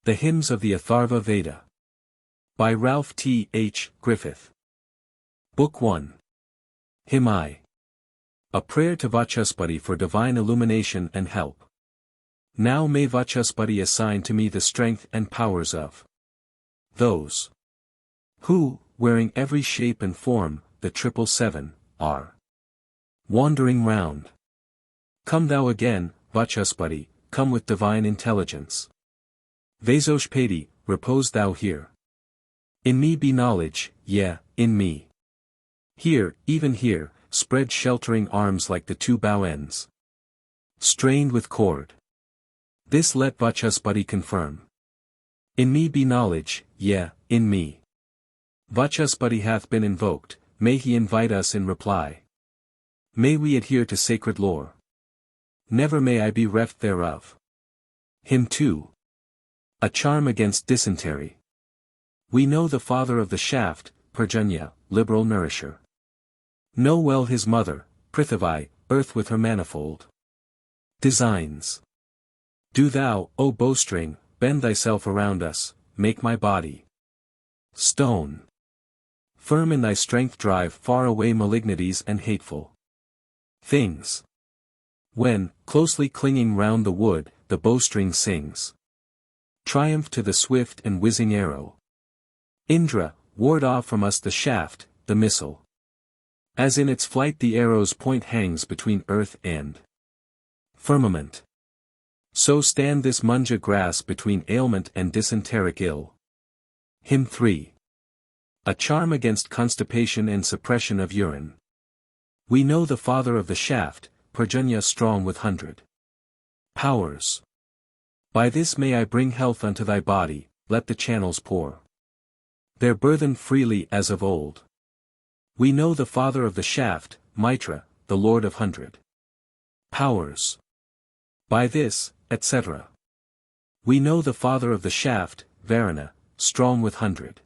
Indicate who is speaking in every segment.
Speaker 1: The Hymns of the Atharva Veda. By Ralph T. H. Griffith. Book 1. Hymn I. A prayer to Vachaspati for divine illumination and help. Now may Vachaspati assign to me the strength and powers of those who, wearing every shape and form, the 777, are wandering round. Come thou again, Vachaspati, come with divine intelligence. Vasoshpati, repose thou here. In me be knowledge, yeah, in me. Here, even here, spread sheltering arms like the two bow ends, strained with cord. This let Vachaspati confirm. In me be knowledge, yeah, in me. Vachaspati hath been invoked, may he invite us in reply. May we adhere to sacred lore. Never may I be reft thereof. Hymn 2. A charm against dysentery. We know the father of the shaft, Parjanya, liberal nourisher. Know well his mother, Prithvi, earth with her manifold designs. Do thou, O bowstring, bend thyself around us, make my body stone. Firm in thy strength drive far away malignities and hateful things. When, closely clinging round the wood, the bowstring sings triumph to the swift and whizzing arrow. Indra, ward off from us the shaft, the missile. As in its flight the arrow's point hangs between earth and firmament. So stand this munja grass between ailment and dysenteric ill. Hymn 3. A charm against constipation and suppression of urine. We know the father of the shaft, Parjanya strong with 100 powers. By this may I bring health unto thy body, let the channels pour their burthen freely as of old. We know the father of the shaft, Mitra, the lord of 100 powers. By this, etc. We know the father of the shaft, Varuna, strong with 100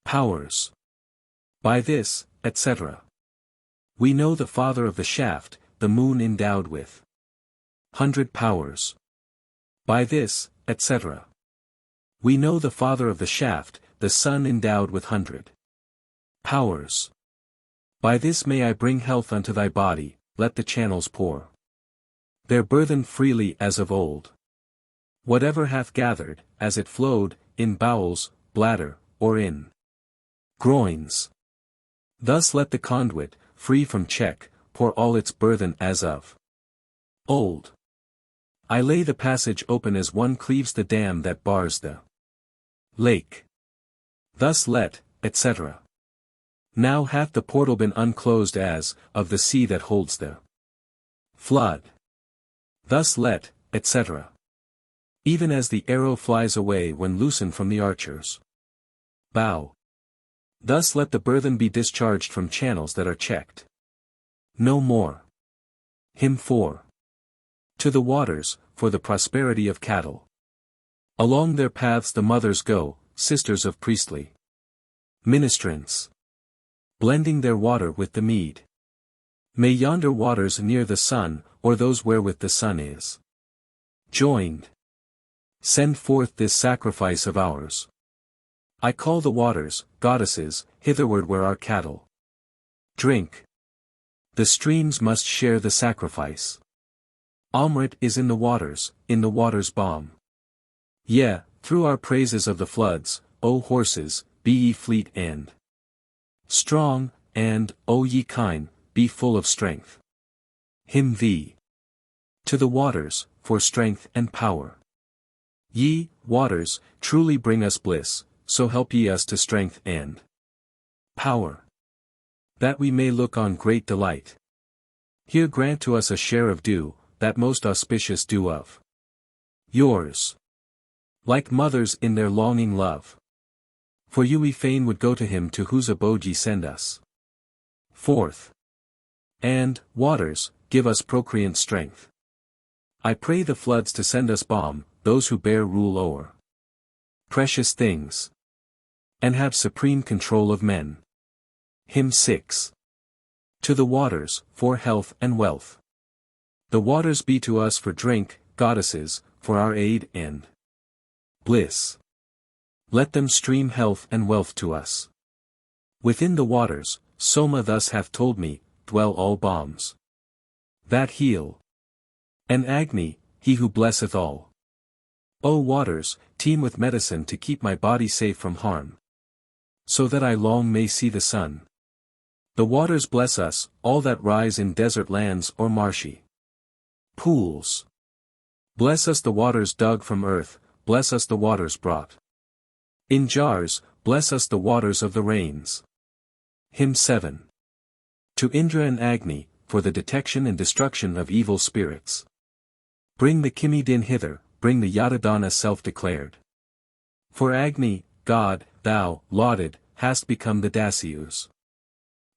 Speaker 1: powers. By this, etc. We know the father of the shaft, the moon endowed with 100 powers. By this, etc. We know the father of the shaft, the sun endowed with 100 powers. By this may I bring health unto thy body, let the channels pour their burthen freely as of old. Whatever hath gathered, as it flowed, in bowels, bladder, or in groins. Thus let the conduit, free from check, pour all its burthen as of old. I lay the passage open as one cleaves the dam that bars the lake. Thus let, etc. Now hath the portal been unclosed as, of the sea that holds the flood. Thus let, etc. Even as the arrow flies away when loosened from the archer's bow. Thus let the burthen be discharged from channels that are checked. No more. Hymn 4. To the waters, for the prosperity of cattle. Along their paths the mothers go, sisters of priestly ministrants, blending their water with the mead. May yonder waters near the sun, or those wherewith the sun is joined, send forth this sacrifice of ours. I call the waters, goddesses, hitherward where our cattle drink. The streams must share the sacrifice. Amrit is in the waters balm. Yea, through our praises of the floods, O horses, be ye fleet and strong, and, O ye kine, be full of strength. Hymn V. To the waters, for strength and power. Ye, waters, truly bring us bliss, so help ye us to strength and power. That we may look on great delight. Here grant to us a share of dew, that most auspicious dew of yours. Like mothers in their longing love. For you we fain would go to him to whose abode ye send us. 4th. And, waters, give us procreant strength. I pray the floods to send us balm, those who bear rule o'er precious things, and have supreme control of men. Hymn 6. To the waters, for health and wealth. The waters be to us for drink, goddesses, for our aid and bliss. Let them stream health and wealth to us. Within the waters, Soma thus hath told me, dwell all balms that heal. And Agni, he who blesseth all. O waters, teem with medicine to keep my body safe from harm, so that I long may see the sun. The waters bless us, all that rise in desert lands or marshy pools. Bless us the waters dug from earth, bless us the waters brought in jars, bless us the waters of the rains. Hymn 7. To Indra and Agni, for the detection and destruction of evil spirits. Bring the Kimidin hither, bring the Yadadana self-declared. For Agni, God, thou, lauded, hast become the Dasyus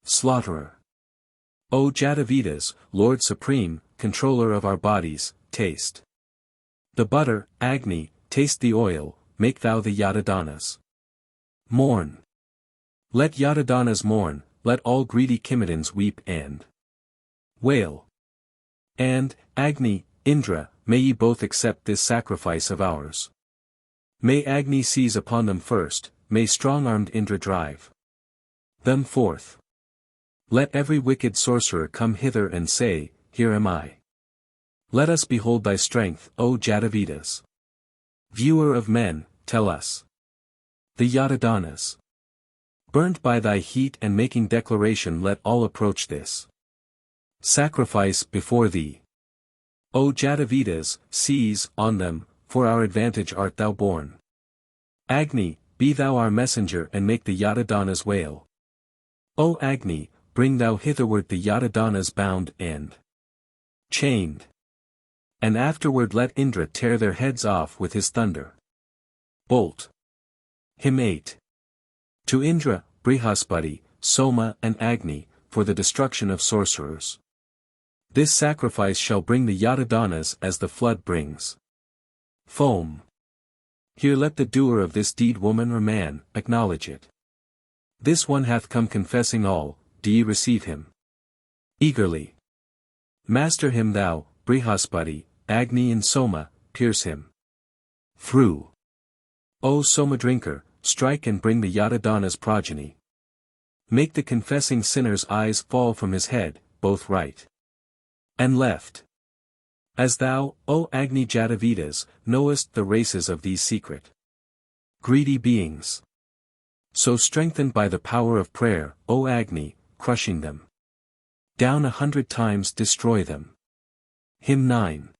Speaker 1: slaughterer. O Jatavedas, Lord Supreme, controller of our bodies, taste the butter, Agni, taste the oil, make thou the Yadadanas mourn. Let Yadadanas mourn, let all greedy Kimidins weep and wail. And, Agni, Indra, may ye both accept this sacrifice of ours. May Agni seize upon them first, may strong-armed Indra drive them forth. Let every wicked sorcerer come hither and say, here am I. Let us behold thy strength, O Jatavedas. Viewer of men, tell us. The Yadadanas. Burnt by thy heat and making declaration, let all approach this sacrifice before thee. O Jatavedas, seize on them, for our advantage art thou born. Agni, be thou our messenger and make the Yadadanas wail. O Agni, bring thou hitherward the Yadadanas bound and chained. And afterward let Indra tear their heads off with his thunder bolt. Hymn 8. To Indra, Brihaspati, Soma and Agni, for the destruction of sorcerers. This sacrifice shall bring the Yadadanas as the flood brings foam. Here let the doer of this deed, woman or man, acknowledge it. This one hath come confessing all, do ye receive him eagerly? Master him thou, Brihaspati, Agni and Soma, pierce him through. O Soma drinker, strike and bring the Yadadanas progeny. Make the confessing sinner's eyes fall from his head, both right and left. As thou, O Agni Jatavedas, knowest the races of these secret greedy beings. So strengthened by the power of prayer, O Agni, crushing them down 100 times destroy them. Hymn 9.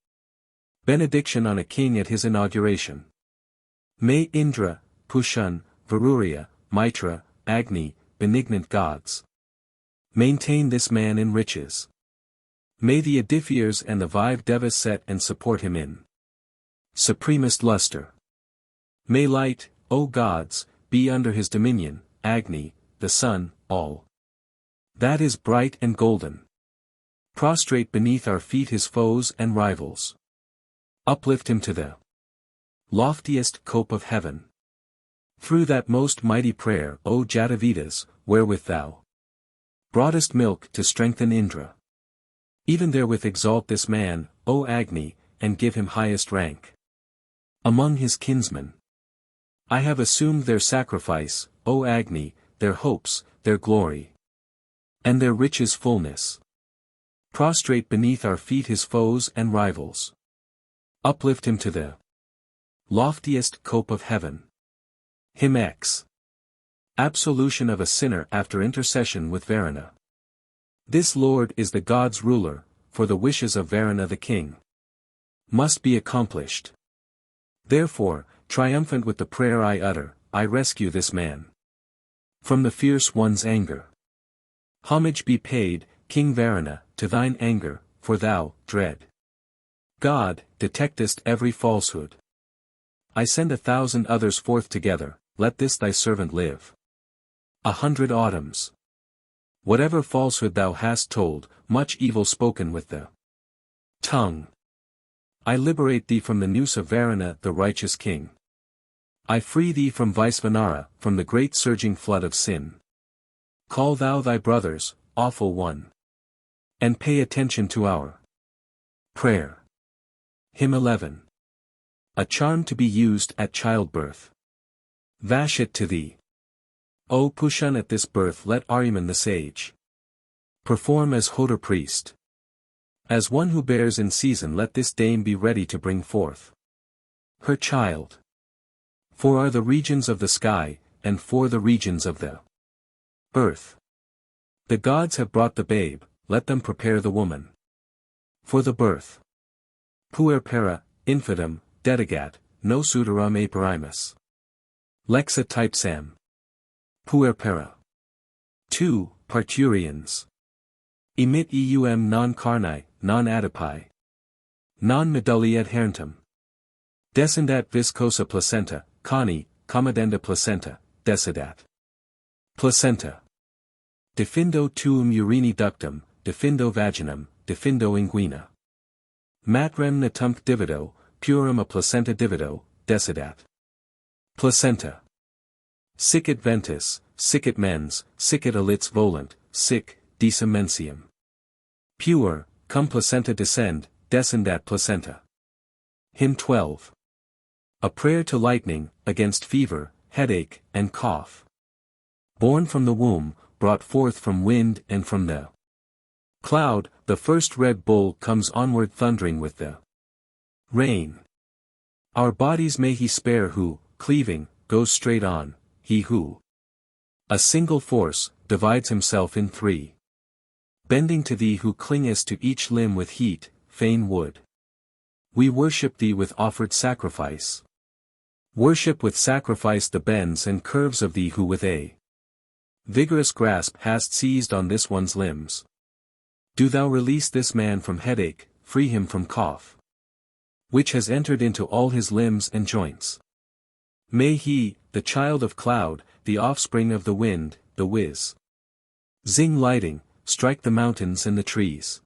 Speaker 1: Benediction on a king at his inauguration. May Indra, Pushan, Varuriya, Mitra, Agni, benignant gods, maintain this man in riches. May the Adithyas and the Vive Devas set and support him in supremest luster. May light, O gods, be under his dominion, Agni, the sun, all that is bright and golden. Prostrate beneath our feet his foes and rivals. Uplift him to the loftiest cope of heaven. Through that most mighty prayer, O Jatavedas, wherewith thou broughtest milk to strengthen Indra. Even therewith exalt this man, O Agni, and give him highest rank among his kinsmen. I have assumed their sacrifice, O Agni, their hopes, their glory, and their riches' fullness. Prostrate beneath our feet his foes and rivals. Uplift him to the loftiest cope of heaven. Hymn X. Absolution of a sinner after intercession with Varuna. This Lord is the gods' ruler, for the wishes of Varuna the king must be accomplished. Therefore, triumphant with the prayer I utter, I rescue this man from the fierce one's anger. Homage be paid, King Varuna, to thine anger, for thou, dread God, detectest every falsehood. I send 1,000 others forth together, let this thy servant live 100 autumns. Whatever falsehood thou hast told, much evil spoken with the tongue, I liberate thee from the noose of Varuna the righteous king. I free thee from Vaisvanara, from the great surging flood of sin. Call thou thy brothers, awful one, and pay attention to our prayer. Hymn 11. A charm to be used at childbirth. Vash it to thee. O Pushan, at this birth let Ahriman the sage perform as Hodor priest. As one who bears in season let this dame be ready to bring forth her child. For are the regions of the sky, and for the regions of the earth. The gods have brought the babe, let them prepare the woman for the birth. Puerpera, infidem, dedigat, no sudaram aperimus. Lexa typesam. Puerpera. 2. Parturians. Emit eum non carni, non adipi. Non medullae adherentum. Descendat viscosa placenta, cani, commodenda placenta, decidat. Placenta. Defindo tuum urini ductum, defindo vaginum, defindo inguina. Matrem natumc divido, purum a placenta divido, decidat. Placenta. Sic et ventis, sic et mens, sic et alits volant, sic, decem mensium. Pure, cum placenta descendat placenta. Hymn 12. A prayer to lightning, against fever, headache, and cough. Born from the womb, brought forth from wind and from the cloud, the first red bull comes onward thundering with the rain. Our bodies may he spare who, cleaving, goes straight on, he who a single force, divides himself in three. Bending to thee who clingest to each limb with heat, fain would we worship thee with offered sacrifice. Worship with sacrifice the bends and curves of thee who with a vigorous grasp hast seized on this one's limbs. Do thou release this man from headache, free him from cough, which has entered into all his limbs and joints. May he, the child of cloud, the offspring of the wind, the whiz zing lighting, strike the mountains and the trees.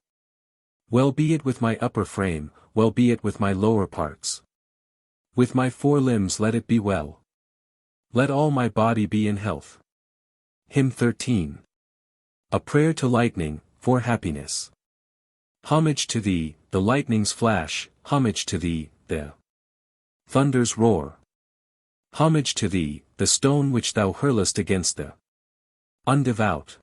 Speaker 1: Well be it with my upper frame, well be it with my lower parts. With my four limbs let it be well. Let all my body be in health. Hymn 13. A prayer to lightning, for happiness. Homage to thee, the lightning's flash, homage to thee, the thunder's roar. Homage to thee, the stone which thou hurlest against the undevout.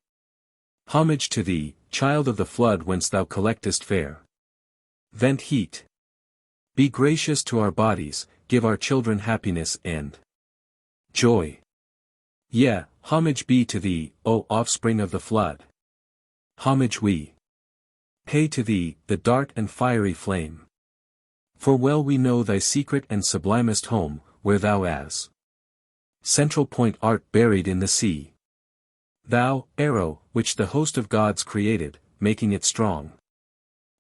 Speaker 1: Homage to thee, child of the flood whence thou collectest fair vent heat. Be gracious to our bodies, give our children happiness and joy. Yea, homage be to thee, O offspring of the flood. Homage we pay to thee, the dark and fiery flame. For well we know thy secret and sublimest home, where thou as central point art buried in the sea. Thou, arrow, which the host of gods created, making it strong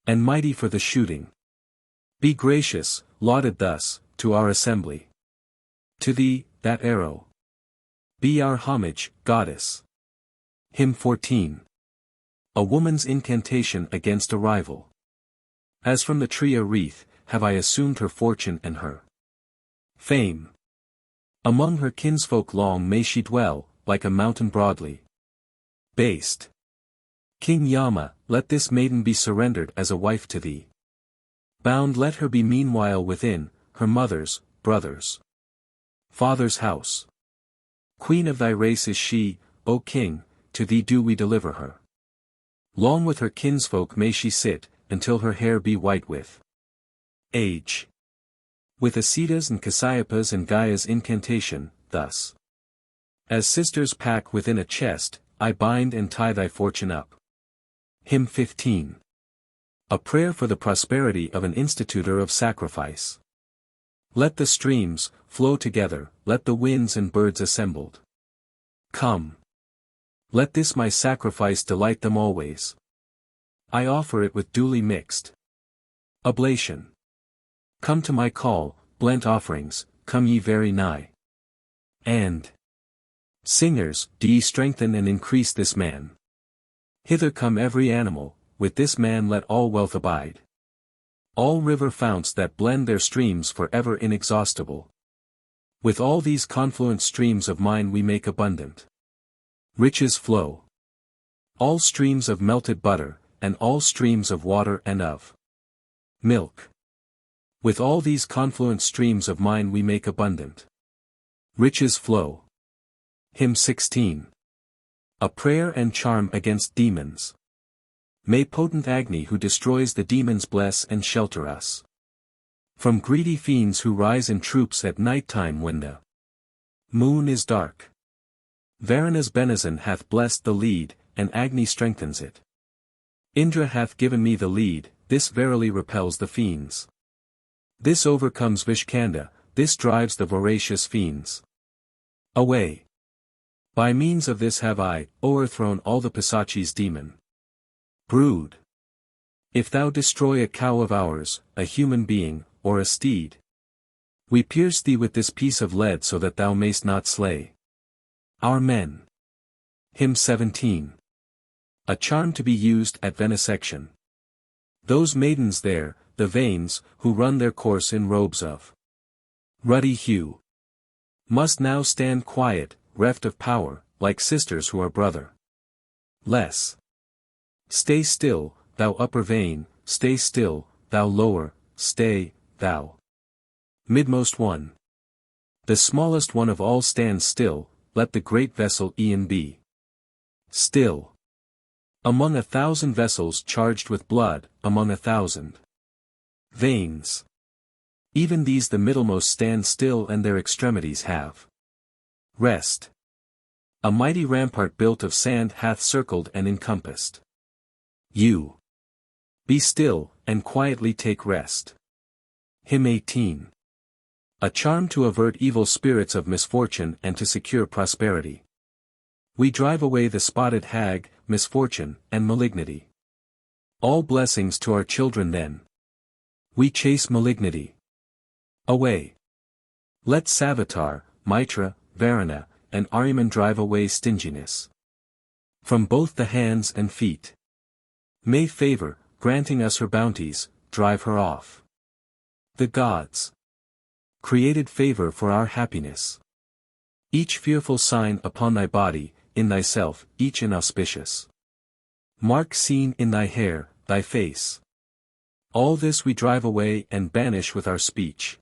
Speaker 1: and mighty for the shooting. Be gracious, lauded thus, to our assembly. To thee, that arrow, be our homage, goddess. Hymn 14. A woman's incantation against a rival. As from the tree a wreath, have I assumed her fortune and her fame. Among her kinsfolk long may she dwell, like a mountain broadly based. King Yama, let this maiden be surrendered as a wife to thee. Bound let her be meanwhile within, her mother's, brother's, father's house. Queen of thy race is she, O king, to thee do we deliver her. Long with her kinsfolk may she sit, until her hair be white with age. With Asitas and Cassiopas and Gaia's incantation, thus. As sisters pack within a chest, I bind and tie thy fortune up. Hymn 15. A prayer for the prosperity of an institutor of sacrifice. Let the streams flow together, let the winds and birds assembled come. Let this my sacrifice delight them always. I offer it with duly mixed oblation. Come to my call, blent offerings, come ye very nigh. And singers, do ye strengthen and increase this man. Hither come every animal, with this man let all wealth abide. All river founts that blend their streams forever inexhaustible. With all these confluent streams of mine we make abundant riches flow. All streams of melted butter, and all streams of water and of milk. With all these confluent streams of mine we make abundant riches flow. Hymn 16. A prayer and charm against demons. May potent Agni who destroys the demons bless and shelter us from greedy fiends who rise in troops at night time when the moon is dark. Varuna's benizon hath blessed the lead, and Agni strengthens it. Indra hath given me the lead, this verily repels the fiends. This overcomes Vishkanda, this drives the voracious fiends away. By means of this have I o'erthrown all the Pisachis demon brood. If thou destroy a cow of ours, a human being, or a steed, we pierce thee with this piece of lead so that thou mayst not slay our men. Hymn 17. A charm to be used at venesection. Those maidens there, the vanes, who run their course in robes of ruddy hue, must now stand quiet, reft of power, like sisters who are brother less. Stay still, thou upper vane, stay still, thou lower, stay, thou midmost one. The smallest one of all stands still, let the great vessel e'en be still. Among 1,000 vessels charged with blood, among 1,000 veins, even these the middlemost stand still and their extremities have rest. A mighty rampart built of sand hath circled and encompassed you. Be still, and quietly take rest. Hymn 18. A charm to avert evil spirits of misfortune and to secure prosperity. We drive away the spotted hag, misfortune, and malignity. All blessings to our children then. We chase malignity away. Let Savitar, Mitra, Varuna, and Ahriman drive away stinginess from both the hands and feet. May favor, granting us her bounties, drive her off. The gods created favor for our happiness. Each fearful sign upon thy body, in thyself, each inauspicious mark seen in thy hair, thy face. All this we drive away and banish with our speech.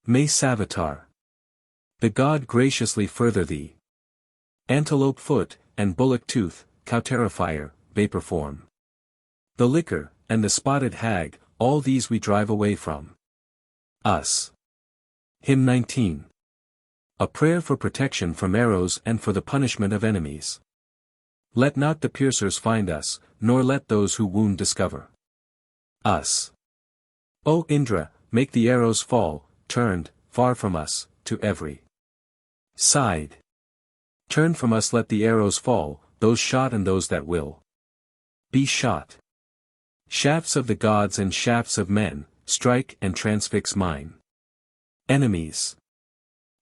Speaker 1: May Savitar, the god graciously further thee. Antelope foot, and bullock tooth, cow fire, vapor form. The liquor, and the spotted hag, all these we drive away from us. Hymn 19. A prayer for protection from arrows and for the punishment of enemies. Let not the piercers find us, nor let those who wound discover us. O Indra, make the arrows fall, turned, far from us, to every side. Turn from us, let the arrows fall, those shot and those that will be shot. Shafts of the gods and shafts of men, strike and transfix mine enemies.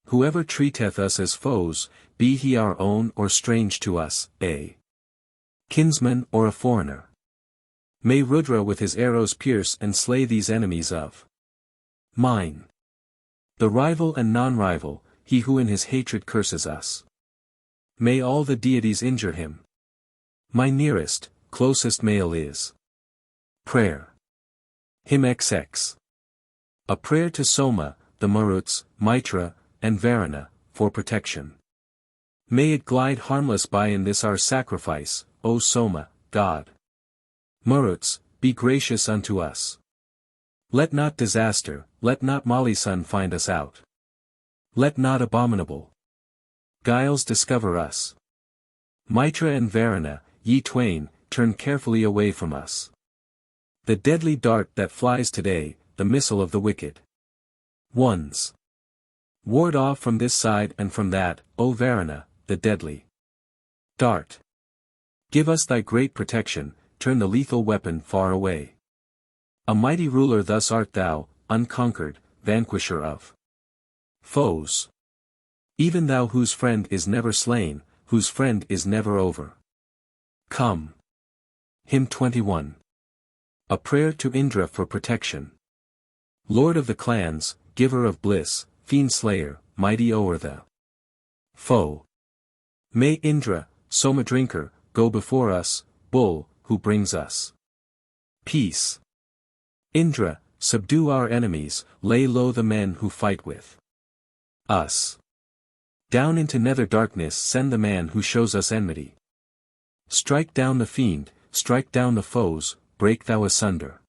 Speaker 1: Whoever treateth us as foes, be he our own or strange to us, a kinsman or a foreigner. May Rudra with his arrows pierce and slay these enemies of mine. The rival and non-rival, he who in his hatred curses us. May all the deities injure him. My nearest, closest male is prayer. Hymn XX. A prayer to Soma, the Maruts, Mitra, and Varuna, for protection. May it glide harmless by in this our sacrifice, O Soma, God. Maruts, be gracious unto us. Let not disaster, let not Malisun find us out. Let not abominable guiles discover us. Mitra and Varuna, ye twain, turn carefully away from us. The deadly dart that flies today, the missile of the wicked ones. Ward off from this side and from that, O Varuna, the deadly dart. Give us thy great protection, turn the lethal weapon far away. A mighty ruler thus art thou, unconquered, vanquisher of foes. Even thou whose friend is never slain, whose friend is never over. Come. Hymn 21. A prayer to Indra for protection. Lord of the clans, giver of bliss, fiend slayer, mighty o'er the foe. May Indra, Soma drinker, go before us, bull, who brings us peace. Indra, subdue our enemies, lay low the men who fight with us. Down into nether darkness send the man who shows us enmity. Strike down the fiend, strike down the foes, break thou asunder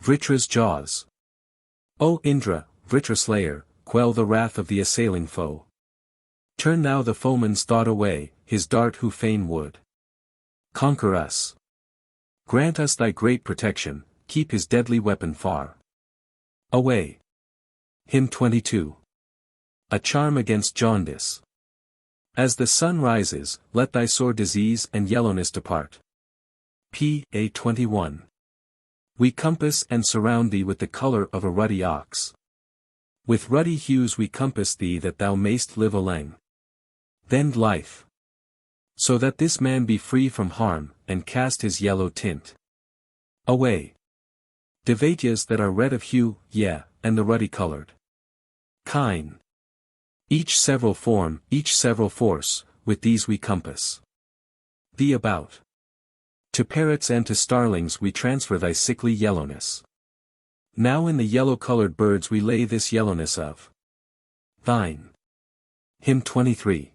Speaker 1: Vritra's jaws. O Indra, Vritra slayer, quell the wrath of the assailing foe. Turn thou the foeman's thought away, his dart who fain would conquer us. Grant us thy great protection, keep his deadly weapon far away. Hymn 22. A charm against jaundice. As the sun rises, let thy sore disease and yellowness depart. P.A. 21. We compass and surround thee with the color of a ruddy ox. With ruddy hues we compass thee that thou mayst live a lang then life. So that this man be free from harm, and cast his yellow tint away. Devatyas that are red of hue, yea, and the ruddy colored kine. Each several form, each several force, with these we compass thee about. To parrots and to starlings we transfer thy sickly yellowness. Now in the yellow-colored birds we lay this yellowness of thine. Hymn 23.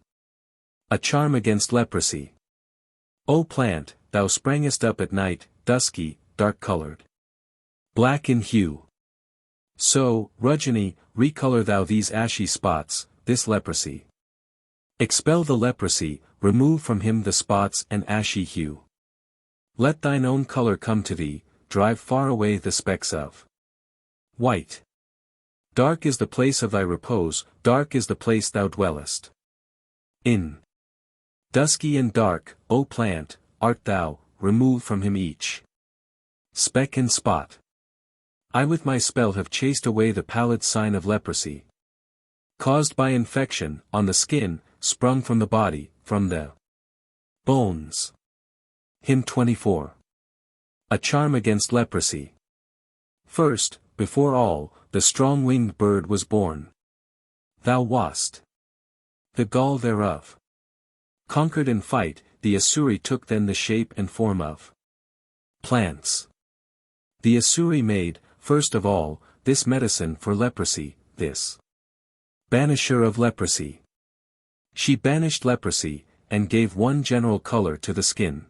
Speaker 1: A charm against leprosy. O plant, thou sprangest up at night, dusky, dark-colored, black in hue. So, Rajani, recolor thou these ashy spots, this leprosy. Expel the leprosy, remove from him the spots and ashy hue. Let thine own color come to thee, drive far away the specks of white. Dark is the place of thy repose, dark is the place thou dwellest in. Dusky and dark, O plant, art thou, remove from him each speck and spot. I with my spell have chased away the pallid sign of leprosy, caused by infection, on the skin, sprung from the body, from the bones. Hymn 24. A charm against leprosy. First, before all, the strong-winged bird was born. Thou wast the gall thereof. Conquered in fight, the Asuri took then the shape and form of plants. The Asuri made, first of all, this medicine for leprosy, this banisher of leprosy. She banished leprosy, and gave one general color to the skin.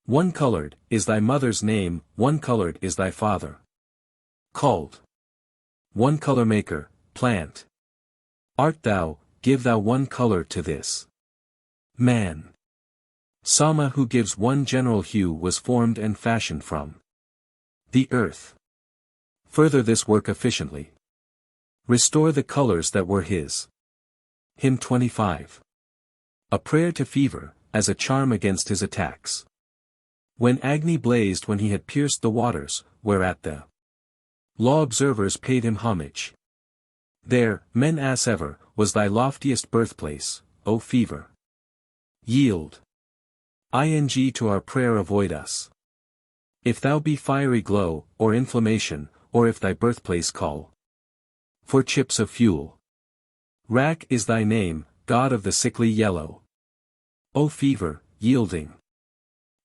Speaker 1: One colored is thy mother's name, one colored is thy father called. One color maker, plant. Art thou, give thou one color to this man. Sama who gives one general hue was formed and fashioned from the earth. Further this work efficiently. Restore the colors that were his. Hymn 25. A prayer to fever, as a charm against his attacks. When Agni blazed when he had pierced the waters, whereat the law observers paid him homage. There, men as ever, was thy loftiest birthplace, O fever. Yield. Ing to our prayer avoid us. If thou be fiery glow, or inflammation, or if thy birthplace call for chips of fuel. Rak is thy name, God of the sickly yellow. O fever, yielding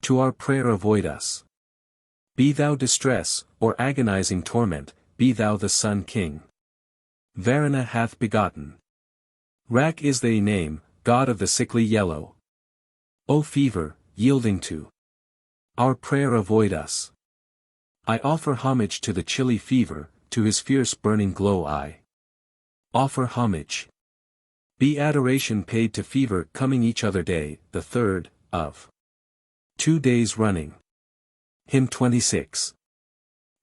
Speaker 1: to our prayer avoid us. Be thou distress, or agonizing torment, be thou the Sun King. Varuna hath begotten. Rak is thy name, God of the sickly yellow. O fever, yielding to our prayer avoid us. I offer homage to the chilly fever, to his fierce burning glow I offer homage. Be adoration paid to fever coming each other day, the third, of 2 days running. Hymn 26.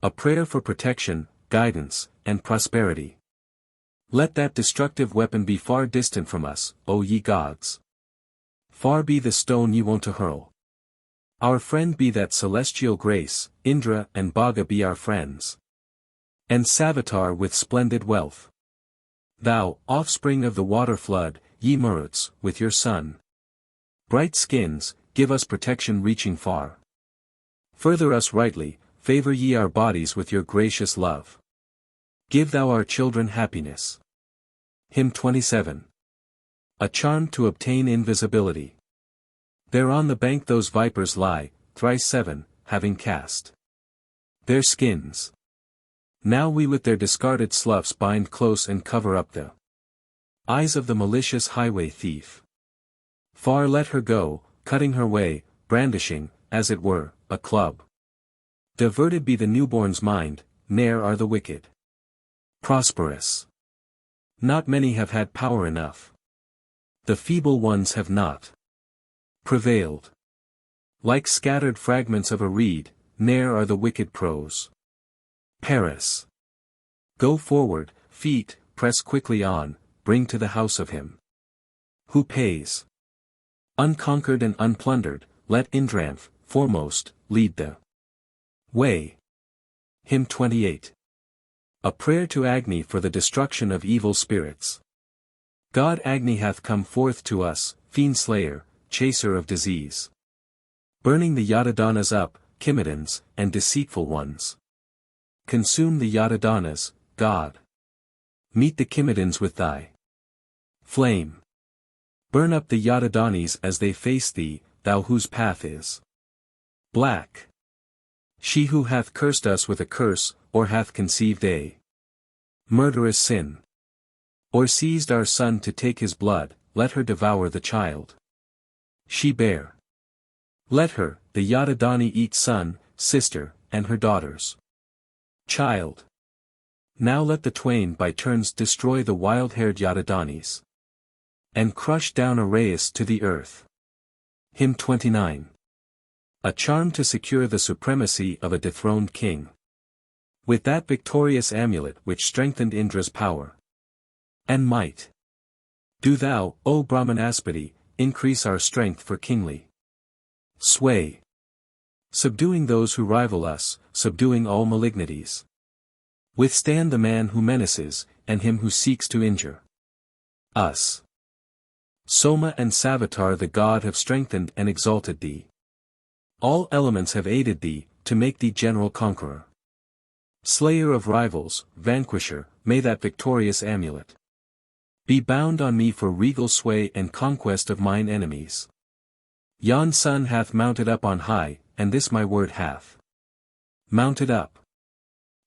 Speaker 1: A prayer for protection, guidance, and prosperity. Let that destructive weapon be far distant from us, O ye gods. Far be the stone ye wont to hurl. Our friend be that celestial grace, Indra and Bhaga be our friends. And Savitar with splendid wealth. Thou, offspring of the water flood, ye Maruts, with your sun. Bright skins, give us protection reaching far. Further us rightly, favor ye our bodies with your gracious love. Give thou our children happiness. Hymn 27. A charm to obtain invisibility. There on the bank those vipers lie, thrice 7, having cast their skins Now we with their discarded sloughs bind close and cover up the eyes of the malicious highway thief. Far let her go, cutting her way, brandishing, as it were, a club. Diverted be the newborn's mind, ne'er are the wicked prosperous. Not many have had power enough. The feeble ones have not prevailed. Like scattered fragments of a reed, ne'er are the wicked prose. Paris. Go forward, feet, press quickly on, bring to the house of him who pays. Unconquered and unplundered, let Indranth, foremost, lead the way. Hymn 28. A prayer to Agni for the destruction of evil spirits. God Agni hath come forth to us, fiend slayer, chaser of disease. Burning the Yadadanas up, Kimidans, and deceitful ones. Consume the Yadadanas, God. Meet the Kimidans with thy flame. Burn up the Yadadanis as they face thee, thou whose path is black. She who hath cursed us with a curse, or hath conceived a murderous sin, or seized our son to take his blood, let her devour the child she bare. Let her, the Yadadani, eat son, sister, and her daughters' child. Now let the twain by turns destroy the wild-haired Yadadanis, and crush down Arrayas to the earth. Hymn 29. A charm to secure the supremacy of a dethroned king. With that victorious amulet which strengthened Indra's power and might, do thou, O Brahmanaspati, increase our strength for kingly sway. Subduing those who rival us, subduing all malignities. Withstand the man who menaces, and him who seeks to injure us. Soma and Savitar the god have strengthened and exalted thee. All elements have aided thee, to make thee general conqueror. Slayer of rivals, vanquisher, may that victorious amulet be bound on me for regal sway and conquest of mine enemies. Yon sun hath mounted up on high, and this my word hath mounted up,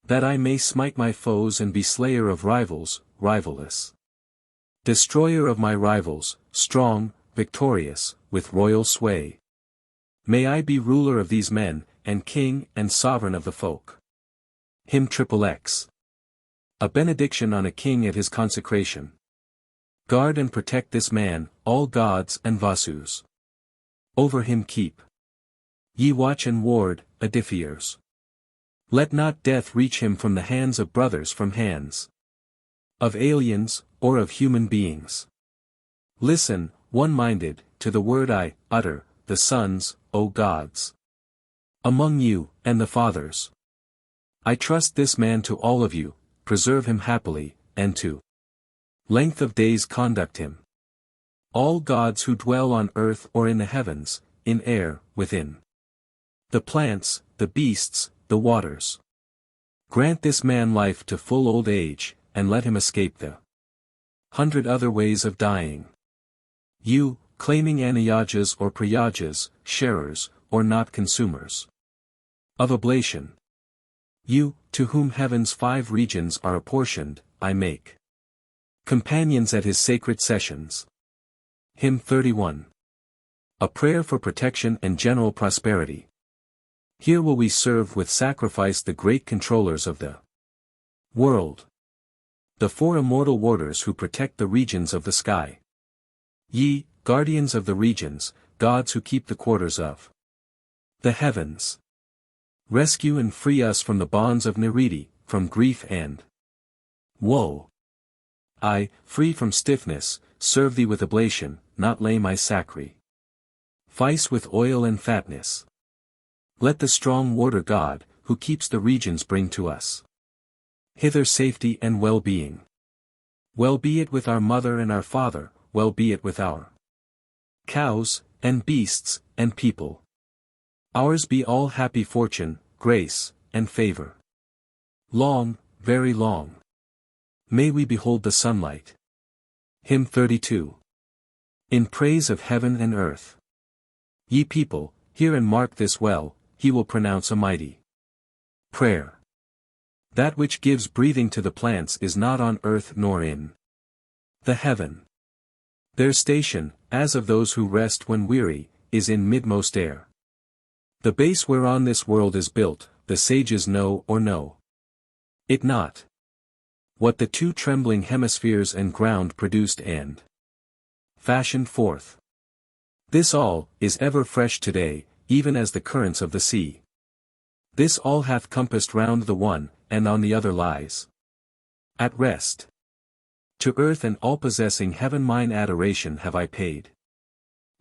Speaker 1: that I may smite my foes and be slayer of rivals, rivalless. Destroyer of my rivals, strong, victorious, with royal sway. May I be ruler of these men, and king and sovereign of the folk. Hymn XXX. A benediction on a king at his consecration. Guard and protect this man, all gods and vasus. Over him keep. Ye watch and ward, edifiers. Let not death reach him from the hands of brothers, from hands of aliens, or of human beings. Listen, one-minded, to the word I utter, the sons, O gods, among you, and the fathers. I trust this man to all of you, preserve him happily, and to length of days conduct him. All gods who dwell on earth or in the heavens, in air, within the plants, the beasts, the waters. Grant this man life to full old age, and let him escape the 100 other ways of dying. You, claiming anayajas or prayajas, sharers, or not consumers of oblation. You, to whom heaven's 5 regions are apportioned, I make companions at his sacred sessions. Hymn 31. A prayer for protection and general prosperity. Here will we serve with sacrifice the great controllers of the world. The 4 immortal warders who protect the regions of the sky. Ye, guardians of the regions, gods who keep the quarters of the heavens. Rescue and free us from the bonds of Niriti, from grief and woe. I, free from stiffness, serve thee with oblation, not lay my sacrifice with oil and fatness. Let the strong warder God, who keeps the regions, bring to us hither safety and well-being. Well be it with our mother and our father, well be it with our cows, and beasts, and people. Ours be all happy fortune, grace, and favor. Long, very long, may we behold the sunlight. Hymn 32. In praise of heaven and earth. Ye people, hear and mark this well, he will pronounce a mighty prayer. That which gives breathing to the plants is not on earth nor in the heaven. Their station, as of those who rest when weary, is in midmost air. The base whereon this world is built, the sages know or know it not. What the two trembling hemispheres and ground produced and fashioned forth. This all is ever fresh today, even as the currents of the sea. This all hath compassed round the one, and on the other lies at rest. To earth and all-possessing heaven mine adoration have I paid.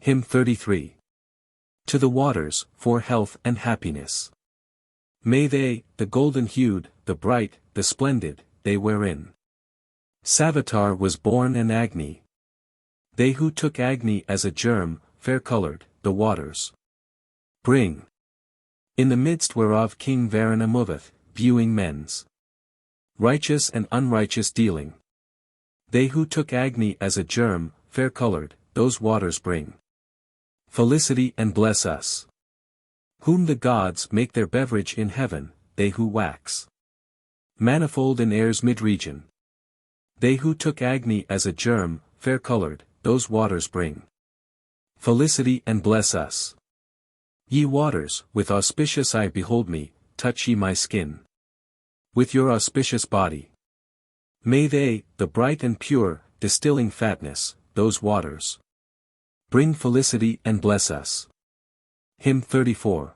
Speaker 1: Hymn 33. To the waters, for health and happiness. May they, the golden-hued, the bright, the splendid, they wherein Savitar was born and Agni. They who took Agni as a germ, fair-colored, the waters bring. In the midst whereof King Varuna moveth, viewing men's righteous and unrighteous dealing. They who took Agni as a germ, fair-colored, those waters bring felicity and bless us. Whom the gods make their beverage in heaven, they who wax manifold in air's mid-region. They who took Agni as a germ, fair-colored, those waters bring felicity and bless us. Ye waters, with auspicious eye behold me, touch ye my skin with your auspicious body. May they, the bright and pure, distilling fatness, those waters bring felicity and bless us. Hymn 34.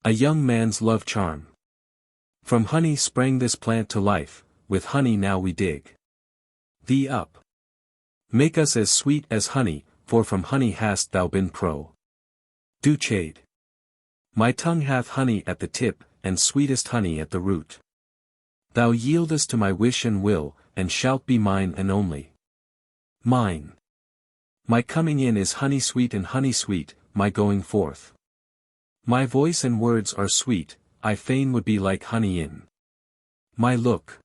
Speaker 1: A young man's love charm. From honey sprang this plant to life, with honey now we dig thee up. Make us as sweet as honey, for from honey hast thou been duced. My tongue hath honey at the tip, and sweetest honey at the root. Thou yieldest to my wish and will, and shalt be mine and only mine. My coming in is honey sweet and honey sweet, my going forth. My voice and words are sweet, I fain would be like honey in my look.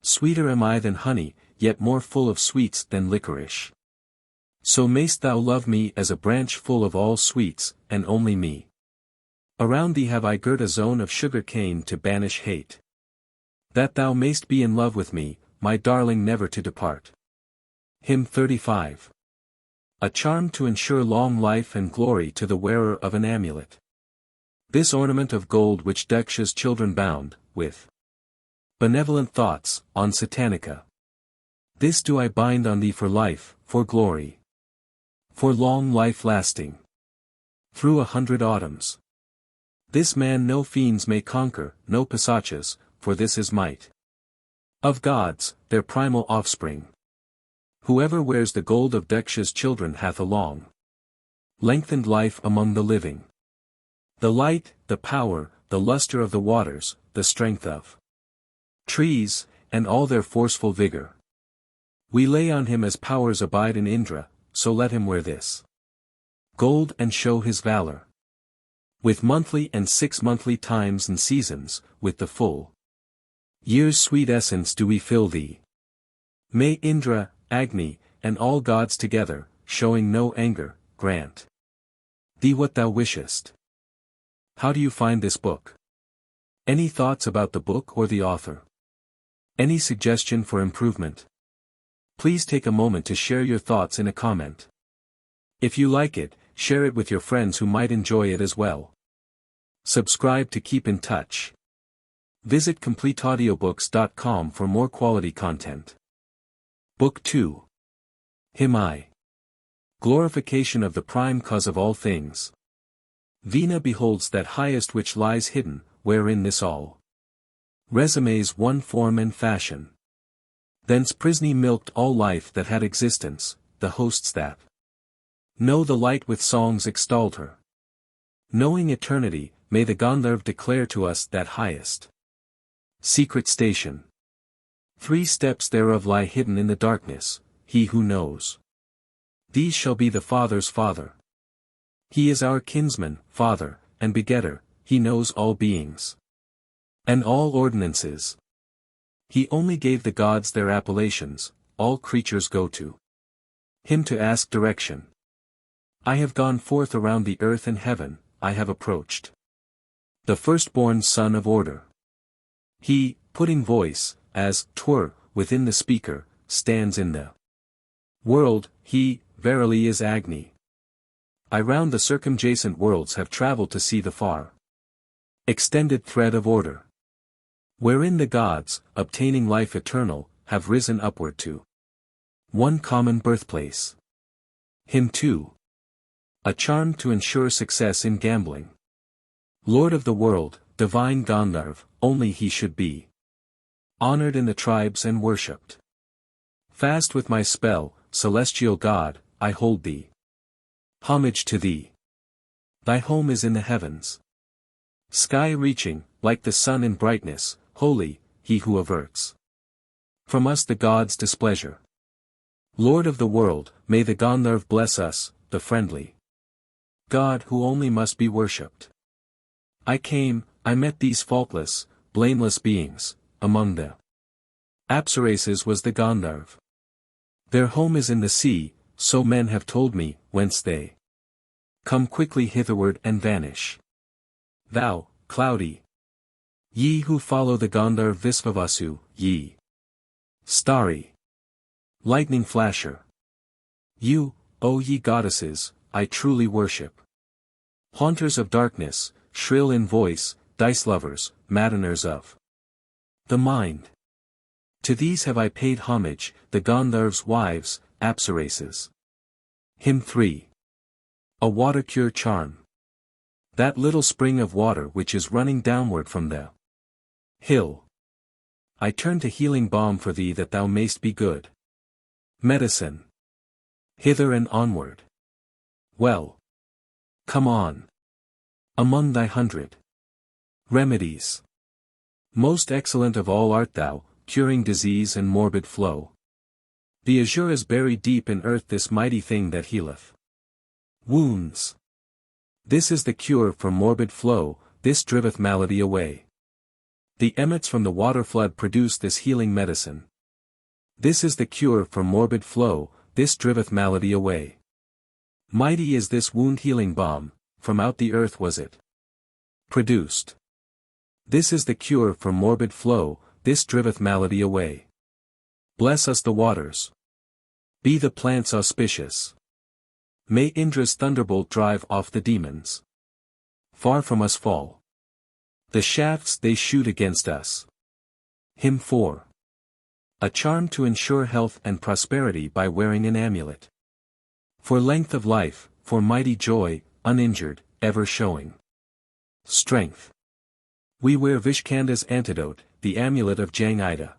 Speaker 1: Sweeter am I than honey, yet more full of sweets than licorice. So mayst thou love me as a branch full of all sweets, and only me. Around thee have I girt a zone of sugar cane to banish hate. That thou mayst be in love with me, my darling never to depart. Hymn 35. A charm to ensure long life and glory to the wearer of an amulet. This ornament of gold which Daksha's children bound, with benevolent thoughts, on Satanica. This do I bind on thee for life, for glory. For long life lasting. Through 100 autumns. This man no fiends may conquer, no pisachas, for this is might of gods, their primal offspring. Whoever wears the gold of Daksha's children hath a long, lengthened life among the living. The light, the power, the luster of the waters, the strength of trees, and all their forceful vigor. We lay on him as powers abide in Indra, so let him wear this gold and show his valor. With monthly and 6-monthly times and seasons, with the full year's sweet essence do we fill thee. May Indra, Agni, and all gods together, showing no anger, grant thee what thou wishest. How do you find this book? Any thoughts about the book or the author? Any suggestion for improvement? Please take a moment to share your thoughts in a comment. If you like it, share it with your friends who might enjoy it as well. Subscribe to keep in touch. Visit CompleteAudiobooks.com for more quality content. Book 2. Hymn I. Glorification of the prime cause of all things. Vina beholds that highest which lies hidden, wherein this all resumes one form and fashion. Thence Prisni milked all life that had existence, the hosts that know the light with songs extolled her. Knowing eternity, may the Gandharv declare to us that highest secret station. 3 steps thereof lie hidden in the darkness, he who knows these shall be the Father's Father. He is our kinsman, Father, and begetter, he knows all beings and all ordinances. He only gave the gods their appellations, all creatures go to him to ask direction. I have gone forth around the earth and heaven, I have approached the firstborn son of order. He, putting voice, as 'twere, within the speaker, stands in the world, he, verily is Agni. I round the circumjacent worlds have travelled to see the far extended thread of order, wherein the gods, obtaining life eternal, have risen upward to one common birthplace. Him too. A charm to ensure success in gambling. Lord of the world, divine Gandharv, only he should be honored in the tribes and worshipped. Fast with my spell, celestial God, I hold thee. Homage to thee. Thy home is in the heavens. Sky reaching, like the sun in brightness, holy, he who averts from us the gods' displeasure. Lord of the world, may the Gandharv bless us, the friendly God who only must be worshipped. I met these faultless, blameless beings, among the Apsarases was the Gandharv. Their home is in the sea, so men have told me, whence they come quickly hitherward and vanish. Thou, cloudy, ye who follow the Gandharv Visvavasu, ye starry lightning flasher. You, O ye goddesses, I truly worship. Haunters of darkness, shrill in voice, dice lovers, maddeners of the mind. To these have I paid homage, the Gandharv's wives, Apsarases. Hymn 3. A water cure charm. That little spring of water which is running downward from the hill. I turn to healing balm for thee that thou mayst be good. Medicine. Hither and onward. Well. Come on. Among thy 100 remedies. Most excellent of all art thou, curing disease and morbid flow. The azure is buried deep in earth, this mighty thing that healeth wounds. This is the cure for morbid flow, this driveth malady away. The emmets from the water flood produce this healing medicine. This is the cure for morbid flow, this driveth malady away. Mighty is this wound healing balm, from out the earth was it produced. This is the cure for morbid flow, this driveth malady away. Bless us the waters. Be the plants auspicious. May Indra's thunderbolt drive off the demons. Far from us fall the shafts they shoot against us. Hymn 4. A charm to ensure health and prosperity by wearing an amulet. For length of life, for mighty joy, uninjured, ever showing strength. We wear Vishkanda's antidote, the amulet of Jangida.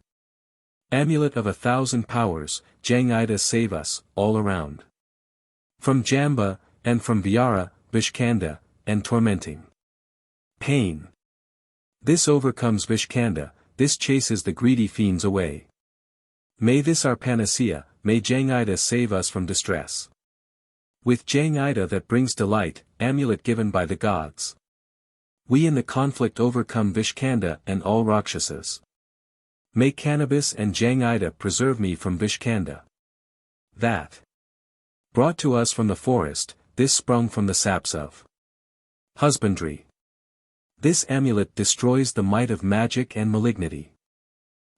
Speaker 1: Amulet of 1,000 powers, Jangida save us, all around. From Jamba, and from Vyara, Vishkanda, and tormenting pain. This overcomes Vishkanda, this chases the greedy fiends away. May this our panacea, may Jangida save us from distress. With Jangida that brings delight, amulet given by the gods. We in the conflict overcome Vishkanda and all Rakshasas. May cannabis and Jangida preserve me from Vishkanda. That brought to us from the forest, this sprung from the saps of husbandry. This amulet destroys the might of magic and malignity.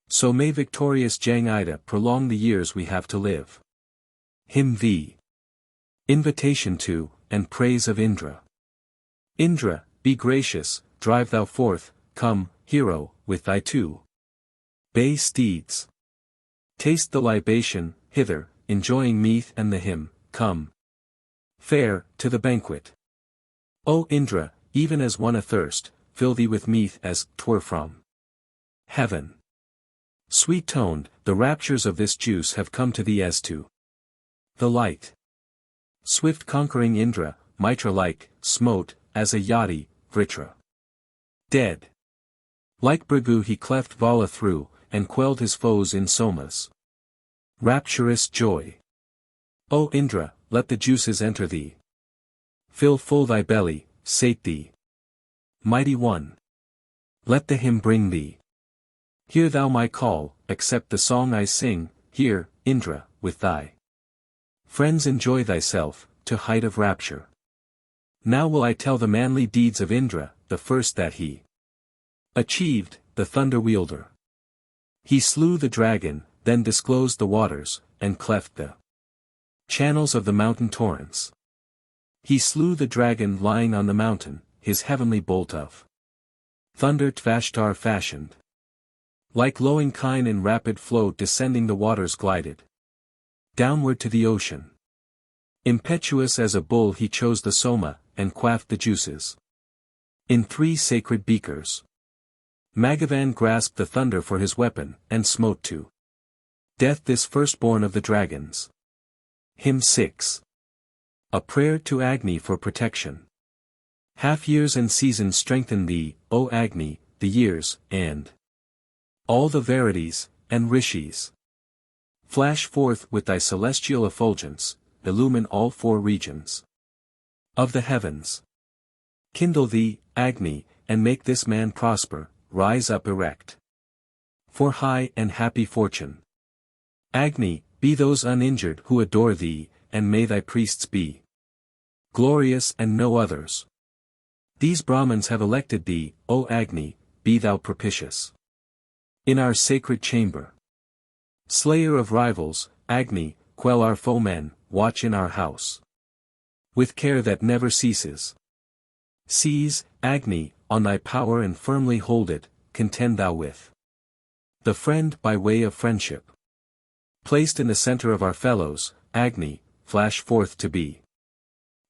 Speaker 1: So may victorious Jangida prolong the years we have to live. Hymn V. Invitation to, and praise of Indra. Indra, be gracious, drive thou forth, come, hero, with thy 2 bay steeds. Taste the libation, hither, enjoying meat and the hymn, come. Fair, to the banquet. O Indra, even as one athirst, fill thee with meat as 'twere from heaven. Sweet-toned, the raptures of this juice have come to thee as to the light. Swift conquering Indra, Mitra-like, smote, as a yadi, Vritra. Dead. Like Bhrigu he cleft Vala through, and quelled his foes in Soma's rapturous joy. O Indra, let the juices enter thee. Fill full thy belly, sate thee. Mighty One. Let the hymn bring thee. Hear thou my call, accept the song I sing, hear, Indra, with thy friends enjoy thyself, to height of rapture. Now will I tell the manly deeds of Indra, the first that he achieved, the thunder wielder. He slew the dragon, then disclosed the waters, and cleft the channels of the mountain torrents. He slew the dragon lying on the mountain, his heavenly bolt of thunder Tvashtar fashioned. Like lowing kine in rapid flow descending the waters glided downward to the ocean. Impetuous as a bull he chose the soma, and quaffed the juices in 3 sacred beakers. Magavan grasped the thunder for his weapon, and smote to death this firstborn of the dragons. Hymn 6. A prayer to Agni for protection. Half years and seasons strengthen thee, O Agni, the years, and all the verities, and rishis. Flash forth with thy celestial effulgence, illumine all 4 regions of the heavens. Kindle thee, Agni, and make this man prosper, rise up erect for high and happy fortune. Agni, be those uninjured who adore thee, and may thy priests be glorious and no others. These Brahmins have elected thee, O Agni, be thou propitious in our sacred chamber. Slayer of rivals, Agni, quell our foemen, watch in our house with care that never ceases. Seize, Agni, on thy power and firmly hold it, contend thou with the friend by way of friendship. Placed in the center of our fellows, Agni, flash forth to be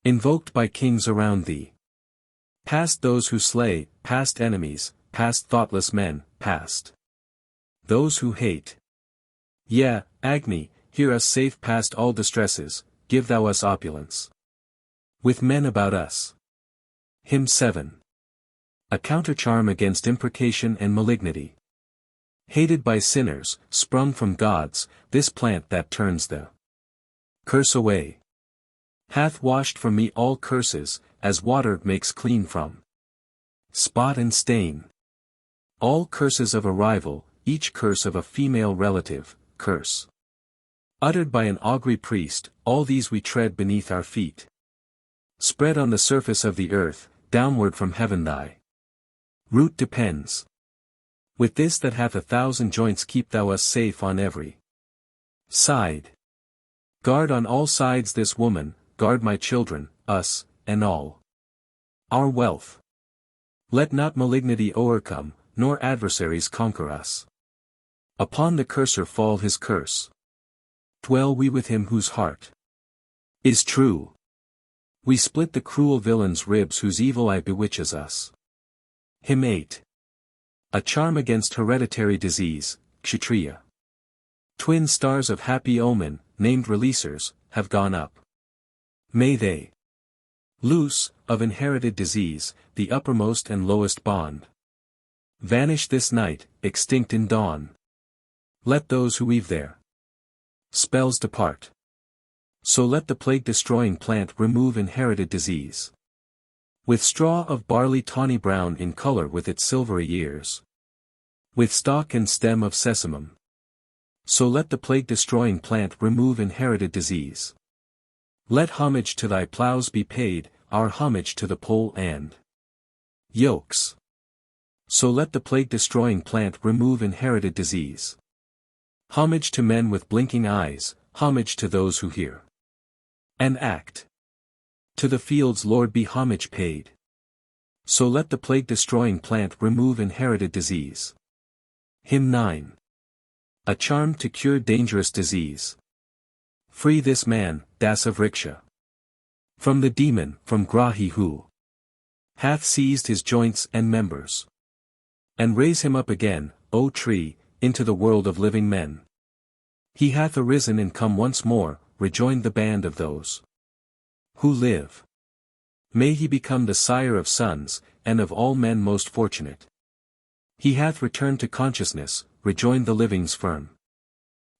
Speaker 1: invoked by kings around thee. Past those who slay, past enemies, past thoughtless men, past those who hate. Yea, Agni, hear us safe past all distresses, give thou us opulence with men about us. Hymn 7. A countercharm against imprecation and malignity. Hated by sinners, sprung from gods, this plant that turns the curse away hath washed from me all curses, as water makes clean from spot and stain. All curses of a rival, each curse of a female relative, curse uttered by an augury priest, all these we tread beneath our feet. Spread on the surface of the earth, downward from heaven thy root depends. With this that hath 1,000 joints keep thou us safe on every side. Guard on all sides this woman, guard my children, us, and all our wealth. Let not malignity o'ercome, nor adversaries conquer us. Upon the curser fall his curse. Dwell we with him whose heart is true. We split the cruel villain's ribs whose evil eye bewitches us. Hymn 8. A charm against hereditary disease, Kshatriya. Twin stars of happy omen, named releasers, have gone up. May they loose, of inherited disease, the uppermost and lowest bond. Vanish this night, extinct in dawn. Let those who weave their spells depart. So let the plague-destroying plant remove inherited disease. With straw of barley tawny brown in color with its silvery ears. With stalk and stem of sesamum. So let the plague-destroying plant remove inherited disease. Let homage to thy plows be paid, our homage to the pole and yokes. So let the plague-destroying plant remove inherited disease. Homage to men with blinking eyes, homage to those who hear and act. To the field's Lord be homage paid. So let the plague-destroying plant remove inherited disease. Hymn 9. A charm to cure dangerous disease. Free this man, Dasavriksha. From the demon, from Grahi who hath seized his joints and members. And raise him up again, O tree, into the world of living men. He hath arisen and come once more, rejoined the band of those who live. May he become the sire of sons, and of all men most fortunate. He hath returned to consciousness, rejoined the living's firm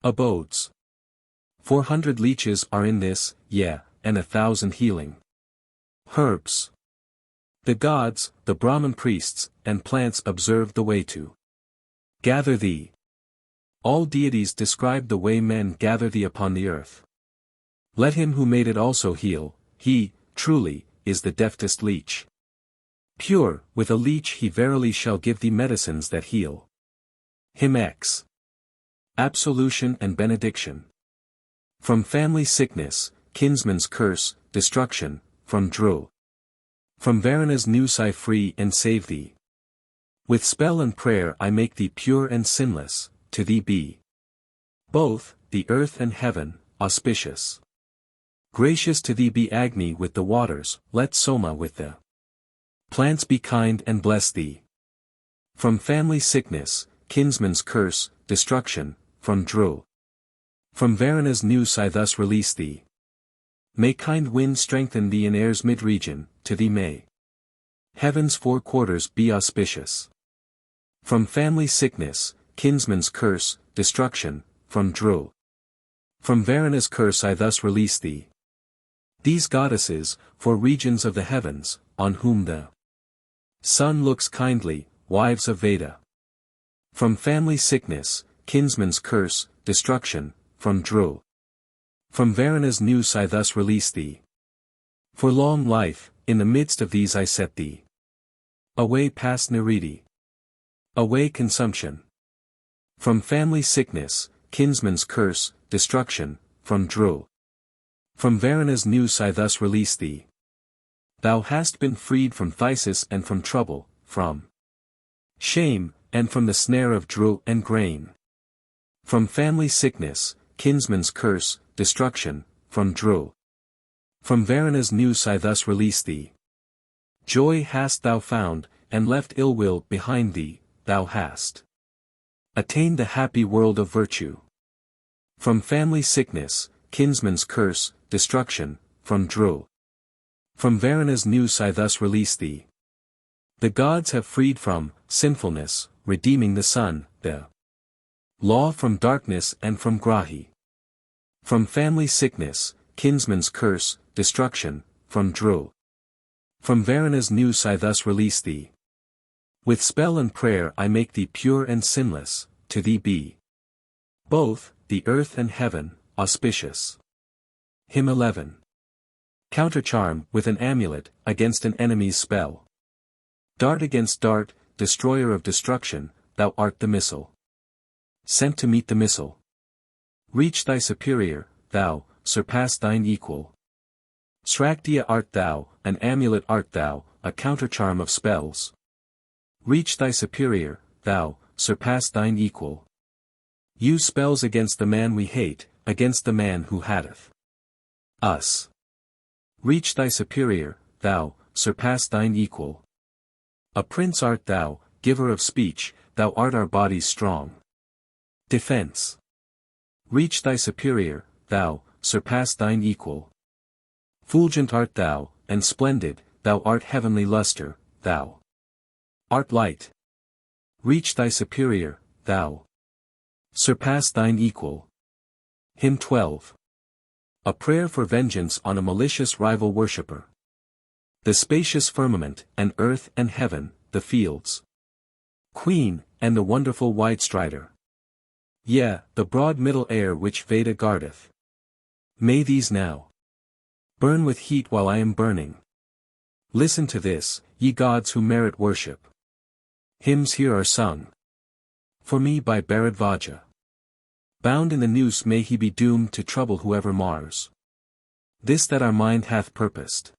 Speaker 1: abodes. 400 leeches are in this, yea, and 1,000 healing herbs. The gods, the Brahmin priests, and plants observe the way to gather thee. All deities describe the way men gather thee upon the earth. Let him who made it also heal, he, truly, is the deftest leech. Pure, with a leech he verily shall give thee medicines that heal. Hymn X. Absolution and Benediction. From family sickness, kinsman's curse, destruction, from Dru. From Varana's noose I free and save thee. With spell and prayer I make thee pure and sinless, to thee be both, the earth and heaven, auspicious. Gracious to thee be Agni with the waters, let Soma with the plants be kind and bless thee. From family sickness, kinsman's curse, destruction, from Dru. From Varana's noose I thus release thee. May kind wind strengthen thee in air's mid-region, to thee may heaven's four quarters be auspicious. From family sickness, kinsman's curse, destruction, from Dru. From Varana's curse I thus release thee. These goddesses, for regions of the heavens, on whom the sun looks kindly, wives of Veda. From family sickness, kinsman's curse, destruction, from Dru. From Varana's noose I thus release thee. For long life, in the midst of these I set thee. Away past Niridi. Away consumption. From family sickness, kinsman's curse, destruction, from Dru. From Varana's noose I thus release thee. Thou hast been freed from phthisis and from trouble, from shame, and from the snare of Dru and grain. From family sickness, kinsman's curse, destruction, from Dru. From Varana's noose I thus release thee. Joy hast thou found, and left ill will behind thee, thou hast attained the happy world of virtue. From family sickness, kinsman's curse, destruction, from Dru. From Varana's noose I thus release thee. The gods have freed from sinfulness, redeeming the sun, the law from darkness and from Grahi. From family sickness, kinsman's curse, destruction, from Dru. From Varana's noose I thus release thee. With spell and prayer I make thee pure and sinless, to thee be both, the earth and heaven, auspicious. Hymn 11. Countercharm with an amulet, against an enemy's spell. Dart against dart, destroyer of destruction, thou art the missile. Sent to meet the missile. Reach thy superior, thou, surpass thine equal. Sraktiya art thou, an amulet art thou, a countercharm of spells. Reach thy superior, thou, surpass thine equal. Use spells against the man we hate, against the man who hateth us. Reach thy superior, thou, surpass thine equal. A prince art thou, giver of speech, thou art our body's strong defense. Reach thy superior, thou, surpass thine equal. Fulgent art thou, and splendid, thou art heavenly luster, thou art light. Reach thy superior, thou, surpass thine equal. Hymn 12. A prayer for vengeance on a malicious rival worshipper. The spacious firmament, and earth and heaven, the fields, queen, and the wonderful wide strider. Yea, the broad middle air which Veda guardeth. May these now burn with heat while I am burning. Listen to this, ye gods who merit worship. Hymns here are sung for me by Bharadvaja. Bound in the noose may he be doomed to trouble whoever mars this that our mind hath purposed.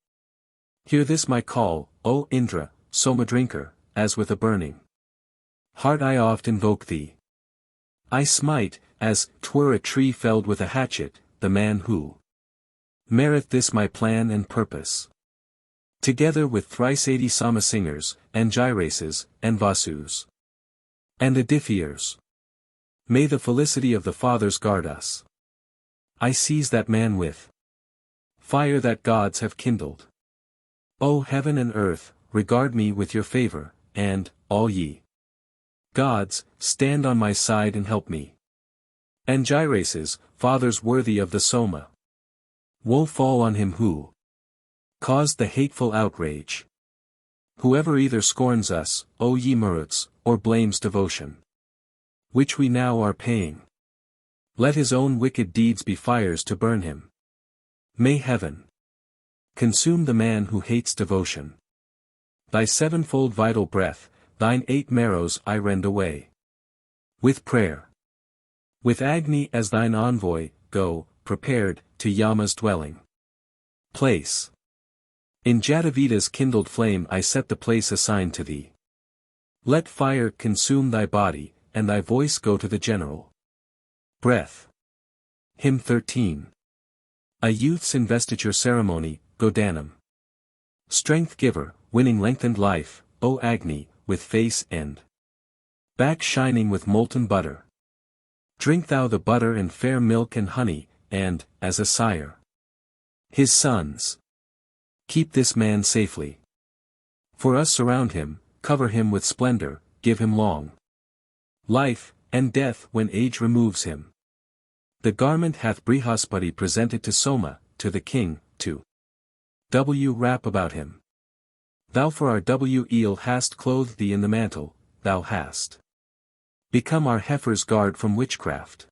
Speaker 1: Hear this my call, O Indra, Soma drinker, as with a burning heart I oft invoke thee. I smite, as 'twere a tree felled with a hatchet, the man who merit this my plan and purpose. Together with thrice 80 Sama singers, and Gyrases, and Vasus, and the Dithyers. May the felicity of the fathers guard us. I seize that man with fire that gods have kindled. O heaven and earth, regard me with your favor, and, all ye gods, stand on my side and help me. And Gyrases, fathers worthy of the Soma. Woe fall on him who caused the hateful outrage. Whoever either scorns us, O ye Maruts, or blames devotion, which we now are paying. Let his own wicked deeds be fires to burn him. May heaven consume the man who hates devotion. thy sevenfold vital breath, thine 8 marrows I rend away. With prayer. With Agni as thine envoy, go, prepared, to Yama's dwelling place. In Jataveda's kindled flame I set the place assigned to thee. Let fire consume thy body, and thy voice go to the general breath. Hymn 13. A youth's investiture ceremony, Godanam. Strength giver, winning lengthened life, O Agni, with face and back shining with molten butter. Drink thou the butter and fair milk and honey, and, as a sire, his sons. Keep this man safely. For us surround him, cover him with splendor, give him long life, and death when age removes him. The garment hath Brihaspati presented to Soma, to the king, to wrap about him. Thou for our eel hast clothed thee in the mantle, thou hast become our heifer's guard from witchcraft.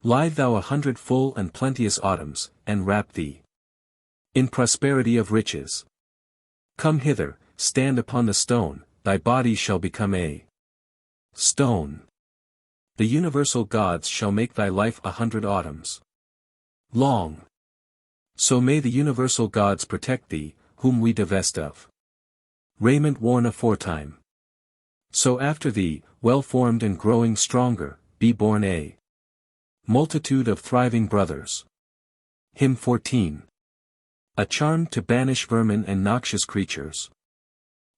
Speaker 1: Live thou 100 full and plenteous autumns, and wrap thee in prosperity of riches. Come hither, stand upon the stone, thy body shall become a stone. The universal gods shall make thy life 100 autumns long. So may the universal gods protect thee, whom we divest of raiment worn aforetime. So after thee, well-formed and growing stronger, be born a multitude of thriving brothers. Hymn 14. A charm to banish vermin and noxious creatures.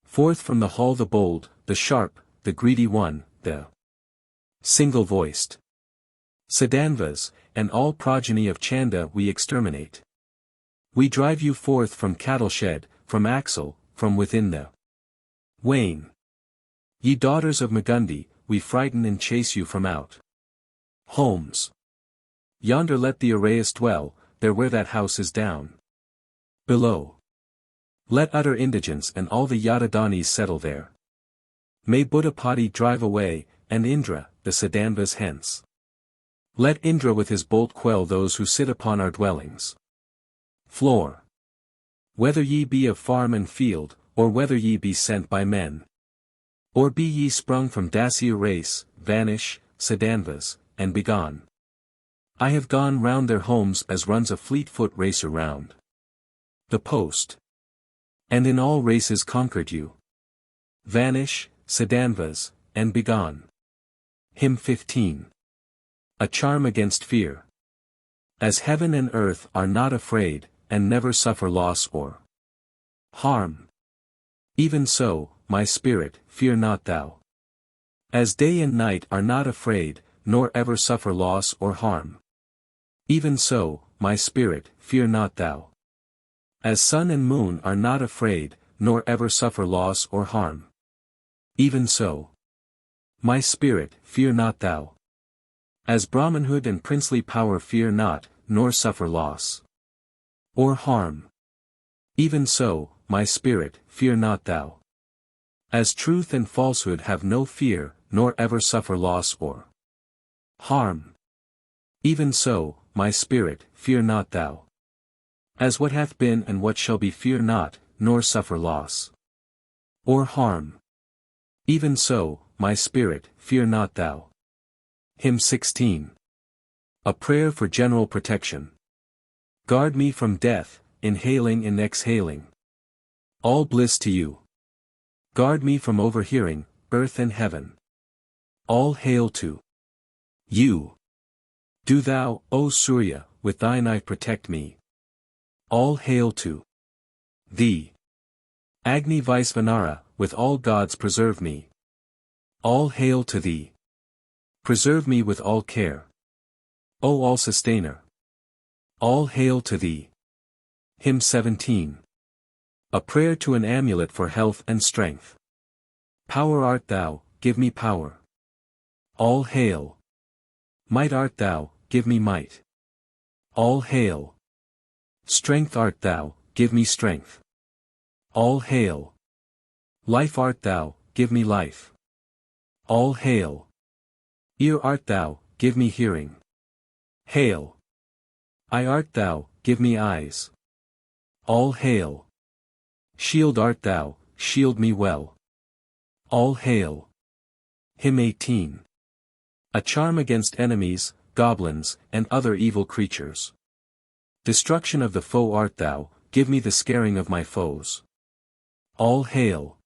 Speaker 1: Forth from the hall the bold, the sharp, the greedy one, the single-voiced Sadanvas, and all progeny of Chanda we exterminate. We drive you forth from cattle shed, from axle, from within the wain. Ye daughters of Magundi, we frighten and chase you from out homes. Yonder let the Arrayas dwell, there where that house is down below. Let utter indigence and all the Yadadanis settle there. May Buddhapati drive away, and Indra, the Sadanvas hence. Let Indra with his bolt quell those who sit upon our dwellings floor. Whether ye be of farm and field, or whether ye be sent by men, or be ye sprung from Dasya race, vanish, Sadanvas, and begone. I have gone round their homes as runs a fleet-foot racer round the post, and in all races conquered you. Vanish, Sadanvas, and begone. Hymn 15. A charm against fear. As heaven and earth are not afraid, and never suffer loss or harm, even so, my spirit, fear not thou. As day and night are not afraid, nor ever suffer loss or harm, even so, my spirit, fear not thou. As sun and moon are not afraid, nor ever suffer loss or harm, even so, my spirit, fear not thou. As Brahmanhood and princely power fear not, nor suffer loss or harm, even so, my spirit, fear not thou. As truth and falsehood have no fear, nor ever suffer loss or harm, even so, my spirit, fear not thou. As what hath been and what shall be fear not, nor suffer loss or harm, even so, my spirit, fear not thou. Hymn 16. A prayer for general protection. Guard me from death, inhaling and exhaling. All bliss to you. Guard me from overhearing, earth and heaven. All hail to you. Do thou, O Surya, with thine eye protect me. All hail to thee. Agni Vaisvanara, with all gods preserve me. All hail to thee. Preserve me with all care. O all-sustainer. All hail to thee. Hymn 17. A prayer to an amulet for health and strength. Power art thou, give me power. All hail. Might art thou, give me might. All hail. Strength art thou, give me strength. All hail. Life art thou, give me life. All hail. Ear art thou, give me hearing. Hail. Eye art thou, give me eyes. All hail. Shield art thou, shield me well. All hail. Hymn 18. A charm against enemies, goblins, and other evil creatures. Destruction of the foe art thou, give me the scaring of my foes. All hail.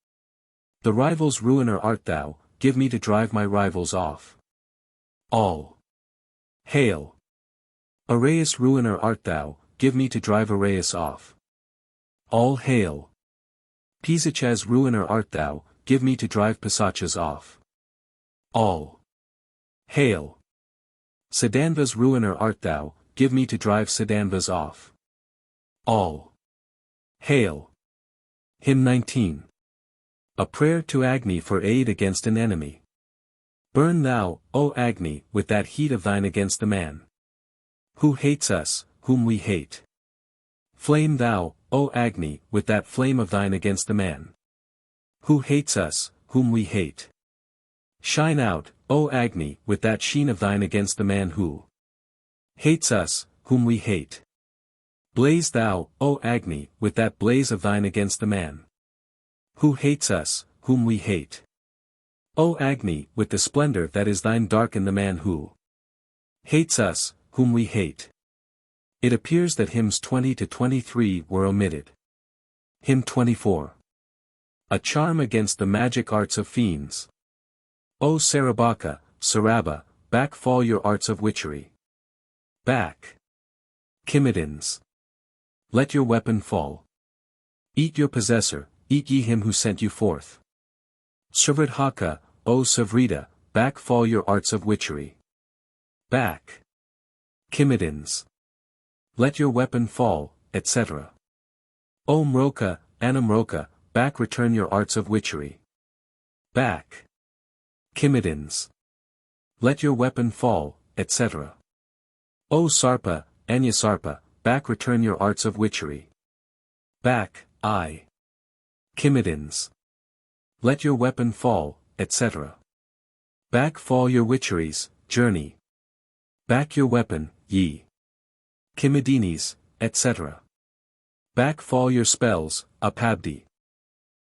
Speaker 1: The rival's ruiner art thou, give me to drive my rivals off. All hail. Arrayus ruiner art thou, give me to drive Arrayus off. All hail. Pisachas ruiner art thou, give me to drive Pisachas off. All hail. Sadanva's ruiner art thou, give me to drive Sadanvas off. All hail. Hymn 19. A prayer to Agni for aid against an enemy. Burn thou, O Agni, with that heat of thine against the man who hates us, whom we hate. Flame thou, O Agni, with that flame of thine against the man who hates us, whom we hate. Shine out, O Agni, with that sheen of thine against the man who hates us, whom we hate. Blaze thou, O Agni, with that blaze of thine against the man who hates us, whom we hate. O Agni, with the splendor that is thine darken the man who hates us, whom we hate. It appears that hymns 20 to 23 were omitted. Hymn 24. A charm against the magic arts of fiends. O Sarabaka, Saraba, back fall your arts of witchery. Back. Kimidins. Let your weapon fall. Eat your possessor, eat ye him who sent you forth. Savridhaka, O Savrita, back fall your arts of witchery. Back. Kimidins. Let your weapon fall, etc. O Mroka, Anamroka, back return your arts of witchery. Back. Kimidins. Let your weapon fall, etc. O Sarpa, Anyasarpa, back return your arts of witchery. Back, I. Kimidins. Let your weapon fall, etc. Back fall your witcheries, journey. Back your weapon, ye. Kimidinis, etc. Back fall your spells, Apabdi.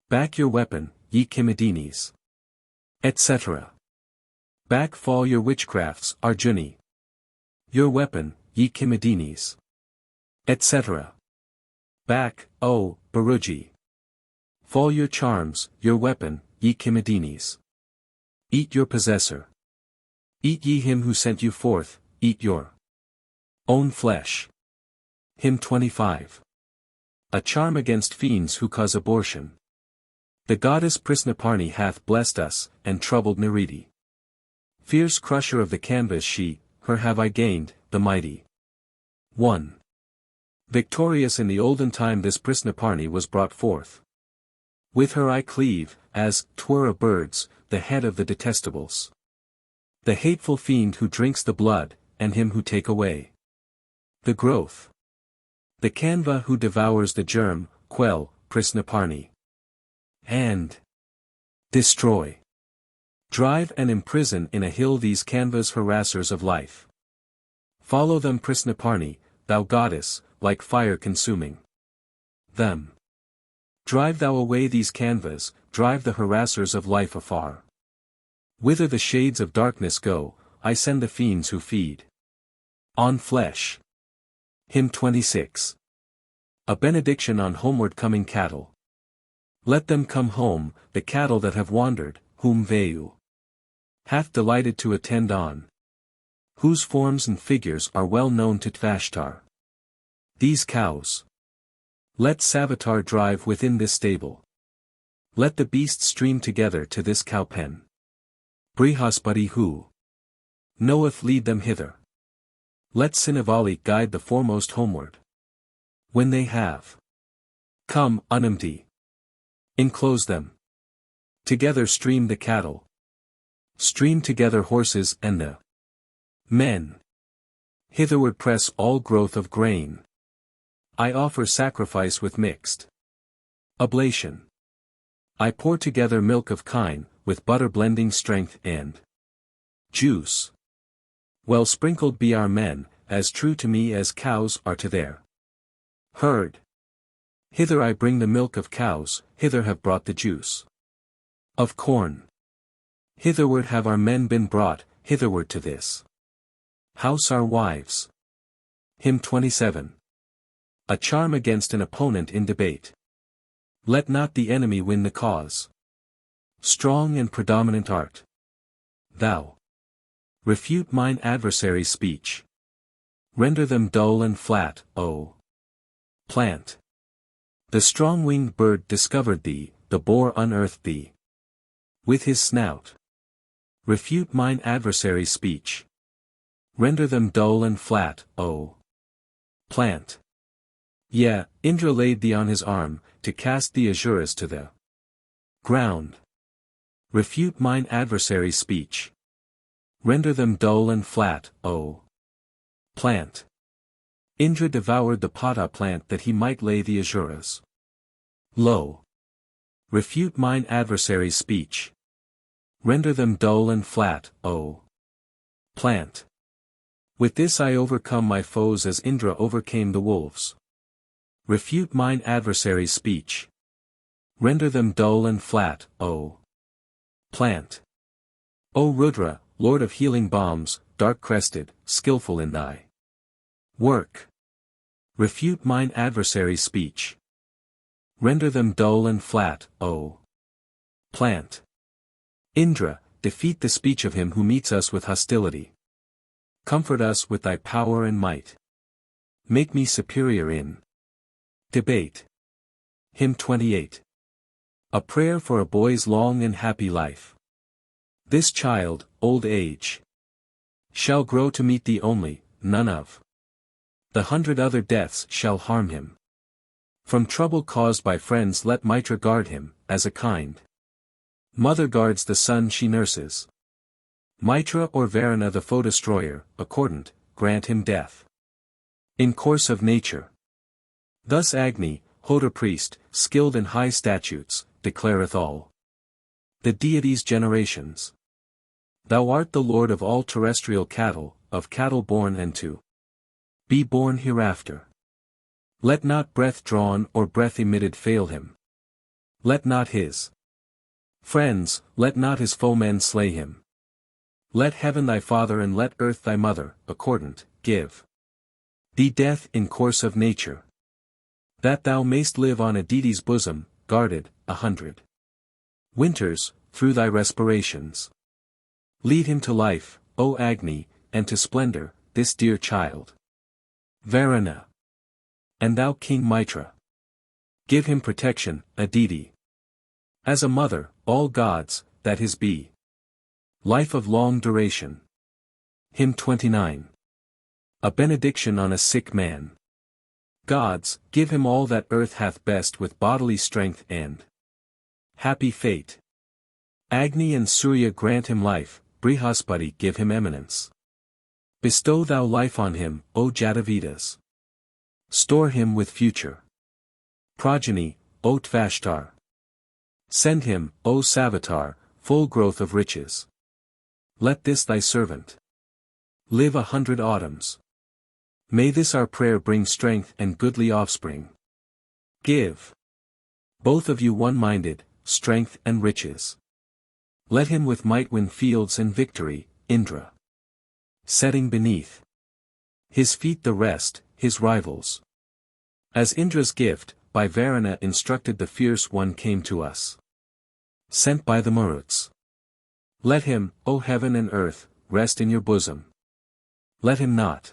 Speaker 1: Back your weapon, ye Kimidinis. Etc. Back fall your witchcrafts, Arjuni. Your weapon, ye Kimidinis. Etc. Back, O, Baruji. Fall your charms, your weapon, ye Kimidinis. Eat your possessor. Eat ye him who sent you forth, eat your own flesh. Hymn 25. A charm against fiends who cause abortion. The goddess Prisnaparni hath blessed us, and troubled Nariti. Fierce crusher of the canvas she, her have I gained, the mighty 1. Victorious in the olden time this Prisnaparni was brought forth. With her I cleave, as 'twere a bird's, the head of the detestables. The hateful fiend who drinks the blood, and him who take away the growth. The canva who devours the germ, quell, Prisnaparni. And destroy. Drive and imprison in a hill these canvas harassers of life. Follow them Prisnaparni, thou goddess, like fire consuming them. Drive thou away these canvas, drive the harassers of life afar. Whither the shades of darkness go, I send the fiends who feed on flesh. Hymn 26. A benediction on homeward coming cattle. Let them come home, the cattle that have wandered, whom Vayu hath delighted to attend on. Whose forms and figures are well known to Tvashtar. These cows. Let Savitar drive within this stable. Let the beasts stream together to this cow pen. Brihaspati who knoweth lead them hither. Let Sinavali guide the foremost homeward. When they have come, Anamti. Enclose them. Together stream the cattle. Stream together horses and the men. Hitherward press all growth of grain. I offer sacrifice with mixed oblation. I pour together milk of kine, with butter blending strength and juice. Well sprinkled be our men, as true to me as cows are to their herd. Hither I bring the milk of cows, hither have brought the juice of corn. Hitherward have our men been brought, hitherward to this house our wives. Hymn 27. A charm against an opponent in debate. Let not the enemy win the cause. Strong and predominant art. Thou. Refute mine adversary's speech. Render them dull and flat, O plant. The strong-winged bird discovered thee, the boar unearthed thee with his snout. Refute mine adversary's speech. Render them dull and flat, O plant. Yea, Indra laid thee on his arm, to cast the Asuras to the ground. Refute mine adversary's speech. Render them dull and flat, O plant. Indra devoured the pata plant that he might lay the Asuras low. Refute mine adversary's speech. Render them dull and flat, O plant. With this I overcome my foes as Indra overcame the wolves. Refute mine adversary's speech. Render them dull and flat, O plant. O Rudra, Lord of healing balms, dark-crested, skillful in thy work. Refute mine adversary's speech. Render them dull and flat, O plant. Indra, defeat the speech of him who meets us with hostility. Comfort us with thy power and might. Make me superior in debate. Hymn 28. A prayer for a boy's long and happy life. This child, old age, shall grow to meet thee only, none of the 100 other deaths shall harm him. From trouble caused by friends let Mitra guard him, as a kind mother guards the son she nurses. Mitra or Varuna the foe destroyer, accordant, grant him death in course of nature. Thus Agni, Hoda priest, skilled in high statutes, declareth all the deities' generations. Thou art the lord of all terrestrial cattle, of cattle born and to be born hereafter. Let not breath drawn or breath emitted fail him. Let not his friends, let not his foemen slay him. Let heaven thy father and let earth thy mother, accordant, give thee death in course of nature. That thou mayst live on a deity's bosom, guarded, 100 winters, through thy respirations. Lead him to life, O Agni, and to splendor, this dear child. Varuna. And thou King Mitra. Give him protection, Aditi. As a mother, all gods, that his be life of long duration. Hymn 29. A benediction on a sick man. Gods, give him all that earth hath best with bodily strength and happy fate. Agni and Surya grant him life, Brihaspati give him eminence. Bestow thou life on him, O Jatavedas. Store him with future progeny, O Tvashtar. Send him, O Savitar, full growth of riches. Let this thy servant live 100 autumns. May this our prayer bring strength and goodly offspring. Give both of you one-minded, strength and riches. Let him with might win fields and victory, Indra. Setting beneath his feet the rest, his rivals. As Indra's gift, by Varuna instructed the fierce one came to us. Sent by the Maruts. Let him, O heaven and earth, rest in your bosom. Let him not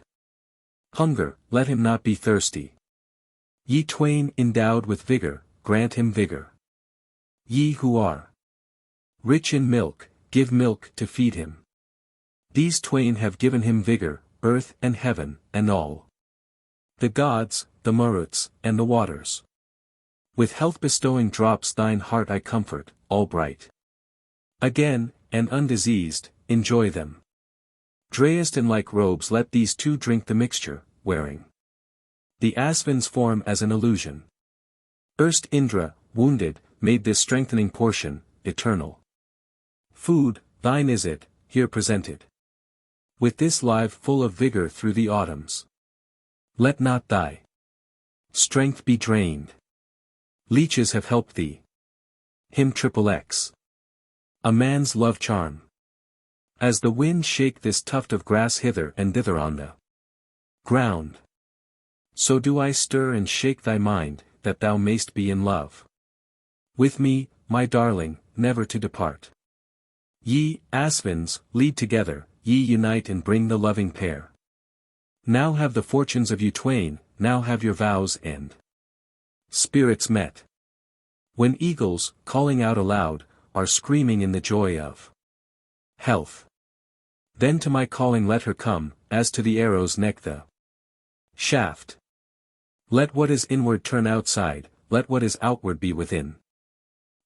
Speaker 1: hunger, let him not be thirsty. Ye twain endowed with vigor, grant him vigor. Ye who are rich in milk, give milk to feed him. These twain have given him vigor, earth and heaven, and all the gods, the Maruts, and the waters. With health-bestowing drops thine heart I comfort, all bright. Again, and undiseased, enjoy them. Drayest in like robes let these two drink the mixture, wearing the Asvin's form as an illusion. Erst Indra, wounded, made this strengthening portion, eternal food, thine is it, here presented. With this live full of vigor through the autumns. Let not thy strength be drained. Leeches have helped thee. Hymn XXX. A man's love charm. As the wind shake this tuft of grass hither and thither on the ground, so do I stir and shake thy mind, that thou mayst be in love with me, my darling, never to depart. Ye, Asvins, lead together, ye unite and bring the loving pair. Now have the fortunes of you twain, now have your vows and spirits met. When eagles, calling out aloud, are screaming in the joy of health, then to my calling let her come, as to the arrow's neck the shaft. Let what is inward turn outside, let what is outward be within.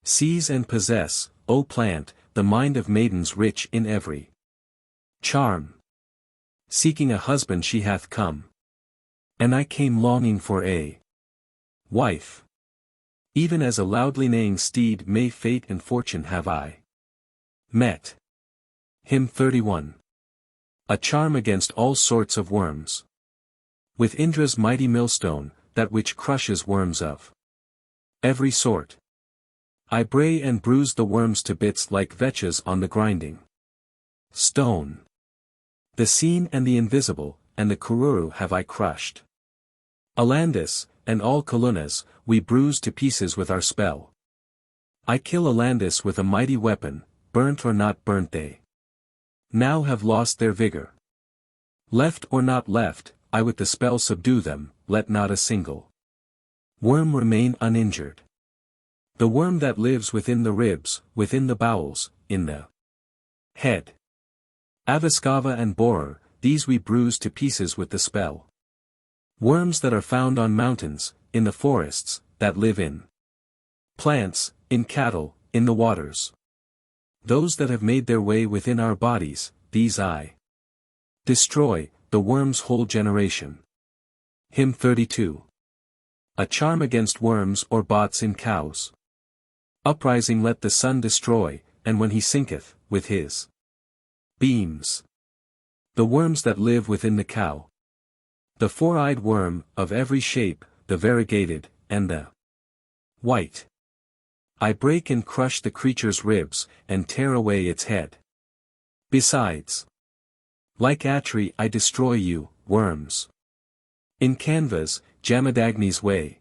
Speaker 1: Seize and possess, O plant, the mind of maidens rich in every charm. Seeking a husband she hath come. And I came longing for a wife. Even as a loudly neighing steed may fate and fortune have I met. Hymn 31. A charm against all sorts of worms. With Indra's mighty millstone, that which crushes worms of every sort, I bray and bruise the worms to bits like vetches on the grinding stone. The seen and the invisible, and the kururu have I crushed. Alandis, and all Kalunas, we bruise to pieces with our spell. I kill Alandis with a mighty weapon, burnt or not burnt they now have lost their vigor. Left or not left, I with the spell subdue them, let not a single worm remain uninjured. The worm that lives within the ribs, within the bowels, in the head. Avaskava and borer, these we bruise to pieces with the spell. Worms that are found on mountains, in the forests, that live in plants, in cattle, in the waters. Those that have made their way within our bodies, these I destroy, the worm's whole generation. Hymn 32. A charm against worms or bots in cows. Uprising let the sun destroy, and when he sinketh, with his beams, the worms that live within the cow. The four-eyed worm, of every shape, the variegated, and the white. I break and crush the creature's ribs, and tear away its head. Besides, like Atri I destroy you, worms. In Canvas, Jamadagni's way.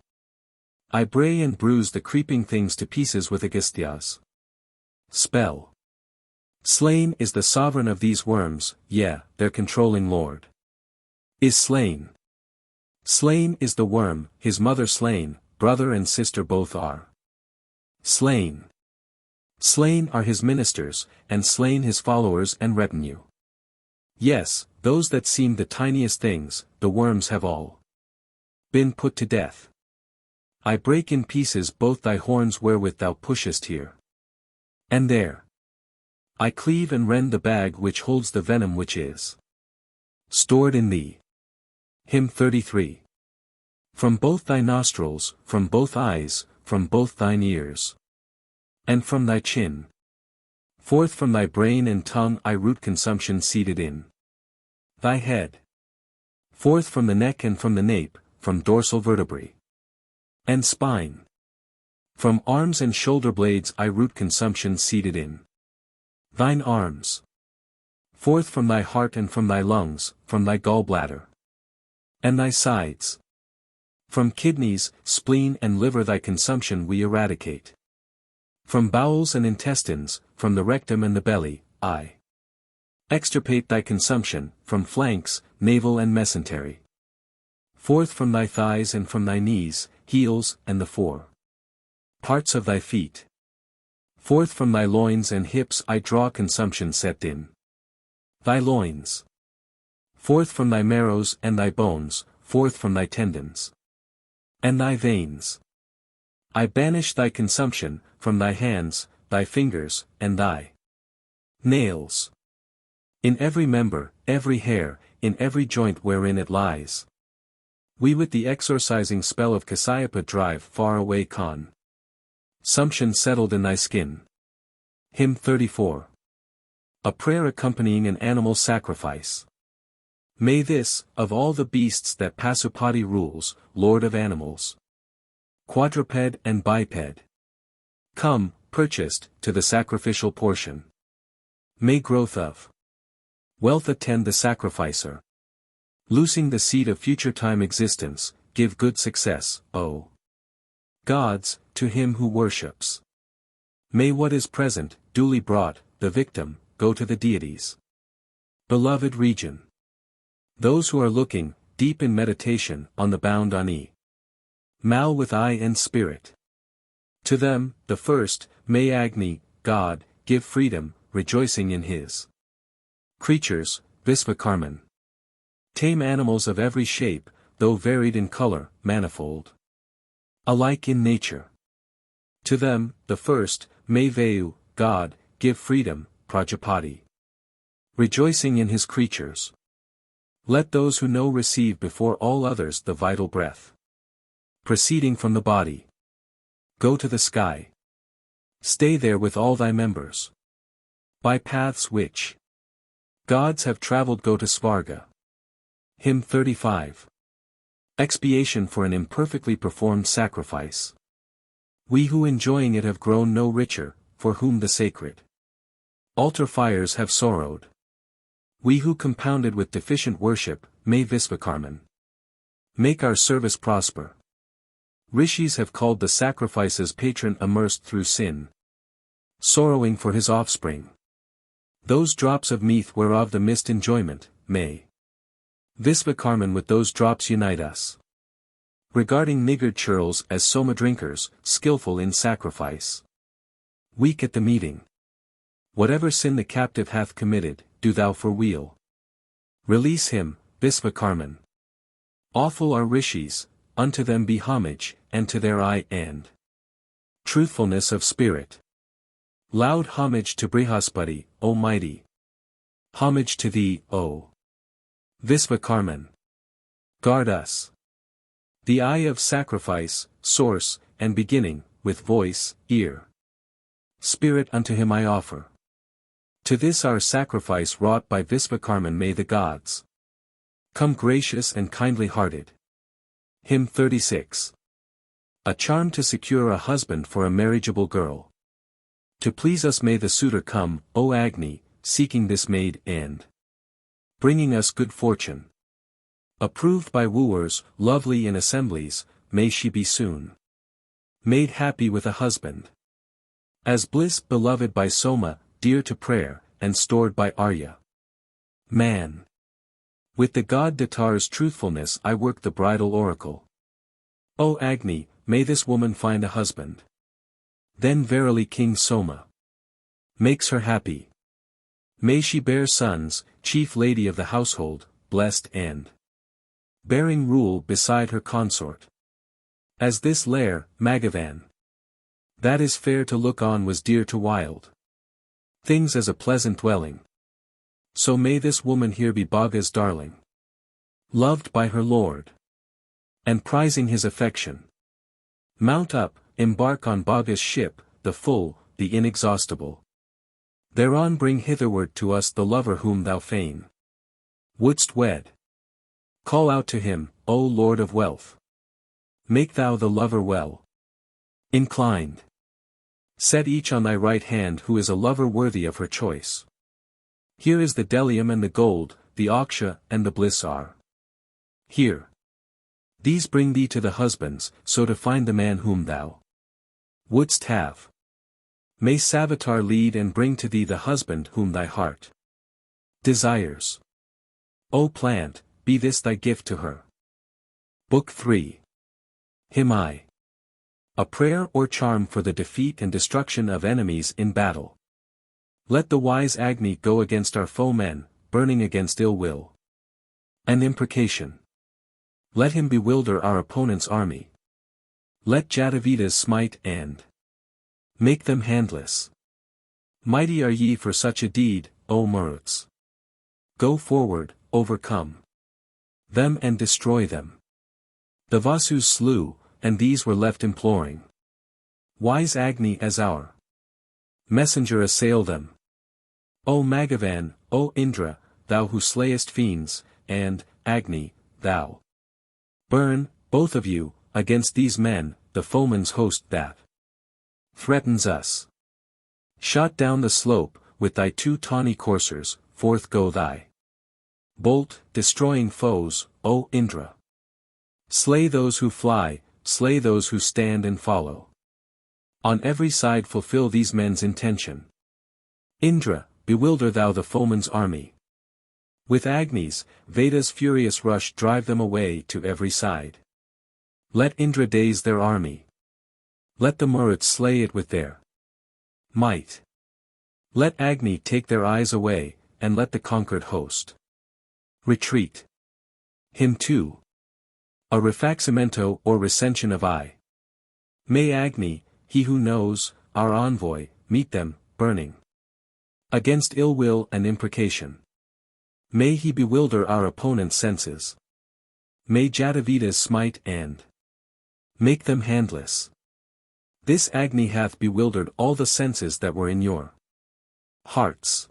Speaker 1: I bray and bruise the creeping things to pieces with Agastya's spell. Slain is the sovereign of these worms, yeah, their controlling lord is slain. Slain is the worm, his mother slain, brother and sister both are slain. Slain are his ministers, and slain his followers and retinue. Yes, those that seem the tiniest things, the worms have all been put to death. I break in pieces both thy horns wherewith thou pushest here and there. I cleave and rend the bag which holds the venom which is stored in thee. Hymn 33. From both thy nostrils, from both eyes, from both thine ears, and from thy chin, forth from thy brain and tongue I root consumption seated in thy head. Forth from the neck and from the nape, from dorsal vertebrae and spine. From arms and shoulder blades I root consumption seated in thine arms. Forth from thy heart and from thy lungs, from thy gallbladder and thy sides. From kidneys, spleen and liver thy consumption we eradicate. From bowels and intestines, from the rectum and the belly, I extirpate thy consumption, from flanks, navel and mesentery. Forth from thy thighs and from thy knees, heels, and the fore parts of thy feet. Forth from thy loins and hips I draw consumption set in thy loins. Forth from thy marrows and thy bones, forth from thy tendons and thy veins. I banish thy consumption, from thy hands, thy fingers, and thy nails. In every member, every hair, in every joint wherein it lies. We with the exorcising spell of Kasyapa drive far away consumption settled in thy skin. Hymn 34. A prayer accompanying an animal sacrifice. May this, of all the beasts that Pasupati rules, lord of animals, quadruped and biped. Come, purchased, to the sacrificial portion. May growth of wealth attend the sacrificer. Loosing the seed of future time existence, give good success, O gods, to him who worships. May what is present, duly brought, the victim, go to the deities. Beloved region. Those who are looking, deep in meditation, on the bound ani. Mal with eye and spirit. To them, the first, may Agni, God, give freedom, rejoicing in his creatures, Visvakarman. Tame animals of every shape, though varied in color, manifold. Alike in nature. To them, the first, may Vayu, God, give freedom, Prajapati. Rejoicing in his creatures. Let those who know receive before all others the vital breath. Proceeding from the body. Go to the sky. Stay there with all thy members. By paths which gods have traveled go to Svarga. Hymn 35. Expiation for an imperfectly performed sacrifice. We who enjoying it have grown no richer, for whom the sacred altar fires have sorrowed. We who compounded with deficient worship, may Visvakarman make our service prosper. Rishis have called the sacrifice's patron immersed through sin, sorrowing for his offspring. Those drops of meath whereof the mist enjoyment, may Visvakarman with those drops unite us. Regarding niggard churls as soma drinkers, skillful in sacrifice. Weak at the meeting. Whatever sin the captive hath committed, do thou for weal. Release him, Visvakarman. Awful are rishis, unto them be homage, and to their eye and truthfulness of spirit. Loud homage to Brihaspati, O mighty. Homage to thee, O Visvakarman. Guard us. The eye of sacrifice, source, and beginning, with voice, ear. Spirit unto him I offer. To this our sacrifice wrought by Visvakarman may the gods come gracious and kindly hearted. Hymn 36. A charm to secure a husband for a marriageable girl. To please us may the suitor come, O Agni, seeking this maid and bringing us good fortune. Approved by wooers, lovely in assemblies, may she be soon made happy with a husband. As bliss beloved by Soma, dear to prayer, and stored by Arya. Man. With the god Datar's truthfulness I work the bridal oracle. O Agni, may this woman find a husband. Then verily King Soma makes her happy. May she bear sons, chief lady of the household, blessed and bearing rule beside her consort. As this lair, Magavan, that is fair to look on was dear to wild things as a pleasant dwelling. So may this woman here be Bhaga's darling, loved by her lord, and prizing his affection. Mount up, embark on Bhaga's ship, the full, the inexhaustible. Thereon bring hitherward to us the lover whom thou fain wouldst wed. Call out to him, O Lord of wealth. Make thou the lover well inclined. Set each on thy right hand who is a lover worthy of her choice. Here is the bdellium and the gold, the aksha and the bliss are here. These bring thee to the husbands, so to find the man whom thou wouldst have. May Savitar lead and bring to thee the husband whom thy heart desires. O plant, be this thy gift to her. Book 3. Hymn I. A prayer or charm for the defeat and destruction of enemies in battle. Let the wise Agni go against our foemen, burning against ill will. An imprecation. Let him bewilder our opponent's army. Let Jatavidas smite and make them handless. Mighty are ye for such a deed, O Maruts. Go forward, overcome them and destroy them. The Vasus slew, and these were left imploring. Wise Agni as our messenger assail them. O Magavan, O Indra, thou who slayest fiends, and, Agni, thou burn, both of you, against these men, the foeman's host that threatens us. Shot down the slope, with thy 2 tawny coursers, forth go thy bolt, destroying foes, O Indra. Slay those who fly, slay those who stand and follow. On every side fulfill these men's intention. Indra, bewilder thou the foeman's army. With Agni's, Veda's furious rush drive them away to every side. Let Indra daze their army. Let the Maruts slay it with their might. Let Agni take their eyes away, and let the conquered host retreat. Hymn 2. A rifaximento or recension of I. May Agni, he who knows, our envoy, meet them, burning against ill will and imprecation. May he bewilder our opponents' senses. May Jatavedas smite and make them handless. This Agni hath bewildered all the senses that were in your hearts.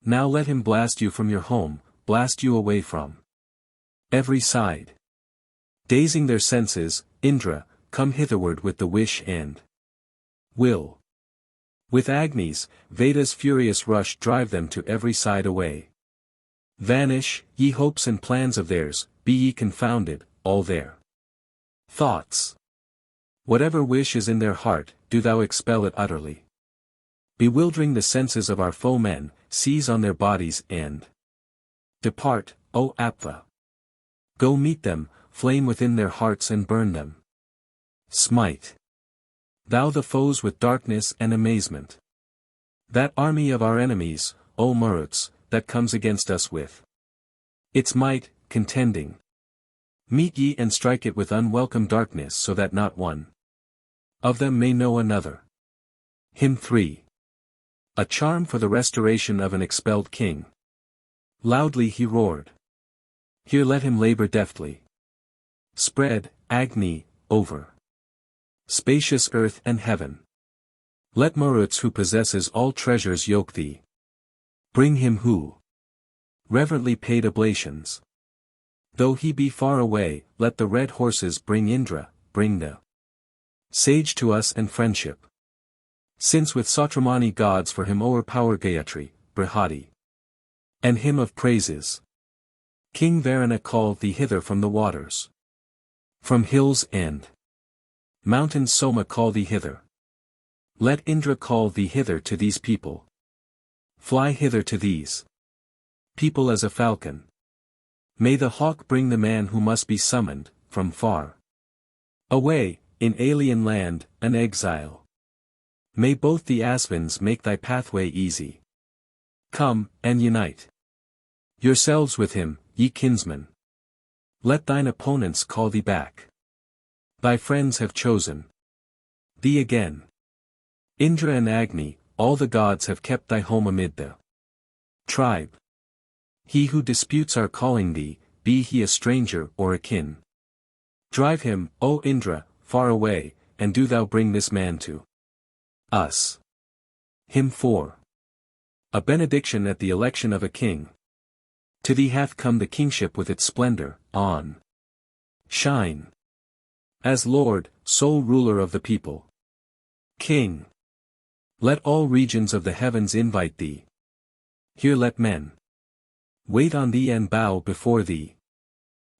Speaker 1: Now let him blast you from your home, blast you away from every side. Dazing their senses, Indra, come hitherward with the wish and will. With Agni's, Veda's furious rush drive them to every side away. Vanish, ye hopes and plans of theirs, be ye confounded, all their thoughts. Whatever wish is in their heart, do thou expel it utterly. Bewildering the senses of our foemen, seize on their bodies and depart, O Appa. Go meet them, flame within their hearts and burn them. Smite thou the foes with darkness and amazement. That army of our enemies, O Maruts, that comes against us with its might, contending. Meet ye and strike it with unwelcome darkness so that not one of them may know another. Hymn 3. A charm for the restoration of an expelled king. Loudly he roared. Here let him labor deftly. Spread, Agni, over spacious earth and heaven. Let Maruts who possesses all treasures yoke thee. Bring him who reverently paid oblations. Though he be far away, let the red horses bring Indra, bring the sage to us and friendship. Since with Sautramani gods for him o'erpower Gayatri, Brihadi, and hymn of praises. King Varuna call thee hither from the waters. From hills and mountains Soma call thee hither. Let Indra call thee hither to these people. Fly hither to these people as a falcon. May the hawk bring the man who must be summoned, from far away, in alien land, an exile. May both the Asvins make thy pathway easy. Come, and unite yourselves with him, ye kinsmen. Let thine opponents call thee back. Thy friends have chosen thee again. Indra and Agni, all the gods have kept thy home amid the tribe. He who disputes our calling thee, be he a stranger or a kin. Drive him, O Indra, far away, and do thou bring this man to us. Hymn 4. A benediction at the election of a king. To thee hath come the kingship with its splendor, on shine. As Lord, sole ruler of the people. King. Let all regions of the heavens invite thee. Here let men wait on thee and bow before thee.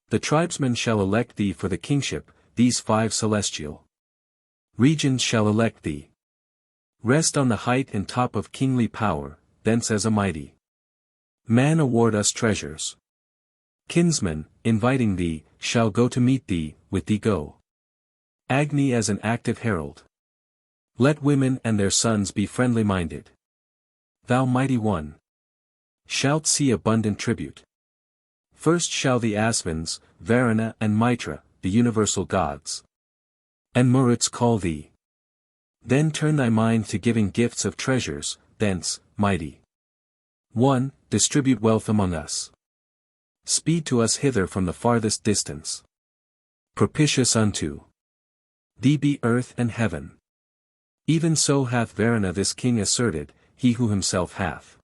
Speaker 1: The tribesmen shall elect thee for the kingship, these 5 celestial regions shall elect thee. Rest on the height and top of kingly power, thence as a mighty man award us treasures. Kinsmen, inviting thee, shall go to meet thee, with thee go. Agni as an active herald. Let women and their sons be friendly minded. Thou mighty one shalt see abundant tribute. First shall the Asvins, Varuna and Mitra, the universal gods, and Maruts call thee. Then turn thy mind to giving gifts of treasures, thence, mighty one, distribute wealth among us. Speed to us hither from the farthest distance. Propitious unto thee be earth and heaven. Even so hath Varuna this king asserted, he who himself hath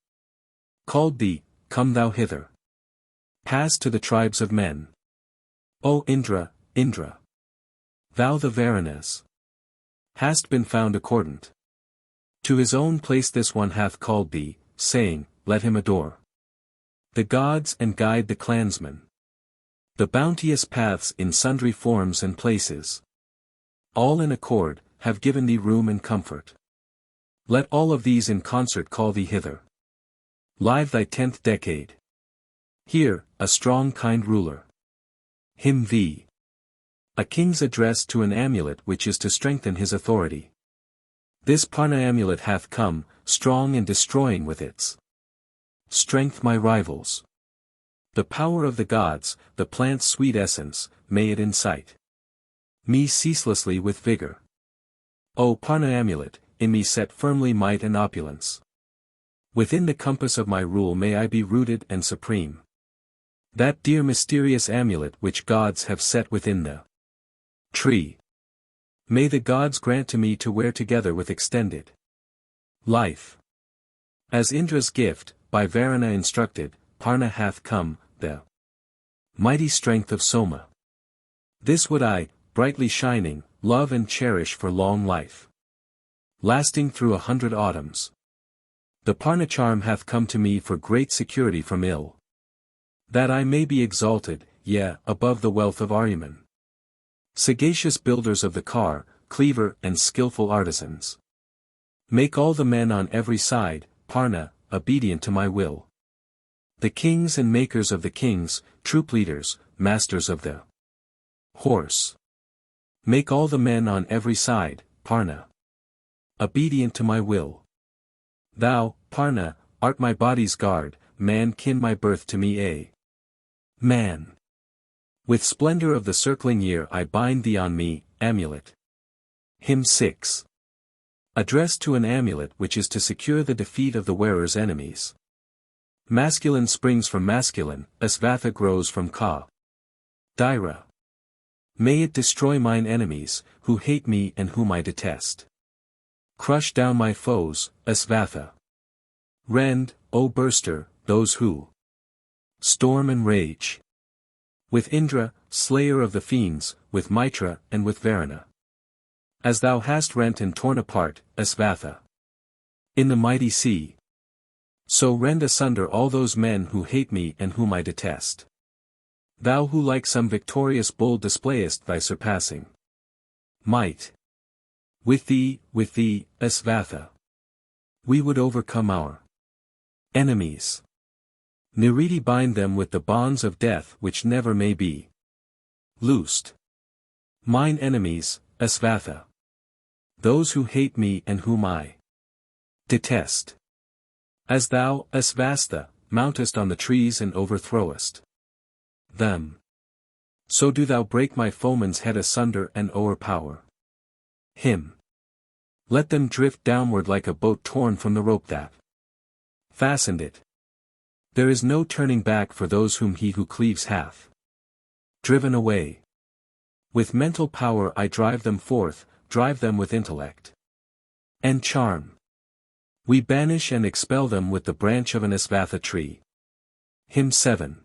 Speaker 1: called thee, come thou hither. Pass to the tribes of men. O Indra, Indra. Thou the Varanas hast been found accordant. To his own place this one hath called thee, saying, let him adore the gods and guide the clansmen. The bounteous paths in sundry forms and places, all in accord, have given thee room and comfort. Let all of these in concert call thee hither. Live thy 10th decade. Here, a strong kind ruler. Him V. A king's address to an amulet which is to strengthen his authority. This Parna amulet hath come, strong and destroying with its strength my rivals. The power of the gods, the plant's sweet essence, may it incite me ceaselessly with vigor. O Parna amulet, in me set firmly might and opulence. Within the compass of my rule may I be rooted and supreme. That dear mysterious amulet which gods have set within the tree, may the gods grant to me to wear together with extended life. As Indra's gift, by Varuna instructed, Parna hath come, the mighty strength of Soma. This would I, brightly shining, love and cherish for long life, lasting through 100 autumns. The Parna charm hath come to me for great security from ill, that I may be exalted, yea, above the wealth of Aryaman. Sagacious builders of the car, cleaver and skillful artisans, make all the men on every side, Parna, obedient to my will. The kings and makers of the kings, troop leaders, masters of the horse, make all the men on every side, Parna, obedient to my will. Thou, Parna, art my body's guard, man kin my birth to me a man. With splendor of the circling year I bind thee on me, amulet. Hymn 6. Addressed to an amulet which is to secure the defeat of the wearer's enemies. Masculine springs from masculine, Asvatha grows from Ka. Daira. May it destroy mine enemies, who hate me and whom I detest. Crush down my foes, Asvatha. Rend, O burster, those who storm and rage. With Indra, slayer of the fiends, with Mitra and with Varuna. As thou hast rent and torn apart, Asvatha, in the mighty sea, so rend asunder all those men who hate me and whom I detest. Thou who like some victorious bull displayest thy surpassing might. With thee, Asvatha, we would overcome our enemies. Niriti bind them with the bonds of death which never may be loosed. Mine enemies, Asvatha, those who hate me and whom I detest. As thou, Asvastha, mountest on the trees and overthrowest them, so do thou break my foeman's head asunder and o'erpower him. Let them drift downward like a boat torn from the rope that fastened it. There is no turning back for those whom he who cleaves hath driven away. With mental power I drive them forth, drive them with intellect and charm. We banish and expel them with the branch of an Asvatha tree. Hymn 7.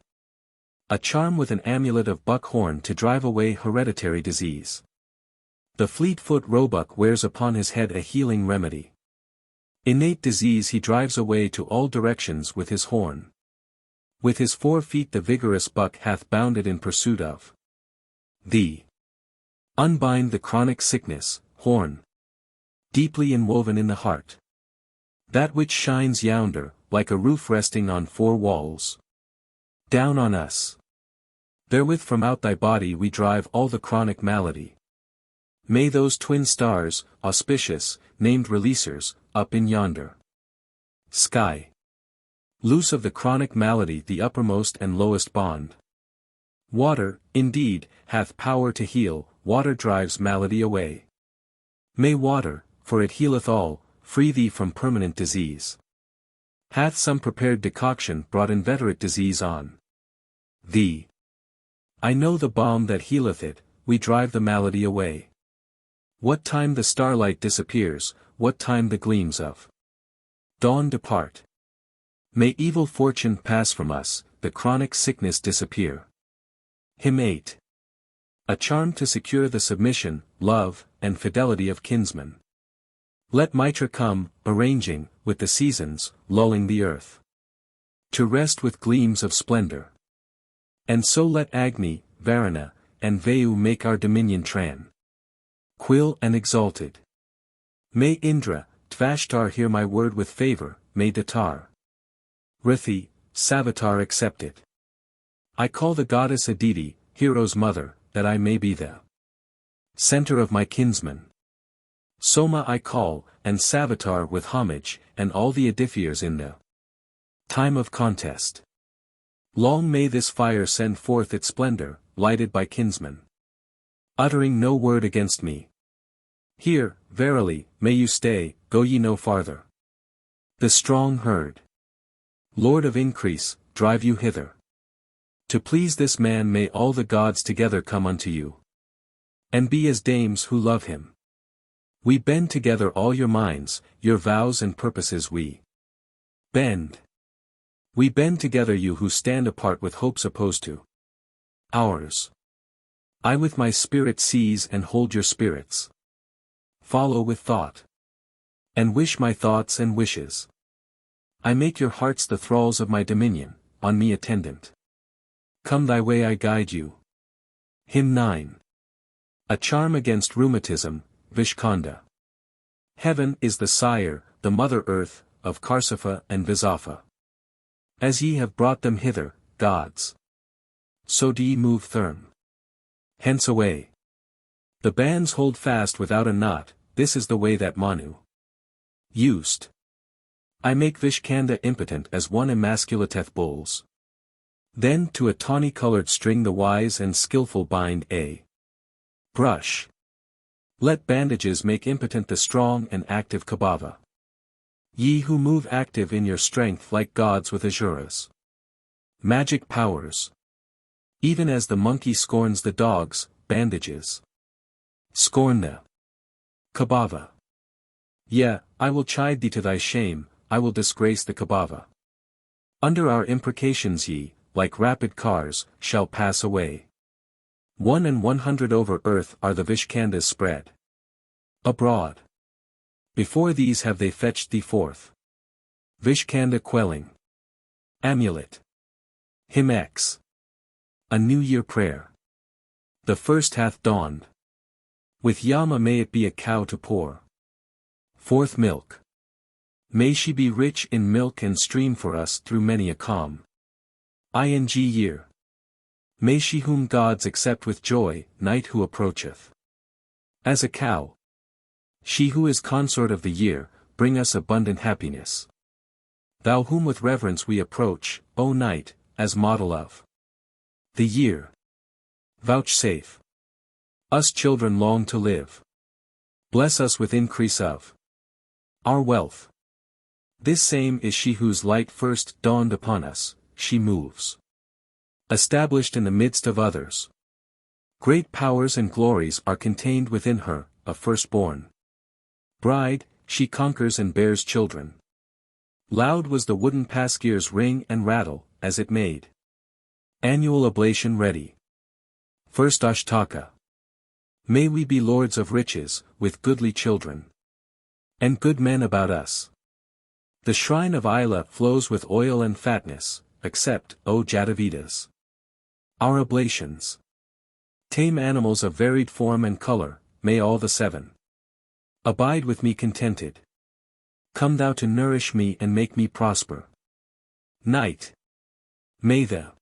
Speaker 1: A charm with an amulet of buck-horn to drive away hereditary disease. The fleet-foot roebuck wears upon his head a healing remedy. Innate disease he drives away to all directions with his horn. With his 4 feet the vigorous buck hath bounded in pursuit of thee. Unbind the chronic sickness, horn, deeply inwoven in the heart. That which shines yonder, like a roof resting on 4 walls. Down on us. Therewith from out thy body we drive all the chronic malady. May those twin stars, auspicious, named releasers, up in yonder sky, loose of the chronic malady the uppermost and lowest bond. Water, indeed, hath power to heal, water drives malady away. May water, for it healeth all, free thee from permanent disease. Hath some prepared decoction brought inveterate disease on thee? I know the balm that healeth it, we drive the malady away. What time the starlight disappears, what time the gleams of dawn depart. May evil fortune pass from us, the chronic sickness disappear. Hymn 8. A charm to secure the submission, love, and fidelity of kinsmen. Let Mitra come, arranging, with the seasons, lulling the earth to rest with gleams of splendor. And so let Agni, Varuna, and Vayu make our dominion tranquil and exalted. May Indra, Tvashtar hear my word with favor, may Datar, Rithi, Savitar accept it. I call the goddess Aditi, hero's mother, that I may be the center of my kinsmen. Soma I call, and Savitar with homage, and all the Adithiers in the time of contest. Long may this fire send forth its splendor, lighted by kinsmen, uttering no word against me. Here, verily, may you stay, go ye no farther. The strong herd, Lord of increase, drive you hither. To please this man may all the gods together come unto you, and be as dames who love him. We bend together all your minds, your vows and purposes we bend. We bend together you who stand apart with hopes opposed to ours. I with my spirit seize and hold your spirits. Follow with thought. And wish my thoughts and wishes. I make your hearts the thralls of my dominion, on me attendant. Come thy way I guide you. Hymn 9. A charm against rheumatism, Vishkanda. Heaven is the sire, the mother earth, of Karsapha and Visapha. As ye have brought them hither, gods, so do ye move firm. Hence away. The bands hold fast without a knot, this is the way that Manu used. I make Vishkanda impotent as one emasculateth bulls. Then to a tawny-colored string the wise and skillful bind a brush. Let bandages make impotent the strong and active Kabava. Ye who move active in your strength like gods with asuras. Magic powers. Even as the monkey scorns the dogs, bandages scorn the Kabava. Yea, I will chide thee to thy shame, I will disgrace the Kabava. Under our imprecations ye, like rapid cars, shall pass away. 100 over earth are the Vishkandas spread abroad. Before these have they fetched thee forth. Vishkanda quelling. Amulet. Hymn X. A New Year Prayer. The first hath dawned. With Yama may it be a cow to pour forth milk. May she be rich in milk and stream for us through many a calm ing year. May she whom gods accept with joy, night who approacheth as a cow. She who is consort of the year, bring us abundant happiness. Thou whom with reverence we approach, O night, as model of the year. Vouchsafe us children long to live. Bless us with increase of our wealth. This same is she whose light first dawned upon us, she moves established in the midst of others. Great powers and glories are contained within her, a firstborn bride, she conquers and bears children. Loud was the wooden pasquiere's ring and rattle, as it made annual oblation ready. First Ashtaka. May we be lords of riches, with goodly children and good men about us. The shrine of Ila flows with oil and fatness, accept, O Jatavedas, our oblations. Tame animals of varied form and color, may all the seven abide with me contented. Come thou to nourish me and make me prosper. Night. May the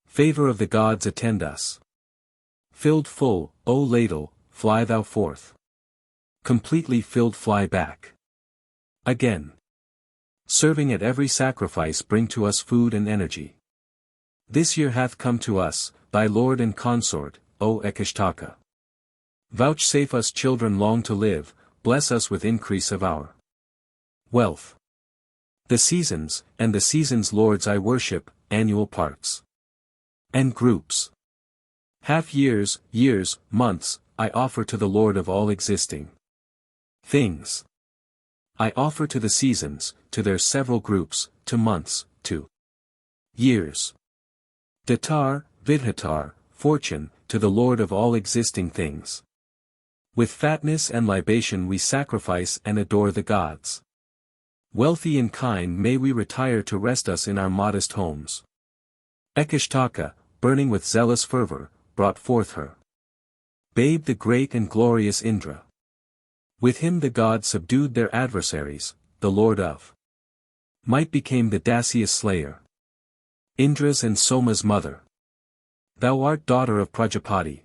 Speaker 1: favor of the gods attend us. Filled full, O ladle, fly thou forth. Completely filled fly back again. Serving at every sacrifice bring to us food and energy. This year hath come to us, thy lord and consort, O Ekashtaka. Vouchsafe us children long to live, bless us with increase of our wealth. The seasons, and the seasons' lords I worship, annual parts and groups. Half years, years, months, I offer to the Lord of all existing things. I offer to the seasons, to their several groups, to months, to years. Datar, Vidhatar, fortune, to the Lord of all existing things. With fatness and libation we sacrifice and adore the gods. Wealthy in kind may we retire to rest us in our modest homes. Ekashtaka, burning with zealous fervor, brought forth her babe the great and glorious Indra. With him the gods subdued their adversaries, the Lord of might became the Dasyas slayer. Indra's and Soma's mother. Thou art daughter of Prajapati.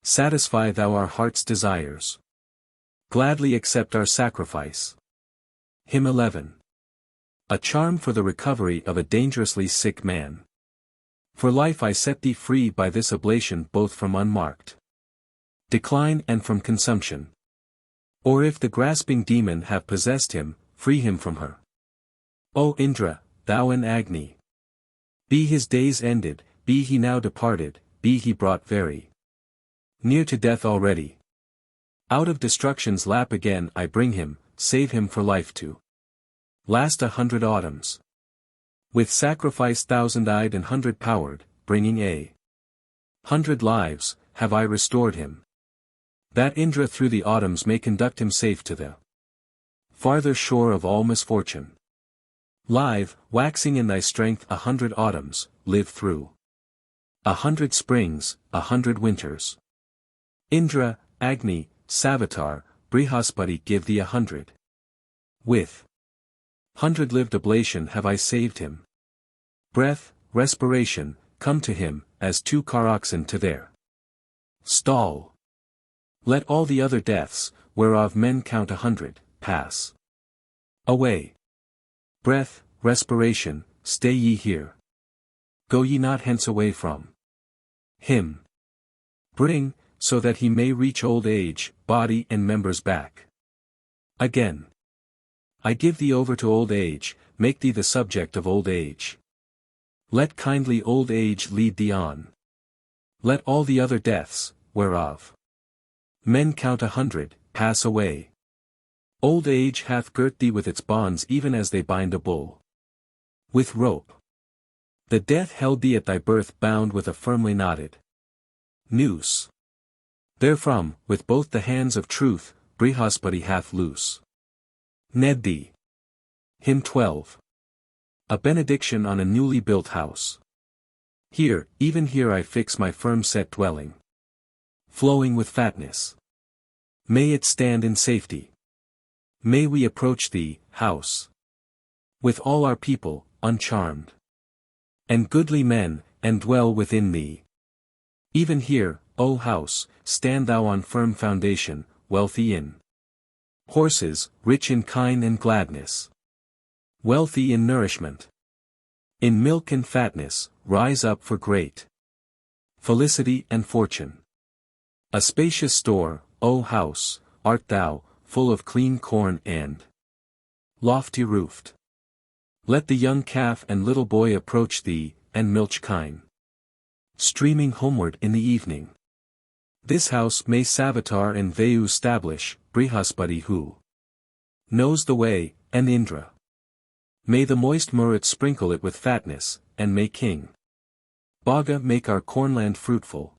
Speaker 1: Satisfy thou our heart's desires. Gladly accept our sacrifice. Hymn 11. A charm for the recovery of a dangerously sick man. For life I set thee free by this oblation both from unmarked decline and from consumption. Or if the grasping demon have possessed him, free him from her. O Indra, thou and Agni. Be his days ended, be he now departed, be he brought very near to death already. Out of destruction's lap again I bring him, save him for life to last 100 autumns. With sacrifice 1,000-eyed and 100-powered, bringing 100 lives, have I restored him. That Indra through the autumns may conduct him safe to the farther shore of all misfortune. Live, waxing in thy strength 100 autumns, live through 100 springs, 100 winters. Indra, Agni, Savitar, Brihaspati give thee 100. With 100-lived oblation have I saved him. Breath, respiration, come to him, as 2 car oxen to their stall. Let all the other deaths, whereof men count 100, pass away. Breath, respiration, stay ye here. Go ye not hence away from him. Bring, so that he may reach old age, body and members back again. I give thee over to old age, make thee the subject of old age. Let kindly old age lead thee on. Let all the other deaths, whereof men count 100, pass away. Old age hath girt thee with its bonds even as they bind a bull with rope. The death held thee at thy birth bound with a firmly knotted noose. Therefrom, with both the hands of truth, Brihaspati hath loose ned thee. Hymn 12. A benediction on a newly built house. Here, even here I fix my firm set dwelling, flowing with fatness. May it stand in safety. May we approach thee, house, with all our people, uncharmed, and goodly men, and dwell within thee. Even here, O house, stand thou on firm foundation, wealthy in horses, rich in kine and gladness, wealthy in nourishment, in milk and fatness, rise up for great felicity and fortune. A spacious store, O house, art thou, full of clean corn and lofty roofed. Let the young calf and little boy approach thee, and milch kine, streaming homeward in the evening. This house may Savitar and Vayu stablish, Brihaspati who knows the way, and Indra. May the moist Murut sprinkle it with fatness, and may King Bhaga make our cornland fruitful.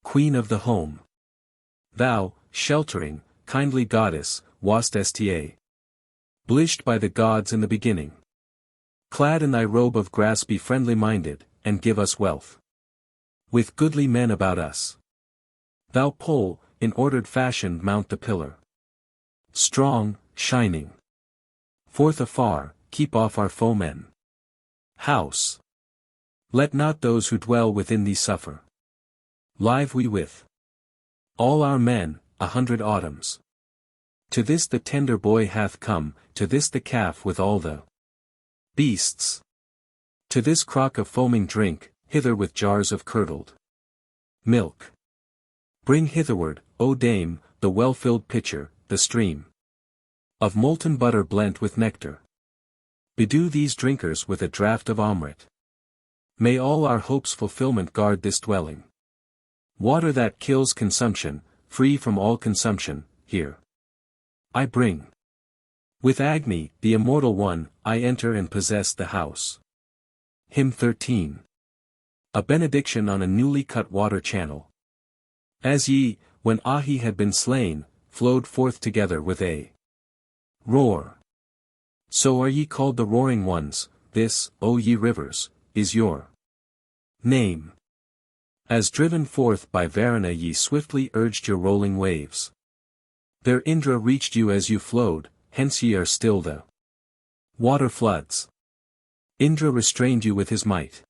Speaker 1: Queen of the home. Thou, sheltering, kindly goddess, wast sta blished by the gods in the beginning. Clad in thy robe of grass be friendly-minded, and give us wealth. With goodly men about us. Thou pole, in ordered fashion mount the pillar. Strong, shining. Forth afar, keep off our foemen. House. Let not those who dwell within thee suffer. Live we with all our men, 100 autumns. To this the tender boy hath come, to this the calf with all the beasts. To this crock of foaming drink, hither with jars of curdled milk. Bring hitherward, O dame, the well-filled pitcher, the stream of molten butter blent with nectar. Bedew these drinkers with a draught of Amrit. May all our hopes' fulfillment guard this dwelling. Water that kills consumption, free from all consumption, here I bring. With Agni, the immortal one, I enter and possess the house. Hymn 13. A benediction on a newly cut water channel. As ye, when Ahi had been slain, flowed forth together with a roar. So are ye called the roaring ones, this, O ye rivers, is your name. As driven forth by Varuna ye swiftly urged your rolling waves. There Indra reached you as you flowed, hence ye are still the water floods. Indra restrained you with his might.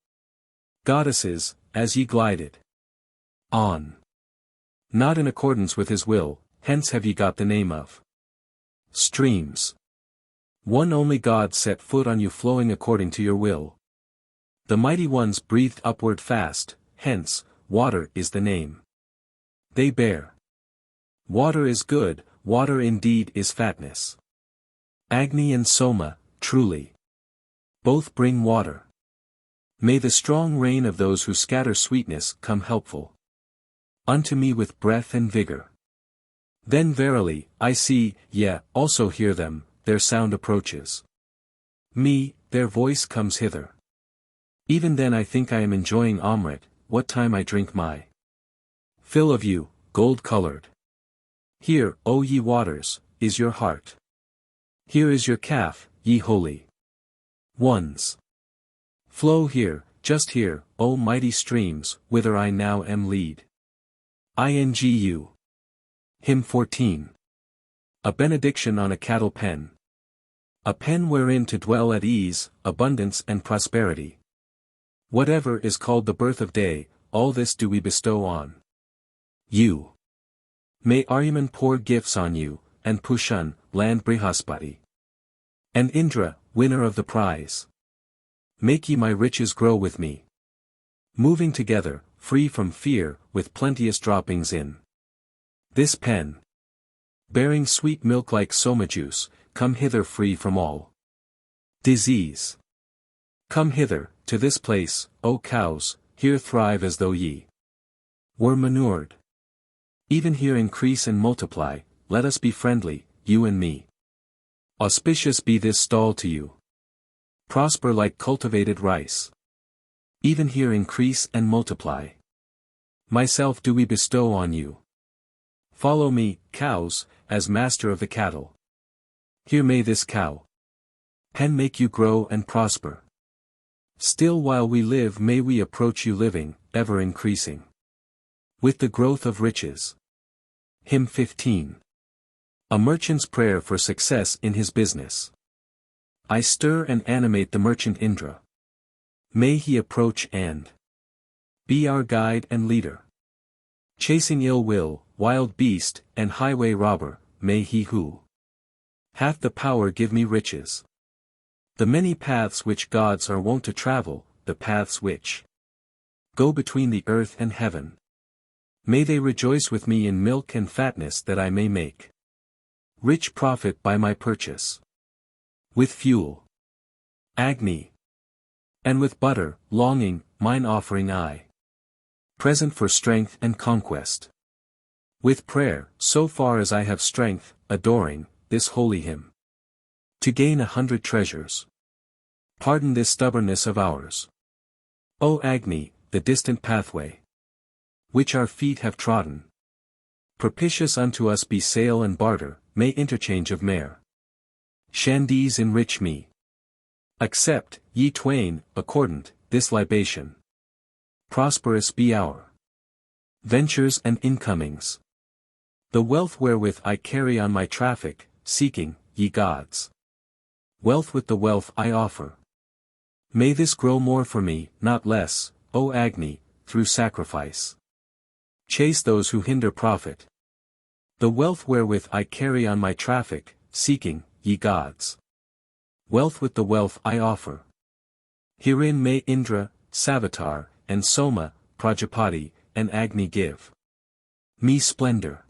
Speaker 1: Goddesses, as ye glided on, not in accordance with his will, hence have ye got the name of streams. One only God set foot on you flowing according to your will. The mighty ones breathed upward fast, hence, water is the name they bear. Water is good, water indeed is fatness. Agni and Soma, truly, both bring water. May the strong rain of those who scatter sweetness come helpful unto me with breath and vigor. Then verily, I see, yea, also hear them, their sound approaches me, their voice comes hither. Even then I think I am enjoying Amrit, what time I drink my fill of you, gold-colored. Here, O ye waters, is your heart. Here is your calf, ye holy ones. Flow here, just here, O mighty streams, whither I now am lead. INGU. Hymn 14. A benediction on a cattle pen. A pen wherein to dwell at ease, abundance and prosperity. Whatever is called the birth of day, all this do we bestow on you. May Aryaman pour gifts on you, and Pushan, land Brihaspati. And Indra, winner of the prize. Make ye my riches grow with me. Moving together, free from fear, with plenteous droppings in this pen. Bearing sweet milk like soma juice, come hither free from all disease. Come hither, to this place, O cows, here thrive as though ye were manured. Even here increase and multiply, let us be friendly, you and me. Auspicious be this stall to you. Prosper like cultivated rice. Even here increase and multiply. Myself do we bestow on you. Follow me, cows, as master of the cattle. Here may this cow pen make you grow and prosper. Still while we live may we approach you living, ever increasing with the growth of riches. Hymn 15. A merchant's prayer for success in his business. I stir and animate the merchant Indra. May he approach and be our guide and leader. Chasing ill will, wild beast, and highway robber, may he who hath the power give me riches. The many paths which gods are wont to travel, the paths which go between the earth and heaven. May they rejoice with me in milk and fatness that I may make rich profit by my purchase. With fuel, Agni, and with butter, longing, mine offering I present for strength and conquest. With prayer, so far as I have strength, adoring this holy hymn, to gain 100 treasures. Pardon this stubbornness of ours. O Agni, the distant pathway which our feet have trodden. Propitious unto us be sale and barter, may interchange of mare. Shandies enrich me. Accept, ye twain, accordant, this libation. Prosperous be our ventures and incomings. The wealth wherewith I carry on my traffic, seeking, ye gods. Wealth with the wealth I offer. May this grow more for me, not less, O Agni, through sacrifice. Chase those who hinder profit. The wealth wherewith I carry on my traffic, seeking, ye gods. Wealth with the wealth I offer. Herein may Indra, Savitar, and Soma, Prajapati, and Agni give me splendor.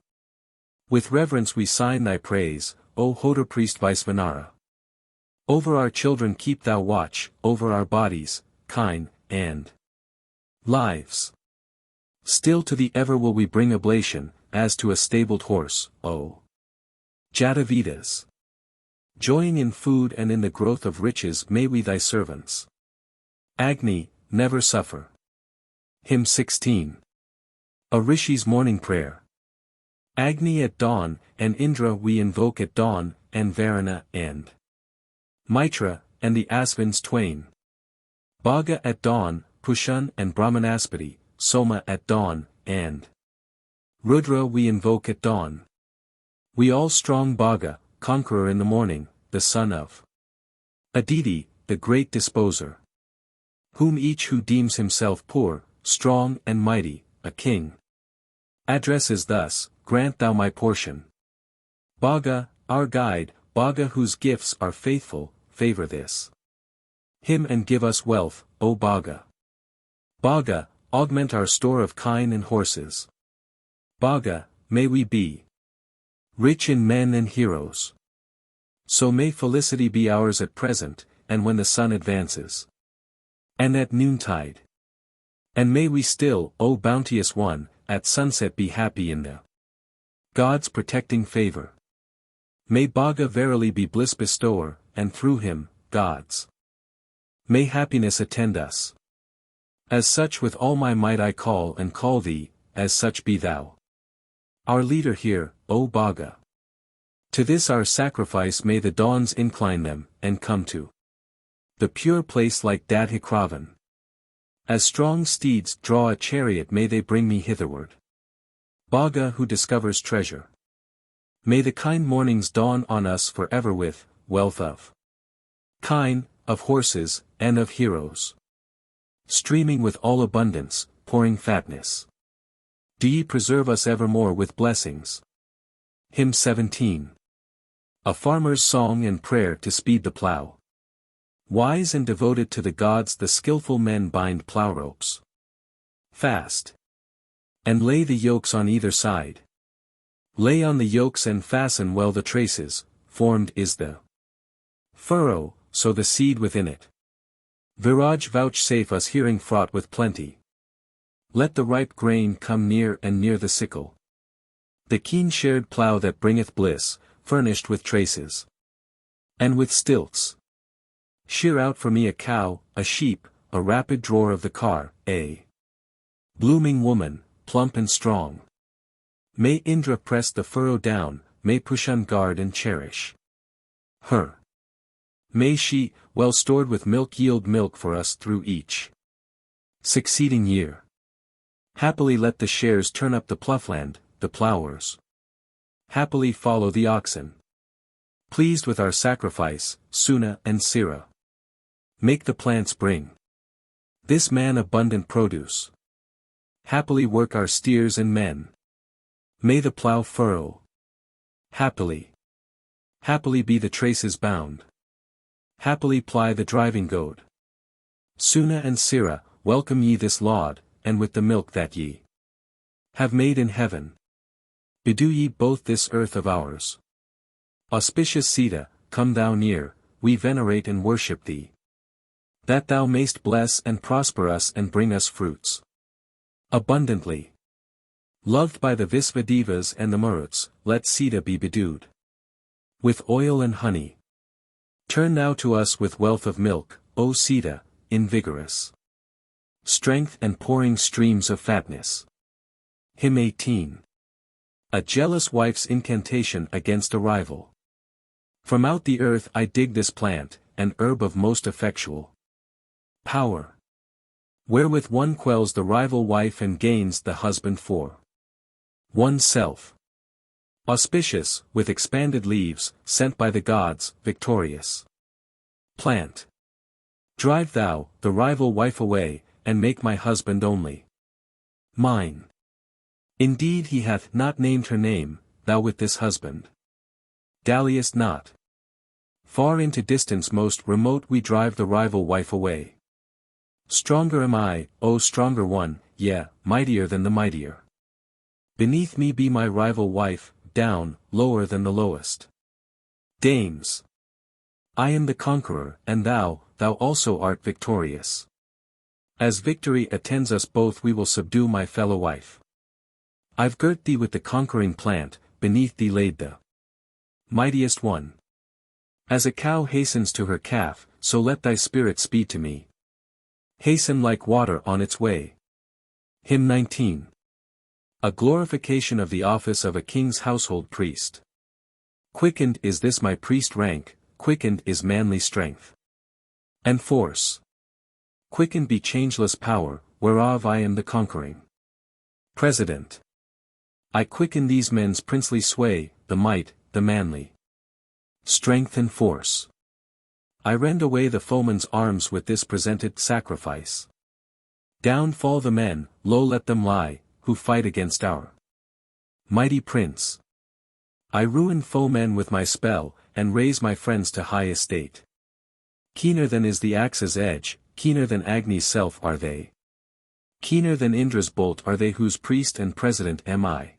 Speaker 1: With reverence we sign thy praise, O Hoder priest Vaisvanara. Over our children keep thou watch, over our bodies, kine, and lives. Still to thee ever will we bring oblation, as to a stabled horse, O Jatavedas. Joying in food and in the growth of riches may we thy servants, Agni, never suffer. Hymn 16. A Rishi's Morning Prayer. Agni at dawn, and Indra we invoke at dawn, and Varuna, and Mitra, and the Asvins twain. Bhaga at dawn, Pushan and Brahmanaspati, Soma at dawn, and Rudra we invoke at dawn. We all strong Bhaga, conqueror in the morning, the son of Aditi, the great disposer. Whom each who deems himself poor, strong and mighty, a king, addresses thus, grant thou my portion. Bhaga, our guide, Bhaga whose gifts are faithful, favor this him and give us wealth, O Bhaga. Bhaga, augment our store of kine and horses. Bhaga, may we be rich in men and heroes. So may felicity be ours at present, and when the sun advances, and at noontide. And may we still, O bounteous one, at sunset be happy in the God's protecting favor. May Bhaga verily be bliss bestower, and through him, God's may happiness attend us. As such with all my might I call and call thee, as such be thou our leader here, O Bhaga. To this our sacrifice may the dawns incline them, and come to the pure place like Dadhikravan. As strong steeds draw a chariot may they bring me hitherward. Bhaga who discovers treasure. May the kind mornings dawn on us forever with wealth of kine, of horses, and of heroes. Streaming with all abundance, pouring fatness. Do ye preserve us evermore with blessings. Hymn 17. A farmer's song and prayer to speed the plough. Wise and devoted to the gods the skillful men bind plough ropes fast, and lay the yokes on either side. Lay on the yokes and fasten well the traces, formed is the furrow, so the seed within it. Viraj vouchsafe us hearing fraught with plenty. Let the ripe grain come near and near the sickle. The keen shared plough that bringeth bliss, furnished with traces and with stilts. Shear out for me a cow, a sheep, a rapid drawer of the car, a blooming woman, plump and strong. May Indra press the furrow down, may Pushan guard and cherish her. May she, well stored with milk, yield milk for us through each succeeding year. Happily let the shares turn up the ploughland, the ploughers happily follow the oxen. Pleased with our sacrifice, Suna and Sira. Make the plants bring this man abundant produce. Happily work our steers and men. May the plough furrow. Happily. Happily be the traces bound. Happily ply the driving goad. Suna and Sira, welcome ye this laud, and with the milk that ye have made in heaven. Bedew ye both this earth of ours. Auspicious Sita, come thou near, we venerate and worship thee. That thou mayst bless and prosper us and bring us fruits abundantly. Loved by the Visvadevas and the Maruts, let Sita be bedewed with oil and honey. Turn now to us with wealth of milk, O Sita, in vigorous strength and pouring streams of fatness. Hymn 18. A jealous wife's incantation against a rival. From out the earth I dig this plant, an herb of most effectual power, wherewith one quells the rival wife and gains the husband for oneself. Auspicious, with expanded leaves, sent by the gods, victorious plant. Drive thou, the rival wife away, and make my husband only mine. Indeed he hath not named her name, thou with this husband dalliest not. Far into distance most remote we drive the rival wife away. Stronger am I, O stronger one, yea, mightier than the mightier. Beneath me be my rival wife, down, lower than the lowest dames. I am the conqueror, and thou also art victorious. As victory attends us both we will subdue my fellow wife. I've girt thee with the conquering plant, beneath thee laid the mightiest one. As a cow hastens to her calf, so let thy spirit speed to me. Hasten like water on its way. Hymn 19. A glorification of the office of a king's household priest. Quickened is this my priest rank, quickened is manly strength and force. Quickened be changeless power, whereof I am the conquering President. I quicken these men's princely sway, the might, the manly strength and force. I rend away the foeman's arms with this presented sacrifice. Down fall the men, low let them lie, who fight against our mighty prince. I ruin foemen with my spell, and raise my friends to high estate. Keener than is the axe's edge, keener than Agni's self are they. Keener than Indra's bolt are they whose priest and president am I.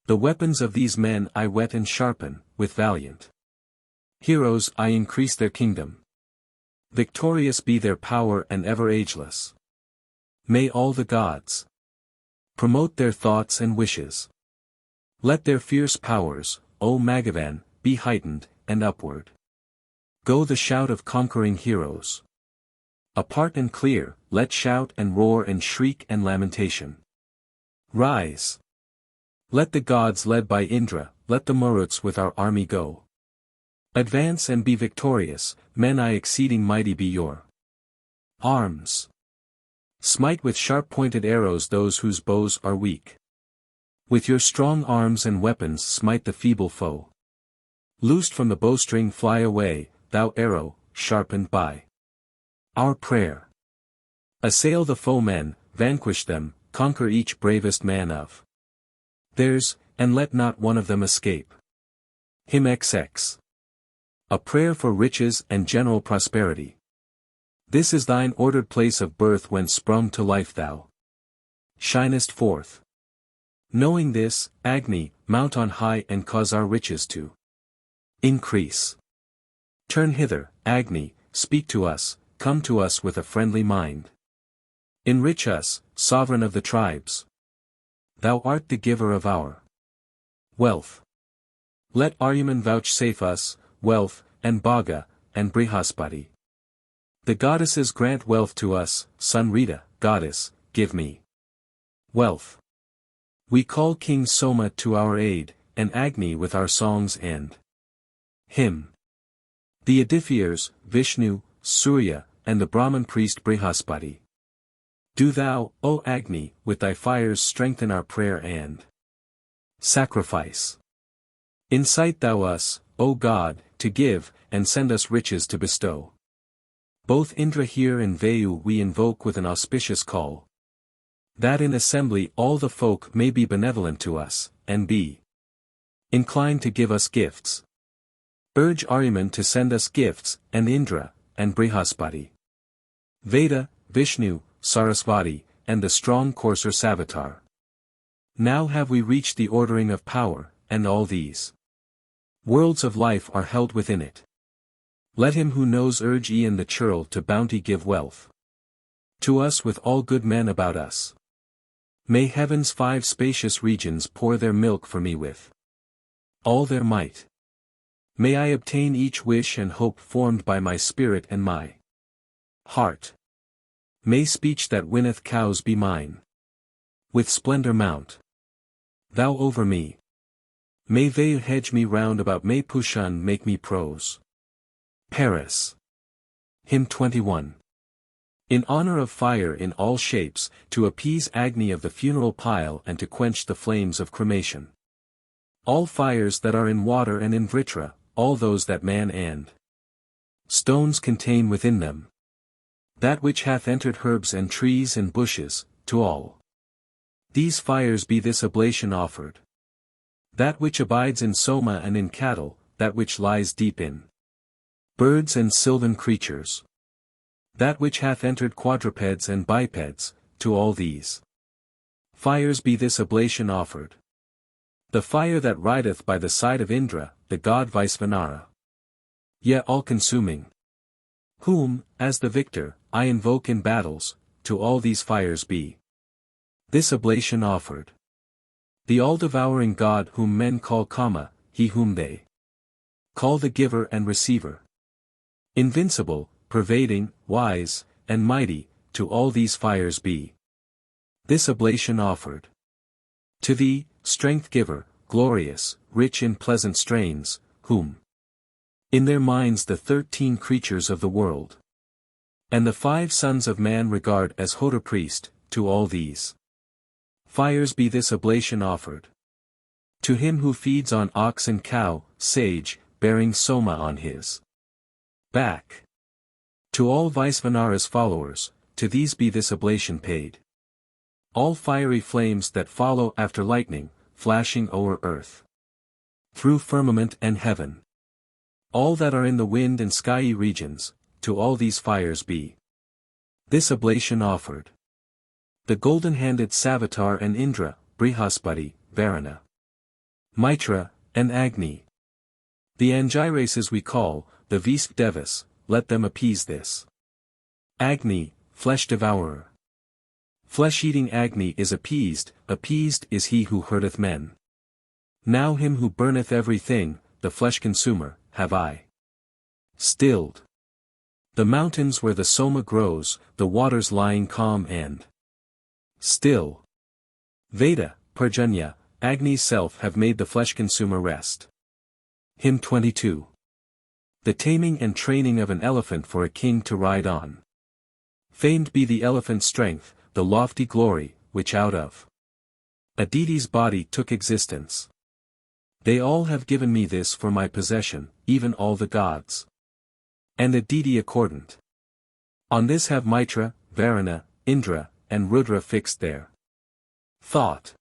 Speaker 1: The weapons of these men I whet and sharpen, with valiant heroes I increase their kingdom. Victorious be their power and ever ageless. May all the gods promote their thoughts and wishes. Let their fierce powers, O Magavan, be heightened, and upward go the shout of conquering heroes. Apart and clear, let shout and roar and shriek and lamentation rise. Let the gods led by Indra, let the Maruts with our army go. Advance and be victorious, men I exceeding mighty be your arms. Smite with sharp-pointed arrows those whose bows are weak. With your strong arms and weapons smite the feeble foe. Loosed from the bowstring fly away, thou arrow, sharpened by our prayer. Assail the foemen, vanquish them, conquer each bravest man of theirs, and let not one of them escape. Hymn XX. A prayer for riches and general prosperity. This is thine ordered place of birth whence sprung to life thou shinest forth. Knowing this, Agni, mount on high and cause our riches to increase. Turn hither, Agni, speak to us, come to us with a friendly mind. Enrich us, sovereign of the tribes. Thou art the giver of our wealth. Let Aryaman vouchsafe us wealth, and Bhaga, and Brihaspati. The goddesses grant wealth to us, Sun Rita, goddess, give me wealth. We call King Soma to our aid, and Agni with our songs and hymn. The Adityas, Vishnu, Surya, and the Brahman priest Brihaspati. Do thou, O Agni, with thy fires strengthen our prayer and sacrifice. Incite thou us, O God, to give, and send us riches to bestow. Both Indra here and Vayu we invoke with an auspicious call. That in assembly all the folk may be benevolent to us, and be inclined to give us gifts. Urge Aryaman to send us gifts, and Indra, and Brihaspati. Veda, Vishnu, Sarasvati, and the strong courser Savitar. Now have we reached the ordering of power, and all these worlds of life are held within it. Let him who knows urge e'en the churl to bounty give wealth. To us with all good men about us. May heaven's 5 spacious regions pour their milk for me with all their might. May I obtain each wish and hope formed by my spirit and my heart. May speech that winneth cows be mine. With splendor mount thou over me. May Vayu hedge me round about, may Pushan make me prose. Paris. Hymn 21. In honor of fire in all shapes, to appease Agni of the funeral pile and to quench the flames of cremation. All fires that are in water and in Vritra, all those that man and stones contain within them. That which hath entered herbs and trees and bushes, to all these fires be this oblation offered. That which abides in Soma and in cattle, that which lies deep in birds and sylvan creatures. That which hath entered quadrupeds and bipeds, to all these fires be this oblation offered. The fire that rideth by the side of Indra, the god Vaisvanara. Yet all-consuming. Whom, as the victor, I invoke in battles, to all these fires be this oblation offered. The all-devouring God whom men call Kama, he whom they call the giver and receiver. Invincible, pervading, wise, and mighty, to all these fires be This oblation offered. To thee, strength-giver, glorious, rich in pleasant strains, whom in their minds the 13 creatures of the world and the 5 sons of man regard as Hoder priest, to all these fires be this oblation offered. To him who feeds on ox and cow, sage, bearing soma on his back. To all Vaisvanara's followers, to these be this oblation paid. All fiery flames that follow after lightning, flashing o'er earth, through firmament and heaven. All that are in the wind and skyey regions, to all these fires be this oblation offered. The golden-handed Savitar and Indra, Brihaspati, Varuna, Mitra, and Agni. The Angirases we call, the Visp Devas, let them appease this. Agni, flesh devourer. Flesh-eating Agni is appeased is he who hurteth men. Now him who burneth everything, the flesh-consumer, have I stilled. The mountains where the soma grows, the waters lying calm and still. Veda, Parjanya, Agni's self have made the flesh-consumer rest. Hymn 22. The taming and training of an elephant for a king to ride on. Famed be the elephant's strength, the lofty glory, which out of a deity's body took existence. They all have given me this for my possession, even all the gods. And the deity accordant. On this have Mitra, Varuna, Indra, and Rudra fixed their thought.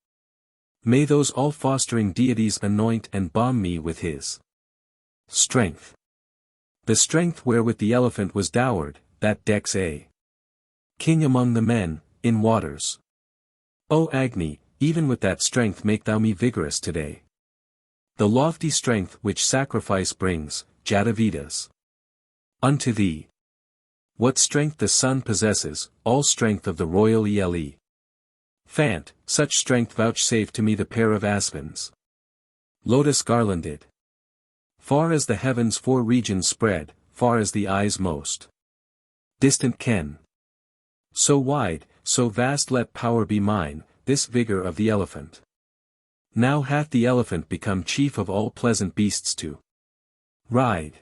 Speaker 1: May those all-fostering deities anoint and balm me with his strength. The strength wherewith the elephant was dowered, that decks a king among the men, in waters. O Agni, even with that strength make thou me vigorous today. The lofty strength which sacrifice brings, Jatavedas. Unto thee. What strength the sun possesses, all strength of the royal Ele. Fant, such strength vouchsafe to me the pair of aspens. Lotus garlanded. Far as the heavens 4 regions spread, far as the eyes most distant ken. So wide, so vast let power be mine, this vigor of the elephant. Now hath the elephant become chief of all pleasant beasts to ride.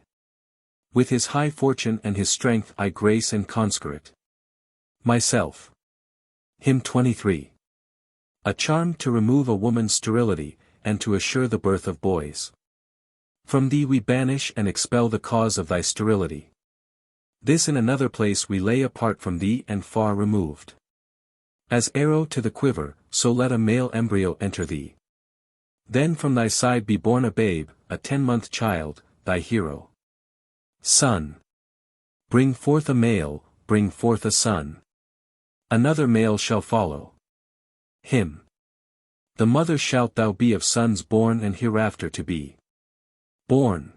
Speaker 1: With his high fortune and his strength I grace and consecrate myself. Hymn 23. A charm to remove a woman's sterility, and to assure the birth of boys. From thee we banish and expel the cause of thy sterility. This in another place we lay apart from thee and far removed. As arrow to the quiver, so let a male embryo enter thee. Then from thy side be born a babe, a 10-month child, thy hero. Son. Bring forth a male, bring forth a son. Another male shall follow him. The mother shalt thou be of sons born and hereafter to be born.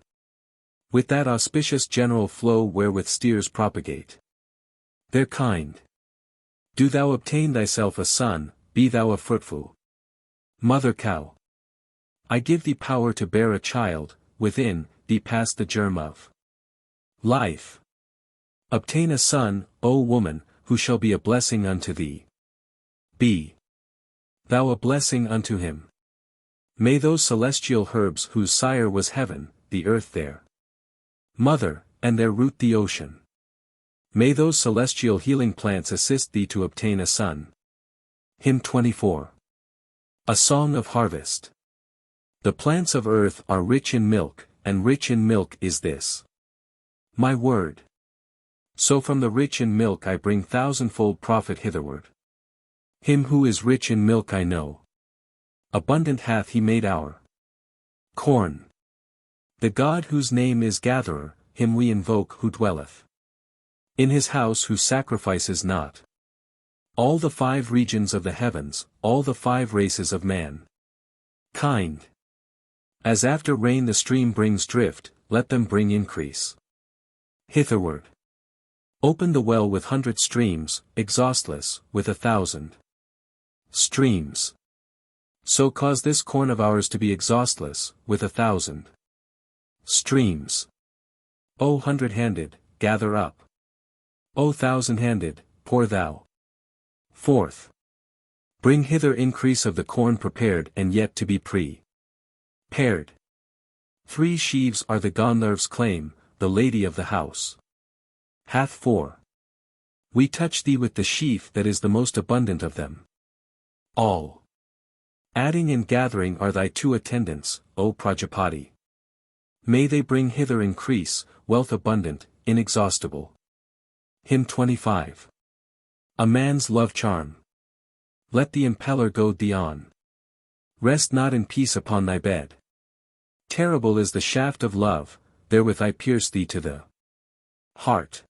Speaker 1: With that auspicious general flow wherewith steers propagate their kind. Do thou obtain thyself a son, be thou a fruitful mother cow. I give thee power to bear a child, within thee pass the germ of life. Obtain a son, O woman, who shall be a blessing unto thee. Be thou a blessing unto him. May those celestial herbs whose sire was heaven, the earth their mother, and their root the ocean. May those celestial healing plants assist thee to obtain a son. Hymn 24. A Song of Harvest. The plants of earth are rich in milk, and rich in milk is this my word. So from the rich in milk I bring thousandfold profit hitherward. Him who is rich in milk I know. Abundant hath he made our corn. The God whose name is Gatherer, him we invoke who dwelleth in his house, who sacrifices not. All the 5 regions of the heavens, all the 5 races of man. Kind. As after rain the stream brings drift, let them bring increase hitherward. Open the well with 100 streams, exhaustless, with 1,000 streams. So cause this corn of ours to be exhaustless, with 1,000 streams. O 100-handed, gather up. O 1,000-handed, pour thou forth. Bring hither increase of the corn prepared and yet to be pared. 3 sheaves are the Gandharv's claim, the lady of the house hath 4. We touch thee with the sheaf that is the most abundant of them all. Adding and gathering are thy 2 attendants, O Prajapati. May they bring hither increase, wealth abundant, inexhaustible. Hymn 25. A man's love charm. Let the impeller goad thee on. Rest not in peace upon thy bed. Terrible is the shaft of love, therewith I pierce thee to the heart.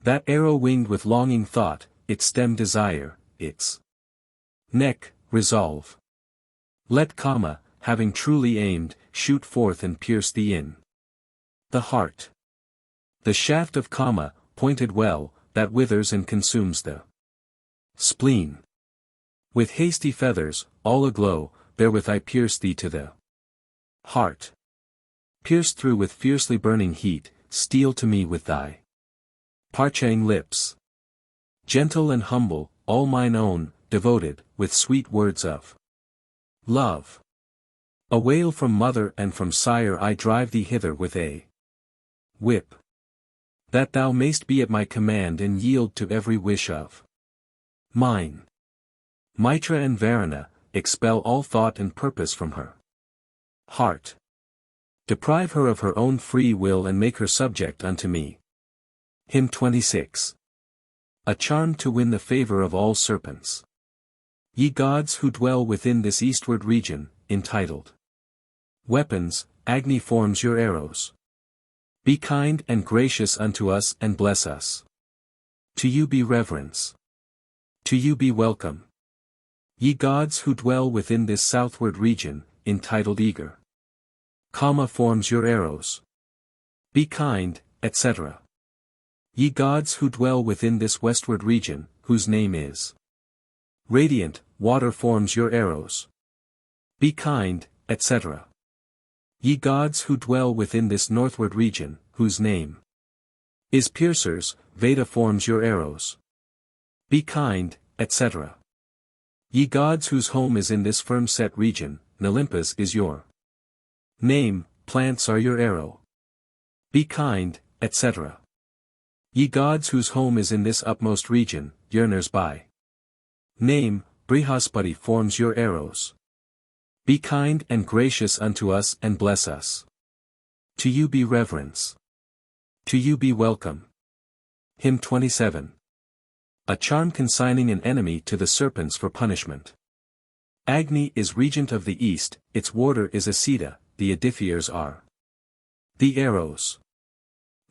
Speaker 1: That arrow winged with longing thought, its stem desire, its neck, resolve. Let Kama, having truly aimed, shoot forth and pierce thee in the heart. The shaft of Kama, pointed well, that withers and consumes the spleen. With hasty feathers, all aglow, therewith I pierce thee to the heart. Pierced through with fiercely burning heat, steal to me with thy parching lips. Gentle and humble, all mine own, devoted, with sweet words of love. A wail from mother and from sire I drive thee hither with a whip. That thou mayst be at my command and yield to every wish of mine. Mitra and Varuna, expel all thought and purpose from her heart. Deprive her of her own free will and make her subject unto me. Hymn 26. A charm to win the favor of all serpents. Ye gods who dwell within this eastward region, entitled Weapons, Agni forms your arrows. Be kind and gracious unto us and bless us. To you be reverence. To you be welcome. Ye gods who dwell within this southward region, entitled Eager. Kama forms your arrows. Be kind, etc. Ye gods who dwell within this westward region, whose name is Radiant, water forms your arrows. Be kind, etc. Ye gods who dwell within this northward region, whose name is Piercers, Veda forms your arrows. Be kind, etc. Ye gods whose home is in this firm-set region, Olympus is your name, plants are your arrow. Be kind, etc. Ye gods whose home is in this upmost region, yearners by name, Brihaspati forms your arrows. Be kind and gracious unto us and bless us. To you be reverence. To you be welcome. Hymn 27. A charm consigning an enemy to the serpents for punishment. Agni is regent of the east, its warder is Asita, the edifiers are the arrows.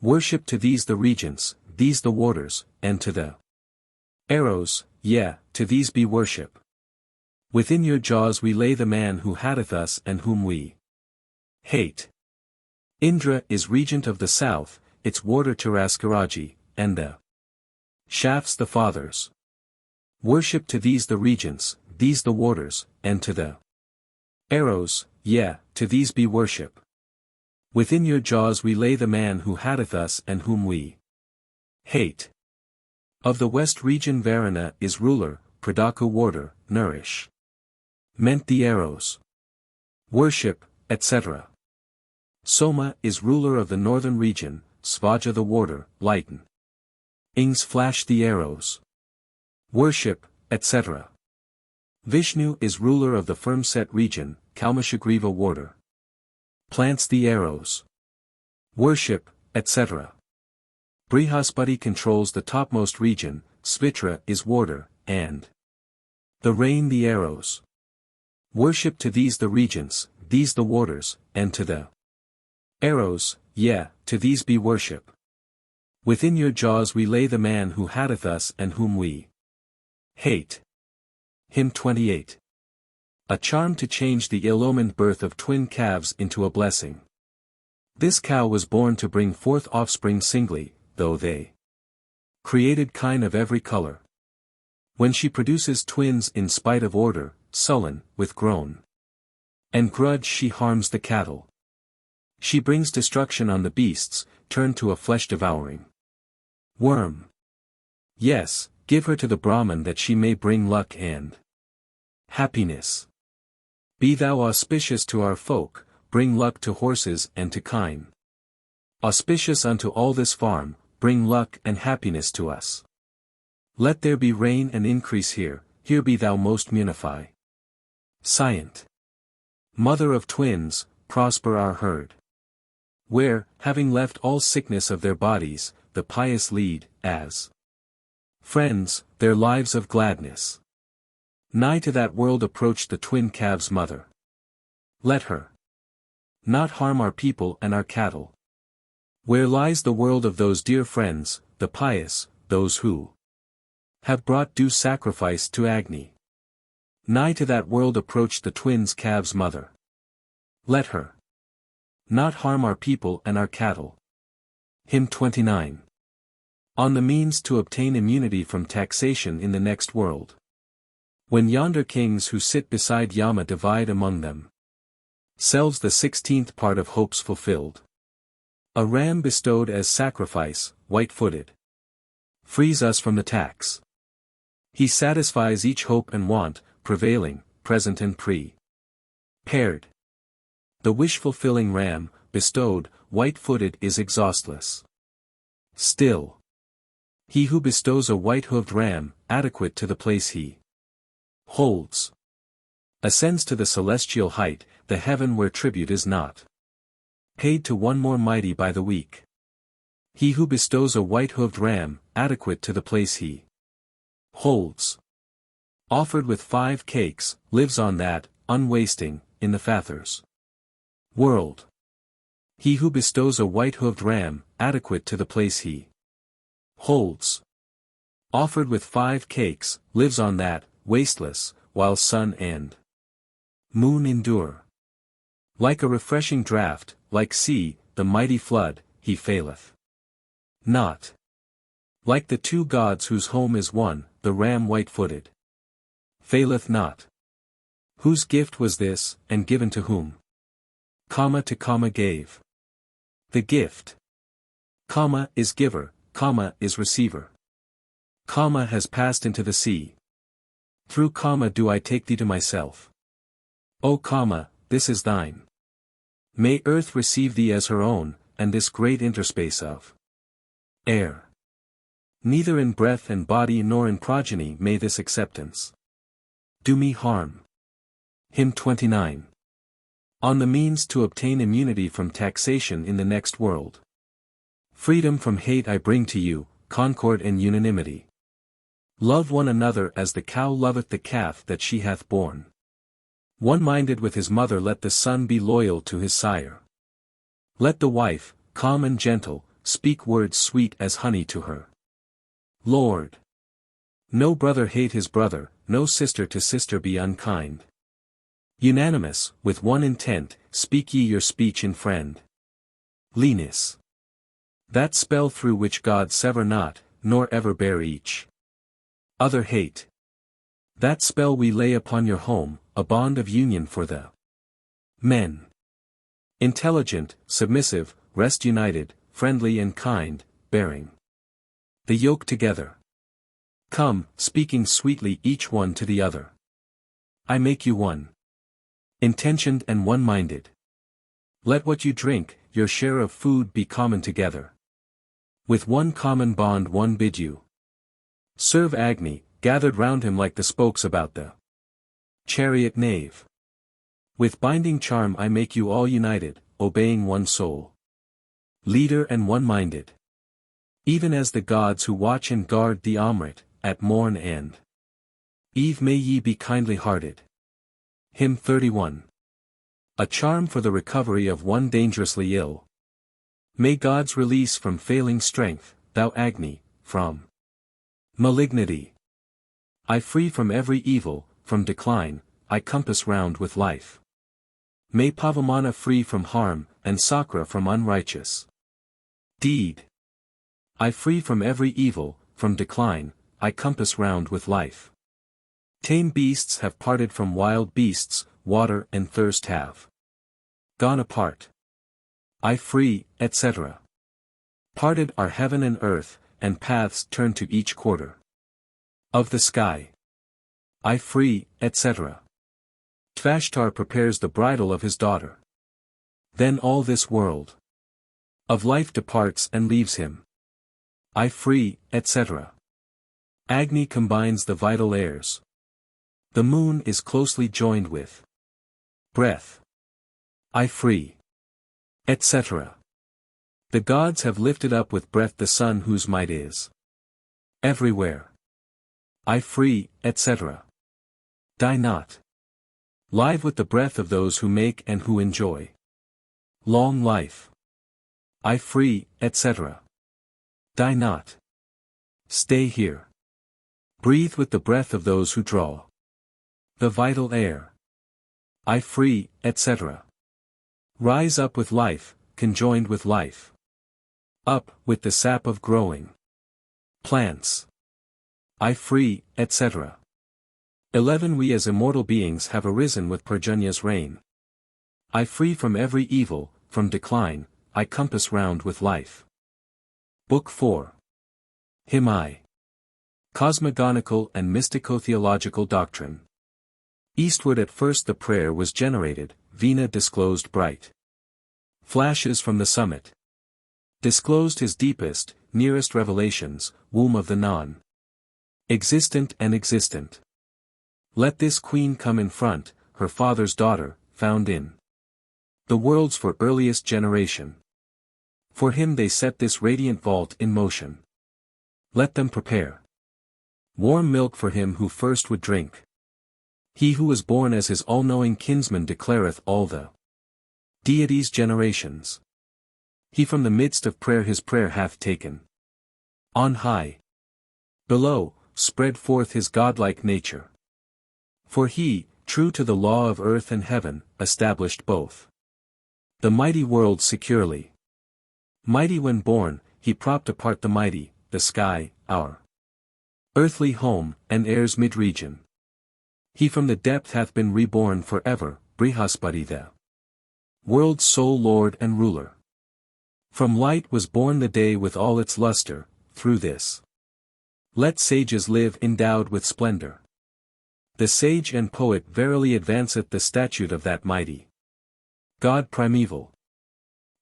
Speaker 1: Worship to these the regents, these the warders, and to the arrows, to these be worship. Within your jaws we lay the man who hateth us and whom we hate. Indra is regent of the south, its warder Taraskaraji, and the shafts the fathers. Worship to these the regents, these the warders, and to the arrows, to these be worship. Within your jaws we lay the man who hateth us and whom we hate. Of the west region Varuna is ruler, Pradaka warder, nourish. Meant the arrows. Worship, etc. Soma is ruler of the northern region, Svaja the warder, lighten. Ings flash the arrows. Worship, etc. Vishnu is ruler of the firm-set region, Kalmashagriva warder. Plants the arrows. Worship, etc. Brihaspati controls the topmost region, Svitra is warder, and the rain the arrows. Worship to these the regents, these the warders, and to the arrows, to these be worship. Within your jaws we lay the man who hateth us and whom we hate. Hymn 28. A charm to change the ill-omened birth of twin calves into a blessing. This cow was born to bring forth offspring singly, though they created kine of every color. When she produces twins in spite of order, sullen, with groan and grudge she harms the cattle. She brings destruction on the beasts, turned to a flesh-devouring worm. Yes, give her to the Brahman that she may bring luck and Happiness. Be thou auspicious to our folk, bring luck to horses and to kine. Auspicious unto all this farm, bring luck and happiness to us. Let there be rain and increase here be thou most munify. Scient. Mother of twins, prosper our herd. Where, having left all sickness of their bodies, the pious lead, as friends, their lives of gladness. Nigh to that world approached the twin calves' mother. Let her not harm our people and our cattle. Where lies the world of those dear friends, the pious, those who have brought due sacrifice to Agni. Nigh to that world approached the twins' calves' mother. Let her not harm our people and our cattle. Hymn 29. On the means to obtain immunity from taxation in the next world. When yonder kings who sit beside Yama divide among them selves the 16th part of hopes fulfilled. A ram bestowed as sacrifice, white-footed, frees us from the tax. He satisfies each hope and want, prevailing, present and pre-paired. The wish-fulfilling ram, bestowed, white-footed is exhaustless. Still, he who bestows a white-hooved ram, adequate to the place he holds, ascends to the celestial height, the heaven where tribute is not paid to one more mighty by the weak. He who bestows a white-hooved ram, adequate to the place he holds, offered with 5 cakes, lives on that, unwasting, in the Father's world. He who bestows a white-hooved ram, adequate to the place he holds, offered with 5 cakes, lives on that, wasteless, while sun and moon endure. Like a refreshing draught, like sea, the mighty flood, he faileth not. Like the 2 gods whose home is one, the ram white-footed faileth not. Whose gift was this, and given to whom? Comma to comma gave. The gift, comma, is giver, comma, is receiver. Comma has passed into the sea. Through comma do I take thee to myself. O comma, this is thine. May earth receive thee as her own, and this great interspace of air. Neither in breath and body nor in progeny may this acceptance do me harm. Hymn 29. On the means to obtain immunity from taxation in the next world. Freedom from hate I bring to you, concord and unanimity. Love one another as the cow loveth the calf that she hath borne. One-minded with his mother, let the son be loyal to his sire. Let the wife, calm and gentle, speak words sweet as honey to her Lord. No brother hate his brother, no sister to sister be unkind. Unanimous, with one intent, speak ye your speech in friend. Leanness. That spell through which God sever not, nor ever bear each other hate. That spell we lay upon your home, a bond of union for the men. Intelligent, submissive, rest united, friendly and kind, bearing the yoke together. Come, speaking sweetly each one to the other. I make you one. Intentioned and one-minded. Let what you drink, your share of food be common together. With one common bond one bid you serve Agni, gathered round him like the spokes about the chariot nave. With binding charm I make you all united, obeying one soul. Leader and one-minded. Even as the gods who watch and guard the Amrit, at morn and eve may ye be kindly-hearted. Hymn 31. A charm for the recovery of one dangerously ill. May God's release from failing strength, thou Agni, from malignity. I free from every evil, from decline, I compass round with life. May Pavamana free from harm, and Sakra from unrighteous deed. I free from every evil, from decline, I compass round with life. Tame beasts have parted from wild beasts, water and thirst have gone apart. I free, etc. Parted are heaven and earth, and paths turn to each quarter of the sky. I free, etc. Tvashtar prepares the bridal of his daughter. Then all this world of life departs and leaves him. I free, etc. Agni combines the vital airs. The moon is closely joined with breath. I free, etc. The gods have lifted up with breath the sun whose might is everywhere. I free, etc. Die not. Live with the breath of those who make and who enjoy long life. I free, etc. Die not. Stay here. Breathe with the breath of those who draw the vital air. I free, etc. Rise up with life, conjoined with life. Up, with the sap of growing plants. I free, etc. 11 We as immortal beings have arisen with Parjunya's reign. I free from every evil, from decline, I compass round with life. Book 4. Himai. Cosmogonical and mystico-theological doctrine. Eastward at first the prayer was generated, Vina disclosed bright flashes from the summit. Disclosed his deepest, nearest revelations, womb of the non-existent and existent. Let this queen come in front, her father's daughter, found in the worlds for earliest generation. For him they set this radiant vault in motion. Let them prepare warm milk for him who first would drink. He who was born as his all-knowing kinsman declareth all the deity's generations. He from the midst of prayer his prayer hath taken. On high, below, spread forth his godlike nature. For he, true to the law of earth and heaven, established both the mighty world securely. Mighty when born, he propped apart the mighty, the sky, our earthly home, and air's mid-region. He from the depth hath been reborn forever, Brihaspati the world's sole lord and ruler. From light was born the day with all its luster, through this let sages live endowed with splendor. The sage and poet verily advanceth the statute of that mighty God primeval.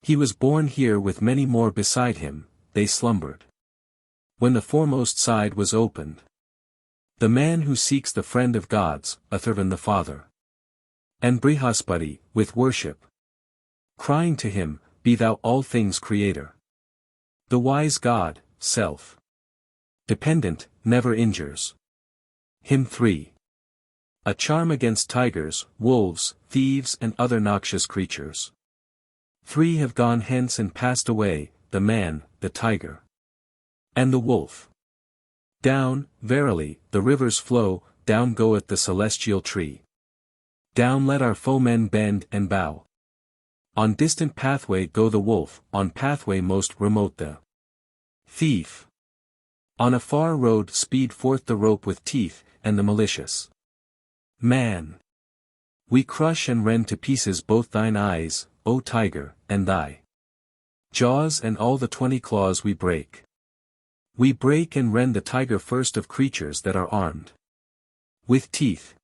Speaker 1: He was born here with many more beside him, they slumbered. When the foremost side was opened, the man who seeks the friend of gods, Atharvan the father, and Brihaspati, with worship, crying to him, Be thou all things creator. The wise God, self dependent, never injures him. 3. A charm against tigers, wolves, thieves and other noxious creatures. 3 have gone hence and passed away, the man, the tiger, and the wolf. Down, verily, the rivers flow, down goeth the celestial tree. Down let our foemen bend and bow. On distant pathway go the wolf, on pathway most remote the thief. On a far road speed forth the rope with teeth, and the malicious man. We crush and rend to pieces both thine eyes, O tiger, and thy jaws and all the 20 claws we break. We break and rend the tiger first of creatures that are armed with teeth.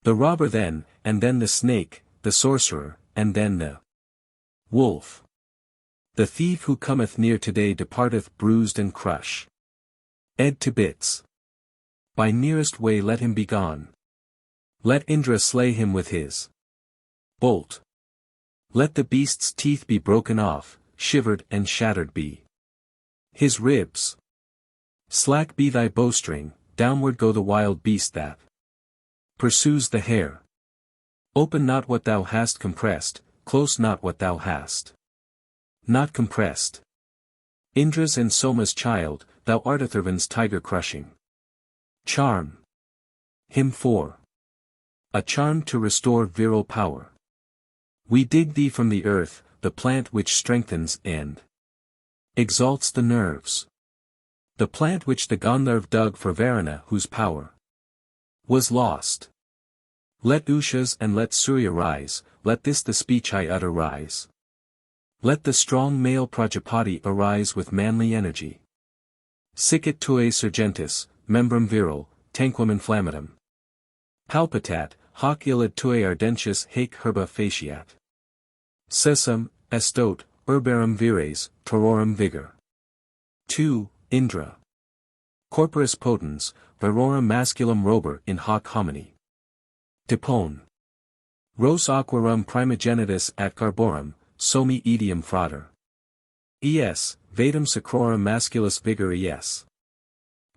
Speaker 1: The robber then, and then the snake, the sorcerer, and then the wolf. The thief who cometh near today departeth bruised and crushed to bits. By nearest way let him be gone. Let Indra slay him with his bolt. Let the beast's teeth be broken off, shivered and shattered be his ribs. Slack be thy bowstring, downward go the wild beast that pursues the hare. Open not what thou hast compressed, close not what thou hast not compressed. Indra's and Soma's child, thou art Atharvan's tiger-crushing charm. Hymn 4. A charm to restore virile power. We dig thee from the earth, the plant which strengthens and exalts the nerves. The plant which the Gandharv dug for Varuna whose power was lost. Let Ushas and let Surya rise, let this the speech I utter rise. Let the strong male Prajapati arise with manly energy. Sicut tuae surgentis, membrum virile, tanquam inflammatum. Palpitat, hoc illud tuae ardentius haec herba faciat. Sesam, estot, urbarum vires, tororum vigor. 2. Indra. Corporis potens, virorum masculum rober in hoc homini. Depone. Ros aquarum primogenitus at carborum, somi etium frater. Es, vedum sacrorum masculus vigor es.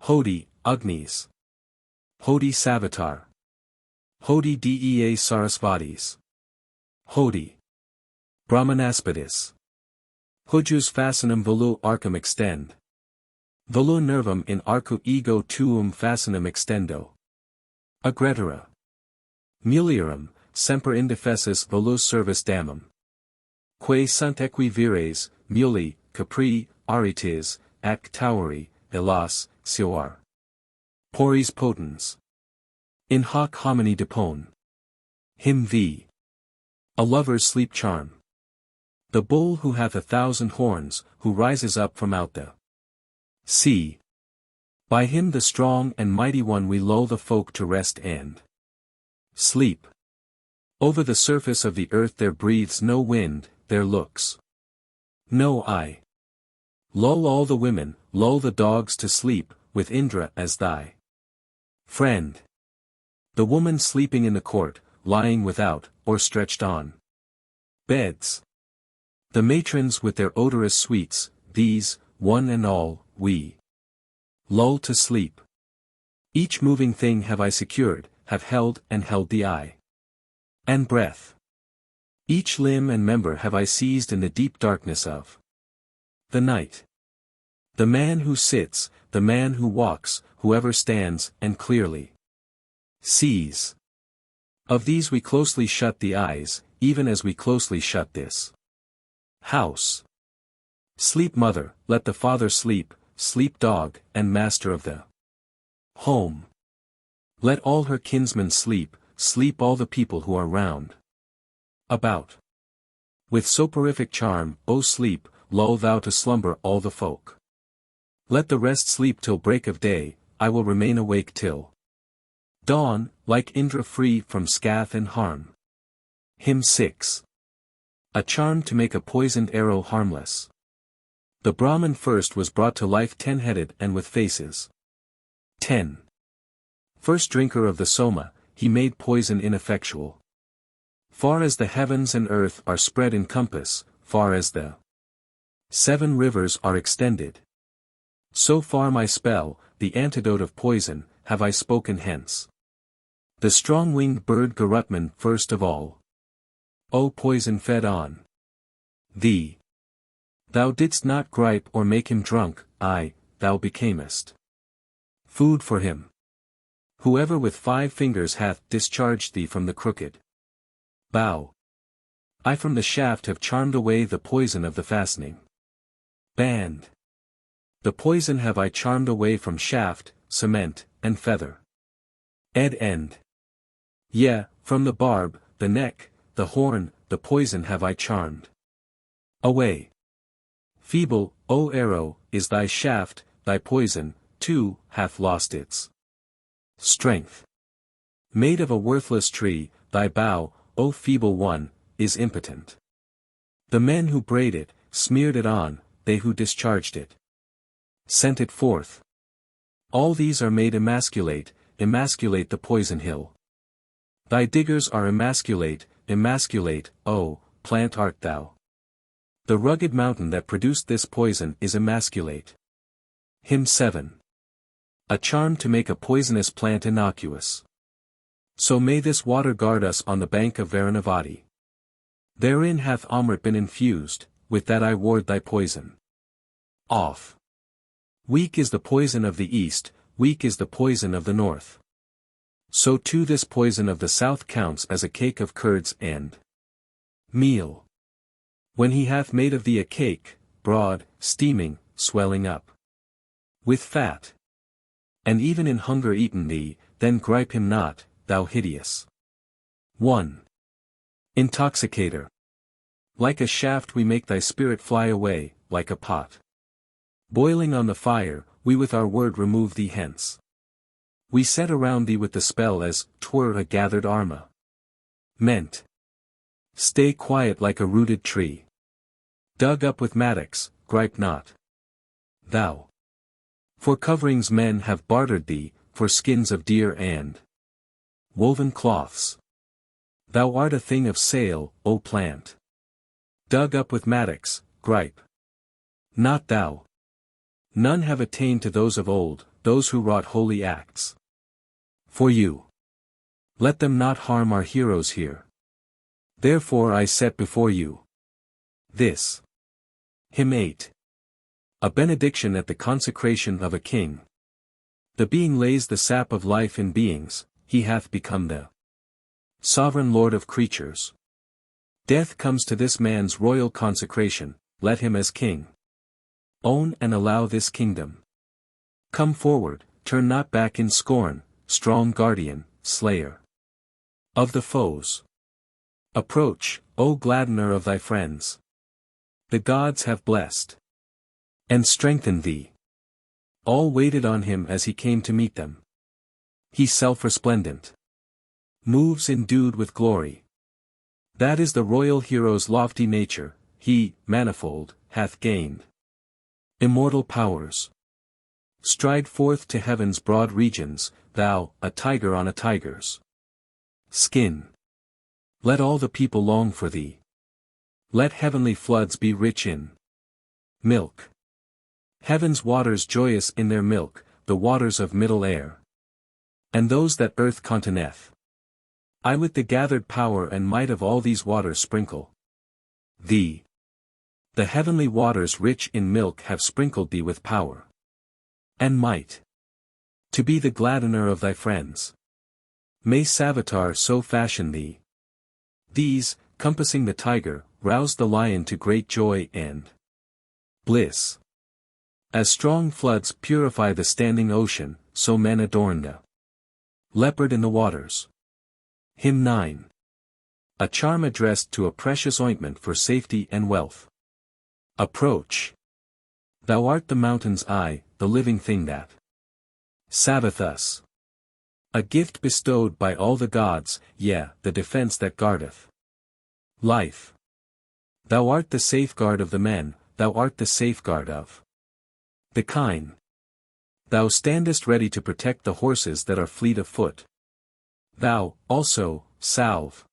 Speaker 1: Hodi, Agnis. Hodi Savitar. Hodi dea Sarasvatis. Hodi. Brahmanaspidis. Hujus facinum volu arcum extend. Volu nervum in arcu ego tuum facinum extendo. Agretera. Mulierum, semper indefessus volus servis damum. Quae sunt equi vires, muli, capri, aritis, ac tauri, elas, sioar. Poris potens. In hoc homini depone. Hymn v. A lover's sleep charm. The bull who hath 1,000 horns, who rises up from out the sea. By him the strong and mighty one we lull the folk to rest and sleep. Over the surface of the earth there breathes no wind, there looks no eye. Lull all the women, lull the dogs to sleep, with Indra as thy friend. The woman sleeping in the court, lying without, or stretched on beds. The matrons with their odorous sweets, these, one and all, we lull to sleep. Each moving thing have I secured, have held and held the eye and breath. Each limb and member have I seized in the deep darkness of the night. The man who sits, the man who walks, whoever stands, and clearly sees. Of these we closely shut the eyes, even as we closely shut this house. Sleep mother, let the father sleep, sleep dog, and master of the home. Let all her kinsmen sleep, sleep all the people who are round about. With soporific charm, O sleep, lull thou to slumber all the folk. Let the rest sleep till break of day, I will remain awake till dawn, like Indra free from scath and harm. Hymn 6. A charm to make a poisoned arrow harmless. The Brahman first was brought to life 10-headed and with faces 10. First drinker of the soma, he made poison ineffectual. Far as the heavens and earth are spread in compass, far as the 7 rivers are extended. So far my spell, the antidote of poison, have I spoken hence. The strong-winged bird Garutman first of all. O poison fed on thee. Thou didst not gripe or make him drunk, aye, thou becamest food for him. Whoever with 5 fingers hath discharged thee from the crooked bow. I from the shaft have charmed away the poison of the fastening band. The poison have I charmed away from shaft, cement, and feather. End. Yea, from the barb, the neck, the horn, the poison have I charmed away. Feeble, O arrow, is thy shaft, thy poison, too, hath lost its strength. Made of a worthless tree, thy bough, O feeble one, is impotent. The men who braid it, smeared it on, they who discharged it sent it forth. All these are made emasculate, emasculate the poison hill. Thy diggers are emasculate, emasculate, O, plant art thou. The rugged mountain that produced this poison is emasculate. Hymn 7. A charm to make a poisonous plant innocuous. So may this water guard us on the bank of Varanavati. Therein hath Amrit been infused, with that I ward thy poison off. Weak is the poison of the east, weak is the poison of the north. So too this poison of the south counts as a cake of curds and meal. When he hath made of thee a cake, broad, steaming, swelling up with fat, and even in hunger eaten thee, then gripe him not, thou hideous 1. Intoxicator. Like a shaft we make thy spirit fly away, like a pot boiling on the fire, we with our word remove thee hence. We set around thee with the spell as 'twere a gathered arma. Meant. Stay quiet like a rooted tree. Dug up with mattocks, gripe not. Thou. For coverings men have bartered thee, for skins of deer and woven cloths. Thou art a thing of sale, O plant. Dug up with mattocks, gripe. Not thou. None have attained to those of old, those who wrought holy acts. For you. Let them not harm our heroes here. Therefore I set before you this. Hymn 8. A benediction at the consecration of a king. The being lays the sap of life in beings, he hath become the sovereign lord of creatures. Death comes to this man's royal consecration, let him as king own and allow this kingdom. Come forward, turn not back in scorn, strong guardian, slayer of the foes. Approach, O gladdener of thy friends. The gods have blessed and strengthened thee. All waited on him as he came to meet them. He self-resplendent moves endued with glory. That is the royal hero's lofty nature, he, manifold, hath gained immortal powers. Stride forth to heaven's broad regions, thou, a tiger on a tiger's skin. Let all the people long for thee. Let heavenly floods be rich in milk. Heaven's waters joyous in their milk, the waters of middle air. And those that earth containeth. I with the gathered power and might of all these waters sprinkle thee. The heavenly waters rich in milk have sprinkled thee with power and might, to be the gladdener of thy friends. May Savitar so fashion thee. These, compassing the tiger, rouse the lion to great joy and bliss. As strong floods purify the standing ocean, so men adorn the leopard in the waters. Hymn 9. A charm addressed to a precious ointment for safety and wealth. Approach. Thou art the mountain's eye, the living thing that saveth us. A gift bestowed by all the gods, yea, the defense that guardeth life. Thou art the safeguard of the men, thou art the safeguard of the kine. Thou standest ready to protect the horses that are fleet of foot. Thou, also, salve,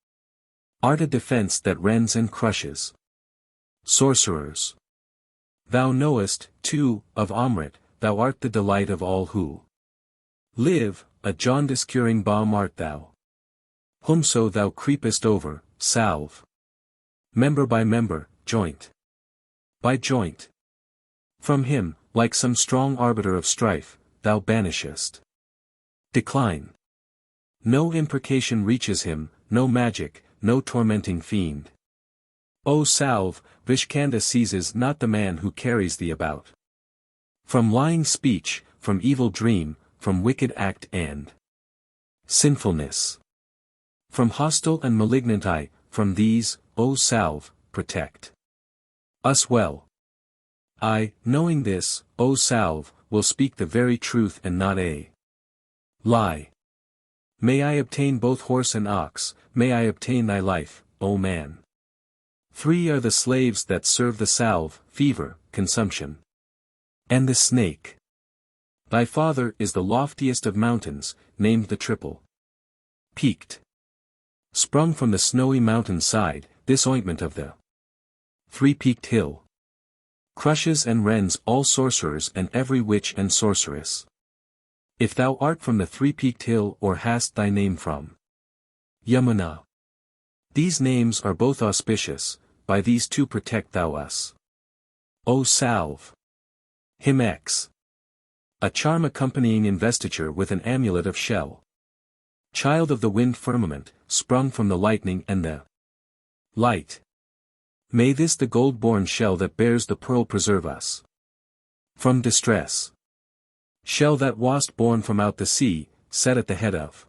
Speaker 1: art a defense that rends and crushes sorcerers. Thou knowest, too, of Amrit, thou art the delight of all who live, a jaundice-curing balm art thou. Whomso thou creepest over, salve. Member by member, joint by joint. From him, like some strong arbiter of strife, thou banishest decline. No imprecation reaches him, no magic, no tormenting fiend. O salve, Vishkanda seizes not the man who carries thee about. From lying speech, from evil dream, from wicked act and sinfulness. From hostile and malignant eye, from these, O salve, protect us well. I, knowing this, O salve, will speak the very truth and not a lie. May I obtain both horse and ox, may I obtain thy life, O man. 3 are the slaves that serve the salve, fever, consumption, and the snake. Thy father is the loftiest of mountains, named the triple peaked. Sprung from the snowy mountain side, this ointment of the 3-peaked hill crushes and rends all sorcerers and every witch and sorceress. If thou art from the 3-peaked hill or hast thy name from Yamuna. These names are both auspicious, by these two protect thou us. O salve. Hymn X. A charm accompanying investiture with an amulet of shell. Child of the wind firmament, sprung from the lightning and the light. May this the gold-born shell that bears the pearl preserve us from distress. Shell that wast born from out the sea, set at the head of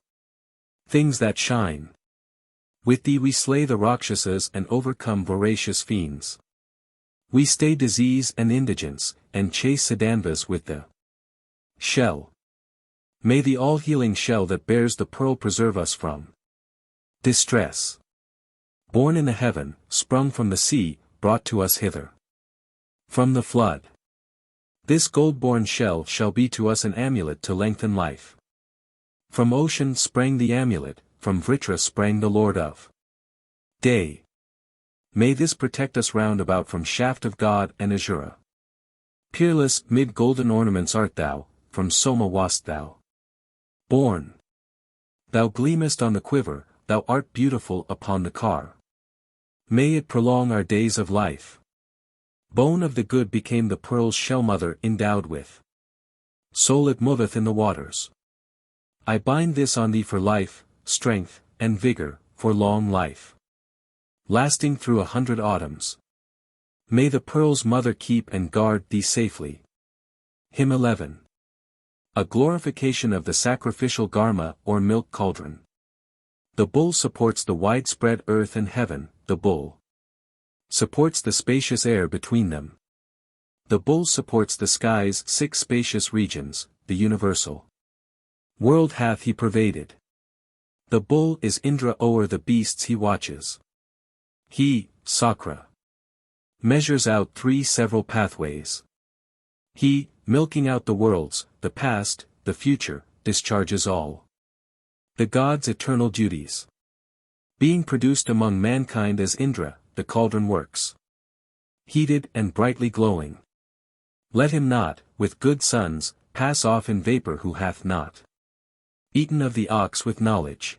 Speaker 1: things that shine. With thee we slay the Rakshasas and overcome voracious fiends. We stay disease and indigence, and chase Sadanvas with the shell. May the all-healing shell that bears the pearl preserve us from distress. Born in the heaven, sprung from the sea, brought to us hither from the flood. This gold-born shell shall be to us an amulet to lengthen life. From ocean sprang the amulet, from Vritra sprang the Lord of Day. May this protect us round about from shaft of God and Azura. Peerless mid golden ornaments art thou, from Soma wast thou born. Thou gleamest on the quiver, thou art beautiful upon the car. May it prolong our days of life. Bone of the good became the pearl's shell mother endowed with soul it moveth in the waters. I bind this on thee for life, strength, and vigor, for long life, lasting through 100 autumns. May the pearl's mother keep and guard thee safely. Hymn 11. A glorification of the sacrificial garma or milk cauldron. The bull supports the widespread earth and heaven, the bull supports the spacious air between them. The bull supports the sky's 6 spacious regions, the universal world hath he pervaded. The bull is Indra o'er the beasts he watches. He, Sakra, measures out 3 several pathways. He, milking out the worlds, the past, the future, discharges all the gods' eternal duties. Being produced among mankind as Indra, the cauldron works, heated and brightly glowing. Let him not, with good sons, pass off in vapor who hath not eaten of the ox with knowledge.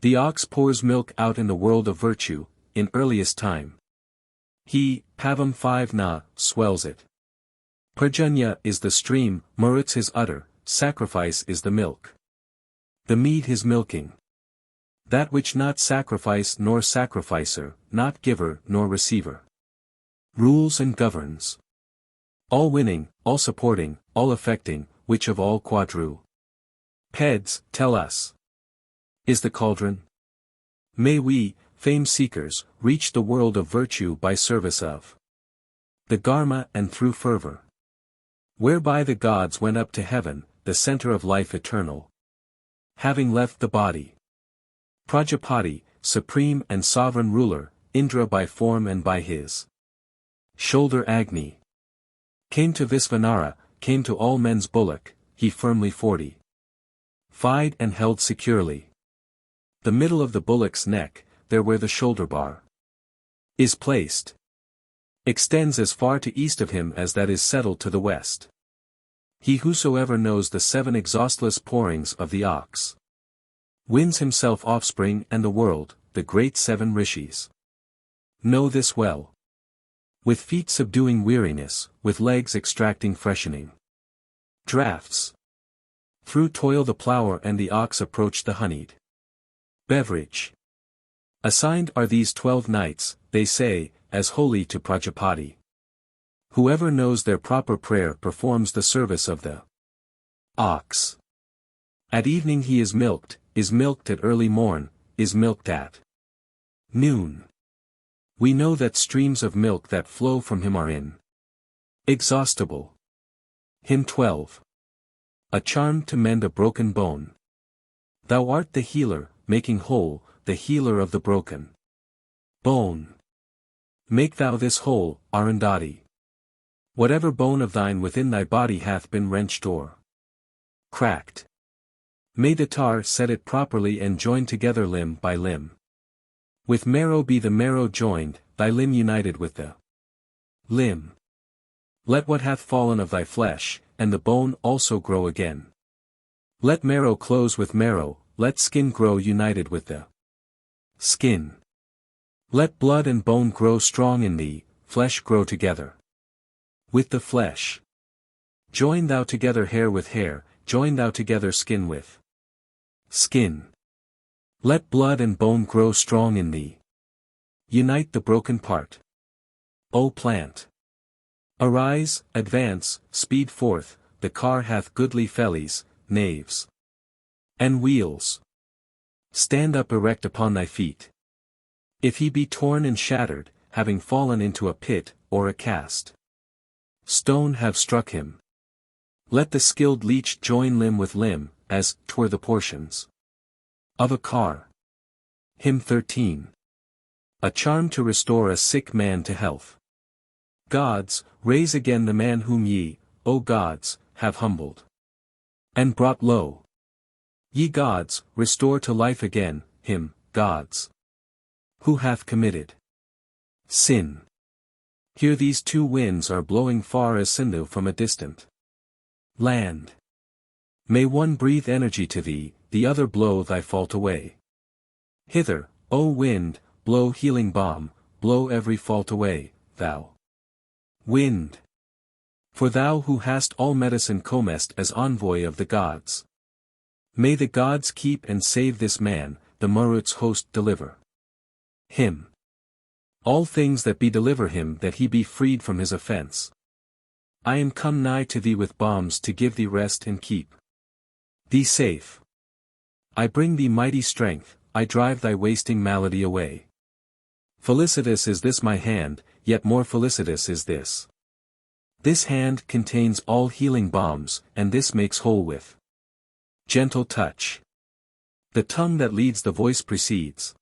Speaker 1: The ox pours milk out in the world of virtue, in earliest time. He, Pavam 5 na, swells it. Parjanya is the stream, Murut's his udder, sacrifice is the milk. The mead his milking. That which not sacrifice nor sacrificer, not giver nor receiver, rules and governs. All winning, all supporting, all affecting, which of all quadru Peds, tell us, is the cauldron? May we, fame seekers, reach the world of virtue by service of the Garma and through fervor, whereby the gods went up to heaven, the center of life eternal. Having left the body, Prajapati, supreme and sovereign ruler, Indra by form and by his shoulder Agni, came to Visvanara, came to all men's bullock, he firmly fortified and held securely. The middle of the bullock's neck, there where the shoulder bar is placed, extends as far to east of him as that is settled to the west. He whosoever knows the 7 exhaustless pourings of the ox wins himself offspring and the world, the great 7 rishis. Know this well. With feet subduing weariness, with legs extracting freshening draughts. Through toil the plower and the ox approach the honeyed beverage. Assigned are these 12 nights, they say, as holy to Prajapati. Whoever knows their proper prayer performs the service of the ox. At evening he is milked at early morn, is milked at noon. We know that streams of milk that flow from him are inexhaustible. Hymn 12. A charm to mend a broken bone. Thou art the healer, making whole, the healer of the broken bone. Make thou this whole, Arundhati. Whatever bone of thine within thy body hath been wrenched or cracked, may the tar set it properly and join together limb by limb. With marrow be the marrow joined, thy limb united with the limb. Let what hath fallen of thy flesh, and the bone also grow again. Let marrow close with marrow, let skin grow united with the skin. Let blood and bone grow strong in thee, flesh grow together with the flesh. Join thou together hair with hair, join thou together skin with skin. Let blood and bone grow strong in thee. Unite the broken part. O plant, arise, advance, speed forth, the car hath goodly fellies, naves, and wheels. Stand up erect upon thy feet. If he be torn and shattered, having fallen into a pit, or a cast stone have struck him, Let the skilled leech join limb with limb, as 'twere the portions of a car. Hymn 13. A charm to restore a sick man to health. Gods, raise again the man whom ye, O gods, have humbled and brought low. Ye gods, restore to life again, him, gods, who hath committed sin. Here these two winds are blowing far as Sindhu from a distant land. May one breathe energy to thee, the other blow thy fault away. Hither, O wind, blow healing balm, blow every fault away, thou wind. For thou who hast all medicine comest as envoy of the gods. May the gods keep and save this man, the Marut's host deliver him. All things that be deliver him that he be freed from his offense. I am come nigh to thee with balms to give thee rest and keep thee safe. I bring thee mighty strength, I drive thy wasting malady away. Felicitous is this my hand, yet more felicitous is this. This hand contains all healing balms, and this makes whole with gentle touch. The tongue that leads the voice precedes.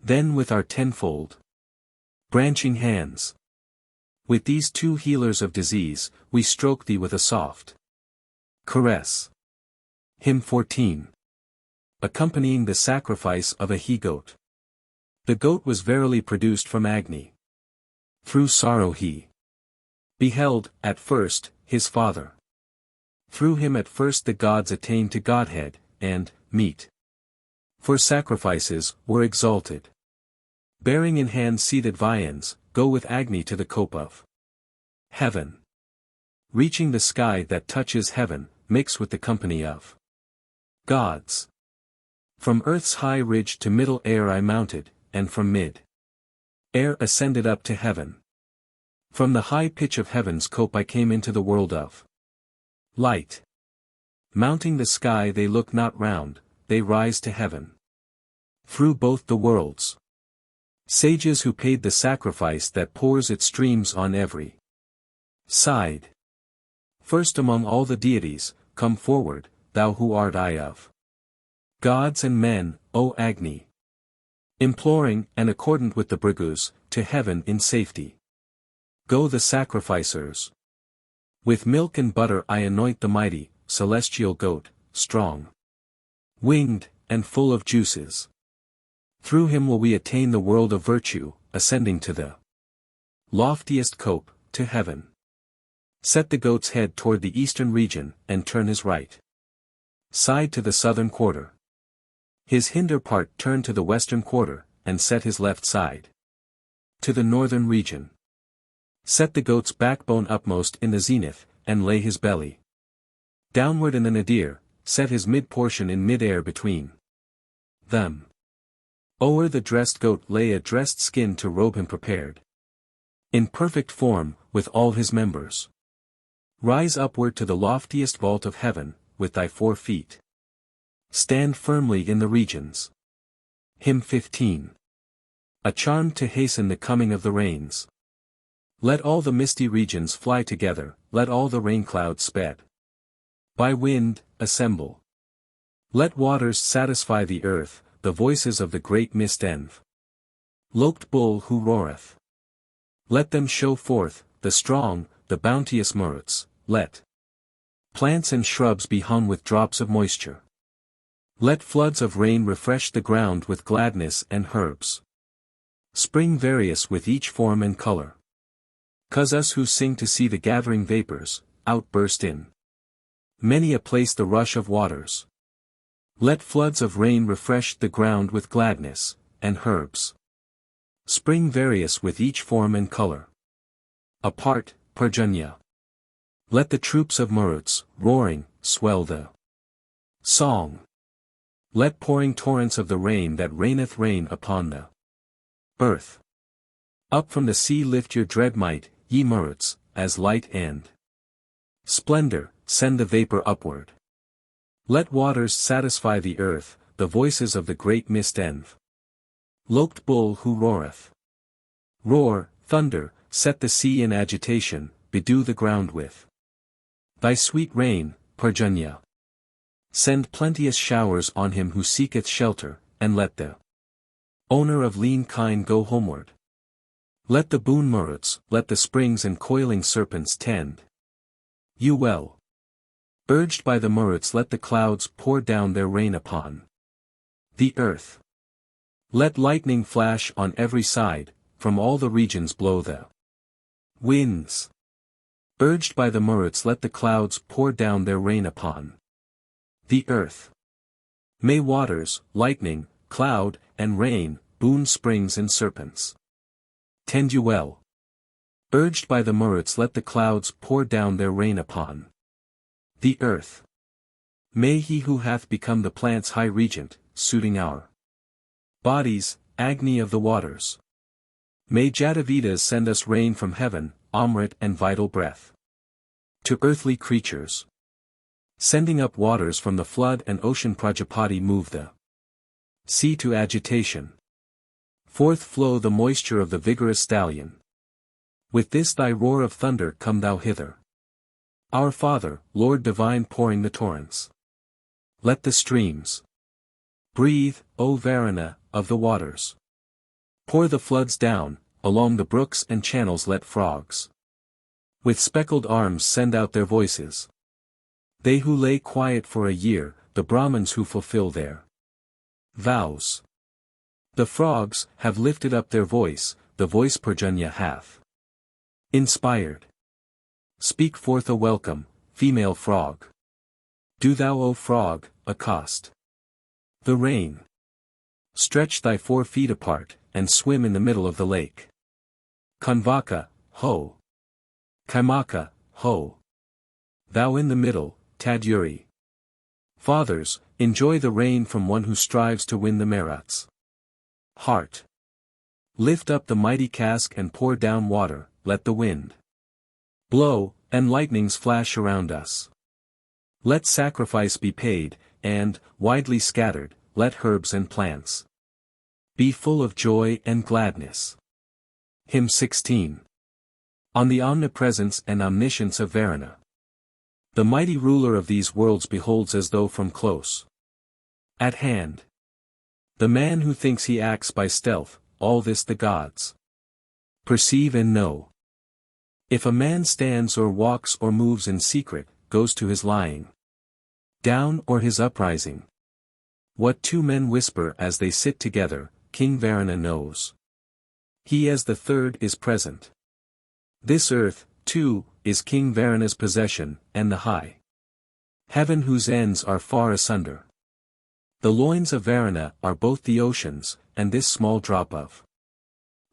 Speaker 1: Then with our tenfold branching hands, with these two healers of disease, we stroke thee with a soft caress. Hymn 14. Accompanying the sacrifice of a he-goat. The goat was verily produced from Agni. Through sorrow he beheld, at first, his father. Through him at first the gods attained to Godhead, and, meet for sacrifices, were exalted. Bearing in hand seated viands, go with Agni to the cope of heaven. Reaching the sky that touches heaven, mix with the company of gods. From earth's high ridge to middle air I mounted, and from mid air ascended up to heaven. From the high pitch of heaven's cope I came into the world of light. Mounting the sky they look not round, they rise to heaven. Through both the worlds. Sages who paid the sacrifice that pours its streams on every side. First among all the deities, come forward, thou who art eye of gods and men, O Agni. Imploring, and accordant with the Bhrigus, to heaven in safety. Go the sacrificers. With milk and butter I anoint the mighty, celestial goat, strong, winged, and full of juices. Through him will we attain the world of virtue, ascending to the loftiest cope, to heaven. Set the goat's head toward the eastern region, and turn his right side to the southern quarter. His hinder part turn to the western quarter, and set his left side to the northern region. Set the goat's backbone upmost in the zenith, and lay his belly downward in the nadir, set his mid-portion in mid-air between them. O'er the dressed goat lay a dressed skin to robe him prepared. In perfect form, with all his members. Rise upward to the loftiest vault of heaven, with thy 4 feet. Stand firmly in the regions. Hymn 15. A charm to hasten the coming of the rains. Let all the misty regions fly together, let all the rain clouds sped by wind, assemble. Let waters satisfy the earth, the voices of the great mist env. Loked bull who roareth. Let them show forth, the strong, the bounteous Maruts, let plants and shrubs be hung with drops of moisture. Let floods of rain refresh the ground with gladness and herbs. Spring various with each form and color. 'Cause us who sing to see the gathering vapors, outburst in many a place the rush of waters. Let floods of rain refresh the ground with gladness, and herbs. Spring various with each form and color. Apart, Parjanya. Let the troops of Maruts, roaring, swell the song. Let pouring torrents of the rain that raineth rain upon the earth. Up from the sea lift your dread might, ye Maruts, as light and splendor, send the vapor upward. Let waters satisfy the earth, the voices of the great mist env. Loked bull who roareth. Roar, thunder, set the sea in agitation, bedew the ground with Thy sweet rain, Parjanya. Send plenteous showers on him who seeketh shelter, and let the owner of lean kine go homeward. Let the boon muruts, let the springs and coiling serpents tend you well. Urged by the muruts, let the clouds pour down their rain upon the earth. Let lightning flash on every side, from all the regions blow the winds. Urged by the muruts, let the clouds pour down their rain upon the earth. May waters, lightning, cloud, and rain, boon springs and serpents tend you well. Urged by the muruts, let the clouds pour down their rain upon the earth. May he who hath become the plant's high regent, suiting our bodies, Agni of the waters. May Jatavedas send us rain from heaven, Amrit and vital breath to earthly creatures. Sending up waters from the flood and ocean, Prajapati move the sea to agitation. Forth flow the moisture of the vigorous stallion. With this thy roar of thunder come thou hither. Our Father, Lord divine, pouring the torrents. Let the streams breathe, O Varuna, of the waters. Pour the floods down, along the brooks and channels let frogs with speckled arms send out their voices. They who lay quiet for a year, the Brahmins who fulfill their vows. The frogs have lifted up their voice, the voice Parjanya hath inspired. Speak forth a welcome, female frog. Do thou, O frog, accost the rain. Stretch thy 4 feet apart, and swim in the middle of the lake. Kanvaka, ho. Kaimaka, ho. Thou in the middle, Taduri. Fathers, enjoy the rain from one who strives to win the Marat's heart. Lift up the mighty cask and pour down water, let the wind blow, and lightnings flash around us. Let sacrifice be paid, and, widely scattered, let herbs and plants be full of joy and gladness. Hymn 16. On the omnipresence and omniscience of Varuna. The mighty ruler of these worlds beholds as though from close at hand. The man who thinks he acts by stealth, all this the gods perceive and know. If a man stands or walks or moves in secret, goes to his lying down or his uprising. What 2 men whisper as they sit together, King Varuna knows. He as the third is present. This earth, too, is King Varuna's possession, and the high heaven whose ends are far asunder. The loins of Varuna are both the oceans, and this small drop of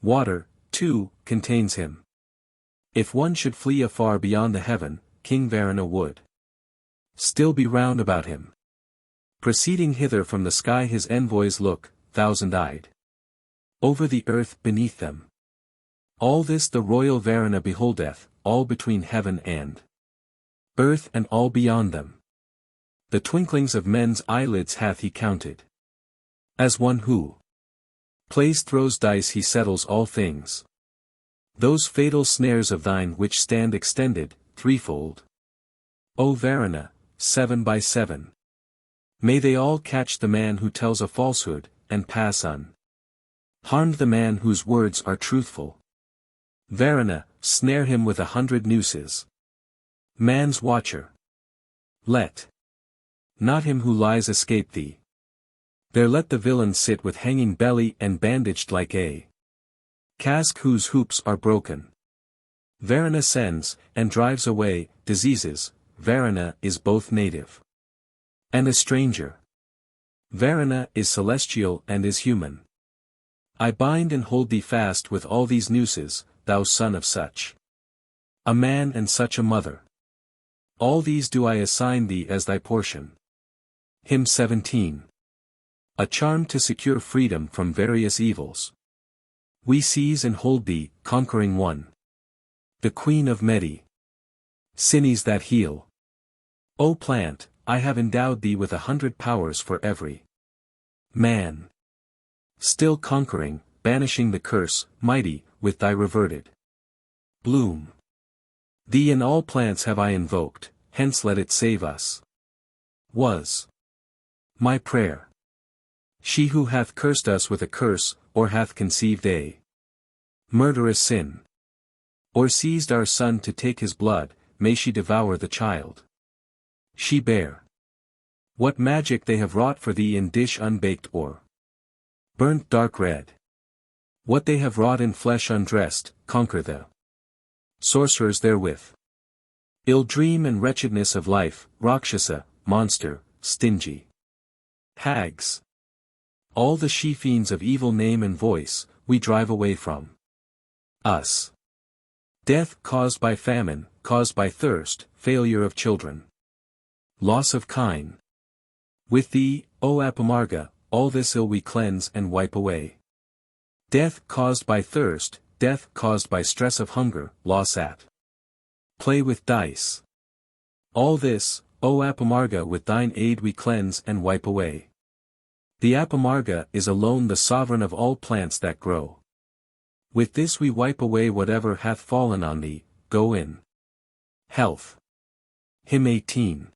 Speaker 1: water, too, contains him. If one should flee afar beyond the heaven, King Varuna would still be round about him. Proceeding hither from the sky his envoys look, 1,000-eyed. Over the earth beneath them. All this the royal Varuna beholdeth, all between heaven and earth and all beyond them. The twinklings of men's eyelids hath he counted. As one who plays throws dice he settles all things. Those fatal snares of thine which stand extended, threefold. O Varuna, 7 by 7. May they all catch the man who tells a falsehood, and pass unharmed the man whose words are truthful. Varuna, snare him with 100 nooses. Man's watcher. Let not him who lies escape thee. There let the villain sit with hanging belly and bandaged like a cask whose hoops are broken. Varuna sends, and drives away, diseases. Varuna is both native and a stranger. Varuna is celestial and is human. I bind and hold thee fast with all these nooses, thou son of such a man and such a mother. All these do I assign thee as thy portion. Hymn 17. A charm to secure freedom from various evils. We seize and hold thee, conquering one. The Queen of Medi. Sinews that heal. O plant, I have endowed thee with 100 powers for every man. Still conquering, banishing the curse, mighty, with thy reverted bloom. Thee and all plants have I invoked, hence let it save us. Was my prayer. She who hath cursed us with a curse, or hath conceived a murderous sin, or seized our son to take his blood, may she devour the child she bare. What magic they have wrought for thee in dish unbaked or burnt dark red. What they have wrought in flesh undressed, conquer the sorcerers therewith. Ill dream and wretchedness of life, Rakshasa, monster, stingy hags. All the she-fiends of evil name and voice, we drive away from us. Death caused by famine, caused by thirst, failure of children, loss of kine. With thee, O Apamarga, all this ill we cleanse and wipe away. Death caused by thirst, death caused by stress of hunger, loss at play with dice. All this, O Apamarga, with thine aid we cleanse and wipe away. The Apamarga is alone the sovereign of all plants that grow. With this we wipe away whatever hath fallen on thee, go in health. Hymn 18.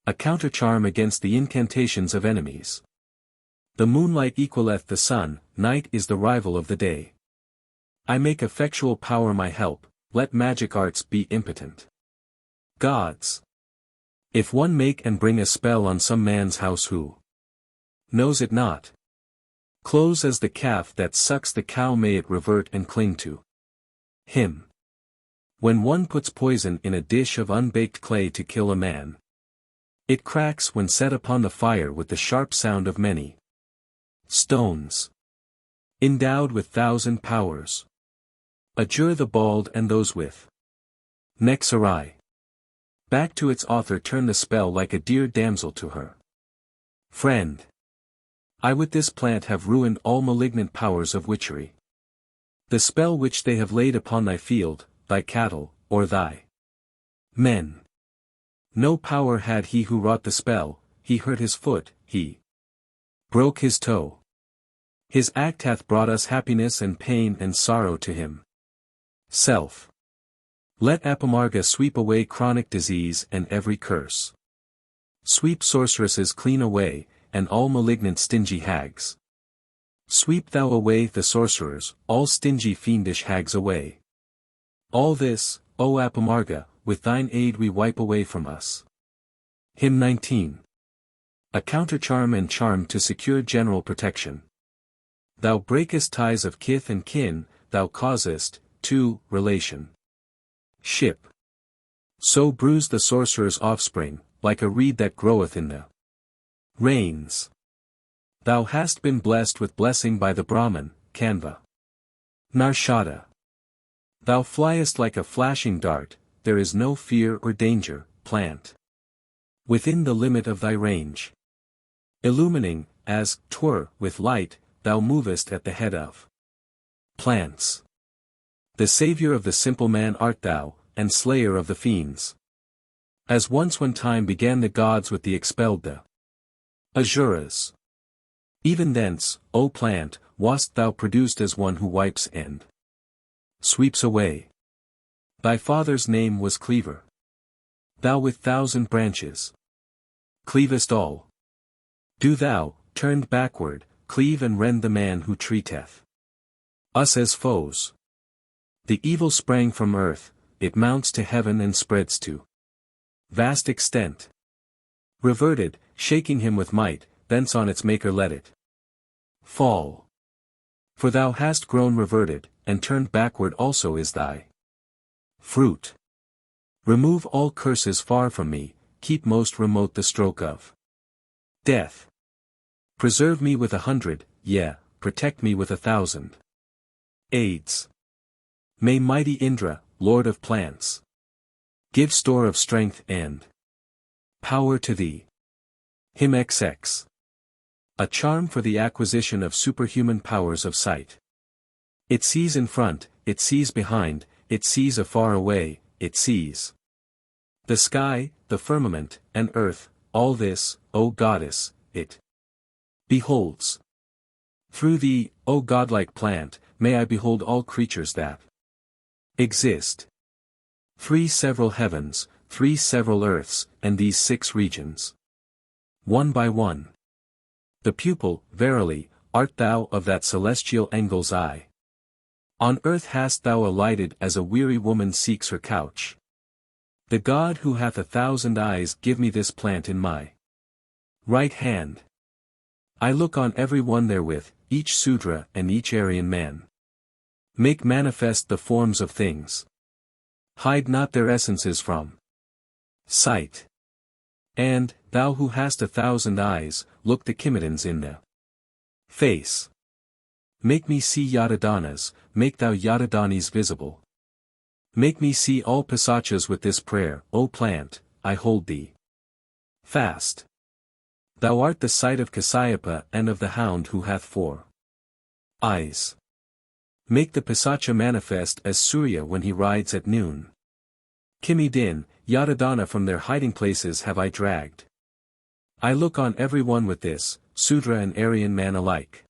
Speaker 1: A countercharm against the incantations of enemies. The moonlight equaleth the sun, night is the rival of the day. I make effectual power my help, let magic arts be impotent. Gods. If one make and bring a spell on some man's house who knows it not, close as the calf that sucks the cow may it revert and cling to him. When one puts poison in a dish of unbaked clay to kill a man, it cracks when set upon the fire with the sharp sound of many stones. Endowed with 1,000 powers. Adjure the bald and those with necks awry. Back to its author turn the spell like a dear damsel to her friend. I with this plant have ruined all malignant powers of witchery. The spell which they have laid upon thy field, thy cattle, or thy men. No power had he who wrought the spell, he hurt his foot, he broke his toe. His act hath brought us happiness and pain and sorrow to him. Self. Let Apamarga sweep away chronic disease and every curse. Sweep sorceresses clean away, and all malignant stingy hags. Sweep thou away the sorcerers, all stingy fiendish hags away. All this, O Apamarga, with thine aid we wipe away from us. Hymn 19. A countercharm and charm to secure general protection. Thou breakest ties of kith and kin, thou causest, to, relation. Ship. So bruise the sorcerer's offspring, like a reed that groweth in the rains. Thou hast been blessed with blessing by the Brahman, Kanva. Narshada. Thou fliest like a flashing dart, there is no fear or danger, plant. Within the limit of thy range. Illumining, as, 'twere, with light, thou movest at the head of plants. The saviour of the simple man art thou, and slayer of the fiends. As once when time began the gods with the expelled the Asuras. Even thence, O plant, wast thou produced as one who wipes and sweeps away. Thy father's name was Cleaver. Thou with 1,000 branches cleavest all. Do thou, turned backward, cleave and rend the man who treateth us as foes. The evil sprang from earth, it mounts to heaven and spreads to vast extent. Reverted, shaking him with might, thence on its maker let it fall. For thou hast grown reverted, and turned backward also is thy fruit. Remove all curses far from me, keep most remote the stroke of death. Preserve me with 100, yea, protect me with 1,000 aids. May mighty Indra, Lord of plants, give store of strength and power to thee. Hymn XX. A charm for the acquisition of superhuman powers of sight. It sees in front, it sees behind, it sees afar away, it sees the sky, the firmament, and earth, all this, O goddess, it beholds. Through thee, O godlike plant, may I behold all creatures that exist. 3 several heavens, 3 several earths, and these 6 regions. One by one. The pupil, verily, art thou of that celestial angle's eye. On earth hast thou alighted as a weary woman seeks her couch. The God who hath 1,000 eyes give me this plant in my right hand. I look on every one therewith, each Sudra and each Aryan man. Make manifest the forms of things. Hide not their essences from sight. And, thou who hast 1,000 eyes, look the Kimedans in the face. Make me see Yadadanas, make thou Yadadanis visible. Make me see all Pisachas with this prayer, O plant, I hold thee fast. Thou art the sight of Kasyapa and of the hound who hath 4 eyes. Make the Pisacha manifest as Surya when he rides at noon. Kimi Din, Yadadana from their hiding places have I dragged. I look on every one with this, Sudra and Aryan man alike.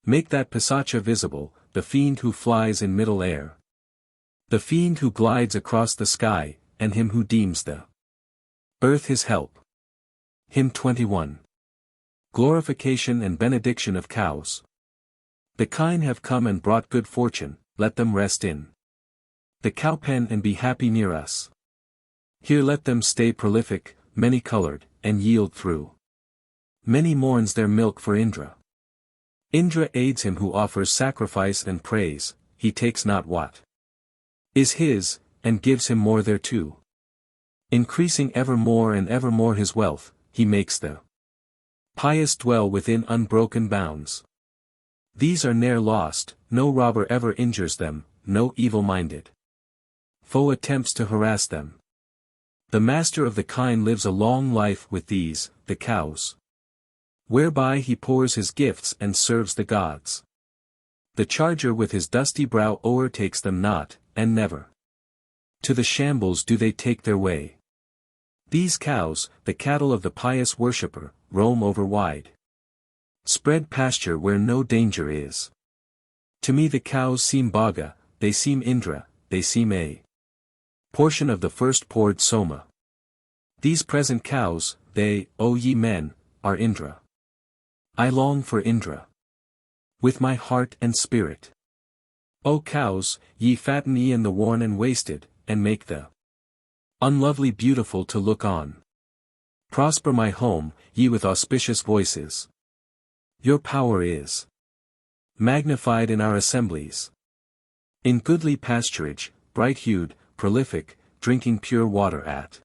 Speaker 1: Make that Pisacha visible, the fiend who flies in middle air. The fiend who glides across the sky, and him who deems the earth his help. Hymn 21. Glorification and benediction of cows. The kine have come and brought good fortune, let them rest in the cow pen and be happy near us. Here let them stay prolific, many-colored, and yield through many morns their milk for Indra. Indra aids him who offers sacrifice and praise, he takes not what is his, and gives him more thereto. Increasing ever more and ever more his wealth, he makes the pious dwell within unbroken bounds. These are ne'er lost, no robber ever injures them, no evil-minded foe attempts to harass them. The master of the kine lives a long life with these, the cows, whereby he pours his gifts and serves the gods. The charger with his dusty brow o'ertakes them not, and never to the shambles do they take their way. These cows, the cattle of the pious worshipper, roam over wide spread pasture where no danger is. To me the cows seem Bhaga, they seem Indra, they seem a portion of the first poured Soma. These present cows, they, O ye men, are Indra. I long for Indra with my heart and spirit. O cows, ye fatten e'en the worn and wasted, and make the unlovely beautiful to look on. Prosper my home, ye with auspicious voices. Your power is magnified in our assemblies. In goodly pasturage, bright-hued, prolific, drinking pure water at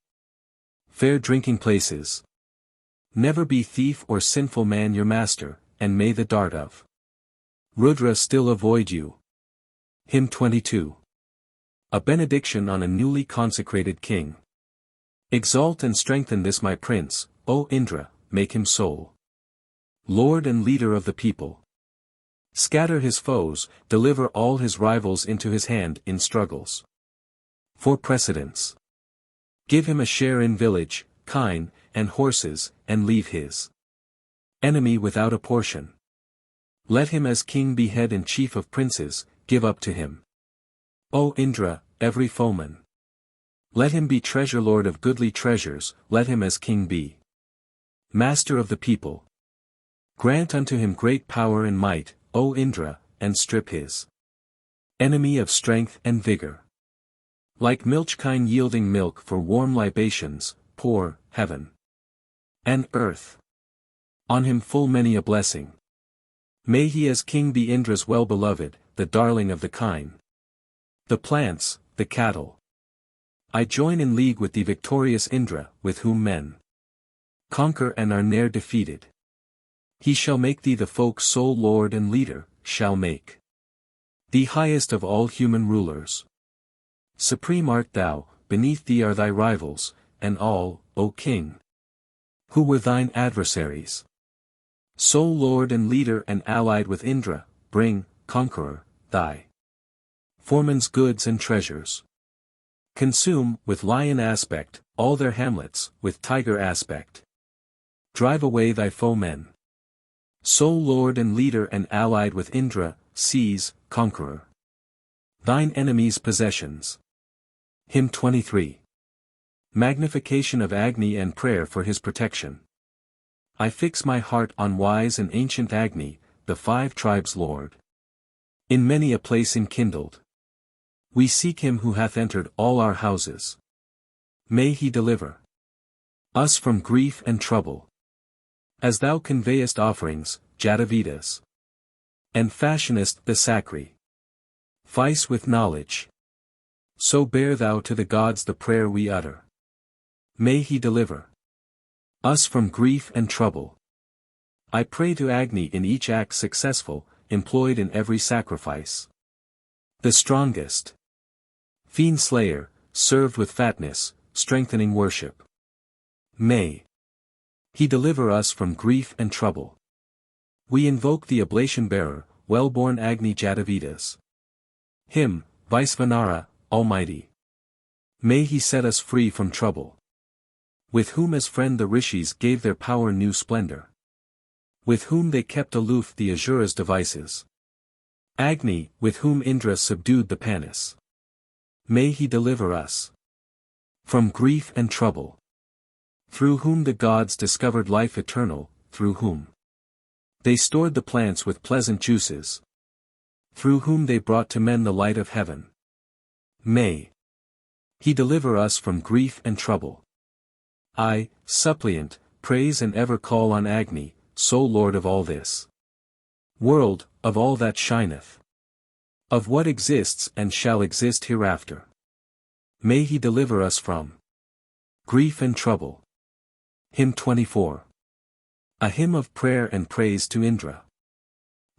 Speaker 1: fair drinking places. Never be thief or sinful man your master, and may the dart of Rudra still avoid you. Hymn 22. A benediction on a newly consecrated king. Exalt and strengthen this my prince, O Indra, make him sole lord and leader of the people. Scatter his foes, deliver all his rivals into his hand in struggles for precedence. Give him a share in village, kine, and horses, and leave his enemy without a portion. Let him as king be head and chief of princes, give up to him, O Indra, every foeman. Let him be treasure lord of goodly treasures, let him as king be master of the people. Grant unto him great power and might, O Indra, and strip his enemy of strength and vigor. Like milch kine yielding milk for warm libations, pour, heaven and earth on him full many a blessing. May he as king be Indra's well-beloved, the darling of the kine, the plants, the cattle. I join in league with the victorious Indra, with whom men conquer and are ne'er defeated. He shall make thee the folk's sole lord and leader, shall make thee highest of all human rulers. Supreme art thou, beneath thee are thy rivals, and all, O king, who were thine adversaries. Sole lord and leader and allied with Indra, bring, conqueror, thy foreman's goods and treasures. Consume, with lion aspect, all their hamlets, with tiger aspect. Drive away thy foemen. Sole lord and leader and allied with Indra, seize, conqueror, thine enemies' possessions. Hymn 23. Magnification of Agni and prayer for his protection. I fix my heart on wise and ancient Agni, the 5 tribes' lord. In many a place enkindled. We seek him who hath entered all our houses. May he deliver us from grief and trouble. As thou conveyest offerings, Vedas, and fashionest the sacrifice with knowledge, so bear thou to the gods the prayer we utter. May he deliver us from grief and trouble. I pray to Agni in each act successful, employed in every sacrifice. The strongest fiend slayer, served with fatness, strengthening worship. May he deliver us from grief and trouble. We invoke the oblation bearer, well-born Agni Jatavedas. Him, Vaisvanara, Almighty. May he set us free from trouble. With whom as friend the rishis gave their power new splendor. With whom they kept aloof the Asura's devices. Agni, with whom Indra subdued the Panis. May he deliver us from grief and trouble. Through whom the gods discovered life eternal, through whom they stored the plants with pleasant juices. Through whom they brought to men the light of heaven. May he deliver us from grief and trouble. I, suppliant, praise and ever call on Agni, sole Lord of all this world, of all that shineth, of what exists and shall exist hereafter. May he deliver us from grief and trouble. Hymn 24. A hymn of prayer and praise to Indra.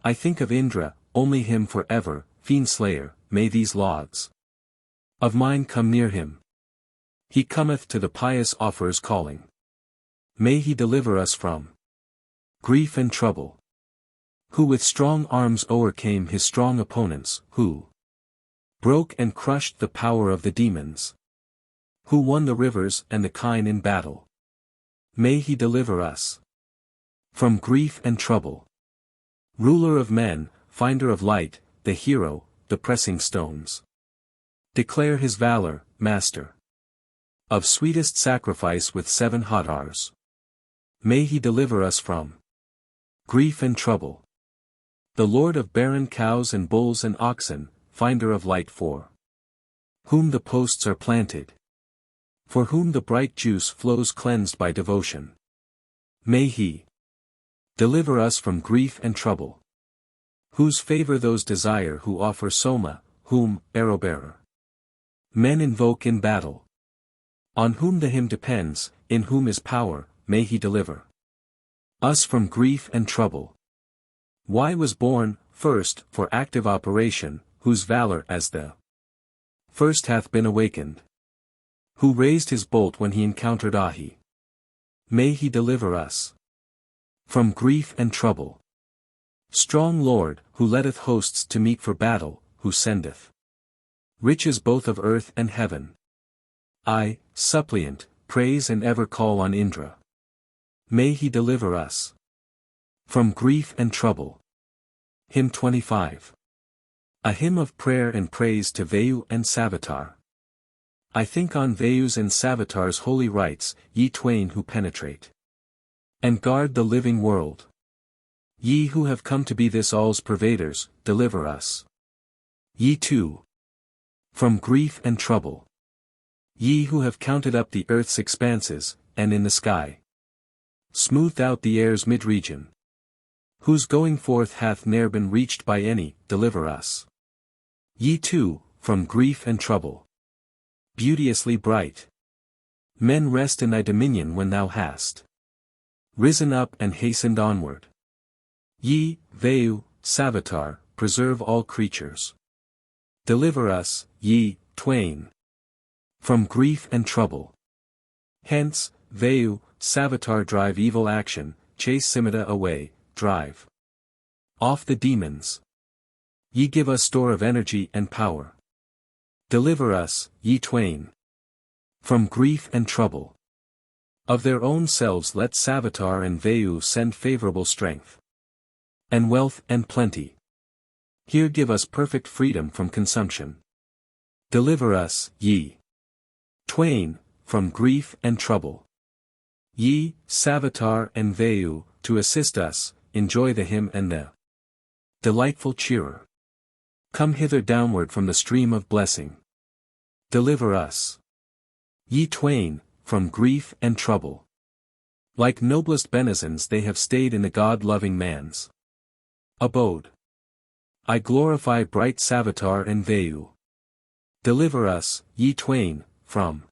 Speaker 1: I think of Indra, only him forever, fiend slayer, may these lauds of mine come near him. He cometh to the pious offers calling. May he deliver us from grief and trouble. Who with strong arms o'ercame his strong opponents, who broke and crushed the power of the demons. Who won the rivers and the kine in battle. May he deliver us from grief and trouble. Ruler of men, finder of light, the hero, the pressing stones. Declare his valor, master of sweetest sacrifice with 7 hatars. May he deliver us from grief and trouble. The Lord of barren cows and bulls and oxen, finder of light for whom the posts are planted. For whom the bright juice flows cleansed by devotion. May he deliver us from grief and trouble. Whose favor those desire who offer soma, whom, arrow-bearer, men invoke in battle. On whom the hymn depends, in whom is power, may he deliver us from grief and trouble. Why was born, first, for active operation, whose valor as the first hath been awakened. Who raised his bolt when he encountered Ahi. May he deliver us from grief and trouble. Strong Lord, who leadeth hosts to meet for battle, who sendeth riches both of earth and heaven. I, suppliant, praise and ever call on Indra. May he deliver us from grief and trouble. Hymn 25. A hymn of prayer and praise to Vayu and Savitar. I think on Vayu's and Savitar's holy rites, ye twain who penetrate and guard the living world. Ye who have come to be this all's pervaders, deliver us. Ye too from grief and trouble. Ye who have counted up the earth's expanses, and in the sky smoothed out the air's mid-region. Whose going forth hath ne'er been reached by any, deliver us. Ye too from grief and trouble. Beauteously bright. Men rest in thy dominion when thou hast risen up and hastened onward. Ye, Vayu, Savitar, preserve all creatures. Deliver us, ye, twain, from grief and trouble. Hence, Vayu, Savitar drive evil action, chase Simita away, drive off the demons. Ye give us store of energy and power. Deliver us, ye twain, from grief and trouble. Of their own selves let Savitar and Vayu send favorable strength and wealth and plenty. Here give us perfect freedom from consumption. Deliver us, ye twain, from grief and trouble. Ye, Savitar and Vayu, to assist us, enjoy the hymn and the delightful cheerer. Come hither downward from the stream of blessing. Deliver us, ye twain, from grief and trouble. Like noblest benizons they have stayed in the God-loving man's abode. I glorify bright Savitar and Vayu. Deliver us, ye twain, from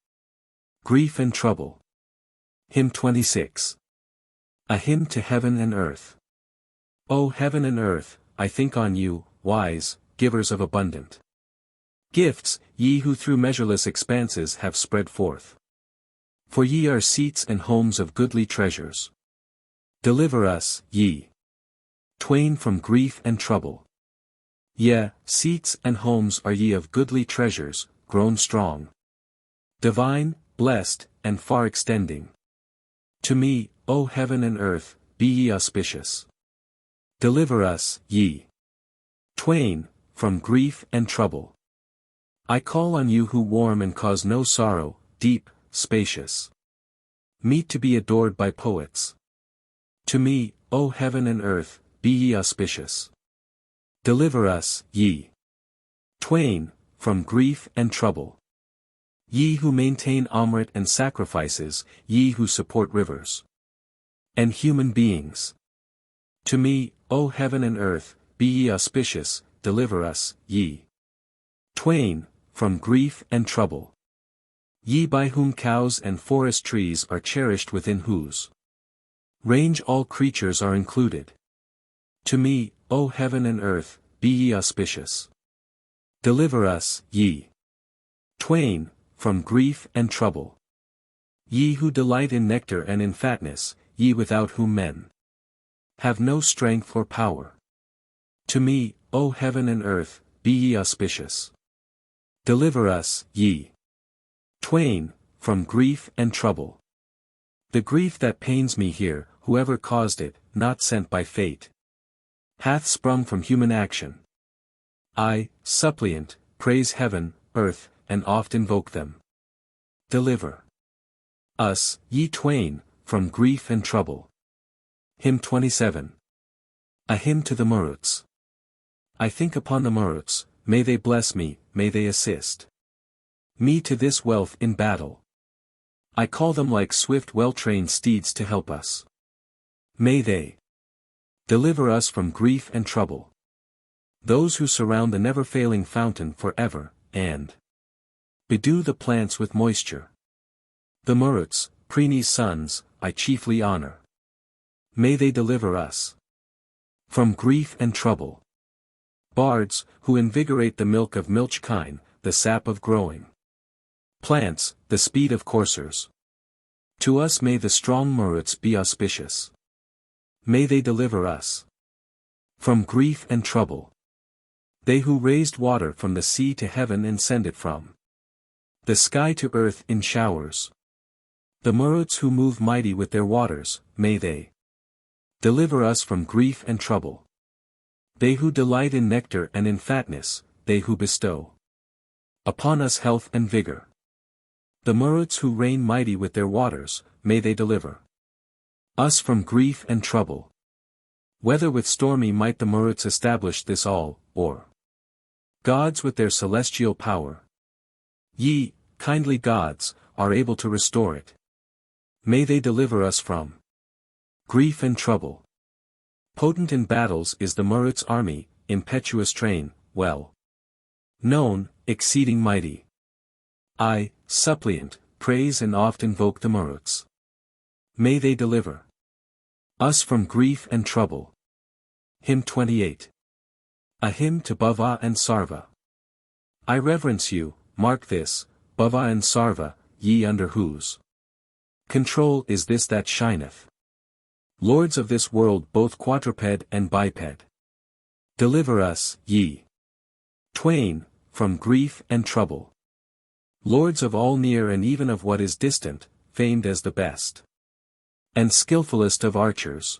Speaker 1: grief and trouble. Hymn 26. A Hymn to Heaven and Earth. O heaven and earth, I think on you, wise, givers of abundant gifts, ye who through measureless expanses have spread forth. For ye are seats and homes of goodly treasures. Deliver us, ye twain, from grief and trouble. Yea, seats and homes are ye of goodly treasures, grown strong, divine, blessed, and far extending. To me, O heaven and earth, be ye auspicious. Deliver us, ye twain, from grief and trouble. I call on you who warm and cause no sorrow, deep, spacious, meet to be adored by poets. To me, O heaven and earth, be ye auspicious. Deliver us, ye twain, from grief and trouble. Ye who maintain Amrit and sacrifices, ye who support rivers and human beings. To me, O heaven and earth, be ye auspicious, deliver us, ye twain, from grief and trouble. Ye by whom cows and forest trees are cherished, within whose range all creatures are included. To me, O heaven and earth, be ye auspicious. Deliver us, ye twain, from grief and trouble. Ye who delight in nectar and in fatness, ye without whom men have no strength or power. To me, O heaven and earth, be ye auspicious. Deliver us, ye twain, from grief and trouble. The grief that pains me here, whoever caused it, not sent by fate, hath sprung from human action. I, suppliant, praise heaven, earth, and oft invoke them. Deliver us, ye twain, from grief and trouble. Hymn 27. A Hymn to the Maruts. I think upon the Maruts, may they bless me, may they assist me to this wealth in battle. I call them like swift well-trained steeds to help us. May they deliver us from grief and trouble. Those who surround the never-failing fountain forever, and bedew the plants with moisture. The Maruts, Prini's sons, I chiefly honor. May they deliver us from grief and trouble. Bards, who invigorate the milk of milch kine, the sap of growing plants, the speed of coursers. To us may the strong Maruts be auspicious. May they deliver us from grief and trouble. They who raised water from the sea to heaven and send it from the sky to earth in showers. The Maruts who move mighty with their waters, may they deliver us from grief and trouble. They who delight in nectar and in fatness, they who bestow upon us health and vigor. The Maruts who reign mighty with their waters, may they deliver us from grief and trouble. Whether with stormy might the Maruts establish this all, or gods with their celestial power, ye, kindly gods, are able to restore it. May they deliver us from grief and trouble. Potent in battles is the Maruts' army, impetuous train, well known, exceeding mighty. I, suppliant, praise and oft invoke the Maruts. May they deliver us from grief and trouble. Hymn 28. A Hymn to Bhava and Sarva. I reverence you, mark this, Bhava and Sarva, ye under whose control is this that shineth. Lords of this world both quadruped and biped. Deliver us, ye twain, from grief and trouble. Lords of all near and even of what is distant, famed as the best and skillfulest of archers.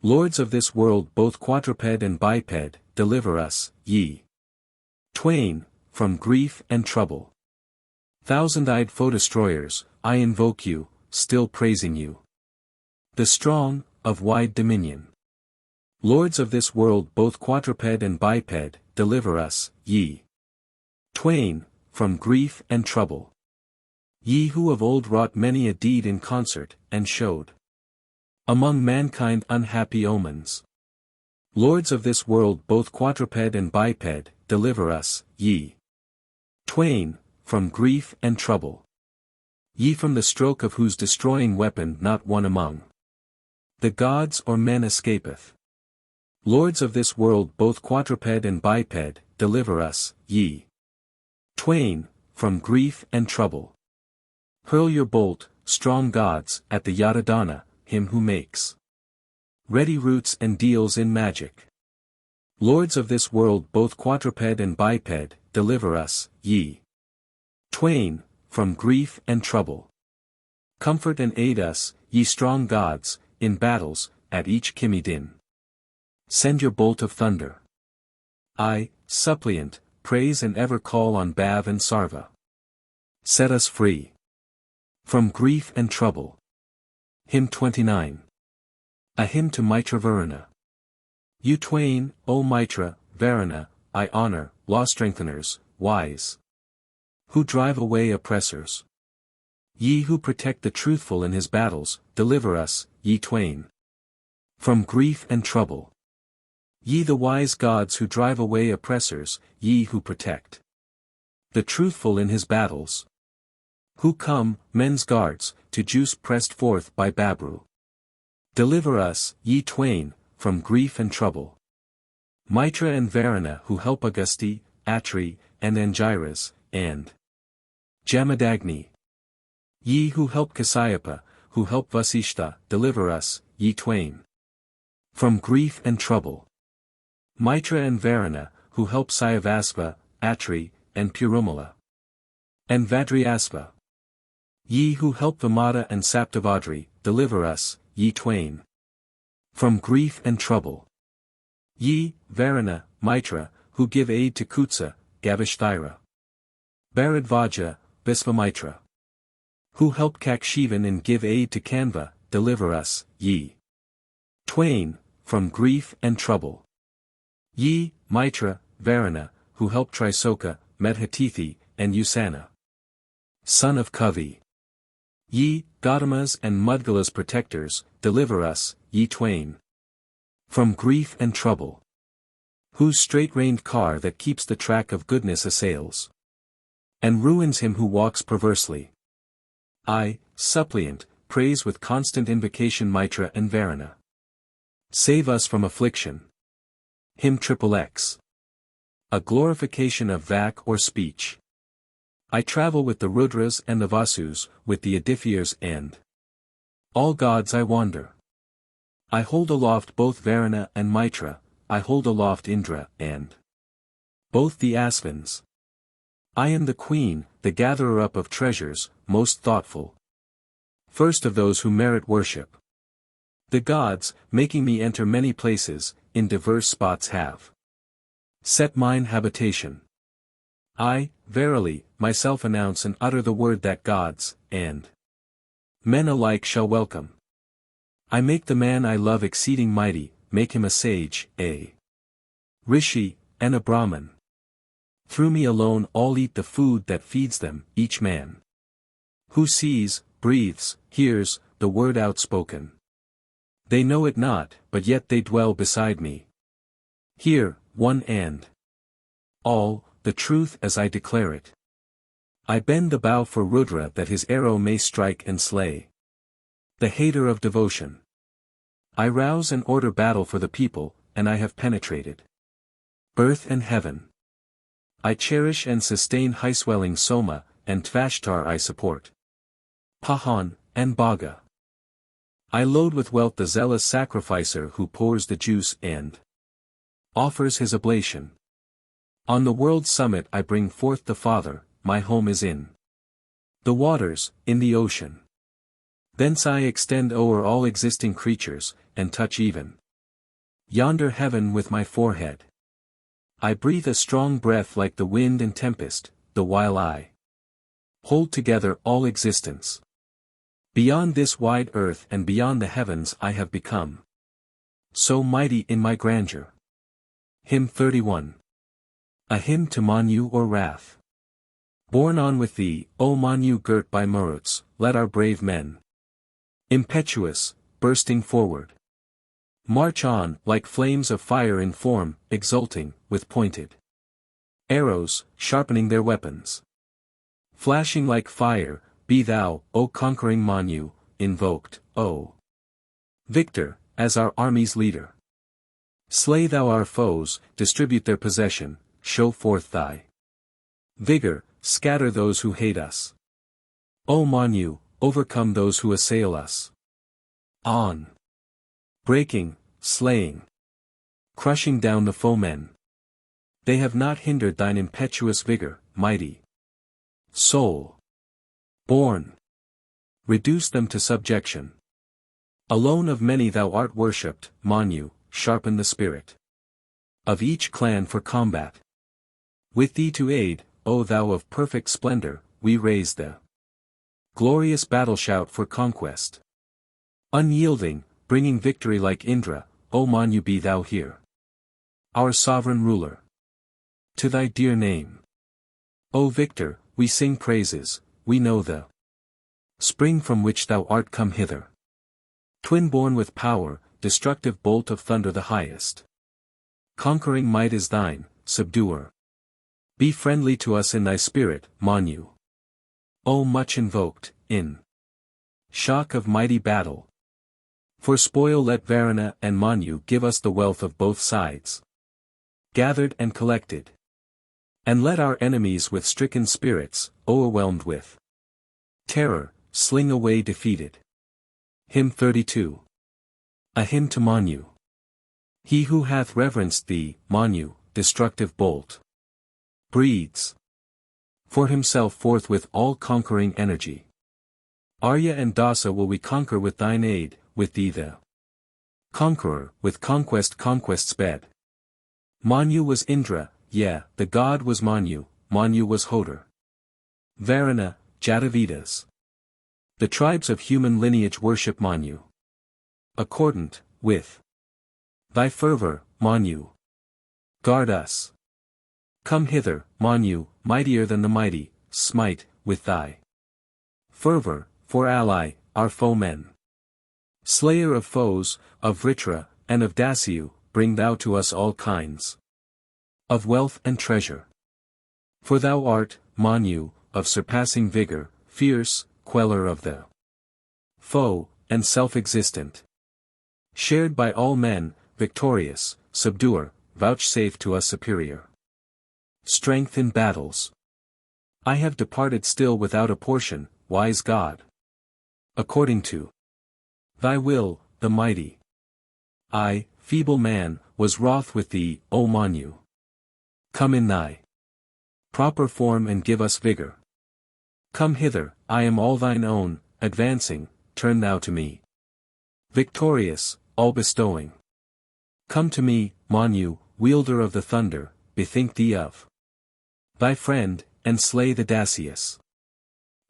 Speaker 1: Lords of this world both quadruped and biped, deliver us, ye twain, from grief and trouble. Thousand-eyed foe-destroyers, I invoke you, still praising you. The strong, of wide dominion. Lords of this world both quadruped and biped, deliver us, ye twain, from grief and trouble. Ye who of old wrought many a deed in concert, and showed among mankind unhappy omens. Lords of this world both quadruped and biped, deliver us, ye twain, from grief and trouble. Ye from the stroke of whose destroying weapon not one among the gods or men escapeth. Lords of this world both quadruped and biped, deliver us, ye twain, from grief and trouble. Hurl your bolt, strong gods, at the Yadadana, him who makes ready roots and deals in magic. Lords of this world both quadruped and biped, deliver us, ye twain, from grief and trouble. Comfort and aid us, ye strong gods, in battles, at each Kimidin. Send your bolt of thunder. I, suppliant, praise and ever call on Bhav and Sarva. Set us free from grief and trouble. Hymn 29. A hymn to Mitra Varuna. You twain, O Mitra, Varuna, I honor, law strengtheners, wise, who drive away oppressors. Ye who protect the truthful in his battles, deliver us, ye twain, from grief and trouble. Ye the wise gods who drive away oppressors, ye who protect the truthful in his battles. Who come, men's guards, to juice pressed forth by Babru. Deliver us, ye twain, from grief and trouble. Mitra and Varuna who help Augusti, Atri, and Angiras, and Jamadagni. Ye who help Kasyapa, who help Vasishta, deliver us, ye twain, from grief and trouble. Mitra and Varuna, who help Syavasva, Atri, and Purumala. And Vadriasva. Ye who help Vimata and Saptavadri, deliver us, ye twain, from grief and trouble. Ye, Varuna, Mitra, who give aid to Kutsa, Gavishthira, Bharadvaja, Visvamitra. Who help Kakshivan and give aid to Kanva, deliver us, ye twain, from grief and trouble. Ye, Mitra, Varuna, who help Trisoka, Medhatithi, and Usana, son of Kavi. Ye, Gaudamas and Mudgala's protectors, deliver us, ye twain, from grief and trouble. Whose straight-reined car that keeps the track of goodness assails, and ruins him who walks perversely. I, suppliant, praise with constant invocation Mitra and Varuna. Save us from affliction. Hymn XXX. A glorification of Vak or speech. I travel with the Rudras and the Vasus, with the Adithyas and all gods I wander. I hold aloft both Varuna and Mitra, I hold aloft Indra and both the Asvins. I am the queen, the gatherer up of treasures, most thoughtful. First of those who merit worship. The gods, making me enter many places, in diverse spots have set mine habitation. I, verily, myself announce and utter the word that gods, and men alike shall welcome. I make the man I love exceeding mighty, make him a sage, a rishi, and a Brahman. Through me alone all eat the food that feeds them, each man who sees, breathes, hears, the word outspoken. They know it not, but yet they dwell beside me. Here, one and all, the truth as I declare it. I bend the bow for Rudra that his arrow may strike and slay the hater of devotion. I rouse and order battle for the people, and I have penetrated earth and heaven. I cherish and sustain high-swelling Soma, and Tvashtar I support Pahan, and Bhaga. I load with wealth the zealous sacrificer who pours the juice and offers his oblation. On the world's summit I bring forth the Father, my home is in the waters, in the ocean. Thence I extend o'er all existing creatures, and touch even yonder heaven with my forehead. I breathe a strong breath like the wind and tempest, the while I hold together all existence. Beyond this wide earth and beyond the heavens I have become so mighty in my grandeur. Hymn 31. A hymn to Manu or wrath. Borne on with thee, O Manu girt by Maruts, let our brave men, impetuous, bursting forward, march on, like flames of fire in form, exulting, with pointed arrows, sharpening their weapons. Flashing like fire, be thou, O conquering Manu, invoked, O Victor, as our army's leader. Slay thou our foes, distribute their possession, show forth thy vigor, scatter those who hate us. O Manu, overcome those who assail us. On. Breaking, slaying, crushing down the foemen. They have not hindered thine impetuous vigor, mighty soul. Born. Reduce them to subjection. Alone of many thou art worshipped, Manu, sharpen the spirit of each clan for combat. With thee to aid, O thou of perfect splendor, we raise the glorious battle shout for conquest. Unyielding, bringing victory like Indra, O Manu be thou here, our sovereign ruler. To thy dear name, O Victor, we sing praises, we know the spring from which thou art come hither. Twin-born with power, destructive bolt of thunder the highest. Conquering might is thine, subduer. Be friendly to us in thy spirit, Manu. O much invoked, in shock of mighty battle. For spoil let Varuna and Manu give us the wealth of both sides, gathered and collected. And let our enemies with stricken spirits, overwhelmed with terror, sling away defeated. Hymn 32. A hymn to Manu. He who hath reverenced thee, Manu, destructive bolt, breathes for himself forth with all-conquering energy. Arya and Dasa will we conquer with thine aid, with thee the conqueror, with conquest sped. Manu was Indra, the god was Manu, Manu was Hodor. Varuna, Jatavedas. The tribes of human lineage worship Manu. Accordant, with thy fervor, Manu. Guard us. Come hither, Manu, mightier than the mighty, smite, with thy fervor, for ally, our foemen. Slayer of foes, of Vritra, and of Dasyu, bring thou to us all kinds of wealth and treasure. For thou art, Manu, of surpassing vigor, fierce, queller of the foe, and self-existent. Shared by all men, victorious, subduer, vouchsafe to us superior strength in battles. I have departed still without a portion, wise God. According to thy will, the mighty I, feeble man, was wroth with thee, O Manu. Come in thy proper form and give us vigor. Come hither, I am all thine own, advancing, turn thou to me. Victorious, all bestowing. Come to me, Manu, wielder of the thunder, bethink thee of thy friend, and slay the Dacius.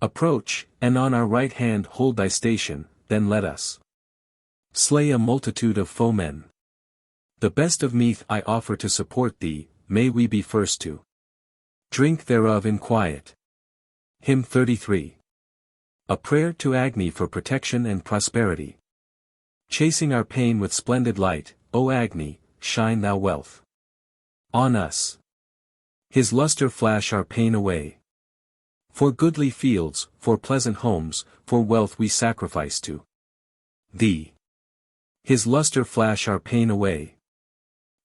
Speaker 1: Approach, and on our right hand hold thy station, then let us slay a multitude of foemen. The best of meat I offer to support thee, may we be first to drink thereof in quiet. Hymn 33. A prayer to Agni for protection and prosperity. Chasing our pain with splendid light, O Agni, shine thou wealth on us. His luster flash our pain away. For goodly fields, for pleasant homes, for wealth we sacrifice to thee. His luster flash our pain away.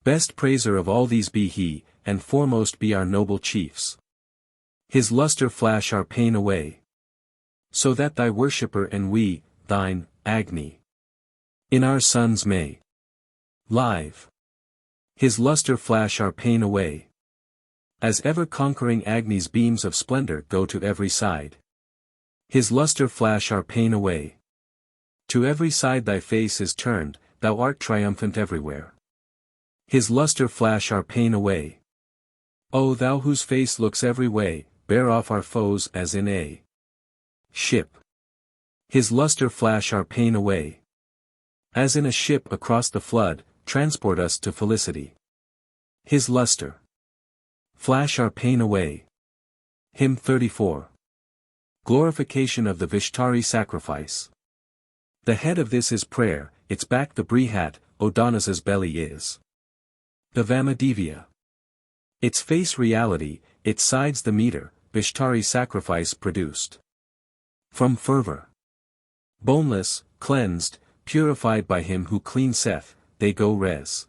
Speaker 1: Best praiser of all these be he, and foremost be our noble chiefs. His luster flash our pain away. So that thy worshipper and we, thine, Agni, in our sons may live. His luster flash our pain away. As ever-conquering Agni's beams of splendor go to every side. His luster flash our pain away. To every side thy face is turned, thou art triumphant everywhere. His luster flash our pain away. O thou whose face looks every way, bear off our foes as in a ship. His luster flash our pain away. As in a ship across the flood, transport us to felicity. His luster flash our pain away. Hymn 34. Glorification of the Vishtari sacrifice. The head of this is prayer, its back the Brihat, Odanas's belly is the Vamadivya. Its face reality, its sides the meter, Vishtari sacrifice produced. From fervor. Boneless, cleansed, purified by him who cleanseth, they go res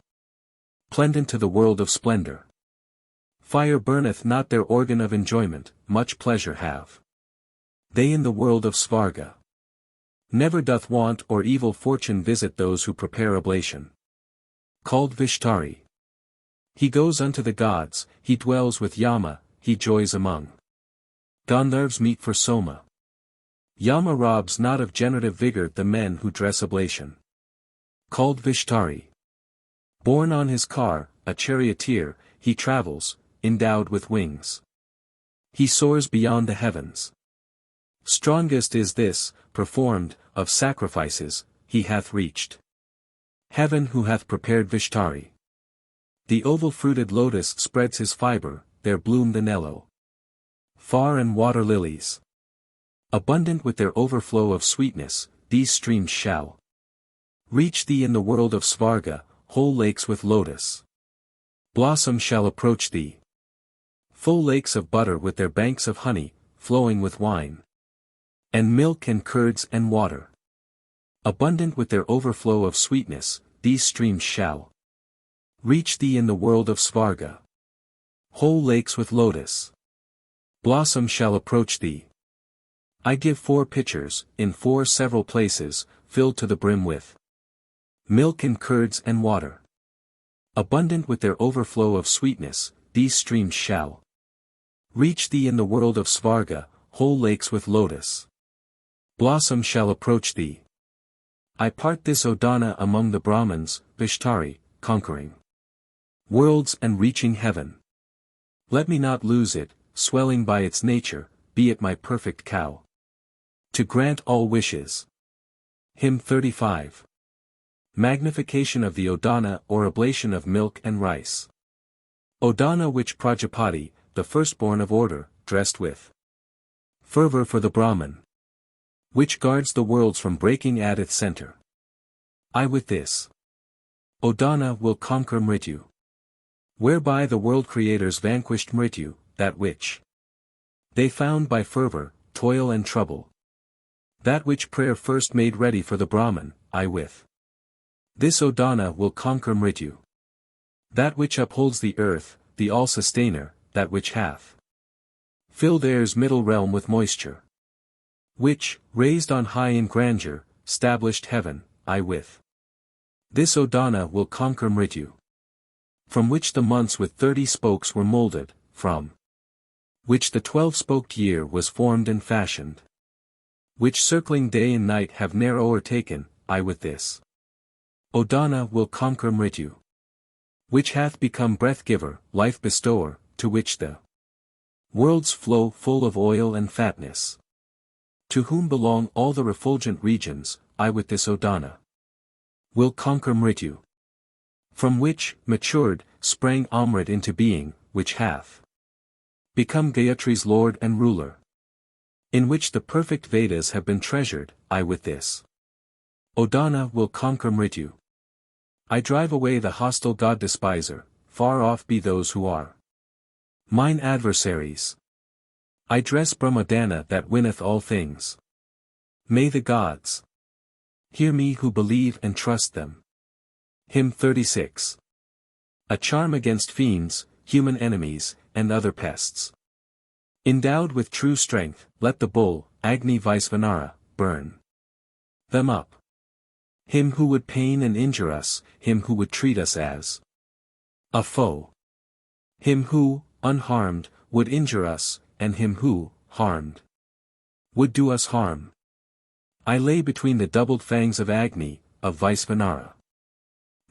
Speaker 1: plendent to the world of splendor. Fire burneth not their organ of enjoyment, much pleasure have they in the world of Svarga. Never doth want or evil fortune visit those who prepare oblation. Called Vishtari. He goes unto the gods, he dwells with Yama, he joys among Gandharvs meet for Soma. Yama robs not of generative vigor the men who dress oblation. Called Vishtari. Borne on his car, a charioteer, he travels, endowed with wings. He soars beyond the heavens. Strongest is this, performed, of sacrifices, he hath reached heaven who hath prepared Vishtari. The oval-fruited lotus spreads his fibre, there bloom the nello. Far and water lilies. Abundant with their overflow of sweetness, these streams shall reach thee in the world of Svarga, whole lakes with lotus blossom shall approach thee. Full lakes of butter with their banks of honey, flowing with wine and milk and curds and water. Abundant with their overflow of sweetness, these streams shall reach thee in the world of Svarga. Whole lakes with lotus blossom shall approach thee. I give 4 pitchers, in 4 several places, filled to the brim with milk and curds and water. Abundant with their overflow of sweetness, these streams shall reach thee in the world of Svarga, whole lakes with lotus blossom shall approach thee. I part this Odana among the Brahmins, Vishtari, conquering worlds and reaching heaven. Let me not lose it, swelling by its nature, be it my perfect cow. To grant all wishes. Hymn 35. Magnification of the Odana or oblation of milk and rice. Odana which Prajapati, the firstborn of order, dressed with fervor for the Brahman, which guards the worlds from breaking at its center. I with this Odana will conquer Mrityu. Whereby the world creators vanquished Mrityu, that which they found by fervor, toil and trouble. That which prayer first made ready for the Brahman, I with this Odana will conquer Mrityu. That which upholds the earth, the all-sustainer, that which hath filled air's middle realm with moisture. Which, raised on high in grandeur, stablished heaven, I with this Odana will conquer Mrityu. From which the months with 30 spokes were molded, from which the 12-spoked year was formed and fashioned. Which circling day and night have ne'er o'ertaken, I with this Odana will conquer Mrityu. Which hath become breath-giver, life-bestower, to which the worlds flow full of oil and fatness. To whom belong all the refulgent regions, I with this Odana will conquer Mrityu. From which, matured, sprang Amrit into being, which hath become Gayatri's lord and ruler. In which the perfect Vedas have been treasured, I with this Odana will conquer Mrityu. I drive away the hostile god-despiser, far off be those who are mine adversaries. I dress Brahmadana that winneth all things. May the gods hear me who believe and trust them. Hymn 36. A charm against fiends, human enemies, and other pests. Endowed with true strength, let the bull, Agni Vaisvanara, burn them up. Him who would pain and injure us, him who would treat us as a foe. Him who, unharmed, would injure us, and him who, harmed, would do us harm. I lay between the doubled fangs of Agni, of Vaisvanara.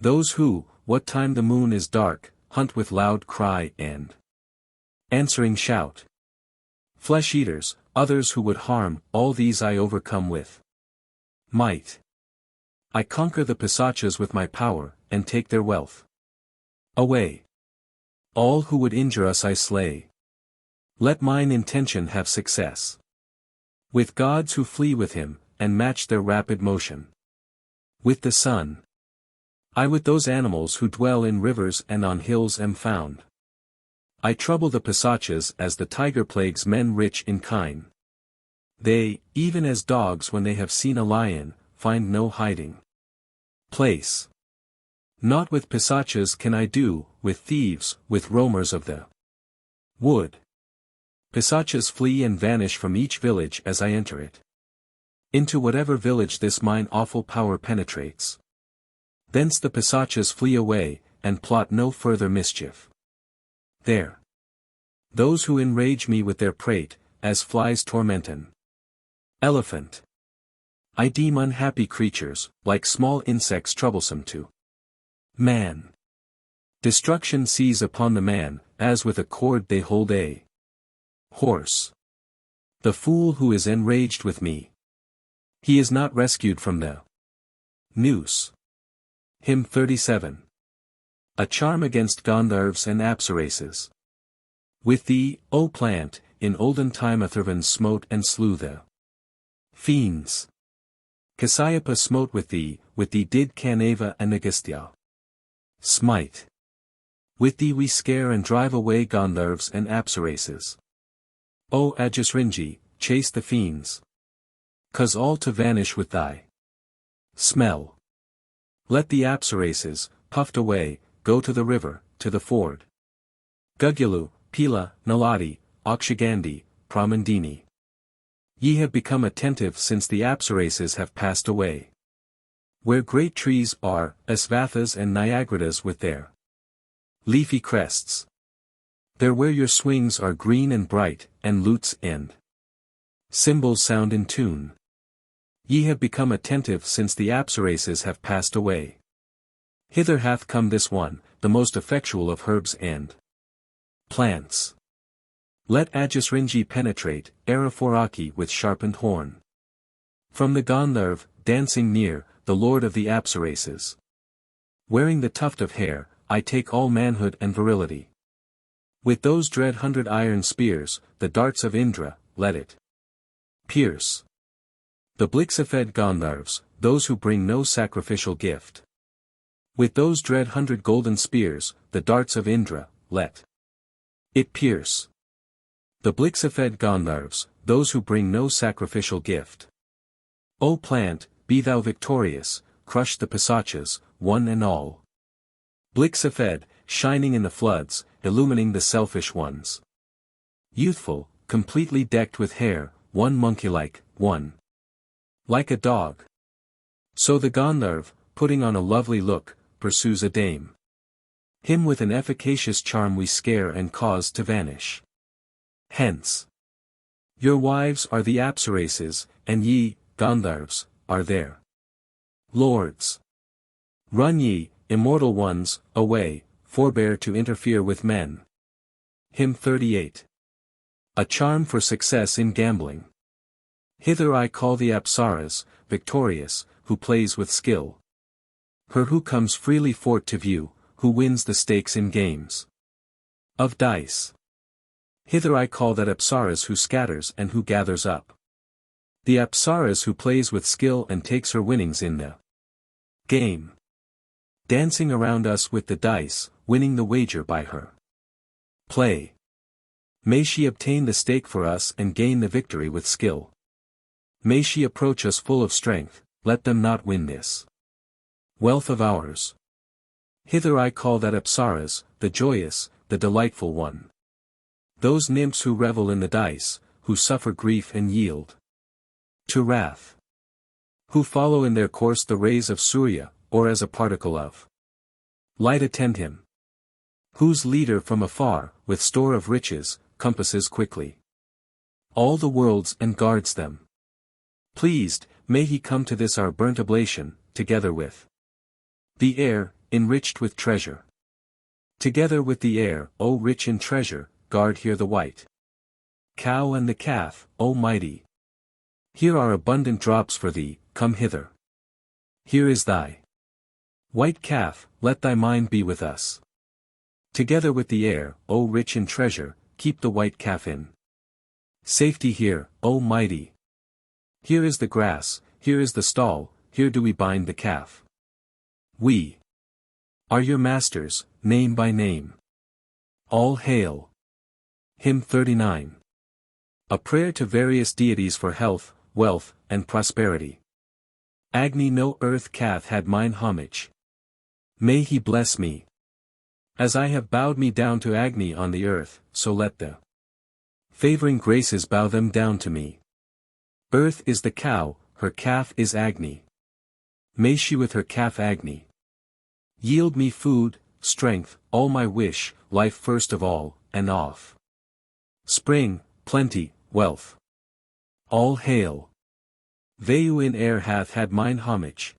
Speaker 1: Those who, what time the moon is dark, hunt with loud cry and answering shout. Flesh-eaters, others who would harm, all these I overcome with might. I conquer the Pisachas with my power, and take their wealth away. All who would injure us I slay. Let mine intention have success with gods who flee with him, and match their rapid motion with the sun. I with those animals who dwell in rivers and on hills am found. I trouble the Pisachas as the tiger plagues men rich in kine. They, even as dogs when they have seen a lion, find no hiding place. Not with Pisachas can I do, with thieves, with roamers of the wood. Pisachas flee and vanish from each village as I enter it. Into whatever village this mine awful power penetrates. Thence the Pisachas flee away, and plot no further mischief there. Those who enrage me with their prate, as flies torment an elephant, I deem unhappy creatures, like small insects troublesome to man. Destruction seize upon the man, as with a cord they hold a horse. The fool who is enraged with me, he is not rescued from the noose. Hymn 37. A charm against Gandharvas and Apsarases. With thee, O plant, in olden time Atharvans smote and slew the fiends. Kasyapa smote with thee did Kanava and Agastya smite. With thee we scare and drive away Gandharvas and Apsarases. O Ajasrinji, chase the fiends, 'cause all to vanish with thy smell. Let the Apsarases, puffed away, go to the river, to the ford. Gugulu, Pila, Naladi, Akshagandhi, Pramandini. Ye have become attentive since the Apsarases have passed away. Where great trees are, Asvathas and Niagaradas with their leafy crests. There where your swings are green and bright, and lutes and cymbals sound in tune. Ye have become attentive since the Apsarases have passed away. Hither hath come this one, the most effectual of herbs and plants. Let Ajasrinji penetrate, Araforaki with sharpened horn. From the Gandharv, dancing near, the lord of the Apsarases. Wearing the tuft of hair, I take all manhood and virility. With those dread 100 iron spears, the darts of Indra, let it pierce the Blixafed Gandharvs, those who bring no sacrificial gift. With those dread 100 golden spears, the darts of Indra, let it pierce the Blixafed Gandharvs, those who bring no sacrificial gift. O plant, be thou victorious, crush the Pisachas, one and all. Blixafed, shining in the floods, illumining the selfish ones. Youthful, completely decked with hair, one monkey-like, one like a dog. So the Gandharv, putting on a lovely look, pursues a dame. Him with an efficacious charm we scare and cause to vanish. Hence, your wives are the Apsarases, and ye, Gandharvs, are their lords. Run ye, immortal ones, away, forbear to interfere with men. Hymn 38. A charm for success in gambling. Hither I call the Apsaras, victorious, who plays with skill. Her who comes freely forth to view, who wins the stakes in games of dice. Hither I call that Apsaras who scatters and who gathers up. The Apsaras who plays with skill and takes her winnings in the game. Dancing around us with the dice, winning the wager by her play. May she obtain the stake for us and gain the victory with skill. May she approach us full of strength, let them not win this wealth of ours. Hither I call that Apsaras, the joyous, the delightful one. Those nymphs who revel in the dice, who suffer grief and yield to wrath. Who follow in their course the rays of Surya, or as a particle of light attend him. Whose leader from afar, with store of riches, compasses quickly all the worlds and guards them. Pleased, may he come to this our burnt oblation, together with the air, enriched with treasure. Together with the air, O rich in treasure, guard here the white cow and the calf, O mighty. Here are abundant drops for thee, come hither. Here is thy white calf, let thy mind be with us. Together with the air, O rich in treasure, keep the white calf in safety here, O mighty. Here is the grass, here is the stall, here do we bind the calf. We are your masters, name by name. All hail. Hymn 39. A prayer to various deities for health, wealth, and prosperity. Agni no earth cath had mine homage. May he bless me. As I have bowed me down to Agni on the earth, so let the favoring graces bow them down to me. Earth is the cow, her calf is Agni. May she with her calf Agni yield me food, strength, all my wish, life first of all, and off spring, plenty, wealth. All hail. Vayu in air hath had mine homage.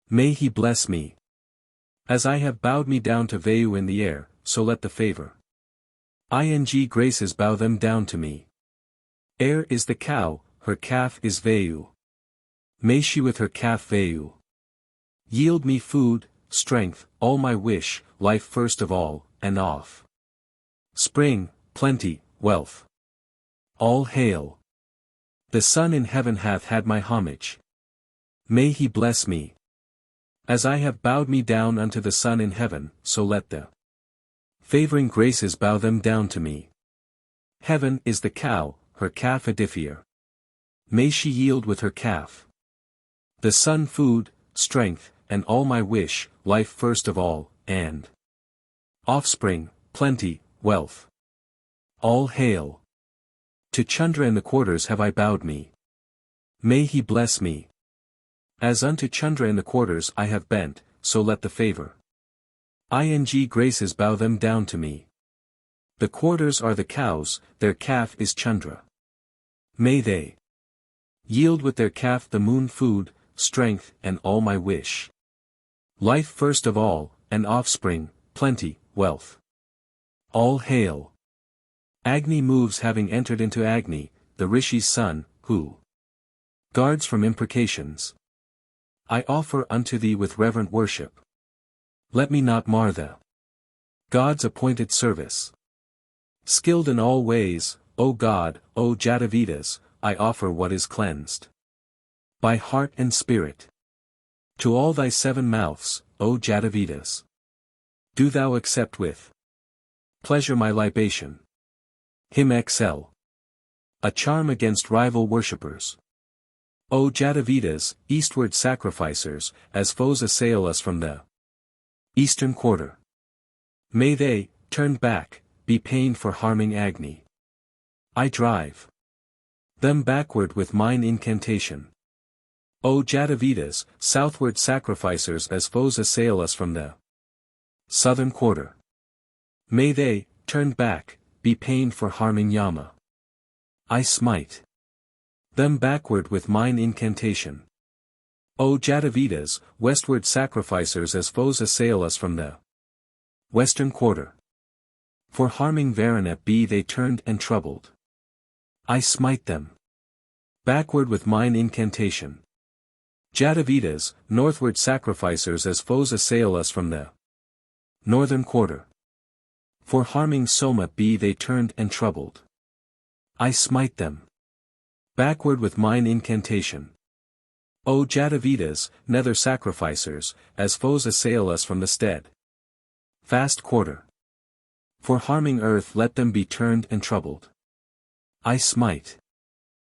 Speaker 1: May he bless me. As I have bowed me down to Vayu in the air, so let the favor ing graces bow them down to me. Air is the cow, her calf is Vayu. May she with her calf Vayu yield me food, strength, all my wish, life first of all, and off spring, plenty, wealth. All hail. The sun in heaven hath had my homage. May he bless me. As I have bowed me down unto the sun in heaven, so let the favoring graces bow them down to me. Heaven is the cow, her calf Adiphier. May she yield with her calf the sun food, strength, and all my wish, life first of all, and offspring, plenty, wealth. All hail. To Chandra in the quarters have I bowed me. May he bless me. As unto Chandra in the quarters I have bent, so let the favor ing graces bow them down to me. The quarters are the cows, their calf is Chandra. May they yield with their calf the moon food, strength, and all my wish. Life first of all, and offspring, plenty, wealth. All hail. Agni moves having entered into Agni, the Rishi's son, who guards from imprecations. I offer unto thee with reverent worship. Let me not mar the God's appointed service. Skilled in all ways, O God, O Jatavedas, I offer what is cleansed by heart and spirit. To all thy 7 mouths, O Jatavedas, do thou accept with pleasure my libation. Hymn XL. A charm against rival worshippers. O Jatavedas, eastward sacrificers, as foes assail us from the eastern quarter. May they, turn back, be pained for harming Agni. I drive them backward with mine incantation. O Jatavedas, southward sacrificers as foes assail us from the southern quarter. May they, turn back, be pained for harming Yama. I smite them backward with mine incantation. O Jatavedas, westward sacrificers as foes assail us from the western quarter. For harming Varuna be they turned and troubled. I smite them backward with mine incantation. Jatavedas, northward sacrificers as foes assail us from the northern quarter. For harming Soma be they turned and troubled. I smite them backward with mine incantation. O Jatavedas, nether sacrificers, as foes assail us from the stead fast quarter. For harming earth let them be turned and troubled. I smite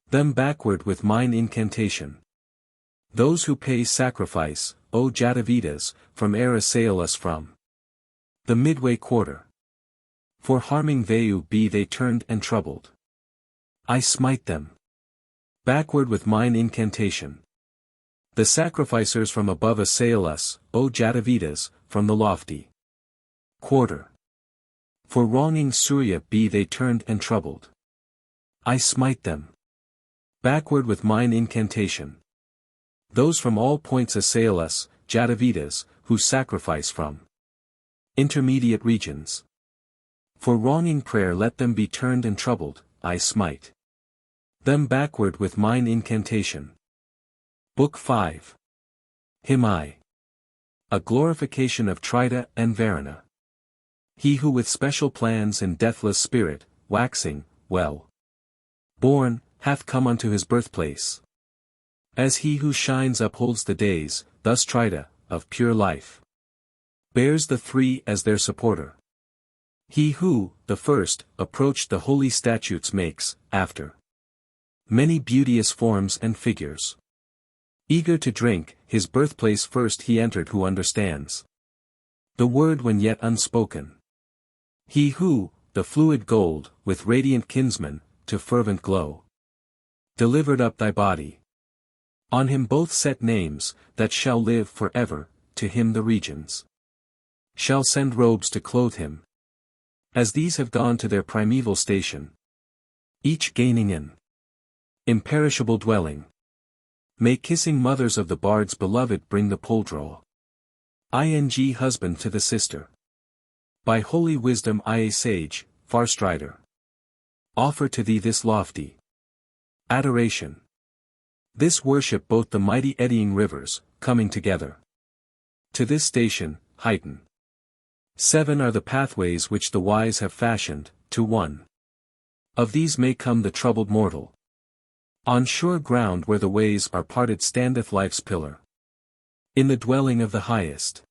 Speaker 1: them backward with mine incantation. Those who pay sacrifice, O Jatavedas, from air assail us from the midway quarter. For harming Vayu be they turned and troubled. I smite them backward with mine incantation. The sacrificers from above assail us, O Jatavedas, from the lofty quarter. For wronging Surya be they turned and troubled. I smite them backward with mine incantation. Those from all points assail us, Jatavedas, who sacrifice from intermediate regions. For wronging prayer let them be turned and troubled, I smite them backward with mine incantation. Book 5. Himai. A glorification of Trita and Varuna. He who with special plans and deathless spirit, waxing, well born, hath come unto his birthplace. As he who shines upholds the days, thus Trita, of pure life, bears the three as their supporter. He who, the first, approached the holy statutes makes, after many beauteous forms and figures. Eager to drink, his birthplace first he entered who understands the word when yet unspoken. He who, the fluid gold, with radiant kinsmen, to fervent glow delivered up thy body. On him both set names, that shall live for ever, to him the regions shall send robes to clothe him. As these have gone to their primeval station, each gaining an imperishable dwelling, may kissing mothers of the bard's beloved bring the pouldraw. Ing husband to the sister. By holy wisdom I a sage, far strider, offer to thee this lofty adoration. This worship both the mighty eddying rivers, coming together to this station, heighten. 7 are the pathways which the wise have fashioned, to one of these may come the troubled mortal. On sure ground where the ways are parted standeth life's pillar. In the dwelling of the highest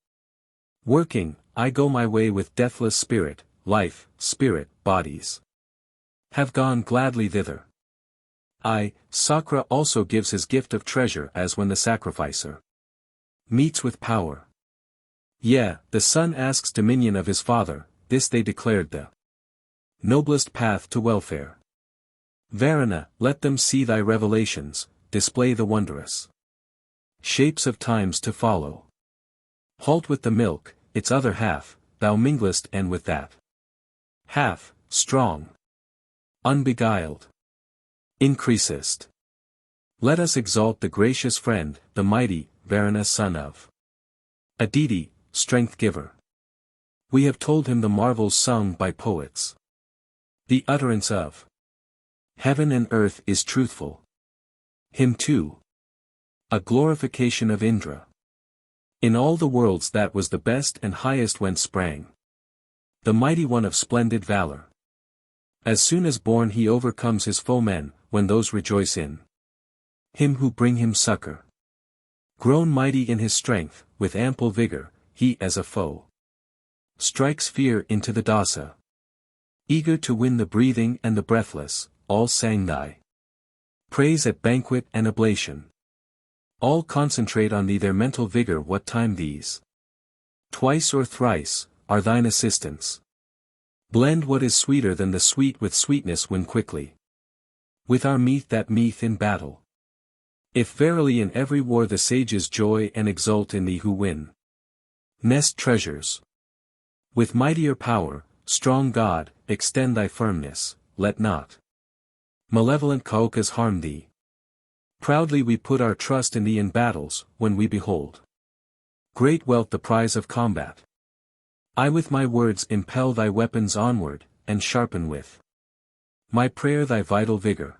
Speaker 1: working, I go my way with deathless spirit, life, spirit, bodies have gone gladly thither. Sakra also gives his gift of treasure as when the sacrificer meets with power. Yea, the son asks dominion of his father, this they declared the noblest path to welfare. Varuna, let them see thy revelations, display the wondrous shapes of times to follow. Halt with the milk, its other half, thou minglest and with that half, strong, unbeguiled, increasest. Let us exalt the gracious friend, the mighty, Varuna son of Aditi, strength giver. We have told him the marvels sung by poets. The utterance of heaven and earth is truthful. Him too, a glorification of Indra. In all the worlds that was the best and highest whence sprang the mighty one of splendid valor. As soon as born he overcomes his foemen, when those rejoice in him who bring him succor. Grown mighty in his strength, with ample vigor, he as a foe strikes fear into the dasa. Eager to win the breathing and the breathless, all sang thy praise at banquet and oblation. All concentrate on thee their mental vigor what time these twice or thrice are thine assistants. Blend what is sweeter than the sweet with sweetness when quickly with our meath that meath in battle. If verily in every war the sages joy and exult in thee who win nest treasures. With mightier power, strong God, extend thy firmness, let not malevolent Kaukas harm thee. Proudly we put our trust in thee in battles, when we behold great wealth the prize of combat. I with my words impel thy weapons onward, and sharpen with my prayer thy vital vigor.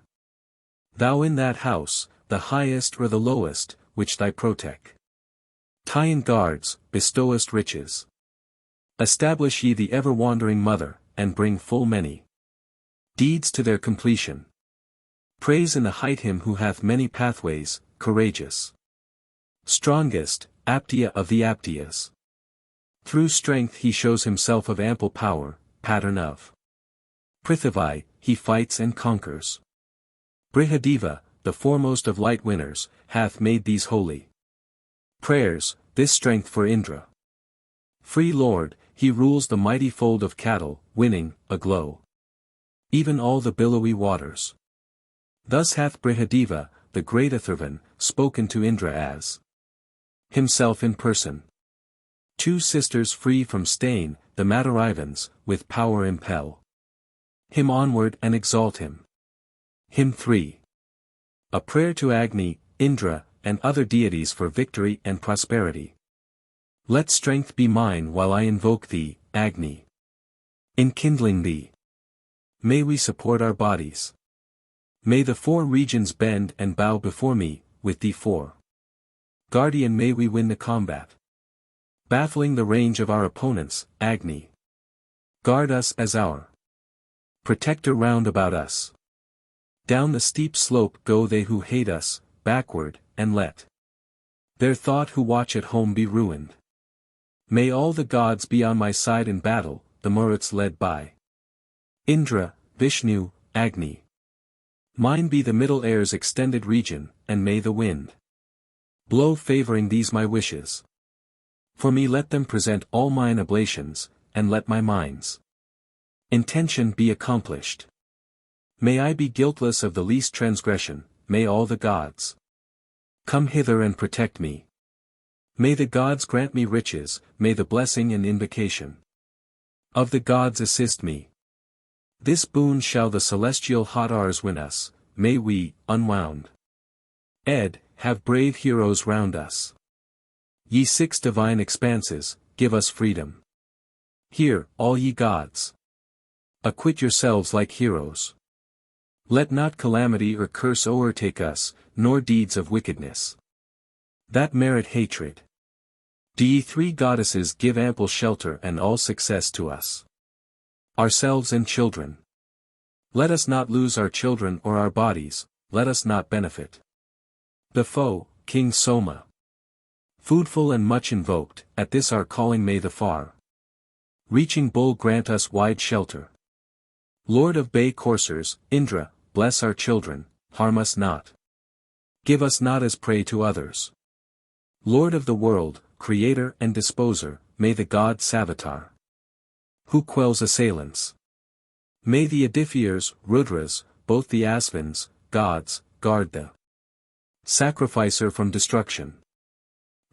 Speaker 1: Thou in that house, the highest or the lowest, which thy protect Tyan guards, bestowest riches. Establish ye the ever-wandering mother, and bring full many deeds to their completion. Praise in the height him who hath many pathways, courageous, strongest, Aptia of the Aptias. Through strength he shows himself of ample power, pattern of Prithvi, he fights and conquers. Brihadeva, the foremost of light winners, hath made these holy prayers, this strength for Indra. Free Lord, he rules the mighty fold of cattle, winning, aglow, even all the billowy waters. Thus hath Brihadeva, the great Atharvan, spoken to Indra as himself in person. 2 sisters free from stain, the Madarivans, with power impel him onward and exalt him. Hymn 3. A prayer to Agni, Indra, and other deities for victory and prosperity. Let strength be mine while I invoke thee, Agni. Enkindling thee May we support our bodies. May the four regions bend and bow before me, with thee for guardian may we win the combat. Baffling the range of our opponents, Agni. Guard us as our protector round about us. Down the steep slope go they who hate us, backward, and let their thought who watch at home be ruined. May all the gods be on my side in battle, the Maruts led by Indra, Vishnu, Agni. Mine be the middle air's extended region, and may the wind blow favoring these my wishes. For me let them present all mine oblations, and let my mind's intention be accomplished. May I be guiltless of the least transgression, may all the gods come hither and protect me. May the gods grant me riches, may the blessing and invocation of the gods assist me. This boon shall the celestial hot hours win us, may we, unwound, have brave heroes round us. Ye six divine expanses, give us freedom. Here, all ye gods, acquit yourselves like heroes. Let not calamity or curse o'ertake us, nor deeds of wickedness that merit hatred. Do ye three goddesses give ample shelter and all success to us, ourselves and children. Let us not lose our children or our bodies, let us not benefit the foe, King Soma. Foodful and much invoked, at this our calling may the far reaching bull grant us wide shelter. Lord of bay coursers, Indra, bless our children, harm us not. Give us not as prey to others. Lord of the world, creator and disposer, may the god Savitar, who quells assailants. May the Adithyas, Rudras, both the Asvins, gods, guard the sacrificer from destruction.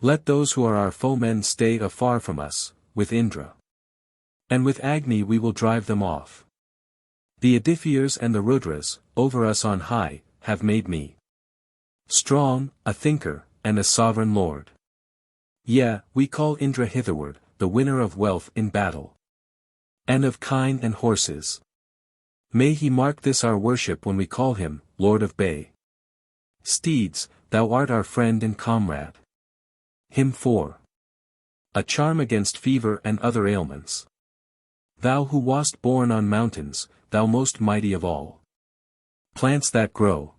Speaker 1: Let those who are our foemen stay afar from us, with Indra and with Agni we will drive them off. The Adithyas and the Rudras, over us on high, have made me strong, a thinker, and a sovereign lord. Yea, we call Indra hitherward, the winner of wealth in battle, and of kine and horses. May he mark this our worship when we call him, Lord of Bay steeds, thou art our friend and comrade. Him 4. A charm against fever and other ailments. Thou who wast born on mountains, thou most mighty of all plants that grow.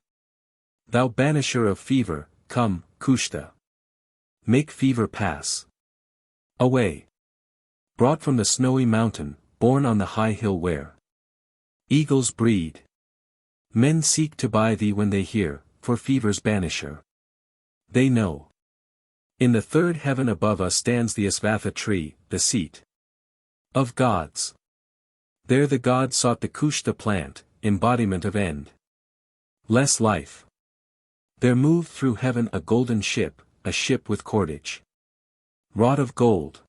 Speaker 1: Thou banisher of fever, come, Kushta. Make fever pass away. Brought from the snowy mountain, born on the high hill where eagles breed. Men seek to buy thee when they hear, for fever's banisher. They know. In the third heaven above us stands the Asvatha tree, the seat of gods. There the gods sought the Kushta plant, embodiment of end less life. There moved through heaven a golden ship, a ship with cordage wrought of gold.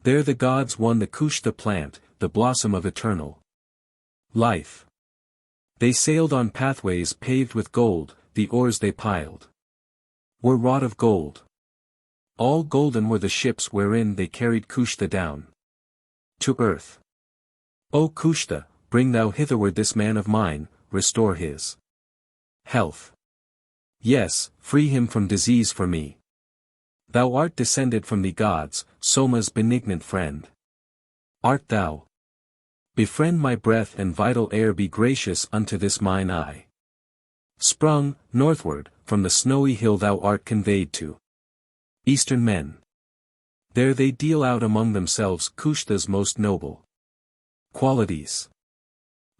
Speaker 1: There the gods won the Kushta plant, the blossom of eternal life. They sailed on pathways paved with gold, the oars they piled were wrought of gold. All golden were the ships wherein they carried Kushta down to earth. O Kushta, bring thou hitherward this man of mine, restore his health. Yes, free him from disease for me. Thou art descended from the gods, Soma's benignant friend. Art thou? Befriend my breath and vital air, be gracious unto this mine eye. Sprung, northward, from the snowy hill thou art conveyed to eastern men. There they deal out among themselves Kushta's most noble qualities.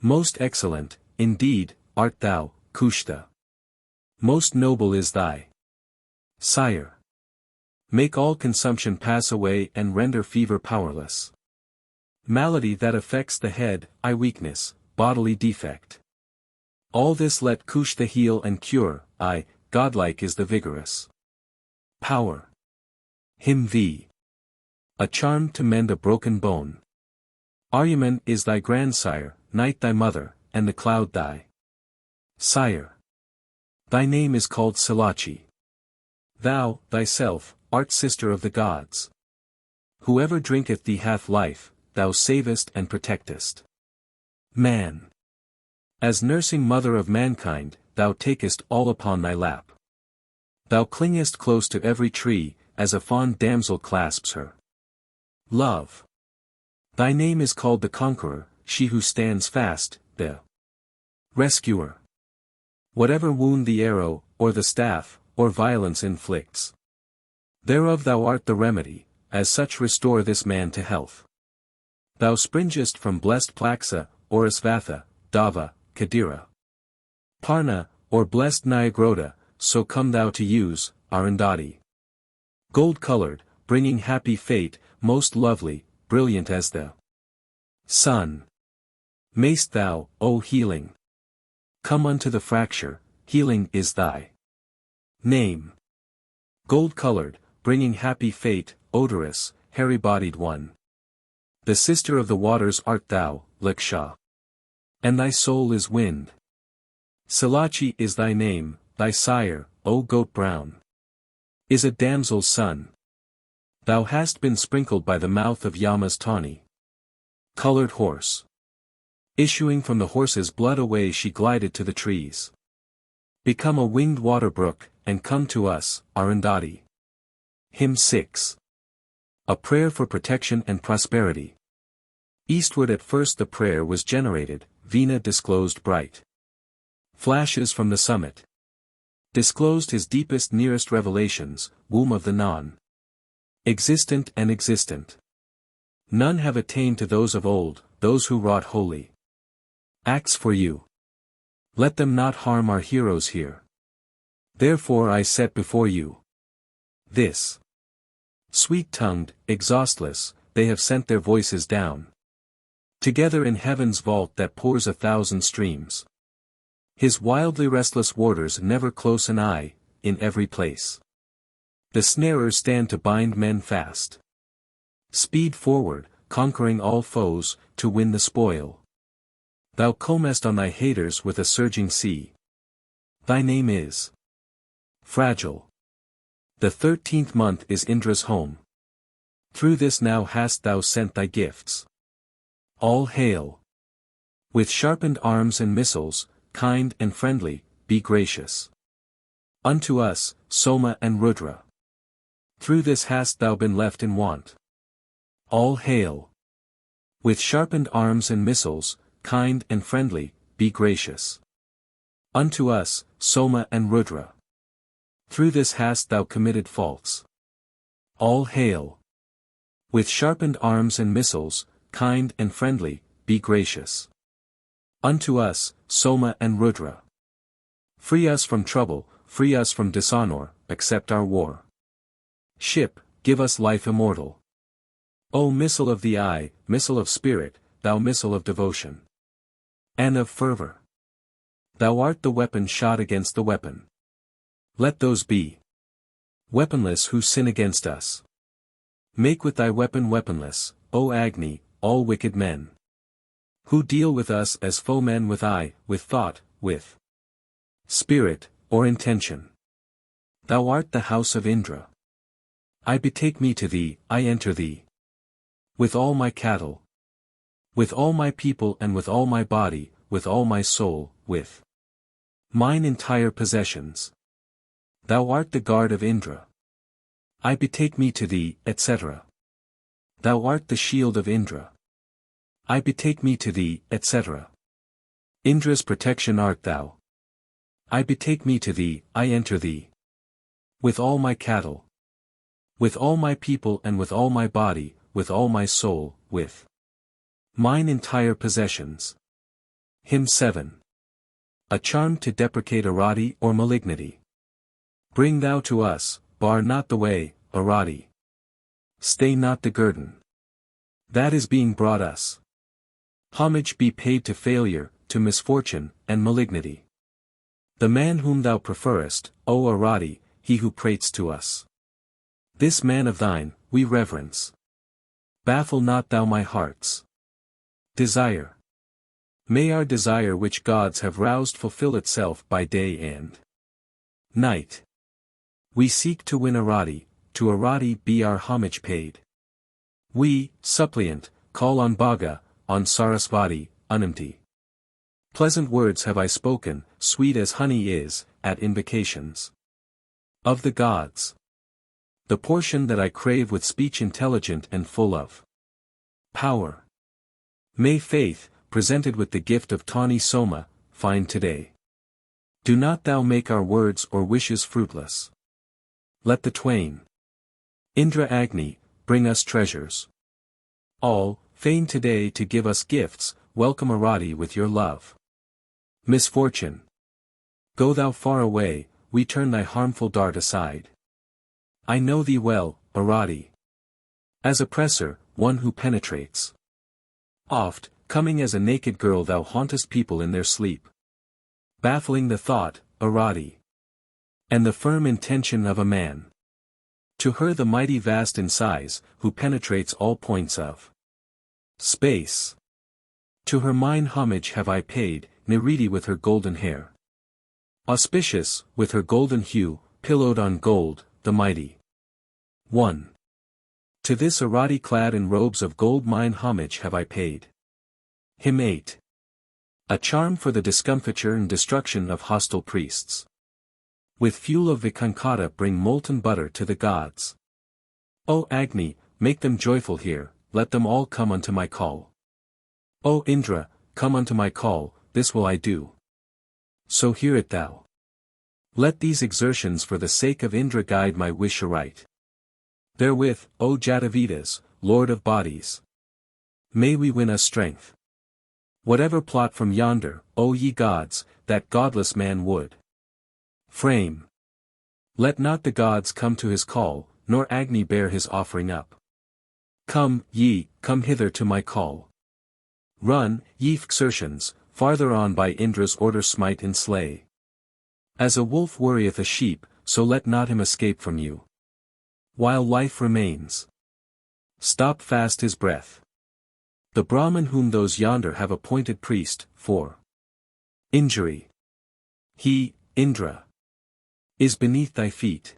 Speaker 1: Most excellent, indeed, art thou, Kushta. Most noble is thy sire. Make all consumption pass away and render fever powerless. Malady that affects the head, eye weakness, bodily defect. All this let Kushta heal and cure, aye, godlike is the vigorous power. Him v. A charm to mend a broken bone. Aryaman is thy grandsire, night thy mother, and the cloud thy sire. Thy name is called Silachi. Thou, thyself, art sister of the gods. Whoever drinketh thee hath life, thou savest and protectest. Man. As nursing mother of mankind, thou takest all upon thy lap. Thou clingest close to every tree, as a fond damsel clasps her love. Thy name is called the Conqueror, she who stands fast, the Rescuer. Whatever wound the arrow, or the staff, or violence inflicts, thereof thou art the remedy, as such restore this man to health. Thou springest from blessed Plaxa, or Asvatha, Dava, Kadira, Parna, or blessed Nyagroda, so come thou to use, Arundhati. Gold-colored, bringing happy fate, most lovely, brilliant as the sun. Mayst thou, O healing, come unto the fracture, healing is thy name. Gold-colored, bringing happy fate, odorous, hairy-bodied one. The sister of the waters art thou, Liksha. And thy soul is wind. Silachi is thy name, thy sire, O goat brown, is a damsel's son. Thou hast been sprinkled by the mouth of Yama's tawny colored horse. Issuing from the horse's blood away she glided to the trees. Become a winged water brook, and come to us, Arundhati. Hymn 6. A prayer for protection and prosperity. Eastward at first the prayer was generated, Vina disclosed bright flashes from the summit. Disclosed his deepest nearest revelations, womb of the non-existent and existent. None have attained to those of old, those who wrought holy acts for you. Let them not harm our heroes here. Therefore I set before you this. Sweet-tongued, exhaustless, they have sent their voices down together in heaven's vault that pours 1,000 streams. His wildly restless warders never close an eye, in every place. The snarers stand to bind men fast. Speed forward, conquering all foes, to win the spoil. Thou comest on thy haters with a surging sea. Thy name is fragile. The 13th month is Indra's home. Through this now hast thou sent thy gifts. All hail. With sharpened arms and missiles, kind and friendly, be gracious unto us, Soma and Rudra. Through this hast thou been left in want. All hail. With sharpened arms and missiles, kind and friendly, be gracious unto us, Soma and Rudra. Through this hast thou committed faults. All hail. With sharpened arms and missiles, kind and friendly, be gracious unto us, Soma and Rudra. Free us from trouble, free us from dishonor, accept our war. Ship, give us life immortal. O missile of the eye, missile of spirit, thou missile of devotion and of fervor. Thou art the weapon shot against the weapon. Let those be weaponless who sin against us. Make with thy weapon weaponless, O Agni, all wicked men who deal with us as foemen with eye, with thought, with spirit, or intention. Thou art the house of Indra. I betake me to thee, I enter thee. With all my cattle, with all my people and with all my body, with all my soul, with mine entire possessions. Thou art the guard of Indra. I betake me to thee, etc. Thou art the shield of Indra. I betake me to thee, etc. Indra's protection art thou. I betake me to thee, I enter thee. With all my cattle, with all my people and with all my body, with all my soul, with mine entire possessions. Hymn 7. A charm to deprecate arati or malignity. Bring thou to us, bar not the way, arati. Stay not the guerdon that is being brought us. Homage be paid to failure, to misfortune, and malignity. The man whom thou preferrest, O Arati, he who prates to us. This man of thine, we reverence. Baffle not thou my heart's desire. May our desire which gods have roused fulfill itself by day and night. We seek to win Arati, to Arati be our homage paid. We, suppliant, call on Bhaga, on Sarasvati, Anamti. Pleasant words have I spoken, sweet as honey is, at invocations of the gods. The portion that I crave with speech intelligent and full of power. May faith, presented with the gift of tawny soma, find today. Do not thou make our words or wishes fruitless. Let the twain Indra Agni bring us treasures. All, fain today to give us gifts, welcome Arati with your love. Misfortune. Go thou far away, we turn thy harmful dart aside. I know thee well, Arati. As oppressor, one who penetrates. Oft, coming as a naked girl thou hauntest people in their sleep. Baffling the thought, Arati. And the firm intention of a man. To her the mighty vast in size, who penetrates all points of space. To her mine homage have I paid, Niridi with her golden hair. Auspicious, with her golden hue, pillowed on gold, the mighty 1. To this Arati clad in robes of gold mine homage have I paid. Him 8. A charm for the discomfiture and destruction of hostile priests. With fuel of Vikankata bring molten butter to the gods. O Agni, make them joyful here, let them all come unto my call. O Indra, come unto my call, this will I do. So hear it thou. Let these exertions for the sake of Indra guide my wish aright. Therewith, O Jatavedas, Lord of bodies, may we win us strength. Whatever plot from yonder, O ye gods, that godless man would frame. Let not the gods come to his call, nor Agni bear his offering up. Come, ye, come hither to my call. Run, ye Xertians, farther on by Indra's order smite and slay. As a wolf worrieth a sheep, so let not him escape from you. While life remains. Stop fast his breath. The Brahmin whom those yonder have appointed priest, for injury. He, Indra, is beneath thy feet.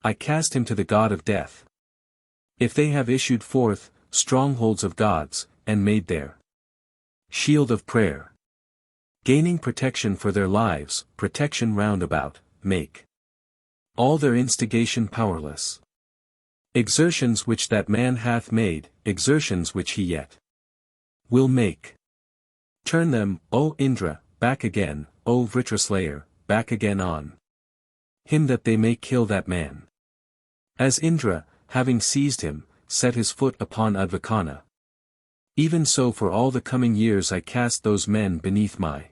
Speaker 1: I cast him to the god of death. If they have issued forth, strongholds of gods, and made their shield of prayer, gaining protection for their lives, protection round about, make all their instigation powerless. Exertions which that man hath made, exertions which he yet will make. Turn them, O Indra, back again, O Vritraslayer, back again on him that they may kill that man. As Indra, having seized him, set his foot upon Advakana. Even so for all the coming years I cast those men beneath my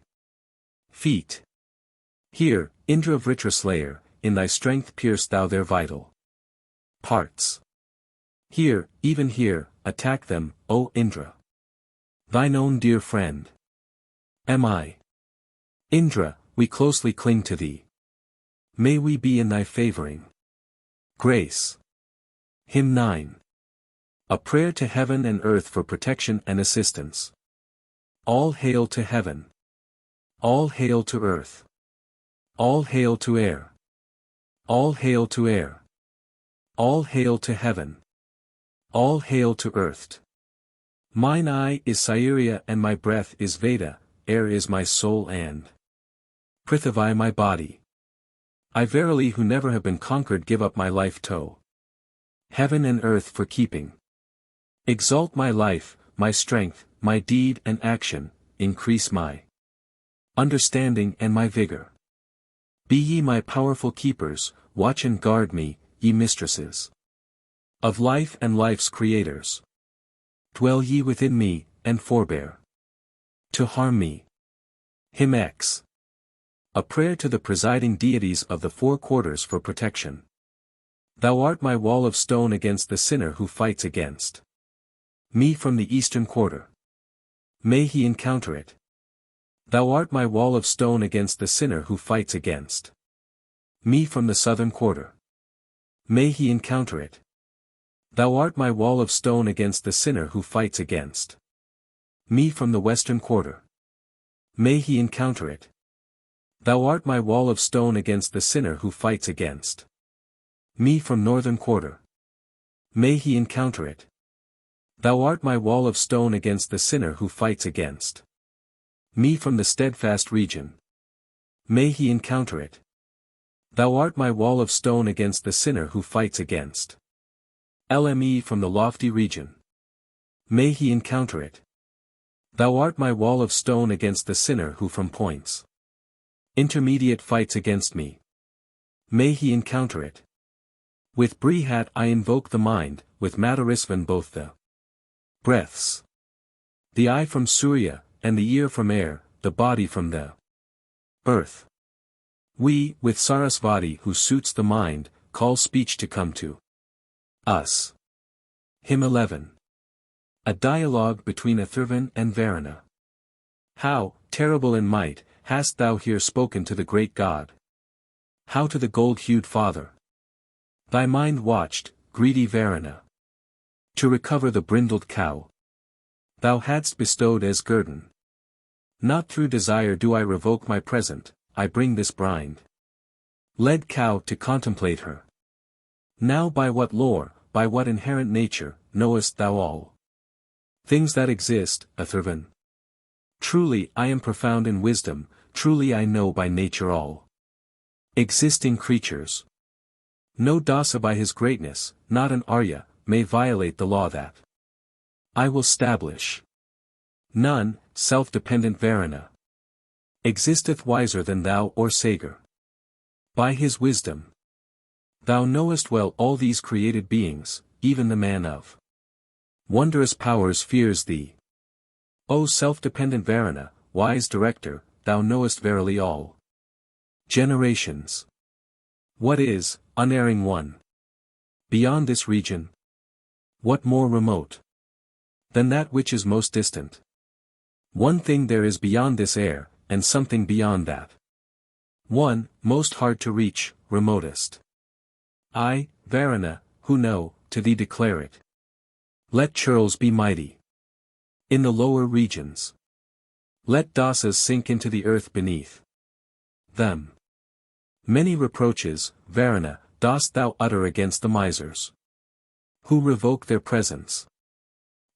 Speaker 1: feet. Here, Indra Vritraslayer, in thy strength pierce thou their vital parts. Here, even here, attack them, O Indra. Thine own dear friend am I. Indra, we closely cling to thee. May we be in thy favoring grace. Hymn 9. A prayer to heaven and earth for protection and assistance. All hail to heaven. All hail to earth. All hail to air. All hail to air. All hail to heaven. All hail to earth. Mine eye is Sairya and my breath is Veda, air is my soul and Prithvi my body. I verily who never have been conquered give up my life to heaven and earth for keeping. Exalt my life, my strength, my deed and action, increase my understanding and my vigor. Be ye my powerful keepers, watch and guard me, ye mistresses of life and life's creators. Dwell ye within me, and forbear to harm me. Hymn X. A prayer to the presiding deities of the four quarters for protection. Thou art my wall of stone against the sinner who fights against me from the eastern quarter. May he encounter it. Thou art my wall of stone against the sinner who fights against me from the southern quarter. May he encounter it. Thou art my wall of stone against the sinner who fights against me from the western quarter. May he encounter it. Thou art my wall of stone against the sinner who fights against me from northern quarter. May he encounter it. Thou art my wall of stone against the sinner who fights against Me from the steadfast region. May he encounter it. Thou art my wall of stone against the sinner who fights against. Lme from the lofty region. May he encounter it. Thou art my wall of stone against the sinner who from points intermediate fights against me. May he encounter it. With Brihat I invoke the mind, with Madarisvan both the breaths. The eye from Surya, and the ear from air, the body from the earth. We, with Sarasvati who suits the mind, call speech to come to us. Hymn 11. A dialogue between Atharva and Varuna. How, terrible in might, hast thou here spoken to the great god? How to the gold-hued father? Thy mind watched, greedy Varuna, to recover the brindled cow thou hadst bestowed as guerdon. Not through desire do I revoke my present, I bring this blind led cow to contemplate her. Now by what lore, by what inherent nature, knowest thou all things that exist, Atharva? Truly I am profound in wisdom, truly I know by nature all existing creatures. No dasa by his greatness, not an Arya, may violate the law that I will stablish. None, self-dependent Varuna, existeth wiser than thou or Sagar. By his wisdom, thou knowest well all these created beings, even the man of wondrous powers fears thee. O self-dependent Varuna, wise director, thou knowest verily all generations. What is, unerring one, beyond this region? What more remote than that which is most distant? One thing there is beyond this air, and something beyond that. One, most hard to reach, remotest. I, Varuna, who know, to thee declare it. Let churls be mighty in the lower regions. Let dasas sink into the earth beneath them. Many reproaches, Varuna, dost thou utter against the misers who revoke their presence.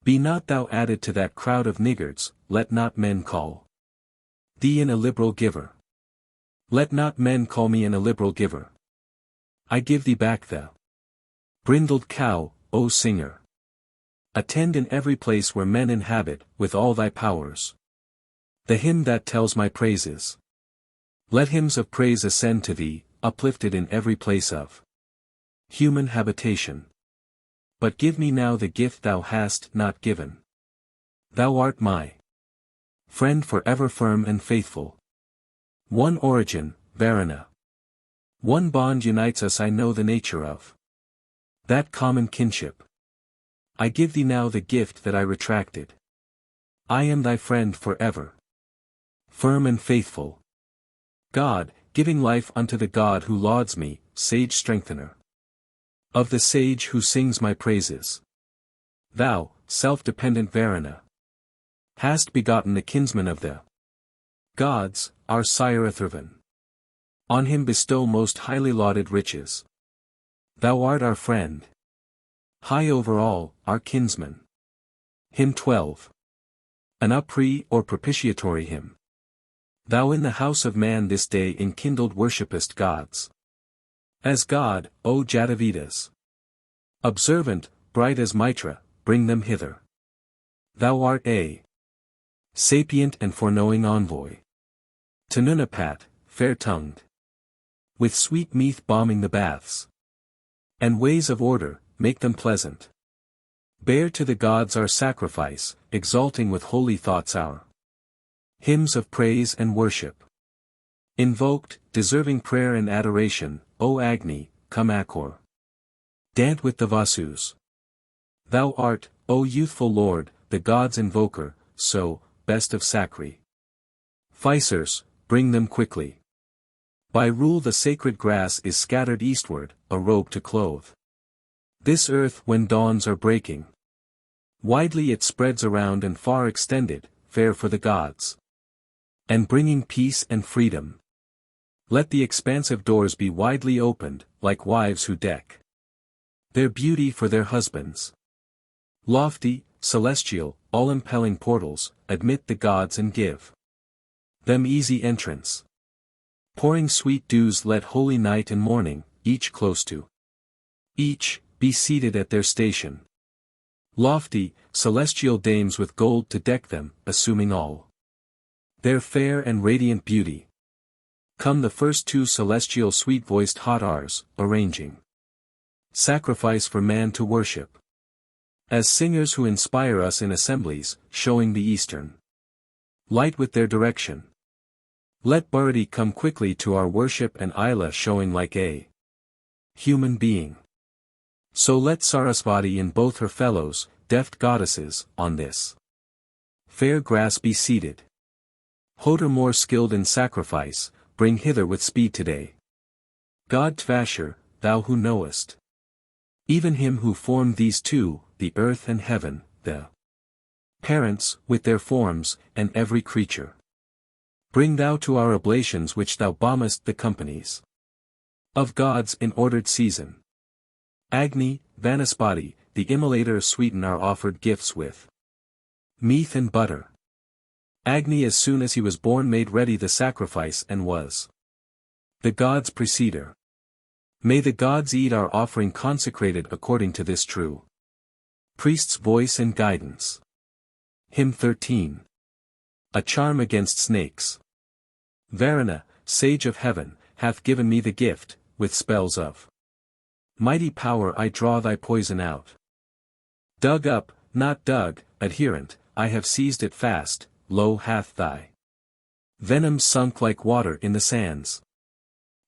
Speaker 1: Be not thou added to that crowd of niggards, let not men call thee an illiberal giver. Let not men call me an illiberal giver. I give thee back the brindled cow, O singer. Attend in every place where men inhabit, with all thy powers. The hymn that tells my praises. Let hymns of praise ascend to thee, uplifted in every place of human habitation. But give me now the gift thou hast not given. Thou art my friend forever firm and faithful. One origin, Varuna. One bond unites us, I know the nature of that common kinship. I give thee now the gift that I retracted. I am thy friend forever, firm and faithful. God, giving life unto the God who lauds me, sage strengthener of the sage who sings my praises. Thou, self-dependent Varuna, hast begotten the kinsman of the gods, our sire Atharva. On him bestow most highly lauded riches. Thou art our friend, high over all, our kinsman. Hymn 12. An upre or propitiatory hymn. Thou in the house of man this day enkindled worshipest gods. As God, O Jatavedas. Observant, bright as Mitra, bring them hither. Thou art a sapient and foreknowing envoy. Tanunapat, fair-tongued. With sweet meath bombing the baths. And ways of order, make them pleasant. Bear to the gods our sacrifice, exalting with holy thoughts our hymns of praise and worship. Invoked, deserving prayer and adoration, O Agni, come Akor. Dant with the Vasus. Thou art, O youthful Lord, the gods' invoker, so, best of Sakri. Ficers, bring them quickly. By rule the sacred grass is scattered eastward, a robe to clothe this earth when dawns are breaking. Widely it spreads around and far extended, fair for the gods. And bringing peace and freedom. Let the expansive doors be widely opened, like wives who deck their beauty for their husbands. Lofty, celestial, all-impelling portals, admit the gods and give them easy entrance. Pouring sweet dews let holy night and morning, each close to each, be seated at their station. Lofty, celestial dames with gold to deck them, assuming all their fair and radiant beauty. Come the first two celestial sweet-voiced hot Rs, arranging sacrifice for man to worship. As singers who inspire us in assemblies, showing the eastern light with their direction. Let Bharati come quickly to our worship and Ila showing like a human being. So let Sarasvati and both her fellows, deft goddesses, on this fair grass be seated. Hoder more skilled in sacrifice, bring hither with speed today. God Tvasher, thou who knowest even him who formed these two, the earth and heaven, the parents, with their forms, and every creature. Bring thou to our oblations which thou bombest the companies of gods in ordered season. Agni, Vanaspati, the immolator sweeten our offered gifts with meat and butter. Agni as soon as he was born made ready the sacrifice and was the gods' preceder. May the gods eat our offering consecrated according to this true priest's voice and guidance. Hymn 13. A charm against snakes. Varuna, sage of heaven, hath given me the gift, with spells of mighty power I draw thy poison out. Dug up, not dug, adherent, I have seized it fast, lo hath thy venom sunk like water in the sands.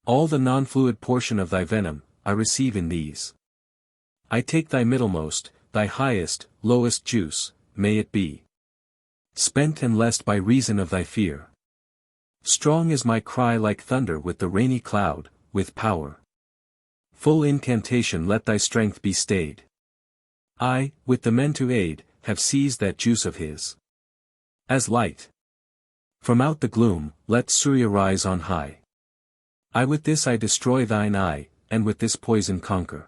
Speaker 1: All the non-fluid portion of thy venom, I receive in these. I take thy middlemost, thy highest, lowest juice, may it be spent and lest by reason of thy fear. Strong is my cry like thunder with the rainy cloud, with power. Full incantation let thy strength be stayed. I, with the men to aid, have seized that juice of his. As light from out the gloom, let Surya rise on high. With this I destroy thine eye, and with this poison conquer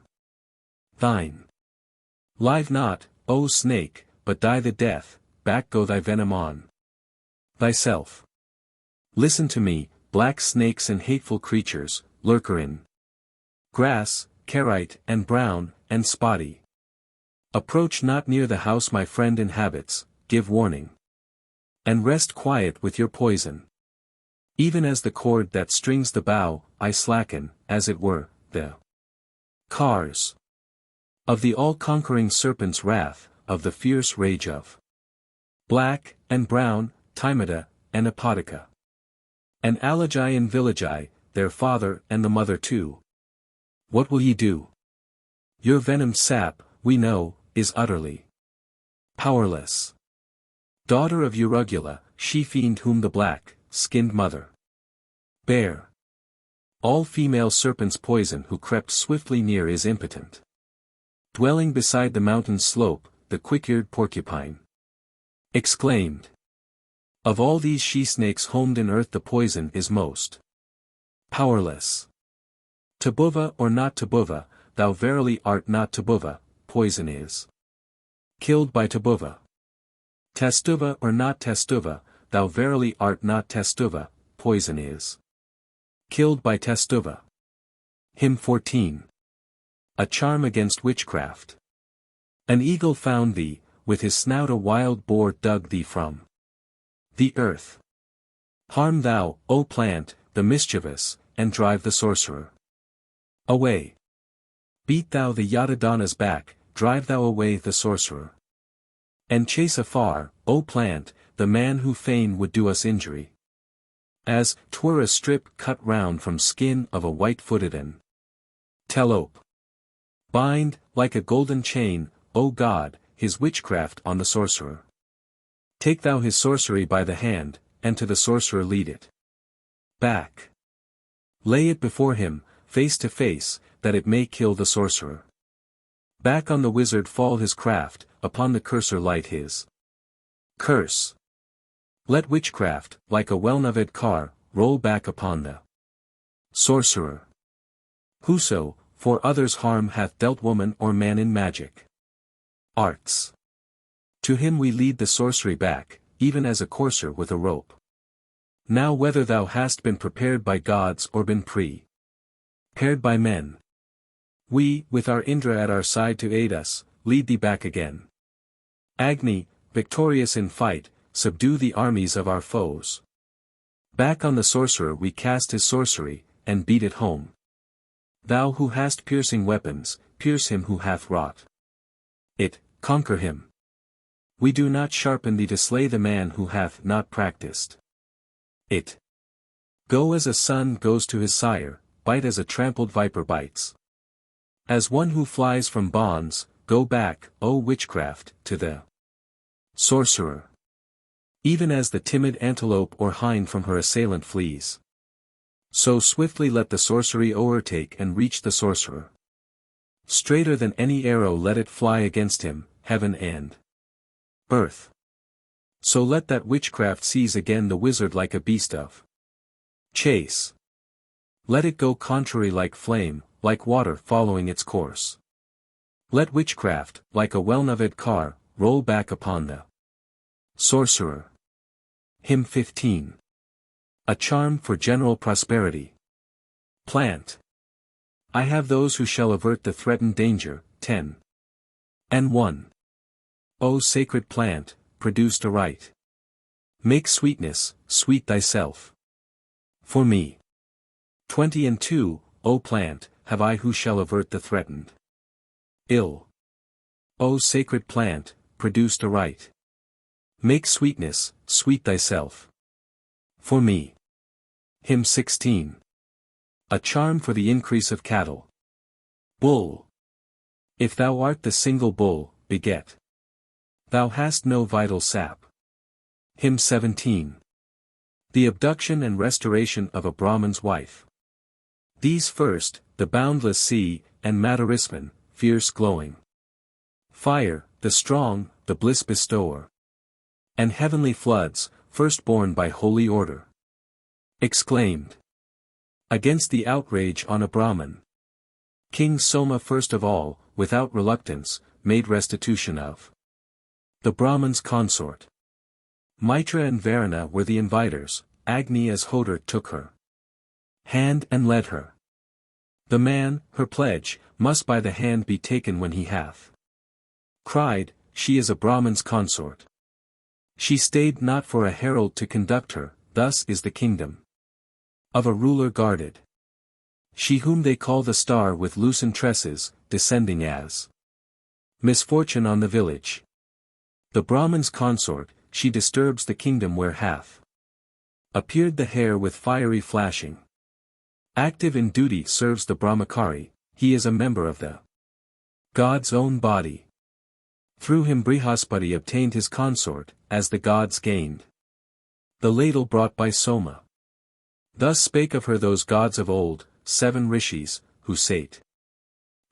Speaker 1: thine. Live not, O snake, but die the death, back go thy venom on thyself. Listen to me, black snakes and hateful creatures, lurker in grass, carite and brown, and spotty. Approach not near the house my friend inhabits, give warning. And rest quiet with your poison. Even as the cord that strings the bough, I slacken, as it were, the cars of the all-conquering serpent's wrath, of the fierce rage of black, and brown, Timida, and Apotica. And Alagi and Villagi, their father and the mother too. What will ye do? Your venom sap, we know, is utterly powerless. Daughter of Urugula, she-fiend whom the black-skinned mother bare. All female serpents' poison who crept swiftly near is impotent. Dwelling beside the mountain's slope, the quick-eared porcupine exclaimed. Of all these she-snakes homed in earth the poison is most powerless. Tabuva or not Tabuva, thou verily art not Tabuva, poison is killed by Tabuva. Testuva or not Testuva, thou verily art not Testuva, poison is killed by Testuva. Hymn 14. A charm against witchcraft. An eagle found thee, with his snout a wild boar dug thee from the earth. Harm thou, O plant, the mischievous, and drive the sorcerer away. Beat thou the Yadadana's back, drive thou away the sorcerer. And chase afar, O plant, the man who fain would do us injury. As 'twere a strip cut round from skin of a white-footed antelope. Bind, like a golden chain, O God, his witchcraft on the sorcerer. Take thou his sorcery by the hand, and to the sorcerer lead it back. Lay it before him, face to face, that it may kill the sorcerer. Back on the wizard fall his craft, upon the curser light his curse. Let witchcraft, like a well-nuved car, roll back upon the sorcerer. Whoso, for others harm hath dealt woman or man in magic arts. To him we lead the sorcery back, even as a courser with a rope. Now whether thou hast been prepared by gods or been prepared by men, we, with our Indra at our side to aid us, lead thee back again. Agni, victorious in fight, subdue the armies of our foes. Back on the sorcerer we cast his sorcery, and beat it home. Thou who hast piercing weapons, pierce him who hath wrought it, conquer him. We do not sharpen thee to slay the man who hath not practiced it. Go as a son goes to his sire, bite as a trampled viper bites. As one who flies from bonds, go back, O witchcraft, to the sorcerer. Even as the timid antelope or hind from her assailant flees, so swiftly let the sorcery o'ertake and reach the sorcerer. Straighter than any arrow let it fly against him, heaven and earth. So let that witchcraft seize again the wizard like a beast of chase. Let it go contrary like flame, like water following its course. Let witchcraft, like a well-naved car, roll back upon the sorcerer. Hymn 15. A charm for general prosperity. Plant. I have those who shall avert the threatened danger. 10. And 1. O sacred plant, produced aright. Make sweetness, sweet thyself. For me. 20 and 2, O plant, have I who shall avert the threatened ill. O sacred plant, produced aright. Make sweetness, sweet thyself. For me. Hymn 16. A charm for the increase of cattle. Bull. If thou art the single bull, beget. Thou hast no vital sap. Hymn 17. The abduction and restoration of a Brahman's wife. These first, the boundless sea, and Madarisman, fierce glowing fire, the strong, the bliss bestower. And heavenly floods, first born by holy order. Exclaimed. Against the outrage on a Brahman. King Soma first of all, without reluctance, made restitution of the Brahman's consort. Mitra and Varuna were the inviters, Agni as Hodor took her hand and led her. The man, her pledge, must by the hand be taken when he hath cried, she is a Brahman's consort. She stayed not for a herald to conduct her, thus is the kingdom of a ruler guarded. She whom they call the star with loosened tresses, descending as misfortune on the village. The Brahman's consort, she disturbs the kingdom where hath appeared the hair with fiery flashing. Active in duty serves the Brahmachari, he is a member of the God's own body. Through him Brihaspati obtained his consort, as the gods gained the ladle brought by Soma. Thus spake of her those gods of old, 7 rishis, who sate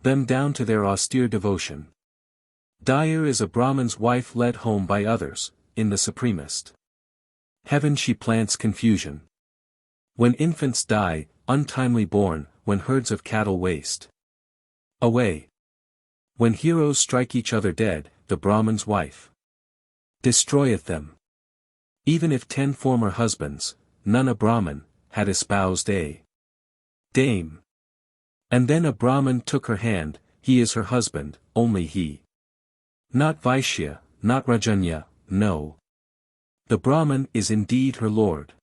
Speaker 1: them down to their austere devotion. Dire is a Brahman's wife led home by others, in the supremest heaven she plants confusion. When infants die, untimely born, when herds of cattle waste away. When heroes strike each other dead, the Brahman's wife destroyeth them. Even if 10 former husbands, none a Brahman, had espoused a dame. And then a Brahman took her hand, he is her husband, only he. Not Vaishya, not Rajanya, no. The Brahman is indeed her lord.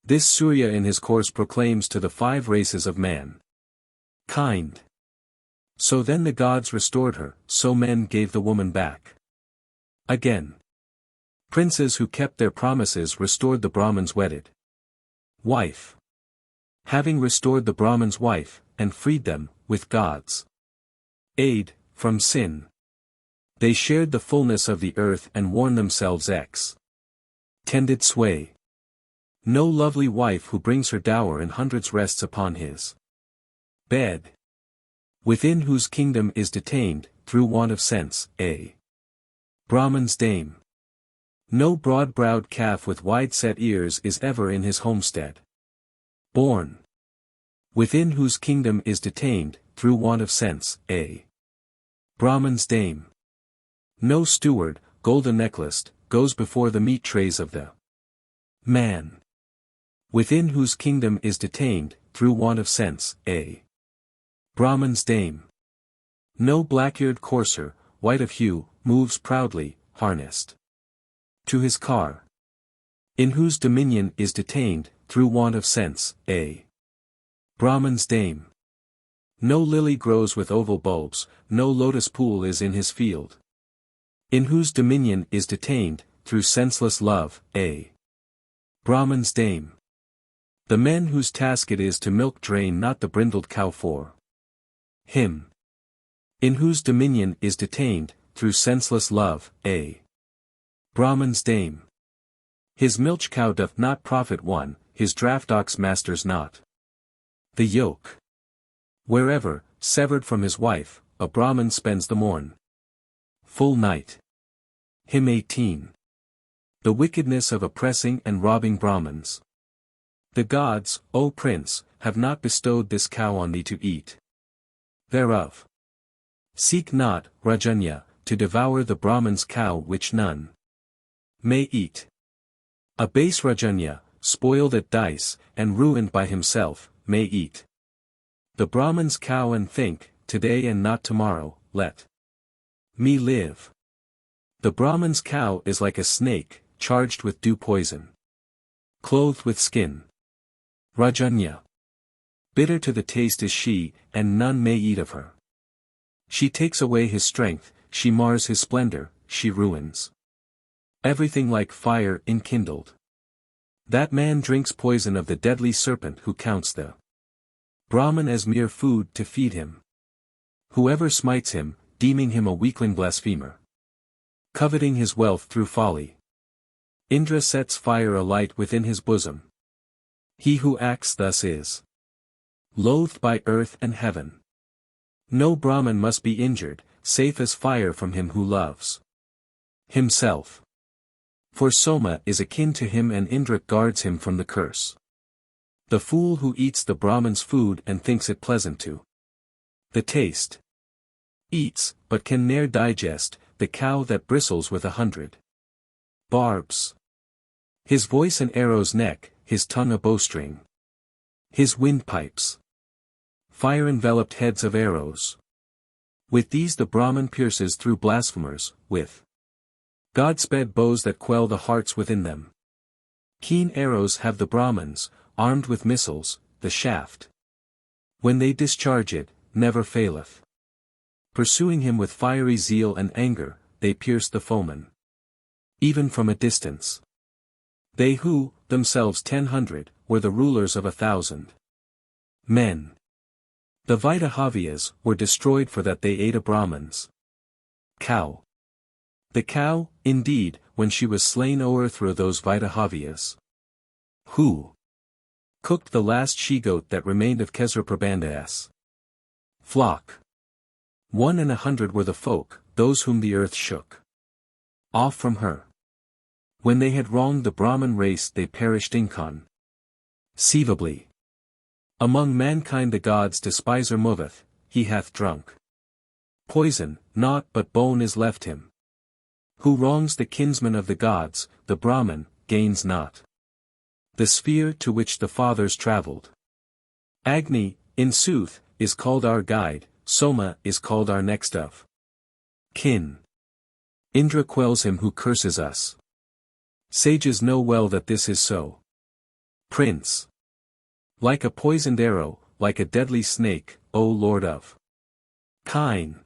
Speaker 1: This Surya in his course proclaims to the 5 races of man kind. So then the gods restored her, so men gave the woman back again. Princes who kept their promises restored the Brahman's wedded wife. Having restored the Brahman's wife, and freed them, with God's aid, from sin, they shared the fullness of the earth and worn themselves tended sway. No lovely wife who brings her dower in hundreds rests upon his bed, within whose kingdom is detained, through want of sense, a Brahman's dame. No broad-browed calf with wide-set ears is ever in his homestead born, within whose kingdom is detained, through want of sense, a Brahman's dame. No steward, golden necklaced, goes before the meat trays of the man. Within whose kingdom is detained, through want of sense, a Brahman's dame. No black-eared courser, white of hue, moves proudly, harnessed to his car. In whose dominion is detained, through want of sense, a Brahman's dame. No lily grows with oval bulbs, no lotus pool is in his field. In whose dominion is detained, through senseless love, a Brahman's dame. The men whose task it is to milk drain not the brindled cow for him. In whose dominion is detained, through senseless love, a Brahman's dame. His milch cow doth not profit one, his draught ox masters not the yoke. Wherever, severed from his wife, a Brahman spends the morn. Full night. Hymn 18. The wickedness of oppressing and robbing Brahmans. The gods, O prince, have not bestowed this cow on thee to eat thereof. Seek not, Rajanya, to devour the Brahman's cow which none may eat. A base Rajanya, spoiled at dice, and ruined by himself, may eat the Brahman's cow and think, today and not tomorrow, let me live. The Brahman's cow is like a snake, charged with dew poison, clothed with skin. Rajanya. Bitter to the taste is she, and none may eat of her. She takes away his strength, she mars his splendor, she ruins everything like fire enkindled. That man drinks poison of the deadly serpent who counts the Brahman as mere food to feed him. Whoever smites him, deeming him a weakling blasphemer, coveting his wealth through folly, Indra sets fire alight within his bosom. He who acts thus is loathed by earth and heaven. No Brahman must be injured, safe as fire from him who loves himself. For Soma is akin to him and Indra guards him from the curse. The fool who eats the Brahman's food and thinks it pleasant to the taste, eats, but can ne'er digest, the cow that bristles with 100 barbs. His voice an arrow's neck, his tongue a bowstring. His windpipes fire-enveloped heads of arrows. With these the Brahman pierces through blasphemers, with God-sped bows that quell the hearts within them. Keen arrows have the Brahmans, armed with missiles, the shaft, when they discharge it, never faileth. Pursuing him with fiery zeal and anger, they pierce the foeman, even from a distance. They who, themselves 100, were the rulers of 1,000 men. The Vaidyahavyas were destroyed for that they ate a Brahman's cow. The cow, indeed, when she was slain o'erthrew those Vaidyahavyas, who cooked the last she-goat that remained of Kesraprabandha's flock. 1 in 100 were the folk, those whom the earth shook off from her. When they had wronged the Brahman race they perished inconceivably. Among mankind the gods despiser moveth, he hath drunk poison, naught but bone is left him. Who wrongs the kinsman of the gods, the Brahman, gains not the sphere to which the fathers travelled. Agni, in sooth, is called our guide, Soma is called our next of kin. Indra quells him who curses us. Sages know well that this is so. Prince. Like a poisoned arrow, like a deadly snake, O Lord of kine.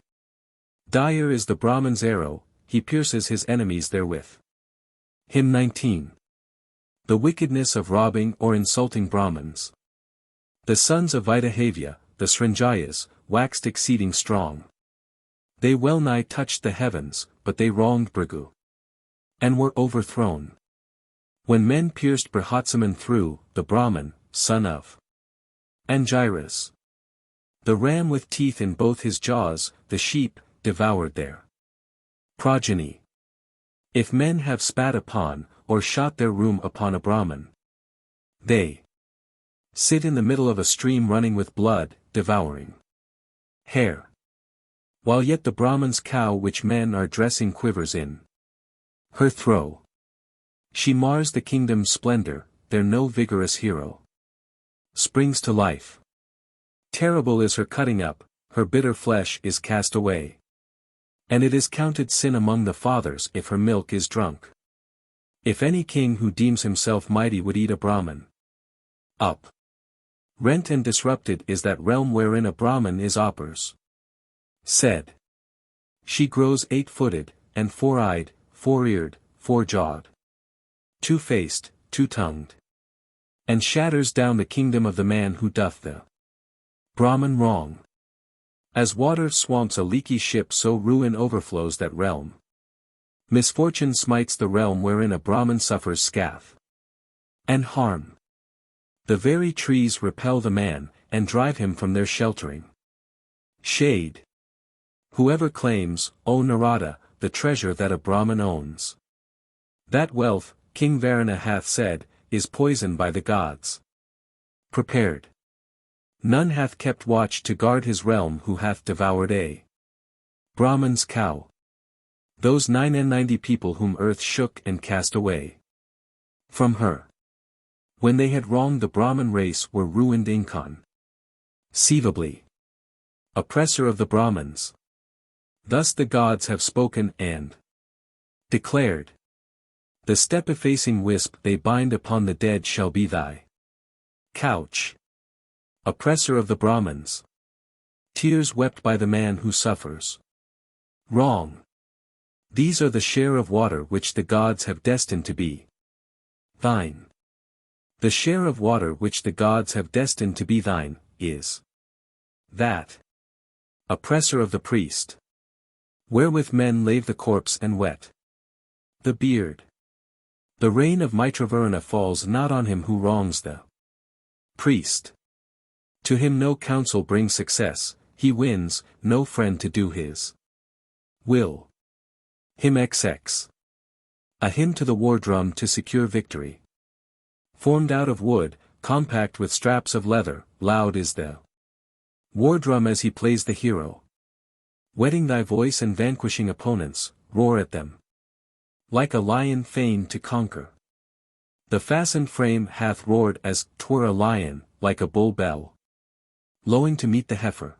Speaker 1: Dire is the Brahman's arrow, he pierces his enemies therewith. Hymn 19. The wickedness of robbing or insulting Brahmans. The sons of Vaidyahavya, the Srinjayas, waxed exceeding strong. They well nigh touched the heavens, but they wronged Bhrigu, and were overthrown. When men pierced Brihatsaman through, the Brahman, son of Angiras, the ram with teeth in both his jaws, the sheep, devoured their progeny. If men have spat upon, or shot their room upon a Brahman, they sit in the middle of a stream running with blood, devouring hair. While yet the Brahman's cow which men are dressing quivers in her throw. She mars the kingdom's splendor, there no vigorous hero springs to life. Terrible is her cutting up, her bitter flesh is cast away. And it is counted sin among the fathers if her milk is drunk. If any king who deems himself mighty would eat a Brahmin up, rent and disrupted is that realm wherein a Brahmin is oppers. Said. She grows 8-footed, and 4-eyed, 4-eared, 4-jawed, 2-faced, 2-tongued, and shatters down the kingdom of the man who doth the Brahmin wrong. As water swamps a leaky ship, so ruin overflows that realm. Misfortune smites the realm wherein a Brahmin suffers scath and harm. The very trees repel the man, and drive him from their sheltering shade. Whoever claims, O Narada, the treasure that a Brahmin owns, that wealth, King Varuna hath said, is poison by the gods prepared. None hath kept watch to guard his realm who hath devoured a Brahmin's cow. Those 99 people whom earth shook and cast away from her, when they had wronged the Brahmin race, were ruined inconceivably. Oppressor of the Brahmins. Thus the gods have spoken and declared. The step-effacing wisp they bind upon the dead shall be thy couch. Oppressor of the Brahmins. Tears wept by the man who suffers wrong. These are the share of water which the gods have destined to be thine. The share of water which the gods have destined to be thine, is that oppressor of the priest, wherewith men lave the corpse and wet the beard. The rain of Mitravaruna falls not on him who wrongs the priest. To him no counsel brings success, he wins no friend to do his will. Hymn XX. A hymn to the war drum to secure victory. Formed out of wood, compact with straps of leather, loud is the war drum as he plays the hero. Whetting thy voice and vanquishing opponents, roar at them like a lion fain to conquer. The fastened frame hath roared as 'twere a lion, like a bull bell lowing to meet the heifer.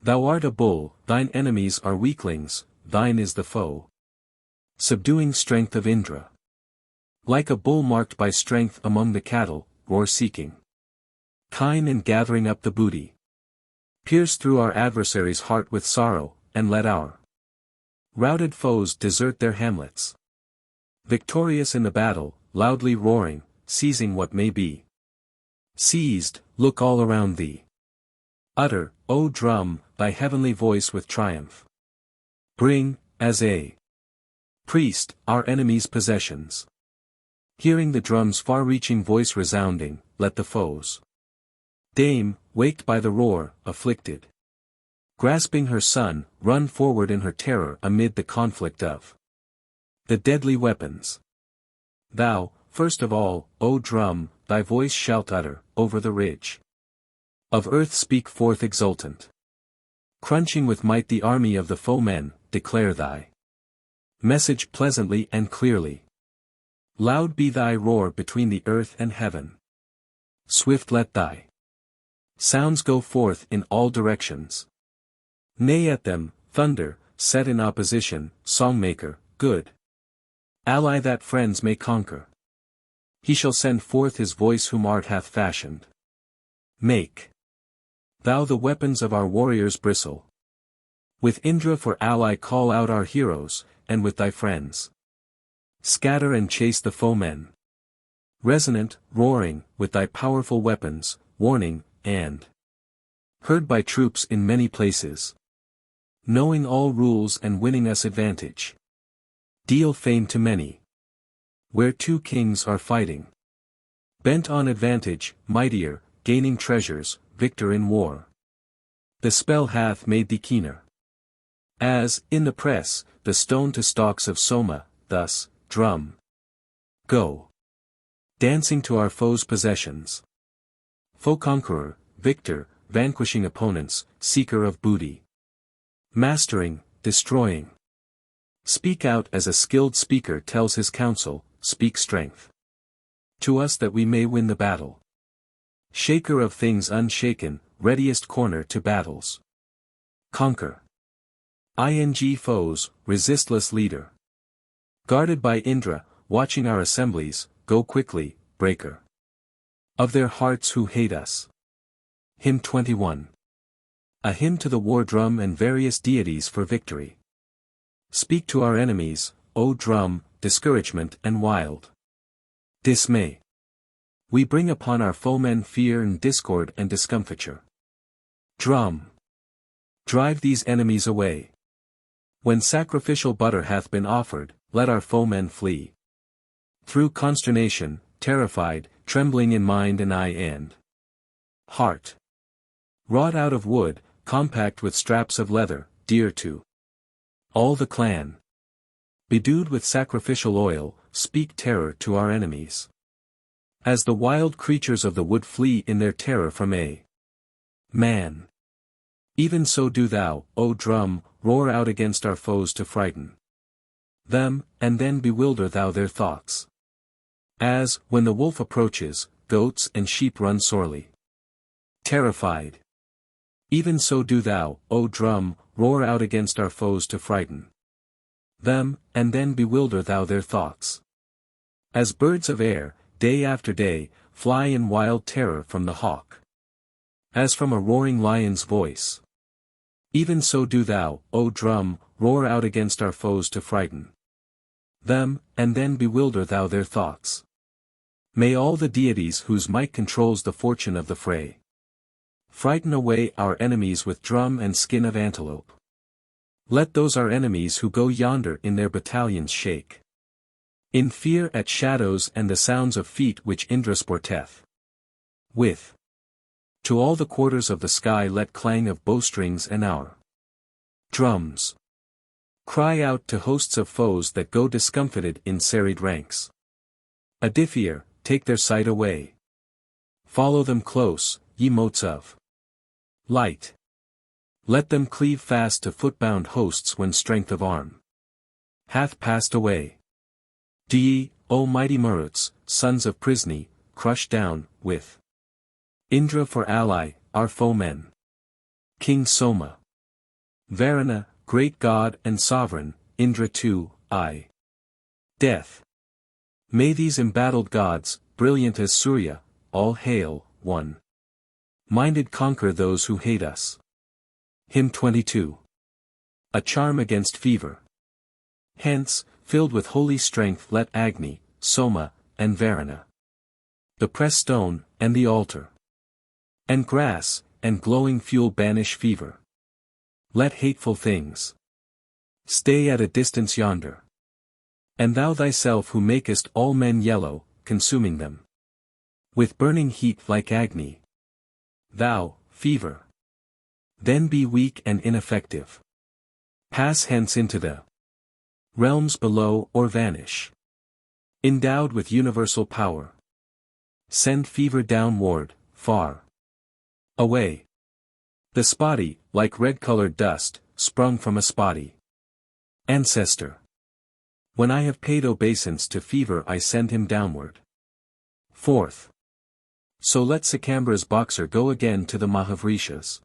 Speaker 1: Thou art a bull, thine enemies are weaklings, thine is the foe subduing strength of Indra. Like a bull marked by strength among the cattle, roar seeking kine and gathering up the booty. Pierce through our adversary's heart with sorrow, and let our routed foes desert their hamlets. Victorious in the battle, loudly roaring, seizing what may be seized, look all around thee. Utter, O drum, thy heavenly voice with triumph. Bring, as a priest, our enemies' possessions. Hearing the drum's far-reaching voice resounding, let the foes dame, waked by the roar, afflicted, grasping her son, run forward in her terror amid the conflict of the deadly weapons. Thou, first of all, O drum, thy voice shalt utter, over the ridge of earth speak forth exultant. Crunching with might the army of the foemen, declare thy message pleasantly and clearly. Loud be thy roar between the earth and heaven. Swift let thy sounds go forth in all directions. Neigh at them, thunder, set in opposition, songmaker, good ally that friends may conquer. He shall send forth his voice whom art hath fashioned. Make thou the weapons of our warriors bristle. With Indra for ally call out our heroes, and with thy friends scatter and chase the foemen. Resonant, roaring, with thy powerful weapons, warning, and heard by troops in many places. Knowing all rules and winning us advantage. Deal fame to many. Where two kings are fighting. Bent on advantage, mightier, gaining treasures, victor in war. The spell hath made thee keener. As, in the press, the stone to stalks of Soma, thus, drum. Go. Dancing to our foes' possessions. Foe conqueror, victor, vanquishing opponents, seeker of booty. Mastering, destroying. Speak out as a skilled speaker tells his counsel, speak strength. To us that we may win the battle. Shaker of things unshaken, readiest corner to battles. Conquer. Ing foes, resistless leader. Guarded by Indra, watching our assemblies, go quickly, breaker. Of their hearts who hate us. Hymn 21. A hymn to the war drum and various deities for victory. Speak to our enemies, O drum, discouragement and wild dismay. We bring upon our foemen fear and discord and discomfiture. Drum. Drive these enemies away. When sacrificial butter hath been offered, let our foemen flee. Through consternation, terrified, trembling in mind and eye and heart. Wrought out of wood, compact with straps of leather, dear to all the clan. Bedewed with sacrificial oil, speak terror to our enemies. As the wild creatures of the wood flee in their terror from a man. Even so do thou, O drum, roar out against our foes to frighten them, and then bewilder thou their thoughts. As, when the wolf approaches, goats and sheep run sorely terrified. Even so do thou, O drum, roar out against our foes to frighten them, and then bewilder thou their thoughts. As birds of air, day after day, fly in wild terror from the hawk. As from a roaring lion's voice. Even so do thou, O drum, roar out against our foes to frighten them, and then bewilder thou their thoughts. May all the deities whose might controls the fortune of the fray frighten away our enemies with drum and skin of antelope. Let those our enemies who go yonder in their battalions shake in fear at shadows and the sounds of feet which Indra sporteth with. To all the quarters of the sky let clang of bowstrings and our drums cry out to hosts of foes that go discomfited in serried ranks. Adifir, take their sight away. Follow them close, ye motes of light. Let them cleave fast to footbound hosts when strength of arm hath passed away. Do ye, O mighty Maruts, sons of Prisni, crush down, with Indra for ally, our foemen. King Soma. Varuna, great god and sovereign, Indra too, I. Death. May these embattled gods, brilliant as Surya, all hail, one. Minded conquer those who hate us. Hymn 22. A charm against fever. Hence, filled with holy strength let Agni, Soma, and Varuna. The pressed stone, and the altar. And grass, and glowing fuel banish fever. Let hateful things stay at a distance yonder. And thou thyself who makest all men yellow, consuming them with burning heat like Agni. Thou, fever, then be weak and ineffective. Pass hence into the realms below or vanish. Endowed with universal power. Send fever downward, far away. The spotty, like red-colored dust, sprung from a spotty ancestor. When I have paid obeisance to fever I send him downward. 4th. So let Sikambra's boxer go again to the Mahavrishas.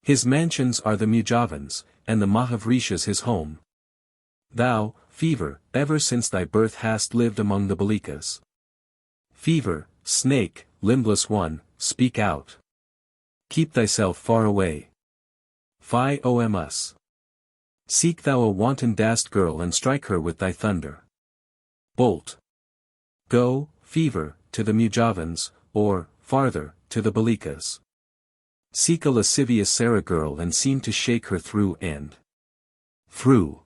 Speaker 1: His mansions are the Mujavans, and the Mahavrishas his home. Thou, fever, ever since thy birth hast lived among the Balikas. Fever, snake, limbless one, speak out. Keep thyself far away. Phi oms. Seek thou a wanton dast girl and strike her with thy thunder. Bolt. Go, fever, to the Mujavans, or, farther, to the Balikas. Seek a lascivious Sarah girl and seem to shake her through and through.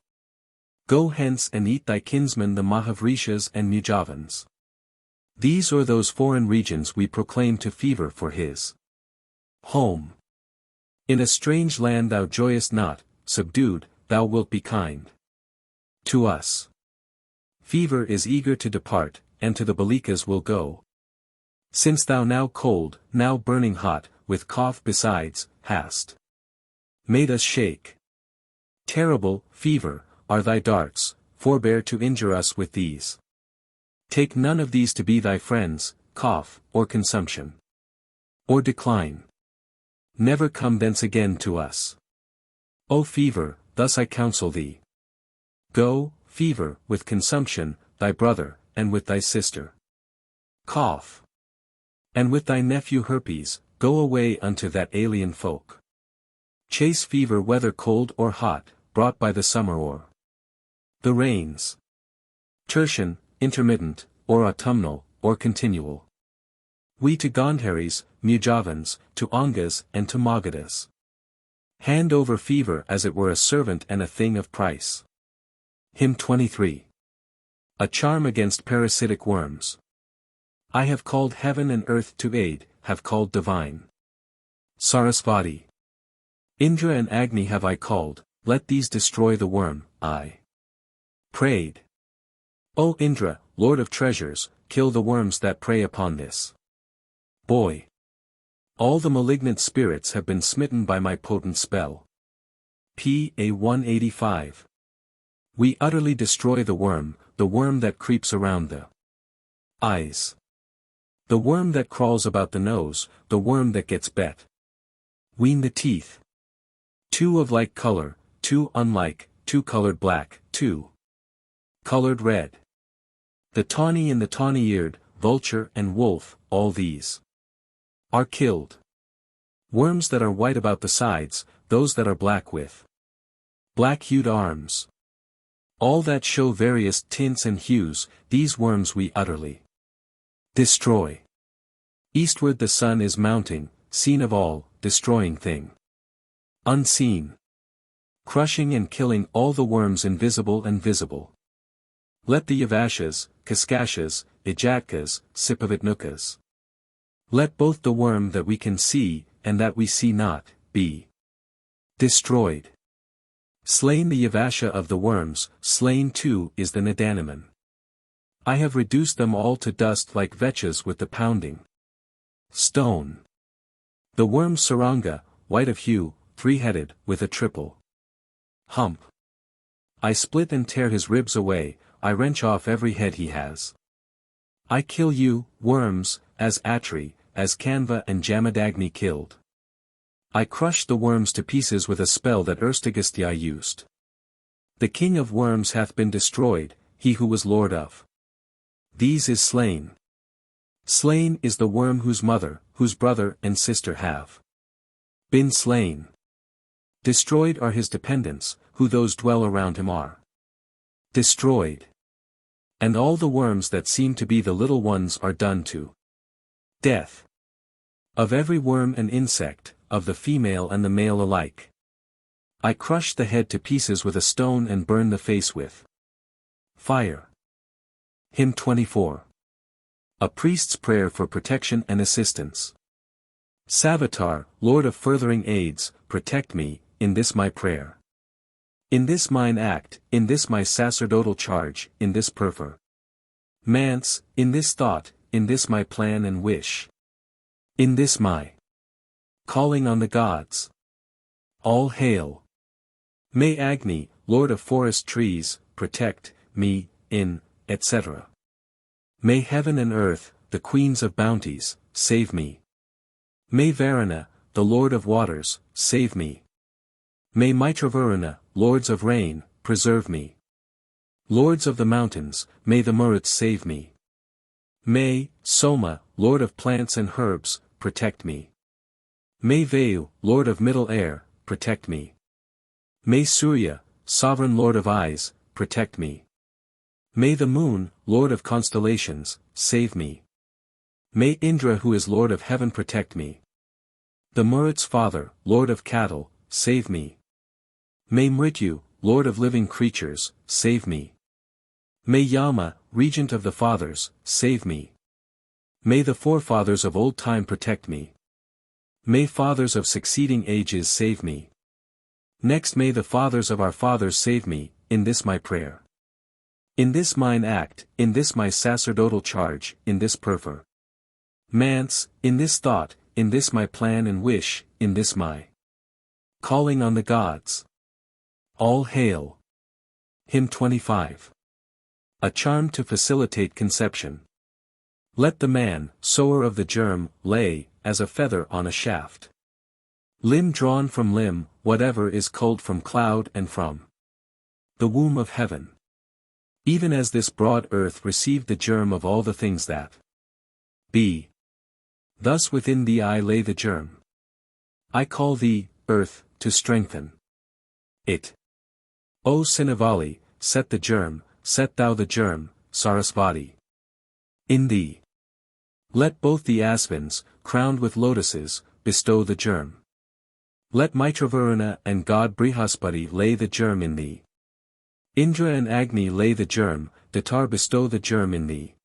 Speaker 1: Go hence and eat thy kinsmen the Mahavrishas and Mujavans. These or those foreign regions we proclaim to fever for his home. In a strange land thou joyest not, subdued, thou wilt be kind to us. Fever is eager to depart, and to the Balikas will go. Since thou now cold, now burning hot, with cough besides, hast made us shake. Terrible, fever, are thy darts, forbear to injure us with these. Take none of these to be thy friends, cough, or consumption. Or decline. Never come thence again to us. O fever, thus I counsel thee. Go, fever, with consumption, thy brother, and with thy sister. Cough. And with thy nephew herpes, go away unto that alien folk. Chase fever whether cold or hot, brought by the summer or the rains. Tertian, intermittent, or autumnal, or continual. We to Gandharis, Mujavans, to Angas and to Magadas. Hand over fever as it were a servant and a thing of price. Hymn 23. A charm against parasitic worms. I have called heaven and earth to aid, have called divine Sarasvati. Indra and Agni have I called, let these destroy the worm, I prayed. O Indra, Lord of treasures, kill the worms that prey upon this boy. All the malignant spirits have been smitten by my potent spell. P.A. 185. We utterly destroy the worm that creeps around the eyes. The worm that crawls about the nose, the worm that gets bet. Wean the teeth. Two of like color, two unlike, two colored black, two colored red. The tawny and the tawny-eared, vulture and wolf, all these are killed. Worms that are white about the sides, those that are black with black-hued arms. All that show various tints and hues, these worms we utterly destroy. Eastward the sun is mounting, seen of all, destroying thing unseen. Crushing and killing all the worms invisible and visible. Let the Yavashas, Kaskashas, Ejatkas, Sipavitnukas. Let both the worm that we can see, and that we see not, be destroyed. Slain the Yavasha of the worms, slain too is the Nadaniman. I have reduced them all to dust like vetches with the pounding stone. The worm Saranga, white of hue, three-headed, with a triple hump. I split and tear his ribs away, I wrench off every head he has. I kill you, worms, as Atri, as Kanva and Jamadagni killed. I crush the worms to pieces with a spell that Erstagastya used. The king of worms hath been destroyed, he who was lord of these is slain. Slain is the worm whose mother, whose brother and sister have been slain. Destroyed are his dependents, who those dwell around him are destroyed. And all the worms that seem to be the little ones are done to death. Of every worm and insect, of the female and the male alike. I crush the head to pieces with a stone and burn the face with fire. Hymn 24. A priest's prayer for protection and assistance. Savatar, Lord of furthering aids, protect me, in this my prayer. In this mine act, in this my sacerdotal charge, in this perfor mance, in this thought, in this my plan and wish. In this my calling on the gods. All hail. May Agni, Lord of forest trees, protect me, in, etc. May heaven and earth, the queens of bounties, save me. May Varuna, the Lord of waters, save me. May Mitravaruna, lords of rain, preserve me. Lords of the mountains, may the Maruts save me. May, Soma, Lord of plants and herbs, protect me. May Vayu, Lord of middle air, protect me. May Surya, sovereign Lord of eyes, protect me. May the moon, Lord of constellations, save me. May Indra who is Lord of heaven protect me. The Maruts' father, Lord of cattle, save me. May Mrityu, Lord of living creatures, save me. May Yama, regent of the fathers, save me. May the forefathers of old time protect me. May fathers of succeeding ages save me. Next may the fathers of our fathers save me, in this my prayer. In this mine act, in this my sacerdotal charge, in this perfor mance, in this thought, in this my plan and wish, in this my calling on the gods. All hail. Hymn 25. A charm to facilitate conception. Let the man, sower of the germ, lay, as a feather on a shaft. Limb drawn from limb, whatever is culled from cloud and from the womb of heaven. Even as this broad earth received the germ of all the things that be. Thus within thee I lay the germ. I call thee, earth, to strengthen it. O Sinavali, set the germ, set thou the germ, Sarasvati. In thee. Let both the asvins, crowned with lotuses, bestow the germ. Let Mitravaruna and God Brihaspati lay the germ in thee. Indra and Agni lay the germ, Datar bestow the germ in thee.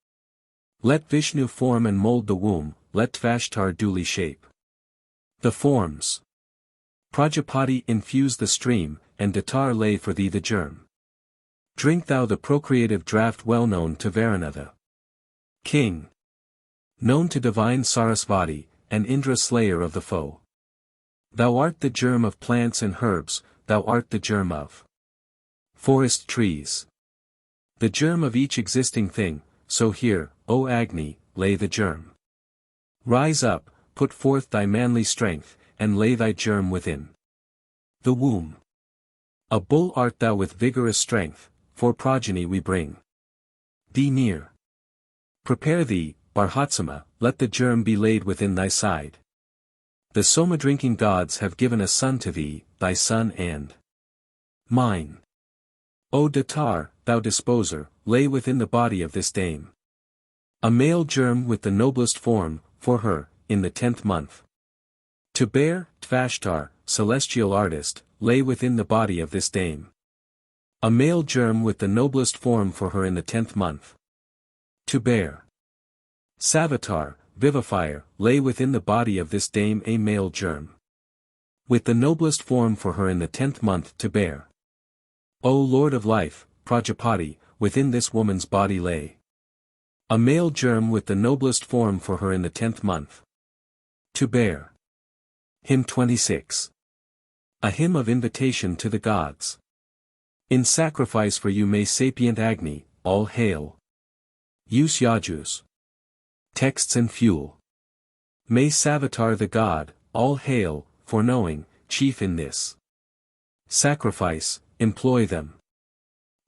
Speaker 1: Let Vishnu form and mold the womb, let Tvashtar duly shape the forms. Prajapati infuse the stream, and Datar lay for thee the germ. Drink thou the procreative draught well known to Varuna the king. Known to divine Sarasvati, and Indra slayer of the foe. Thou art the germ of plants and herbs, thou art the germ of forest trees. The germ of each existing thing, so here, O Agni, lay the germ. Rise up, put forth thy manly strength, and lay thy germ within the womb. A bull art thou with vigorous strength, for progeny we bring thee near. Prepare thee, Barhatsama, let the germ be laid within thy side. The Soma-drinking gods have given a son to thee, thy son and mine. O Datar, thou disposer, lay within the body of this dame a male germ with the noblest form, for her, in the 10th month. To bear, Tvashtar, celestial artist, lay within the body of this dame a male germ with the noblest form for her in the 10th month. To bear. Savitar, vivifier, lay within the body of this dame a male germ with the noblest form for her in the 10th month to bear. O Lord of life, Prajapati, within this woman's body lay a male germ with the noblest form for her in the 10th month. To bear. Hymn 26. A hymn of invitation to the gods. In sacrifice for you may sapient Agni, all hail. Use Yajus. Texts and fuel. May Savitar the god, all hail, for knowing, chief in this sacrifice, employ them.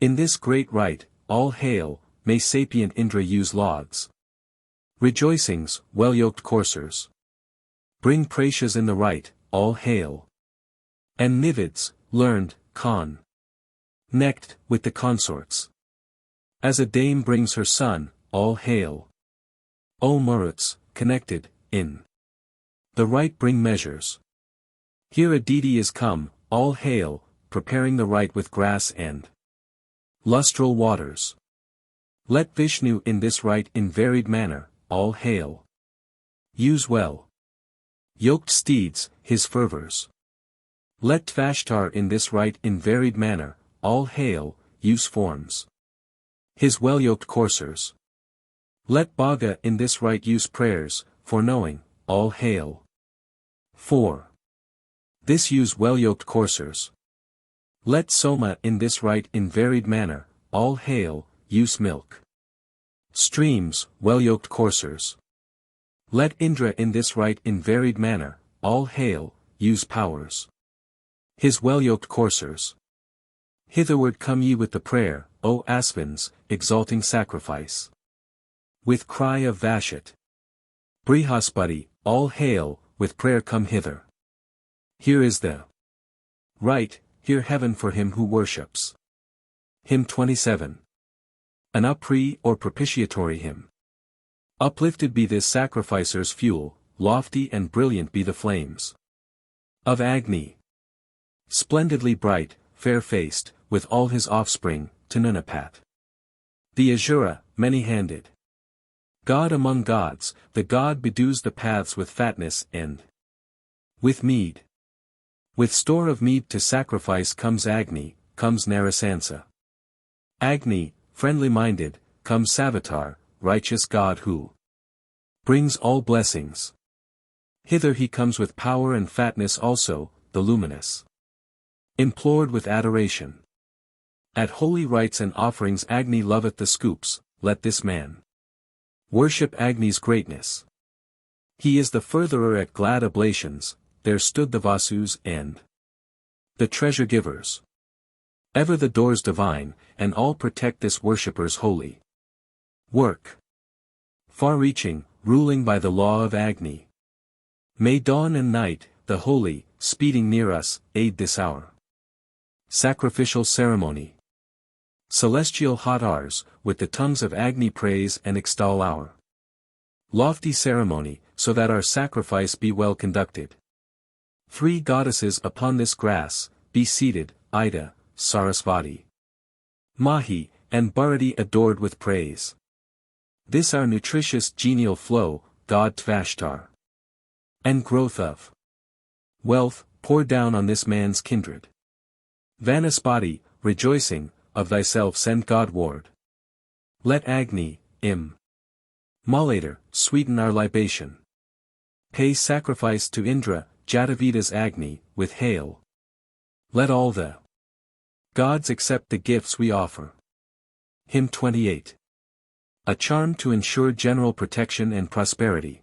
Speaker 1: In this great rite, all hail, may sapient Indra use lauds. Rejoicings, well-yoked coursers. Bring precious in the rite, all hail. And Nivids, learned, necked, with the consorts. As a dame brings her son, all hail. O Maruts, connected, in the rite bring measures. Here a deity is come, all hail, preparing the rite with grass and lustral waters. Let Vishnu in this rite in varied manner, all hail. Use well. Yoked steeds, his fervors. Let Tvashtar in this rite in varied manner, all hail, use forms. His well-yoked coursers. Let Bhaga in this rite use prayers, for knowing, all hail. 4. This use well-yoked coursers. Let Soma in this rite in varied manner, all hail, use milk. Streams, well-yoked coursers. Let Indra in this rite in varied manner, all hail, use powers. His well-yoked coursers. Hitherward come ye with the prayer, O Asvins, exalting sacrifice. With cry of Vashat. Brihaspati, all hail, with prayer come hither. Here is the rite, hear heaven for him who worships. Hymn 27. An upre or propitiatory hymn. Uplifted be this sacrificer's fuel, lofty and brilliant be the flames of Agni. Splendidly bright, fair-faced, with all his offspring, to Nunapat. The Azura, many-handed God among gods, the god bedews the paths with fatness and with mead. With store of mead to sacrifice comes Agni, comes Narasansa. Agni, friendly-minded, comes Savitar, righteous God who brings all blessings. Hither he comes with power and fatness also, the luminous. Implored with adoration. At holy rites and offerings Agni loveth the scoops, let this man worship Agni's greatness. He is the furtherer at glad oblations, there stood the Vasus and the treasure givers. Ever the doors divine, and all protect this worshipper's holy work. Far-reaching, ruling by the law of Agni. May dawn and night, the holy, speeding near us, aid this hour. Sacrificial ceremony. Celestial hot hours, with the tongues of Agni praise and extol our lofty ceremony, so that our sacrifice be well conducted. 3 goddesses upon this grass, be seated, Ida, Sarasvati, Mahi, and Bharati adored with praise. This our nutritious genial flow, God Tvashtar. And growth of wealth, pour down on this man's kindred. Vanaspati, rejoicing, of thyself send God ward. Let Agni, Immolator, sweeten our libation. Pay sacrifice to Indra, Jataveda's Agni, with hail. Let all the gods accept the gifts we offer. Hymn 28. A charm to ensure general protection and prosperity.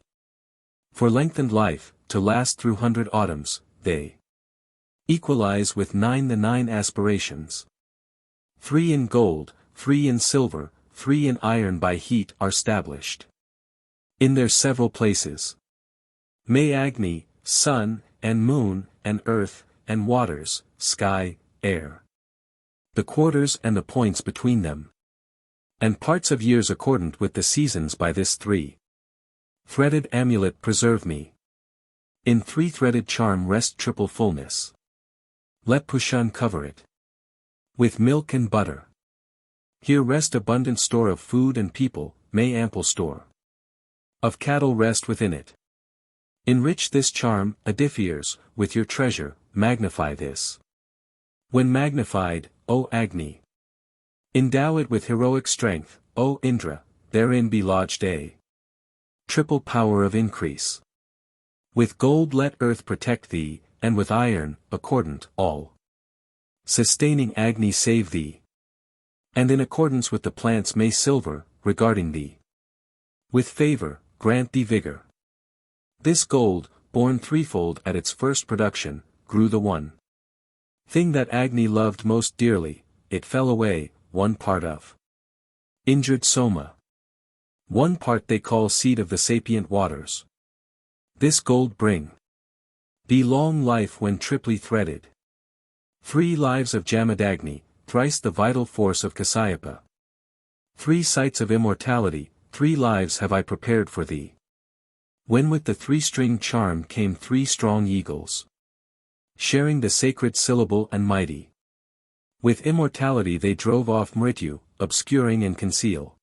Speaker 1: For lengthened life, to last through 100 autumns, they equalize with 9 the 9 aspirations. 3 in gold, 3 in silver, 3 in iron by heat are stablished in their several places. May Agni, sun, and moon, and earth, and waters, sky, air, the quarters and the points between them, and parts of years accordant with the seasons by this 3-threaded amulet preserve me. In 3-threaded charm rest triple fullness. Let Pushan cover it with milk and butter. Here rest abundant store of food and people, may ample store of cattle rest within it. Enrich this charm, edifiers, with your treasure, magnify this. When magnified, O Agni, endow it with heroic strength, O Indra, therein be lodged a triple power of increase. With gold let earth protect thee, and with iron, accordant, all sustaining Agni save thee. And in accordance with the plants may silver, regarding thee with favor, grant thee vigor. This gold, born threefold at its first production, grew the one thing that Agni loved most dearly, it fell away, one part of injured Soma. One part they call seed of the sapient waters. This gold bring thee long life when triply threaded. 3 lives of Jamadagni, thrice the vital force of Kasyapa. 3 sights of immortality, 3 lives have I prepared for thee. When with the 3-string charm came 3 strong eagles, sharing the sacred syllable and mighty. With immortality they drove off Mrityu, obscuring and conceal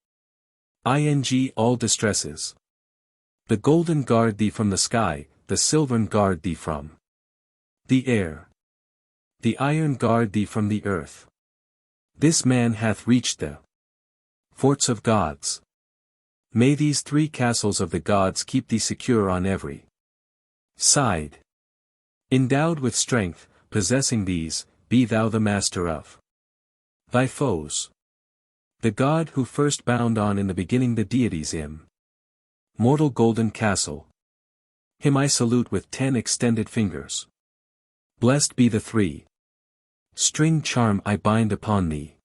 Speaker 1: all distresses. The golden guard thee from the sky, the silvern guard thee from the air. The iron guard thee from the earth. This man hath reached the forts of gods. May these 3 castles of the gods keep thee secure on every side. Endowed with strength, possessing these, be thou the master of thy foes. The God who first bound on in the beginning the deities mortal golden castle. Him I salute with 10 extended fingers. Blessed be the 3-string charm I bind upon thee.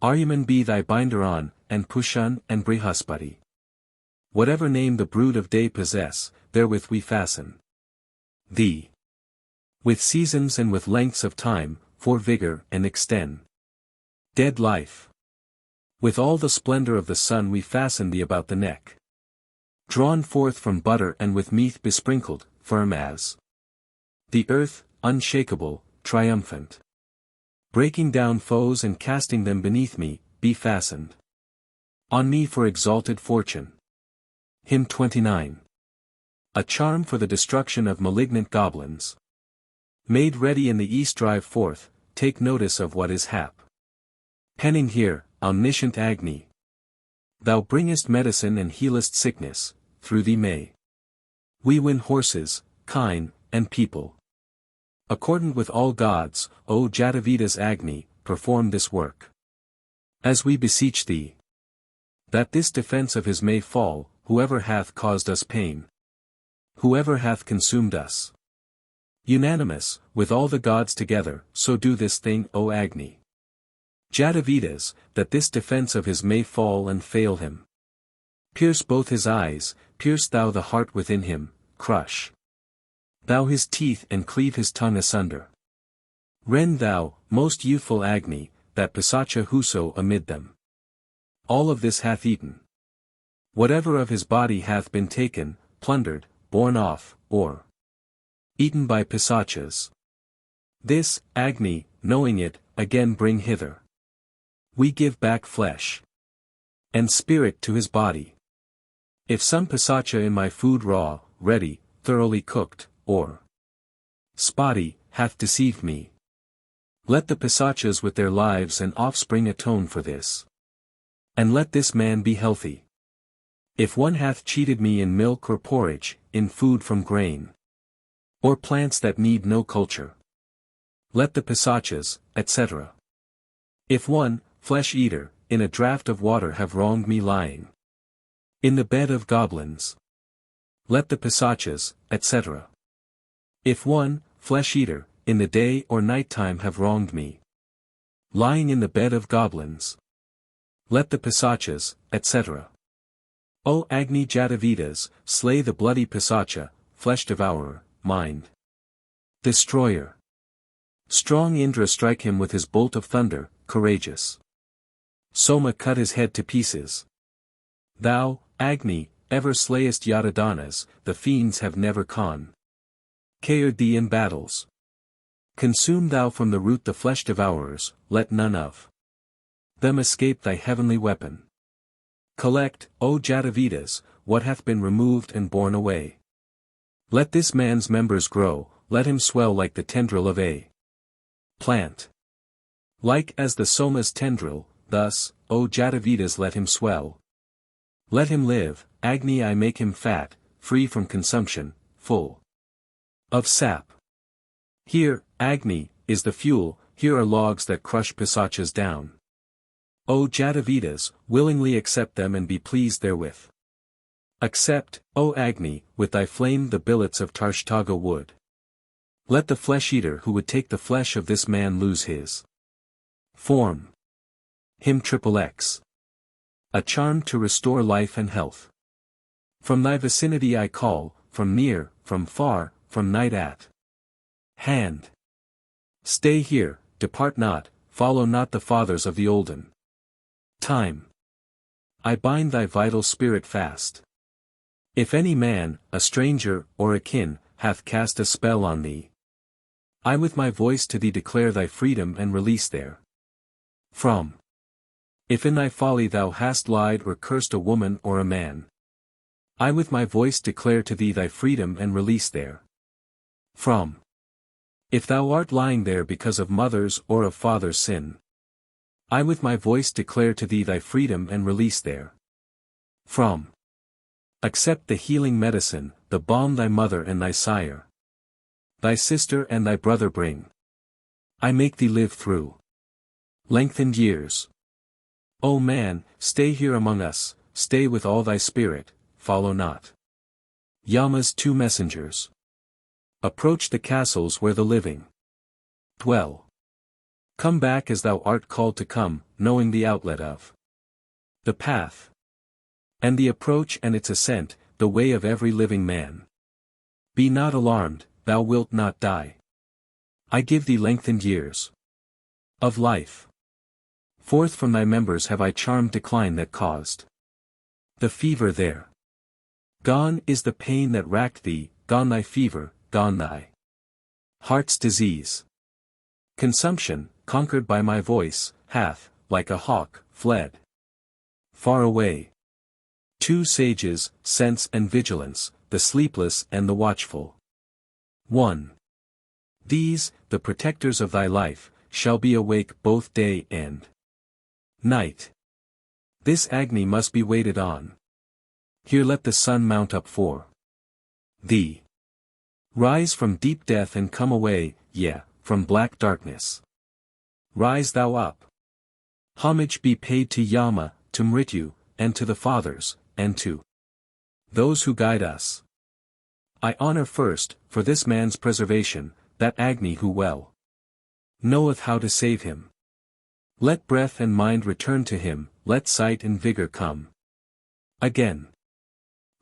Speaker 1: Aryaman be thy binder on, and Pushan and Brihaspati. Whatever name the brood of day possess, therewith we fasten thee. With seasons and with lengths of time, for vigor and extend dead life. With all the splendor of the sun we fasten thee about the neck. Drawn forth from butter and with meat besprinkled, firm as the earth, unshakable, triumphant. Breaking down foes and casting them beneath me, be fastened on me for exalted fortune. Hymn 29. A charm for the destruction of malignant goblins. Made ready in the east drive forth, take notice of what is hap. Penning here, omniscient Agni. Thou bringest medicine and healest sickness, through thee may we win horses, kine, and people. Accordant with all gods, O Jataveda's Agni, perform this work. As we beseech thee, that this defense of his may fall, whoever hath caused us pain, whoever hath consumed us. Unanimous, with all the gods together, so do this thing, O Agni. Jatavedas, that this defense of his may fall and fail him. Pierce both his eyes, pierce thou the heart within him, crush thou his teeth and cleave his tongue asunder. Rend thou, most youthful Agni, that Pisacha whoso amid them all of this hath eaten. Whatever of his body hath been taken, plundered, borne off, or eaten by Pisachas. This, Agni, knowing it, again bring hither. We give back flesh and spirit to his body. If some Pisacha in my food raw, ready, thoroughly cooked, or spotty, hath deceived me, let the Pisachas with their lives and offspring atone for this. And let this man be healthy. If one hath cheated me in milk or porridge, in food from grain, or plants that need no culture, let the Pisachas, etc. If one, flesh-eater, in a draught of water have wronged me lying in the bed of goblins, let the Pisachas, etc. If one, flesh-eater, in the day or night time have wronged me lying in the bed of goblins, let the Pisachas, etc. O Agni Jatavedas, slay the bloody Pisacha, flesh devourer, mind destroyer. Strong Indra strike him with his bolt of thunder, courageous Soma cut his head to pieces. Thou, Agni, ever slayest Yadadanas, the fiends have never conquered thee in battles. Consume thou from the root the flesh devourers, let none of them escape thy heavenly weapon. Collect, O Jatavedas, what hath been removed and borne away. Let this man's members grow, let him swell like the tendril of a plant. Like as the soma's tendril, thus, O Jatavedas, let him swell. Let him live, Agni, I make him fat, free from consumption, full of sap. Here, Agni, is the fuel, here are logs that crush Pisachas down. O Jatavedas, willingly accept them and be pleased therewith. Accept, O Agni, with thy flame the billets of Tarshthaga wood. Let the flesh-eater who would take the flesh of this man lose his form. Him XXX. A charm to restore life and health. From thy vicinity I call, from near, from far, from night at hand. Stay here, depart not, follow not the fathers of the olden time. I bind thy vital spirit fast. If any man, a stranger, or a kin, hath cast a spell on thee, I with my voice to thee declare thy freedom and release there from. If in thy folly thou hast lied or cursed a woman or a man, I with my voice declare to thee thy freedom and release there from. If thou art lying there because of mother's or of father's sin, I with my voice declare to thee thy freedom and release there from. Accept the healing medicine, the balm thy mother and thy sire, thy sister and thy brother bring. I make thee live through lengthened years. O man, stay here among us, stay with all thy spirit, follow not Yama's two messengers. Approach the castles where the living dwell. Come back as thou art called to come, knowing the outlet of the path, and the approach and its ascent, the way of every living man. Be not alarmed, thou wilt not die. I give thee lengthened years of life. Forth from thy members have I charmed decline that caused the fever there. Gone is the pain that racked thee, gone thy fever, gone thy heart's disease. Consumption, conquered by my voice, hath, like a hawk, fled far away. Two sages, sense and vigilance, the sleepless and the watchful. 1. These, the protectors of thy life, shall be awake both day and night. This Agni must be waited on. Here let the sun mount up for thee. Rise from deep death and come away, from black darkness. rise thou up. Homage be paid to Yama, to Mrityu, and to the fathers, and to those who guide us. I honor first, for this man's preservation, that Agni who well knoweth how to save him. Let breath and mind return to him, let sight and vigor come again.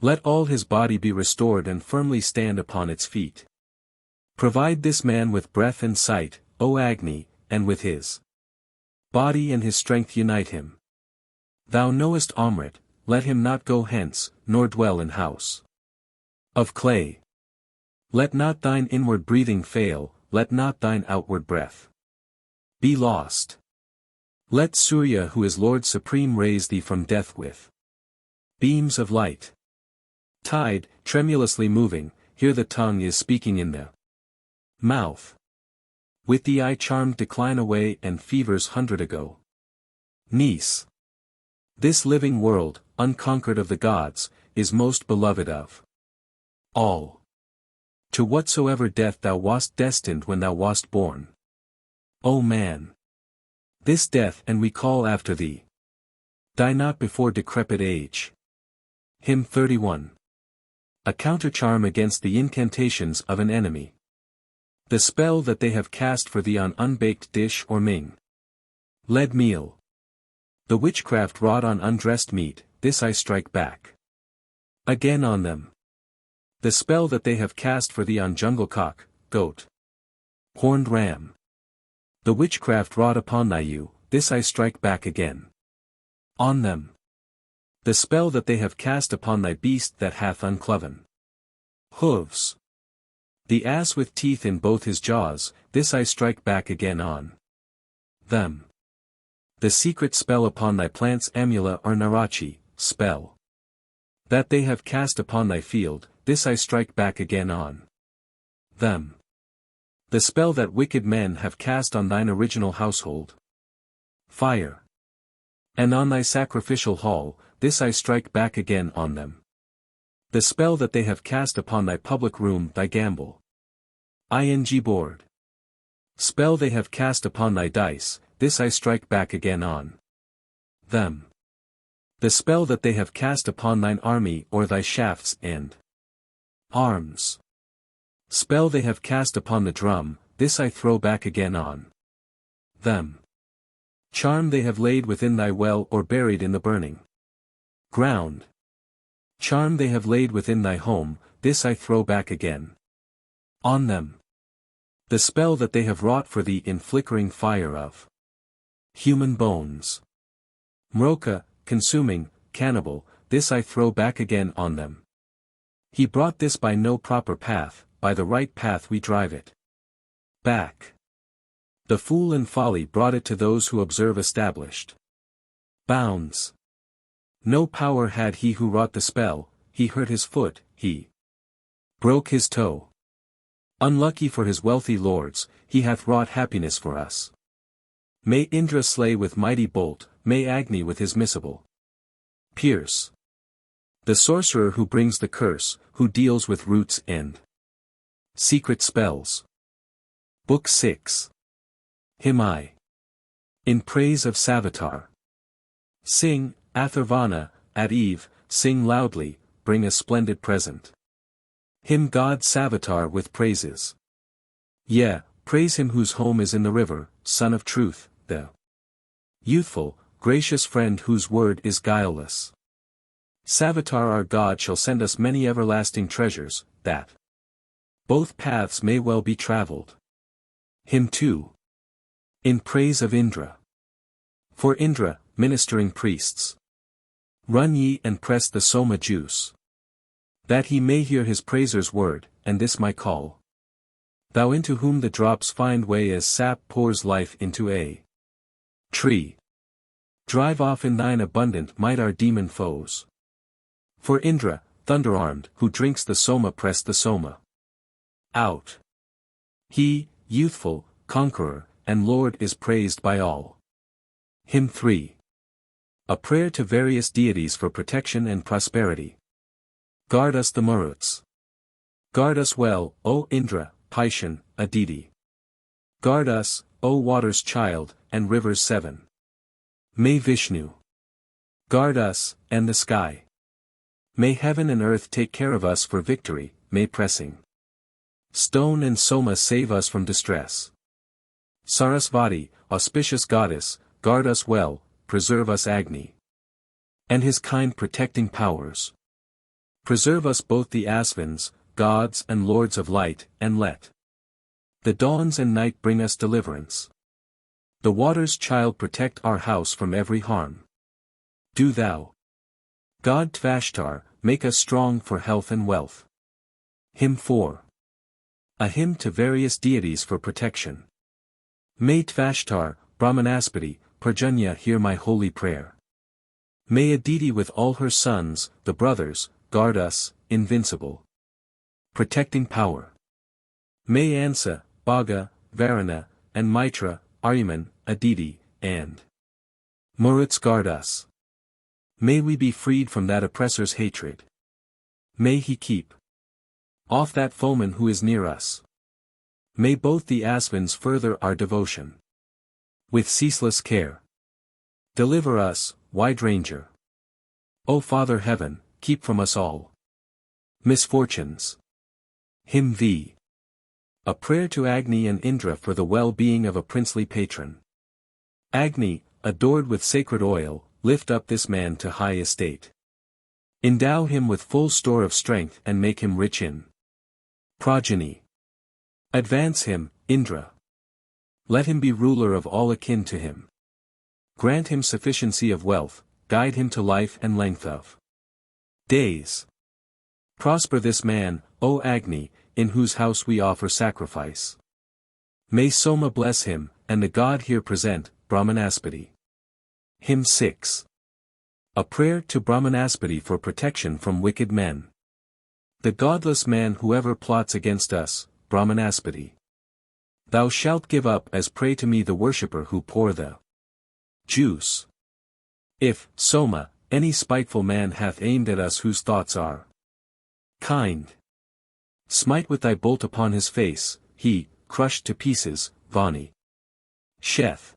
Speaker 1: Let all his body be restored and firmly stand upon its feet. Provide this man with breath and sight, O Agni, and with his body and his strength unite him. Thou knowest Amrit, let him not go hence, nor dwell in house of clay. Let not thine inward breathing fail, let not thine outward breath be lost. Let Surya who is Lord Supreme raise thee from death with beams of light. Tide, tremulously moving, here the tongue is speaking in the mouth. With thee I charmed decline away and fevers 100 ago. Niece. This living world, unconquered of the gods, is most beloved of all. To whatsoever death thou wast destined when thou wast born. O man! This death and we call after thee. Die not before decrepit age. Hymn 31. A countercharm against the incantations of an enemy. The spell that they have cast for thee on unbaked dish or ming lead meal. The witchcraft wrought on undressed meat, this I strike back again on them. The spell that they have cast for thee on jungle cock, goat, horned ram. The witchcraft wrought upon thy ewe, this I strike back again on them. The spell that they have cast upon thy beast that hath uncloven hooves. The ass with teeth in both his jaws, this I strike back again on them. The secret spell upon thy plants Amula or Narachi, spell that they have cast upon thy field, this I strike back again on them. The spell that wicked men have cast on thine original household fire, and on thy sacrificial hall, this I strike back again on them. The spell that they have cast upon thy public room thy gamble ing board. Spell they have cast upon thy dice, this I strike back again on them. The spell that they have cast upon thine army or thy shafts and arms. Spell they have cast upon the drum, this I throw back again on them. Charm they have laid within thy well or buried in the burning ground. Charm they have laid within thy home, this I throw back again on them. The spell that they have wrought for thee in flickering fire of human bones. Mroka, consuming, cannibal, this I throw back again on them. He brought this by no proper path, by the right path we drive it back. The fool and folly brought it to those who observe established bounds. No power had he who wrought the spell, he hurt his foot, he broke his toe. Unlucky for his wealthy lords, he hath wrought happiness for us. May Indra slay with mighty bolt, may Agni with his missile pierce. The sorcerer who brings the curse, who deals with roots and secret spells. Book 6. Hymn I. In praise of Savitar. Sing, Atharvana, at eve, sing loudly, bring a splendid present. Hymn God Savitar with praises. Yeah, praise him whose home is in the river, son of truth, the youthful, gracious friend whose word is guileless. Savitar our God shall send us many everlasting treasures, that both paths may well be travelled. Hymn 2. In praise of Indra. For Indra, ministering priests. Run ye and press the soma juice. That he may hear his praiser's word, and this my call. Thou into whom the drops find way as sap pours life into a tree. Drive off in thine abundant might our demon foes. For Indra, thunder-armed, who drinks the soma press the soma out. He, youthful, conqueror, and Lord is praised by all. Hymn 3. A prayer to various deities for protection and prosperity. Guard us the Maruts. Guard us well, O Indra, Paishan, Aditi. Guard us, O water's child, and rivers 7. May Vishnu guard us, and the sky. May heaven and earth take care of us for victory, may pressing stone and Soma save us from distress. Sarasvati, auspicious goddess, guard us well, preserve us Agni and his kind protecting powers. Preserve us both the Asvins, gods and lords of light, and let the dawns and night bring us deliverance. The water's child protect our house from every harm. Do thou, God Tvashtar, make us strong for health and wealth. Hymn 4. A hymn to various deities for protection. May Tvashtar, Brahmanaspati, Prajanya hear my holy prayer. May Aditi with all her sons, the brothers, guard us, invincible protecting power. May Ansa, Bhaga, Varuna, and Mitra, Aryaman, Aditi, and Maruts guard us. May we be freed from that oppressor's hatred. May he keep off that foeman who is near us. May both the Asvins further our devotion with ceaseless care. Deliver us, wide ranger. O Father Heaven, keep from us all misfortunes. Hymn V. A prayer to Agni and Indra for the well-being of a princely patron. Agni, adored with sacred oil, lift up this man to high estate. Endow him with full store of strength and make him rich in progeny. Advance him, Indra. Let him be ruler of all akin to him. Grant him sufficiency of wealth, guide him to life and length of days. Prosper this man, O Agni, in whose house we offer sacrifice. May Soma bless him, and the god here present, Brahmanaspati. Hymn 6. A prayer to Brahmanaspati for protection from wicked men. The godless man whoever plots against us, Brahmanaspati. Thou shalt give up as prey to me the worshipper who pour the juice. If, Soma, any spiteful man hath aimed at us whose thoughts are kind, smite with thy bolt upon his face, he, crushed to pieces, Vani. Sheth.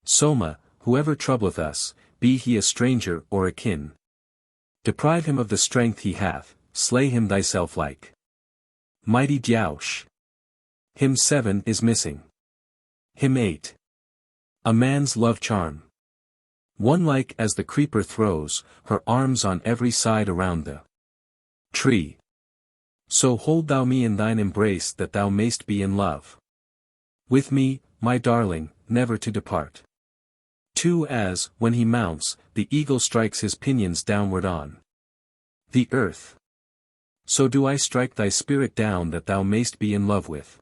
Speaker 1: Soma, whoever troubleth us, be he a stranger or a kin. Deprive him of the strength he hath, slay him thyself like mighty Dyaush. Hymn 7 is missing. Hymn 8. A man's love charm. One like as the creeper throws her arms on every side around the tree. So hold thou me in thine embrace that thou mayst be in love with me, my darling, never to depart. 2 As, when he mounts, the eagle strikes his pinions downward on the earth. So do I strike thy spirit down that thou mayst be in love with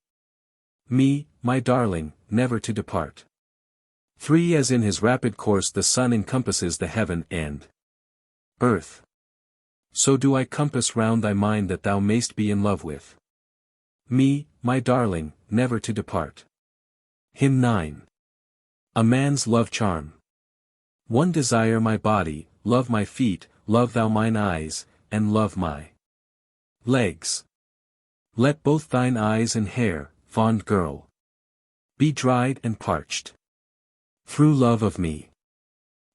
Speaker 1: me, my darling, never to depart. 3 As in his rapid course the sun encompasses the heaven and earth. So do I compass round thy mind that thou mayst be in love with me, my darling, never to depart. Hymn 9. A man's love charm. One desire my body, love my feet, love thou mine eyes, and love my legs. Let both thine eyes and hair, fond girl, be dried and parched through love of me.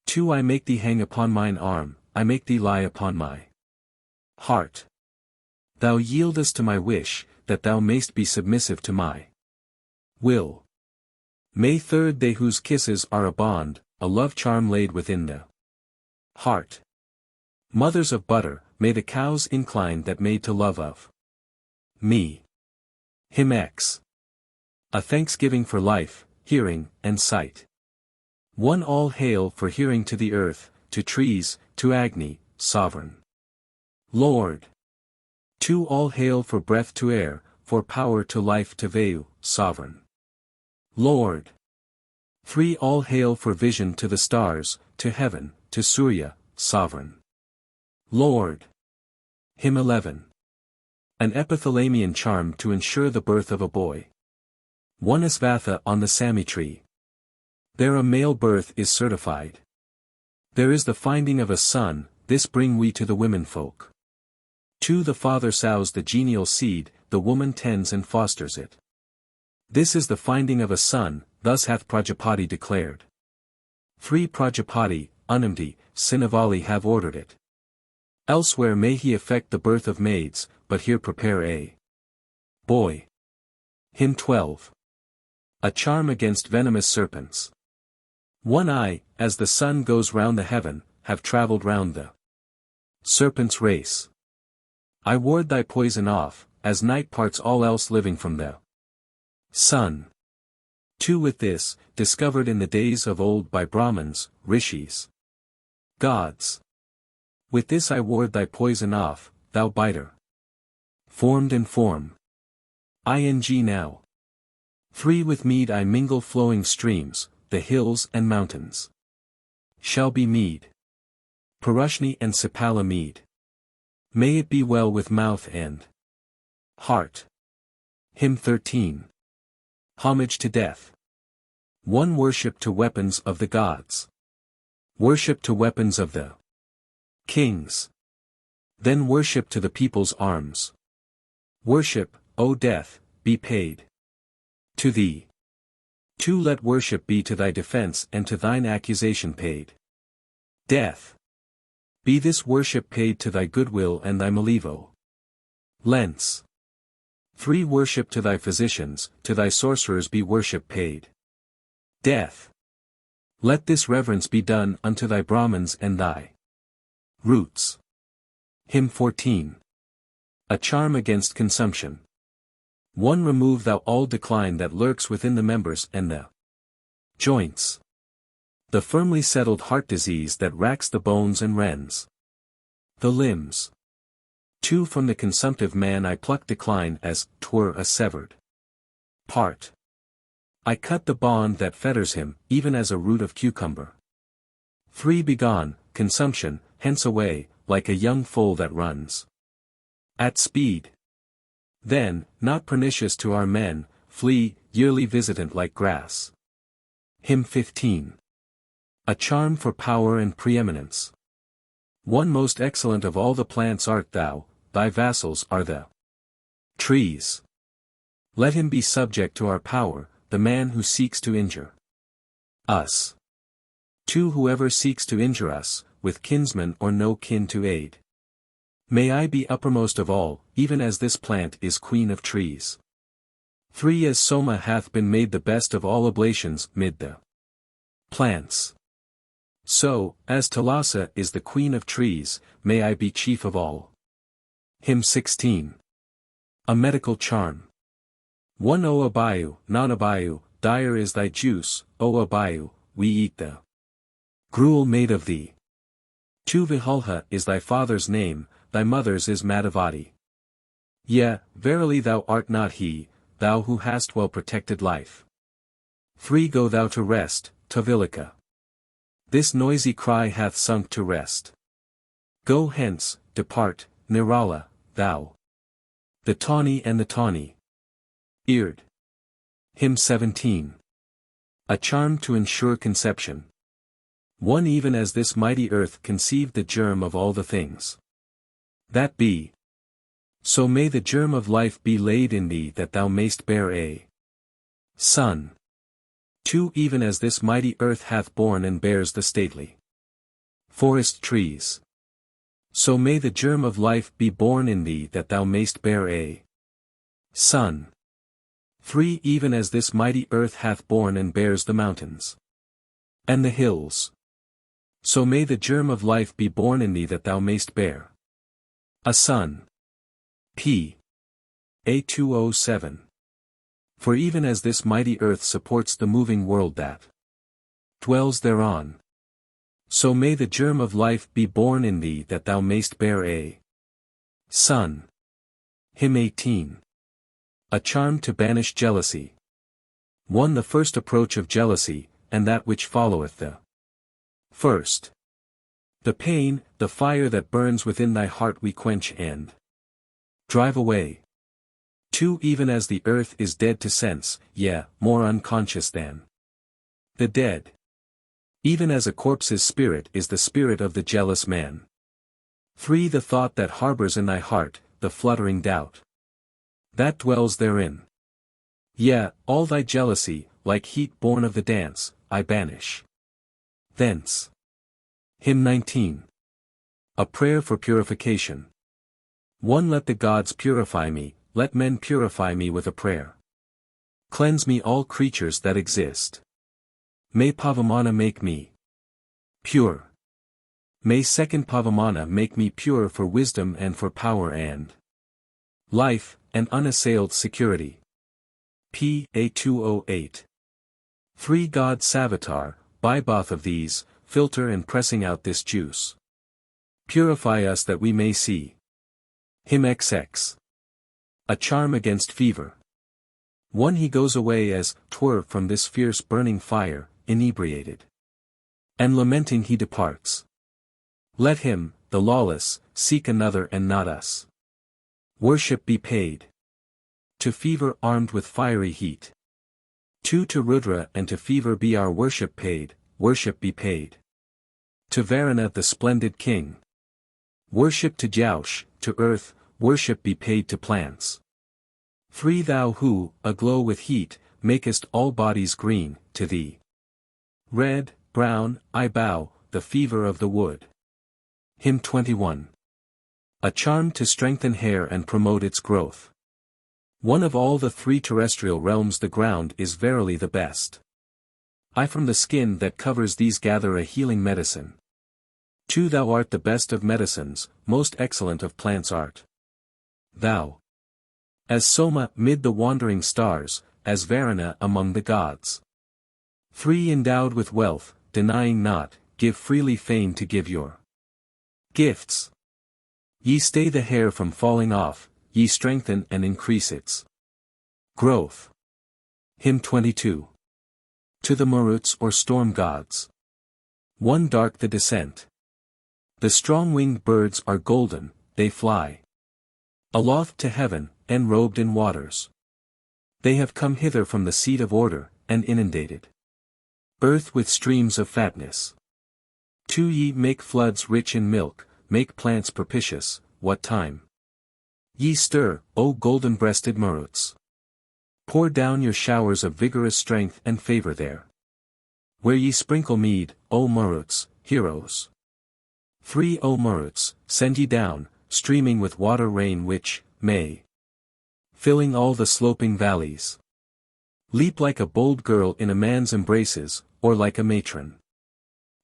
Speaker 1: 2 I make thee hang upon mine arm, I make thee lie upon my heart. Thou yieldest to my wish, that thou mayst be submissive to my will. May 3 They whose kisses are a bond, a love charm laid within the heart. Mothers of butter, may the cows incline that made to love of me. Hymn X. A thanksgiving for life, hearing, and sight. 1 All hail for hearing to the earth, to trees, to Agni, sovereign Lord. 2 All hail for breath to air, for power to life to Vayu, sovereign Lord. 3 All hail for vision to the stars, to heaven, to Surya, sovereign Lord. Hymn 11. An epithalamian charm to ensure the birth of a boy. 1 Asvatha on the Sami tree. There a male birth is certified. There is the finding of a son, this bring we to the womenfolk. 2 The father sows the genial seed, the woman tends and fosters it. This is the finding of a son, thus hath Prajapati declared. 3 Prajapati, Unamti, Sinavali have ordered it. Elsewhere may he effect the birth of maids, but here prepare a boy. Hymn 12. A charm against venomous serpents. One I, as the sun goes round the heaven, have travelled round the serpent's race. I ward thy poison off, as night parts all else living from the sun. 2 With this, discovered in the days of old by Brahmins, Rishis, gods. With this I ward thy poison off, thou biter. Formed in form. Ing now. 3 With mead I mingle flowing streams, the hills and mountains shall be mead. Parushni and Sipala mead. May it be well with mouth and heart. Hymn 13. Homage to death. 1 Worship to weapons of the gods. Worship to weapons of the kings. Then worship to the people's arms. Worship, O death, be paid to thee. 2 Let worship be to thy defense and to thine accusation paid. Death. Be this worship paid to thy goodwill and thy malevo. Lence. 3 Worship to thy physicians, to thy sorcerers be worship paid. Death. Let this reverence be done unto thy Brahmins and thy roots. Hymn 14. A charm against consumption. 1 Remove thou all decline that lurks within the members and the joints. The firmly settled heart disease that racks the bones and rends the limbs. 2 From the consumptive man I pluck decline as 'twere a severed part. I cut the bond that fetters him, even as a root of cucumber. 3 Begone, consumption, hence away, like a young foal that runs at speed. Then, not pernicious to our men, flee, yearly visitant like grass. Hymn 15. A charm for power and preeminence. 1 Most excellent of all the plants art thou, thy vassals are the trees. Let him be subject to our power, the man who seeks to injure us. 2 Whoever seeks to injure us, with kinsman or no kin to aid. May I be uppermost of all, even as this plant is queen of trees. 3 As Soma hath been made the best of all oblations mid the plants. So, as Tulasa is the queen of trees, may I be chief of all. Hymn 16. A medical charm. 1 O Abayu, non-Abayu, dire is thy juice, O Abayu, we eat the gruel made of thee. 2 Vihulha is thy father's name, thy mother's is Madhavati. Yea, verily thou art not he, thou who hast well protected life. 3 Go thou to rest, Tavilika. This noisy cry hath sunk to rest. Go hence, depart, Nirala, thou. The tawny and the tawny. Eared. Hymn 17. A charm to ensure conception. 1 Even as this mighty earth conceived the germ of all the things that be, so may the germ of life be laid in thee that thou mayst bear a son. 2 Even as this mighty earth hath borne and bears the stately forest trees, so may the germ of life be born in thee that thou mayst bear a son. 3 Even as this mighty earth hath borne and bears the mountains and the hills, so may the germ of life be born in thee that thou mayst bear a son. P. A 207. For even as this mighty earth supports the moving world that dwells thereon, so may the germ of life be born in thee that thou mayst bear a son. Hymn 18. A charm to banish jealousy. 1 The first approach of jealousy, and that which followeth the first. The pain, the fire that burns within thy heart we quench and drive away. 2 Even as the earth is dead to sense, yea, more unconscious than the dead. Even as a corpse's spirit is the spirit of the jealous man. 3 The thought that harbors in thy heart, the fluttering doubt that dwells therein. Yea, all thy jealousy, like heat born of the dance, I banish thence. Hymn 19. A prayer for purification. 1. Let the gods purify me, let men purify me with a prayer. Cleanse me all creatures that exist. May Pavamana make me pure. May second Pavamana make me pure for wisdom and for power and life, and unassailed security. P.A. 208. 3. God Savitar, by both of these, filter and pressing out this juice. Purify us that we may see. Hymn XX. A charm against fever. 1. He goes away as 'twere from this fierce burning fire, inebriated. And lamenting he departs. Let him, the lawless, seek another and not us. Worship be paid to fever armed with fiery heat. 2. To Rudra and to fever be our worship paid, worship be paid. To Varuna the splendid king. Worship to Jaush, to earth, worship be paid to plants. 3. Thou who, aglow with heat, makest all bodies green, to thee. Red, brown, I bow, the fever of the wood. Hymn 21. A charm to strengthen hair and promote its growth. 1. Of all the 3 terrestrial realms the ground is verily the best. I from the skin that covers these gather a healing medicine. 2. Thou art the best of medicines, most excellent of plants art. Thou, as Soma mid the wandering stars, as Varuna among the gods. 3. Endowed with wealth, denying not, give freely fain to give your gifts. Ye stay the hair from falling off, ye strengthen and increase its growth. Hymn 22. To the Maruts or storm gods. 1. Dark the descent. The strong-winged birds are golden, they fly aloft to heaven, enrobed in waters. They have come hither from the seat of order, and inundated earth with streams of fatness. 2. Ye make floods rich in milk, make plants propitious, what time ye stir, O golden-breasted Maruts. Pour down your showers of vigorous strength and favor there. Where ye sprinkle mead, O Maruts, heroes. 3. O Maruts, send ye down, streaming with water rain which, may, filling all the sloping valleys. Leap like a bold girl in a man's embraces, or like a matron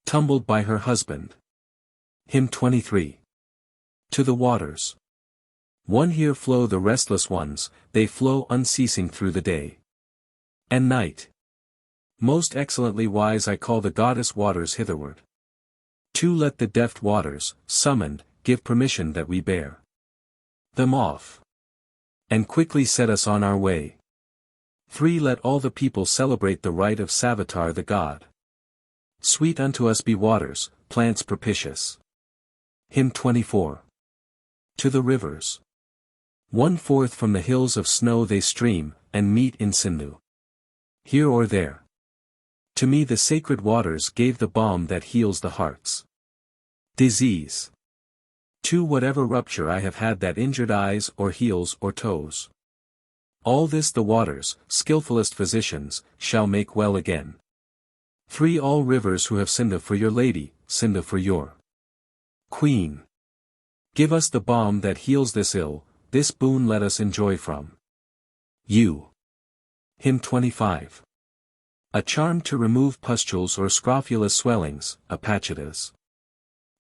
Speaker 1: tumbled by her husband. Hymn 23. To the waters. 1. Here flow the restless ones, they flow unceasing through the day and night. Most excellently wise I call the goddess waters hitherward. 2. Let the deft waters, summoned, give permission that we bear them off, and quickly set us on our way. 3. Let all the people celebrate the rite of Savitar the god. Sweet unto us be waters, plants propitious. Hymn 24. To the rivers. 1. Forth from the hills of snow they stream, and meet in Sindhu. Here or there. To me the sacred waters gave the balm that heals the heart's disease. 2. Whatever rupture I have had that injured eyes or heels or toes. All this the waters, skillfulest physicians, shall make well again. 3. All rivers who have Sindhu for your lady, Sindhu for your queen. Give us the balm that heals this ill, this boon let us enjoy from you. Hymn 25. A charm to remove pustules or scrofulous swellings, apachitas.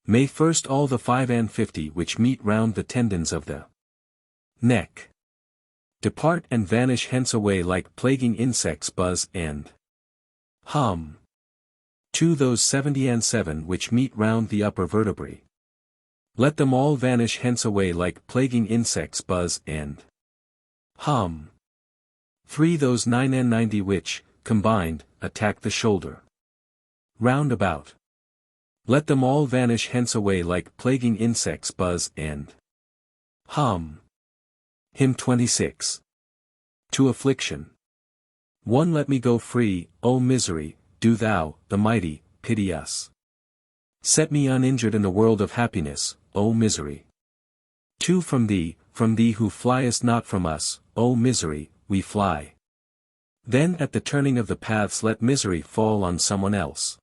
Speaker 1: May first all the 5 and 50 which meet round the tendons of the neck depart and vanish hence away like plaguing insects buzz and hum. 2. Those 70 and 7 which meet round the upper vertebrae. Let them all vanish hence away like plaguing insects buzz and hum. 3. Those 9 and 90 which, combined, attack the shoulder round about. Let them all vanish hence away like plaguing insects buzz and hum. Hymn 26. To affliction. 1. Let me go free, O misery, do thou, the mighty, pity us. Set me uninjured in the world of happiness, O misery. 2. From thee who fliest not from us, O misery, we fly. Then at the turning of the paths let misery fall on someone else.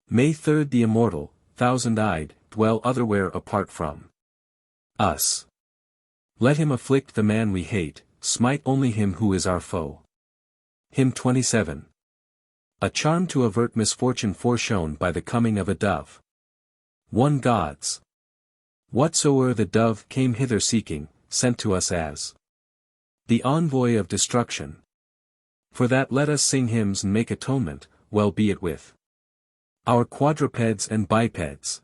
Speaker 1: May third the immortal, thousand-eyed, dwell otherwhere apart from us. Let him afflict the man we hate, smite only him who is our foe. Hymn 27. A charm to avert misfortune foreshown by the coming of a dove. One Gods. Whatsoe'er the dove came hither seeking, sent to us as the envoy of destruction. For that let us sing hymns and make atonement, well be it with our quadrupeds and bipeds.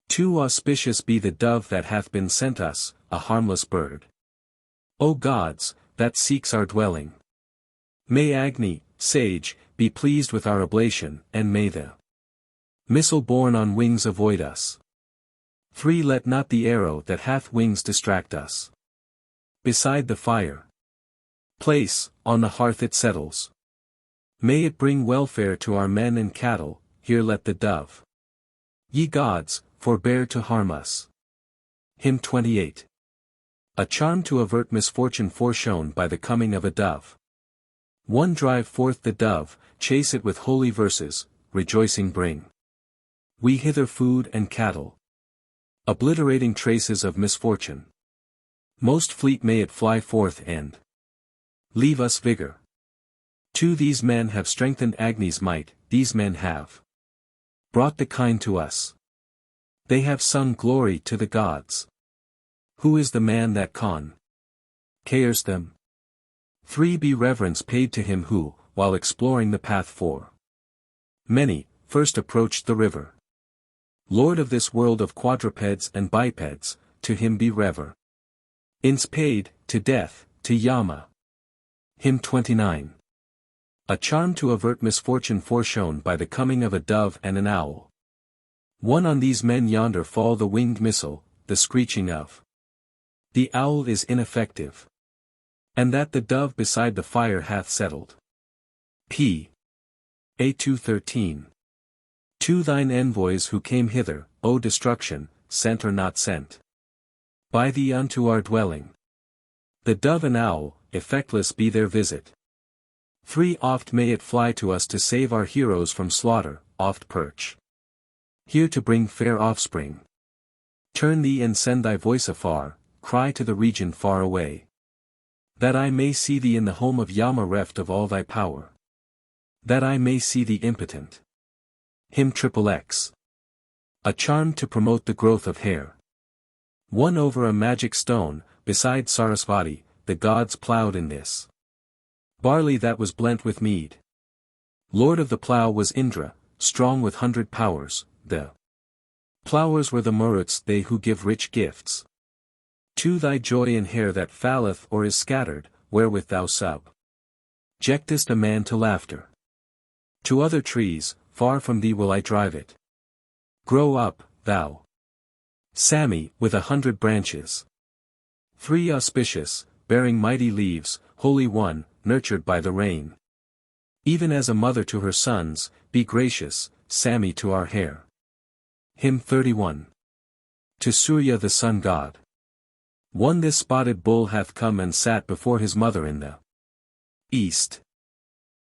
Speaker 1: Too auspicious be the dove that hath been sent us, a harmless bird. O Gods, that seeks our dwelling. May Agni, sage, be pleased with our oblation, and may the missile borne on wings avoid us. 3 Let not the arrow that hath wings distract us. Beside the fire place, on the hearth it settles. May it bring welfare to our men and cattle, here let the dove. Ye Gods, forbear to harm us. Hymn 28. A charm to avert misfortune foreshown by the coming of a dove. 1 Drive forth the dove, chase it with holy verses, rejoicing bring we hither food and cattle, obliterating traces of misfortune. Most fleet may it fly forth and leave us vigor. 2 These men have strengthened Agni's might, these men have brought the kind to us. They have sung glory to the Gods. Who is the man that cares them? 3 Be reverence paid to him who, while exploring the path for many, first approached the river. Lord of this world of quadrupeds and bipeds, to him be rever. Ins paid, to death, to Yama. Hymn 29. A charm to avert misfortune foreshown by the coming of a dove and an owl. 1 On these men yonder fall the winged missile, the screeching of the owl is ineffective. And that the dove beside the fire hath settled. P. A 2:13. 2 Thine envoys who came hither, O destruction, sent or not sent by thee unto our dwelling. The dove and owl, effectless be their visit. 3 Oft may it fly to us to save our heroes from slaughter, oft perch here to bring fair offspring. Turn thee and send thy voice afar, cry to the region far away. That I may see thee in the home of Yama reft of all thy power. That I may see thee impotent. Hymn XXX. A charm to promote the growth of hair. 1 Over a magic stone, beside Sarasvati, the Gods ploughed in this barley that was blent with mead. Lord of the plough was Indra, strong with 100 powers, the ploughers were the Maruts, they who give rich gifts. 2 Thy joy in hair that falleth or is scattered, wherewith thou subjectest a man to laughter. To other trees, far from thee will I drive it. Grow up, thou Sami, with 100 branches. 3 Auspicious, bearing mighty leaves, Holy One, nurtured by the rain. Even as a mother to her sons, be gracious, Sami to our hair. Hymn 31. To Surya the sun god. 1 This spotted bull hath come and sat before his mother in the east,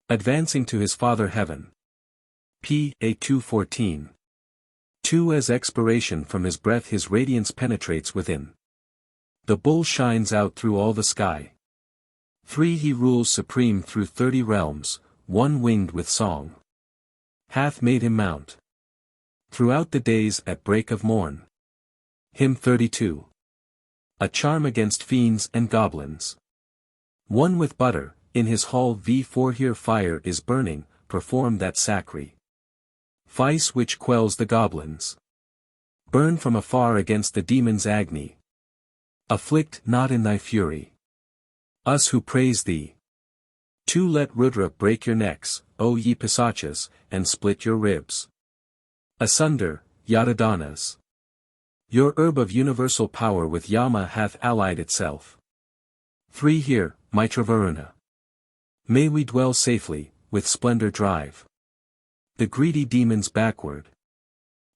Speaker 1: advancing to his father heaven. P. A 2:14. 2 As expiration from his breath his radiance penetrates within. The bull shines out through all the sky. 3 He rules supreme through 30 realms, 1 Winged with song hath made him mount throughout the days at break of morn. Hymn 32. A charm against fiends and goblins. 1 With butter, in his hall v4 Here fire is burning, perform that sacrifice which quells the goblins. Burn from afar against the demons Agni. Afflict not in thy fury us who praise thee. 2 Let Rudra break your necks, O ye Pisachas, and split your ribs asunder, Yadadanas. Your herb of universal power with Yama hath allied itself. 3 Here, Mitravaruna. May we dwell safely, with splendor drive the greedy demons backward.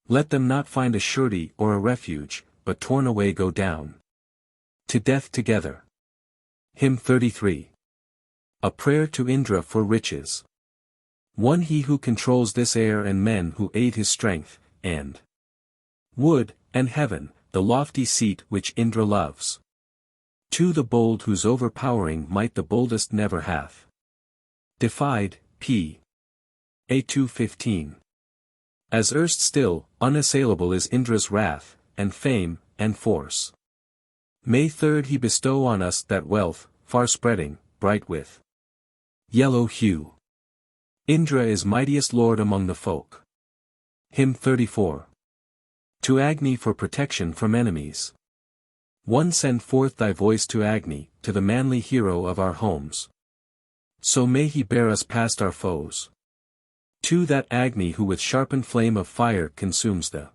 Speaker 1: Let them not find a surety or a refuge, but torn away go down to death together. Hymn 33. A prayer to Indra for riches. 1. He who controls this air and men who aid his strength, and wood, and heaven, the lofty seat which Indra loves. 2. The bold whose overpowering might the boldest never hath defied, p. A 2:15. As erst still, unassailable is Indra's wrath, and fame, and force. May 3. He bestow on us that wealth, far-spreading, bright with yellow hue. Indra is mightiest lord among the folk. Hymn 34. To Agni for protection from enemies. 1. Send forth thy voice to Agni, to the manly hero of our homes. So may he bear us past our foes. 2. That Agni who with sharpened flame of fire consumes the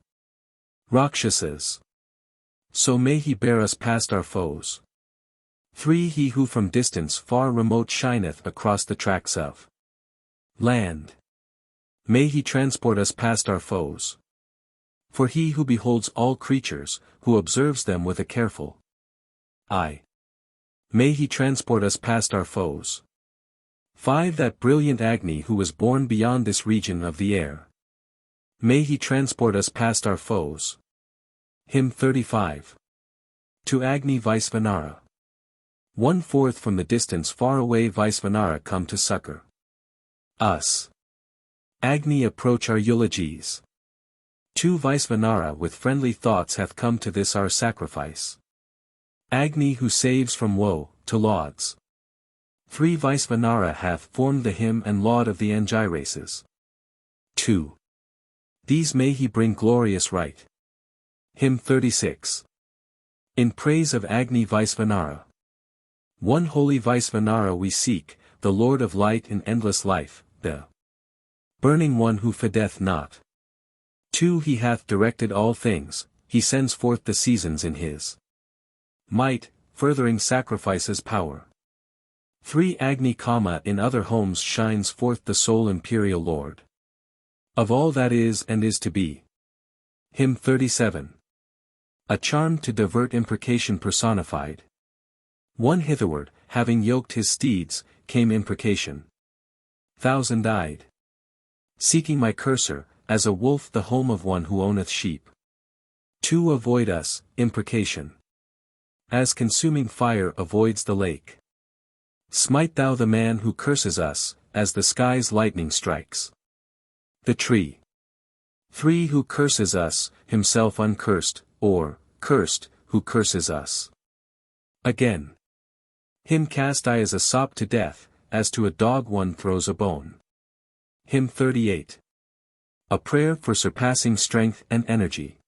Speaker 1: Rakshasas. So may he bear us past our foes. 3. He who from distance far remote shineth across the tracts of land. May he transport us past our foes. For he who beholds all creatures, who observes them with a careful eye. May he transport us past our foes. 5. That brilliant Agni who was born beyond this region of the air. May he transport us past our foes. Hymn 35. To Agni Vaisvanara. 1/4 from the distance far away Vaisvanara come to succor us. Agni approach our eulogies. 2. Vaisvanara with friendly thoughts hath come to this our sacrifice. Agni who saves from woe, to lauds. 3. Vaisvanara hath formed the hymn and laud of the Angirases. 2. These may he bring glorious right. Hymn 36. In praise of Agni Vaisvanara. 1. Holy Vaisvanara we seek, the Lord of light and endless life, the burning one who fadeth not. 2. He hath directed all things, he sends forth the seasons in his might, furthering sacrifices power. 3. Agni Kama in other homes shines forth the sole imperial lord of all that is and is to be. Hymn 37. A charm to divert imprecation personified. 1. Hitherward, having yoked his steeds, came imprecation. 1,000 died. Seeking my cursor, as a wolf the home of one who owneth sheep. 2. Avoid us, imprecation. As consuming fire avoids the lake. Smite thou the man who curses us, as the sky's lightning strikes the tree. 3. Who curses us, himself uncursed, or, cursed, who curses us. Again. Him cast I as a sop to death, as to a dog one throws a bone. Hymn 38. A prayer for surpassing strength and energy.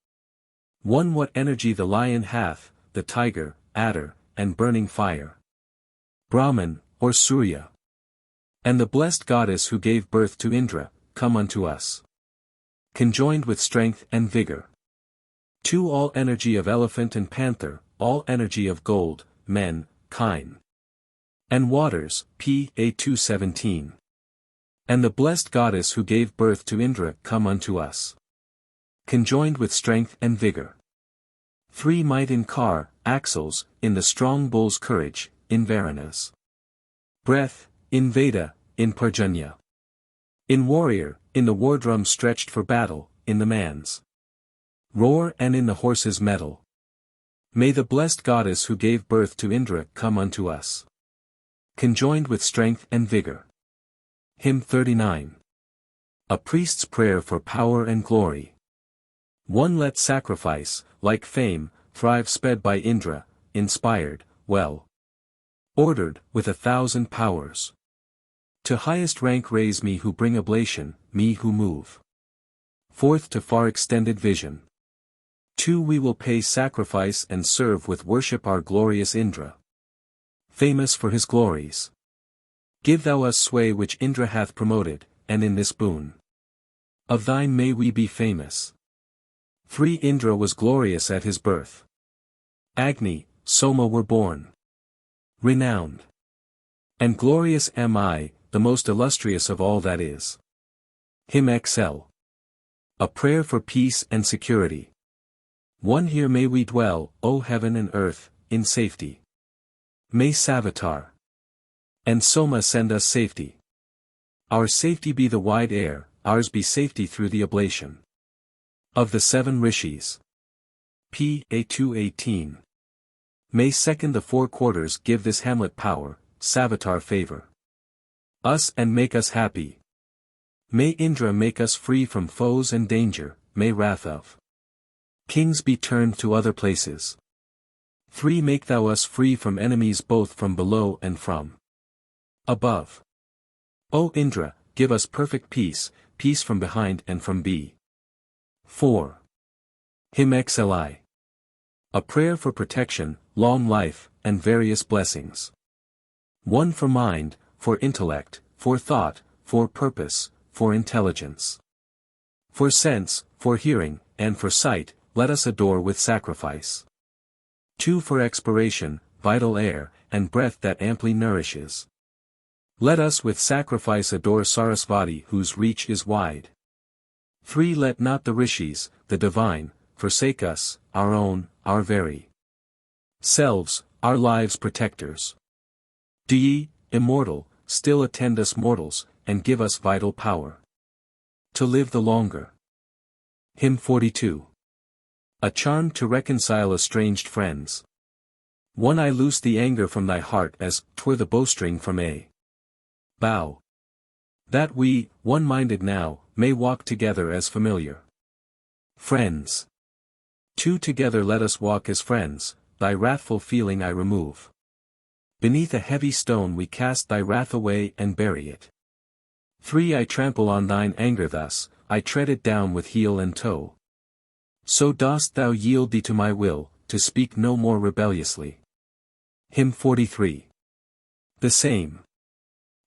Speaker 1: 1. What energy the lion hath, the tiger, adder, and burning fire. Brahman, or Surya. And the blessed goddess who gave birth to Indra, come unto us. Conjoined with strength and vigor. 2. All energy of elephant and panther, all energy of gold, men, kine. And waters, p. A 2:17. And the blessed goddess who gave birth to Indra come unto us. Conjoined with strength and vigor. 3. Might in car, axles, in the strong bull's courage, in Varanas. Breath, in Veda, in Parjanya. In warrior, in the war drum stretched for battle, in the man's roar and in the horse's mettle. May the blessed goddess who gave birth to Indra come unto us. Conjoined with strength and vigor. Hymn 39. A priest's prayer for power and glory. 1. Let sacrifice, like fame, thrive sped by Indra, inspired, well ordered, with 1,000 powers. To highest rank raise me who bring oblation, me who move forth to far extended vision. 2. We will pay sacrifice and serve with worship our glorious Indra, famous for his glories. Give thou us sway which Indra hath promoted, and in this boon of thine may we be famous. 3. Indra was glorious at his birth. Agni, Soma were born renowned. And glorious am I, the most illustrious of all that is. Hymn XL. A prayer for peace and security. 1. Here may we dwell, O heaven and earth, in safety. May Savitar And Soma send us safety. Our safety be the wide air, ours be safety through the oblation. Of the 7 rishis. P. A. 218. May second the 4 quarters give this hamlet power, Savitar favor us and make us happy. May Indra make us free from foes and danger, may wrath of kings be turned to other places. 3. Make thou us free from enemies both from below and from above. O Indra, give us perfect peace, peace from behind and from B. 4. Him XLI. A prayer for protection, long life, and various blessings. 1. For mind, for intellect, for thought, for purpose, for intelligence. For sense, for hearing, and for sight, let us adore with sacrifice. 2. For expiration, vital air, and breath that amply nourishes. Let us with sacrifice adore Sarasvati whose reach is wide. 3. Let not the rishis, the divine, forsake us, our own, our very selves, our lives' protectors. Do ye, immortal, still attend us mortals, and give us vital power to live the longer. Hymn 42. A charm to reconcile estranged friends. 1. I loose the anger from thy heart as 'twere the bowstring from a bow. That we, one-minded now, may walk together as familiar friends. 2. Together let us walk as friends, thy wrathful feeling I remove. Beneath a heavy stone we cast thy wrath away and bury it. 3. I trample on thine anger thus, I tread it down with heel and toe. So dost thou yield thee to my will, to speak no more rebelliously. Hymn 43. The same.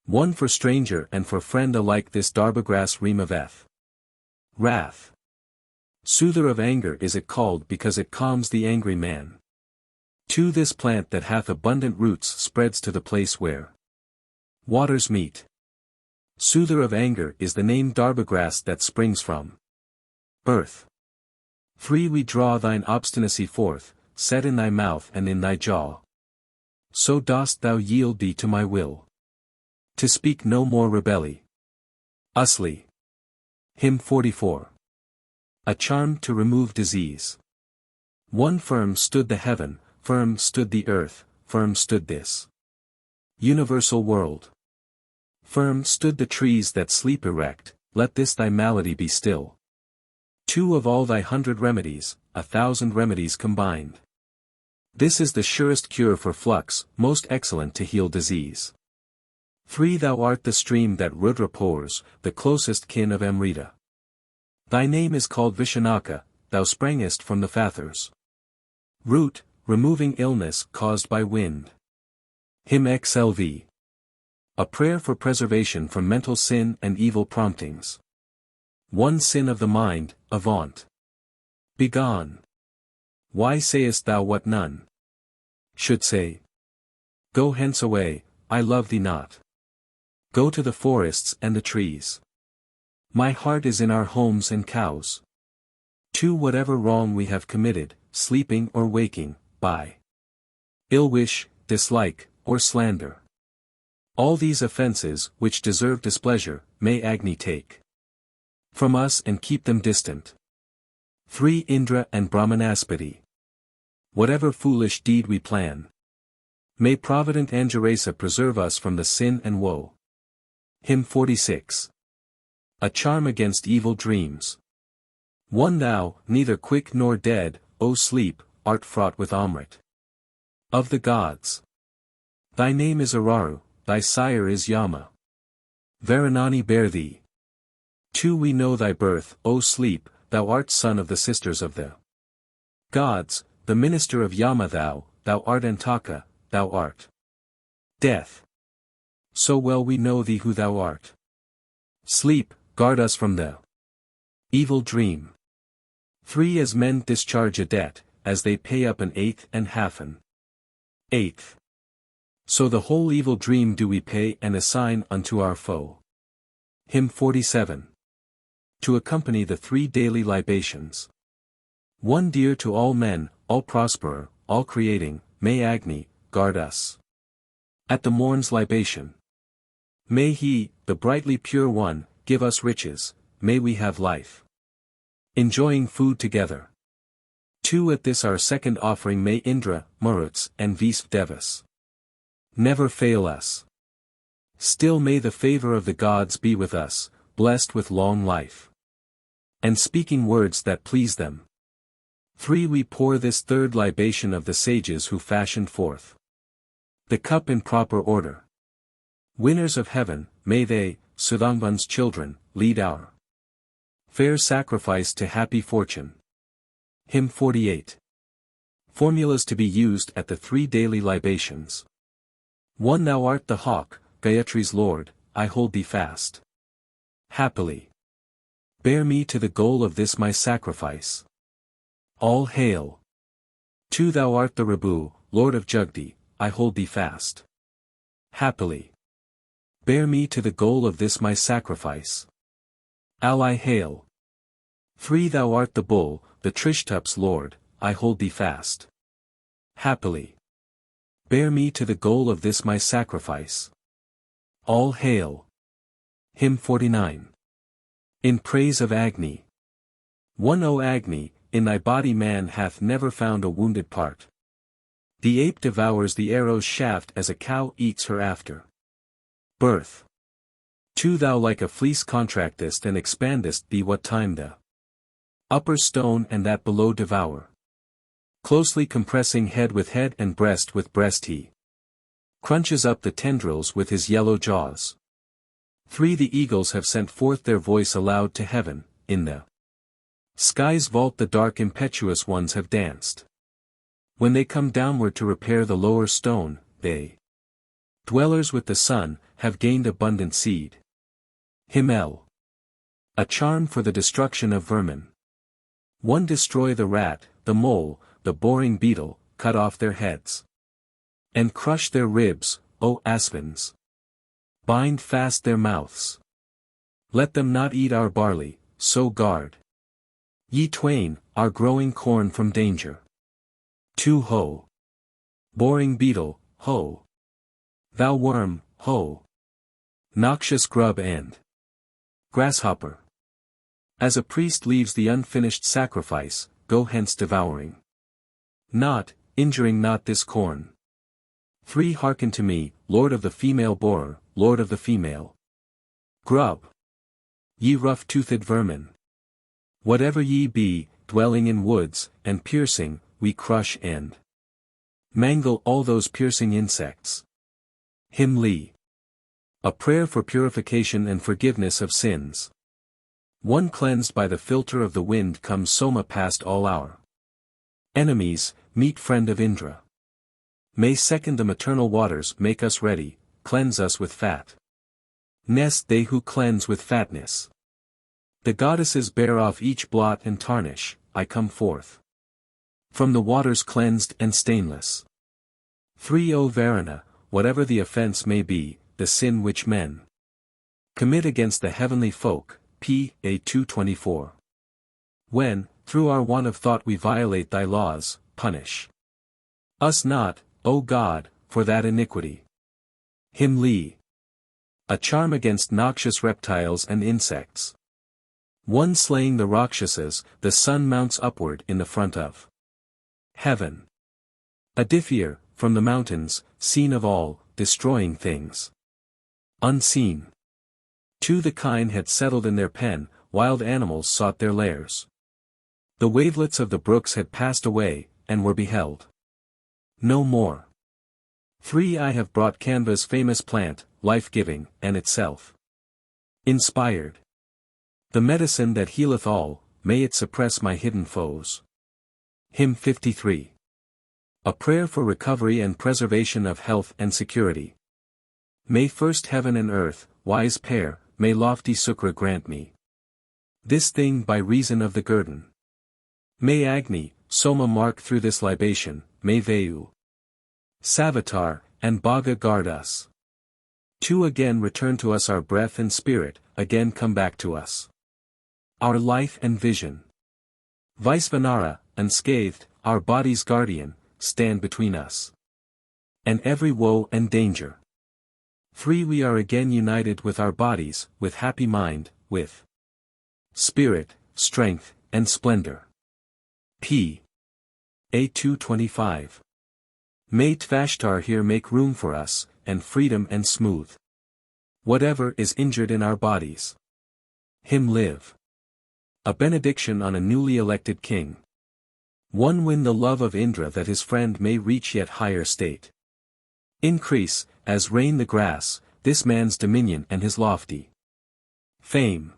Speaker 1: 1. For stranger and for friend alike this Darbhagras removeth wrath. Soother of anger is it called because it calms the angry man. 2. This plant that hath abundant roots spreads to the place where waters meet. Soother of anger is the name Darbhagras that springs from earth. 3. We draw thine obstinacy forth, set in thy mouth and in thy jaw. So dost thou yield thee to my will, to speak no more rebelly. Usly. Hymn 44. A charm to remove disease. 1. Firm stood the heaven, firm stood the earth, firm stood this universal world. Firm stood the trees that sleep erect, let this thy malady be still. 2. Of all thy 100 remedies, 1,000 remedies combined. This is the surest cure for flux, most excellent to heal disease. 3. Thou art the stream that Rudra pours, the closest kin of Amrita. Thy name is called Vishanaka, thou sprangest from the Fathers root, removing illness caused by wind. Hymn XLV. A prayer for preservation from mental sin and evil promptings. 1. Sin of the mind, avaunt. Begone. Why sayest thou what none should say? Go hence away, I love thee not. Go to the forests and the trees. My heart is in our homes and cows. 2. Whatever wrong we have committed, sleeping or waking, by ill wish, dislike, or slander. All these offences, which deserve displeasure, may Agni take from us and keep them distant. 3. Indra and Brahmanaspati. Whatever foolish deed we plan, may Provident Anjuresa preserve us from the sin and woe. Hymn 46. A charm against evil dreams. 1. Thou, neither quick nor dead, O sleep, art fraught with Amrit of the gods. Thy name is Araru, thy sire is Yama. Varanani bear thee. 2. We know thy birth, O sleep, thou art son of the sisters of the gods, the minister of Yama thou art Antaka, thou art death. So well we know thee who thou art. Sleep, guard us from the evil dream. 3. As men discharge a debt, as they pay up an eighth and half an eighth. So the whole evil dream do we pay and assign unto our foe. Hymn 47. To accompany the 3 daily libations. 1. Dear to all men, all prosperer, all creating, may Agni guard us At the morn's libation. May he, the brightly pure one, give us riches, may we have life. Enjoying food together. 2. At this our second offering may Indra, Maruts, and Visv Devas never fail us. Still may the favor of the gods be with us, blessed with long life. And speaking words that please them. 3. We pour this third libation of the sages who fashioned forth the cup in proper order. Winners of heaven, may they, Sudangvan's children, lead our fair sacrifice to happy fortune. Hymn 48. Formulas to be used at the 3 daily libations. 1. Thou art the hawk, Gayatri's lord, I hold thee fast. Happily. Bear me to the goal of this my sacrifice. All hail. 2. Thou art the Rabu, lord of Jugdi, I hold thee fast. Happily. Bear me to the goal of this my sacrifice. Ally hail. 3. Thou art the bull, the Trishtup's lord, I hold thee fast. Happily. Bear me to the goal of this my sacrifice. All hail. Hymn 49. In praise of Agni. 1. O Agni, in thy body man hath never found a wounded part. The ape devours the arrow's shaft as a cow eats her after birth. 2. Thou like a fleece contractest and expandest thee what time the upper stone and that below devour. Closely compressing head with head and breast with breast he crunches up the tendrils with his yellow jaws. 3. The eagles have sent forth their voice aloud to heaven, in the sky's vault the dark impetuous ones have danced. When they come downward to repair the lower stone, they, dwellers with the sun, have gained abundant seed. Hymn L. A charm for the destruction of vermin. 1. Destroy the rat, the mole, the boring beetle, cut off their heads. And crush their ribs, O aspens. Bind fast their mouths. Let them not eat our barley, so guard ye twain, our growing corn from danger. 2. Ho. Boring beetle, ho. Thou worm, ho. Noxious grub and grasshopper. As a priest leaves the unfinished sacrifice, go hence devouring. Not, injuring not this corn. 3. Hearken to me, lord of the female borer, lord of the female grub. Ye rough-toothed vermin. Whatever ye be, dwelling in woods, and piercing, we crush and mangle all those piercing insects. Hymn Lee. A prayer for purification and forgiveness of sins. 1. Cleansed by the filter of the wind comes Soma past all our enemies, meet friend of Indra. May 2. The maternal waters make us ready, cleanse us with fat. Nest they who cleanse with fatness. The goddesses bear off each blot and tarnish, I come forth from the waters cleansed and stainless. 3. O Varuna, whatever the offense may be, the sin which men commit against the heavenly folk, p. A 224. When, through our want of thought we violate thy laws, punish us not, O God, for that iniquity. Hymn Lee. A charm against noxious reptiles and insects. 1. Slaying the Rakshasas, the sun mounts upward in the front of heaven. A Dithyr, from the mountains, seen of all, destroying things unseen. 2. The kine had settled in their pen, wild animals sought their lairs. The wavelets of the brooks had passed away, and were beheld no more. 3. I have brought Canva's famous plant, life-giving, and itself inspired. The medicine that healeth all, may it suppress my hidden foes. Hymn 53. A prayer for recovery and preservation of health and security. May first heaven and earth, wise pair, may lofty Sukra grant me this thing by reason of the guerdon. May Agni, Soma mark through this libation, may Vayu, Savitar, and Bhaga guard us. 2. Again return to us our breath and spirit, again come back to us our life and vision. Vaisvanara, unscathed, our body's guardian, stand between us and every woe and danger. 3 We are again united with our bodies, with happy mind, with spirit, strength, and splendor. P. A 225. May Tvashtar here make room for us, and freedom and smooth whatever is injured in our bodies. Him live. A benediction on a newly elected king. 1 Win the love of Indra that his friend may reach yet higher state. Increase, as rain the grass, this man's dominion and his lofty fame.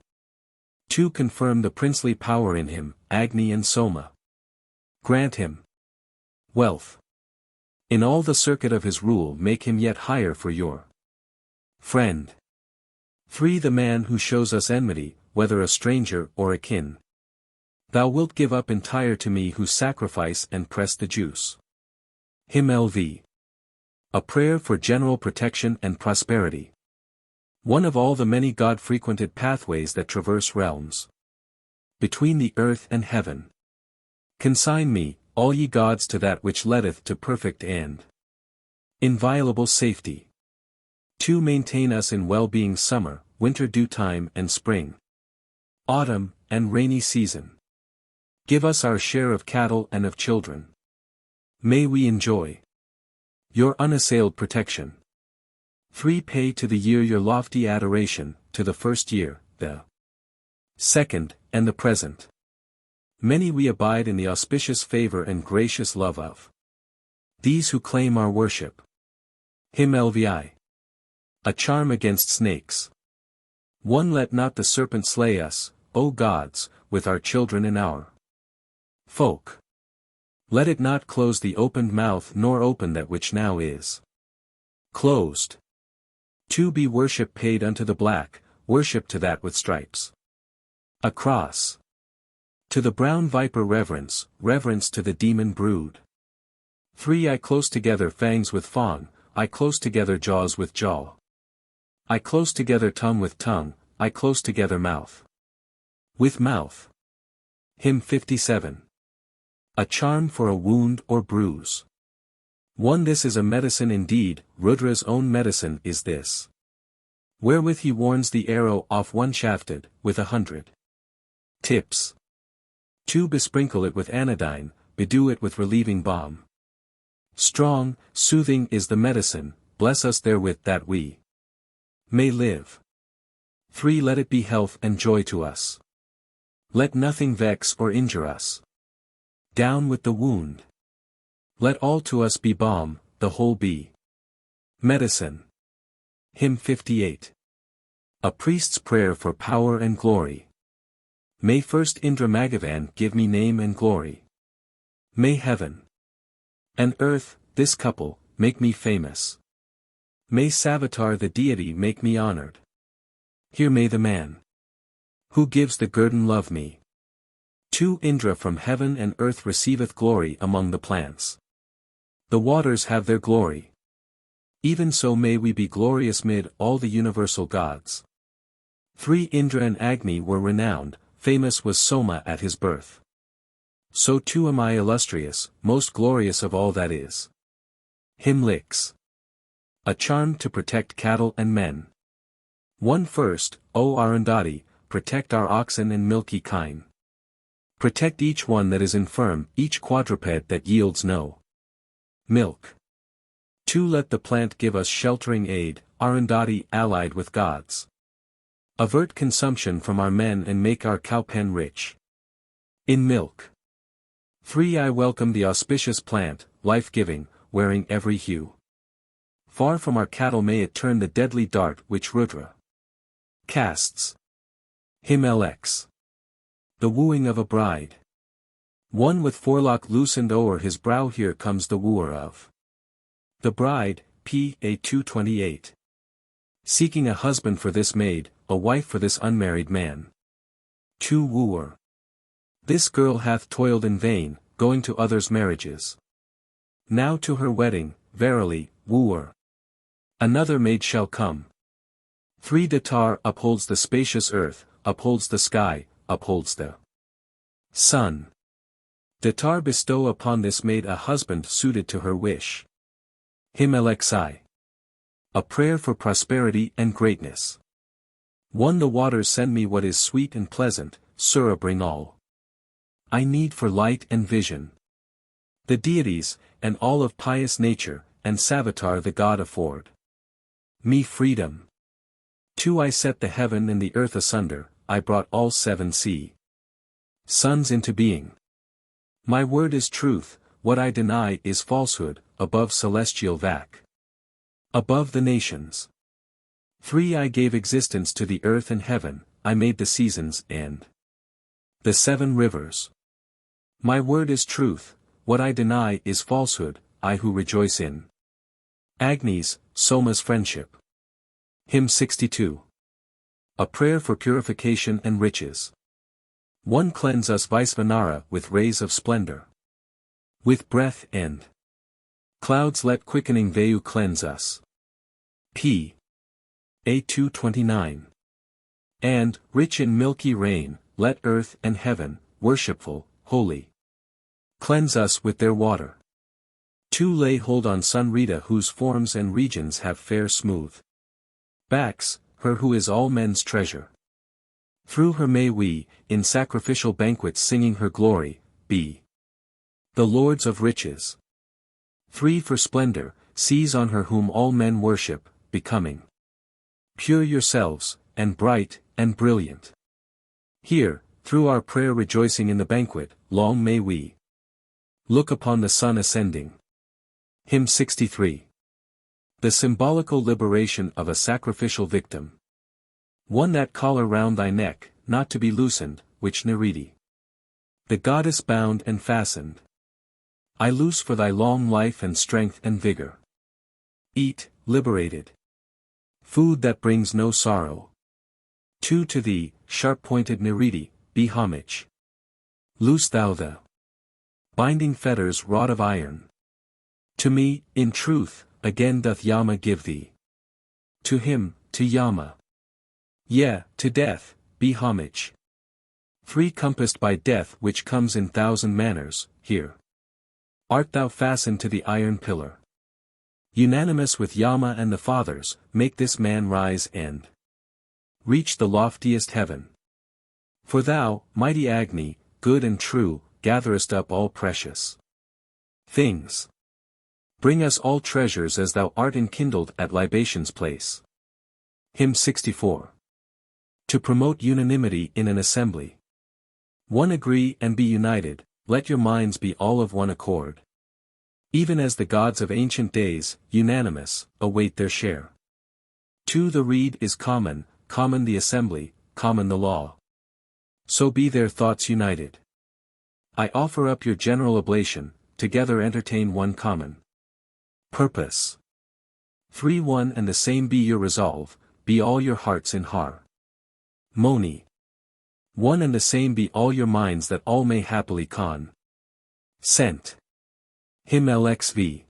Speaker 1: 2 Confirm the princely power in him, Agni and Soma. Grant him wealth. In all the circuit of his rule make him yet higher for your friend. 3 The man who shows us enmity, whether a stranger or a kin, thou wilt give up entire to me who sacrifice and press the juice. Him LV. A prayer for general protection and prosperity. 1 Of all the many God-frequented pathways that traverse realms between the earth and heaven, consign me, all ye gods, to that which leadeth to perfect and inviolable safety. 2 Maintain us in well-being summer, winter due time and spring, autumn, and rainy season. Give us our share of cattle and of children. May we enjoy your unassailed protection. 3 Pay to the year your lofty adoration, to the first year, the second, and the present. Many we abide in the auspicious favor and gracious love of these who claim our worship. Him LVI. A charm against snakes. 1 Let not the serpent slay us, O gods, with our children and our folk. Let it not close the opened mouth nor open that which now is closed. 2 Be worship paid unto the black, worship to that with stripes. A cross. To the brown viper reverence, reverence to the demon brood. 3 I close together fangs with fawn, I close together jaws with jaw. I close together tongue with tongue, I close together mouth with mouth. Hymn 57. A charm for a wound or bruise. 1 This is a medicine indeed, Rudra's own medicine is this, wherewith he warns the arrow off one shafted, with 100 tips. 2 Besprinkle it with anodyne, bedew it with relieving balm. Strong, soothing is the medicine, bless us therewith that we may live. 3 Let it be health and joy to us. Let nothing vex or injure us. Down with the wound. Let all to us be balm, the whole be medicine. Hymn 58. A priest's prayer for power and glory. May first Indra Magavan give me name and glory. May heaven and earth, this couple, make me famous. May Savitar the deity make me honored. Here may the man who gives the guerdon love me. 2 Indra from heaven and earth receiveth glory among the plants. The waters have their glory. Even so may we be glorious mid all the universal gods. 3 Indra and Agni were renowned, famous was Soma at his birth. So too am I illustrious, most glorious of all that is. Hymn Lix. A charm to protect cattle and men. 1 First, O Arundhati, protect our oxen and milky kine. Protect each one that is infirm, each quadruped that yields no milk. 2 Let the plant give us sheltering aid, Arundhati allied with gods. Avert consumption from our men and make our cowpen rich in milk. 3 I welcome the auspicious plant, life-giving, wearing every hue. Far from our cattle may it turn the deadly dart which Rudra casts. Hymn LX. The wooing of a bride. 1 With forelock loosened o'er his brow here comes the wooer of the bride, P. A 228. Seeking a husband for this maid, a wife for this unmarried man. 2 Wooer. This girl hath toiled in vain, going to others' marriages. Now to her wedding, verily, wooer. Another maid shall come. 3 Datar upholds the spacious earth, upholds the sky, upholds the sun. Datar bestow upon this maid a husband suited to her wish. Hymn LXI. A prayer for prosperity and greatness. 1. The waters send me what is sweet and pleasant, Surah bring all I need for light and vision. The deities, and all of pious nature, and Savitar the God afford me freedom. 2. I set the heaven and the earth asunder, I brought all 7 sea suns into being. My word is truth, what I deny is falsehood, above celestial vac. Above the nations. 3. I gave existence to the earth and heaven, I made the seasons and the 7 rivers. My word is truth, what I deny is falsehood, I who rejoice in Agni's, Soma's friendship. Hymn 62. A prayer for purification and riches. 1. Cleanse us Vaisvanara with rays of splendor. With breath and clouds let quickening Vayu cleanse us. P. A 229. And, rich in milky rain, let earth and heaven, worshipful, holy, cleanse us with their water. 2. Lay hold on Sun Rita whose forms and regions have fair smooth backs, her who is all men's treasure. Through her may we, in sacrificial banquets singing her glory, be the lords of riches. 3. For splendor, seize on her whom all men worship, becoming pure yourselves, and bright, and brilliant. Here, through our prayer rejoicing in the banquet, long may we look upon the sun ascending. Hymn 63. The symbolical liberation of a sacrificial victim. 1. That collar round thy neck, not to be loosened, which Niridi, the goddess bound and fastened. I loose for thy long life and strength and vigor. Eat, liberated, food that brings no sorrow. 2. To thee, sharp-pointed Niridi, be homage. Loose thou the binding fetters wrought of iron. To me, in truth, again doth Yama give thee. To him, to Yama. Yea, to death, be homage. 3. Compassed by death which comes in 1,000 manners, here art thou fastened to the iron pillar. Unanimous with Yama and the fathers, make this man rise and reach the loftiest heaven. For thou, mighty Agni, good and true, gatherest up all precious things. Bring us all treasures as thou art enkindled at libation's place. Hymn 64. To promote unanimity in an assembly. 1. Agree and be united, let your minds be all of one accord. Even as the gods of ancient days, unanimous, await their share. 2. The reed is common, common the assembly, common the law. So be their thoughts united. I offer up your general oblation, together entertain one common purpose. 3. One and the same be your resolve, be all your hearts in har moni. 1 and the same be all your minds that all may happily sent. Hymn LXV.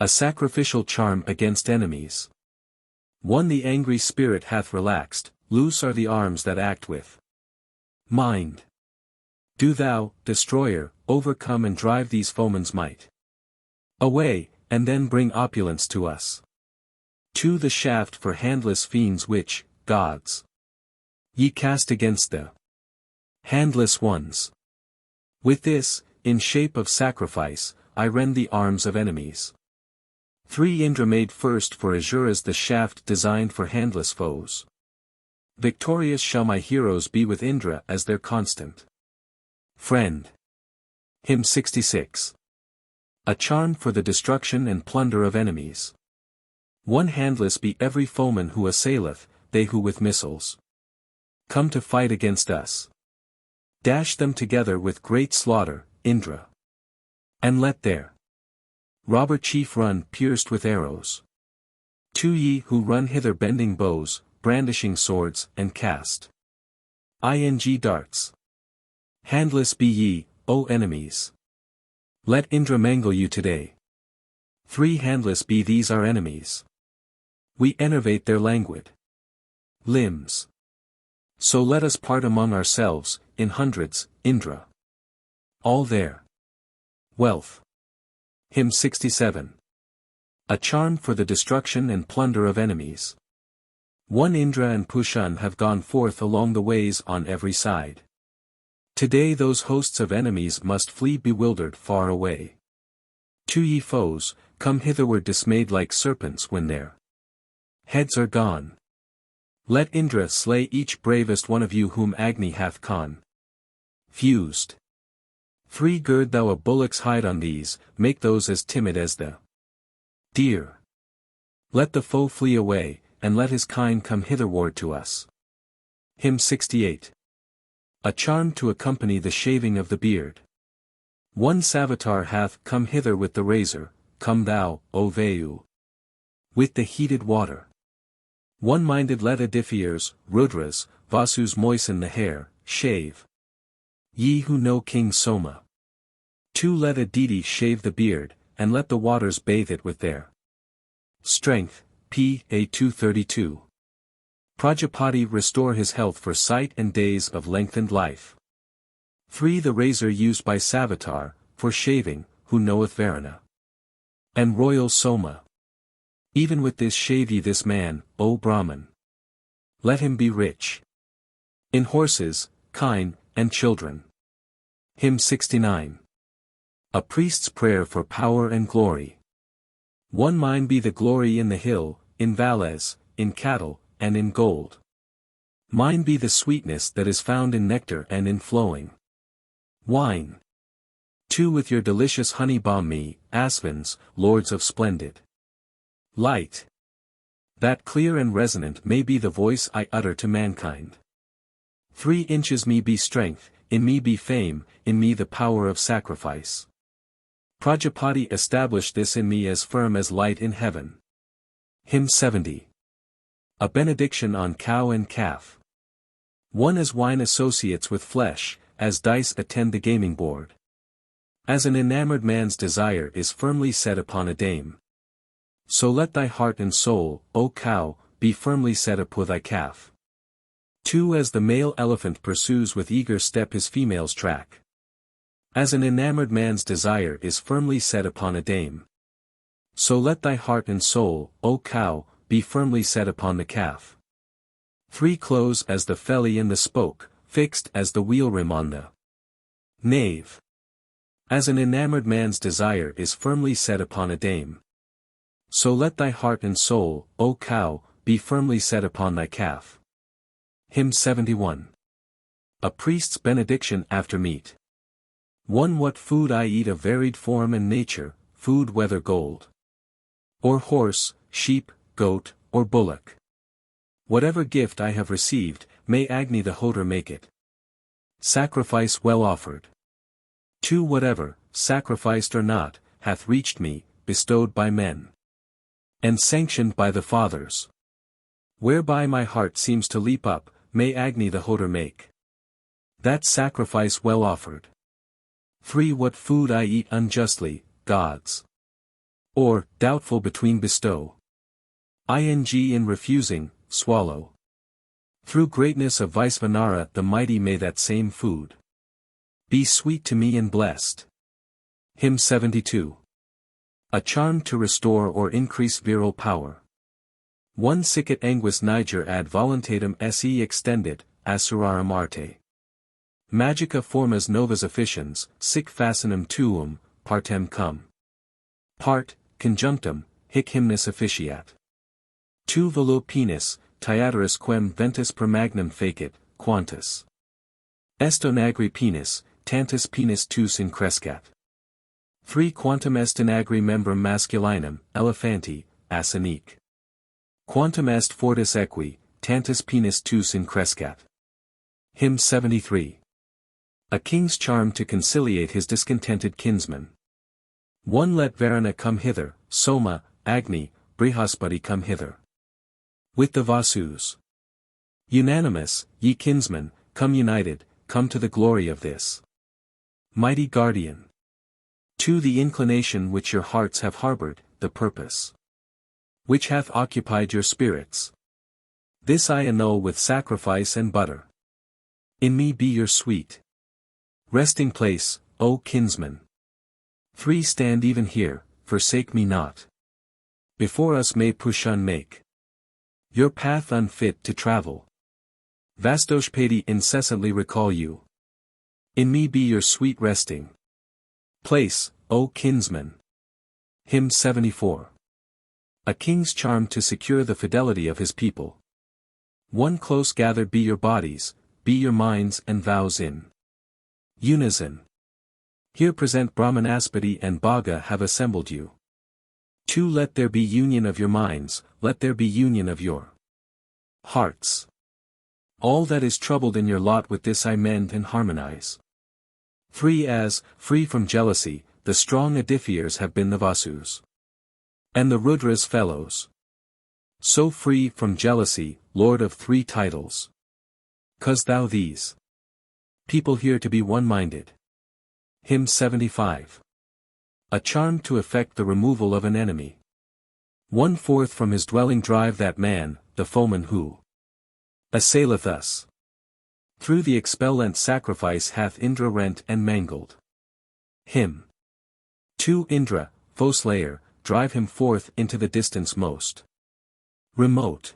Speaker 1: A sacrificial charm against enemies. 1. The angry spirit hath relaxed, loose are the arms that act with mind. Do thou, destroyer, overcome and drive these foemen's might away, and then bring opulence to us. 2. The shaft for handless fiends which, gods, ye cast against the handless ones. With this, in shape of sacrifice, I rend the arms of enemies. 3. Indra made first for Asuras the shaft designed for handless foes. Victorious shall my heroes be with Indra as their constant friend. Hymn 66. A charm for the destruction and plunder of enemies. 1. Handless be every foeman who assaileth, they who with missiles come to fight against us. Dash them together with great slaughter, Indra. And let their robber chief run pierced with arrows. 2. Ye who run hither bending bows, brandishing swords, and cast ing darts. Handless be ye, O enemies. Let Indra mangle you today. 3. Handless be these our enemies. We enervate their languid limbs. So let us part among ourselves, in hundreds, Indra. All their wealth. Hymn 67. A charm for the destruction and plunder of enemies. 1 Indra and Pushan have gone forth along the ways on every side. Today those hosts of enemies must flee bewildered far away. 2 Ye foes, come hitherward dismayed like serpents when their heads are gone. Let Indra slay each bravest one of you whom Agni hath fused. 3 Gird thou a bullock's hide on these, make those as timid as the deer. Let the foe flee away, and let his kind come hitherward to us. Hymn 68. A charm to accompany the shaving of the beard. 1 Savitar hath come hither with the razor, come thou, O Vayu, with the heated water. 1 Minded let Adithyas, Rudras, Vasus moisten the hair, shave. Ye who know King Soma. 2 Let a deity shave the beard, and let the waters bathe it with their strength. P.A. 232. Prajapati restore his health for sight and days of lengthened life. 3 The razor used by Savitar, for shaving, who knoweth Varuna and royal Soma. Even with this shave ye this man, O Brahman. Let him be rich in horses, kine, and children. Hymn 69. A priest's prayer for power and glory. 1 Mine be the glory in the hill, in valleys, in cattle, and in gold. Mine be the sweetness that is found in nectar and in flowing wine. 2 With your delicious honey balm me, Asvins, lords of splendid light. That clear and resonant may be the voice I utter to mankind. 3 Inches me be strength, in me be fame, in me the power of sacrifice. Prajapati established this in me as firm as light in heaven. Hymn 70. A benediction on cow and calf. 1 As wine associates with flesh, as dice attend the gaming board. As an enamored man's desire is firmly set upon a dame. So let thy heart and soul, O cow, be firmly set upon thy calf. 2 As the male elephant pursues with eager step his female's track. As an enamored man's desire is firmly set upon a dame. So let thy heart and soul, O cow, be firmly set upon the calf. 3 Close as the felly in the spoke, fixed as the wheel rim on the nave. As an enamored man's desire is firmly set upon a dame. So let thy heart and soul, O cow, be firmly set upon thy calf. Hymn 71. A priest's benediction after meat. 1 What food I eat of varied form and nature, food whether gold, or horse, sheep, goat, or bullock. Whatever gift I have received, may Agni the Hoder make it sacrifice well offered. 2 Whatever, sacrificed or not, hath reached me, bestowed by men, and sanctioned by the fathers. Whereby my heart seems to leap up, may Agni the Hoder make that sacrifice well offered. 3 What food I eat unjustly, gods, or, doubtful between bestow. In refusing, swallow. Through greatness of Vaisvanara the mighty may that same food be sweet to me and blessed. Hymn 72. A charm to restore or increase virile power. 1 Sicut anguis niger ad voluntatem se extendit, asurarum arte. Magica formas novas officians, sic facinum tuum, partem cum. Part, conjunctum, hic hymnus officiat. 2 Velo penis, Tyateris quem ventus per magnum facit, quantus est onagri penis, tantus penis tus increscat. 3 Quantum est in agri membrum masculinum, elephanti, asinique. Quantum est fortis equi, tantus penis tus increscat. Hymn 73. A king's charm to conciliate his discontented kinsman. 1 Let Varuna come hither, Soma, Agni, Brihaspati come hither. With the Vasus. Unanimous, ye kinsmen, come united, come to the glory of this mighty guardian. 2 The inclination which your hearts have harbored, the purpose which hath occupied your spirits. This I annul with sacrifice and butter. In me be your sweet resting place, O kinsman. 3 Stand even here, forsake me not. Before us may Pushun make your path unfit to travel. Vastoshpati incessantly recall you. In me be your sweet resting place, O kinsman. Hymn 74. A king's charm to secure the fidelity of his people. One close gathered be your bodies, be your minds and vows in unison. Here present Brahmanaspati and Bhaga have assembled you. 2. Let there be union of your minds, let there be union of your hearts. All that is troubled in your lot with this I mend and harmonize. 3. As, free from jealousy, the strong edifiers have been the Vasus and the Rudra's fellows. So free from jealousy, Lord of 3 titles. 'Cause thou these people here to be one-minded. Hymn 75. A charm to effect the removal of an enemy. 1. Forth from his dwelling drive that man, the foeman who assaileth us. Through the expellent sacrifice hath Indra rent and mangled him. 2. Indra, foe-slayer, drive him forth into the distance most remote,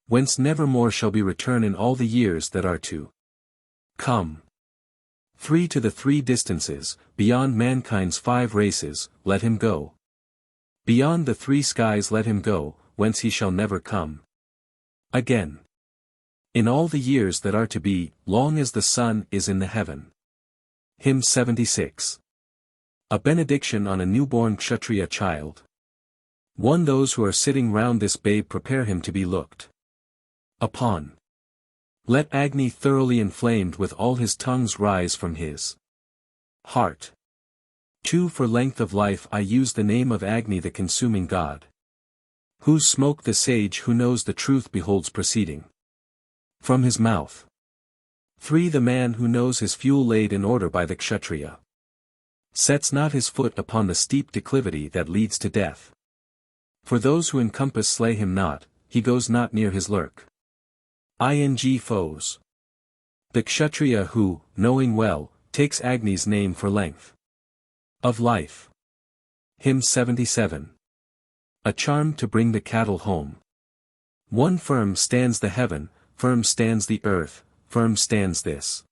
Speaker 1: whence never more shall be return in all the years that are to come. 3. To the 3 distances, beyond mankind's 5 races, let him go. Beyond the 3 skies let him go, whence he shall never come again. In all the years that are to be, long as the sun is in the heaven. Hymn 76. A benediction on a newborn Kshatriya child. 1. Those who are sitting round this babe prepare him to be looked upon. Let Agni thoroughly inflamed with all his tongues rise from his heart. 2. For length of life I use the name of Agni the consuming god, whose smoke the sage who knows the truth beholds proceeding from his mouth. 3. The man who knows his fuel laid in order by the Kshatriya sets not his foot upon the steep declivity that leads to death. For those who encompass slay him not, he goes not near his lurk. Foes. The Kshatriya who, knowing well, takes Agni's name for length of life. Hymn 77. A charm to bring the cattle home. 1. Firm stands the heaven, firm stands the earth, firm stands this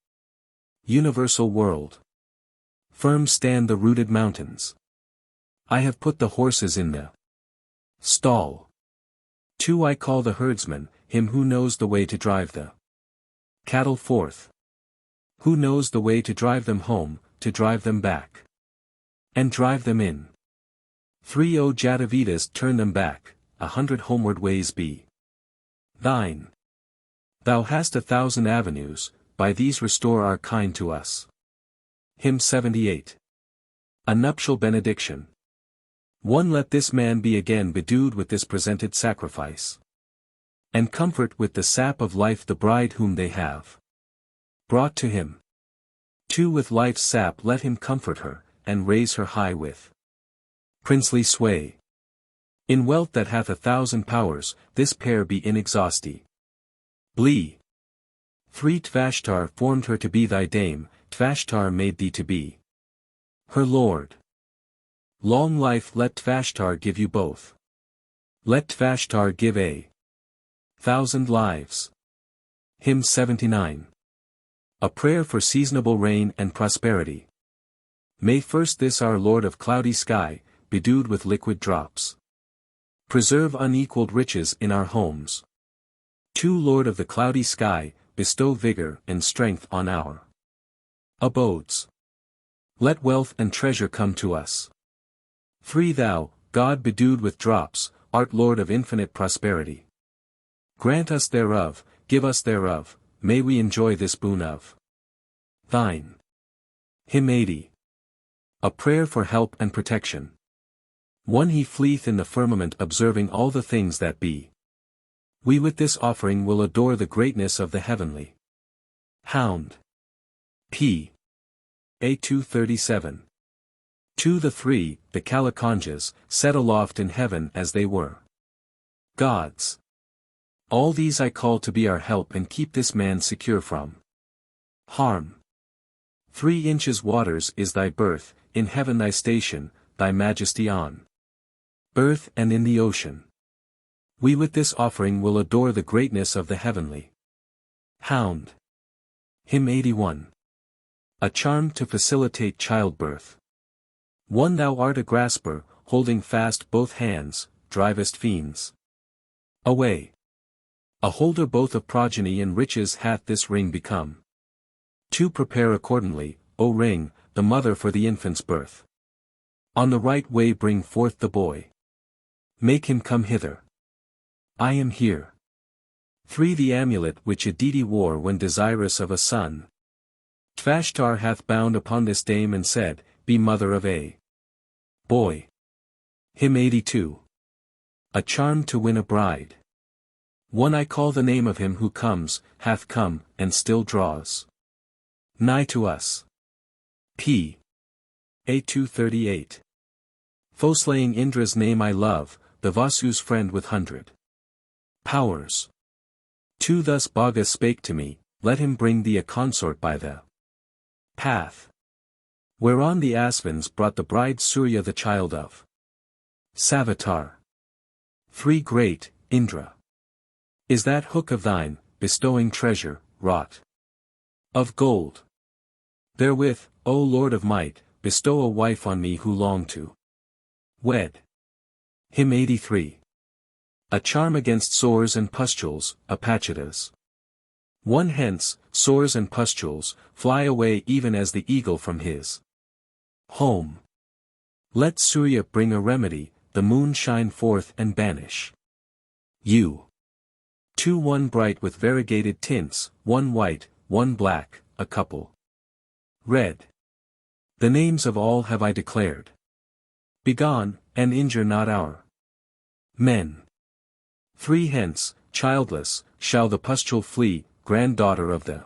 Speaker 1: universal world. Firm stand the rooted mountains. I have put the horses in the stall. 2. I call the herdsman, him who knows the way to drive the cattle forth. Who knows the way to drive them home, to drive them back, and drive them in. 3. O Jatavedas, turn them back, 100 homeward ways be thine. Thou hast 1,000 avenues, by these restore our kind to us. Hymn 78. A nuptial benediction. 1. Let this man be again bedewed with this presented sacrifice, and comfort with the sap of life the bride whom they have brought to him. 2. With life's sap let him comfort her, and raise her high with princely sway. In wealth that hath 1,000 powers, this pair be inexhausti. Blee. 3. Tvashtar formed her to be thy dame, Tvashtar made thee to be her lord. Long life let Tvashtar give you both. Let Tvashtar give 1,000 lives. Hymn 79. A prayer for seasonable rain and prosperity. May first this our Lord of cloudy sky, bedewed with liquid drops, preserve unequaled riches in our homes. 2. Lord of the cloudy sky, bestow vigor and strength on our abodes. Let wealth and treasure come to us. 3. Thou, God bedewed with drops, art Lord of infinite prosperity. Grant us thereof, give us thereof, may we enjoy this boon of thine. Hymn 80. A prayer for help and protection. 1. He fleeth in the firmament observing all the things that be. We with this offering will adore the greatness of the heavenly hound. P. A 237. 2. The 3, the Kalakanjas, set aloft in heaven as they were gods. All these I call to be our help and keep this man secure from harm. 3 inches waters is thy birth, in heaven thy station, thy majesty on earth and in the ocean. We with this offering will adore the greatness of the heavenly hound. Hymn 81. A charm to facilitate childbirth. One thou art a grasper, holding fast both hands, drivest fiends away. A holder both of progeny and riches hath this ring become. To prepare accordingly, O ring, the mother for the infant's birth. On the right way bring forth the boy. Make him come hither. I am here. 3. The amulet which a deity wore when desirous of a son. Vashtar hath bound upon this dame and said, Be mother of a boy. Hymn 82. A charm to win a bride. One I call the name of him who comes, hath come, and still draws nigh to us. P. A 238. Foe-slaying Indra's name I love, the Vasu's friend with 100 powers. 2. Thus Bhaga spake to me, let him bring thee a consort by the path whereon the Asvins brought the bride Surya the child of Savitar. 3. Great, Indra, is that hook of thine, bestowing treasure, wrought of gold. Therewith, O Lord of might, bestow a wife on me who long to wed. Hymn 83. A charm against sores and pustules, Apachitas. 1. Hence, sores and pustules, fly away even as the eagle from his home. Let Surya bring a remedy, the moon shine forth and banish you. 2. One bright with variegated tints, one white, one black, a couple red. The names of all have I declared. Begone, and injure not our men. 3. Hence, childless, shall the pustule flee, granddaughter of the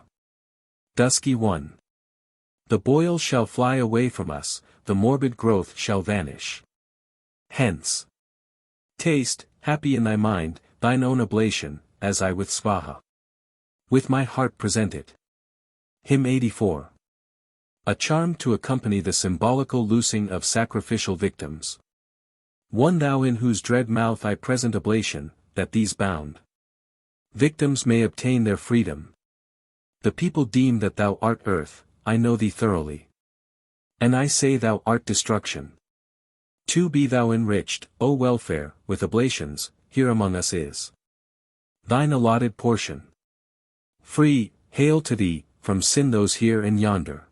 Speaker 1: dusky one. The boil shall fly away from us, the morbid growth shall vanish. Hence. Taste, happy in thy mind, thine own oblation, as I with Svaha with my heart present it. Hymn 84. A charm to accompany the symbolical loosing of sacrificial victims. 1. Thou in whose dread mouth I present oblation, that these bound victims may obtain their freedom. The people deem that thou art earth, I know thee thoroughly. And I say thou art destruction. 2. Be thou enriched, O welfare, with oblations, here among us is thine allotted portion. Free, hail to thee, from sin those here and yonder.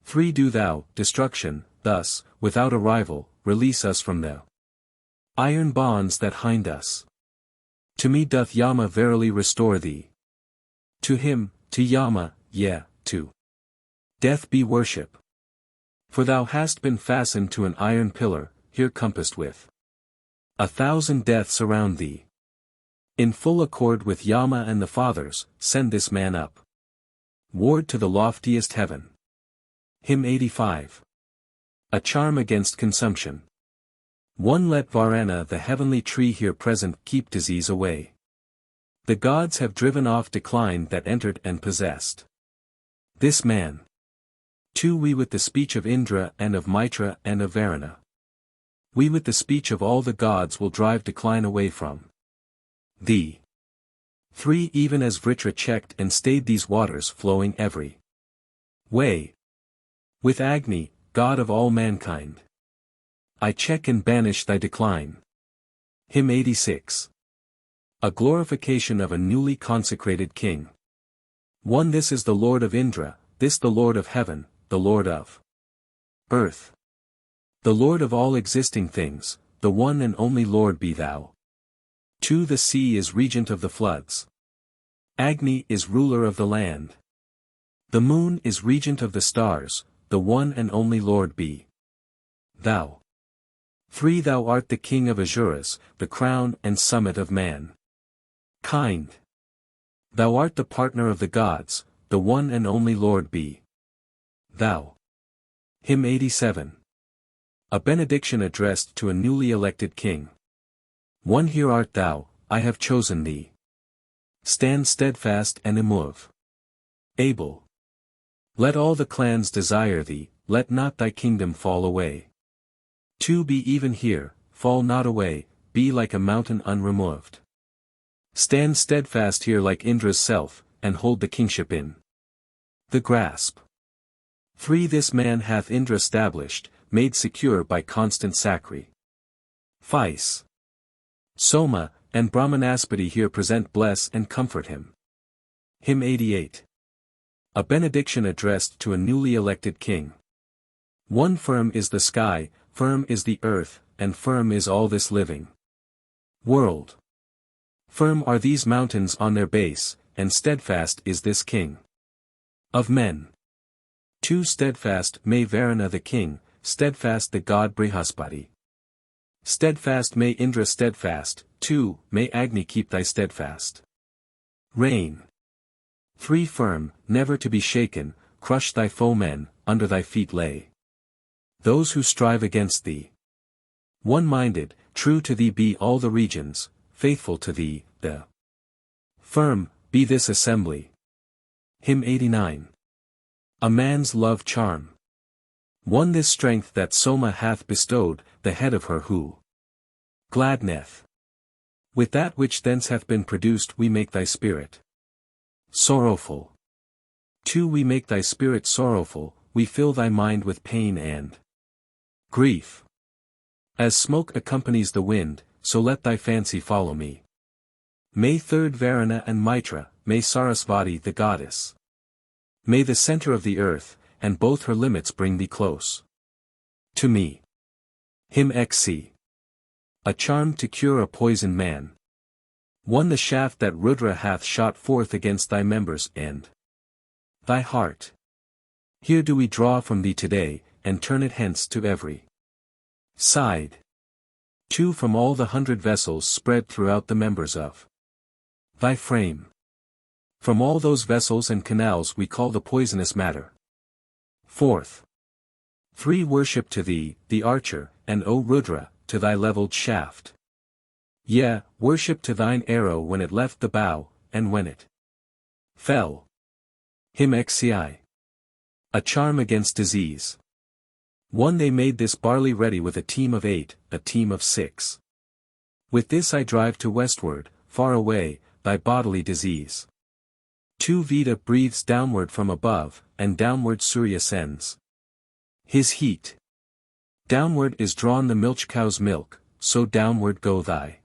Speaker 1: 3. Do thou, destruction, thus, without a rival, release us from the iron bonds that hind us. To me doth Yama verily restore thee. To him, to Yama, to death be worship. For thou hast been fastened to an iron pillar, here compassed with 1,000 deaths around thee. In full accord with Yama and the fathers, send this man up ward to the loftiest heaven. Hymn 85. A charm against consumption. 1. Let Varana the heavenly tree here present keep disease away. The gods have driven off decline that entered and possessed this man. 2. We with the speech of Indra and of Mitra and of Varuna. We with the speech of all the gods will drive decline away from thee. 3. Even as Vritra checked and stayed these waters flowing every way. With Agni, God of all mankind, I check and banish thy decline. Hymn 86. A glorification of a newly consecrated king. 1. This is the Lord of Indra, this the Lord of heaven, the Lord of earth. The Lord of all existing things, the one and only Lord be thou. 2. The sea is regent of the floods. Agni is ruler of the land. The moon is regent of the stars, the one and only Lord be thou. 3. Thou art the king of Asuras, the crown and summit of man kind. Thou art the partner of the gods, the one and only Lord be thou. Hymn 87. A benediction addressed to a newly elected king. 1. Here art thou, I have chosen thee. Stand steadfast and immovable. Able. Let all the clans desire thee, let not thy kingdom fall away. 2. Be even here, fall not away, be like a mountain unremoved. Stand steadfast here like Indra's self, and hold the kingship in the grasp. 3. This man hath Indra stablished, made secure by constant sacrifice. Soma, and Brahmanaspati here present bless and comfort him. Hymn 88. A benediction addressed to a newly elected king. 1. Firm is the sky, firm is the earth, and firm is all this living world. Firm are these mountains on their base, and steadfast is this king of men. 2. Steadfast may Varuna the king, steadfast the god Brihaspati. Steadfast may Indra steadfast, 2. May Agni keep thy steadfast reign. 3. Firm, never to be shaken, crush thy foemen, under thy feet lay those who strive against thee. One-minded, true to thee be all the regions, faithful to thee, the firm, be this assembly. Hymn 89. A man's love charm. 1. This strength that Soma hath bestowed, the head of her who gladneth. With that which thence hath been produced we make thy spirit sorrowful. 2. We make thy spirit sorrowful, we fill thy mind with pain and grief. As smoke accompanies the wind, so let thy fancy follow me. May 3. Varuna and Mitra, may Sarasvati the goddess. May the center of the earth, and both her limits bring thee close to me. Hymn XC. A charm to cure a poisoned man. 1. The shaft that Rudra hath shot forth against thy members and thy heart. Here do we draw from thee today, and turn it hence to every side. 2. From all the 100 vessels spread throughout the members of thy frame. From all those vessels and canals we call the poisonous matter. 4. 3. Worship to thee, the archer, and O Rudra, to thy levelled shaft. Yea, worship to thine arrow when it left the bow, and when it fell. Hymn XCI. A charm against disease. 1. They made this barley ready with a team of 8, a team of 6. With this I drive to westward, far away, thy bodily disease. 2. Veda breathes downward from above, and downward Surya sends his heat. Downward is drawn the milch cow's milk, so downward go thy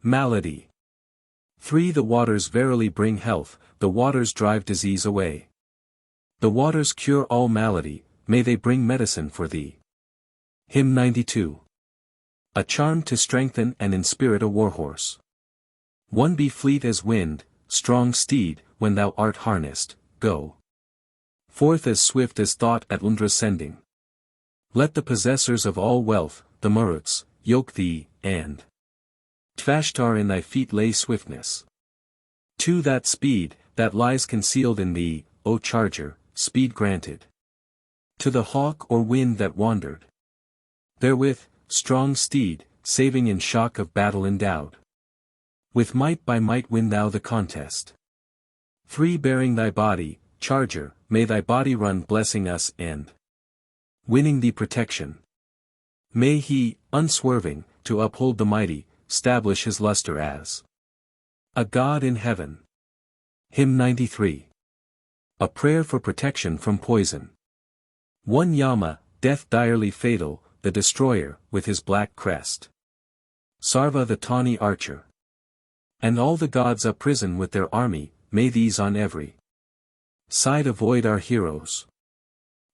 Speaker 1: malady. 3. The waters verily bring health, the waters drive disease away. The waters cure all malady, may they bring medicine for thee. Hymn 92. A charm to strengthen and inspirit a warhorse. 1. Be fleet as wind, strong steed, when thou art harnessed, go forth as swift as thought at Undra's sending. Let the possessors of all wealth, the Maruts, yoke thee, and Tvashtar in thy feet lay swiftness. 2. That speed, that lies concealed in thee, O charger, speed granted to the hawk or wind that wandered. Therewith, strong steed, saving in shock of battle endowed. With might by might win thou the contest. 3. Bearing thy body, charger, may thy body run blessing us and winning thee protection. May he, unswerving, to uphold the mighty, stablish his luster as a god in heaven. Hymn 93. A prayer for protection from poison. 1. Yama, death direly fatal, the destroyer, with his black crest. Sarva the tawny archer. And all the gods uprisen with their army, may these on every side avoid our heroes.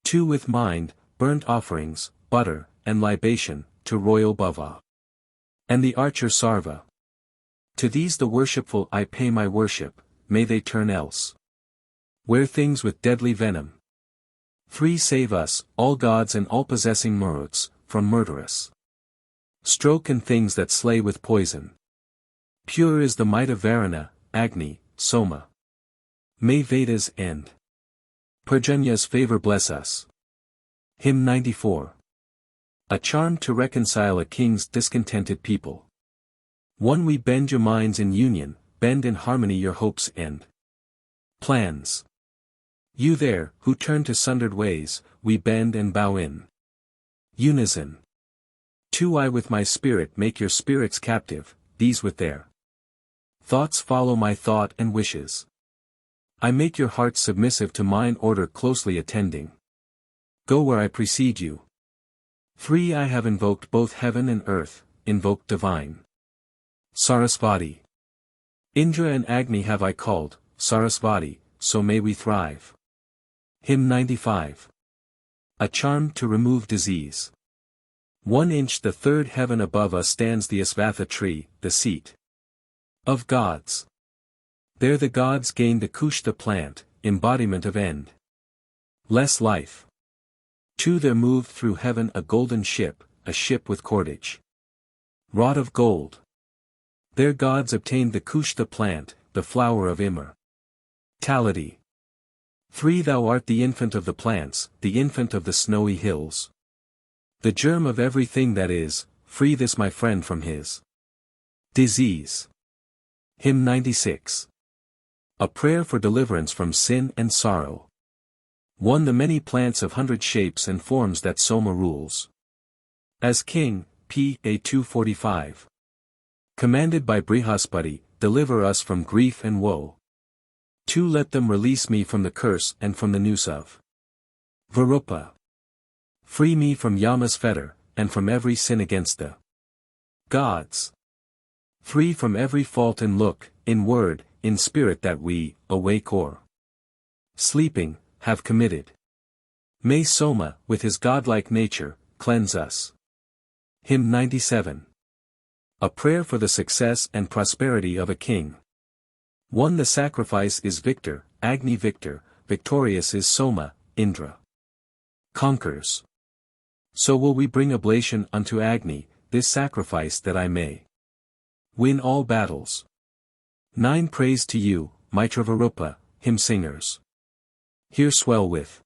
Speaker 1: 2. With mind, burnt offerings, butter, and libation, to royal Bhava. And the archer Sarva. To these the worshipful I pay my worship, may they turn else where things with deadly venom. 3. Save us, all gods and all-possessing Maruts, from murderous stroke and things that slay with poison. Pure is the might of Varuna, Agni, Soma. May Vedas and Parjanya's favor bless us. Hymn 94. A charm to reconcile a king's discontented people. 1. We bend your minds in union, bend in harmony your hopes and plans. You there, who turn to sundered ways, we bend and bow in unison. 2 I with my spirit make your spirits captive, these with their thoughts follow my thought and wishes. I make your hearts submissive to mine order closely attending. Go where I precede you. 3 I have invoked both heaven and earth, invoked divine Sarasvati. Indra and Agni have I called, Sarasvati, so may we thrive. Hymn 95. A charm to remove disease. 1 inch the third heaven above us stands the Asvatha tree, the seat of gods. There the gods gained the kush the plant, embodiment of end less life. 2 There moved through heaven a golden ship, a ship with cordage wrought of gold. There gods obtained the kush the plant, the flower of immortality. 3 Thou art the infant of the plants, the infant of the snowy hills. The germ of everything that is, free this my friend from his disease. Hymn 96. A prayer for deliverance from sin and sorrow. 1 The many plants of 100 shapes and forms that Soma rules as king, p. 245. Commanded by Brihaspati, deliver us from grief and woe. 2 Let them release me from the curse and from the noose of Virupa. Free me from Yama's fetter, and from every sin against the gods. 3 From every fault in look, in word, in spirit that we, awake or sleeping, have committed. May Soma, with his godlike nature, cleanse us. Hymn 97. A prayer for the success and prosperity of a king. 1 The sacrifice is victor, Agni victor, victorious is Soma, Indra conquers. So will we bring oblation unto Agni, this sacrifice that I may win all battles. 9 Praise to you, Mitravarupa, hymn singers. Here swell with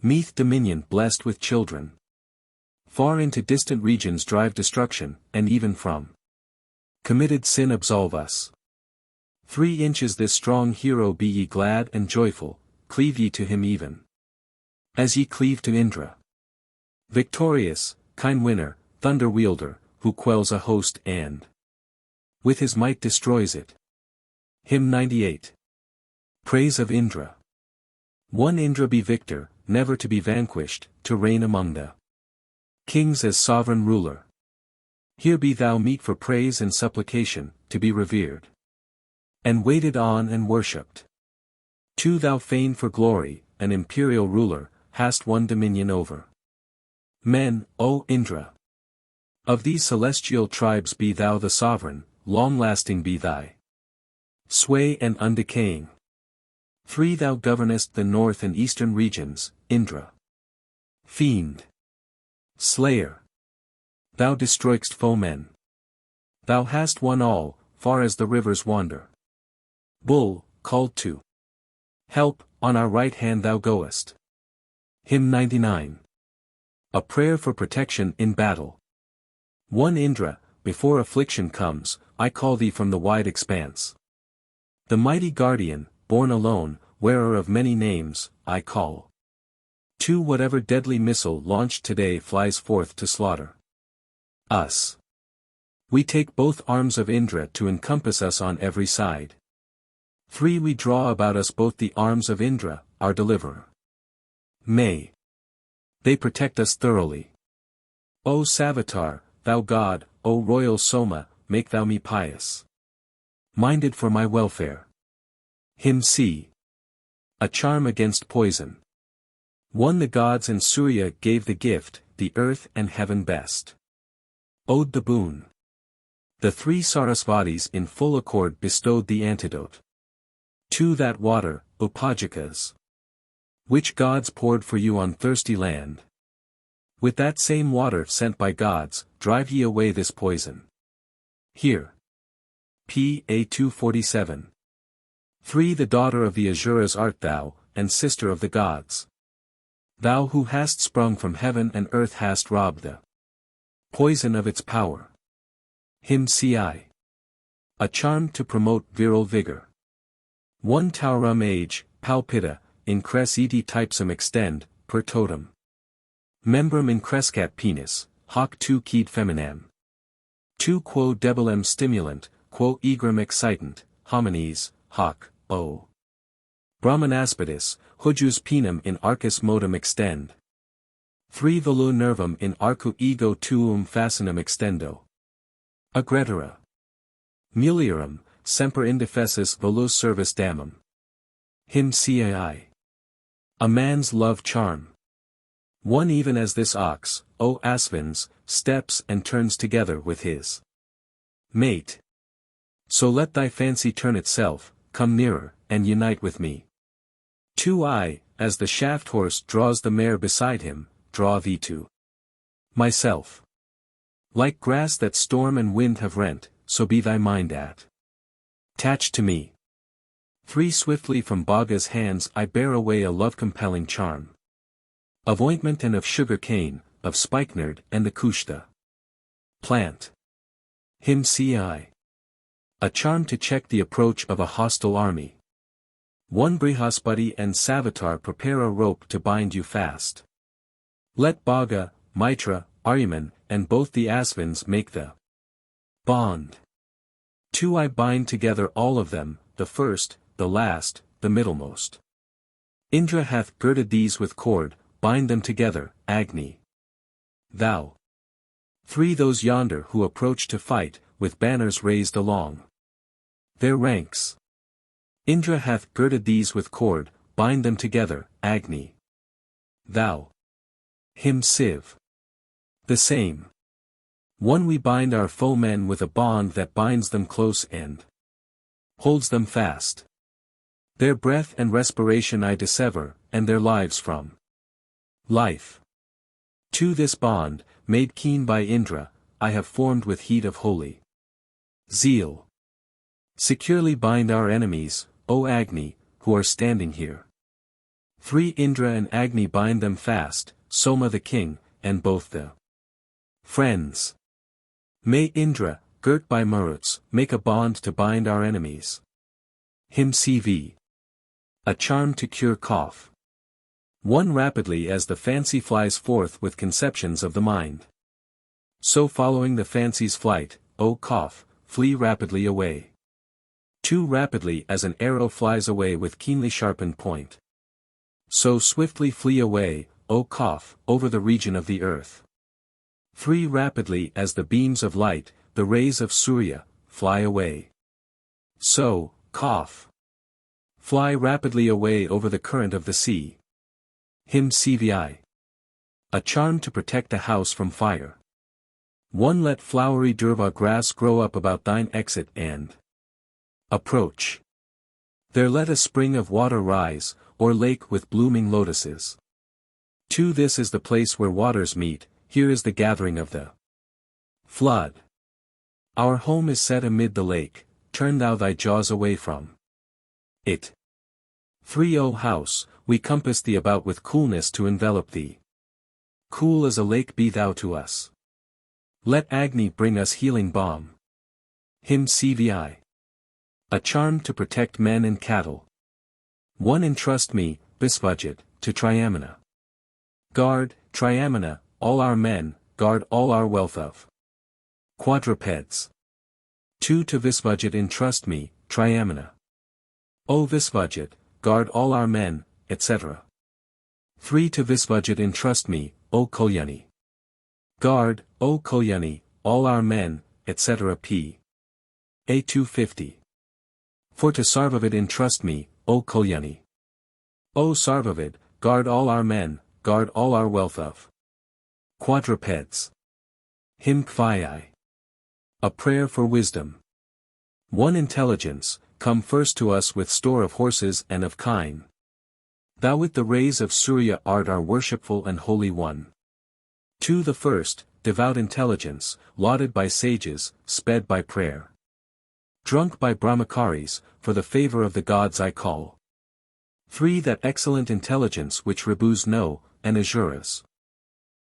Speaker 1: Meath dominion blessed with children. Far into distant regions drive destruction, and even from committed sin absolve us. 3 inches this strong hero be ye glad and joyful, cleave ye to him even as ye cleave to Indra. Victorious, kind winner, thunder wielder, who quells a host and with his might destroys it. Hymn 98. Praise of Indra. 1 Indra be victor, never to be vanquished, to reign among the kings as sovereign ruler. Here be thou meet for praise and supplication, to be revered and waited on and worshipped. 2 Thou fain for glory, an imperial ruler, hast won dominion over men, O Indra. Of these celestial tribes be thou the sovereign, long-lasting be thy sway and undecaying. 3 Thou governest the north and eastern regions, Indra. Fiend. Slayer. Thou destroyedst foemen. Thou hast won all, far as the rivers wander. Bull, called to help, on our right hand thou goest. Hymn 99. A prayer for protection in battle. 1 Indra, before affliction comes, I call thee from the wide expanse. The mighty guardian, born alone, wearer of many names, I call. 2 Whatever deadly missile launched today flies forth to slaughter us. We take both arms of Indra to encompass us on every side. 3 We draw about us both the arms of Indra, our deliverer. May they protect us thoroughly. O Savitar, thou God, O royal Soma, make thou me pious minded for my welfare. Hymn C. A charm against poison. 1 The gods and Surya gave the gift, the earth and heaven best owed the boon. The 3 Sarasvatis in full accord bestowed the antidote. 2 That water, Upajikas, which gods poured for you on thirsty land. With that same water sent by gods, drive ye away this poison. Here. P. A. 247. 3 The daughter of the Asuras art thou, and sister of the gods. Thou who hast sprung from heaven and earth hast robbed the poison of its power. Hymn Ci. A charm to promote virile vigor. 1 Taurum age, palpita, incres eti typsum extend, per totem. Membrum increscat penis, hoc tu quid feminam. Tu quo debilem stimulant, quo egram excitant, homines, hoc, o. Brahmanaspidis, hujus penum in arcis modum extend. 3 volu nervum in arcu ego tuum fascinum extendo. Agretera. Mulierum, semper indefessus volus servis damnum. Him cai. A man's love charm. One even as this ox, O Asvins, steps and turns together with his mate. So let thy fancy turn itself, come nearer, and unite with me. 2 I, as the shaft horse draws the mare beside him, draw thee to myself. Like grass that storm and wind have rent, so be thy mind attached to me. 3 Swiftly from Bhaga's hands I bear away a love-compelling charm. Of ointment and of sugar cane, of spikenard and the kushta plant. Him ci. A charm to check the approach of a hostile army. 1 Brihaspati and Savitar prepare a rope to bind you fast. Let Bhaga, Mitra, Aryaman, and both the Asvins make the bond. 2 I bind together all of them, the first, the last, the middlemost. Indra hath girded these with cord, bind them together, Agni. Thou. 3 Those yonder who approach to fight, with banners raised along their ranks. Indra hath girded these with cord, bind them together, Agni. Thou. Him Siv. The same. 1 We bind our foemen with a bond that binds them close and holds them fast. Their breath and respiration I dissever, and their lives from life. 2 This bond, made keen by Indra, I have formed with heat of holy zeal. Securely bind our enemies, O Agni, who are standing here. 3 Indra and Agni bind them fast, Soma the king, and both the friends. May Indra, girt by Maruts, make a bond to bind our enemies. Him cv. A charm to cure cough. 1 Rapidly as the fancy flies forth with conceptions of the mind. So following the fancy's flight, O cough, flee rapidly away. 2 Rapidly as an arrow flies away with keenly sharpened point. So swiftly flee away, O cough, over the region of the earth. 3 Rapidly as the beams of light, the rays of Surya, fly away. So, cough. Fly rapidly away over the current of the sea. Him cvi. A charm to protect a house from fire. 1 Let flowery durva grass grow up about thine exit and approach. There let a spring of water rise, or lake with blooming lotuses. 2 This is the place where waters meet, here is the gathering of the flood. Our home is set amid the lake, turn thou thy jaws away from it. 3 O house, we compass thee about with coolness to envelop thee. Cool as a lake be thou to us. Let Agni bring us healing balm. Him cvi. A charm to protect men and cattle. 1 Entrust me, Visvajit, to Triamana. Guard, Triamana, all our men, guard all our wealth of quadrupeds. 2 To Visvajit entrust me, Triamana. O Visvajit, guard all our men, etc. 3 To Visvajit entrust me, O Kalyani. Guard, O Kalyani, all our men, etc. P. A 250. 4 To Sarvavid entrust me, O Kalyani. O Sarvavid, guard all our men, guard all our wealth of quadrupeds. Him Kvi. A prayer for wisdom. 1 Intelligence, come first to us with store of horses and of kine. Thou with the rays of Surya art our worshipful and holy one. 2 The first, devout intelligence, lauded by sages, sped by prayer. Drunk by brahmacharis, for the favor of the gods I call. 3 That excellent intelligence which Ribhus know, and Asuras.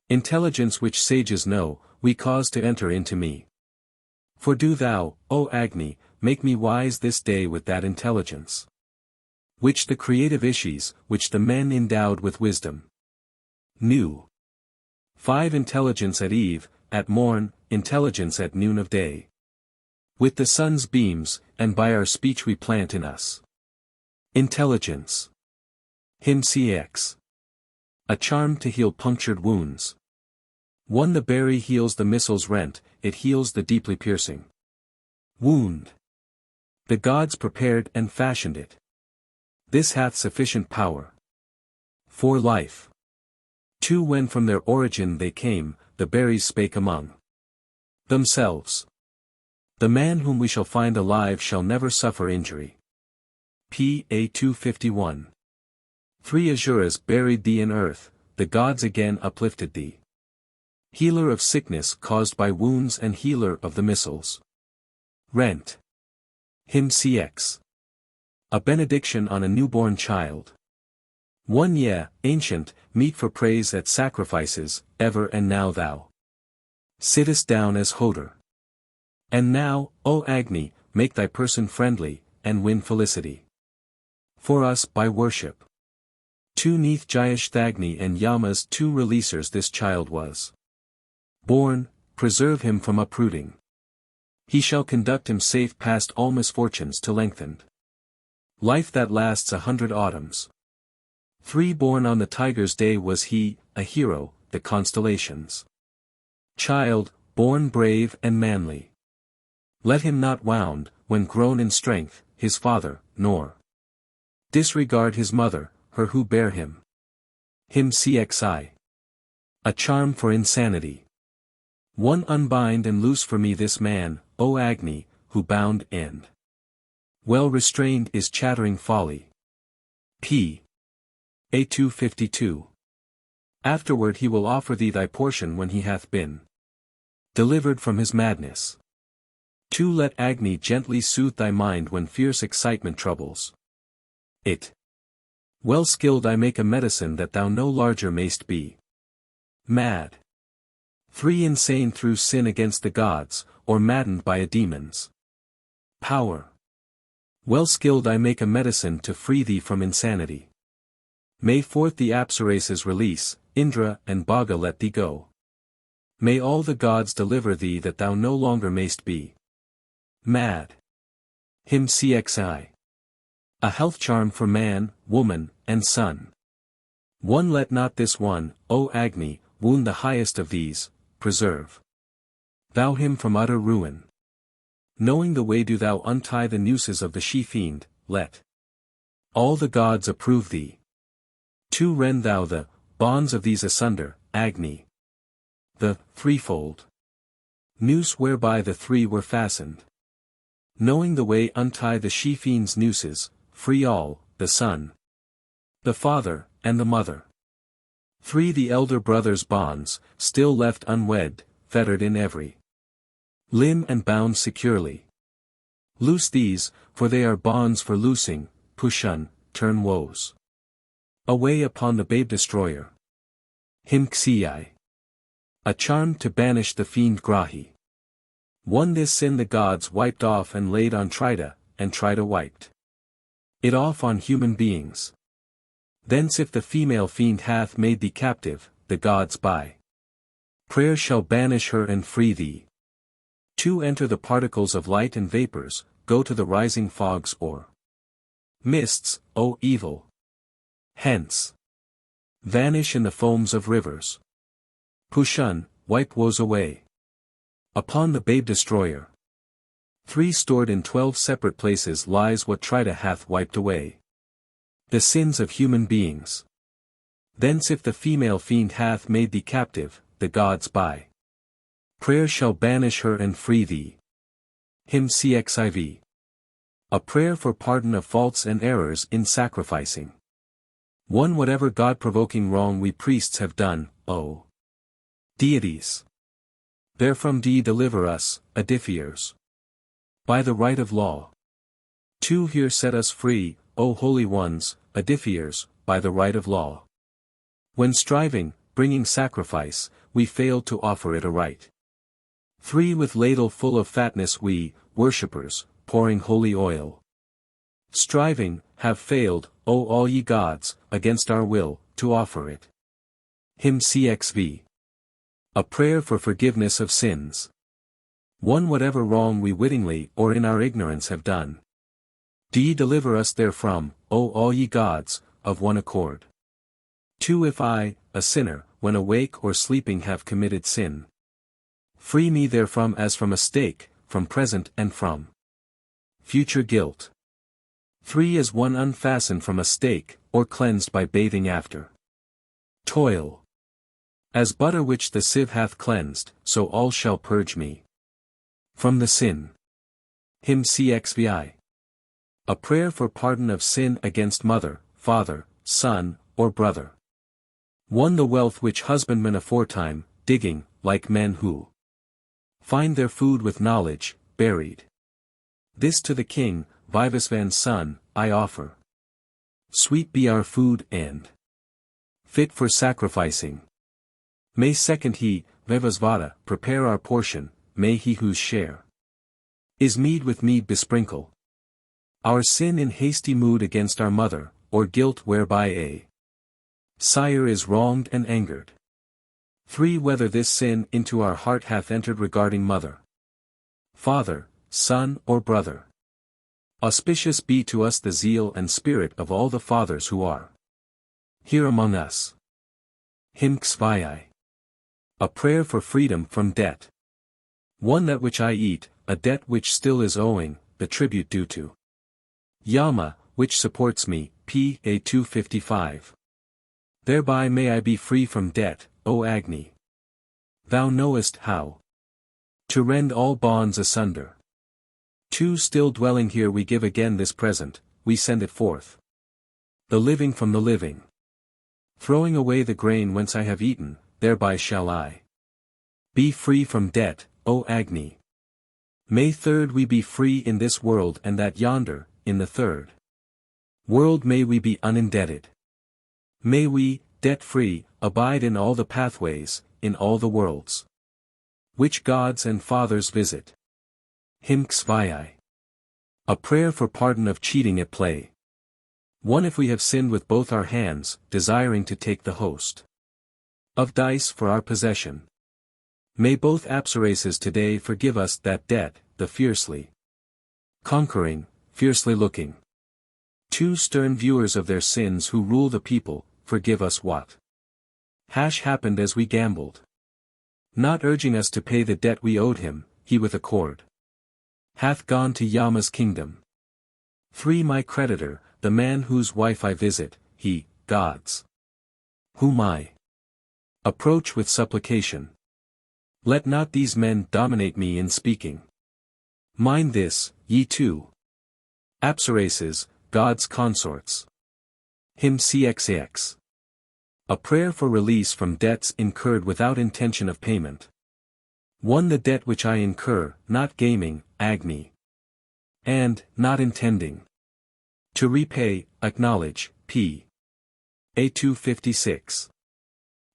Speaker 1: Intelligence which sages know, we cause to enter into me. For do thou, O Agni, make me wise this day with that intelligence which the creative Ishis, which the men endowed with wisdom knew. 5 Intelligence at eve, at morn, intelligence at noon of day. With the sun's beams, and by our speech we plant in us intelligence. Hymn CX. A charm to heal punctured wounds. 1 The berry heals the missile's rent, it heals the deeply piercing wound. The gods prepared and fashioned it. This hath sufficient power for life. 2 When from their origin they came, the berries spake among themselves. The man whom we shall find alive shall never suffer injury. P.A. 251. 3 Azuras buried thee in earth, the gods again uplifted thee. Healer of sickness caused by wounds and healer of the missiles. Rent. Hymn CX. A benediction on a newborn child. 1 Yeah, ancient, meet for praise at sacrifices, ever and now thou sittest down as Hodor. And now, O Agni, make thy person friendly, and win felicity for us by worship. 2 Neath Jayashtagni and Yama's 2 releasers this child was born, preserve him from uprooting. He shall conduct him safe past all misfortunes to lengthened life that lasts 100 autumns. 3 Born on the tiger's day was he, a hero, the constellations child, born brave and manly. Let him not wound, when grown in strength, his father, nor disregard his mother, her who bare him. Hymn CXI. A charm for insanity. 1 Unbind and loose for me this man, O Agni, who bound and well restrained is chattering folly. P. A 252. Afterward he will offer thee thy portion when he hath been delivered from his madness. 2 Let Agni gently soothe thy mind when fierce excitement troubles it. Well skilled I make a medicine that thou no larger mayst be mad. 3 Insane through sin against the gods, or maddened by a demon's power. Well skilled I make a medicine to free thee from insanity. May forth the Apsarases release, Indra and Bhaga let thee go. May all the gods deliver thee that thou no longer mayst be mad. Hymn CXI. A health charm for man, woman, and son. 1 Let not this one, O Agni, wound the highest of these, preserve thou him from utter ruin. Knowing the way do thou untie the nooses of the she-fiend, let all the gods approve thee. 2 Rend thou the bonds of these asunder, Agni. The threefold noose whereby the 3 were fastened. Knowing the way untie the she-fiend's nooses, free all, the son, the father, and the mother. 3 The elder brother's bonds, still left unwed, fettered in every limb and bound securely. Loose these, for they are bonds for loosing, Pushun, turn woes away upon the babe destroyer. Hymn Xiai. A charm to banish the fiend Grahi. 1 This sin the gods wiped off and laid on Trita, and Trita wiped it off on human beings. Thence if the female fiend hath made thee captive, the gods by prayer shall banish her and free thee. 2 Enter the particles of light and vapors, go to the rising fogs or mists, O evil. Hence vanish in the foams of rivers. Pushun, wipe woes away upon the babe destroyer. 3 Stored in 12 separate places lies what Trita hath wiped away the sins of human beings. Thence if the female fiend hath made thee captive, the gods by prayer shall banish her and free thee. Hymn CXIV. A prayer for pardon of faults and errors in sacrificing. 1 Whatever God-provoking wrong we priests have done, O deities, therefrom deliver us, Adifiers, by the right of law. 2 Here set us free, O holy ones, Adifiers, by the right of law. When striving, bringing sacrifice, we failed to offer it aright. 3 With ladle full of fatness we, worshippers, pouring holy oil, striving, have failed, O all ye gods, against our will, to offer it. Hymn CXV. A prayer for forgiveness of sins. 1. Whatever wrong we wittingly or in our ignorance have done. Do ye deliver us therefrom, O all ye gods, of one accord. 2. If I, a sinner, when awake or sleeping have committed sin, free me therefrom as from a stake, from present and from future guilt. 3. As one unfastened from a stake, or cleansed by bathing after toil. As butter which the sieve hath cleansed, so all shall purge me from the sin. Hymn CXVI. A prayer for pardon of sin against mother, father, son, or brother. 1. The wealth which husbandmen aforetime, digging, like men who find their food with knowledge, buried. This to the king, Vivasvan's son, I offer. Sweet be our food and fit for sacrificing. May second he, Vivasvata, prepare our portion, may he whose share is mead with mead besprinkle our sin in hasty mood against our mother, or guilt whereby a sire is wronged and angered. 3. Whether this sin into our heart hath entered regarding mother, father, son or brother. Auspicious be to us the zeal and spirit of all the fathers who are here among us. Hymn XVII. A prayer for freedom from debt. 1. That which I eat, a debt which still is owing, the tribute due to Yama, which supports me, p. 255. Thereby may I be free from debt, O Agni. Thou knowest how to rend all bonds asunder. 2. Still dwelling here we give again this present, we send it forth. The living from the living. Throwing away the grain whence I have eaten, thereby shall I be free from debt, O Agni. May 3rd we be free in this world and that yonder, in the third world may we be unindebted. May we, debt-free, abide in all the pathways, in all the worlds which gods and fathers visit. Hymn XVII. A prayer for pardon of cheating at play. 1. If we have sinned with both our hands, desiring to take the host of dice for our possession, may both apsarases today forgive us that debt, the fiercely conquering, fiercely looking 2. Stern viewers of their sins who rule the people, forgive us what happened as we gambled. Not urging us to pay the debt we owed him, he with accord hath gone to Yama's kingdom. 3. My creditor, the man whose wife I visit, he, gods, whom I approach with supplication. Let not these men dominate me in speaking. Mind this, ye too. Apsarases, God's consorts. Hymn CXAX. A prayer for release from debts incurred without intention of payment. 1. The debt which I incur, not gaming, Agni, and, not intending to repay, acknowledge, p. A256.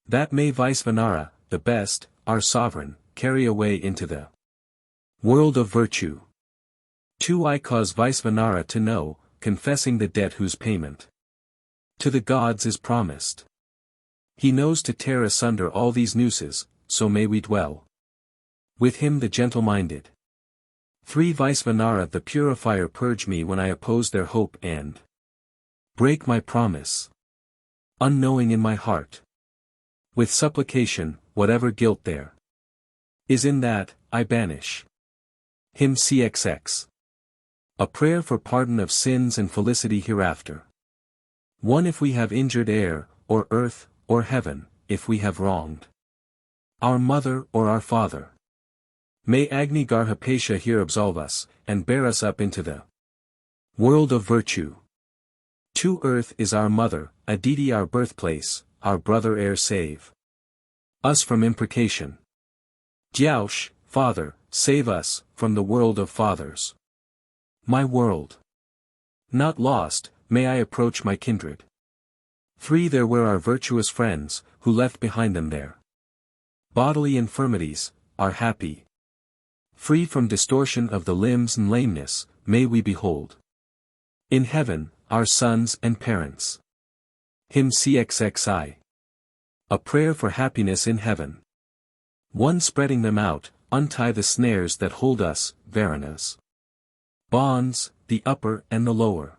Speaker 1: That may Vaisvanara, the best, our sovereign, carry away into the world of virtue. 2. I cause Vaisvanara to know, confessing the debt whose payment to the gods is promised. He knows to tear asunder all these nooses, so may we dwell with him the gentle-minded. 3. Vaisvanara the purifier purge me when I oppose their hope and break my promise, unknowing in my heart. With supplication, whatever guilt there is in that, I banish. Hymn CXX. A prayer for pardon of sins and felicity hereafter. 1. If we have injured air, or earth, or heaven, if we have wronged our mother or our father, may Agni Garhapesha here absolve us, and bear us up into the world of virtue. 2. Earth is our mother, Aditi our birthplace, our brother air save us from imprecation. Dyaush, Father, save us, from the world of fathers. My world not lost, may I approach my kindred. 3. There were our virtuous friends, who left behind them their bodily infirmities, are happy. Free from distortion of the limbs and lameness, may we behold in heaven, our sons and parents. Hymn CXXI. A prayer for happiness in heaven. One spreading them out, untie the snares that hold us, Varanas. Bonds, the upper and the lower.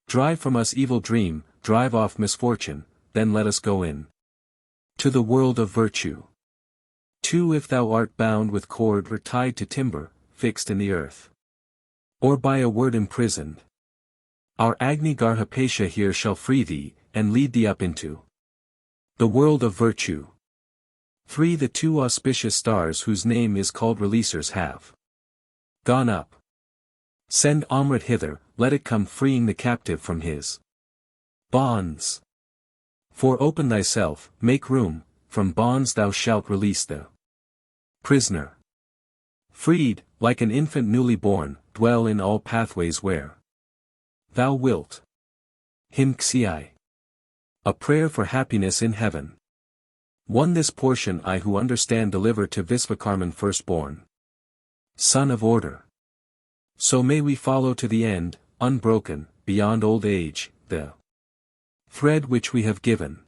Speaker 1: Drive from us evil dream, drive off misfortune, then let us go in to the world of virtue. 2. If thou art bound with cord or tied to timber, fixed in the earth, or by a word imprisoned, our Agni Garhapesha here shall free thee, and lead thee up into the world of virtue. 3. The 2 auspicious stars whose name is called releasers have gone up. Send Amrit hither, let it come freeing the captive from his bonds. 4. Open thyself, make room, from bonds thou shalt release the prisoner. Freed, like an infant newly born, dwell in all pathways where thou wilt. Him Xiai. A prayer for happiness in heaven. 1. This portion I who understand deliver to Visvakarman firstborn, son of order. So may we follow to the end, unbroken, beyond old age, the thread which we have given.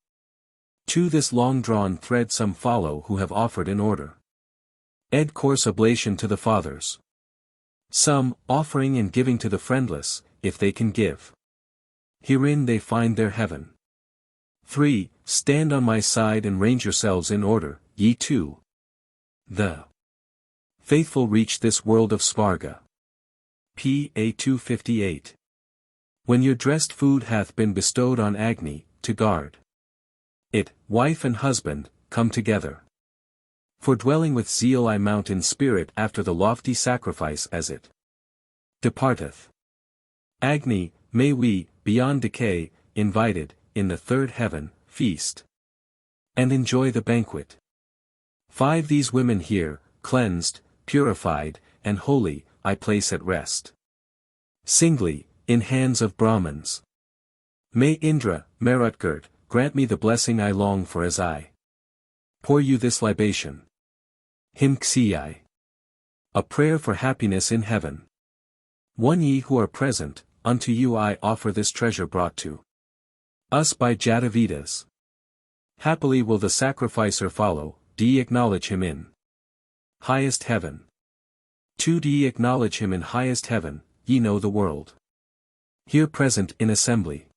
Speaker 1: 2. This long-drawn thread some follow who have offered in order ed course oblation to the fathers. Some, offering and giving to the friendless, if they can give. Herein they find their heaven. 3. Stand on my side and range yourselves in order, ye too. The faithful reach this world of Svarga. P.A. 258. When your dressed food hath been bestowed on Agni, to guard it, wife and husband, come together. For dwelling with zeal I mount in spirit after the lofty sacrifice as it departeth. Agni, may we, beyond decay, invited, in the third heaven, feast and enjoy the banquet. 5. These women here, cleansed, purified, and holy, I place at rest. Singly, in hands of Brahmins. May Indra, Marutgurt, grant me the blessing I long for as I pour you this libation. Him Xiai. A prayer for happiness in heaven. 1. Ye who are present, unto you I offer this treasure brought to us by Jata Vedas. Happily will the sacrificer follow, do ye acknowledge him in highest heaven. 2. Do ye acknowledge him in highest heaven, ye know the world here present in assembly.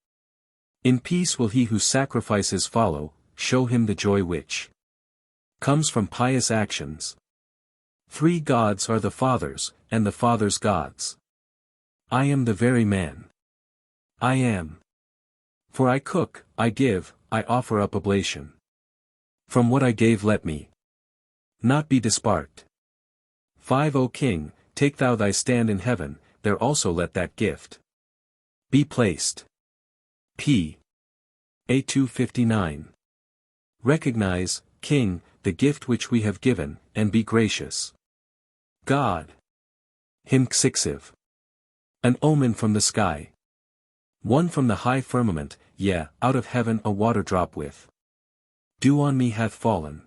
Speaker 1: In peace will he whose sacrifices follow, show him the joy which comes from pious actions. 3. Gods are the fathers, and the fathers gods. I am the very man. I am. For I cook, I give, I offer up oblation. From what I gave let me not be disparked. 5. O king, take thou thy stand in heaven, there also let that gift be placed. P. A. 259. Recognize, king, the gift which we have given, and be gracious. God. Him Xixiv. An omen from the sky. 1. From the high firmament, out of heaven a water drop with dew on me hath fallen.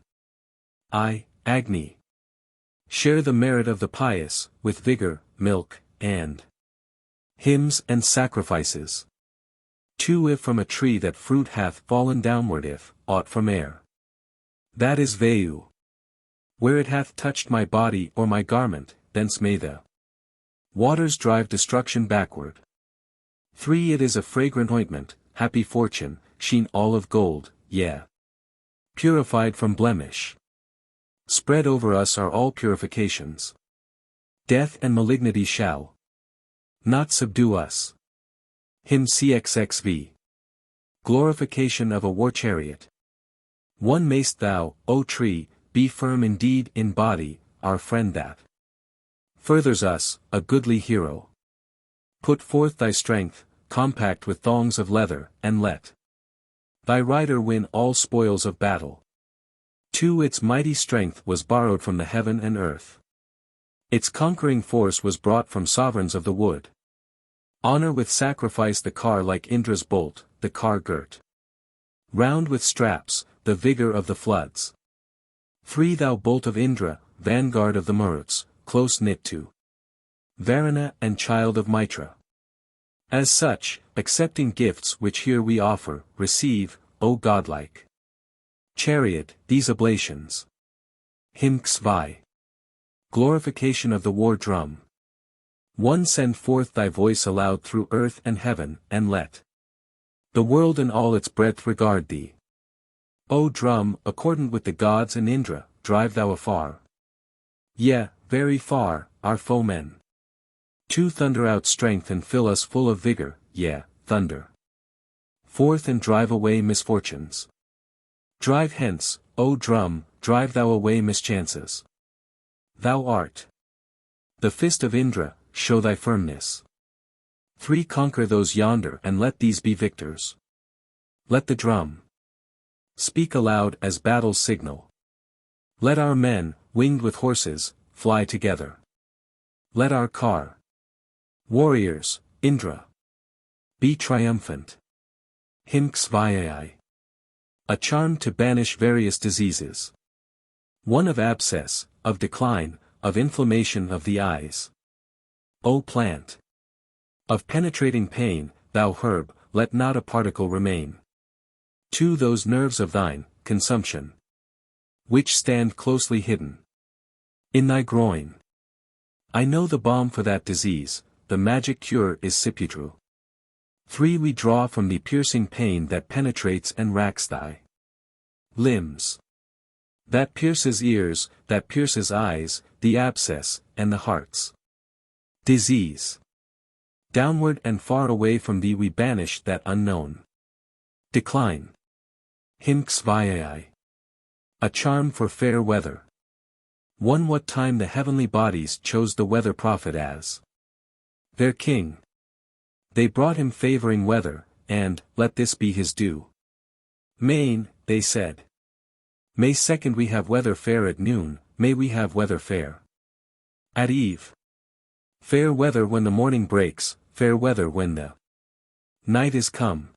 Speaker 1: I, Agni, share the merit of the pious, with vigor, milk, and hymns and sacrifices. 2. If from a tree that fruit hath fallen downward if, aught from air, that is Vayu. Where it hath touched my body or my garment, thence may the waters drive destruction backward. 3. It is a fragrant ointment, happy fortune, sheen all of gold, purified from blemish. Spread over us are all purifications. Death and malignity shall not subdue us. Hymn CXXV. Glorification of a war chariot. 1. Mayst thou, O tree, be firm indeed in body, our friend that furthers us, a goodly hero. Put forth thy strength, compact with thongs of leather, and let thy rider win all spoils of battle. 2. Its mighty strength was borrowed from the heaven and earth. Its conquering force was brought from sovereigns of the wood. Honor with sacrifice the car like Indra's bolt, the car girt round with straps, the vigor of the floods. 3. Thou bolt of Indra, vanguard of the Maruts, close knit to Varuna and child of Mitra. As such, accepting gifts which here we offer, receive, O godlike chariot, these oblations. Hymn Ksvai. Glorification of the war drum. One, send forth thy voice aloud through earth and heaven, and let the world and all its breadth regard thee. O drum, accordant with the gods and Indra, drive thou afar. Yea, very far, our foemen. Two, thunder out strength and fill us full of vigor, yea, thunder forth and drive away misfortunes. Drive hence, O drum, drive thou away mischances. Thou art the fist of Indra, show thy firmness. 3, conquer those yonder and let these be victors. Let the drum speak aloud as battle's signal. Let our men, winged with horses, fly together. Let our car warriors, Indra, be triumphant. Hymn Ksvai. A charm to banish various diseases. 1, of abscess, of decline, of inflammation of the eyes. O plant of penetrating pain, thou herb, let not a particle remain. 2, those nerves of thine, consumption, which stand closely hidden in thy groin. I know the balm for that disease, the magic cure is Siputru. 3, we draw from thee piercing pain that penetrates and racks thy limbs, that pierces ears, that pierces eyes, the abscess, and the heart's disease. Downward and far away from thee we banish that unknown decline. Hymn Ksvai. A charm for fair weather. 1, what time the heavenly bodies chose the weather prophet as their king, they brought him favoring weather, and, let this be his due. Main, they said. May 2nd we have weather fair at noon, may we have weather fair at eve. Fair weather when the morning breaks, fair weather when the night is come.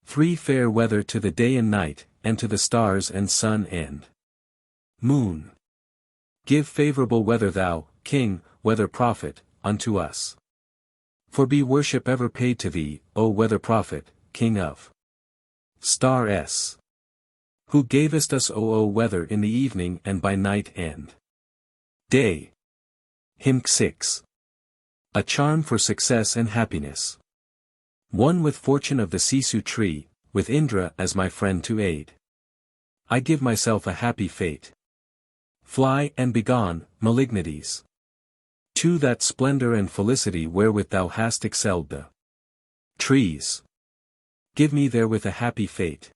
Speaker 1: 3, fair weather to the day and night, and to the stars and sun and moon. Give favorable weather thou, king, weather prophet, unto us. For be worship ever paid to thee, O weather prophet, king of stars, who gavest us O weather in the evening and by night and day. Hymn 6. A charm for success and happiness. 1, with fortune of the sisu tree, with Indra as my friend to aid, I give myself a happy fate. Fly and begone, malignities. 2, that splendor and felicity wherewith thou hast excelled the trees, give me therewith a happy fate.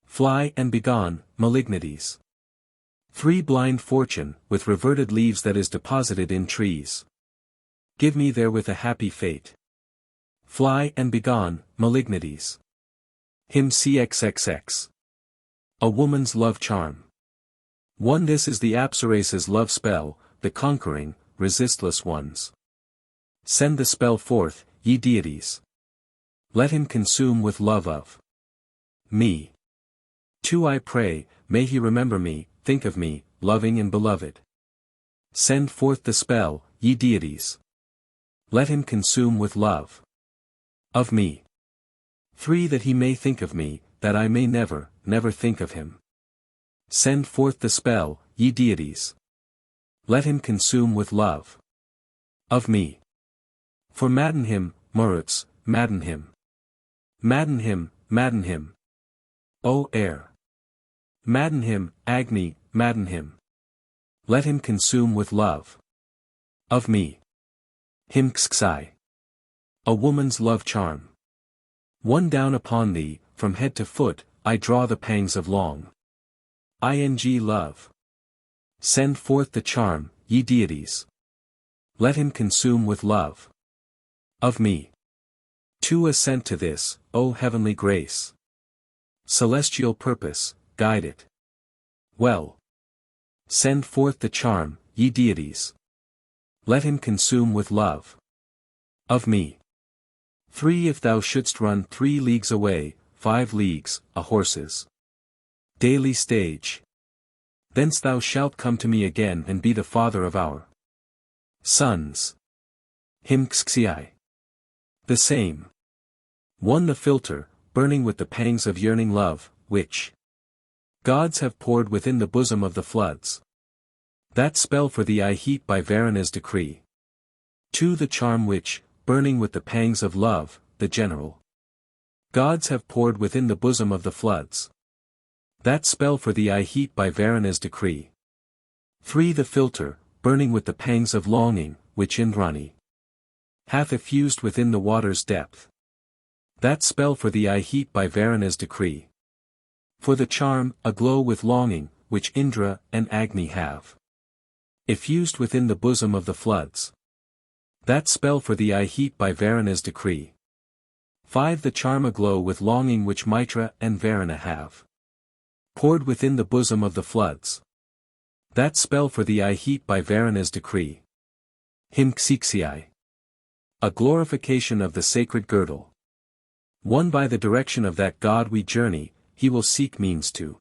Speaker 1: Fly and begone, malignities. 3, blind fortune, with reverted leaves that is deposited in trees, give me therewith a happy fate. Fly and begone, malignities. Hymn CXXX. A woman's love charm. 1, this is the Apsara's love spell, the conquering, resistless ones. Send the spell forth, ye deities. Let him consume with love of me. 2, I pray, may he remember me, think of me, loving and beloved. Send forth the spell, ye deities. Let him consume with love of me. 3, that he may think of me, that I may never, never think of him. Send forth the spell, ye deities. Let him consume with love of me. For madden him, Maruts, madden him. Madden him, madden him. O air. Madden him, Agni, madden him. Let him consume with love of me. Hymn Ksai. A woman's love charm. 1, down upon thee, from head to foot, I draw the pangs of long ing love. Send forth the charm, ye deities. Let him consume with love of me. 2, assent to this, O heavenly grace. Celestial purpose, guide it well. Send forth the charm, ye deities. Let him consume with love of me. 3, if thou shouldst run 3 leagues away, 5 leagues, a horse's daily stage, thence thou shalt come to me again and be the father of our sons. Hymn Ksai. The same. 1, the philter, burning with the pangs of yearning love, which gods have poured within the bosom of the floods. That spell for thee I heat by Varuna's decree. 2. The charm which, burning with the pangs of love, the general gods have poured within the bosom of the floods. That spell for thee I heat by Varuna's decree. 3. The philter, burning with the pangs of longing, which Indrani hath effused within the water's depth. That spell for thee I heat by Varuna's decree. For the charm, aglow with longing, which Indra and Agni have effused within the bosom of the floods. That spell for thee I heat by Varuna's decree. 5. The charm aglow with longing which Mitra and Varuna have poured within the bosom of the floods. That spell for thee I heat by Varuna's decree. Himksiksii. A glorification of the sacred girdle. 1. By the direction of that God we journey, he will seek means to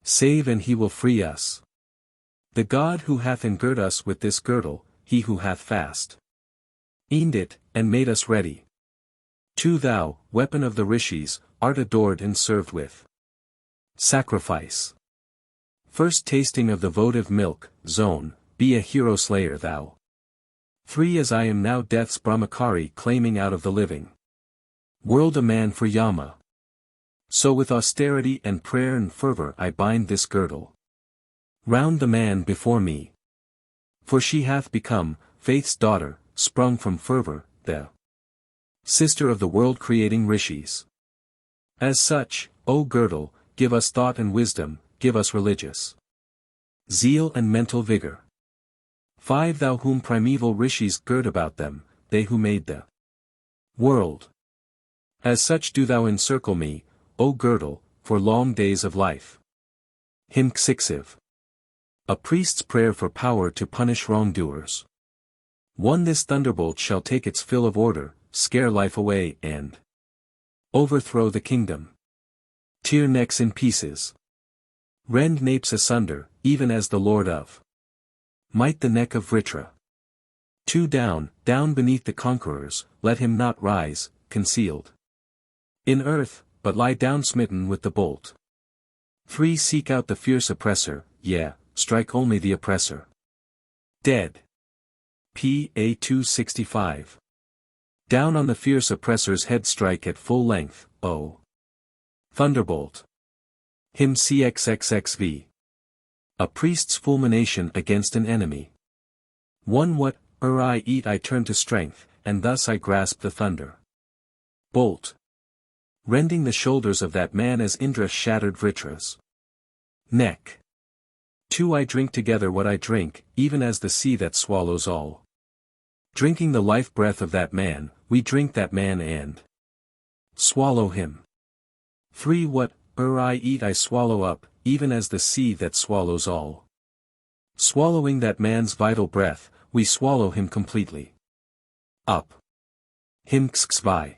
Speaker 1: save and he will free us. The God who hath engirt us with this girdle, he who hath fast earned it, and made us ready. 2. Thou, weapon of the rishis, art adored and served with sacrifice. First tasting of the votive milk, zone, be a hero slayer thou. 3. As I am now death's brahmachari claiming out of the living world a man for Yama. So with austerity and prayer and fervor I bind this girdle round the man before me. For she hath become, faith's daughter, sprung from fervor, the sister of the world-creating rishis. As such, O girdle, give us thought and wisdom, give us religious zeal and mental vigor. 5. Thou whom primeval rishis gird about them, they who made the world. As such do thou encircle me, O girdle, for long days of life. Himksiksiv. A priest's prayer for power to punish wrongdoers. 1. This thunderbolt shall take its fill of order, scare life away and overthrow the kingdom. Tear necks in pieces. Rend napes asunder, even as the Lord of might the neck of Vritra. 2. Down, down beneath the conquerors, let him not rise, concealed in earth, but lie down smitten with the bolt. 3. Seek out the fierce oppressor, strike only the oppressor dead. P.A. 265. Down on the fierce oppressor's head strike at full length, O thunderbolt. Him CXXXV. A priest's fulmination against an enemy. 1. What I eat I turn to strength, and thus I grasp the thunder bolt, rending the shoulders of that man as Indra shattered Vritra's neck. 2. I drink together what I drink, even as the sea that swallows all. Drinking the life breath of that man, we drink that man and swallow him. 3. What I eat I swallow up, even as the sea that swallows all. Swallowing that man's vital breath, we swallow him completely up. Himksksvai.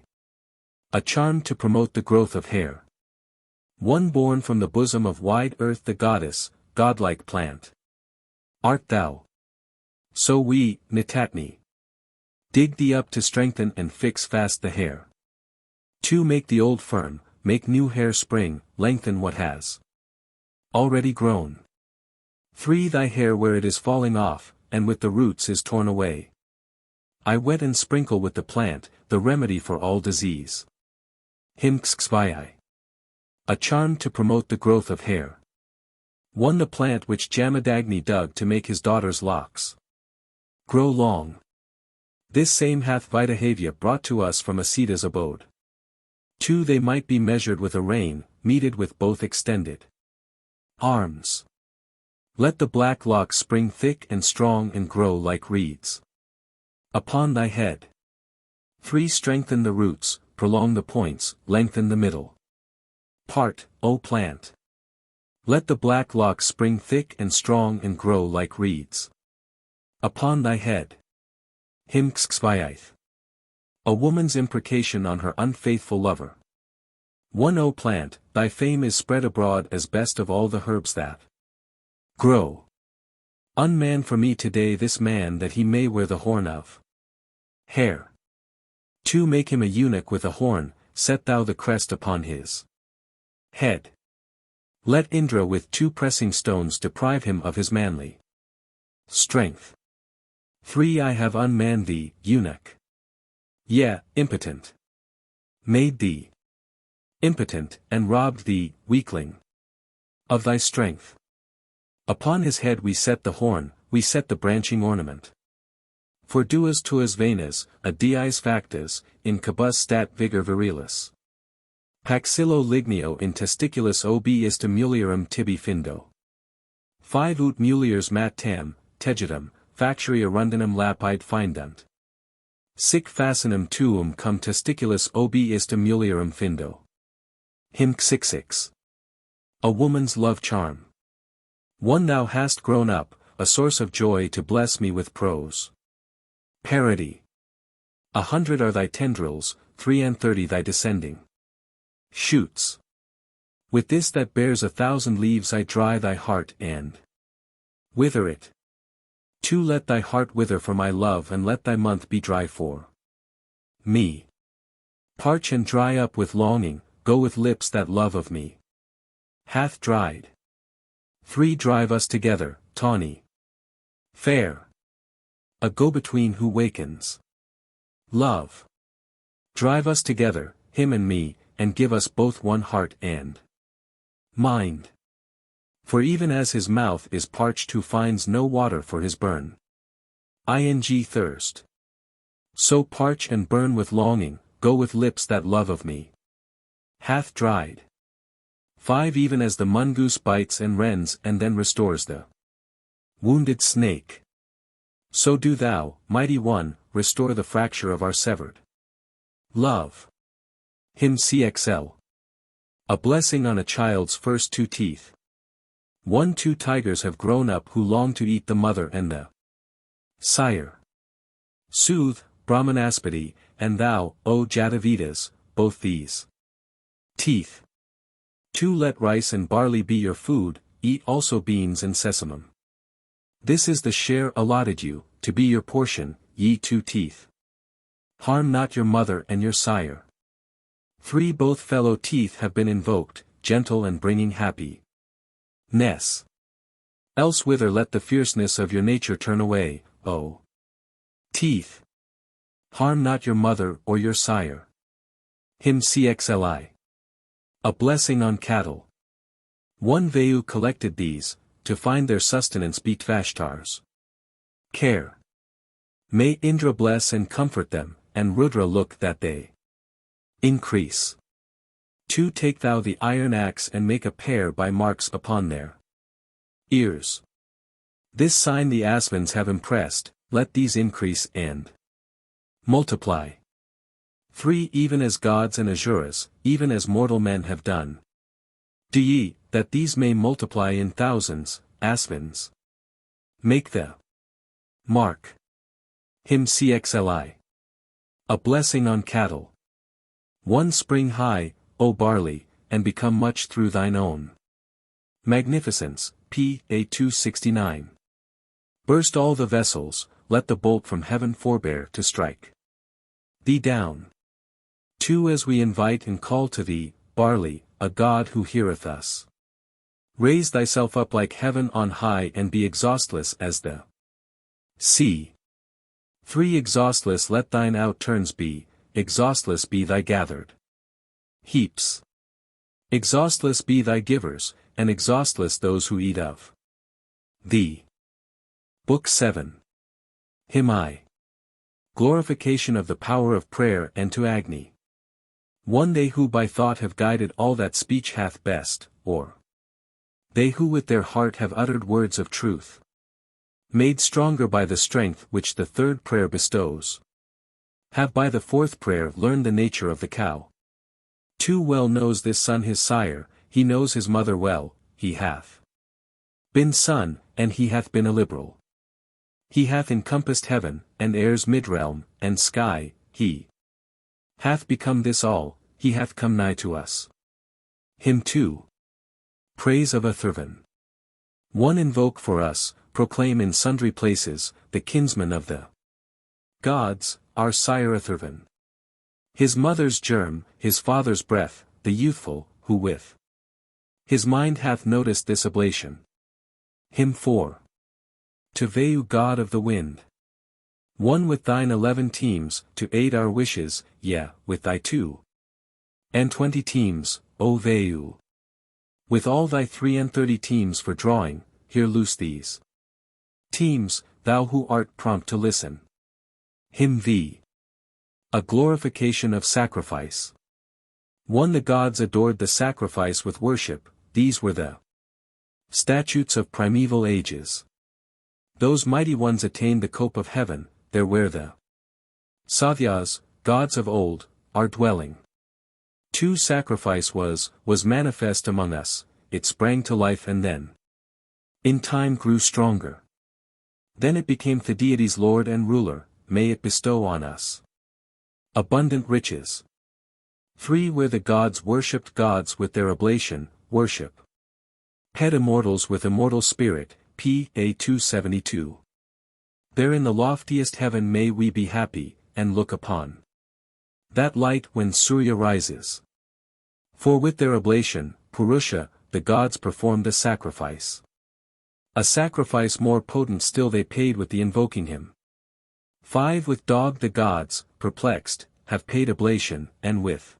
Speaker 1: A charm to promote the growth of hair. 1. Born from the bosom of wide earth the goddess, godlike plant art thou. So we, Nitatni, dig thee up to strengthen and fix fast the hair. 2. Make the old firm, make new hair spring, lengthen what has already grown. 3. Thy hair where it is falling off, and with the roots is torn away, I wet and sprinkle with the plant, the remedy for all disease. Himksksvai. A charm to promote the growth of hair. 1. The plant which Jamadagni dug to make his daughter's locks grow long. This same hath Vitahavya brought to us from Asita's abode. 2. They might be measured with a rein, meted with both extended arms. Let the black locks spring thick and strong and grow like reeds upon thy head. 3. Strengthen the roots, prolong the points, lengthen the middle part, O plant. Let the black locks spring thick and strong and grow like reeds upon thy head. Himksksvaith. A woman's imprecation on her unfaithful lover. 1. O plant, thy fame is spread abroad as best of all the herbs that grow. Unman for me today this man that he may wear the horn of hair. 2. Make him a eunuch with a horn, set thou the crest upon his head. Let Indra with 2 pressing stones deprive him of his manly Strength. 3 I have unmanned thee, eunuch. Yea, impotent. Made thee impotent, and robbed thee, weakling, of thy strength. Upon his head we set the horn, we set the branching ornament. For duas tuas venas, a diis factas, in cabus stat vigor virilis. Paxillo ligneo in testiculus ob ist mulierum tibi findo. 5 ut muliers mat tam, tegitum, facturia rundinum lapide findunt. Sic facinum tuum cum testiculus ob ist mulierum findo. Him xixix. A woman's love charm. 1 Thou hast grown up, a source of joy to bless me with prose. Parody. 100 are thy tendrils, 3 and 30 thy descending shoots. With this that bears 1,000 leaves I dry thy heart and wither it. 2 Let thy heart wither for my love and let thy month be dry for me. Parch and dry up with longing, go with lips that love of me hath dried. 3 Drive us together, tawny, fair, a go-between who wakens love. Drive us together, him and me, and give us both one heart and mind. For even as his mouth is parched who finds no water for his burn, thirst, so parch and burn with longing, go with lips that love of me hath dried. 5 Even as the mongoose bites and rends and then restores the wounded snake, so do thou, mighty one, restore the fracture of our severed love. Hymn CXL. A blessing on a child's first 2 teeth. 2 tigers have grown up who long to eat the mother and the sire. Soothe, Brahmanaspati, and thou, O Jatavedas, both these teeth. 2 Let rice and barley be your food, eat also beans and sesamum. This is the share allotted you, to be your portion, ye 2 teeth. Harm not your mother and your sire. 3 Both fellow teeth have been invoked, gentle and bringing happy ness. Else whither let the fierceness of your nature turn away, O teeth. Harm not your mother or your sire. Hymn CXLI. A blessing on cattle. 1 Vayu collected these, to find their sustenance beat Vashtar's care. May Indra bless and comfort them, and Rudra look that they increase. 2 Take thou the iron axe and make a pair by marks upon their ears. This sign the Asvins have impressed, let these increase and multiply. 3 Even as gods and asuras, even as mortal men have done. Do ye, that these may multiply in thousands, Asvins. Make the mark. Hymn CXLI. A blessing on cattle. 1 Spring high, O barley, and become much through thine own magnificence, p. 269. Burst all the vessels, let the bolt from heaven forbear to strike thee down. 2 As we invite and call to thee, barley, a God who heareth us. Raise thyself up like heaven on high and be exhaustless as the sea. 3 Exhaustless let thine outturns be, exhaustless be thy gathered heaps. Exhaustless be thy givers, and exhaustless those who eat of thee. Book 7. Hymn I. Glorification of the power of prayer and to Agni. 1 They who by thought have guided all that speech hath best, or they who with their heart have uttered words of truth, made stronger by the strength which the 3rd prayer bestows, have by the 4th prayer learned the nature of the cow. 2 Well knows this son his sire, he knows his mother well, he hath been son, and he hath been a liberal. He hath encompassed heaven, and air's mid-realm, and sky, he hath become this all, he hath come nigh to us. Hymn 2. Praise of Atharvan. 1 Invoke for us, proclaim in sundry places, the kinsman of the gods, our sire Atharvan. His mother's germ, his father's breath, the youthful, who with his mind hath noticed this oblation. Hymn 4. To Vayu god of the wind. One with thine 11 teams, to aid our wishes, with thy 2 and 20 teams, O Vayu. With all thy 3 and 30 teams for drawing, here loose these teams, thou who art prompt to listen. Hymn V. A glorification of sacrifice. The gods adored the sacrifice with worship, these were the statutes of primeval ages. Those mighty ones attained the cope of heaven, there where the Sathyas, gods of old, are dwelling. Sacrifice was manifest among us, it sprang to life and then in time grew stronger. Then it became the deity's lord and ruler, may it bestow on us abundant riches. 3 Where the gods worshipped gods with their oblation, worship. Head immortals with immortal spirit, p. 272. There in the loftiest heaven may we be happy, and look upon that light when Surya rises. For with their oblation, Purusha, the gods performed a sacrifice. A sacrifice more potent still they paid with the invoking him. 5 With dog the gods, perplexed, have paid oblation, and with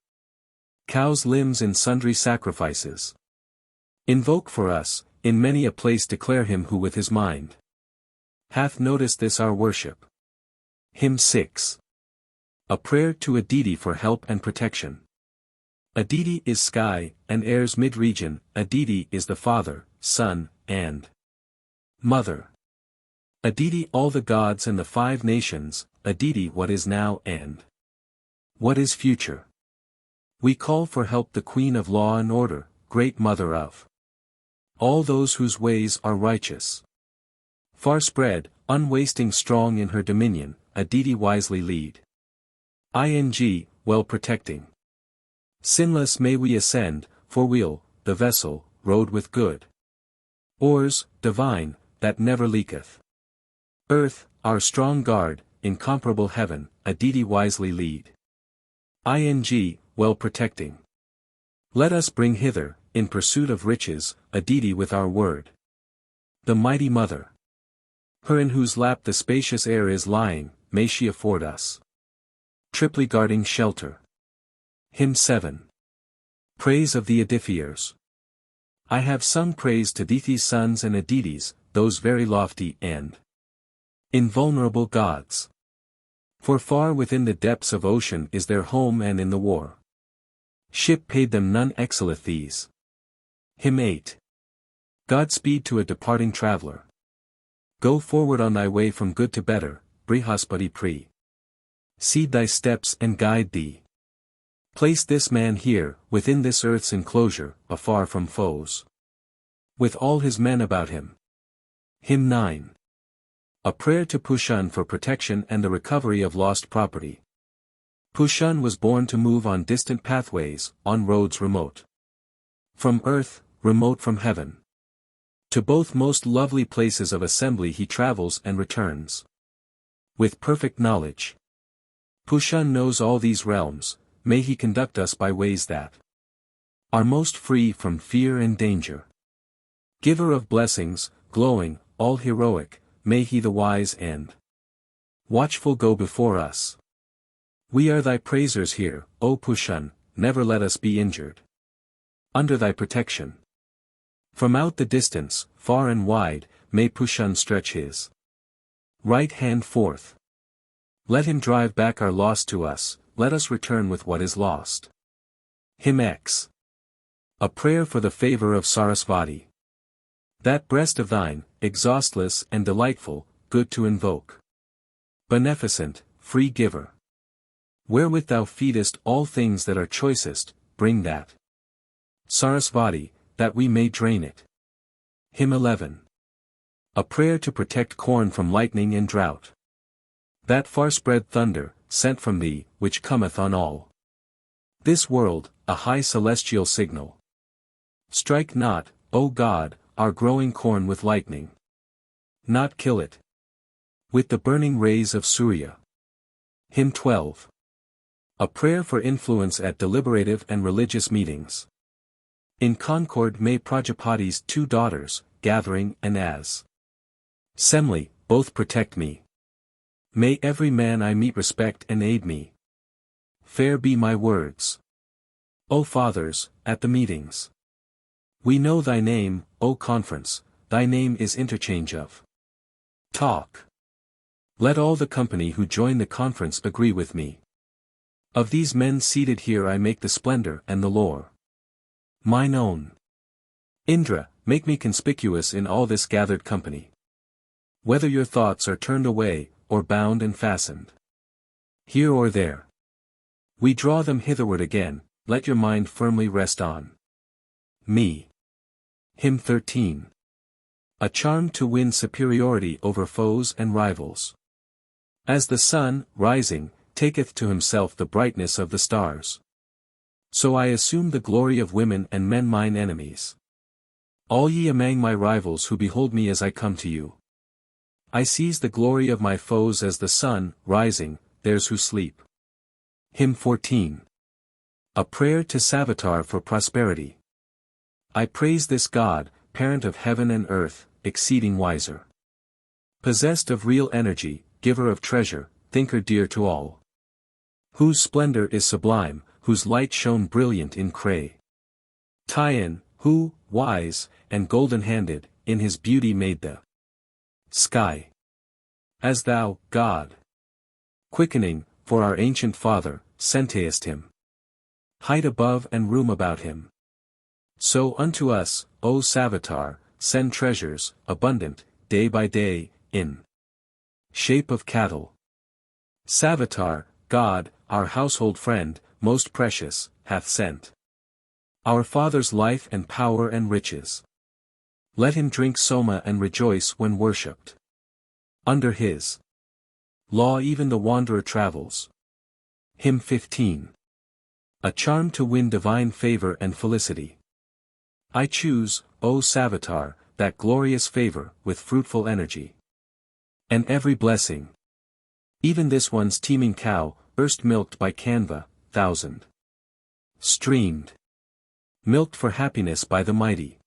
Speaker 1: cow's limbs in sundry sacrifices. Invoke for us, in many a place declare him who with his mind hath noticed this our worship. Hymn 6. A prayer to a deity for help and protection. A deity is sky, and air's mid-region, a deity is the father, son, and mother. A deity all the gods and the 5 nations, a deity what is now and what is future. We call for help the queen of law and order, great mother of all those whose ways are righteous. Far spread, unwasting strong in her dominion, a deity wisely lead. Well protecting. Sinless may we ascend, for we'll, the vessel, rowed with good oars, divine, that never leaketh. Earth, our strong guard, incomparable heaven, a deity wisely lead. Well protecting. Let us bring hither, in pursuit of riches, a deity with our word. The mighty mother. Her in whose lap the spacious air is lying, may she afford us triply guarding shelter. Hymn 7. Praise of the Edifiers. I have sung praise to Deity's sons and Aditis, those very lofty and invulnerable gods. For far within the depths of ocean is their home, and in the war ship paid them none excelleth these. Hymn 8. Godspeed to a departing traveler. Go forward on thy way from good to better, Brihaspati Pri. Seed thy steps and guide thee. Place this man here, within this earth's enclosure, afar from foes, with all his men about him. Hymn 9. A prayer to Pushan for protection and the recovery of lost property. Pushan was born to move on distant pathways, on roads remote from earth, remote from heaven. To both most lovely places of assembly he travels and returns with perfect knowledge. Pushan knows all these realms, may he conduct us by ways that are most free from fear and danger. Giver of blessings, glowing, all heroic, may he the wise and watchful go before us. We are thy praisers here, O Pushan, never let us be injured. Under thy protection. From out the distance, far and wide, may Pushan stretch his right hand forth. Let him drive back our loss to us, let us return with what is lost. Hymn X. A prayer for the favor of Sarasvati. That breast of thine, exhaustless and delightful, good to invoke. Beneficent, free giver. Wherewith thou feedest all things that are choicest, bring that Sarasvati, that we may drain it. Hymn 11. A prayer to protect corn from lightning and drought. That far-spread thunder, sent from thee, which cometh on all this world, a high celestial signal. Strike not, O God, our growing corn with lightning. Not kill it with the burning rays of Surya. Hymn 12. A prayer for influence at deliberative and religious meetings. In concord may Prajapati's 2 daughters, gathering and as Semli, both protect me. May every man I meet respect and aid me. Fair be my words. O fathers, at the meetings. We know thy name, O conference, thy name is interchange of talk. Let all the company who join the conference agree with me. Of these men seated here I make the splendor and the lore mine own. Indra, make me conspicuous in all this gathered company. Whether your thoughts are turned away, or bound and fastened here or there, we draw them hitherward again, let your mind firmly rest on me. Hymn 13. A charm to win superiority over foes and rivals. As the sun, rising, taketh to himself the brightness of the stars, so I assume the glory of women and men mine enemies. All ye among my rivals who behold me as I come to you, I seize the glory of my foes as the sun, rising, theirs who sleep. Hymn 14. A prayer to Savitar for prosperity. I praise this God, parent of heaven and earth, exceeding wiser, possessed of real energy, giver of treasure, thinker dear to all, whose splendor is sublime, whose light shone brilliant in Cray. Tyan, who, wise, and golden-handed, in his beauty made the sky. As thou, God, quickening, for our ancient father, sentest him, height above and room about him. So unto us, O Savitar, send treasures, abundant, day by day, in shape of cattle. Savitar, God, our household friend, most precious, hath sent our father's life and power and riches. Let him drink soma and rejoice when worshipped. Under his law even the wanderer travels. Hymn 15. A charm to win divine favor and felicity. I choose, O Savitar, that glorious favor, with fruitful energy. And every blessing, even this one's teeming cow, erst milked by Canva, 1,000. Streamed. Milked for happiness by the mighty.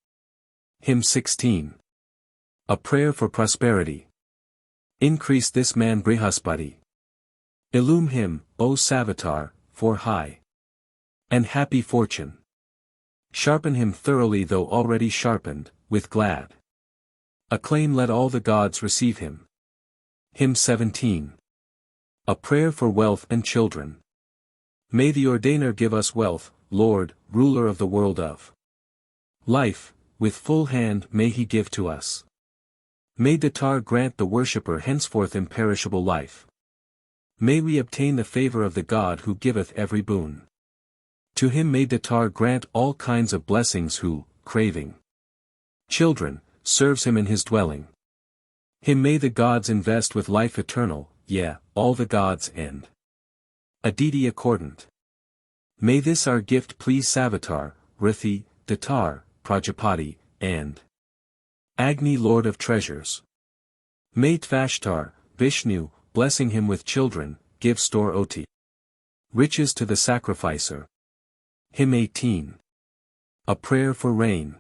Speaker 1: Hymn 16. A prayer for prosperity. Increase this man Brihaspati. Illume him, O Savitar, for high and happy fortune. Sharpen him thoroughly though already sharpened, with glad acclaim let all the gods receive him. Hymn 17. A prayer for wealth and children. May the ordainer give us wealth, Lord, ruler of the world of life, with full hand may he give to us. May Datar grant the worshipper henceforth imperishable life. May we obtain the favor of the God who giveth every boon. To him may Datar grant all kinds of blessings who, craving children, serves him in his dwelling. Him may the gods invest with life eternal, yea, all the gods and a deity accordant. May this our gift please Savitar, Rithi, Datar, Prajapati, and Agni Lord of Treasures. May Tvashtar, Vishnu, blessing him with children, give store oti riches to the sacrificer. Hymn 18. A prayer for rain.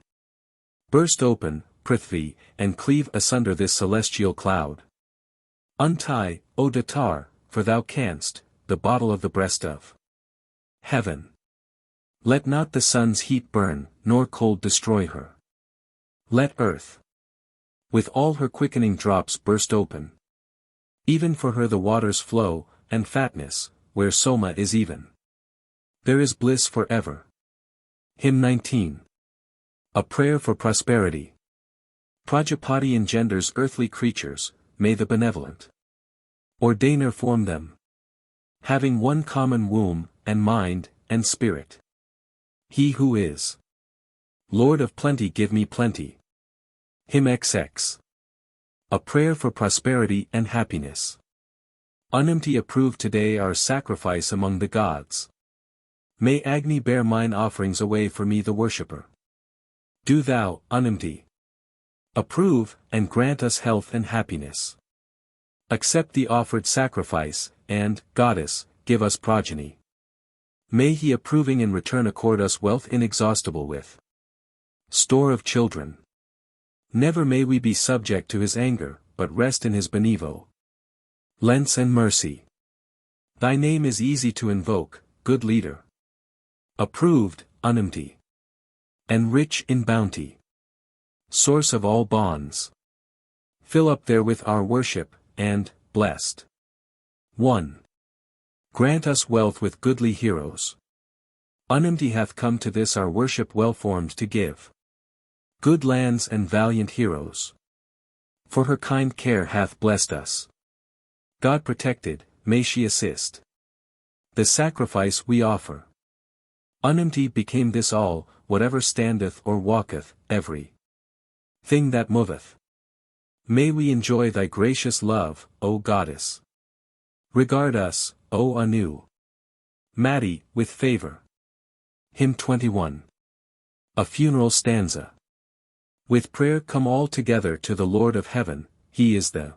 Speaker 1: Burst open, Prithvi, and cleave asunder this celestial cloud. Untie, O Datar, for thou canst, the bottle of the breast of heaven. Let not the sun's heat burn, nor cold destroy her. Let earth, with all her quickening drops burst open. Even for her the waters flow, and fatness, where soma is even. There is bliss for ever. Hymn 19. A prayer for prosperity. Prajapati engenders earthly creatures, may the benevolent ordainer form them, having one common womb, and mind, and spirit. He who is Lord of plenty give me plenty. Hymn XX. A prayer for prosperity and happiness. Anumti approve today our sacrifice among the gods. May Agni bear mine offerings away for me the worshipper. Do thou, Anumti, approve, and grant us health and happiness. Accept the offered sacrifice, and, goddess, give us progeny. May he approving in return accord us wealth inexhaustible with store of children. Never may we be subject to his anger, but rest in his benevo lence and mercy. Thy name is easy to invoke, good leader. Approved, unempty. And rich in bounty. Source of all bonds. Fill up therewith our worship, and, blessed. 1. Grant us wealth with goodly heroes. Unempty hath come to this our worship well-formed to give. Good lands and valiant heroes. For her kind care hath blessed us. God protected, may she assist. The sacrifice we offer. Unempty became this all, whatever standeth or walketh, every thing that moveth. May we enjoy thy gracious love, O Goddess. Regard us, O Anu. Mati, with favor. Hymn 21. A funeral stanza. With prayer come all together to the Lord of heaven, he is the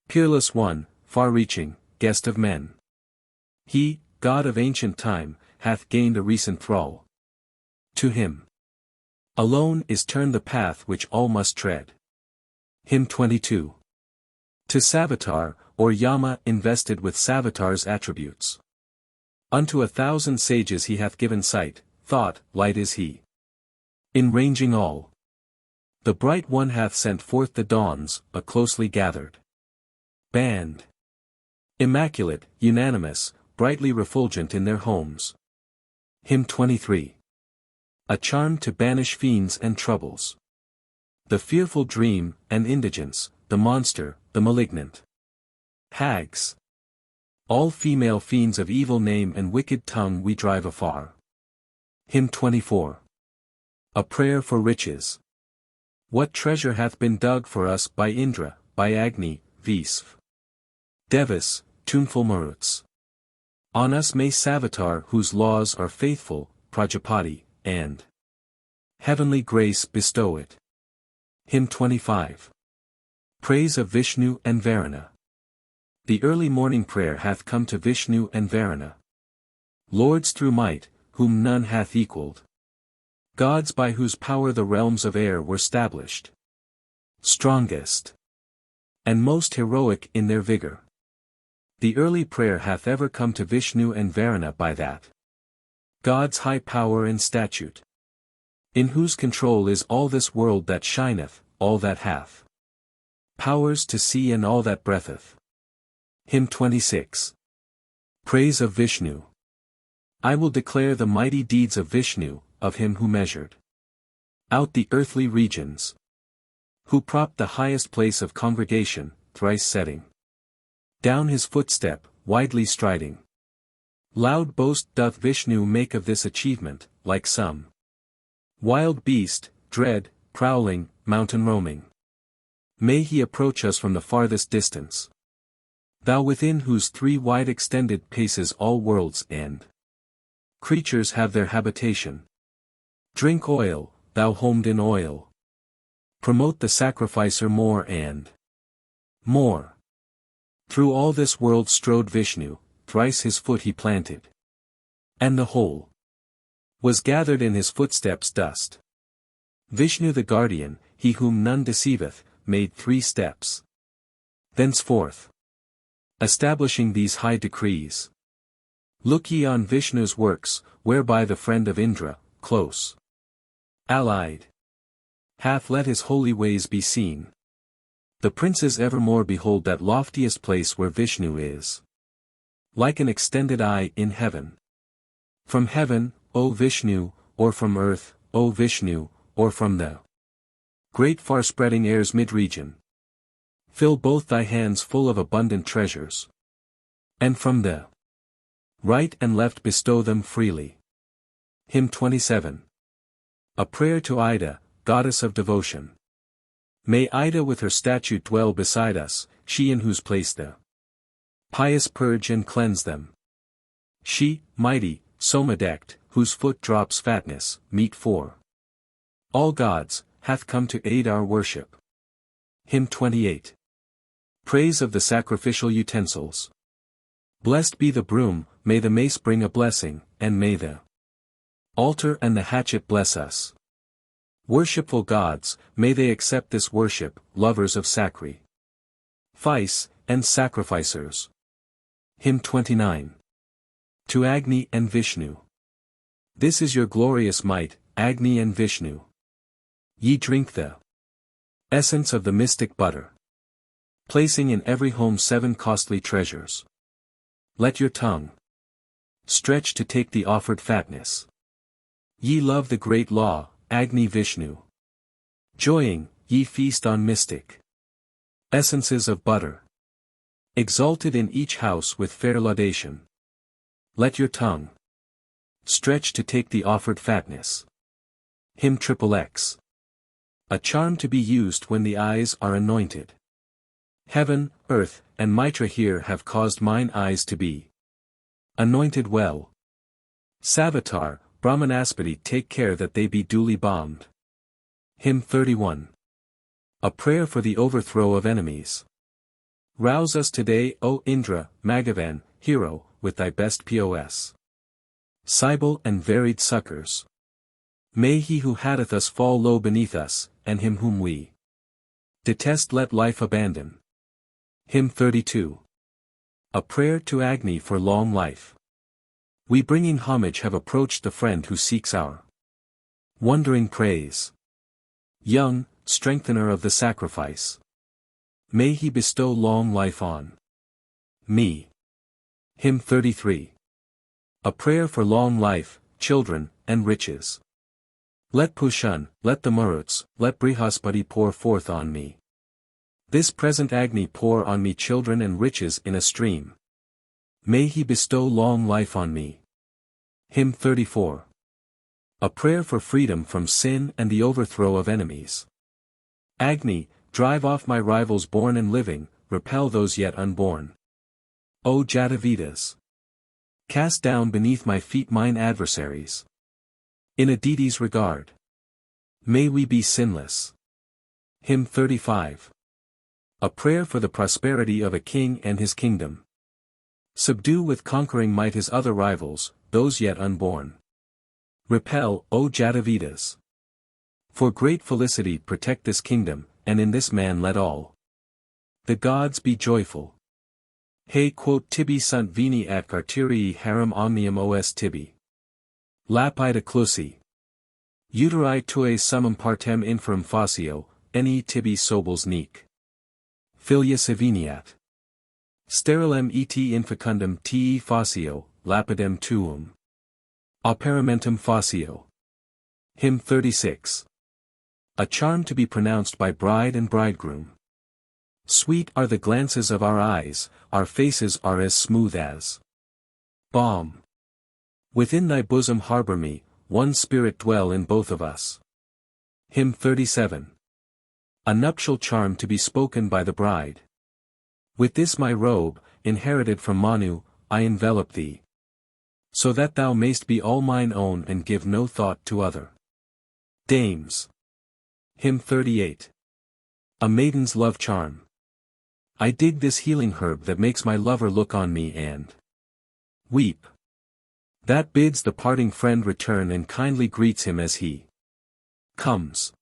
Speaker 1: peerless one, far-reaching, guest of men. He, God of ancient time, hath gained a recent thrall. To him alone is turned the path which all must tread. Hymn 22. To Savitar, or Yama invested with Savitar's attributes. Unto 1,000 sages he hath given sight, thought, light is he. In ranging all. The bright one hath sent forth the dawns, a closely gathered band. Immaculate, unanimous, brightly refulgent in their homes. Hymn 23. A charm to banish fiends and troubles. The fearful dream, and indigence, the monster, the malignant. Hags. All female fiends of evil name and wicked tongue we drive afar. Hymn 24. A prayer for riches. What treasure hath been dug for us by Indra, by Agni, Visv, Devas, tuneful Maruts. On us may Savitar, whose laws are faithful, Prajapati, and heavenly grace bestow it. Hymn 25. Praise of Vishnu and Varuna. The early morning prayer hath come to Vishnu and Varuna. Lords through might, whom none hath equalled. Gods by whose power the realms of air were stablished. Strongest. And most heroic in their vigor. The early prayer hath ever come to Vishnu and Varuna by that God's high power and statute. In whose control is all this world that shineth, all that hath powers to see and all that breatheth. Hymn 26. Praise of Vishnu. I will declare the mighty deeds of Vishnu, of him who measured out the earthly regions. Who propped the highest place of congregation, thrice setting down his footstep, widely striding. Loud boast doth Vishnu make of this achievement, like some wild beast, dread, prowling, mountain roaming. May he approach us from the farthest distance. Thou within whose 3 wide extended paces all worlds and creatures have their habitation. Drink oil, thou homed in oil. Promote the sacrificer more and more. Through all this world strode Vishnu, thrice his foot he planted. And the whole was gathered in his footsteps dust. Vishnu the guardian, he whom none deceiveth, made 3 steps. Thenceforth, establishing these high decrees. Look ye on Vishnu's works, whereby the friend of Indra, close allied, hath let his holy ways be seen. The princes evermore behold that loftiest place where Vishnu is. Like an extended eye in heaven. From heaven, O Vishnu, or from earth, O Vishnu, or from the great far-spreading air's mid-region. Fill both thy hands full of abundant treasures. And from the right and left bestow them freely. Hymn 27. A prayer to Ida, goddess of devotion. May Ida with her statue dwell beside us, she in whose place the pious purge and cleanse them. She, mighty, soma-decked, whose foot drops fatness, meet for all gods, hath come to aid our worship. Hymn 28. Praise of the sacrificial utensils. Blessed be the broom, may the mace bring a blessing, and may the altar and the hatchet bless us. Worshipful gods, may they accept this worship, lovers of sacri. Vice, and sacrificers. Hymn 29. To Agni and Vishnu. This is your glorious might, Agni and Vishnu. Ye drink the essence of the mystic butter, placing in every home 7 costly treasures. Let your tongue stretch to take the offered fatness. Ye love the great law, Agni Vishnu. Joying, ye feast on mystic essences of butter, exalted in each house with fair laudation. Let your tongue stretch to take the offered fatness. Hymn XXX. A charm to be used when the eyes are anointed. Heaven, earth, and Mitra here have caused mine eyes to be anointed well. Savitar, Brahmanaspati take care that they be duly balmed. Hymn 31. A prayer for the overthrow of enemies. Rouse us today, O Indra, Magavan, hero, with thy best POS. Cybele and varied succors. May he who hatteth us fall low beneath us, and him whom we detest let life abandon. Hymn 32. A prayer to Agni for long life. We bringing homage have approached the friend who seeks our wondering praise. Young, strengthener of the sacrifice. May he bestow long life on me. Hymn 33. A prayer for long life, children, and riches. Let Pushun, let the Maruts, let Brihaspati pour forth on me. This present Agni pour on me children and riches in a stream. May he bestow long life on me. Hymn 34. A prayer for freedom from sin and the overthrow of enemies. Agni, drive off my rivals born and living, repel those yet unborn. O Jatavedas! Cast down beneath my feet mine adversaries. In a deity's regard, may we be sinless. Hymn 35. A prayer for the prosperity of a king and his kingdom. Subdue with conquering might his other rivals, those yet unborn. Repel, O Jatavedas! For great felicity protect this kingdom, and in this man let all the gods be joyful. He quote tibi sunt vini at carterii harum omnium os tibi. Lapida clusi. Uteri tuae summum partem infram facio, ne tibi sobles nec. Filia seveniat. Sterilem et infecundum te facio, lapidem tuum. Operamentum facio. Hymn 36. A charm to be pronounced by bride and bridegroom. Sweet are the glances of our eyes, our faces are as smooth as balm. Within thy bosom harbor me, one spirit dwell in both of us. Hymn 37. A nuptial charm to be spoken by the bride. With this my robe, inherited from Manu, I envelop thee, so that thou mayst be all mine own and give no thought to other dames. Hymn 38. A maiden's love charm. I dig this healing herb that makes my lover look on me and weep. That bids the parting friend return and kindly greets him as he comes.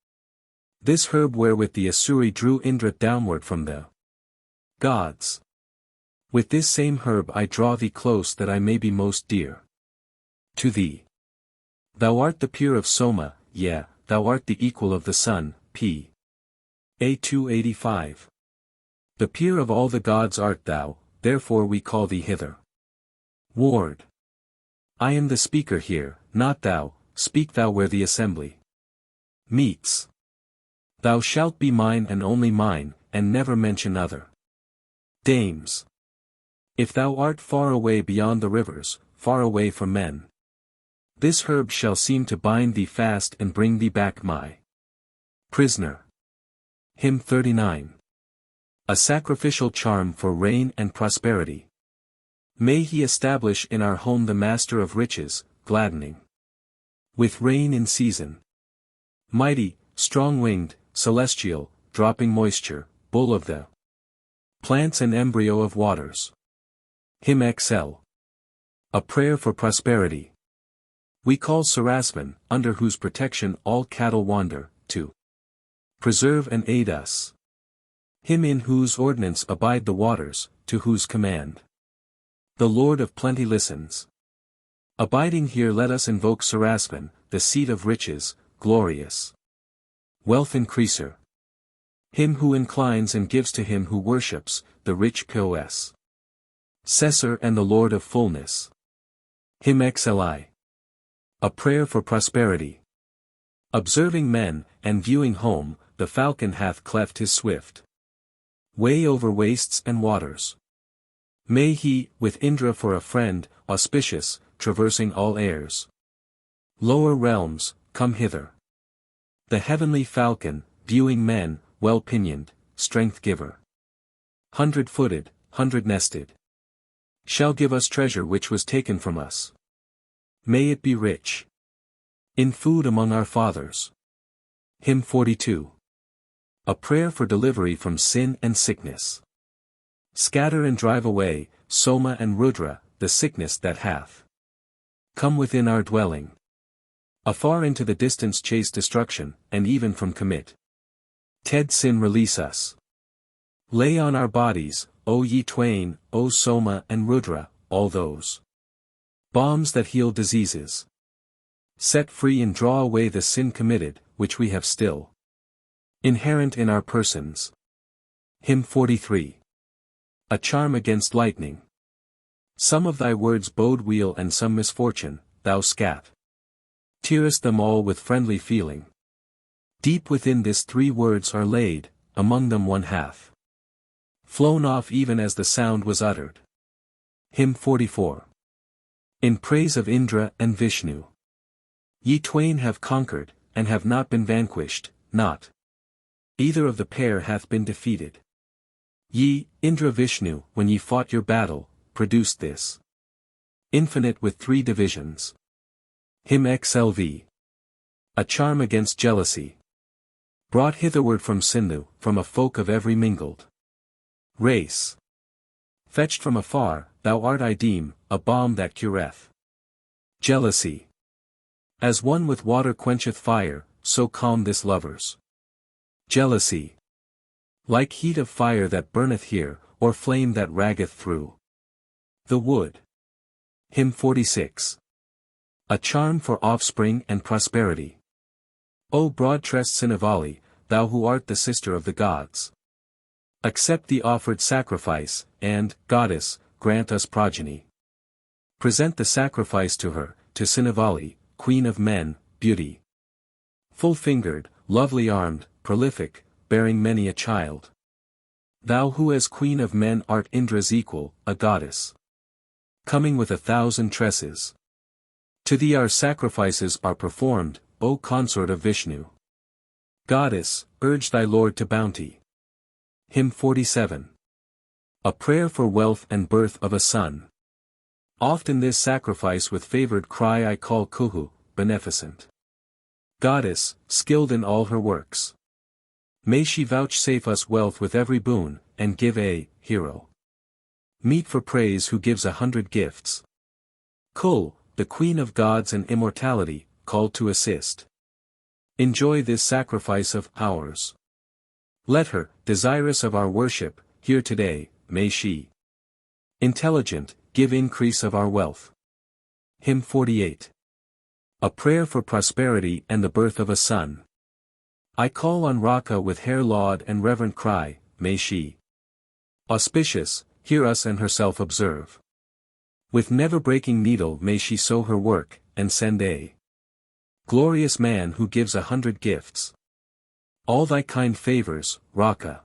Speaker 1: This herb wherewith the Asuri drew Indra downward from the gods. With this same herb I draw thee close that I may be most dear to thee. Thou art the peer of Soma, yea, thou art the equal of the sun, p. A 285. The peer of all the gods art thou, therefore we call thee hither. Ward. I am the speaker here, not thou, speak thou where the assembly meets. Thou shalt be mine and only mine, and never mention other dames. If thou art far away beyond the rivers, far away from men, this herb shall seem to bind thee fast and bring thee back my prisoner. Hymn 39. A sacrificial charm for rain and prosperity. May he establish in our home the master of riches, gladdening with rain in season. Mighty, strong-winged, celestial, dropping moisture, bull of the plants and embryo of waters. Hymn XL. A prayer for prosperity. We call Sarasvan, under whose protection all cattle wander, to preserve and aid us. Him in whose ordinance abide the waters, to whose command the Lord of plenty listens. Abiding here let us invoke Sarasvan, the seat of riches, glorious wealth increaser. Him who inclines and gives to him who worships, the rich Pos. Cessor and the Lord of fullness. Him xli. A prayer for prosperity. Observing men, and viewing home, the falcon hath cleft his swift way over wastes and waters. May he, with Indra for a friend, auspicious, traversing all airs, lower realms, come hither. The heavenly falcon, viewing men, well-pinioned, strength-giver. 100-footed, 100-nested. Shall give us treasure which was taken from us. May it be rich in food among our fathers. Hymn 42. A prayer for delivery from sin and sickness. Scatter and drive away, Soma and Rudra, the sickness that hath come within our dwelling. Afar into the distance chase destruction, and even from commit Ted sin release us. Lay on our bodies, O ye twain, O Soma and Rudra, all those balms that heal diseases. Set free and draw away the sin committed, which we have still inherent in our persons. Hymn 43. A charm against lightning. Some of thy words bode weal and some misfortune, thou scat tearest them all with friendly feeling. Deep within this 3 words are laid, among them one hath flown off even as the sound was uttered. Hymn 44. In praise of Indra and Vishnu. Ye twain have conquered, and have not been vanquished, not either of the pair hath been defeated. Ye, Indra Vishnu, when ye fought your battle, produced this infinite with 3 divisions. Hymn xlv. A charm against jealousy. Brought hitherward from Sindhu, from a folk of every mingled race. Fetched from afar, thou art I deem, a balm that cureth jealousy. As one with water quencheth fire, so calm this lover's jealousy. Like heat of fire that burneth here, or flame that raggeth through the wood. Hymn 46. A charm for offspring and prosperity. O broad-tressed Sinavali, thou who art the sister of the gods, accept the offered sacrifice, and, goddess, grant us progeny. Present the sacrifice to her, to Sinavali, queen of men, beauty. Full-fingered, lovely-armed, prolific, bearing many a child. Thou who as queen of men art Indra's equal, a goddess, coming with 1,000 tresses. To thee our sacrifices are performed, O consort of Vishnu. Goddess, urge thy lord to bounty. Hymn 47. A prayer for wealth and birth of a son. Oft in this sacrifice with favored cry I call Kuhu, beneficent goddess, skilled in all her works. May she vouchsafe us wealth with every boon, and give a hero meet for praise who gives 100 gifts. Kul, the queen of gods and immortality, called to assist. Enjoy this sacrifice of ours. Let her, desirous of our worship, here today, may she, intelligent, give increase of our wealth. Hymn 48. A prayer for prosperity and the birth of a son. I call on Raka with hair laud and reverent cry, may she, auspicious, hear us and herself observe. With never-breaking needle may she sew her work, and send a glorious man who gives 100 gifts. All thy kind favors, Raka,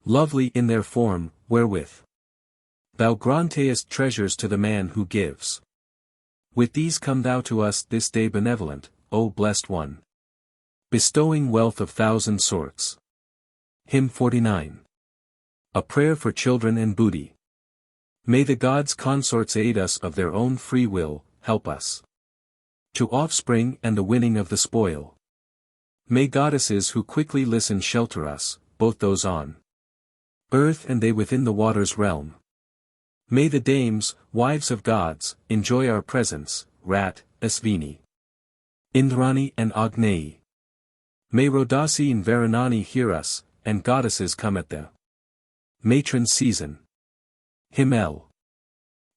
Speaker 1: lovely in their form, wherewith thou grantest treasures to the man who gives. With these come thou to us this day benevolent, O blessed one, bestowing wealth of 1,000 sorts. Hymn 49. A prayer for children and booty. May the gods' consorts aid us of their own free will, help us to offspring and the winning of the spoil. May goddesses who quickly listen shelter us, both those on earth and they within the water's realm. May the dames, wives of gods, enjoy our presence, Rat, Asvini, Indrani and Agneyi. May Rodasi and Varanani hear us, and goddesses come at the matron season. Hymn L.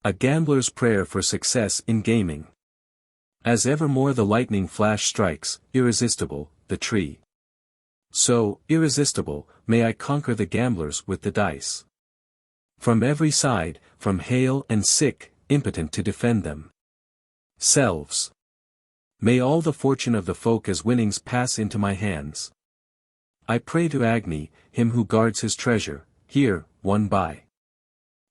Speaker 1: A gambler's prayer for success in gaming. As evermore the lightning flash strikes, irresistible, the tree. So, irresistible, may I conquer the gamblers with the dice. From every side, from hail and sick, impotent to defend them. Selves. May all the fortune of the folk as winnings pass into my hands. I pray to Agni, him who guards his treasure, here, won by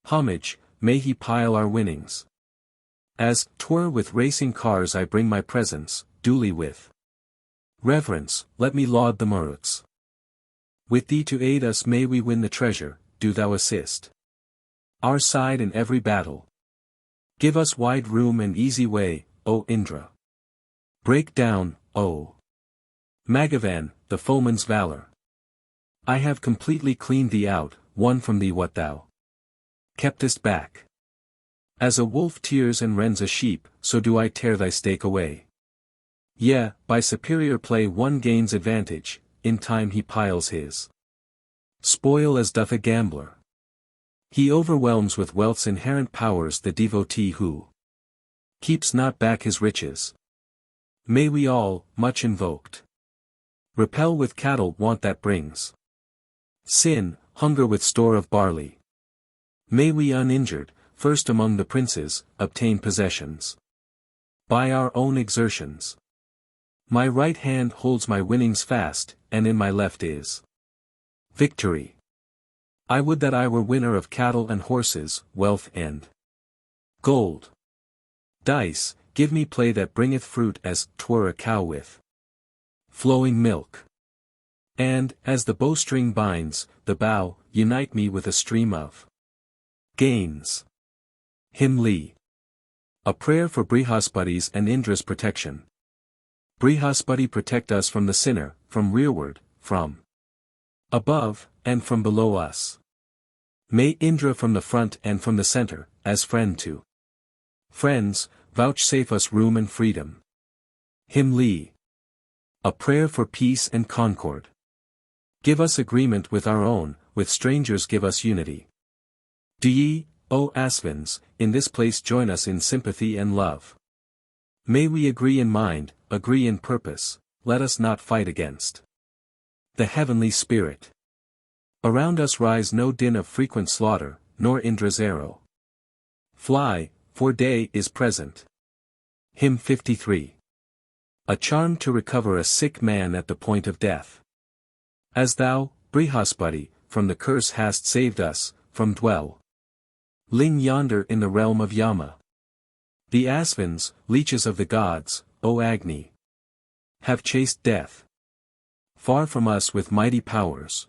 Speaker 1: homage, may he pile our winnings. As, 'twere with racing cars I bring my presents, duly with reverence, let me laud the Maruts. With thee to aid us may we win the treasure, do thou assist our side in every battle. Give us wide room and easy way, O Indra. Break down, O Magavan, the foeman's valor. I have completely cleaned thee out, won from thee what thou keptest back. As a wolf tears and rends a sheep, so do I tear thy stake away. Yea, by superior play one gains advantage, in time he piles his spoil as doth a gambler. He overwhelms with wealth's inherent powers the devotee who keeps not back his riches. May we all, much invoked, repel with cattle want that brings sin, hunger with store of barley. May we uninjured, first among the princes, obtain possessions by our own exertions. My right hand holds my winnings fast, and in my left is victory. I would that I were winner of cattle and horses, wealth and gold. Dice, give me play that bringeth fruit as 'twere a cow with flowing milk. And, as the bowstring binds, the bow, unite me with a stream of gains. Hymn Lee. A prayer for Brihaspati's and Indra's protection. Brihaspati protect us from the sinner, from rearward, from above, and from below us. May Indra from the front and from the center, as friend to friends, vouchsafe us room and freedom. Hymn Lee. A prayer for peace and concord. Give us agreement with our own, with strangers give us unity. Do ye, O Asvins, in this place join us in sympathy and love. May we agree in mind, agree in purpose, let us not fight against the heavenly spirit. Around us rise no din of frequent slaughter, nor Indra's arrow fly, for day is present. Hymn 53. A charm to recover a sick man at the point of death. As thou, Brihaspati, from the curse hast saved us, from dwelling yonder in the realm of Yama. The Asvins, leeches of the gods, O Agni, have chased death far from us with mighty powers.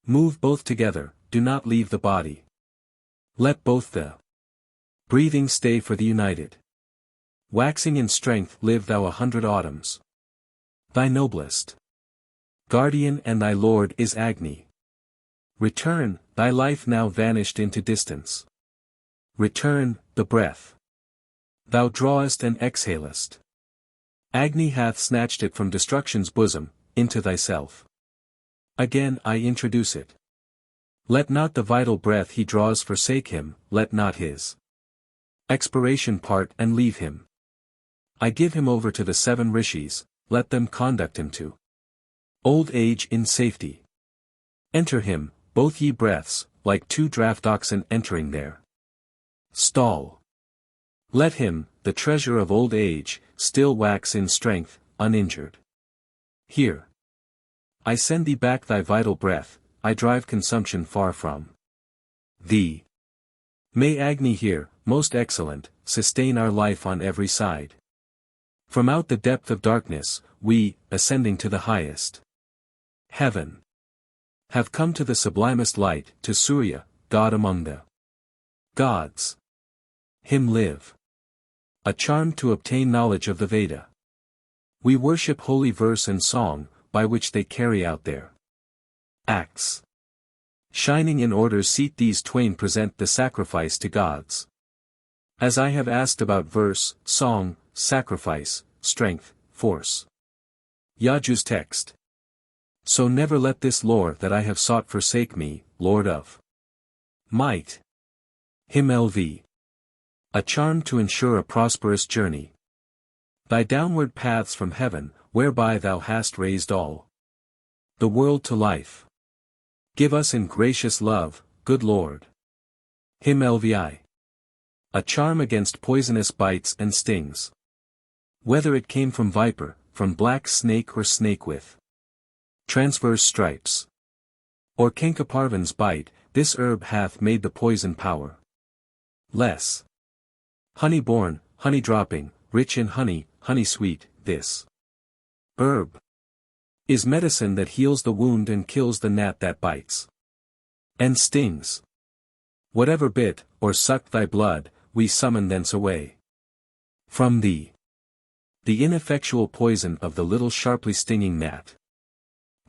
Speaker 1: Move both together, do not leave the body. Let both the breathing stay for the united. Waxing in strength live thou 100 autumns. Thy noblest guardian and thy lord is Agni. Return, thy life now vanished into distance. Return, the breath thou drawest and exhalest. Agni hath snatched it from destruction's bosom, into thyself. Again I introduce it. Let not the vital breath he draws forsake him, let not his expiration part and leave him. I give him over to the 7 rishis, let them conduct him to old age in safety. Enter him, both ye breaths, like 2 draft oxen entering their stall. Let him, the treasure of old age, still wax in strength, uninjured. Here. I send thee back thy vital breath, I drive consumption far from thee. May Agni here, most excellent, sustain our life on every side. From out the depth of darkness, we, ascending to the highest heaven, have come to the sublimest light, to Surya, God among the gods. Him live. A charm to obtain knowledge of the Veda. We worship holy verse and song, by which they carry out their acts. Shining in order seat these twain present the sacrifice to gods. As I have asked about verse, song, sacrifice, strength, force. Yaju's text. So never let this lore that I have sought forsake me, Lord of Might. Hymn LV. A charm to ensure a prosperous journey. Thy downward paths from heaven, whereby thou hast raised all the world to life. Give us in gracious love, good Lord. Hymn LVI. A charm against poisonous bites and stings. Whether it came from viper, from black snake or snake with transverse stripes, or Kankaparvan's bite, this herb hath made the poison power less. Honey born, honey dropping, rich in honey, honey sweet, this herb is medicine that heals the wound and kills the gnat that bites and stings. Whatever bit, or sucked thy blood, we summon thence away from thee the ineffectual poison of the little sharply stinging gnat.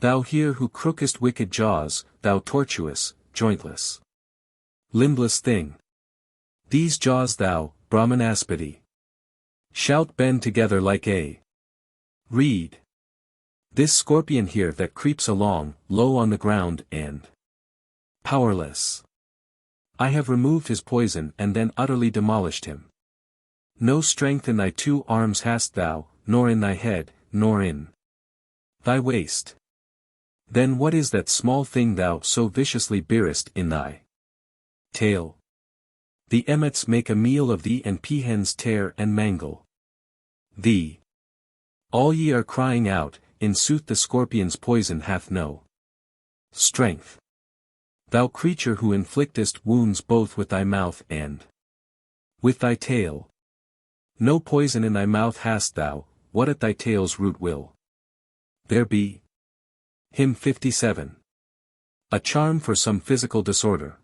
Speaker 1: Thou here who crookest wicked jaws, thou tortuous, jointless, limbless thing. These jaws thou, Brahmanaspati, shalt bend together like a reed. This scorpion here that creeps along, low on the ground and powerless. I have removed his poison and then utterly demolished him. No strength in thy 2 arms hast thou, nor in thy head, nor in thy waist. Then what is that small thing thou so viciously bearest in thy tail? The emmets make a meal of thee and peahens tear and mangle thee. All ye are crying out, in sooth the scorpion's poison hath no strength. Thou creature who inflictest wounds both with thy mouth and with thy tail. No poison in thy mouth hast thou, what at thy tail's root will there be? Hymn 57. A charm for some physical disorder.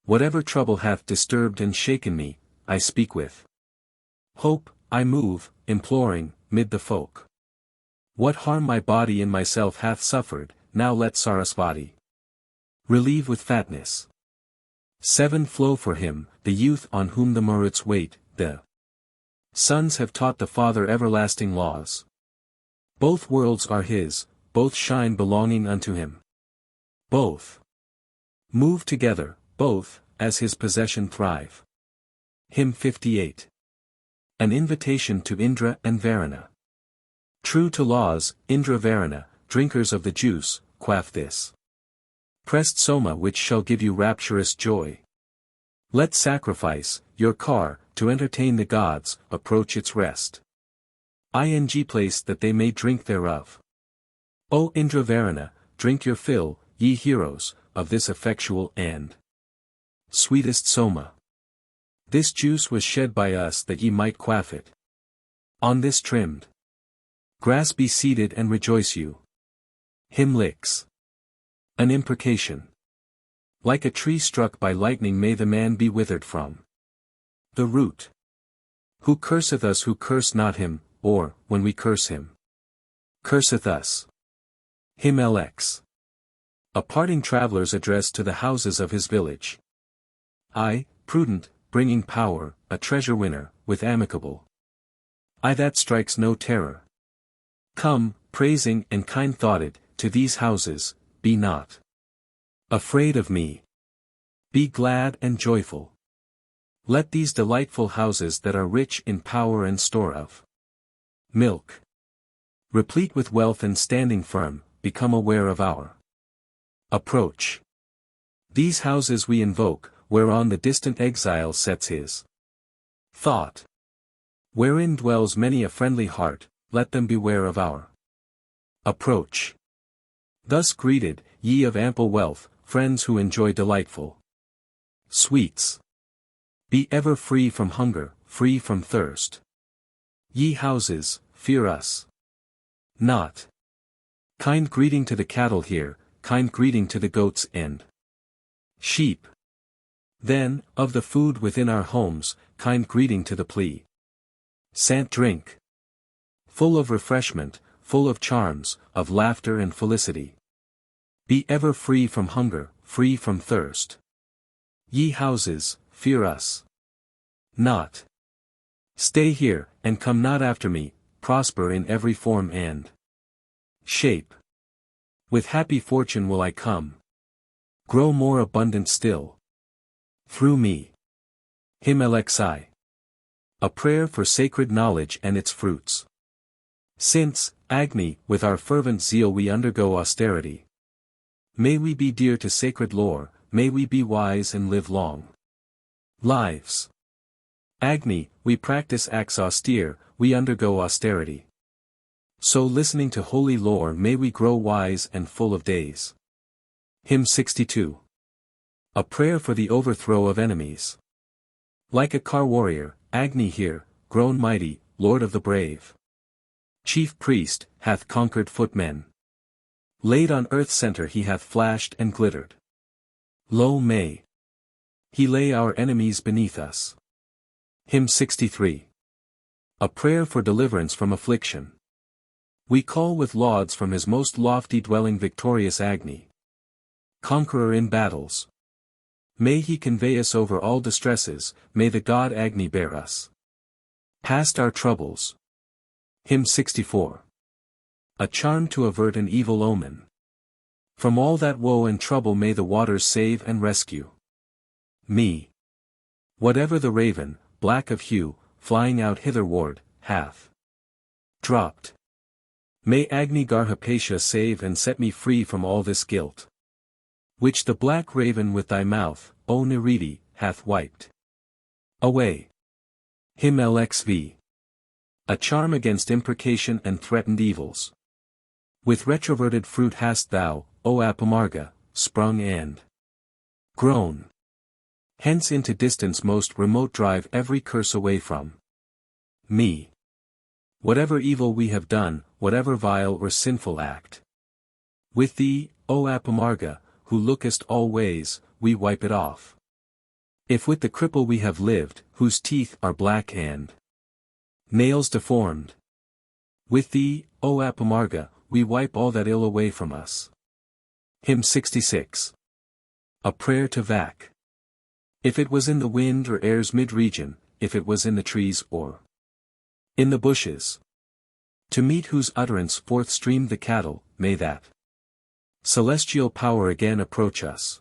Speaker 1: Whatever trouble hath disturbed and shaken me, I speak with hope, I move, imploring, mid the folk. What harm my body and myself hath suffered, now let Sarasvati relieve with fatness. 7 Flow for him, the youth on whom the Maruts wait, the sons have taught the Father everlasting laws. Both worlds are his, both shine belonging unto him. Both move together, both, as his possession thrive. Hymn 58. An invitation to Indra and Varuna. True to laws, Indra Varuna, drinkers of the juice, quaff this pressed soma which shall give you rapturous joy. Let sacrifice, your car, to entertain the gods, approach its rest. Ing place that they may drink thereof. O Indra Varuna, drink your fill, ye heroes, of this effectual and sweetest soma. This juice was shed by us that ye might quaff it. On this trimmed grass be seated and rejoice you. Hymn licks. An imprecation. Like a tree struck by lightning may the man be withered from the root. Who curseth us who curse not him, or, when we curse him, curseth us. Hymn LX. A parting traveller's address to the houses of his village. I, prudent, bringing power, a treasure winner, with amicable eye that strikes no terror. Come, praising and kind-thoughted, to these houses, be not afraid of me. Be glad and joyful. Let these delightful houses that are rich in power and store of milk, replete with wealth and standing firm, become aware of our approach. These houses we invoke, whereon the distant exile sets his thought. Wherein dwells many a friendly heart, let them beware of our approach. Thus greeted, ye of ample wealth, friends who enjoy delightful sweets. Be ever free from hunger, free from thirst. Ye houses, fear us not. Kind greeting to the cattle here, kind greeting to the goats and sheep. Then, of the food within our homes, kind greeting to the plea sant drink. Full of refreshment, full of charms, of laughter and felicity. Be ever free from hunger, free from thirst. Ye houses, fear us not. Stay here, and come not after me, prosper in every form and shape. With happy fortune will I come. Grow more abundant still. Through me. Him Alexi. A prayer for sacred knowledge and its fruits. Since, Agni, with our fervent zeal we undergo austerity. May we be dear to sacred lore, may we be wise and live long lives. Agni, we practice acts austere, we undergo austerity. So listening to holy lore may we grow wise and full of days. Hymn 62. A prayer for the overthrow of enemies. Like a car warrior, Agni here, grown mighty, lord of the brave. Chief priest, hath conquered footmen. Laid on earth's center he hath flashed and glittered. Lo may he lay our enemies beneath us. Hymn 63. A prayer for deliverance from affliction. We call with lauds from his most lofty dwelling victorious Agni. Conqueror in battles. May he convey us over all distresses, may the god Agni bear us past our troubles. Hymn 64. A charm to avert an evil omen. From all that woe and trouble may the waters save and rescue me. Whatever the raven, black of hue, flying out hitherward, hath dropped. May Agni Garhapatia save and set me free from all this guilt, which the black raven with thy mouth, O Niridi, hath wiped away. Hymn LXV. A charm against imprecation and threatened evils. With retroverted fruit hast thou, O Apamarga, sprung and grown. Hence into distance most remote drive every curse away from me. Whatever evil we have done, whatever vile or sinful act. With thee, O Apamarga, who lookest all ways, we wipe it off. If with the cripple we have lived, whose teeth are black and nails deformed. With thee, O Apamarga, we wipe all that ill away from us. Hymn 66. A prayer to Vak. If it was in the wind or air's mid-region, if it was in the trees or in the bushes, to meet whose utterance forth streamed the cattle, may that celestial power again approach us.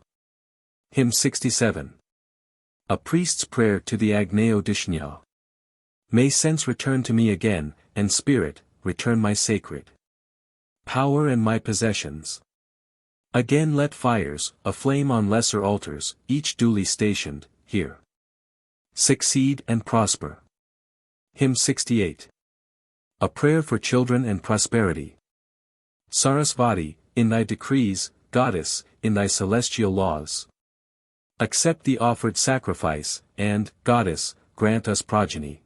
Speaker 1: Hymn 67. A priest's prayer to the Agneo-Dishnya. May sense return to me again, and spirit, return my sacred power and my possessions. Again let fires, aflame on lesser altars, each duly stationed, here succeed and prosper. Hymn 68. A prayer for children and prosperity. Sarasvati, in thy decrees, goddess, in thy celestial laws, accept the offered sacrifice, and, goddess, grant us progeny.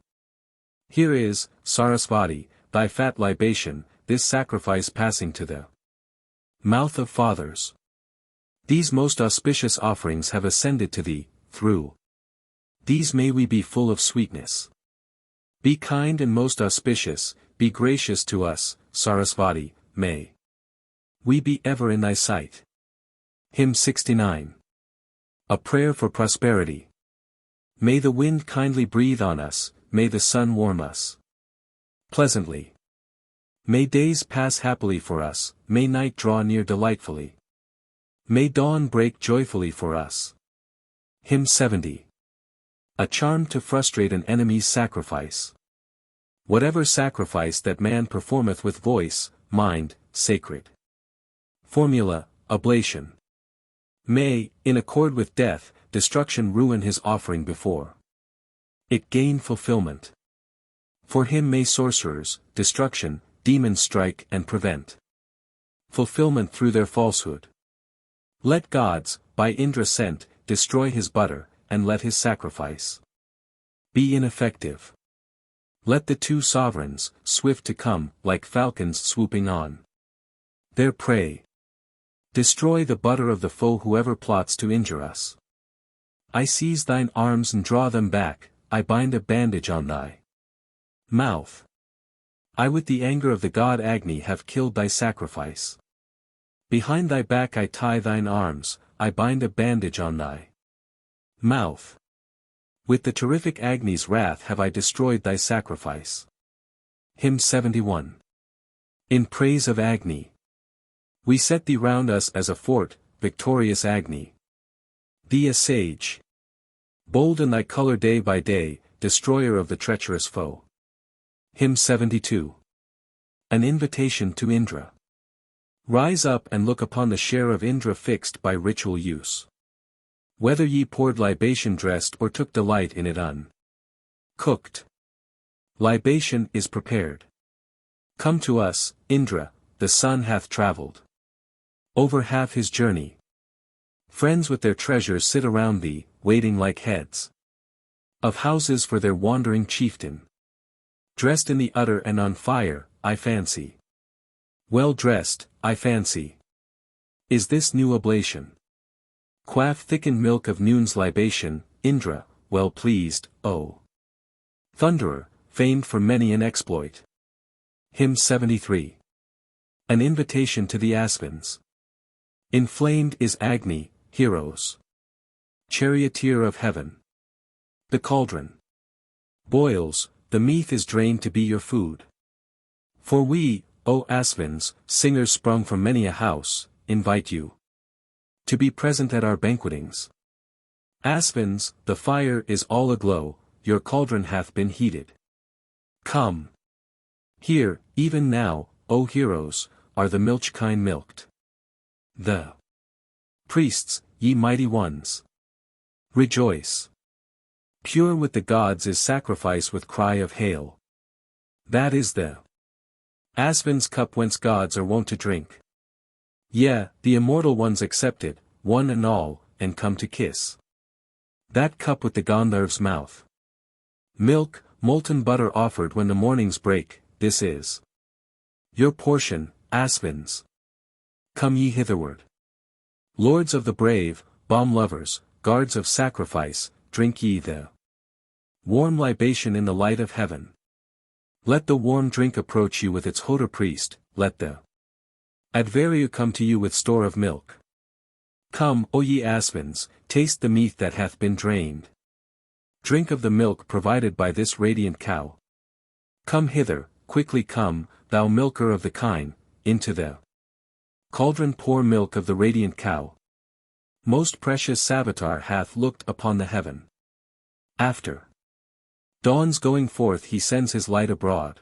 Speaker 1: Here is, Sarasvati, thy fat libation, this sacrifice passing to the mouth of fathers. These most auspicious offerings have ascended to thee, through these may we be full of sweetness. Be kind and most auspicious, be gracious to us, Sarasvati, may we be ever in thy sight. Hymn 69. A prayer for prosperity. May the wind kindly breathe on us, may the sun warm us pleasantly. May days pass happily for us, may night draw near delightfully. May dawn break joyfully for us. Hymn 70. A charm to frustrate an enemy's sacrifice. Whatever sacrifice that man performeth with voice, mind, sacred formula, oblation. May, in accord with death, destruction ruin his offering before it gain fulfillment. For him may sorcerers, destruction, demons strike and prevent fulfillment through their falsehood. Let gods, by Indra sent, destroy his butter, and let his sacrifice be ineffective. Let the two sovereigns, swift to come, like falcons swooping on their prey, destroy the butter of the foe whoever plots to injure us. I seize thine arms and draw them back, I bind a bandage on thy mouth. I with the anger of the god Agni have killed thy sacrifice. Behind thy back I tie thine arms, I bind a bandage on thy mouth. With the terrific Agni's wrath have I destroyed thy sacrifice. Hymn 71. In praise of Agni. We set thee round us as a fort, victorious Agni. Thee a sage. Bold in thy colour day by day, destroyer of the treacherous foe. Hymn 72. An invitation to Indra. Rise up and look upon the share of Indra fixed by ritual use. Whether ye poured libation dressed or took delight in it uncooked. Libation is prepared. Come to us, Indra, the sun hath travelled over half his journey. Friends with their treasures sit around thee, waiting like heads of houses for their wandering chieftain. Dressed in the utter and on fire, I fancy. Well dressed, I fancy. Is this new oblation? Quaff thickened milk of noon's libation, Indra, well pleased, O Thunderer, famed for many an exploit. Hymn 73. An invitation to the Asvins. Inflamed is Agni, heroes. Charioteer of heaven. The cauldron boils, the meat is drained to be your food. For we, O Asvins, singers sprung from many a house, invite you to be present at our banquetings. Asvins, the fire is all aglow, your cauldron hath been heated. Come. Here, even now, O heroes, are the milch kine milked. The priests, ye mighty ones. Rejoice. Pure with the gods is sacrifice with cry of hail. That is the Asvin's cup whence gods are wont to drink. Yea, the immortal ones accepted, one and all, and come to kiss that cup with the Gandharv's mouth. Milk, molten butter offered when the mornings break, this is your portion, Asvins. Come ye hitherward. Lords of the brave, balm lovers, guards of sacrifice, drink ye the warm libation in the light of heaven. Let the warm drink approach you with its hoder priest, let the Advaryu come to you with store of milk. Come, O ye Asvins, taste the meat that hath been drained. Drink of the milk provided by this radiant cow. Come hither, quickly come, thou milker of the kine, into the cauldron pour milk of the radiant cow. Most precious Savitar hath looked upon the heaven. After dawn's going forth he sends his light abroad.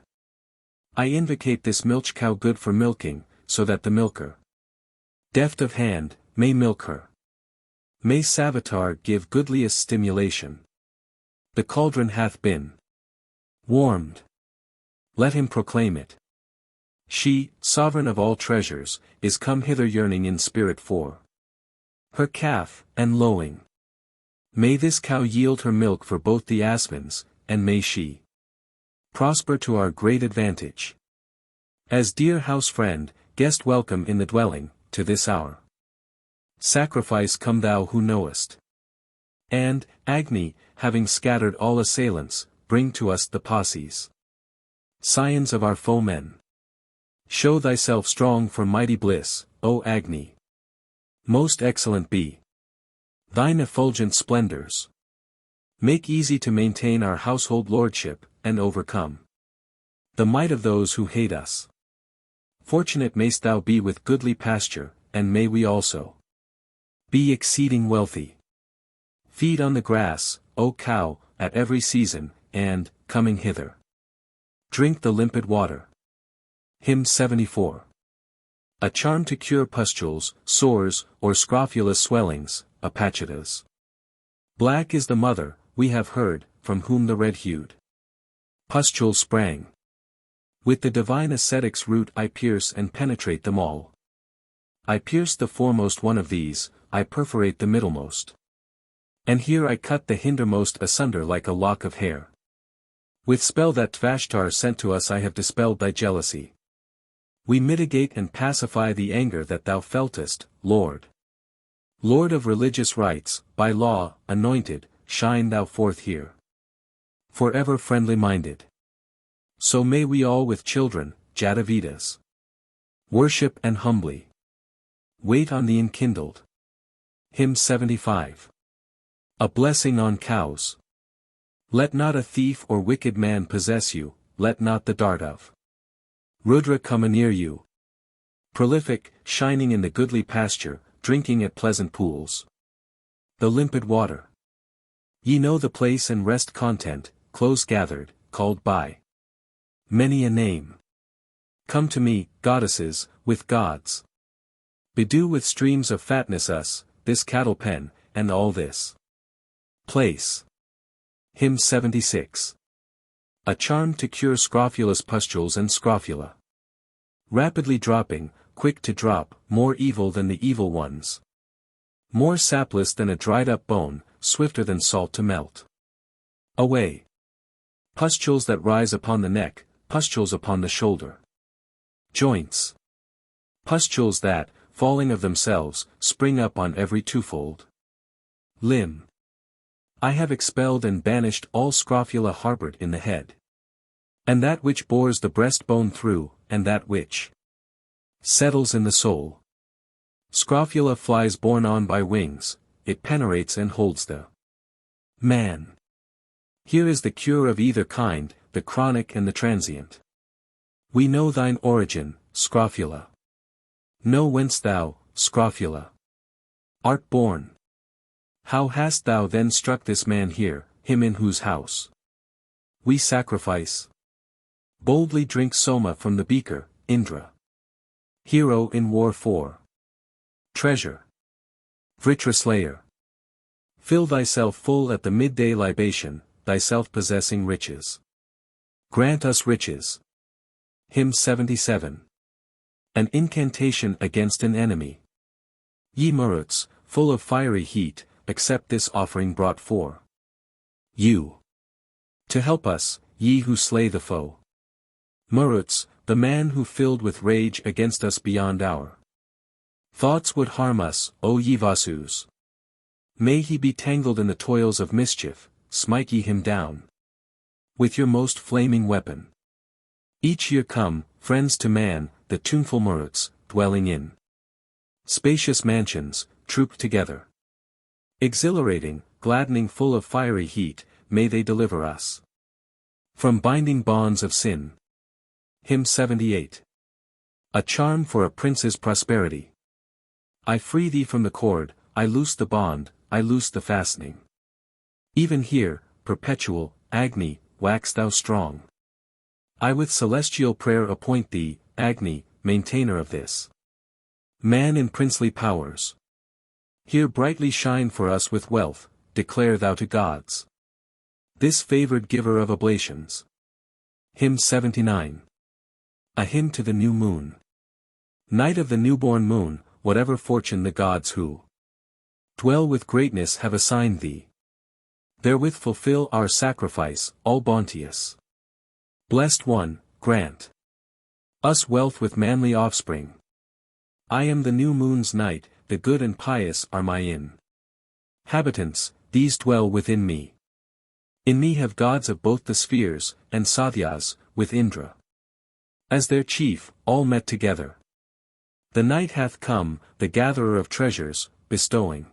Speaker 1: I invocate this milch cow good for milking, so that the milker, deft of hand, may milk her. May Savitar give goodliest stimulation. The cauldron hath been warmed. Let him proclaim it. She, sovereign of all treasures, is come hither yearning in spirit for her calf, and lowing. May this cow yield her milk for both the Asvins, and may she prosper to our great advantage. As dear house friend, guest welcome in the dwelling, to this hour sacrifice come thou who knowest. And, Agni, having scattered all assailants, bring to us the posses. Scions of our foemen. Show thyself strong for mighty bliss, O Agni. Most excellent be thine effulgent splendors. Make easy to maintain our household lordship, and overcome the might of those who hate us. Fortunate mayst thou be with goodly pasture, and may we also be exceeding wealthy. Feed on the grass, O cow, at every season, and, coming hither, drink the limpid water. Hymn 74. A charm to cure pustules, sores, or scrofulous swellings, apachitas. Black is the mother, we have heard, from whom the red-hued pustules sprang. With the divine ascetic's root I pierce and penetrate them all. I pierce the foremost one of these, I perforate the middlemost. And here I cut the hindermost asunder like a lock of hair. With spell that Tvashtar sent to us I have dispelled thy jealousy. We mitigate and pacify the anger that thou feltest, Lord. Lord of religious rites, by law, anointed, shine thou forth here. Forever friendly-minded. So may we all with children, Jatavidas, worship and humbly wait on the enkindled. Hymn 75. A blessing on cows. Let not a thief or wicked man possess you, let not the dart of Rudra come anear you. Prolific, shining in the goodly pasture, drinking at pleasant pools. The limpid water. Ye know the place and rest content, close gathered, called by many a name. Come to me, goddesses, with gods. Bedew with streams of fatness us, this cattle pen, and all this place. Hymn 76. A charm to cure scrofulous pustules and scrofula. Rapidly dropping, quick to drop, more evil than the evil ones. More sapless than a dried-up bone, swifter than salt to melt. Away. Pustules that rise upon the neck, pustules upon the shoulder. Joints. Pustules that, falling of themselves, spring up on every twofold limb. I have expelled and banished all scrofula harbored in the head. And that which bores the breastbone through, and that which settles in the soul. Scrofula flies borne on by wings, it penetrates and holds the man. Here is the cure of either kind, the chronic and the transient. We know thine origin, scrofula. Know whence thou, scrofula, art born. How hast thou then struck this man here, him in whose house we sacrifice? Boldly drink soma from the beaker, Indra. Hero in war for treasure. Vritra slayer. Fill thyself full at the midday libation, thyself possessing riches. Grant us riches. Hymn 77. An incantation against an enemy. Ye Maruts, full of fiery heat, accept this offering brought for you. To help us, ye who slay the foe. Maruts, the man who filled with rage against us beyond our thoughts would harm us, O ye Vasus. May he be tangled in the toils of mischief, smite ye him down with your most flaming weapon. Each year come, friends to man, the tuneful Maruts, dwelling in spacious mansions, troop together. Exhilarating, gladdening, full of fiery heat, may they deliver us from binding bonds of sin. Hymn 78. A charm for a prince's prosperity. I free thee from the cord, I loose the bond, I loose the fastening. Even here, perpetual, Agni, wax thou strong. I with celestial prayer appoint thee, Agni, maintainer of this man in princely powers. Here brightly shine for us with wealth, declare thou to gods this favored giver of oblations. Hymn 79. A hymn to the new moon. Night of the newborn moon, whatever fortune the gods who dwell with greatness have assigned thee, therewith fulfill our sacrifice, all bounteous. Blessed One, grant us wealth with manly offspring. I am the new moon's night, the good and pious are my inhabitants, these dwell within me. In me have gods of both the spheres, and Sathyas, with Indra as their chief, all met together. The night hath come, the gatherer of treasures, bestowing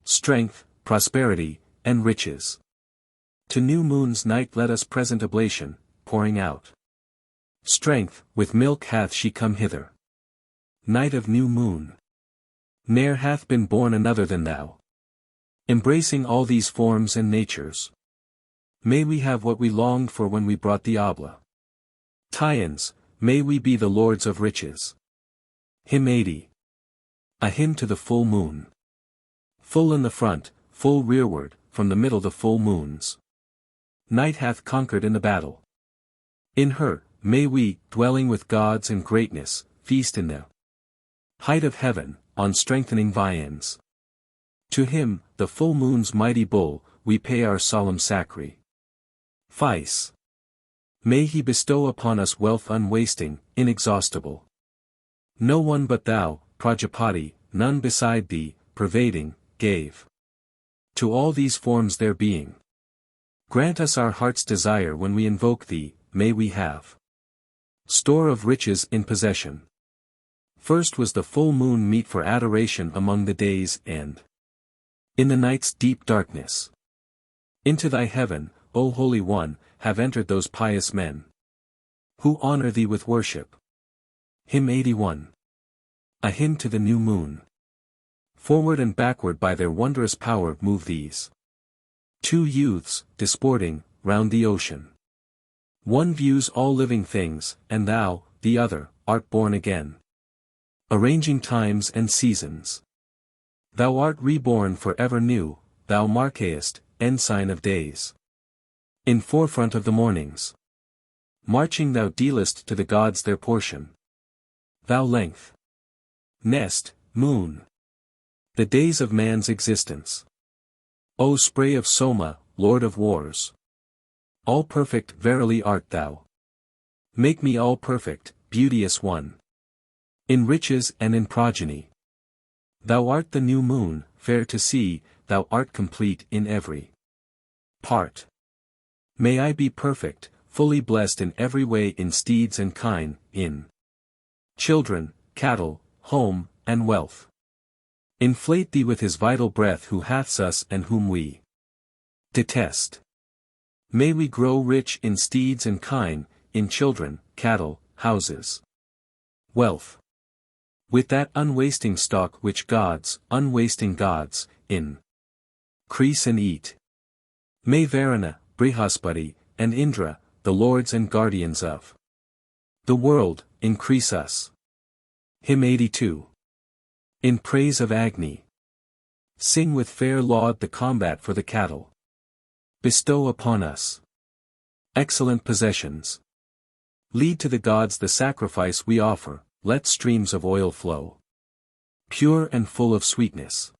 Speaker 1: strength, prosperity, and riches. To new moon's night let us present oblation, pouring out strength, with milk hath she come hither. Night of new moon. Ne'er hath been born another than thou. Embracing all these forms and natures. May we have what we longed for when we brought the obla. Tyans, may we be the lords of riches. Hymn 80. A hymn to the full moon. Full in the front, full rearward, from the middle the full moons. Night hath conquered in the battle. In her, may we, dwelling with gods in greatness, feast in the height of heaven, on strengthening viands. To him, the full moon's mighty bull, we pay our solemn sacrifice. May he bestow upon us wealth unwasting, inexhaustible. No one but thou, Prajapati, none beside thee, pervading, gave to all these forms their being. Grant us our heart's desire when we invoke thee, may we have store of riches in possession. First was the full moon meet for adoration among the days and in the night's deep darkness. Into thy heaven, O Holy One, have entered those pious men who honor thee with worship. Hymn 81. A hymn to the new moon. Forward and backward by their wondrous power move these two youths, disporting, round the ocean. One views all living things, and thou, the other, art born again. Arranging times and seasons. Thou art reborn for ever new, thou markest, ensign of days. In forefront of the mornings. Marching thou dealest to the gods their portion. Thou length. Nest, moon. The days of man's existence. O spray of Soma, Lord of wars. All perfect verily art thou. Make me all perfect, beauteous one. In riches and in progeny. Thou art the new moon, fair to see, thou art complete in every part. May I be perfect, fully blessed in every way in steeds and kine, in children, cattle, home, and wealth. Inflate thee with his vital breath who hath us and whom we detest. May we grow rich in steeds and kine, in children, cattle, houses, wealth. With that unwasting stock which gods, unwasting gods, increase and eat. May Varuna, Brihaspati, and Indra, the lords and guardians of the world, increase us. Hymn 82. In praise of Agni. Sing with fair laud the combat for the cattle. Bestow upon us excellent possessions. Lead to the gods the sacrifice we offer, let streams of oil flow. Pure and full of sweetness.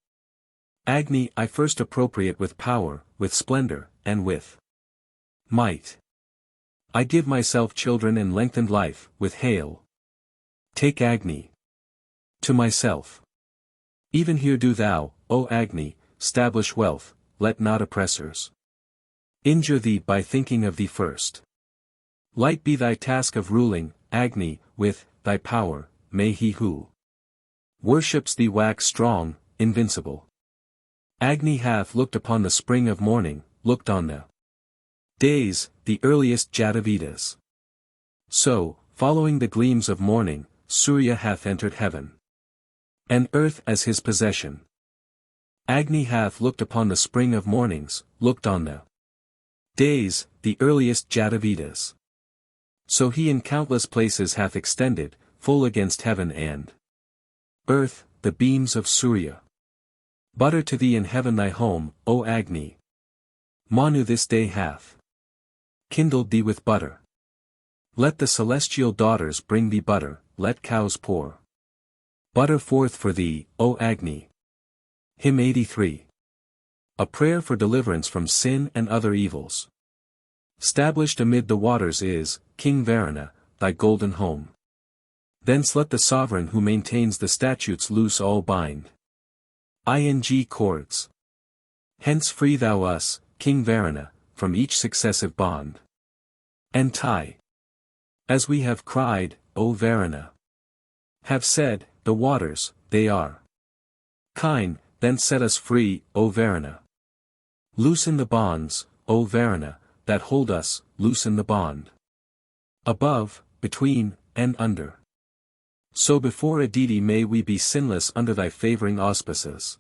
Speaker 1: Agni I first appropriate with power, with splendor, and with might. I give myself children and lengthened life, with hail. Take Agni to myself. Even here do thou, O Agni, stablish wealth, let not oppressors injure thee by thinking of thee first. Light be thy task of ruling, Agni, with thy power, may he who worships thee wax strong, invincible. Agni hath looked upon the spring of morning, looked on the days, the earliest Vedas. So, following the gleams of morning, Surya hath entered heaven and earth as his possession. Agni hath looked upon the spring of mornings, looked on the days, the earliest Vedas. So he in countless places hath extended, full against heaven and earth, the beams of Surya. Butter to thee in heaven thy home, O Agni. Manu this day hath kindled thee with butter. Let the celestial daughters bring thee butter, let cows pour butter forth for thee, O Agni. Hymn 83. A prayer for deliverance from sin and other evils. Stablished amid the waters is, King Varuna, thy golden home. Thence let the sovereign who maintains the statutes loose all bind. Ing cords. Hence free thou us, King Varuna, from each successive bond. And tie. As we have cried, O Varuna. Have said, the waters, they are kine, then set us free, O Varuna. Loosen the bonds, O Varuna, that hold us, loosen the bond. Above, between, and under. So before a deity may we be sinless under thy favoring auspices.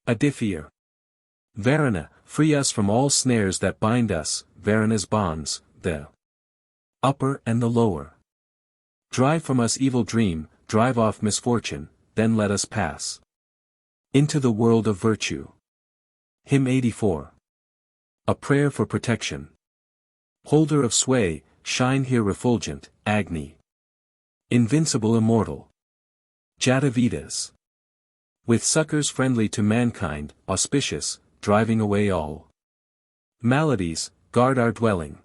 Speaker 1: Adifir. Varuna, free us from all snares that bind us, Varuna's bonds, the upper and the lower. Drive from us evil dream, drive off misfortune, then let us pass into the world of virtue. Hymn 84. A prayer for protection. Holder of sway, shine here refulgent, Agni. Invincible immortal. Vedas. With succors friendly to mankind, auspicious, driving away all maladies, guard our dwelling.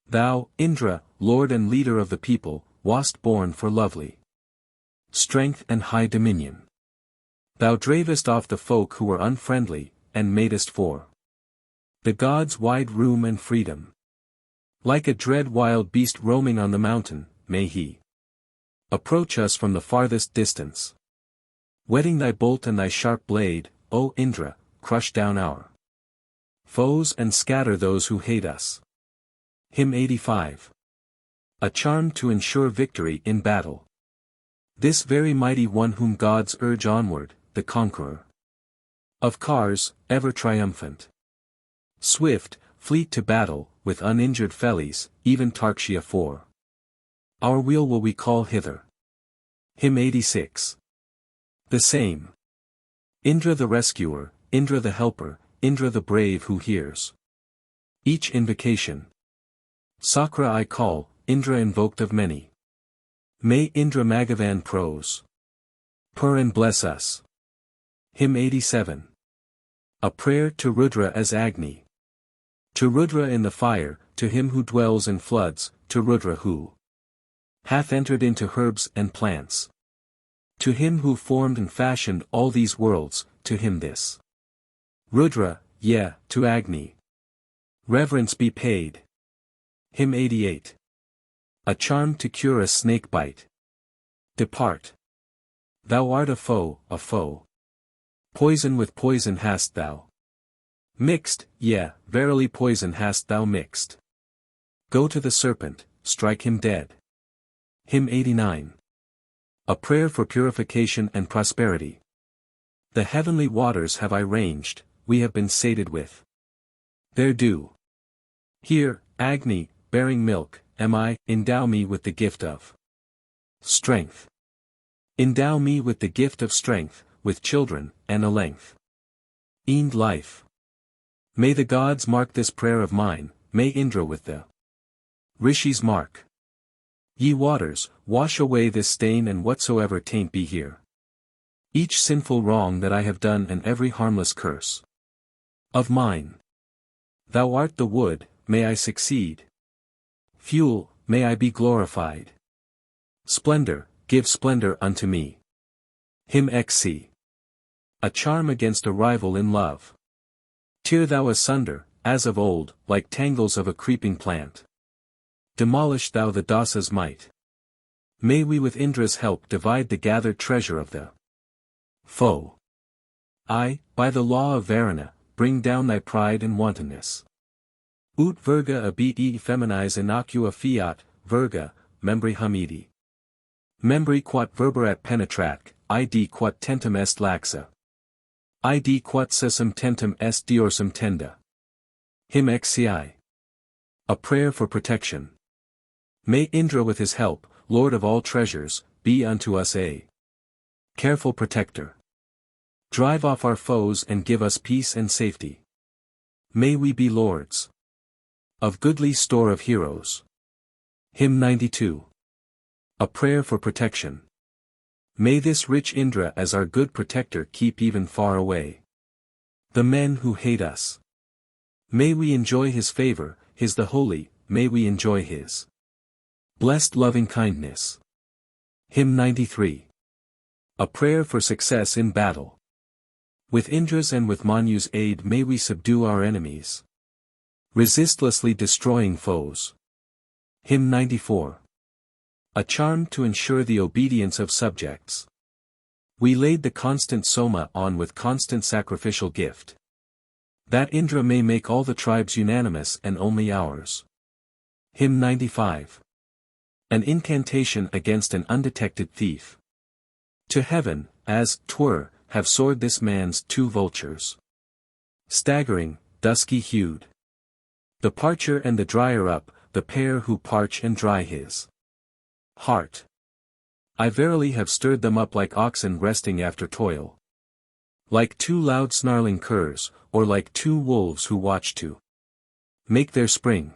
Speaker 1: Thou, Indra, lord and leader of the people, wast born for lovely strength and high dominion. Thou dravest off the folk who were unfriendly, and madest for the gods wide room and freedom. Like a dread wild beast roaming on the mountain, may he approach us from the farthest distance. Whetting thy bolt and thy sharp blade, O Indra, crush down our foes and scatter those who hate us. Hymn 85. A charm to ensure victory in battle. This very mighty one whom gods urge onward, the conqueror of cars, ever triumphant. Swift, fleet to battle, with uninjured fellies, even Tarkshia 4. Our wheel will we call hither. Hymn 86. The same. Indra the rescuer, Indra the helper, Indra the brave who hears each invocation. Sakra I call, Indra invoked of many. May Indra Magavan prose. Pur and bless us. Hymn 87. A prayer to Rudra as Agni. To Rudra in the fire, to him who dwells in floods, to Rudra who hath entered into herbs and plants. To him who formed and fashioned all these worlds, to him this. Rudra, to Agni. Reverence be paid. Hymn 88. A charm to cure a snake bite. Depart. Thou art a foe, a foe. Poison with poison hast thou mixed, verily poison hast thou mixed. Go to the serpent, strike him dead. Hymn 89. A prayer for purification and prosperity. The heavenly waters have I ranged, we have been sated with their dew. Here, Agni, bearing milk, am I, endow me with the gift of strength. Endow me with the gift of strength, with children, and a length end life. May the gods mark this prayer of mine, may Indra with the rishis mark. Ye waters, wash away this stain and whatsoever taint be here. Each sinful wrong that I have done and every harmless curse of mine. Thou art the wood, may I succeed. Fuel, may I be glorified. Splendor, give splendor unto me. Hymn XC. A charm against a rival in love. Tear thou asunder, as of old, like tangles of a creeping plant. Demolish thou the dasa's might. May we with Indra's help divide the gathered treasure of the foe. I, by the law of Varuna, bring down thy pride and wantonness. Ut virga abit e feminize innocua fiat, virga, membri hamidi. Membri quat verberat penetrat, id quat tentum est laxa. Id quat sesum tentum est diorsum tenda. Hymn XCI. A prayer for protection. May Indra with his help, Lord of all treasures, be unto us a careful protector. Drive off our foes and give us peace and safety. May we be lords of goodly store of heroes. Hymn 92. A prayer for protection. May this rich Indra as our good protector keep even far away the men who hate us. May we enjoy his favor, his the holy, may we enjoy his blessed loving kindness. Hymn 93. A prayer for success in battle. With Indra's and with Manu's aid may we subdue our enemies, resistlessly destroying foes. Hymn 94. A charm to ensure the obedience of subjects. We laid the constant Soma on with constant sacrificial gift, that Indra may make all the tribes unanimous and only ours. Hymn 95. An incantation against an undetected thief. To heaven, as 'twere, have soared this man's two vultures. Staggering, dusky-hued. The parcher and the dryer up, the pair who parch and dry his heart. I verily have stirred them up like oxen resting after toil. Like two loud snarling curs, or like two wolves who watch to make their spring.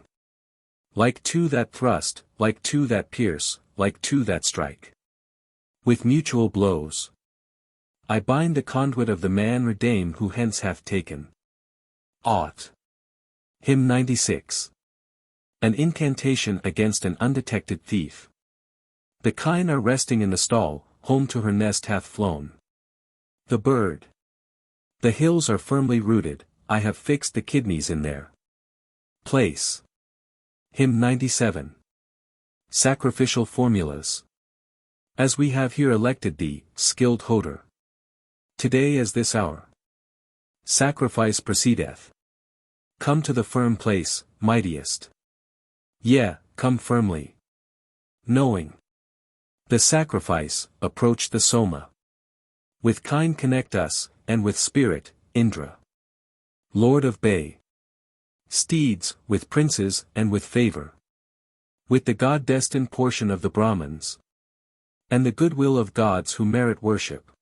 Speaker 1: Like two that thrust, like two that pierce, like two that strike. With mutual blows. I bind the conduit of the man or dame who hence hath taken aught. Hymn 96. An incantation against an undetected thief. The kine are resting in the stall, home to her nest hath flown the bird. The hills are firmly rooted, I have fixed the kidneys in their place. Hymn 97. Sacrificial formulas. As we have here elected thee, skilled Hodor. Today as this hour. Sacrifice proceedeth. Come to the firm place, mightiest. Come firmly. Knowing The sacrifice, approach the Soma. With kind connect us, and with spirit, Indra. Lord of Bay. Steeds, with princes, and with favor. With the God-destined portion of the Brahmins. And the goodwill of gods who merit worship.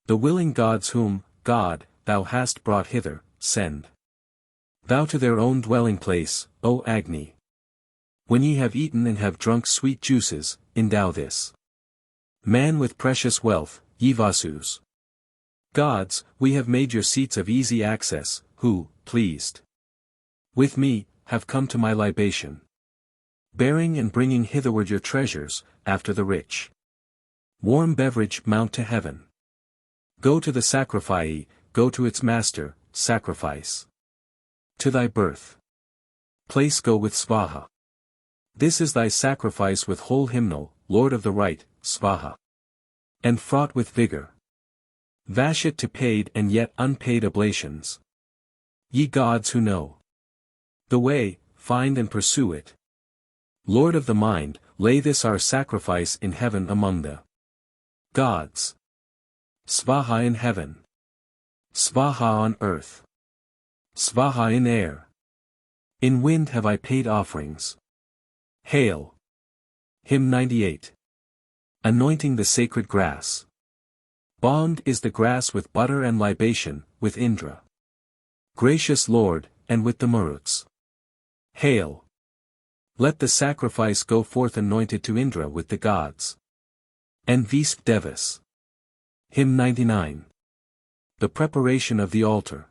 Speaker 1: The willing gods whom, God, thou hast brought hither, send thou to their own dwelling place, O Agni. When ye have eaten and have drunk sweet juices, endow this man with precious wealth, ye Vasus. Gods, we have made your seats of easy access, who, pleased with me, have come to my libation. Bearing and bringing hitherward your treasures, after the rich warm beverage mount to heaven. Go to the sacrifice, go to its master, sacrifice. To thy birth place go with Svaha. This is thy sacrifice with whole hymnal, Lord of the right, Svaha. And fraught with vigor. Vash it to paid and yet unpaid oblations. Ye gods who know the way, find and pursue it. Lord of the mind, lay this our sacrifice in heaven among the gods. Svaha in heaven. Svaha on earth. Svaha in air. In wind have I paid offerings. Hail. Hymn 98. Anointing the sacred grass. Bound is the grass with butter and libation, with Indra. Gracious Lord, and with the Maruts. Hail. Let the sacrifice go forth anointed to Indra with the gods. And Visp Devas. Hymn 99. The preparation of the altar.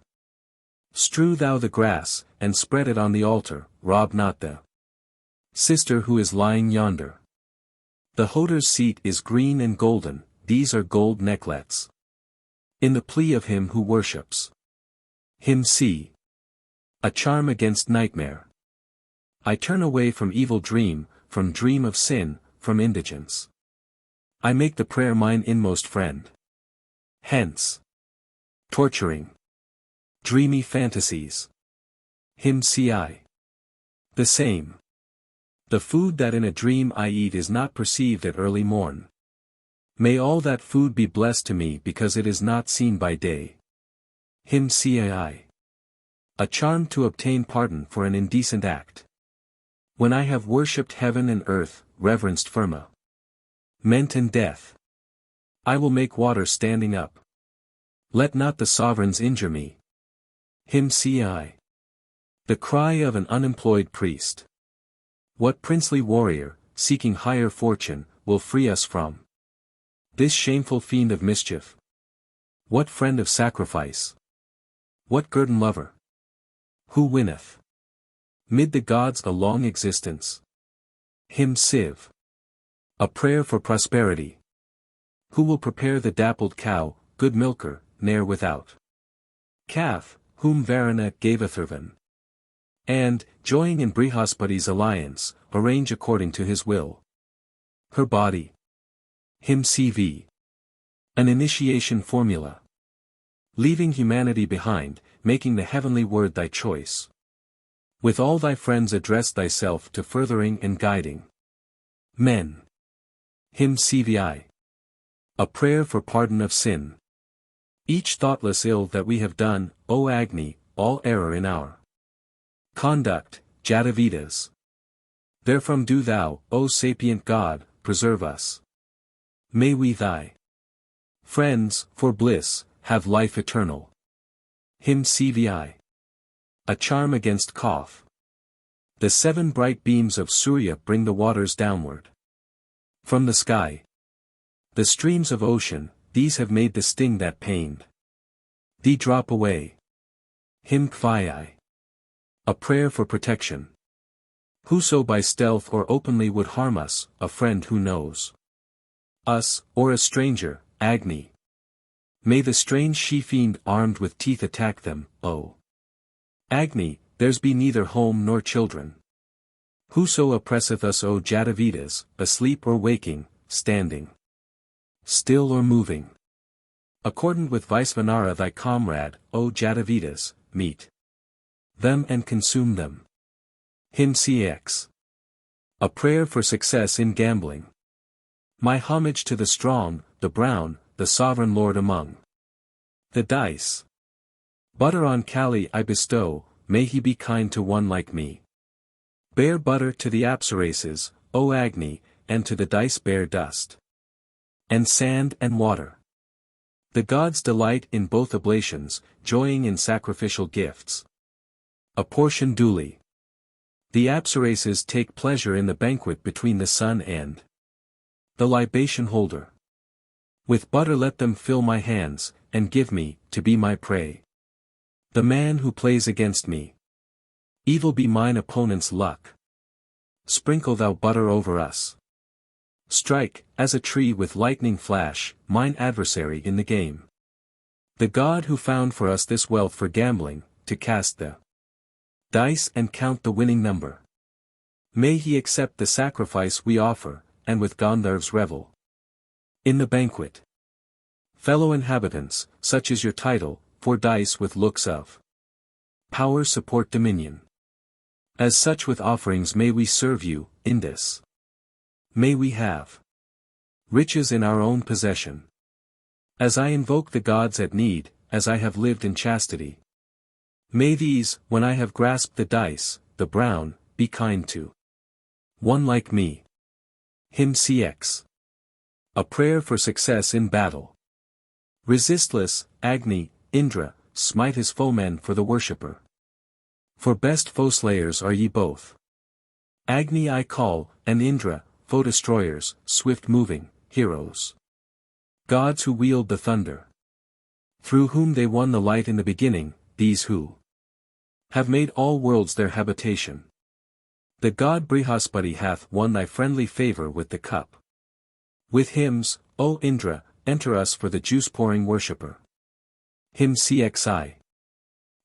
Speaker 1: Strew thou the grass, and spread it on the altar, rob not the sister who is lying yonder. The Hoder's seat is green and golden, these are gold necklets. In the plea of him who worships. Hymn C. A charm against nightmare. I turn away from evil dream of sin, from indigence. I make the prayer mine inmost friend. Hence. Torturing. Dreamy fantasies. Hymn CI. The same. The food that in a dream I eat is not perceived at early morn. May all that food be blessed to me because it is not seen by day. Hymn CI. A charm to obtain pardon for an indecent act. When I have worshipped heaven and earth, reverenced Firma, ment and death, I will make water standing up. Let not the sovereigns injure me. Hymn CI. The cry of an unemployed priest. What princely warrior, seeking higher fortune, will free us from this shameful fiend of mischief? What friend of sacrifice? What guerdon lover? Who winneth mid the gods a long existence? Hymn Siv. A prayer for prosperity. Who will prepare the dappled cow, good milker, ne'er without calf, whom Varuna gave Atharvan? And, joying in Brihaspati's alliance, arrange according to his will her body. Hymn CV. An initiation formula. Leaving humanity behind, making the heavenly word thy choice. With all thy friends address thyself to furthering and guiding men. Hymn CVI. A prayer for pardon of sin. Each thoughtless ill that we have done, O Agni, all error in our conduct, Jatavedas. Therefrom do thou, O sapient God, preserve us. May we thy friends, for bliss, have life eternal. Hymn CVI. A charm against cough. The 7 bright beams of Surya bring the waters downward from the sky. The streams of ocean, these have made the sting that pained thee drop away. Hymn Kvi. A prayer for protection. Whoso by stealth or openly would harm us, a friend who knows us, or a stranger, Agni. May the strange she-fiend armed with teeth attack them, O Agni, theirs be neither home nor children. Whoso oppresseth us, O Jatavedas, asleep or waking, standing still or moving, accordant with Vaisvanara thy comrade, O Jatavedas, meet them and consume them. Hymn CX. A prayer for success in gambling. My homage to the strong, the brown, the sovereign lord among the dice. Butter on Kali I bestow, may he be kind to one like me. Bear butter to the apsarases, O Agni, and to the dice bear dust. And sand and water. The gods delight in both oblations, joying in sacrificial gifts. A portion duly. The apsarases take pleasure in the banquet between the sun and the libation holder. With butter let them fill my hands, and give me, to be my prey, the man who plays against me. Evil be mine opponent's luck. Sprinkle thou butter over us. Strike, as a tree with lightning flash, mine adversary in the game. The God who found for us this wealth for gambling, to cast the dice and count the winning number. May he accept the sacrifice we offer, and with Gandharvs revel in the banquet. Fellow inhabitants, such is your title, for dice with looks of power support dominion. As such with offerings may we serve you, Indus. May we have riches in our own possession. As I invoke the gods at need, as I have lived in chastity. May these, when I have grasped the dice, the brown, be kind to one like me. Hymn CX. A prayer for success in battle. Resistless, Agni, Indra, smite his foemen for the worshipper. For best foe-slayers are ye both. Agni I call, and Indra, foe-destroyers, swift-moving, heroes. Gods who wield the thunder. Through whom they won the light in the beginning, these who have made all worlds their habitation. The god Brihaspati hath won thy friendly favor with the cup. With hymns, O Indra, enter us for the juice-pouring worshipper. Hymn CXI.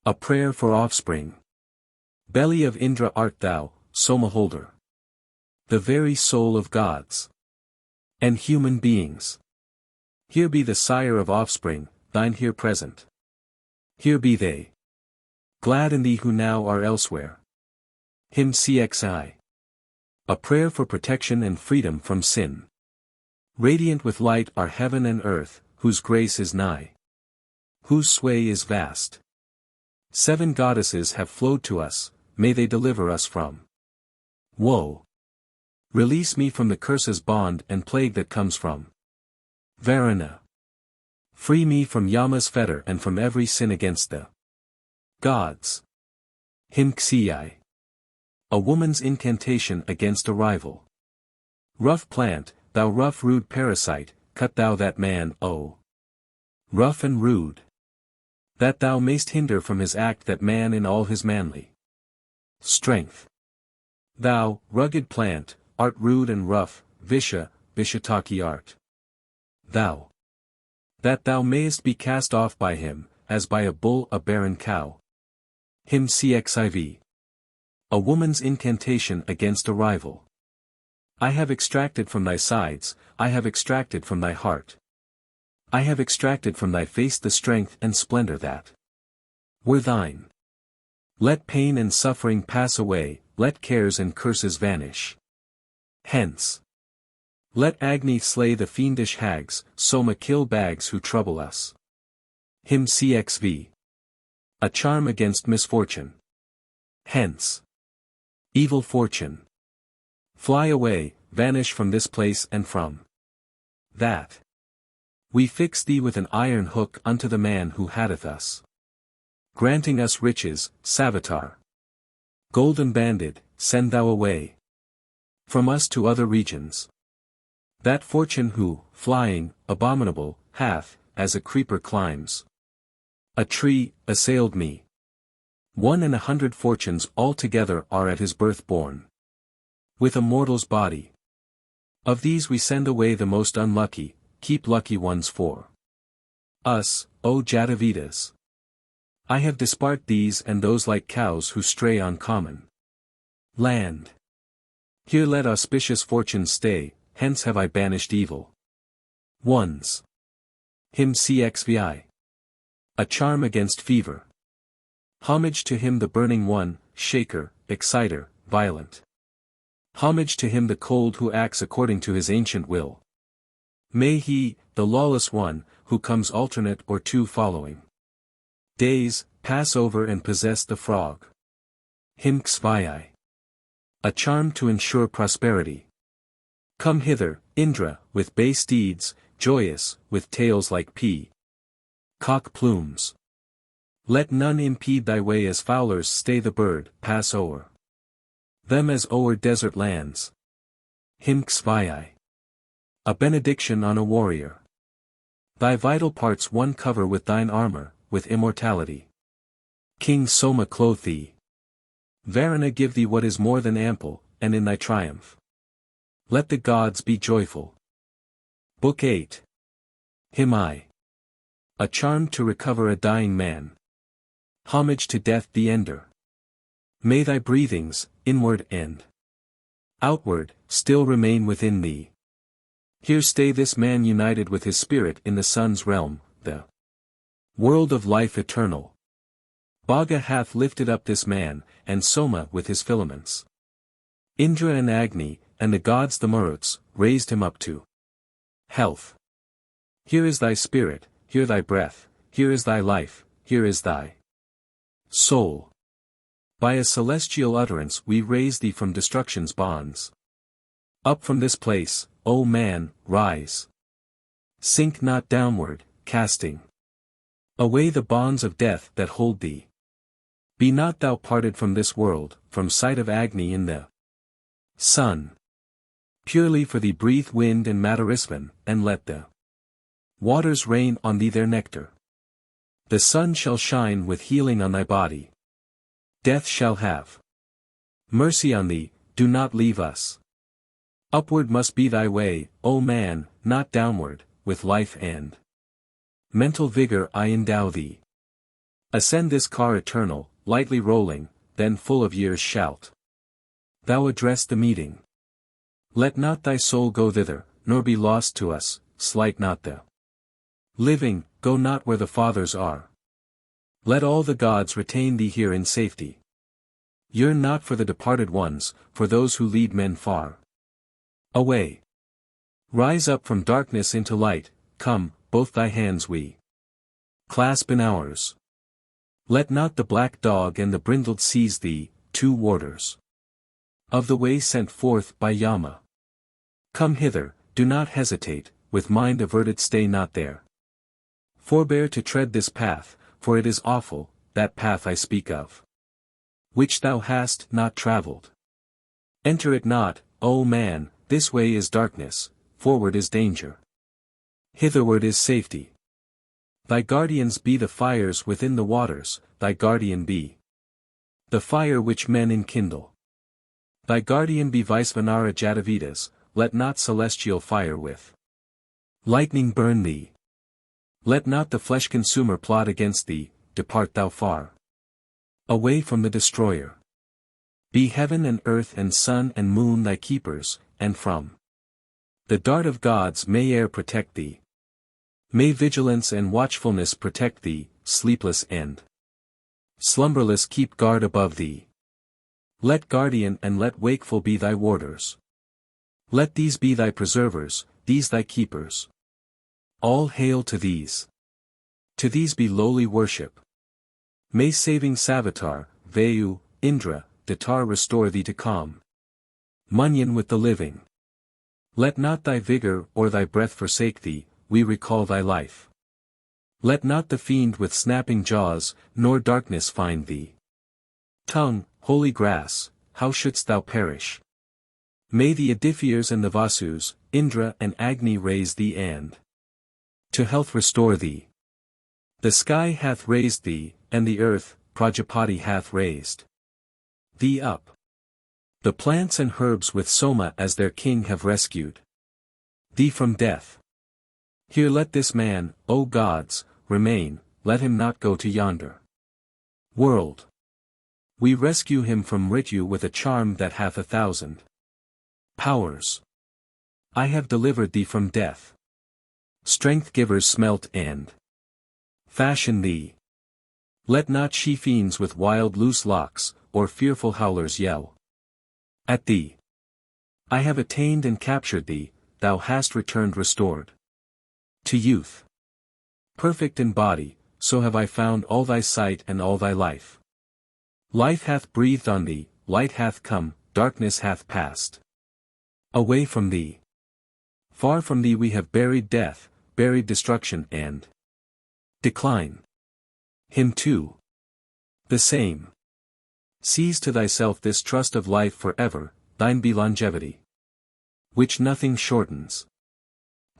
Speaker 1: A prayer for offspring. Belly of Indra art thou, Soma holder. The very soul of gods and human beings. Here be the sire of offspring, thine here present. Here be they, glad in thee who now are elsewhere. Hymn CXI. A prayer for protection and freedom from sin. Radiant with light are heaven and earth, whose grace is nigh, whose sway is vast. 7 goddesses have flowed to us, may they deliver us from woe. Release me from the curse's bond and plague that comes from Varuna. Free me from Yama's fetter and from every sin against the gods. Hymn Xiai. A woman's incantation against a rival. Rough plant, thou rough rude parasite, cut thou that man, O rough and rude, that thou mayst hinder from his act that man in all his manly strength. Thou, rugged plant, art rude and rough, Vishataki art. Thou, that thou mayest be cast off by him, as by a bull a barren cow. Hymn CXIV. A woman's incantation against a rival. I have extracted from thy sides, I have extracted from thy heart. I have extracted from thy face the strength and splendor that were thine. Let pain and suffering pass away, let cares and curses vanish. Hence. Let Agni slay the fiendish hags, Soma kill bags who trouble us. Hymn CXV. A charm against misfortune. Hence. Evil fortune. Fly away, vanish from this place and from that. We fix thee with an iron hook unto the man who hateth us. Granting us riches, Savitar. Golden banded, send thou away from us to other regions. That fortune who, flying, abominable, hath, as a creeper climbs a tree, assailed me. 1 in 100 fortunes altogether are at his birth born with a mortal's body. Of these we send away the most unlucky, keep lucky ones for us, O Jatavedas. I have dispart these and those like cows who stray on common land. Here let auspicious fortunes stay, hence have I banished evil ones. Hymn CXVI. A charm against fever. Homage to him the burning one, shaker, exciter, violent. Homage to him the cold who acts according to his ancient will. May he, the lawless one, who comes alternate or two following days, pass over and possess the frog. Him Xvai. A charm to ensure prosperity. Come hither, Indra, with bay steeds, joyous, with tails like cock plumes. Let none impede thy way as fowlers stay the bird, pass o'er them as o'er desert lands. Him Xvai. A benediction on a warrior. Thy vital parts one cover with thine armor, with immortality. King Soma clothe thee. Varuna give thee what is more than ample, and in thy triumph let the gods be joyful. Book 8. Him I. A charm to recover a dying man. Homage to death the ender. May thy breathings, inward and outward, still remain within thee. Here stay this man united with his spirit in the sun's realm, the world of life eternal. Bhaga hath lifted up this man, and Soma with his filaments. Indra and Agni, and the gods the Maruts, raised him up to health. Here is thy spirit, here thy breath, here is thy life, here is thy soul. By a celestial utterance we raise thee from destruction's bonds. Up from this place, O man, rise. Sink not downward, casting away the bonds of death that hold thee. Be not thou parted from this world, from sight of Agni in the sun. Purely for thee breathe wind and Madarisvan, and let the waters rain on thee their nectar. The sun shall shine with healing on thy body. Death shall have mercy on thee, do not leave us. Upward must be thy way, O man, not downward, with life and mental vigor I endow thee. Ascend this car eternal, lightly rolling, then full of years shalt thou address the meeting. Let not thy soul go thither, nor be lost to us, slight not the living, go not where the fathers are. Let all the gods retain thee here in safety. Yearn not for the departed ones, for those who lead men far away. Rise up from darkness into light, come, both thy hands we clasp in ours. Let not the black dog and the brindled seize thee, two warders of the way sent forth by Yama. Come hither, do not hesitate, with mind averted stay not there. Forbear to tread this path, for it is awful, that path I speak of, which thou hast not travelled. Enter it not, O man, this way is darkness, forward is danger. Hitherward is safety. Thy guardians be the fires within the waters, thy guardian be the fire which men enkindle. Thy guardian be Vaisvanara Jatavedas, let not celestial fire with lightning burn thee. Let not the flesh consumer plot against thee, depart thou far away from the destroyer. Be heaven and earth and sun and moon thy keepers, and from the dart of gods may air protect thee. May vigilance and watchfulness protect thee, sleepless and slumberless keep guard above thee. Let guardian and let wakeful be thy warders. Let these be thy preservers, these thy keepers. All hail to these. To these be lowly worship. May saving Savitar, Vayu, Indra, Datar restore thee to calm Munyan with the living. Let not thy vigor or thy breath forsake thee, we recall thy life. Let not the fiend with snapping jaws, nor darkness find thee. Tongue, holy grass, how shouldst thou perish? May the Adithyas and the Vasus, Indra and Agni raise thee and to health restore thee. The sky hath raised thee, and the earth, Prajapati hath raised thee up. The plants and herbs with Soma as their king have rescued thee from death. Here let this man, O gods, remain, let him not go to yonder world. We rescue him from Ritu with a charm that hath 1,000 powers. I have delivered thee from death. Strength givers smelt and fashion thee. Let not she-fiends with wild loose locks, or fearful howlers yell at thee. I have attained and captured thee, thou hast returned restored. To youth. Perfect in body, so have I found all thy sight and all thy life. Life hath breathed on thee, light hath come, darkness hath passed. Away from thee. Far from thee we have buried death, buried destruction and decline. Him too. The same. Seize to thyself this trust of life for ever, thine be longevity, which nothing shortens.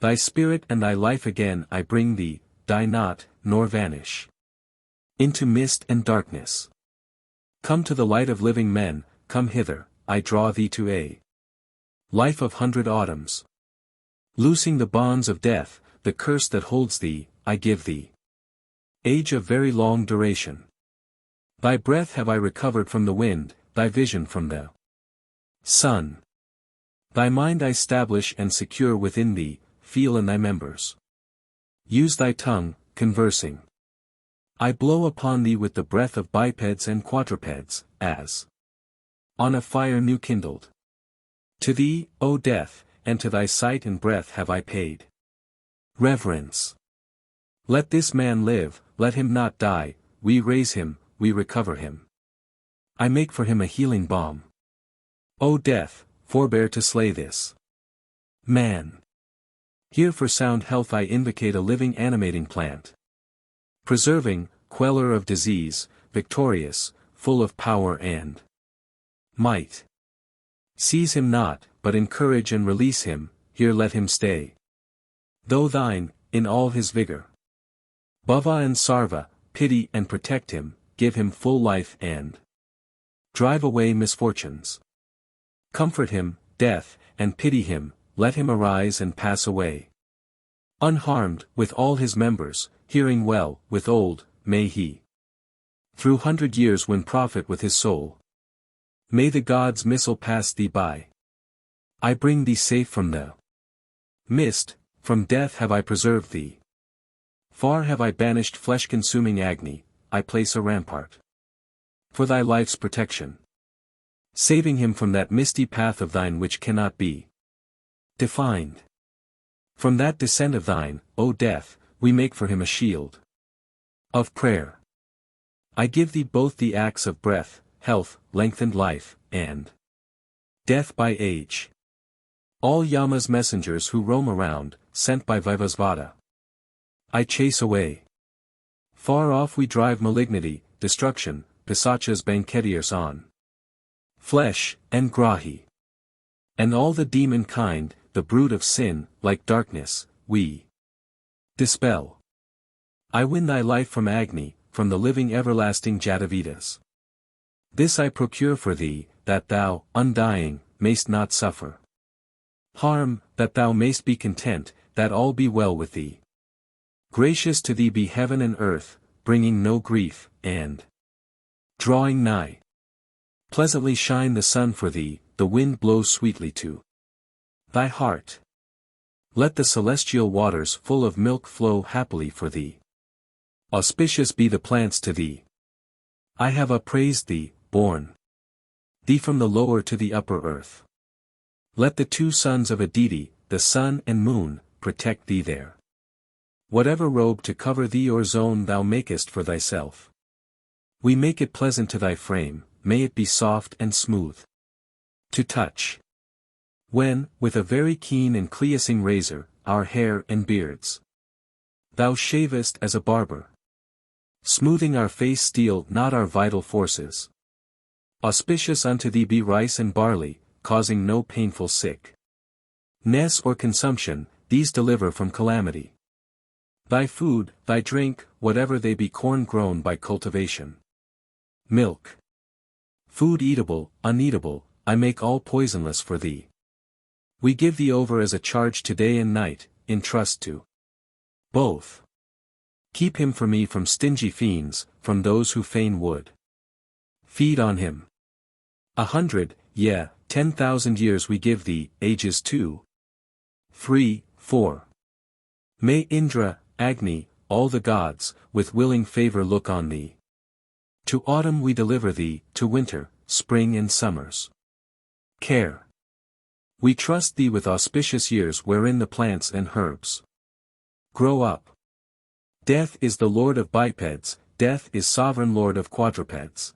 Speaker 1: Thy spirit and thy life again I bring thee, die not, nor vanish into mist and darkness. Come to the light of living men, come hither, I draw thee to a life of 100 autumns. Loosing the bonds of death, the curse that holds thee, I give thee. Age of very long duration. Thy breath have I recovered from the wind, thy vision from the sun. Thy mind I stablish and secure within thee, feel in thy members. Use thy tongue, conversing. I blow upon thee with the breath of bipeds and quadrupeds, as on a fire new kindled. To thee, O death, and to thy sight and breath have I paid reverence. Let this man live, let him not die, we raise him, we recover him. I make for him a healing balm. O death, forbear to slay this man. Here for sound health I invocate a living animating plant. Preserving, queller of disease, victorious, full of power and might. Seize him not, but encourage and release him, here let him stay. Though thine, in all his vigor. Bhava and Sarva, pity and protect him, give him full life and drive away misfortunes. Comfort him, death, and pity him, let him arise and pass away. Unharmed, with all his members, hearing well, with old, may he through 100 years win profit with his soul. May the gods' missile pass thee by. I bring thee safe from the mist, from death have I preserved thee. Far have I banished flesh-consuming agony, I place a rampart for thy life's protection. Saving him from that misty path of thine which cannot be defined. From that descent of thine, O death, we make for him a shield of prayer. I give thee both the acts of breath, health, lengthened life, and death by age. All Yama's messengers who roam around, sent by Vivasvata, I chase away. Far off we drive malignity, destruction, pisachas banquetiers on flesh, and grahi. And all the demon kind, the brood of sin, like darkness, we dispel. I win thy life from agony, from the living everlasting Jatavedas. This I procure for thee, that thou, undying, mayst not suffer harm, that thou mayst be content, that all be well with thee. Gracious to thee be heaven and earth, bringing no grief, and drawing nigh. Pleasantly shine the sun for thee, the wind blows sweetly to thy heart. Let the celestial waters full of milk flow happily for thee. Auspicious be the plants to thee. I have upraised thee, borne thee from the lower to the upper earth. Let the 2 sons of a deity, the sun and moon, protect thee there. Whatever robe to cover thee or zone thou makest for thyself, we make it pleasant to thy frame, may it be soft and smooth to touch. When, with a very keen and cleansing razor, our hair and beards thou shavest as a barber, smoothing our face steal not our vital forces. Auspicious unto thee be rice and barley, causing no painful sickness or consumption, these deliver from calamity. Thy food, thy drink, whatever they be corn grown by cultivation. Milk. Food eatable, uneatable, I make all poisonless for thee. We give thee over as a charge today and night, in trust to both. Keep him for me from stingy fiends, from those who fain would feed on him. 100, yea, 10,000 years we give thee, ages 2, 3, 4. May Indra, Agni, all the gods, with willing favor look on thee. To autumn we deliver thee, to winter, spring and summers care. We trust thee with auspicious years wherein the plants and herbs Grow up. Death is the lord of bipeds, death is sovereign lord of quadrupeds.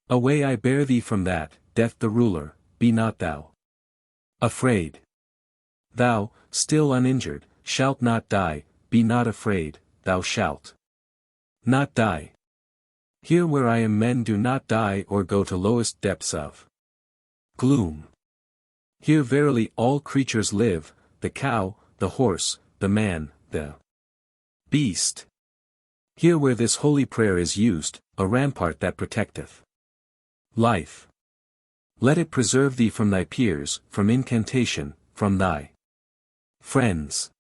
Speaker 1: Away I bear thee from that, death the ruler, be not thou afraid. Thou, still uninjured, shalt not die, be not afraid, thou shalt not die. Here where I am men do not die or go to lowest depths of gloom. Here verily all creatures live, the cow, the horse, the man, the beast. Here where this holy prayer is used, a rampart that protecteth life. Let it preserve thee from thy peers, from incantation, from thy friends.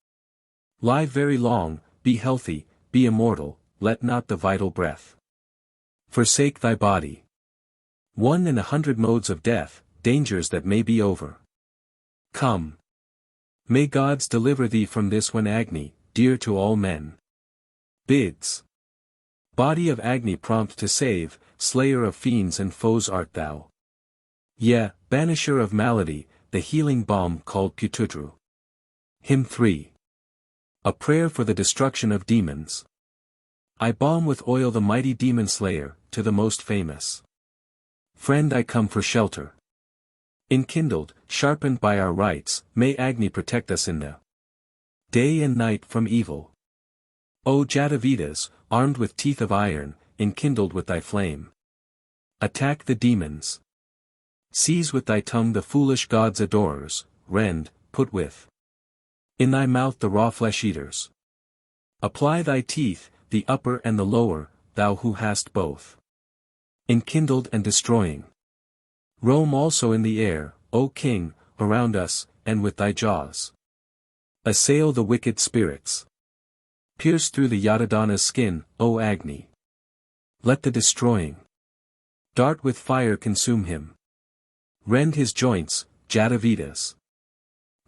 Speaker 1: Live very long, be healthy, be immortal, let not the vital breath forsake thy body. 1 in 100 modes of death, dangers that may be over. Come. May gods deliver thee from this when Agni, dear to all men, bids. Body of Agni prompt to save, slayer of fiends and foes art thou. Yea, banisher of malady, the healing balm called Putudru. Hymn 3. A prayer for the destruction of demons. I balm with oil the mighty demon slayer, to the most famous friend I come for shelter. Enkindled, sharpened by our rites, may Agni protect us in the day and night from evil. O Jatavedas, armed with teeth of iron, enkindled with thy flame. Attack the demons. Seize with thy tongue the foolish gods' adorers, rend, put with in thy mouth the raw flesh-eaters. Apply thy teeth, the upper and the lower, thou who hast both enkindled and destroying. Roam also in the air, O king, around us, and with thy jaws assail the wicked spirits. Pierce through the Yatadhana's skin, O Agni. Let the destroying dart with fire consume him. Rend his joints, Jatavedas.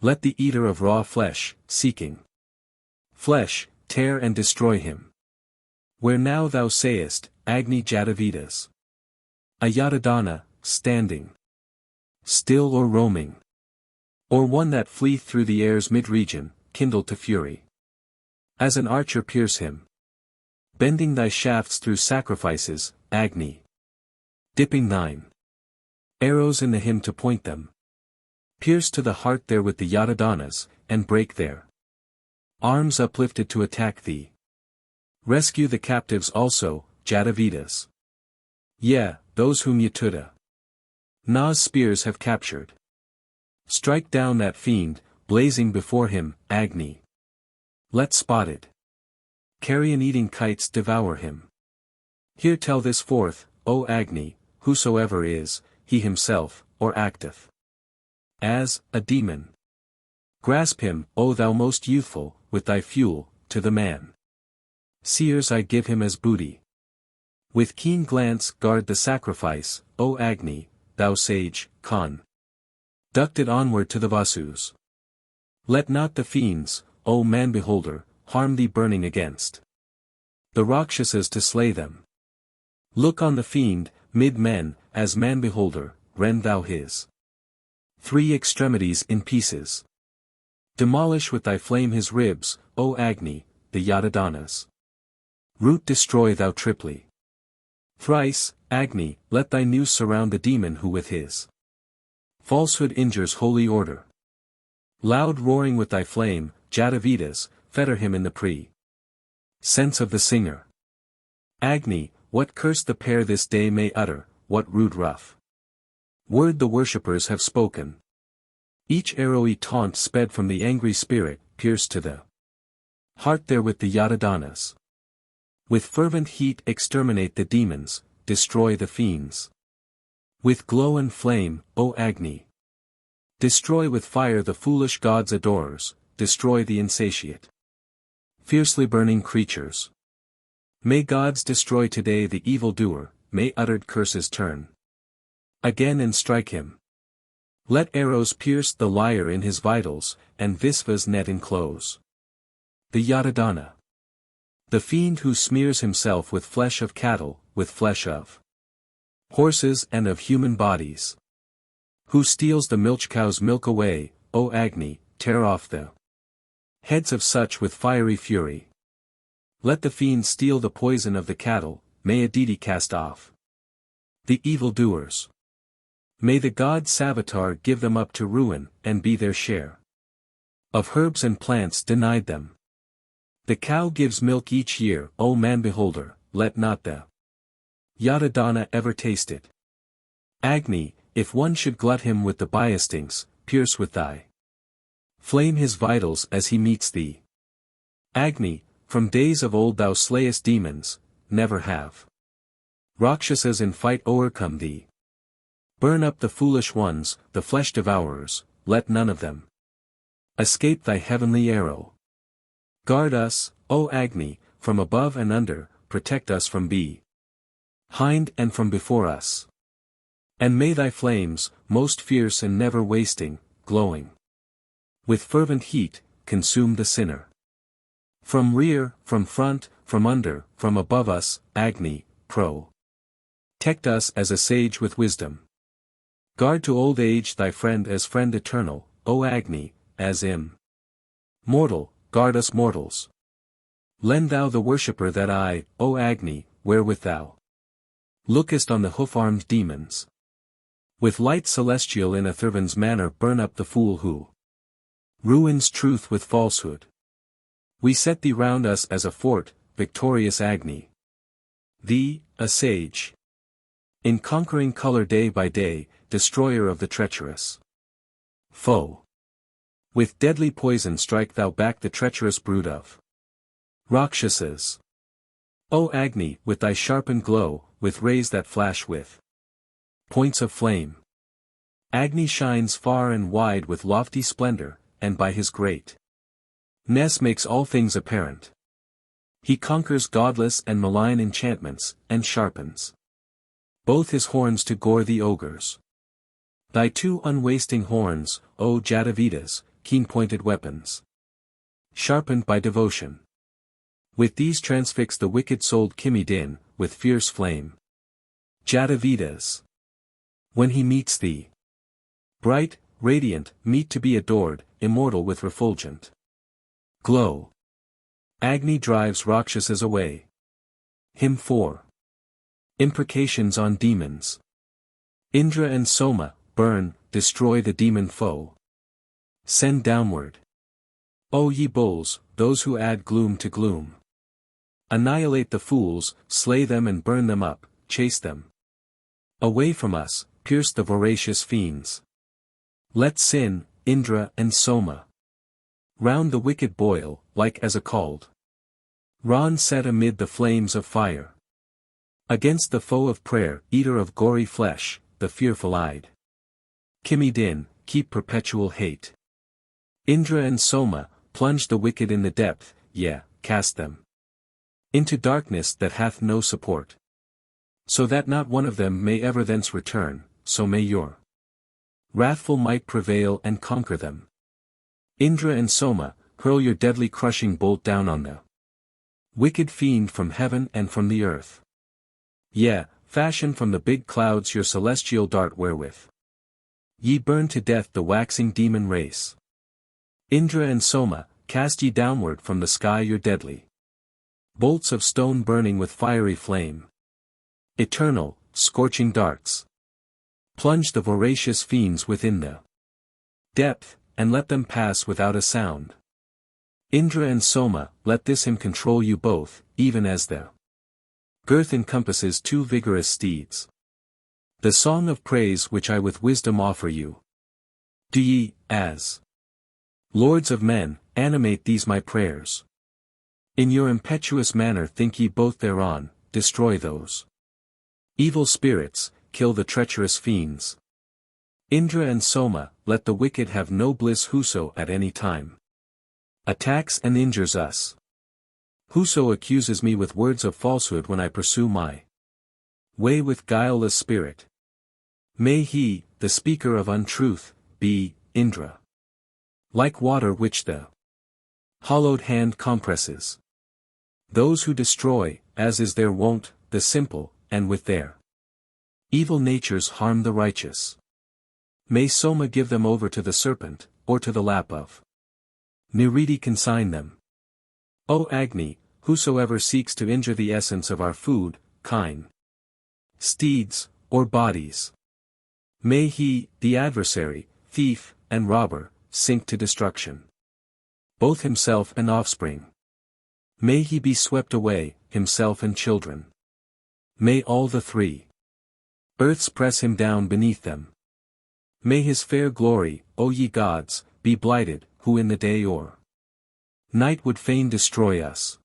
Speaker 1: Let the eater of raw flesh, seeking flesh, tear and destroy him. Where now thou sayest, Agni Jatavedas. A Yatadhana, standing still or roaming. Or one that fleeth through the air's mid-region, kindled to fury. As an archer pierce him. Bending thy shafts through sacrifices, Agni. Dipping thine arrows in the hymn to point them. Pierce to the heart there with the Yatadhanas, and break their arms uplifted to attack thee. Rescue the captives also, Jatavedas. Yea, those whom Yatuda Na's spears have captured. Strike down that fiend, blazing before him, Agni. Let spotted carrion-eating kites devour him. Here tell this forth, O Agni, whosoever is, he himself, or acteth as a demon. Grasp him, O thou most youthful, with thy fuel, to the man. Seers I give him as booty. With keen glance guard the sacrifice, O Agni, thou sage, conducted onward to the Vasus. Let not the fiends, O man-beholder, harm thee burning against the Rakshasas to slay them. Look on the fiend, mid men, as man-beholder, rend thou his 3 extremities in pieces. Demolish with thy flame his ribs, O Agni, the Yatadhanas. Root destroy thou triply. Thrice, Agni, let thy noose surround the demon who with his falsehood injures holy order. Loud roaring with thy flame, Jatavedas, fetter him in the sense of the singer. Agni, what curse the pair this day may utter, what rude rough word the worshippers have spoken. Each arrowy taunt sped from the angry spirit, pierced to the heart there with the Yatadhanas. With fervent heat exterminate the demons, destroy the fiends. With glow and flame, O Agni. Destroy with fire the foolish gods' adorers, destroy the insatiate, fiercely burning creatures. May gods destroy today the evildoer, may uttered curses turn again and strike him. Let arrows pierce the liar in his vitals, and Visva's net enclose the Yatadhana. The fiend who smears himself with flesh of cattle, with flesh of horses and of human bodies. Who steals the milch cow's milk away, O Agni, tear off the Heads of such with fiery fury. Let the fiends steal the poison of the cattle, may a deity cast off the evildoers. May the god Savitar give them up to ruin, and be their share of herbs and plants denied them. The cow gives milk each year, O man beholder, let not the Yadadana ever taste it. Agni, if one should glut him with the biastings, pierce with thy flame his vitals as he meets thee. Agni, from days of old thou slayest demons, never have Rakshasas in fight o'ercome thee. Burn up the foolish ones, the flesh devourers, let none of them escape thy heavenly arrow. Guard us, O Agni, from above and under, protect us from behind and from before us. And may thy flames, most fierce and never wasting, glowing with fervent heat, consume the sinner. From rear, from front, from under, from above us, Agni, protect us as a sage with wisdom. Guard to old age thy friend as friend eternal, O Agni, as immortal, guard us mortals. Lend thou the worshipper that eye, O Agni, wherewith thou lookest on the hoof-armed demons. With light celestial in Atharvan's manner burn up the fool who ruins truth with falsehood. We set thee round us as a fort, victorious Agni. Thee, a sage. In conquering color day by day, destroyer of the treacherous foe. With deadly poison strike thou back the treacherous brood of Rakshasas. O Agni, with thy sharpened glow, with rays that flash with points of flame. Agni shines far and wide with lofty splendor, and by his greatness makes all things apparent. He conquers godless and malign enchantments, and sharpens both his horns to gore the ogres. Thy two unwasting horns, O Jatavedas, keen-pointed weapons, sharpened by devotion. With these transfix the wicked-souled Kimidin, with fierce flame. Jatavedas. When he meets thee, bright, radiant, meet to be adored, immortal with refulgent glow. Agni drives Rakshasas away. Hymn 4. Imprecations on demons. Indra and Soma, burn, destroy the demon foe. Send downward. O ye bulls, those who add gloom to gloom. Annihilate the fools, slay them and burn them up, chase them away from us, pierce the voracious fiends. Let sin, Indra and Soma, round the wicked boil, like as a called Ran set amid the flames of fire. Against the foe of prayer, eater of gory flesh, the fearful-eyed Kimidin, keep perpetual hate. Indra and Soma, plunge the wicked in the depth, cast them into darkness that hath no support. So that not one of them may ever thence return, so may your wrathful might prevail and conquer them. Indra and Soma, hurl your deadly crushing bolt down on the wicked fiend from heaven and from the earth. Fashion from the big clouds your celestial dart wherewith ye burn to death the waxing demon race. Indra and Soma, cast ye downward from the sky your deadly bolts of stone burning with fiery flame. Eternal, scorching darts. Plunge the voracious fiends within the depth, and let them pass without a sound. Indra and Soma, let this hymn control you both, even as the girth encompasses two vigorous steeds. The song of praise which I with wisdom offer you. Do ye, as lords of men, animate these my prayers. In your impetuous manner think ye both thereon, destroy those evil spirits, kill the treacherous fiends. Indra and Soma, let the wicked have no bliss whoso at any time attacks and injures us. Whoso accuses me with words of falsehood when I pursue my way with guileless spirit. May he, the speaker of untruth, be, Indra. Like water which the hollowed hand compresses. Those who destroy, as is their wont, the simple, and with their evil natures harm the righteous. May Soma give them over to the serpent, or to the lap of Niridi consign them. O Agni, whosoever seeks to injure the essence of our food, kine, steeds, or bodies. May he, the adversary, thief, and robber, sink to destruction. Both himself and offspring. May he be swept away, himself and children. May all the three earths press him down beneath them. May his fair glory, O ye gods, be blighted, who in the day or night would fain destroy us.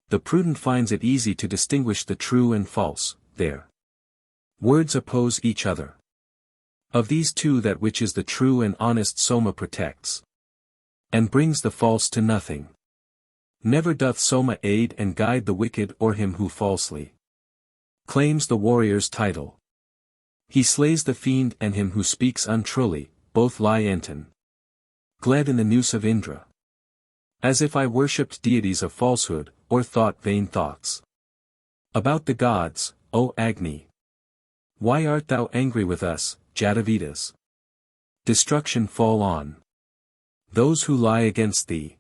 Speaker 1: The prudent finds it easy to distinguish the true and false, their words oppose each other. Of these two that which is the true and honest Soma protects, and brings the false to nothing. Never doth Soma aid and guide the wicked or him who falsely claims the warrior's title. He slays the fiend and him who speaks untruly, both lie enten glad in the noose of Indra. As if I worshipped deities of falsehood, or thought vain thoughts about the gods, O Agni. Why art thou angry with us, Jatavedas? Destruction fall on those who lie against thee.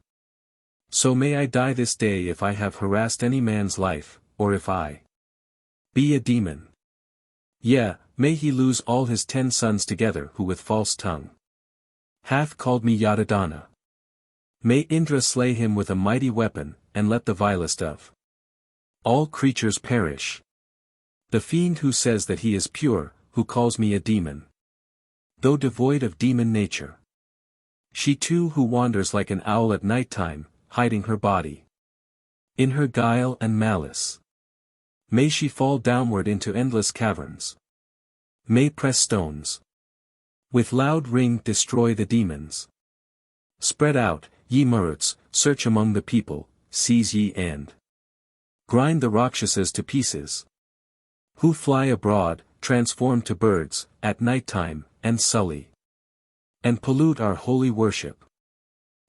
Speaker 1: So may I die this day if I have harassed any man's life, or if I be a demon. Yea, may he lose all his 10 sons together who with false tongue hath called me Yadadana. May Indra slay him with a mighty weapon, and let the vilest of all creatures perish. The fiend who says that he is pure, who calls me a demon, though devoid of demon nature. She too who wanders like an owl at night time, hiding her body in her guile and malice. May she fall downward into endless caverns. May press stones with loud ring destroy the demons. Spread out, ye Maruts, search among the people, seize ye and grind the Rakshasas to pieces, who fly abroad, transform to birds, at night time, and sully and pollute our holy worship.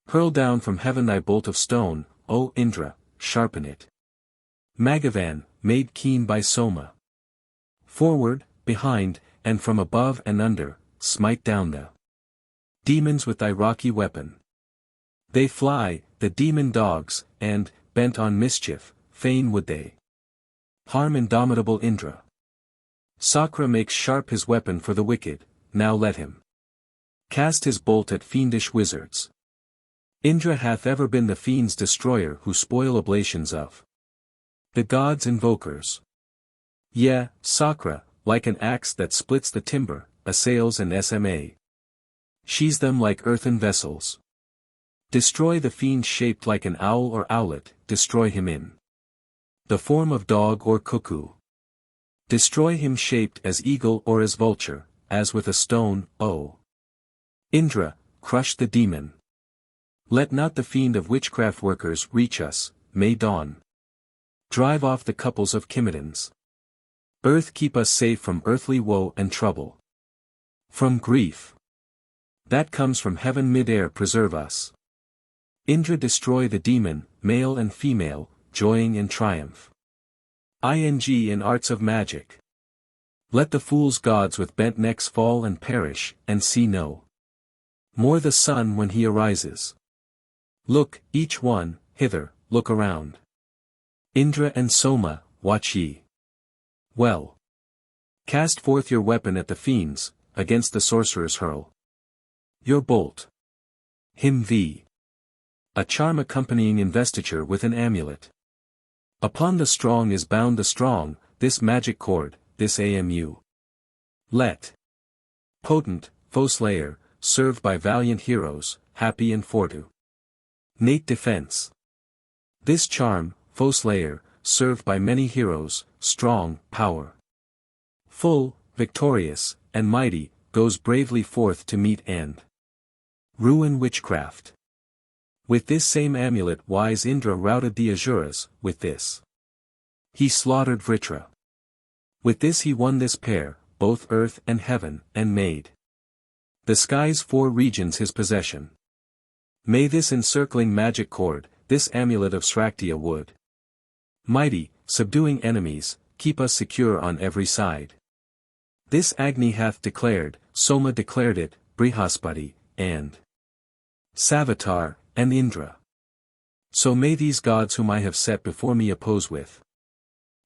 Speaker 1: Hurl down from heaven thy bolt of stone, O Indra, sharpen it. Magavan, made keen by Soma. Forward, behind, and from above and under, smite down the demons with thy rocky weapon. They fly, the demon dogs, and, bent on mischief, fain would they harm indomitable Indra. Sakra makes sharp his weapon for the wicked, now let him cast his bolt at fiendish wizards. Indra hath ever been the fiend's destroyer who spoil oblations of the gods' invokers. Yea, Sakra, like an axe that splits the timber, assails and sma sheathes them like earthen vessels. Destroy the fiend shaped like an owl or owlet, destroy him in the form of dog or cuckoo. Destroy him shaped as eagle or as vulture, as with a stone, O Indra, crush the demon. Let not the fiend of witchcraft workers reach us, may dawn drive off the couples of Kimedans. Earth keep us safe from earthly woe and trouble. From grief that comes from heaven mid-air preserve us. Indra destroy the demon, male and female, joying in triumph. In arts of magic. Let the fool's gods with bent necks fall and perish, and see no more the sun when he arises. Look, each one, hither, look around. Indra and Soma, watch ye well. Cast forth your weapon at the fiends, against the sorcerers hurl your bolt. Him v. A charm accompanying investiture with an amulet. Upon the strong is bound the strong, this magic cord, this amu. Let potent, foe slayer, served by valiant heroes, happy and fortu nate defense. This charm, foe slayer, served by many heroes, strong, power full, victorious, and mighty, goes bravely forth to meet and ruin witchcraft. With this same amulet wise Indra routed the Asuras, with this he slaughtered Vritra. With this he won this pair, both earth and heaven, and made the sky's 4 regions his possession. May this encircling magic cord, this amulet of Sraktiya wood mighty, subduing enemies, keep us secure on every side. This Agni hath declared, Soma declared it, Brihaspati, and Savitar, and Indra. So may these gods whom I have set before me oppose with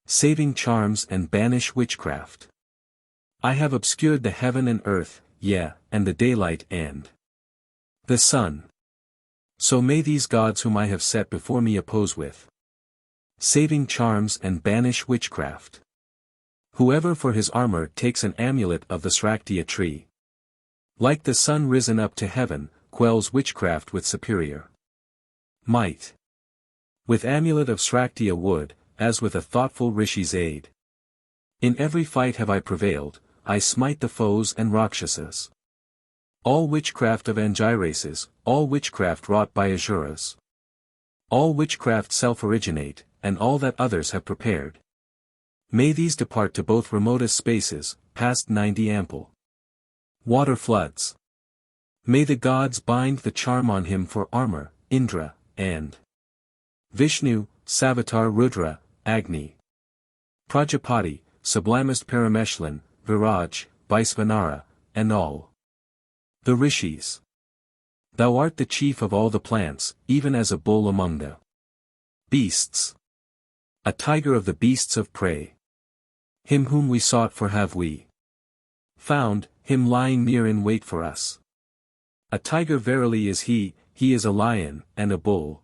Speaker 1: saving charms and banish witchcraft. I have obscured the heaven and earth, yea, and the daylight and the sun. So may these gods whom I have set before me oppose with saving charms and banish witchcraft. Whoever for his armor takes an amulet of the Sraktya tree, like the sun risen up to heaven, quells witchcraft with superior might. With amulet of Sraktya wood, as with a thoughtful rishi's aid. In every fight have I prevailed, I smite the foes and Rakshasas. All witchcraft of Angirases, all witchcraft wrought by Asuras. All witchcraft self-originate, and all that others have prepared. May these depart to both remotest spaces, past 90 ample water floods. May the gods bind the charm on him for armor, Indra, and Vishnu, Savitar Rudra, Agni, Prajapati, sublimest Parameshlan, Viraj, Vaisvanara, and all the rishis. Thou art the chief of all the plants, even as a bull among the beasts. A tiger of the beasts of prey. Him whom we sought for have we found, him lying near in wait for us. A tiger verily is he is a lion, and a bull.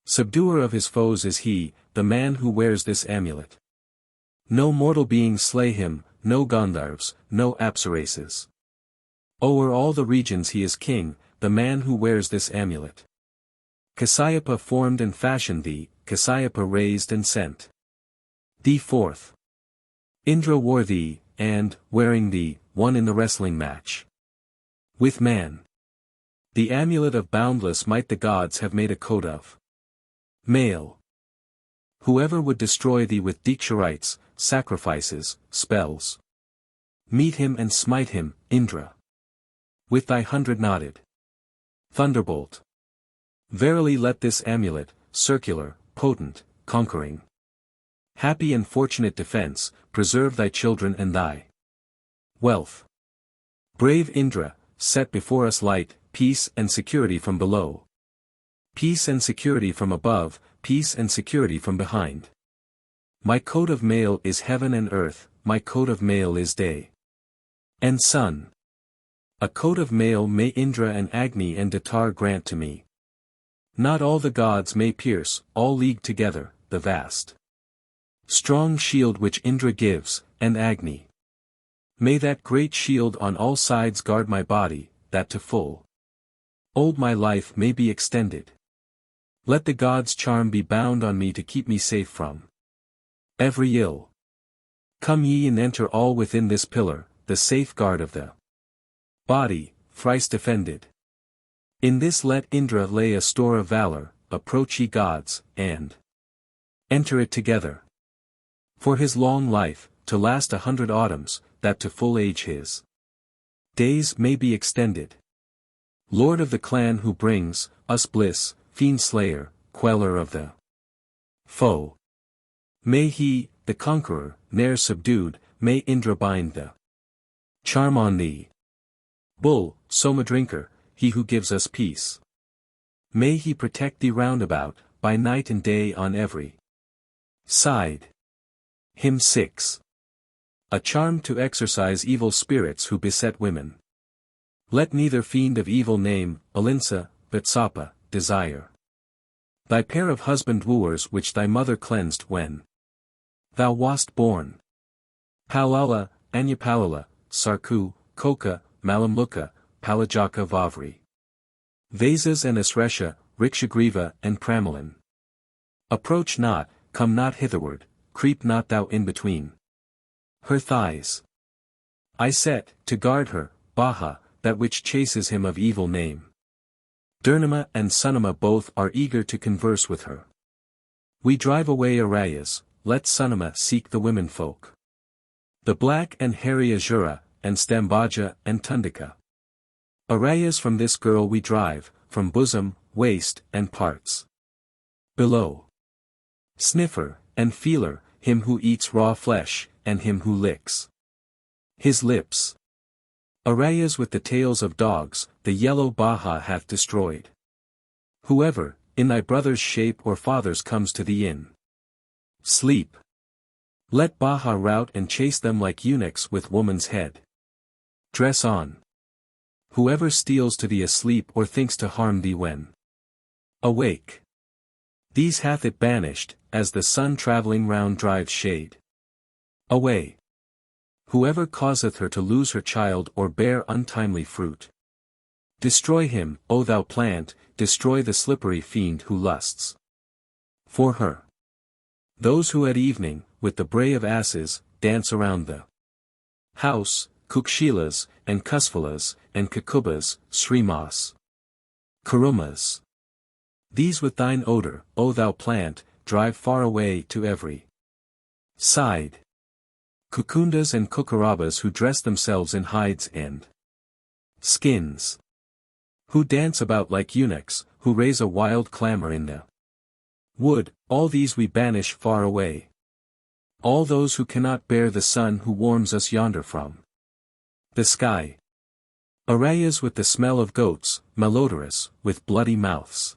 Speaker 1: Subduer of his foes is he, the man who wears this amulet. No mortal being slay him, no Gandharvas, no Apsarases. O'er all the regions he is king, the man who wears this amulet. Kasyapa formed and fashioned thee, Kasyapa raised and sent thee forth. Indra wore thee, and, wearing thee, won in the wrestling match with man. The amulet of boundless might the gods have made a coat of mail. Whoever would destroy thee with Diksha sacrifices, spells, meet him and smite him, Indra, with thy 100-knotted thunderbolt. Verily let this amulet, circular, potent, conquering, happy and fortunate defense, preserve thy children and thy wealth. Brave Indra, set before us light, peace and security from below. Peace and security from above, peace and security from behind. My coat of mail is heaven and earth, my coat of mail is day and sun. A coat of mail may Indra and Agni and Datar grant to me. Not all the gods may pierce, all league together, the vast strong shield which Indra gives, and Agni. May that great shield on all sides guard my body, that to full old my life may be extended. Let the gods' charm be bound on me to keep me safe from every ill. Come ye and enter all within this pillar, the safeguard of the body, thrice defended. In this let Indra lay a store of valor, approach ye gods, and enter it together. For his long life, to last 100 autumns, that to full age his days may be extended. Lord of the clan who brings us bliss, fiend slayer, queller of the foe. May he, the conqueror, ne'er subdued, may Indra bind the charm on thee. Bull, Soma drinker, he who gives us peace. May he protect thee round about, by night and day on every side. Hymn 6. A charm to exorcise evil spirits who beset women. Let neither fiend of evil name, Alinsa, Vatsapa, desire thy pair of husband wooers which thy mother cleansed when thou wast born. Palala, Anyapalala, Sarku, Koka, Malamluka, Palajaka Vavri. Vasas and Asresha, Rikshagriva and Pramalin. Approach not, come not hitherward, creep not thou in between her thighs. I set, to guard her, Baha, that which chases him of evil name. Durnama and Sunama both are eager to converse with her. We drive away Arayas, let Sunama seek the women folk. The black and hairy Azura, and Stambaja and Tundika. Arayas from this girl we drive, from bosom, waist, and parts below. Sniffer, and feeler, him who eats raw flesh, and him who licks his lips. Arayas with the tails of dogs, the yellow Baha hath destroyed. Whoever, in thy brother's shape or father's comes to thee in sleep. Let Baha rout and chase them like eunuchs with woman's head. Dress on. Whoever steals to thee asleep or thinks to harm thee when awake. These hath it banished, as the sun travelling round drives shade away. Whoever causeth her to lose her child or bear untimely fruit. Destroy him, O thou plant, destroy the slippery fiend who lusts for her. Those who at evening, with the bray of asses, dance around the house, Kukshilas, and Kusvalas, and Kakubas, Srimas, Kurumas. These with thine odor, O thou plant, drive far away to every side. Kukundas and Kukarabas who dress themselves in hides and skins. Who dance about like eunuchs, who raise a wild clamor in the wood, all these we banish far away. All those who cannot bear the sun who warms us yonder from the sky. Arayas with the smell of goats, malodorous, with bloody mouths.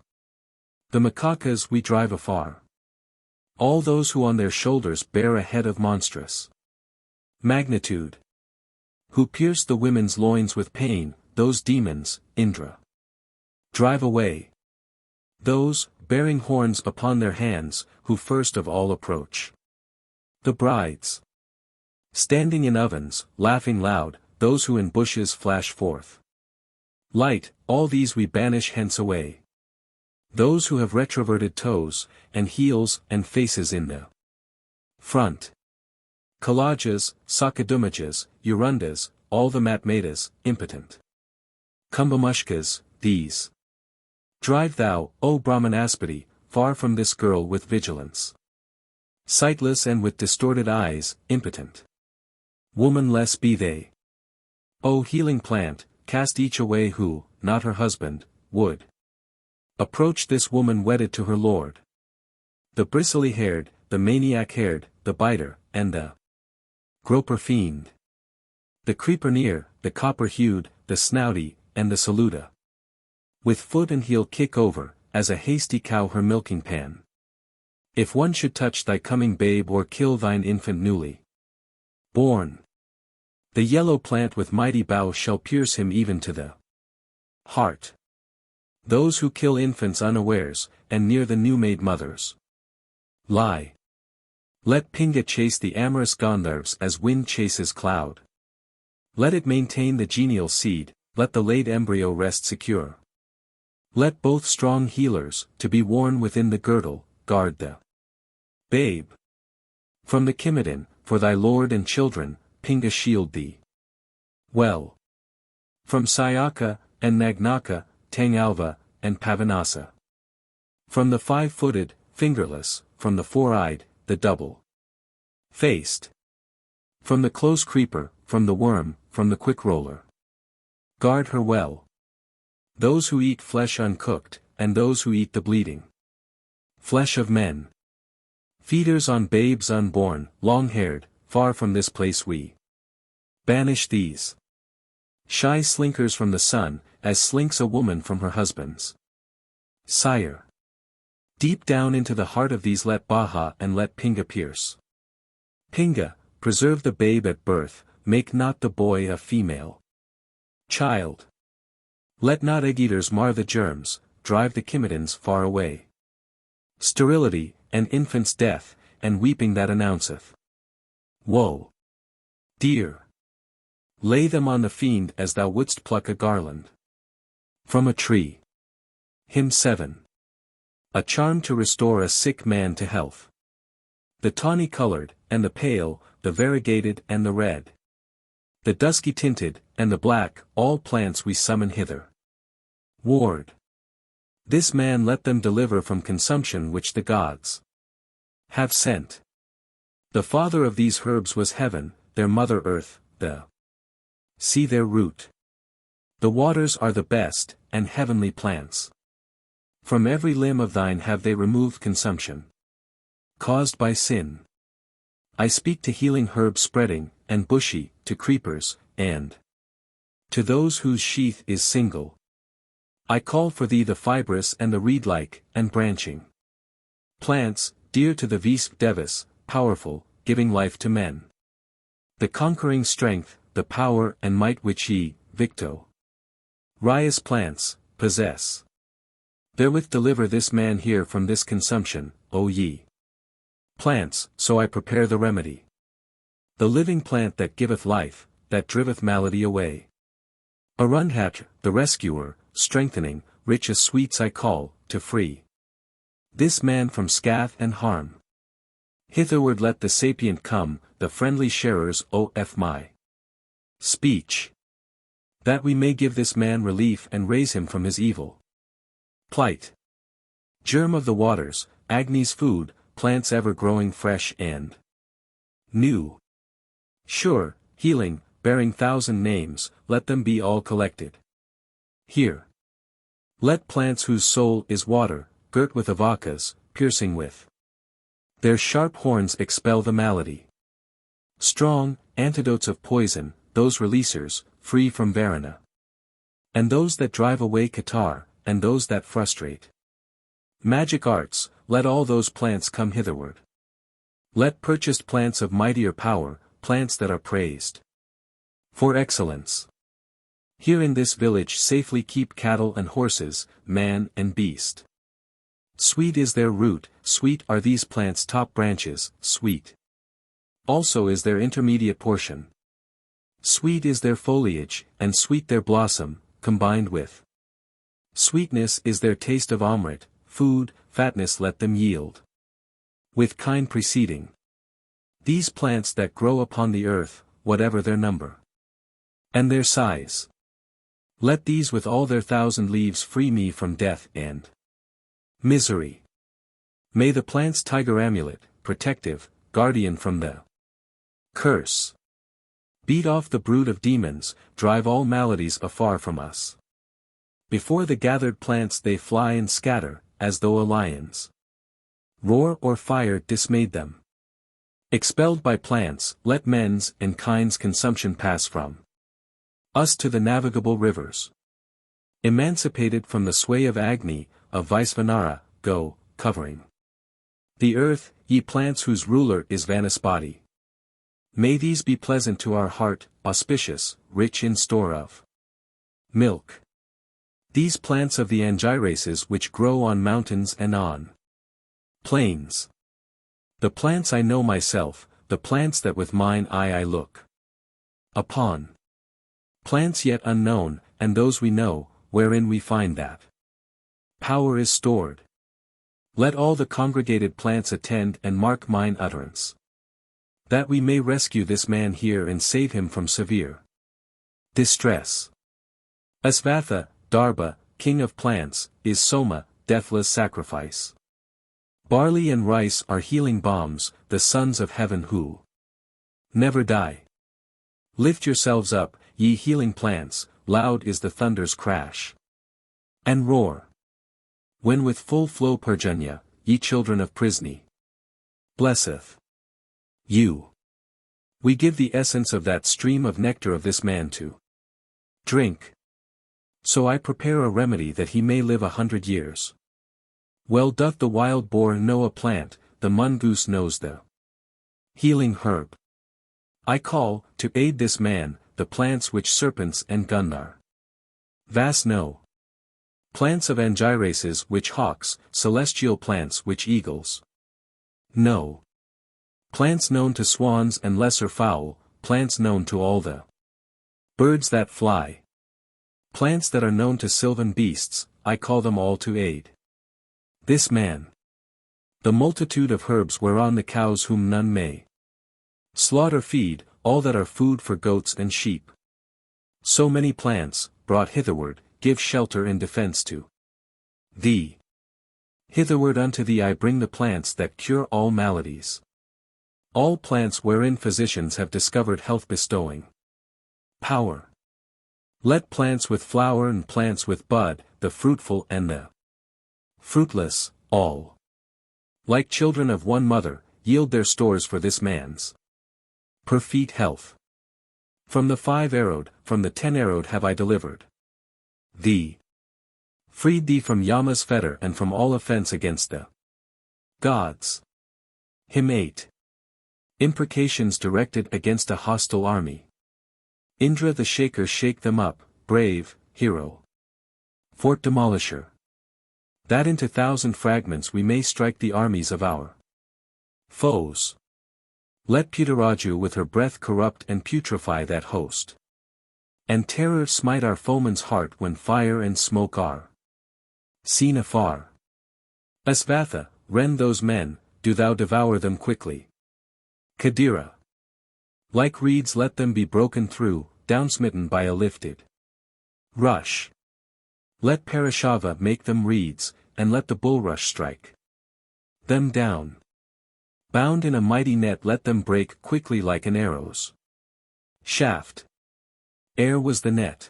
Speaker 1: The macaques we drive afar. All those who on their shoulders bear a head of monstrous magnitude. Who pierce the women's loins with pain, those demons, Indra. Drive away. Those, bearing horns upon their hands, who first of all approach the brides. Standing in ovens, laughing loud, those who in bushes flash forth light, all these we banish hence away. Those who have retroverted toes, and heels, and faces in the front. Kalajas, Sakadumajas, Urundas, all the Matmadas, impotent. Kumbhamushkas, these. Drive thou, O Brahmanaspati, far from this girl with vigilance. Sightless and with distorted eyes, impotent. Womanless be they. O healing plant, cast each away who, not her husband, would approach this woman wedded to her lord. The bristly-haired, the maniac-haired, the biter, and the groper fiend. The creeper near, the copper-hued, the snouty, and the saluda. With foot and heel kick over, as a hasty cow her milking pan. If one should touch thy coming babe or kill thine infant newly born, the yellow plant with mighty bough shall pierce him even to the heart. Those who kill infants unawares, and near the new-made mothers lie. Let Pinga chase the amorous Gandharvas as wind chases cloud. Let it maintain the genial seed, let the laid embryo rest secure. Let both strong healers, to be worn within the girdle, guard the babe. From the Kimadin, for thy lord and children, Pinga shield thee well. From Sayaka, and Nagnaka, Tangalva, and Pavanasa. From the five-footed, fingerless, from the four-eyed, the double-faced. From the close creeper, from the worm, from the quick roller. Guard her well. Those who eat flesh uncooked, and those who eat the bleeding flesh of men. Feeders on babes unborn, long-haired, far from this place we banish these. Shy slinkers from the sun, as slinks a woman from her husband's sire. Deep down into the heart of these let Baha and let Pinga pierce. Pinga, preserve the babe at birth, make not the boy a female child. Let not egg-eaters mar the germs, drive the Kimadins far away. Sterility, and infant's death, and weeping that announceth woe. Dear. Lay them on the fiend as thou wouldst pluck a garland from a tree. Hymn 7. A charm to restore a sick man to health. The tawny-colored, and the pale, the variegated and the red. The dusky-tinted, and the black, all plants we summon hither. Ward. This man let them deliver from consumption which the gods have sent. The father of these herbs was heaven, their mother earth, the sea their root. The waters are the best, and heavenly plants. From every limb of thine have they removed consumption caused by sin. I speak to healing herbs spreading, and bushy, to creepers, and to those whose sheath is single. I call for thee the fibrous and the reed-like, and branching plants, dear to the Visp Devas, powerful, giving life to men. The conquering strength, the power and might which ye, Victo, rious plants, possess. Therewith deliver this man here from this consumption, O ye plants, so I prepare the remedy. The living plant that giveth life, that driveth malady away. Arundhat, the rescuer, strengthening, rich as sweets I call, to free this man from scath and harm. Hitherward let the sapient come, the friendly sharers, O f my speech, that we may give this man relief and raise him from his evil plight. Germ of the waters, Agni's food, plants ever growing fresh and new. Sure, healing, bearing thousand names, let them be all collected here. Let plants whose soul is water, girt with avakas, piercing with their sharp horns expel the malady. Strong, antidotes of poison, those releasers, free from Varana. And those that drive away catarrh, and those that frustrate magic arts, let all those plants come hitherward. Let purchased plants of mightier power, plants that are praised for excellence, here in this village safely keep cattle and horses, man and beast. Sweet is their root, sweet are these plants' top branches, sweet also is their intermediate portion. Sweet is their foliage, and sweet their blossom, combined with sweetness is their taste of amrit, food, fatness let them yield. With kind preceding these plants that grow upon the earth, whatever their number and their size, let these with all their 1,000 leaves free me from death and misery. May the plant's tiger amulet, protective, guardian from the curse, beat off the brood of demons, drive all maladies afar from us. Before the gathered plants they fly and scatter, as though a lion's roar or fire dismayed them. Expelled by plants, let men's and kind's consumption pass from us to the navigable rivers. Emancipated from the sway of Agni, of Vaisvanara, go, covering the earth, ye plants whose ruler is Vanaspati. May these be pleasant to our heart, auspicious, rich in store of milk. These plants of the Angiraces which grow on mountains and on plains. The plants I know myself, the plants that with mine eye I look upon. Plants yet unknown, and those we know, wherein we find that power is stored. Let all the congregated plants attend and mark mine utterance, that we may rescue this man here and save him from severe distress. Asvatha, Darba, king of plants, is Soma, deathless sacrifice. Barley and rice are healing balms, the sons of heaven who never die. Lift yourselves up, ye healing plants, loud is the thunder's crash and roar. When with full flow Parjanya, ye children of Prisni, blesseth you. We give the essence of that stream of nectar of this man to drink. So I prepare a remedy that he may live 100 years. Well doth the wild boar know a plant, the mongoose knows the healing herb. I call, to aid this man, the plants which serpents and Gundar Vas know. Plants of Angiraces which hawks, celestial plants which eagles know. Plants known to swans and lesser fowl, plants known to all the birds that fly. Plants that are known to sylvan beasts, I call them all to aid this man. The multitude of herbs whereon the cows whom none may slaughter feed, all that are food for goats and sheep. So many plants, brought hitherward, give shelter and defense to thee. Hitherward unto thee I bring the plants that cure all maladies. All plants wherein physicians have discovered health-bestowing power. Let plants with flower and plants with bud, the fruitful and the fruitless, all like children of one mother, yield their stores for this man's perfect health. From the 5-arrowed, from the 10-arrowed have I delivered thee. freed thee from Yama's fetter and from all offense against the gods. Hymn 8. Imprecations directed against a hostile army. Indra the Shaker, shake them up, brave, hero. Fort demolisher. That into 1,000 fragments we may strike the armies of our foes. Let Putaraju with her breath corrupt and putrefy that host. And terror smite our foeman's heart when fire and smoke are seen afar. Asvatha, rend those men, do thou devour them quickly. Kadira. Like reeds let them be broken through, downsmitten by a lifted rush. Let Parashava make them reeds, and let the bulrush strike them down. Bound in a mighty net let them break quickly like an arrow's shaft. Air was the net.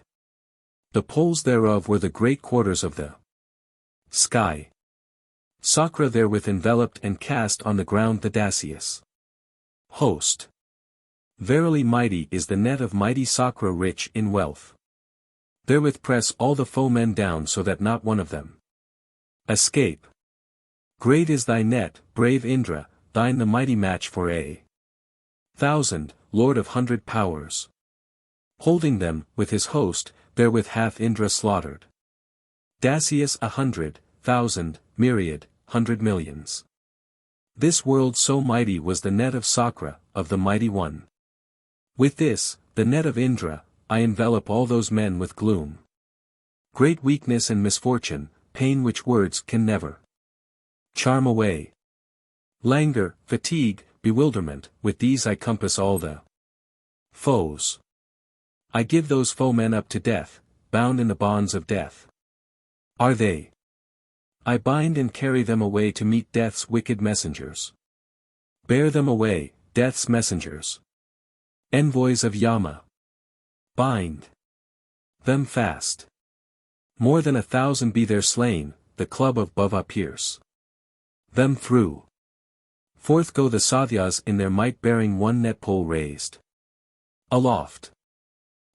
Speaker 1: The poles thereof were the great quarters of the sky. Sakra therewith enveloped and cast on the ground the Dacius host. Verily mighty is the net of mighty Sakra, rich in wealth. Therewith press all the foemen down so that not one of them escape. Great is thy net, brave Indra, thine the mighty match for a 1,000, Lord of 100 powers. Holding them, with his host, therewith hath Indra slaughtered Dacius 100,000, myriad, 100 millions. This world so mighty was the net of Sakra, of the mighty one. With this, the net of Indra, I envelop all those men with gloom. Great weakness and misfortune, pain which words can never charm away. Languor, fatigue, bewilderment, with these I compass all the foes. I give those foemen up to death, bound in the bonds of death. Are they? I bind and carry them away to meet death's wicked messengers. Bear them away, death's messengers. Envoys of Yama. Bind them fast. More than 1,000 be there slain, the club of Bhava pierce them through. Forth go the Sathyas in their might, bearing one net pole raised aloft.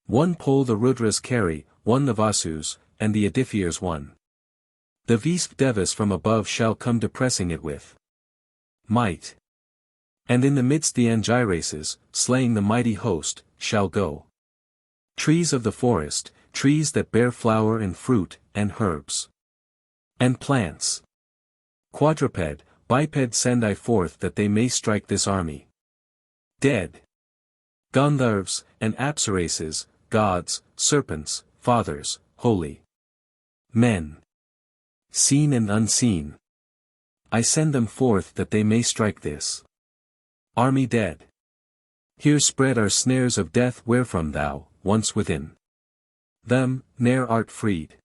Speaker 1: One pole the Rudras carry, one the Vasus, and the Adithyas one. The Visvdevas from above shall come depressing it with might. And in the midst the Angirases, slaying the mighty host, shall go. Trees of the forest, trees that bear flower and fruit, and herbs. And plants. Quadruped, biped send I forth that they may strike this army dead. Gandharvas, and Apsarases, gods, serpents, fathers, holy men. Seen and unseen. I send them forth that they may strike this army dead. Here spread are snares of death wherefrom thou, once within them, ne'er art freed.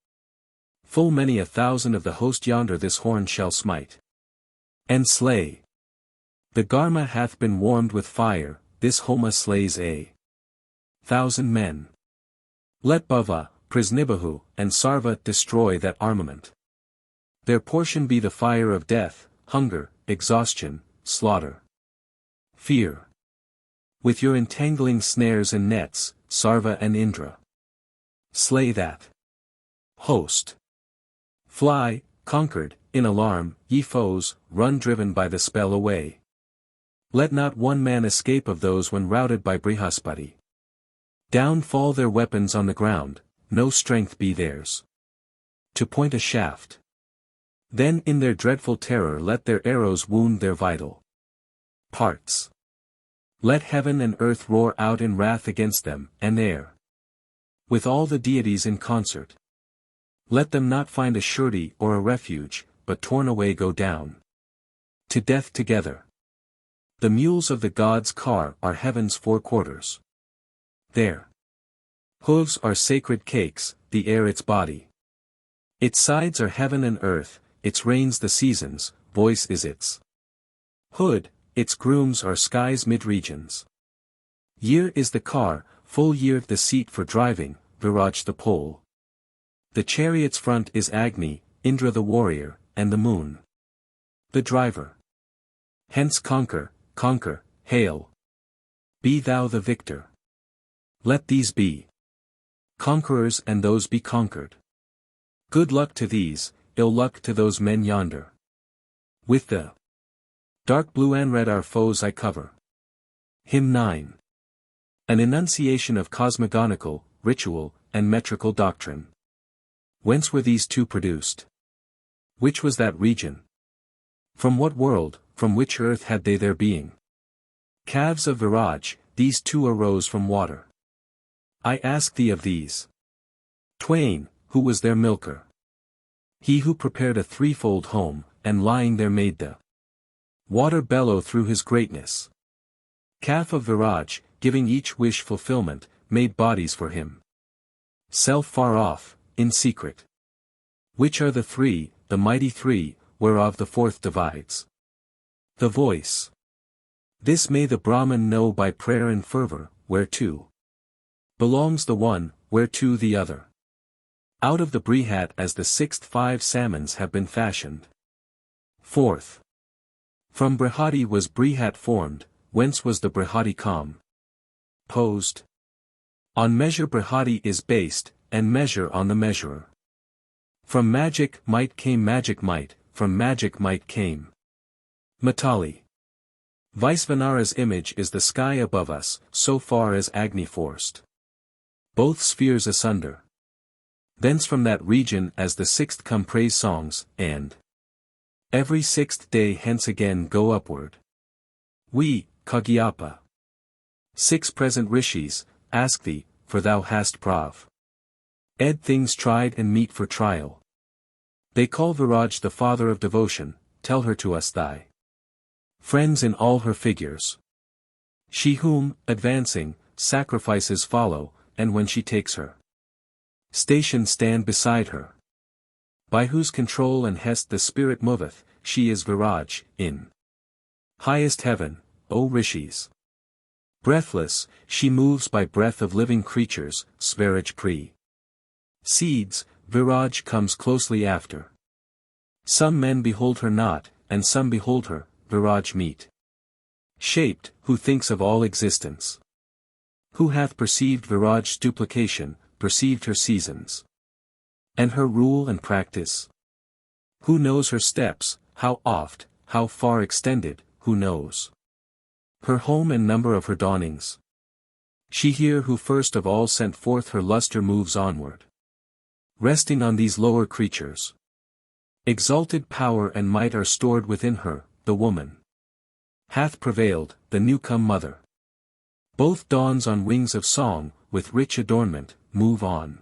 Speaker 1: Full many 1,000 of the host yonder this horn shall smite and slay. The Garma hath been warmed with fire, this Homa slays a 1,000 men. Let Bhava, Prisnibahu, and Sarva destroy that armament. Their portion be the fire of death, hunger, exhaustion, slaughter, fear. With your entangling snares and nets, Sarva and Indra. Slay that host. Fly, conquered, in alarm, ye foes, run driven by the spell away. Let not one man escape of those when routed by Brihaspati. Down fall their weapons on the ground, no strength be theirs to point a shaft. Then in their dreadful terror let their arrows wound their vital parts. Let heaven and earth roar out in wrath against them, and air. With all the deities in concert. Let them not find a surety or a refuge, but torn away go down to death together. The mules of the gods' car are heaven's four quarters. Their hooves are sacred cakes, the air its body. Its sides are heaven and earth, its reins the seasons, voice is its hood, its grooms are sky's mid-regions. Year is the car, full year the seat for driving, Viraj the pole. The chariot's front is Agni, Indra the warrior, and the moon the driver. Hence conquer, conquer, hail. Be thou the victor. Let these be conquerors and those be conquered. Good luck to these, ill luck to those men yonder. With the dark blue and red our foes I cover. Hymn 9. An enunciation of cosmogonical, ritual, and metrical doctrine. Whence were these two produced? Which was that region? From what world, from which earth had they their being? Calves of Viraj, these two arose from water. I ask thee of these twain, who was their milker? He who prepared a threefold home, and lying there made the water bellow through his greatness. Calf of Viraj, giving each wish fulfillment, made bodies for him. Self far off, in secret. Which are the three, the mighty three, whereof the fourth divides the voice. This may the Brahman know by prayer and fervor, whereto belongs the one, whereto the other. Out of the Brihat as the sixth 5 salmons have been fashioned. Fourth. From Brihati was Brihat formed, whence was the Brihati composed. On measure Brihati is based, and measure on the measurer. From magic might came magic might, from magic might came Matali. Vaisvanara's image is the sky above us, so far as Agni forced both spheres asunder. Thence from that region as the sixth come praise songs, and every sixth day hence again go upward. We, Kagyapa, 6 present rishis, ask thee, for thou hast prav ed things tried and meet for trial. They call Viraj the father of devotion, tell her to us thy friends in all her figures. She whom, advancing, sacrifices follow, and when she takes her station stand beside her. By whose control and hest the spirit moveth, she is Viraj, in highest heaven, O rishis. Breathless, she moves by breath of living creatures, Sveraj seeds, Viraj comes closely after. Some men behold her not, and some behold her, Viraj meet. Shaped, who thinks of all existence. Who hath perceived Viraj's duplication, perceived her seasons, and her rule and practice? Who knows her steps, how oft, how far extended, who knows her home and number of her dawnings? She here who first of all sent forth her lustre moves onward, resting on these lower creatures. Exalted power and might are stored within her, the woman hath prevailed, the new-come mother. Both dawns on wings of song, with rich adornment, move on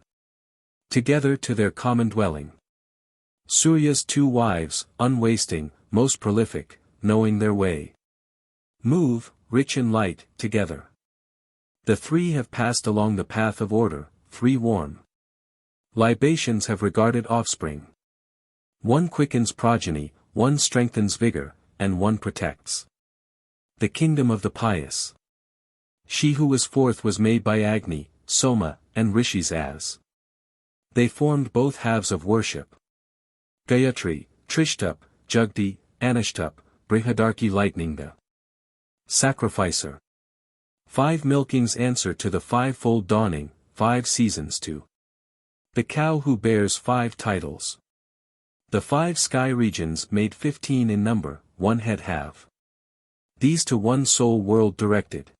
Speaker 1: together to their common dwelling. Surya's 2 wives, unwasting, most prolific, knowing their way, move, rich in light, together. The 3 have passed along the path of order, 3 warm libations have regarded offspring. 1 quickens progeny, 1 strengthens vigor, and 1 protects the kingdom of the pious. She who was fourth was made by Agni, Soma, and Rishis as they formed both halves of worship. Gayatri, Trishtup, Jugdi, Anishtup, Brihadarki lightning the sacrificer. 5 milkings answer to the 5-fold dawning, 5 seasons to the cow who bears 5 titles. The 5 sky regions made 15 in number, 1 head have these to 1 soul world directed.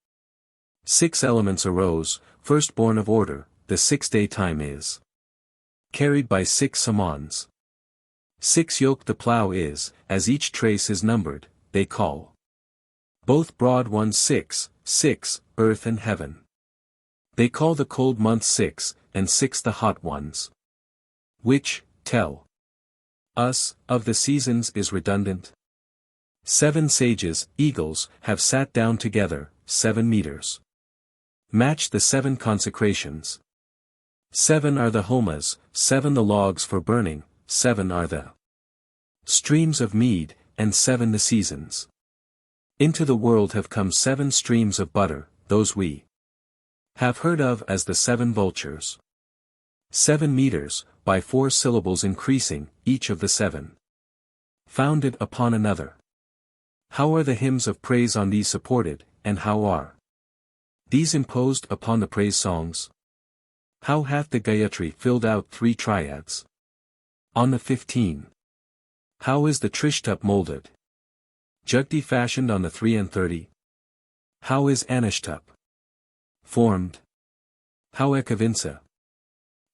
Speaker 1: 6 elements arose, firstborn of order, the 6-day time is carried by 6 samans. 6 yoke the plough is, as each trace is numbered, they call both broad ones 6, 6, earth and heaven. They call the cold months 6, and 6 the hot ones. Which, tell us, of the seasons is redundant. 7 sages, eagles, have sat down together, 7 meters. Match the 7 consecrations. 7 are the homas, 7 the logs for burning, 7 are the streams of mead, and 7 the seasons. Into the world have come 7 streams of butter, those we have heard of as the 7 vultures. 7 meters, by 4 syllables increasing, each of the 7 founded upon another. How are the hymns of praise on these supported, and how are these imposed upon the praise songs? How hath the Gayatri filled out 3 triads? On the 15. How is the Trishtup molded? Jugti fashioned on the 3 and 30. How is Anishtup formed? How Ekavinsa?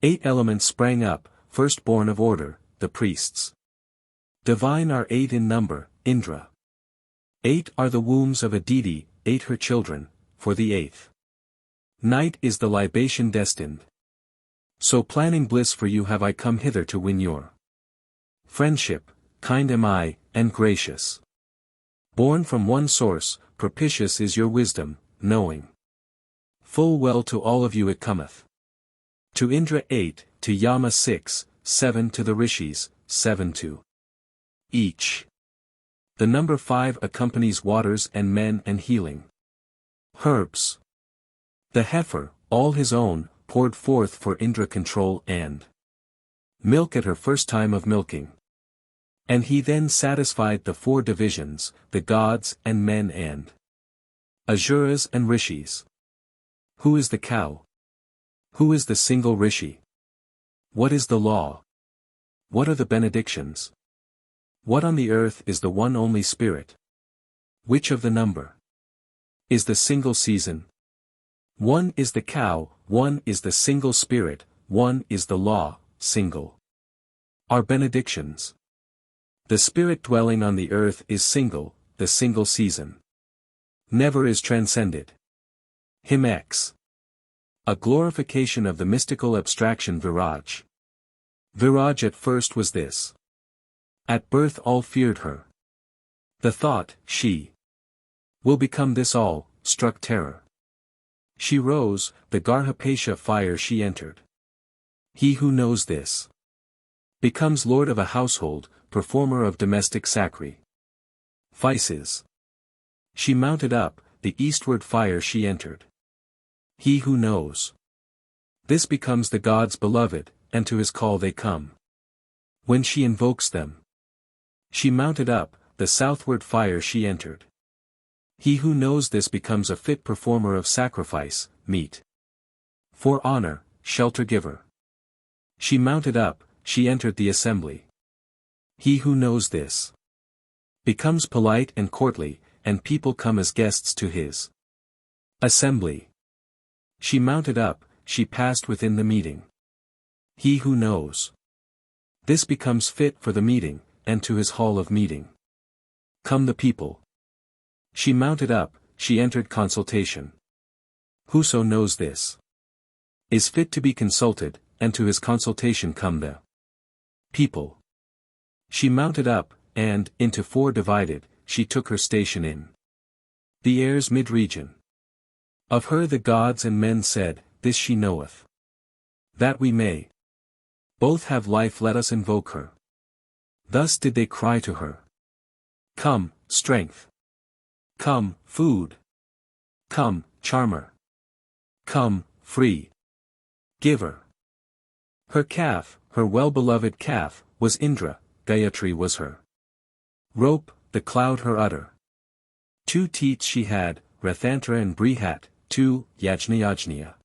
Speaker 1: 8 elements sprang up, firstborn of order, the priests. Divine are 8 in number, Indra. 8 are the wombs of a deity, 8 her children, for the 8th night is the libation destined. So planning bliss for you have I come hither to win your friendship, kind am I, and gracious. Born from one source, propitious is your wisdom, knowing full well to all of you it cometh. To Indra 8, to Yama 6, 7 to the Rishis, 7 to each. The number 5 accompanies waters and men and healing herbs. The heifer, all his own, poured forth for Indra control and milk at her first time of milking. And he then satisfied the 4 divisions, the gods and men and Asuras and Rishis. Who is the cow? Who is the single Rishi? What is the law? What are the benedictions? What on the earth is the one only spirit? Which of the number is the single season? One is the cow, one is the single spirit, one is the law, single are benedictions. The spirit dwelling on the earth is single, the single season never is transcended. Him X. A glorification of the mystical abstraction Viraj. Viraj at first was this. At birth all feared her. The thought, she will become this all, struck terror. She rose, the Garhapesha fire she entered. He who knows this becomes lord of a household, performer of domestic sacrifices. She mounted up, the eastward fire she entered. He who knows this becomes the gods' beloved, and to his call they come. When she invokes them, she mounted up, the southward fire she entered. He who knows this becomes a fit performer of sacrifice, meet for honor, shelter giver. She mounted up, she entered the assembly. He who knows this becomes polite and courtly, and people come as guests to his assembly. She mounted up, she passed within the meeting. He who knows this becomes fit for the meeting, and to his hall of meeting come the people. She mounted up, she entered consultation. Whoso knows this is fit to be consulted, and to his consultation come the people. She mounted up, and, into 4 divided, she took her station in the air's mid-region. Of her the gods and men said, this she knoweth. That we may both have life let us invoke her. Thus did they cry to her. Come, strength. Come, food. Come, charmer. Come, free giver. Her calf, her well-beloved calf, was Indra, Gayatri was her rope, the cloud her udder. 2 teats she had, Rathantra and Brihat, 2, Yajnayajna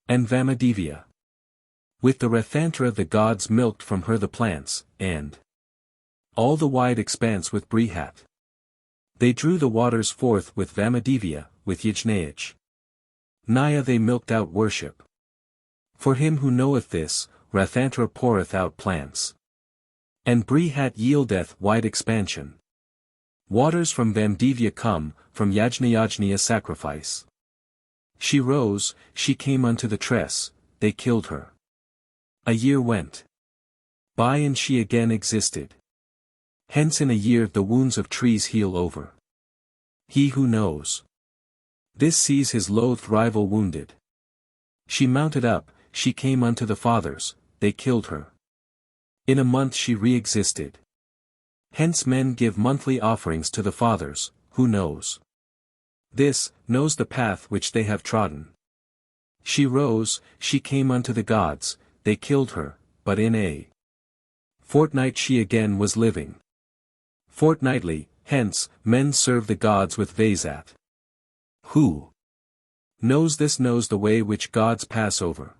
Speaker 1: and Vamadevya. With the Rathantra the gods milked from her the plants, and all the wide expanse with Brihat. They drew the waters forth with Vamadevya, with Yajnayaj. Naya they milked out worship. For him who knoweth this, Rathantra poureth out plants. And Brihat yieldeth wide expansion. Waters from Vamdevya come, from Yajnayajna sacrifice. She rose, she came unto the tress, they killed her. A year went by and she again existed. Hence in a year the wounds of trees heal over. He who knows this sees his loathed rival wounded. She mounted up, she came unto the fathers, they killed her. In a month she re-existed. Hence men give monthly offerings to the fathers, who knows this, knows the path which they have trodden. She rose, she came unto the gods, they killed her, but in a fortnight she again was living. Fortnightly, hence, men serve the gods with Vaisat. Who knows this knows the way which gods pass over.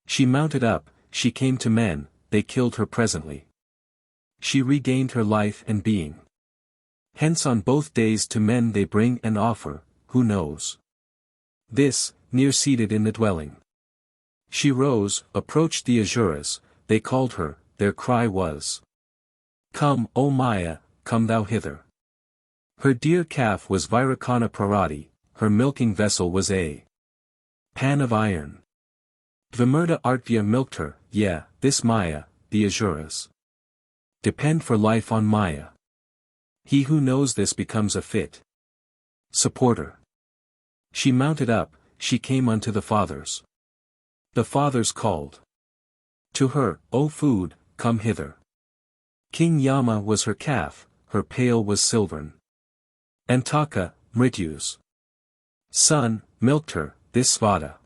Speaker 1: She mounted up, she came to men, they killed her presently. She regained her life and being. Hence on both days to men they bring and offer, who knows? This, near seated in the dwelling. She rose, approached the Asuras, they called her, their cry was, "Come, O Maya, come thou hither." Her dear calf was Virakana Parati, her milking vessel was a pan of iron. Vimerta Artvya milked her, this Maya, the Asuras depend for life on Maya. He who knows this becomes a fit supporter. She mounted up, she came unto the fathers. The fathers called to her, O food, come hither. King Yama was her calf, her pail was silvern. Antaka, Mrityu's son, milked her, this Svada.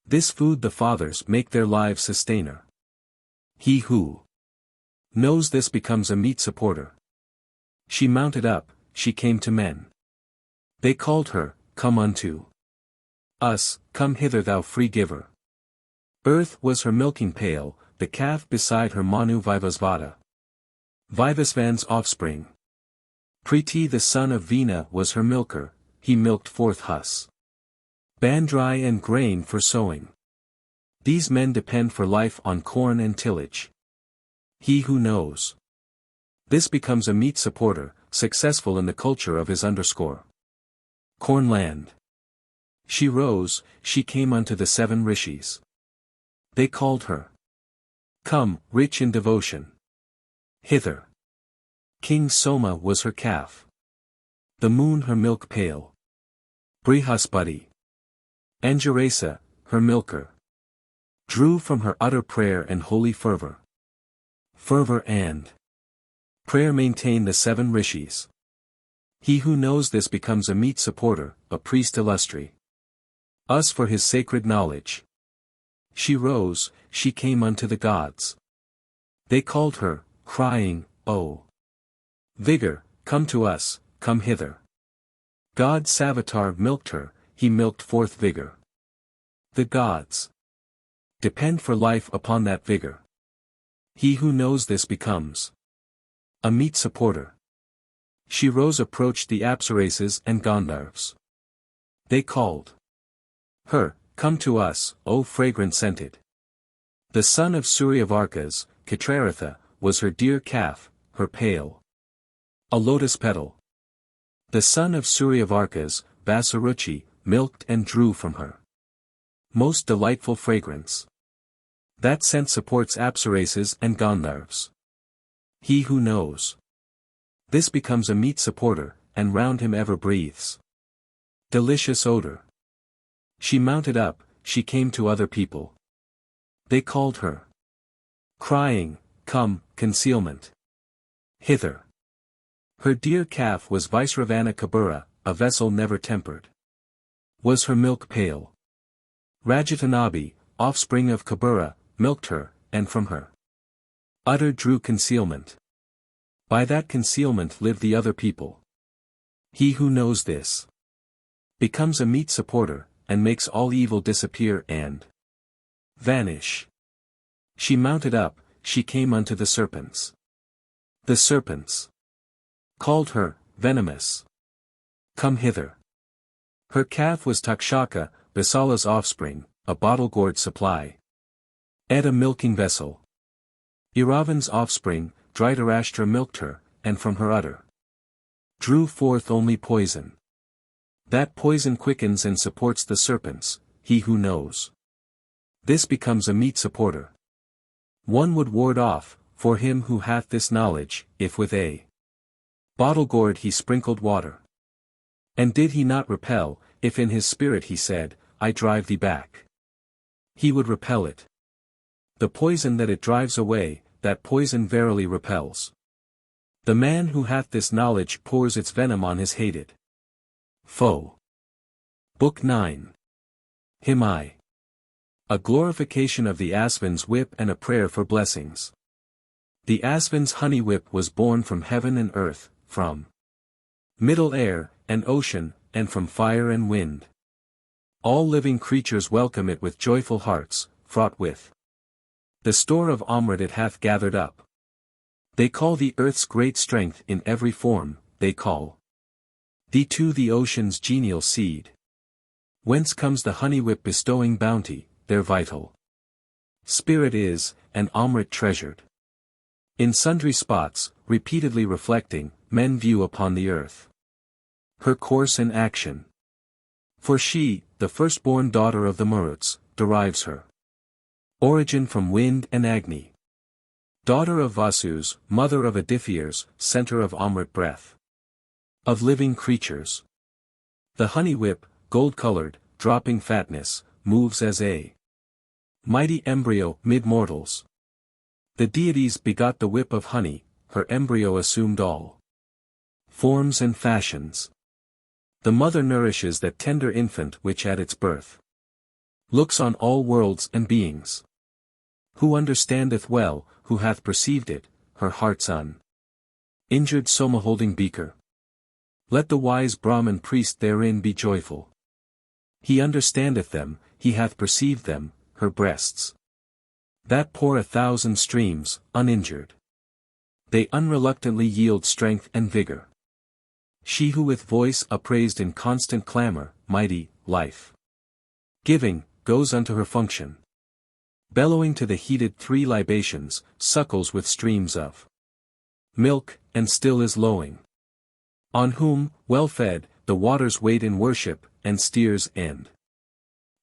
Speaker 1: This food the fathers make their lives sustainer. He who knows this becomes a meet supporter. She mounted up, she came to men. They called her, come unto us, come hither thou free giver. Earth was her milking pail, the calf beside her Manu Vivasvata. Vivasvan's offspring. Priti the son of Vina was her milker, he milked forth hus. Bandrai and grain for sowing. These men depend for life on corn and tillage. He who knows this becomes a meet supporter, successful in the culture of his underscore. Cornland. She rose, she came unto the 7 rishis. They called her. Come, rich in devotion. Hither. King Soma was her calf. The moon her milk pail. Brihaspati. Anjurasa, her milker. Drew from her utter prayer and holy fervor. Fervor and prayer maintain the 7 rishis. He who knows this becomes a meet supporter, a priest illustri. Us for his sacred knowledge. She rose, she came unto the gods. They called her, crying, O vigor, come to us, come hither. God Savitar milked her, he milked forth vigor. The gods depend for life upon that vigor. He who knows this becomes a meet supporter. She rose approached the Apsarases and Gandharvas. They called her, come to us, O fragrant scented. The son of Suryavarkas, Chitraratha, was her dear calf, her pail. A lotus petal. The son of Suryavarkas, Vasaruchi, milked and drew from her most delightful fragrance. That scent supports Apsarases and Gandharvas. He who knows this becomes a meet supporter, and round him ever breathes delicious odor. She mounted up, she came to other people. They called her, crying, come, concealment. Hither. Her dear calf was Vaisravana Kabura, a vessel never tempered. Was her milk pale. Rajatanabi, offspring of Kabura, milked her, and from her udder drew concealment. By that concealment live the other people. He who knows this becomes a meet supporter, and makes all evil disappear and vanish. She mounted up, she came unto the serpents. The serpents called her, venomous. Come hither. Her calf was Takshaka, Basala's offspring, a bottle-gourd supply. Ed a milking vessel. Iravan's offspring, Dhritarashtra milked her, and from her udder drew forth only poison. That poison quickens and supports the serpents, he who knows this becomes a meet supporter. One would ward off, for him who hath this knowledge, if with a bottle-gourd he sprinkled water. And did he not repel, if in his spirit he said, I drive thee back? He would repel it. The poison that it drives away, that poison verily repels. The man who hath this knowledge pours its venom on his hated foe. Book 9. Himai. A glorification of the Asvin's whip and a prayer for blessings. The Asvin's honey whip was born from heaven and earth, from middle air, and ocean, and from fire and wind. All living creatures welcome it with joyful hearts, fraught with The store of Amrit it hath gathered up. They call the earth's great strength in every form, they call thee to the ocean's genial seed. Whence comes the honey whip bestowing bounty, their vital spirit is, and Amrit treasured. In sundry spots, repeatedly reflecting, men view upon the earth her course and action. For she, the firstborn daughter of the Maruts, derives her origin from wind and Agni. Daughter of Vasus, mother of Adithyas, center of Amrit breath of living creatures. The honey whip, gold-colored, dropping fatness, moves as a mighty embryo mid mortals. The deities begot the whip of honey, her embryo assumed all forms and fashions. The mother nourishes that tender infant which at its birth looks on all worlds and beings. Who understandeth well, who hath perceived it, her heart's injured soma holding beaker? Let the wise Brahman priest therein be joyful. He understandeth them, he hath perceived them, her breasts that pour 1,000 streams, uninjured. They unreluctantly yield strength and vigor. She who with voice upraised in constant clamor, mighty, life giving, goes unto her function. Bellowing to the heated 3 libations, suckles with streams of milk, and still is lowing. On whom, well fed, the waters wait in worship, and steers and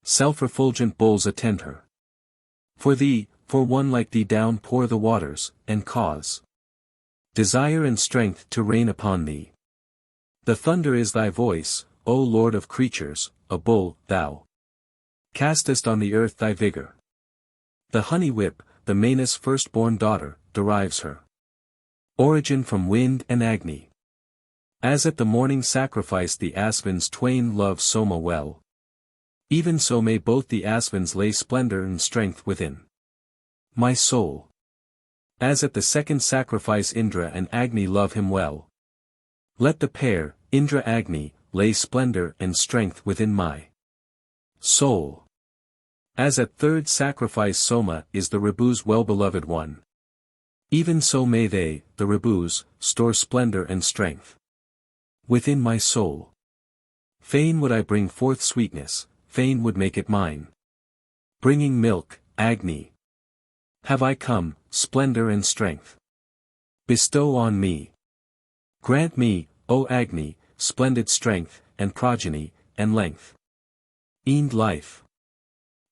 Speaker 1: self-refulgent bulls attend her. For thee, for one like thee down pour the waters, and cause desire and strength to reign upon thee. The thunder is thy voice, O Lord of creatures, a bull, thou castest on the earth thy vigor. The honey whip, the Manus' firstborn daughter, derives her origin from wind and Agni. As at the morning sacrifice the Asvins twain love Soma well, even so may both the Asvins lay splendor and strength within my soul. As at the second sacrifice Indra and Agni love him well, let the pair, Indra Agni, lay splendor and strength within my soul. As at third sacrifice Soma is the Ribu's well-beloved one, even so may they, the Ribus, store splendor and strength within my soul. Fain would I bring forth sweetness, fain would make it mine. Bringing milk, Agni, have I come, splendor and strength bestow on me. Grant me, O Agni, splendid strength, and progeny, and length. And life.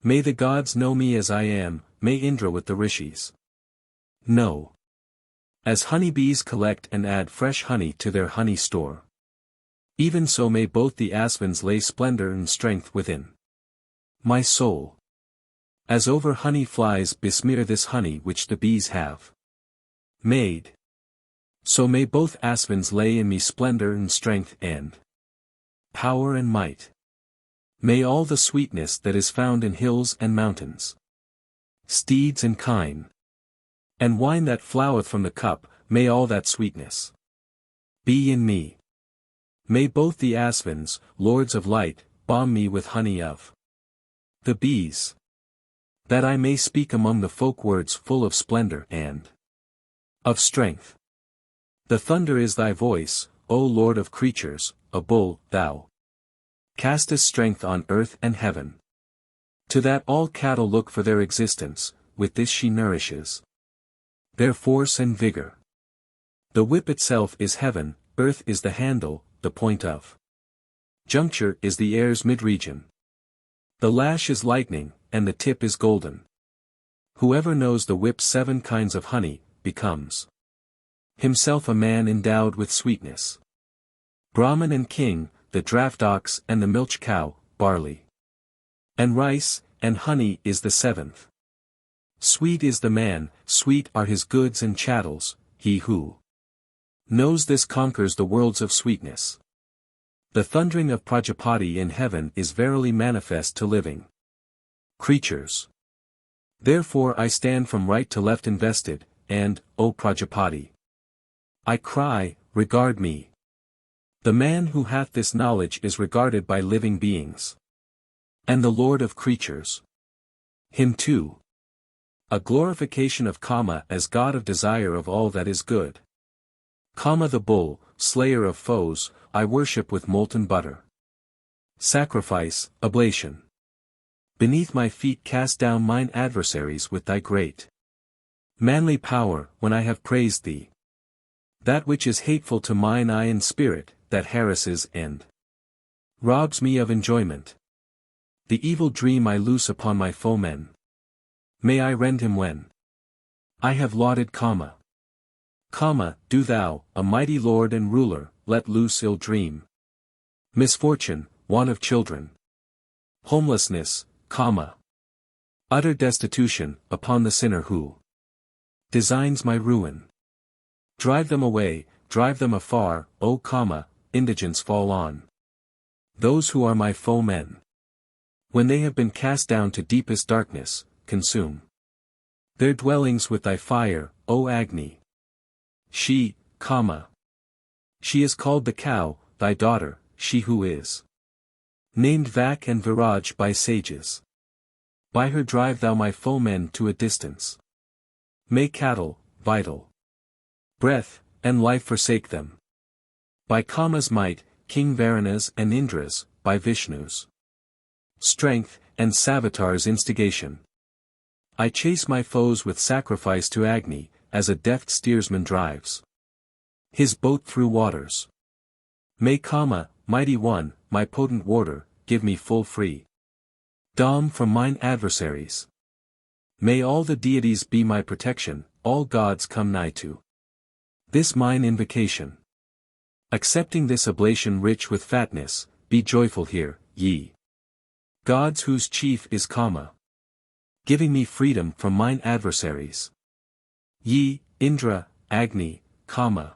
Speaker 1: May the gods know me as I am, may Indra with the rishis know. As honeybees collect and add fresh honey to their honey store, even so may both the Asvins lay splendor and strength within my soul. As over honey flies besmear this honey which the bees have made, so may both Asvins lay in me splendor and strength and power and might. May all the sweetness that is found in hills and mountains, steeds and kine, and wine that floweth from the cup, may all that sweetness be in me. May both the Asvins, lords of light, balm me with honey of the bees, that I may speak among the folk words full of splendor and of strength. The thunder is thy voice, O Lord of creatures, a bull, thou castest strength on earth and heaven. To that all cattle look for their existence, with this she nourishes their force and vigor. The whip itself is heaven, earth is the handle, the point of juncture is the air's mid-region. The lash is lightning, and the tip is golden. Whoever knows the whip's 7 kinds of honey, becomes himself a man endowed with sweetness. Brahman and king, the draft ox and the milch cow, barley and rice, and honey is the 7th. Sweet is the man, sweet are his goods and chattels, he who knows this conquers the worlds of sweetness. The thundering of Prajapati in heaven is verily manifest to living creatures. Therefore I stand from right to left invested, and, O Prajapati, I cry, regard me. The man who hath this knowledge is regarded by living beings, and the Lord of creatures him too A glorification of Kama as god of desire of all that is good. Kama the bull, slayer of foes, I worship with molten butter. Sacrifice, oblation. Beneath my feet cast down mine adversaries with thy great manly power, when I have praised thee. That which is hateful to mine eye and spirit, that harasses and robs me of enjoyment. The evil dream I loose upon my foemen. May I rend him when I have lauded Kama. Kama, do thou, a mighty lord and ruler, let loose ill dream. Misfortune, want of children. Homelessness, Kama. Utter destitution, upon the sinner who designs my ruin. Drive them away, drive them afar, O Kama, indigence fall on those who are my foemen. When they have been cast down to deepest darkness, consume their dwellings with thy fire, O Agni. She, Kama. She is called the cow, thy daughter, she who is named Vak and Viraj by sages. By her drive thou my foemen to a distance. May cattle, vital breath, and life forsake them. By Kama's might, King Varanas and Indras, by Vishnu's strength, and Savitar's instigation. I chase my foes with sacrifice to Agni, as a deft steersman drives his boat through waters. May Kama, mighty one, my potent warder, give me full free dom from mine adversaries. May all the deities be my protection, all gods come nigh to this mine invocation. Accepting this oblation rich with fatness, be joyful here, ye gods whose chief is Kama, giving me freedom from mine adversaries. Ye, Indra, Agni, Kama,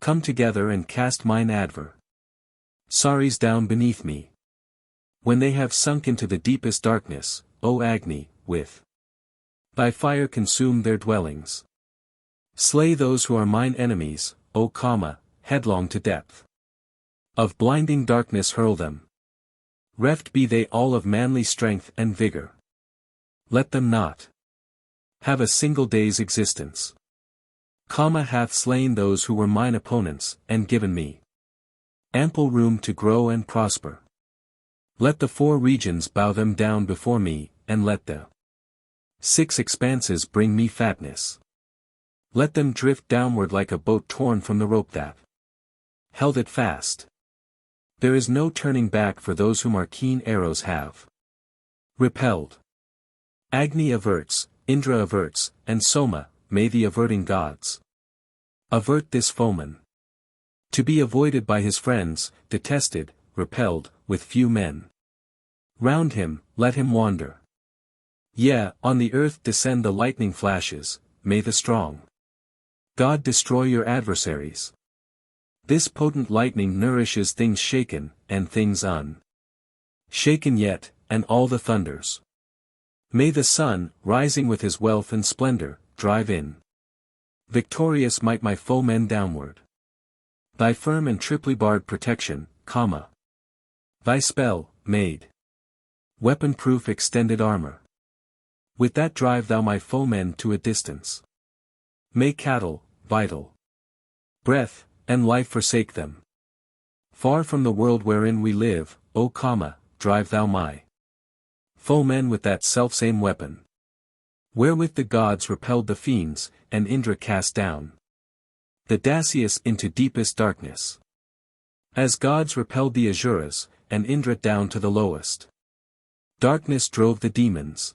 Speaker 1: come together and cast mine adversaries down beneath me. When they have sunk into the deepest darkness, O Agni, with thy fire consume their dwellings. Slay those who are mine enemies, O Kama, headlong to depth of blinding darkness hurl them. Reft be they all of manly strength and vigor. Let them not have a single day's existence. Kama hath slain those who were mine opponents, and given me ample room to grow and prosper. Let the four regions bow them down before me, and let the six expanses bring me fatness. Let them drift downward like a boat torn from the rope that held it fast. There is no turning back for those whom our keen arrows have repelled. Agni averts, Indra averts, and Soma, may the averting gods avert this foeman. To be avoided by his friends, detested, repelled, with few men round him, let him wander. Yea, on the earth descend the lightning flashes, may the strong God destroy your adversaries. This potent lightning nourishes things shaken, and things unshaken yet, and all the thunders. May the sun, rising with his wealth and splendor, drive in victorious might my foemen downward. Thy firm and triply barred protection, Kama. Thy spell, made weapon-proof extended armor. With that drive thou my foemen to a distance. May cattle, vital breath, and life forsake them. Far from the world wherein we live, O Kama, drive thou my foemen with that selfsame weapon, wherewith the gods repelled the fiends, and Indra cast down the Dasyus into deepest darkness. As gods repelled the Asuras, and Indra down to the lowest darkness drove the demons.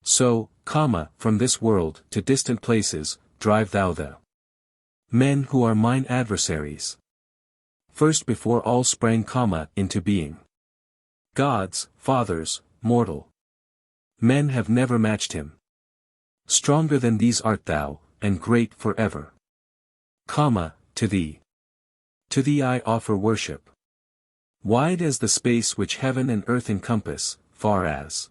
Speaker 1: So, Kama, from this world to distant places, drive thou the men who are mine adversaries. First before all sprang Kama into being. Gods, fathers, mortal men have never matched him. Stronger than these art thou, and great forever. Kama, to thee I offer worship. Wide as the space which heaven and earth encompass, far as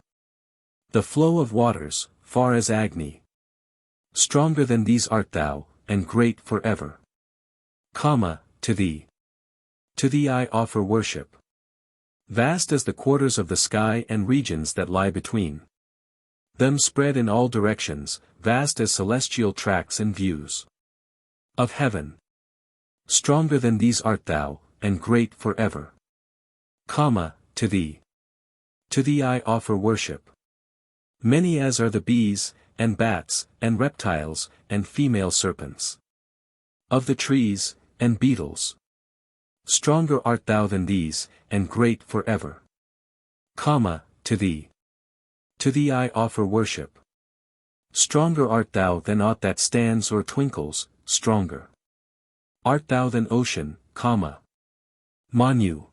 Speaker 1: the flow of waters, far as Agni. Stronger than these art thou, and great forever. Kama, to thee I offer worship. Vast as the quarters of the sky and regions that lie between. Them spread in all directions, vast as celestial tracts and views of heaven. Stronger than these art thou, and great forever. To thee. To thee I offer worship. Many as are the bees, and bats, and reptiles, and female serpents. Of the trees, and beetles. Stronger art thou than these, and great forever. To thee. To thee I offer worship. Stronger art thou than aught that stands or twinkles, stronger. Art thou than ocean, Manu.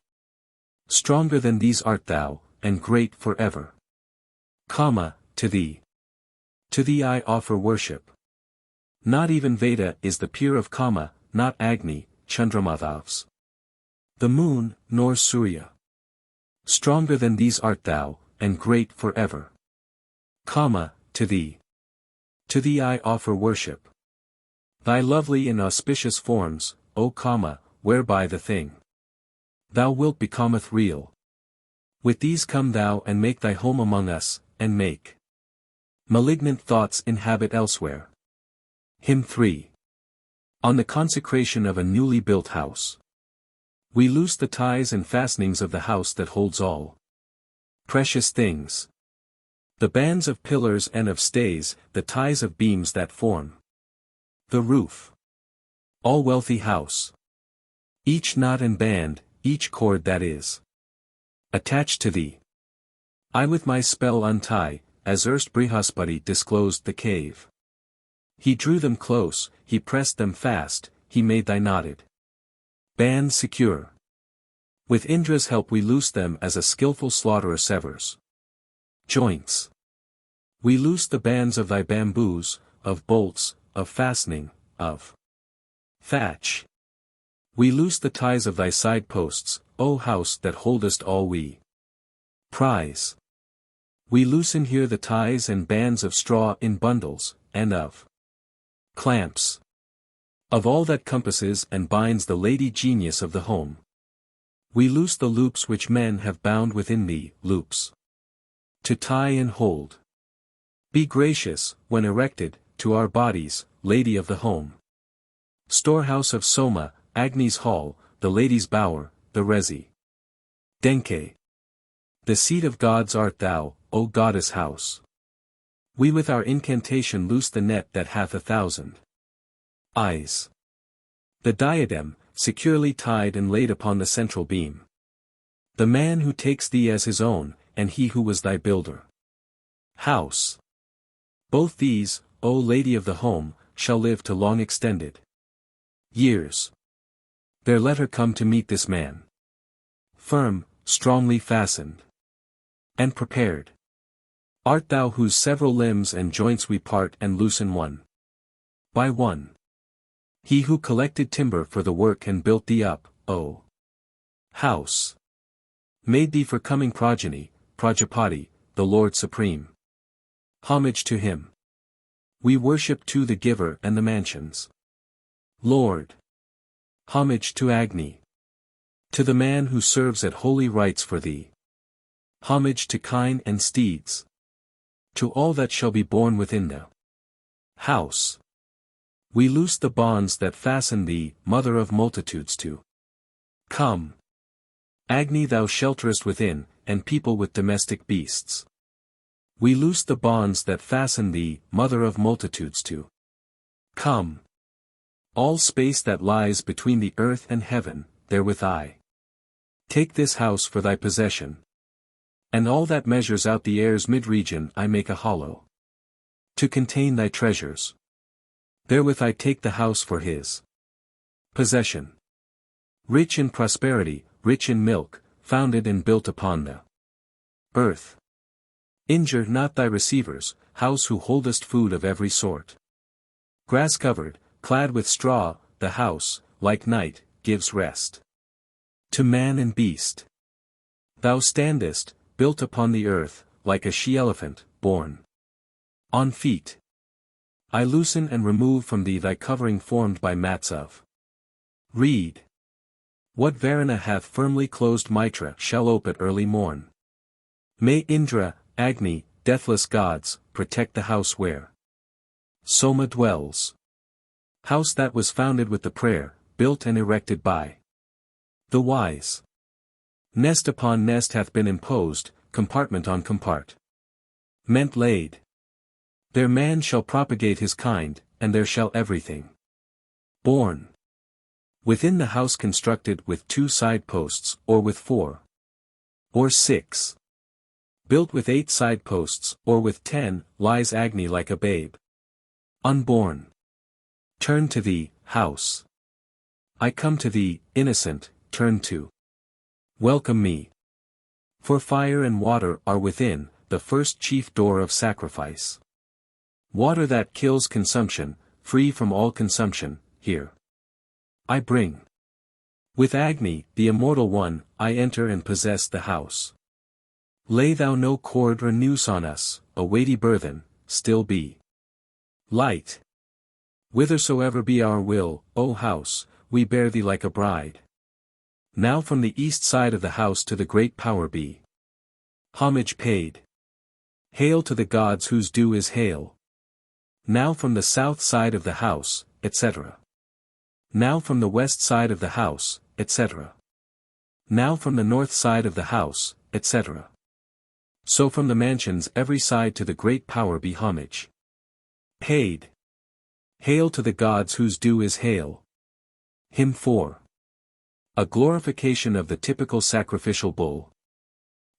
Speaker 1: Stronger than these art thou, and great forever. To thee. To thee I offer worship. Not even Veda is the peer of Kama, not Agni, Chandramadhavs. The moon, nor Surya. Stronger than these art thou, and great forever. To thee. To thee I offer worship. Thy lovely and auspicious forms, O Kama, whereby the thing thou wilt becometh real. With these come thou and make thy home among us, and make malignant thoughts inhabit elsewhere. Hymn 3. On the consecration of a newly built house. We loose the ties and fastenings of the house that holds all precious things. The bands of pillars and of stays, the ties of beams that form the roof. All wealthy house. Each knot and band, each cord that is attached to thee. I with my spell untie, as erst Brihaspati disclosed the cave. He drew them close, he pressed them fast, he made thy knotted bands secure. With Indra's help we loose them as a skillful slaughterer severs joints. We loose the bands of thy bamboos, of bolts, of fastening, of thatch. We loose the ties of thy side posts, O house that holdest all we prize. We loosen here the ties and bands of straw in bundles, and of clamps. Of all that compasses and binds the lady genius of the home. We loose the loops which men have bound within thee, loops to tie and hold. Be gracious, when erected, to our bodies, lady of the home. Storehouse of Soma, Agni's hall, the lady's bower, the Resi Denke. The seat of gods art thou, O goddess house. We with our incantation loose the net that hath 1,000 eyes. The diadem, securely tied and laid upon the central beam. The man who takes thee as his own, and he who was thy builder. House. Both these, O lady of the home, shall live to long extended years. There let her come to meet this man. Firm, strongly fastened, and prepared. Art thou whose several limbs and joints we part and loosen one by one. He who collected timber for the work and built thee up, O house. Made thee for coming progeny, Prajapati, the Lord Supreme. Homage to him. We worship to the giver and the mansions. Lord. Homage to Agni. To the man who serves at holy rites for thee. Homage to kine and steeds. To all that shall be born within the house. We loose the bonds that fasten thee, mother of multitudes to come. Agni thou shelterest within, and people with domestic beasts. We loose the bonds that fasten thee, mother of multitudes to come. All space that lies between the earth and heaven, therewith I take this house for thy possession. And all that measures out the air's mid-region I make a hollow to contain thy treasures. Therewith I take the house for his possession. Rich in prosperity, rich in milk, founded and built upon the earth. Injure not thy receivers, house who holdest food of every sort. Grass-covered, clad with straw, the house, like night, gives rest to man and beast. Thou standest, built upon the earth, like a she-elephant, born on feet. I loosen and remove from thee thy covering formed by mats of reed. What Varuna hath firmly closed Mitra shall ope at early morn. May Indra, Agni, deathless gods, protect the house where Soma dwells. House that was founded with the prayer, built and erected by the wise. Nest upon nest hath been imposed, compartment on compartment laid. There man shall propagate his kind, and there shall everything born within the house constructed with 2 side posts, or with 4 or 6. Built with 8 side posts, or with 10, lies Agni like a babe unborn. Turn to thee, house. I come to thee, innocent, turn to welcome me. For fire and water are within, the first chief door of sacrifice. Water that kills consumption, free from all consumption, here I bring. With Agni, the immortal one, I enter and possess the house. Lay thou no cord or noose on us, a weighty burthen, still be light. Whithersoever be our will, O house, we bear thee like a bride. Now from the east side of the house to the great power be homage paid. Hail to the gods whose due is hail. Now from the south side of the house, etc. Now from the west side of the house, etc. Now from the north side of the house, etc. So from the mansions every side to the great power be homage paid. Hail to the gods whose due is hail. Hymn 4. A glorification of the typical sacrificial bull.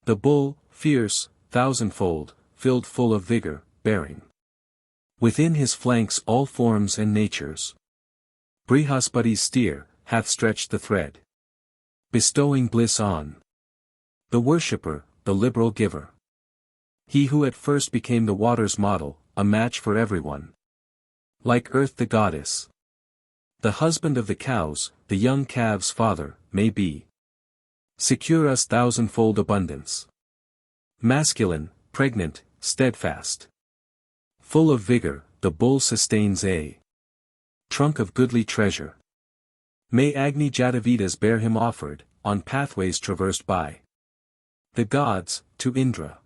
Speaker 1: The bull, fierce, thousandfold, filled full of vigor, bearing within his flanks all forms and natures. Brihaspati's steer, hath stretched the thread, bestowing bliss on the worshipper, the liberal giver. He who at first became the water's model, a match for everyone. Like earth the goddess. The husband of the cows, the young calves' father, may be. Secure us thousandfold abundance. Masculine, pregnant, steadfast. Full of vigor, the bull sustains a trunk of goodly treasure. May Agni Jatavedas bear him offered, on pathways traversed by the gods, to Indra.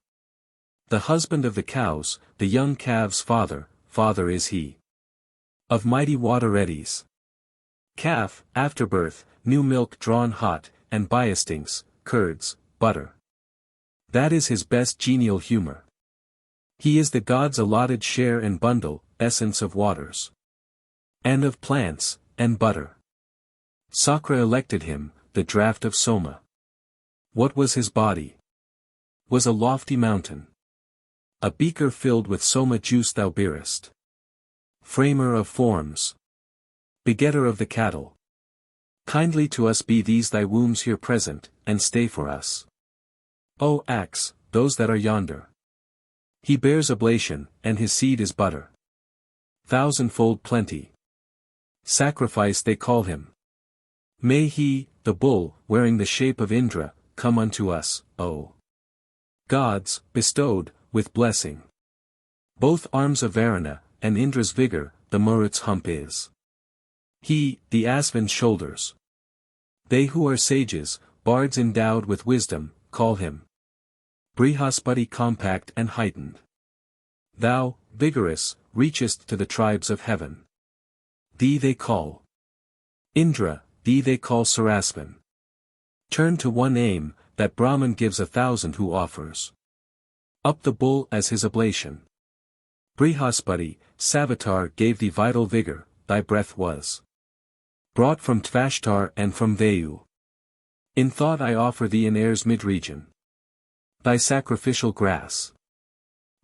Speaker 1: The husband of the cows, the young calves' father, father is he. Of mighty water eddies. Calf, afterbirth, new milk drawn hot, and biastings, curds, butter. That is his best genial humor. He is the god's allotted share and bundle, essence of waters. And of plants, and butter. Sakra elected him, the draught of Soma. What was his body? Was a lofty mountain. A beaker filled with Soma juice thou bearest. Framer of forms. Begetter of the cattle. Kindly to us be these thy wombs here present, and stay for us. O axe, those that are yonder. He bears oblation, and his seed is butter. Thousandfold plenty. Sacrifice they call him. May he, the bull, wearing the shape of Indra, come unto us, O gods, bestowed, with blessing. Both arms of Varuna, and Indra's vigor, the Marut's hump is. He, the Asvin's shoulders. They who are sages, bards endowed with wisdom, call him. Brihaspati compact and heightened. Thou, vigorous, reachest to the tribes of heaven. Thee they call Indra, thee they call Sarasvan. Turn to one aim, that Brahman gives 1,000 who offers up the bull as his oblation. Brihaspati, Savitar gave thee vital vigor, thy breath was brought from Tvashtar and from Vayu. In thought I offer thee in air's mid-region. Thy sacrificial grass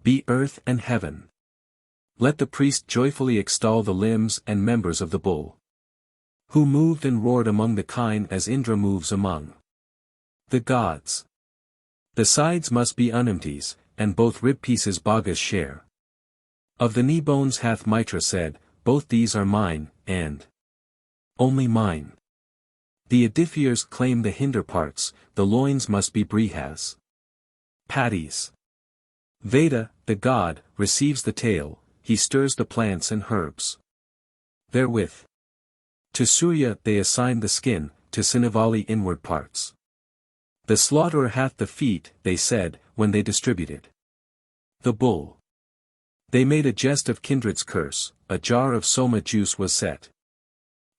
Speaker 1: be earth and heaven. Let the priest joyfully extol the limbs and members of the bull, who moved and roared among the kine as Indra moves among the gods. The sides must be unempties, and both rib pieces Bhaga's share. Of the knee bones hath Mitra said, both these are mine, and only mine. The Adithiers claim the hinder parts, the loins must be Brihas. Patties. Veda, the god, receives the tail, he stirs the plants and herbs. Therewith. To Surya they assign the skin, to Sinavali inward parts. The slaughterer hath the feet, they said, when they distributed The bull. They made a jest of kindred's curse, a jar of soma juice was set.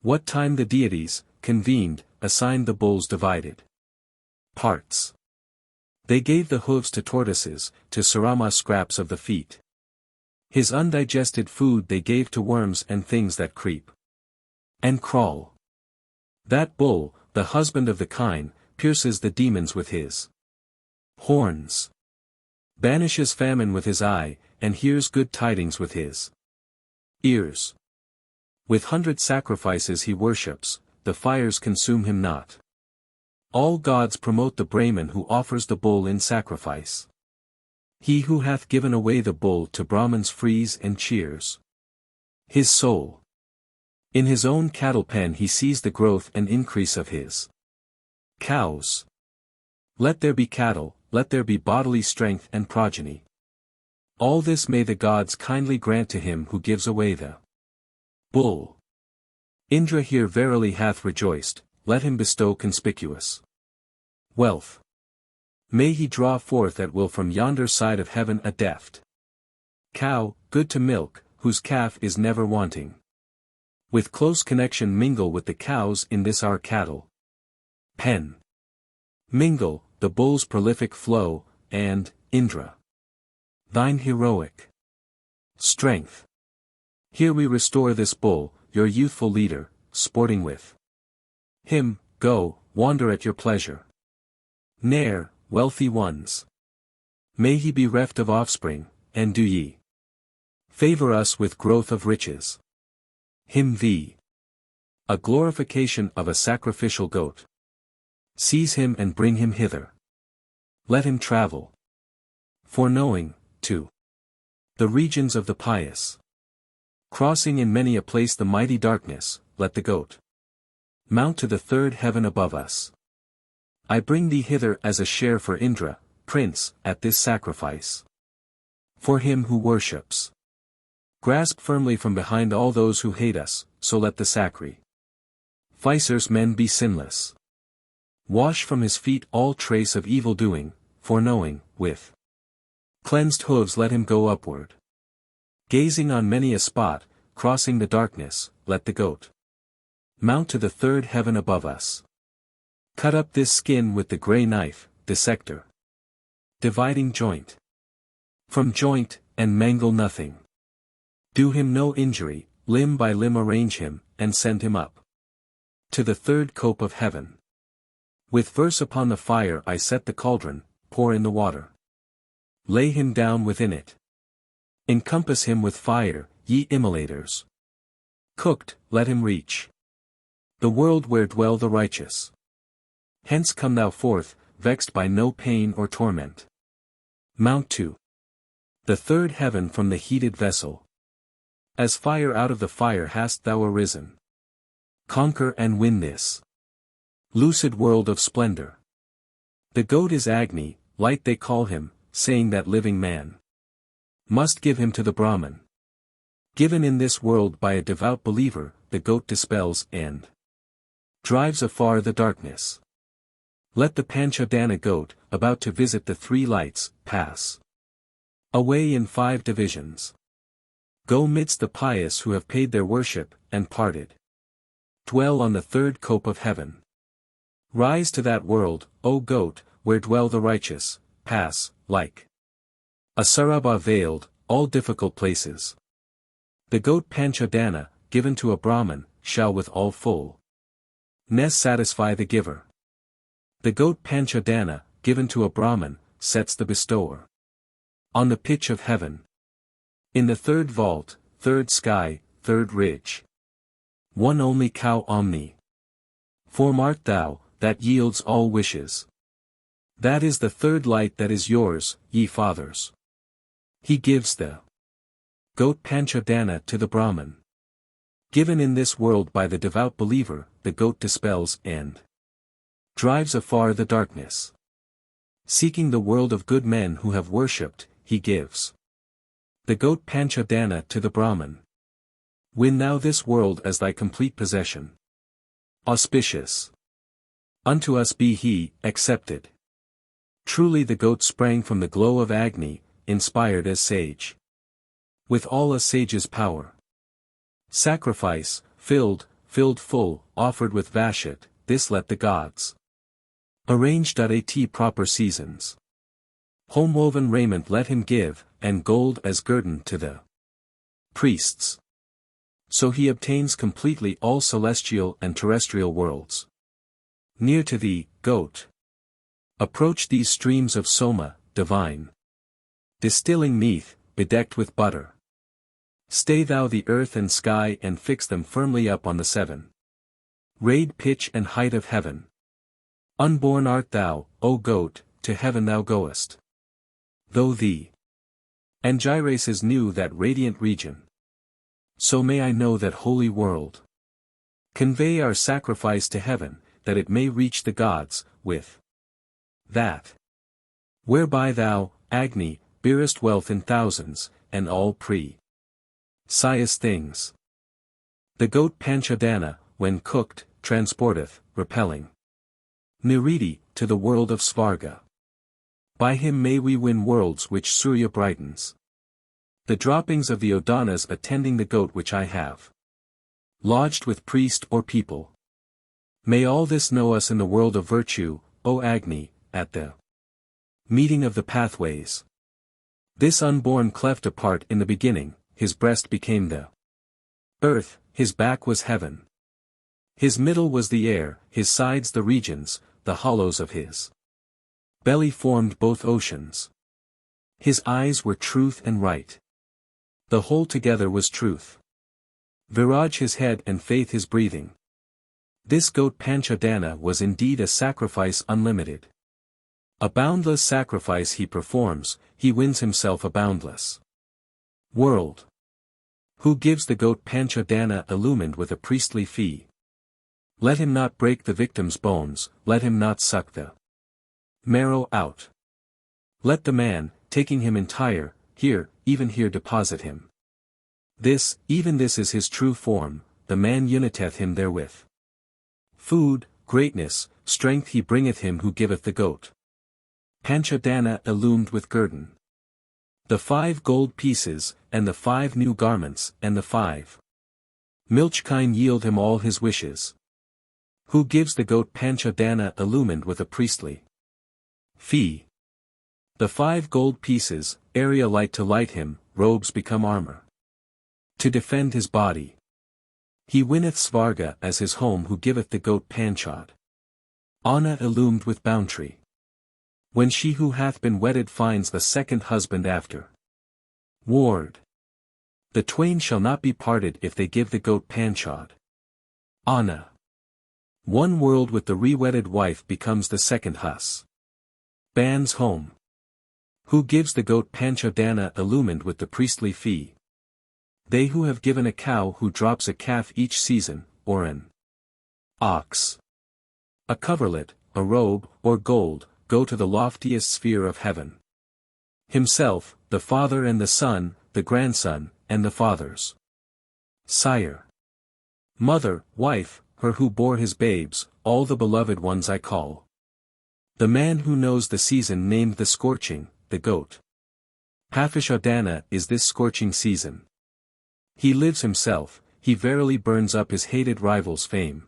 Speaker 1: What time the deities, convened, assigned the bull's divided parts. They gave the hooves to tortoises, to Sarama scraps of the feet. His undigested food they gave to worms and things that creep and crawl. That bull, the husband of the kine, pierces the demons with his horns, banishes famine with his eye, and hears good tidings with his ears. With 100 sacrifices he worships, the fires consume him not. All gods promote the Brahmin who offers the bull in sacrifice. He who hath given away the bull to Brahmins frees and cheers his soul. In his own cattle pen he sees the growth and increase of his cows. Let there be cattle, let there be bodily strength and progeny. All this may the gods kindly grant to him who gives away the bull. Indra here verily hath rejoiced, let him bestow conspicuous wealth. May he draw forth at will from yonder side of heaven a deft cow, good to milk, whose calf is never wanting. With close connection mingle with the cows in this our cattle pen. Mingle, the bull's prolific flow, and, Indra, thine heroic strength. Here we restore this bull, your youthful leader, sporting with him, go, wander at your pleasure. Ne'er, wealthy ones. May he be reft of offspring, and do ye favor us with growth of riches. Him thee. A glorification of a sacrificial goat. Seize him and bring him hither. Let him travel. Foreknowing, to the regions of the pious. Crossing in many a place the mighty darkness, let the goat mount to the third heaven above us. I bring thee hither as a share for Indra, prince, at this sacrifice. For him who worships. Grasp firmly from behind all those who hate us, so let the sacrificers men be sinless. Wash from his feet all trace of evil doing, foreknowing, with cleansed hooves let him go upward. Gazing on many a spot, crossing the darkness, let the goat mount to the third heaven above us. Cut up this skin with the grey knife, dissector. Dividing joint from joint, and mangle nothing. Do him no injury, limb by limb arrange him, and send him up to the third cope of heaven. With verse upon the fire I set the cauldron, pour in the water. Lay him down within it. Encompass him with fire, ye immolators. Cooked, let him reach the world where dwell the righteous. Hence come thou forth, vexed by no pain or torment. Mount to the third heaven from the heated vessel. As fire out of the fire hast thou arisen. Conquer and win this lucid world of splendor. The goat is Agni, light they call him, saying that living man must give him to the Brahman. Given in this world by a devout believer, the goat dispels and drives afar the darkness. Let the Panchodana goat, about to visit the three lights, pass away in 5 divisions. Go midst the pious who have paid their worship, and parted. Dwell on the third cope of heaven. Rise to that world, O goat, where dwell the righteous, pass, like a Sarabha veiled, all difficult places. The goat Panchodana, given to a Brahmin, shall with all full ness satisfy the giver. The goat Panchodana, given to a Brahmin, sets the bestower on the pitch of heaven. In the third vault, third sky, third ridge. One only cow omni. Form art thou, that yields all wishes. That is the third light that is yours, ye fathers. He gives the goat Panchodana to the Brahmin. Given in this world by the devout believer, the goat dispels and drives afar the darkness. Seeking the world of good men who have worshipped, he gives the goat Panchodana to the Brahmin. Win thou this world as thy complete possession. Auspicious. Unto us be he, accepted. Truly the goat sprang from the glow of Agni, inspired as sage. With all a sage's power. Sacrifice, filled full, offered with vashet, this let the gods. Arranged at proper seasons. Home-woven raiment let him give, and gold as guerdon to the priests. So he obtains completely all celestial and terrestrial worlds. Near to thee, goat. Approach these streams of soma, divine. Distilling neath, bedecked with butter. Stay thou the earth and sky and fix them firmly up on the seven. Rayed pitch and height of heaven. Unborn art thou, O goat, to heaven thou goest. Though thee Angyrases knew that radiant region. So may I know that holy world. Convey our sacrifice to heaven, that it may reach the gods, with that whereby thou, Agni, bearest wealth in thousands, and all precious things. The goat Panchadana, when cooked, transporteth, repelling Niriti, to the world of Svarga. By him may we win worlds which Surya brightens. The droppings of the Odanas attending the goat which I have lodged with priest or people. May all this know us in the world of virtue, O Agni, at the meeting of the pathways. This unborn cleft apart in the beginning, his breast became the earth, his back was heaven. His middle was the air, his sides the regions, the hollows of his belly formed both oceans. His eyes were truth and right. The whole together was truth. Viraj his head and faith his breathing. This goat Panchadana was indeed a sacrifice unlimited. A boundless sacrifice he performs, he wins himself a boundless world. Who gives the goat Panchadana illumined with a priestly fee? Let him not break the victim's bones, let him not suck the marrow out. Let the man, taking him entire, here, even here deposit him. This, even this is his true form, the man uniteth him therewith. Food, greatness, strength he bringeth him who giveth the goat Panchadana illumined with guerdon. The 5 gold pieces, and the 5 new garments, and the 5 milch kine yield him all his wishes. Who gives the goat Panchadana illumined with a priestly fee? The 5 gold pieces, area light to light him, robes become armor. To defend his body. He winneth Svarga as his home who giveth the goat Panchad Anna illumined with bounty. When she who hath been wedded finds the second husband after ward. The twain shall not be parted if they give the goat Panchad Anna. One world with the re-wedded wife becomes the second husband's home. Who gives the goat Panchadana illumined with the priestly fee? They who have given a cow who drops a calf each season, or an ox, a coverlet, a robe, or gold, go to the loftiest sphere of heaven. Himself, the father and the son, the grandson, and the father's sire, mother, wife, her who bore his babes, all the beloved ones I call. The man who knows the season named the scorching, the goat Panchadana is this scorching season. He lives himself, he verily burns up his hated rival's fame.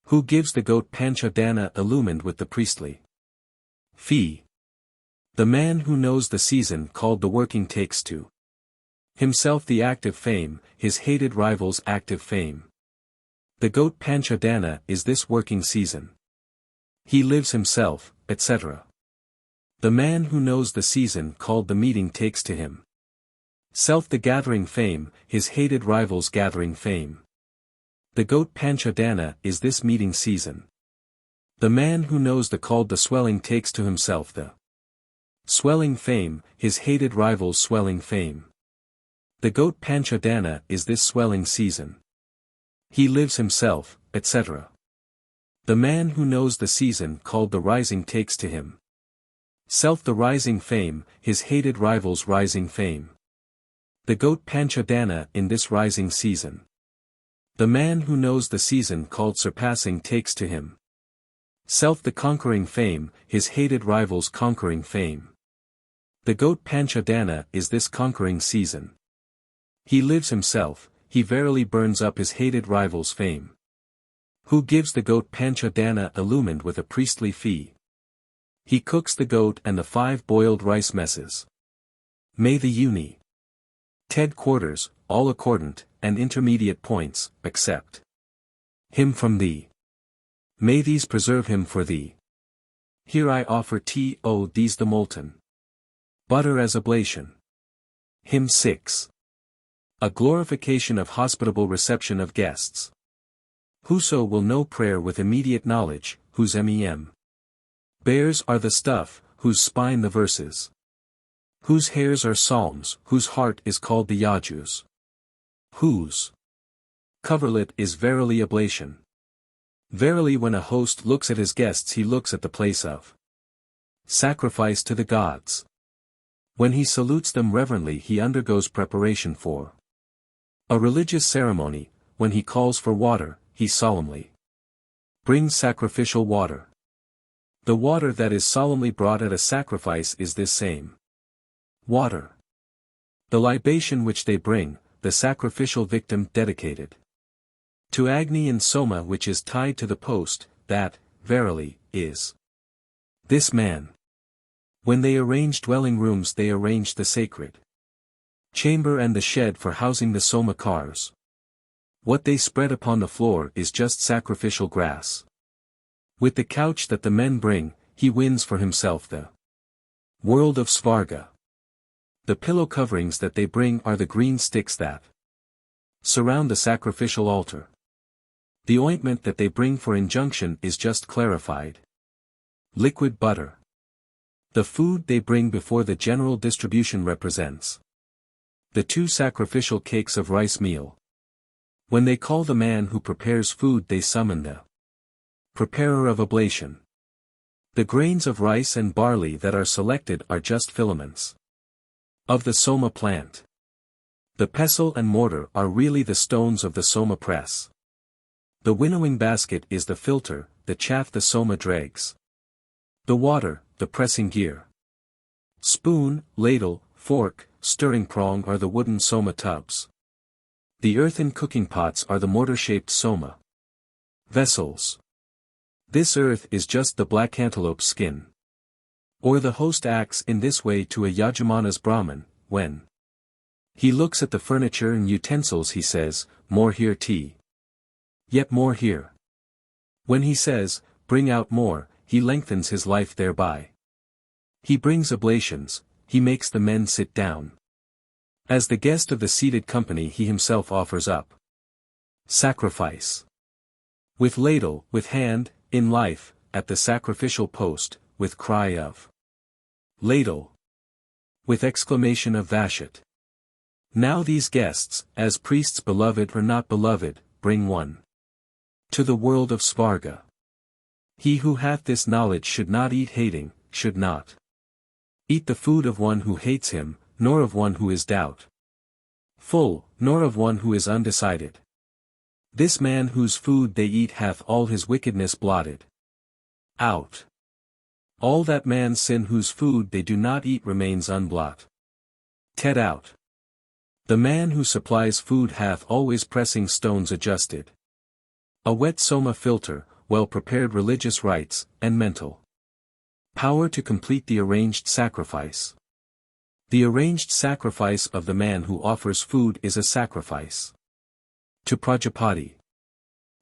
Speaker 1: Who gives the goat Panchadana illumined with the priestly fee? The man who knows the season called the working takes to himself the active fame, his hated rival's active fame. The goat Panchadana is this working season. He lives himself, etc. The man who knows the season called the meeting takes to him self the gathering fame, his hated rival's gathering fame. The goat Panchadana is this meeting season. The man who knows the called the swelling takes to himself the swelling fame, his hated rival's swelling fame. The goat Panchadana is this swelling season. He lives himself, etc. The man who knows the season called the rising takes to him self the rising fame, his hated rival's rising fame. The goat Panchadana in this rising season. The man who knows the season called surpassing takes to him self the conquering fame, his hated rival's conquering fame. The goat Panchadana is this conquering season. He lives himself, he verily burns up his hated rival's fame. Who gives the goat Panchadana illumined with a priestly fee? He cooks the goat and the 5 boiled rice messes. May the Ted quarters, all accordant, and intermediate points, accept him from thee. May these preserve him for thee. Here I offer these the molten butter as oblation. Hymn 6. A glorification of hospitable reception of guests. Whoso will know prayer with immediate knowledge, whose bears are the stuff, whose spine the verses. Whose hairs are psalms, whose heart is called the yajus. Whose coverlet is verily oblation. Verily when a host looks at his guests he looks at the place of sacrifice to the gods. When he salutes them reverently he undergoes preparation for a religious ceremony. When he calls for water, he solemnly brings sacrificial water. The water that is solemnly brought at a sacrifice is this same water. The libation which they bring, the sacrificial victim dedicated to Agni and Soma which is tied to the post, that, verily, is this man. When they arrange dwelling rooms they arrange the sacred chamber and the shed for housing the Soma cars. What they spread upon the floor is just sacrificial grass. With the couch that the men bring, he wins for himself the world of Svarga. The pillow coverings that they bring are the green sticks that surround the sacrificial altar. The ointment that they bring for injunction is just clarified liquid butter. The food they bring before the general distribution represents the 2 sacrificial cakes of rice meal. When they call the man who prepares food they summon the preparer of oblation. The grains of rice and barley that are selected are just filaments of the Soma plant. The pestle and mortar are really the stones of the Soma press. The winnowing basket is the filter, the chaff the Soma dregs. The water, the pressing gear. Spoon, ladle, fork, stirring prong are the wooden Soma tubs. The earthen cooking pots are the mortar-shaped Soma vessels. This earth is just the black antelope skin. Or the host acts in this way to a Yajamana's Brahmin, when he looks at the furniture and utensils he says, more here tea. Yet more here. When he says, bring out more, he lengthens his life thereby. He brings oblations, he makes the men sit down. As the guest of the seated company he himself offers up sacrifice. With ladle, with hand, in life, at the sacrificial post, with cry of ladle. With exclamation of Vashat. Now these guests, as priests beloved or not beloved, bring one to the world of Svarga. He who hath this knowledge should not eat hating, should not eat the food of one who hates him, nor of one who is doubt full, nor of one who is undecided. This man whose food they eat hath all his wickedness blotted out. All that man's sin whose food they do not eat remains unblot out. The man who supplies food hath always pressing stones adjusted. A wet Soma filter, well-prepared religious rites, and mental power to complete the arranged sacrifice. The arranged sacrifice of the man who offers food is a sacrifice to Prajapati.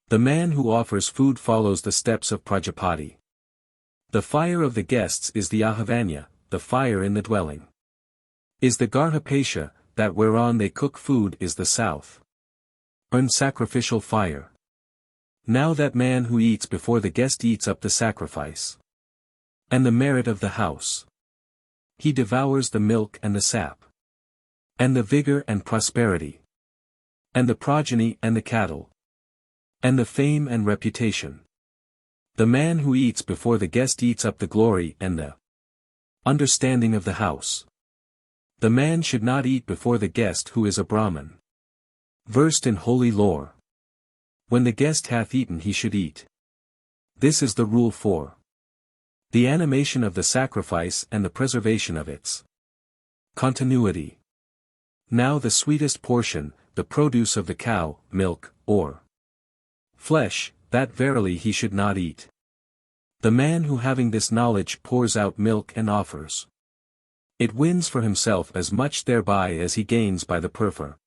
Speaker 1: The man who offers food follows the steps of Prajapati. The fire of the guests is the Ahavanya, the fire in the dwelling. Is the Garhapesha, that whereon they cook food is the south sacrificial fire. Now that man who eats before the guest eats up the sacrifice and the merit of the house. He devours the milk and the sap, and the vigor and prosperity, and the progeny and the cattle, and the fame and reputation. The man who eats before the guest eats up the glory and the understanding of the house. The man should not eat before the guest who is a Brahmin, versed in holy lore. When the guest hath eaten he should eat. This is the rule for the animation of the sacrifice and the preservation of its continuity. Now the sweetest portion, the produce of the cow, milk, or flesh, that verily he should not eat. The man who having this knowledge pours out milk and offers. It wins for himself as much thereby as he gains by the performance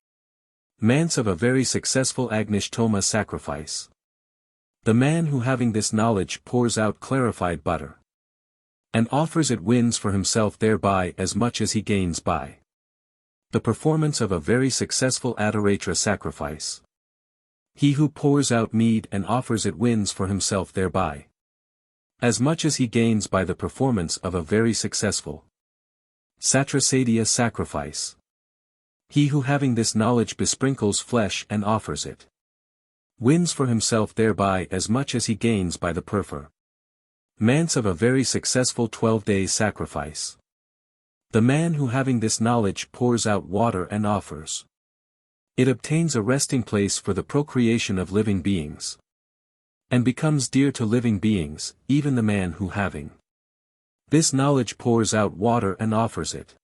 Speaker 1: of a very successful agnishtoma sacrifice. The man who having this knowledge pours out clarified butter and offers it wins for himself thereby as much as he gains by the performance of a very successful adoratra sacrifice. He who pours out mead and offers it wins for himself thereby as much as he gains by the performance of a very successful satrasadya sacrifice. He who having this knowledge besprinkles flesh and offers it wins for himself thereby as much as he gains by the performance of a very successful 12-day sacrifice. The man who having this knowledge pours out water and offers it obtains a resting place for the procreation of living beings and becomes dear to living beings, even the man who having this knowledge pours out water and offers it.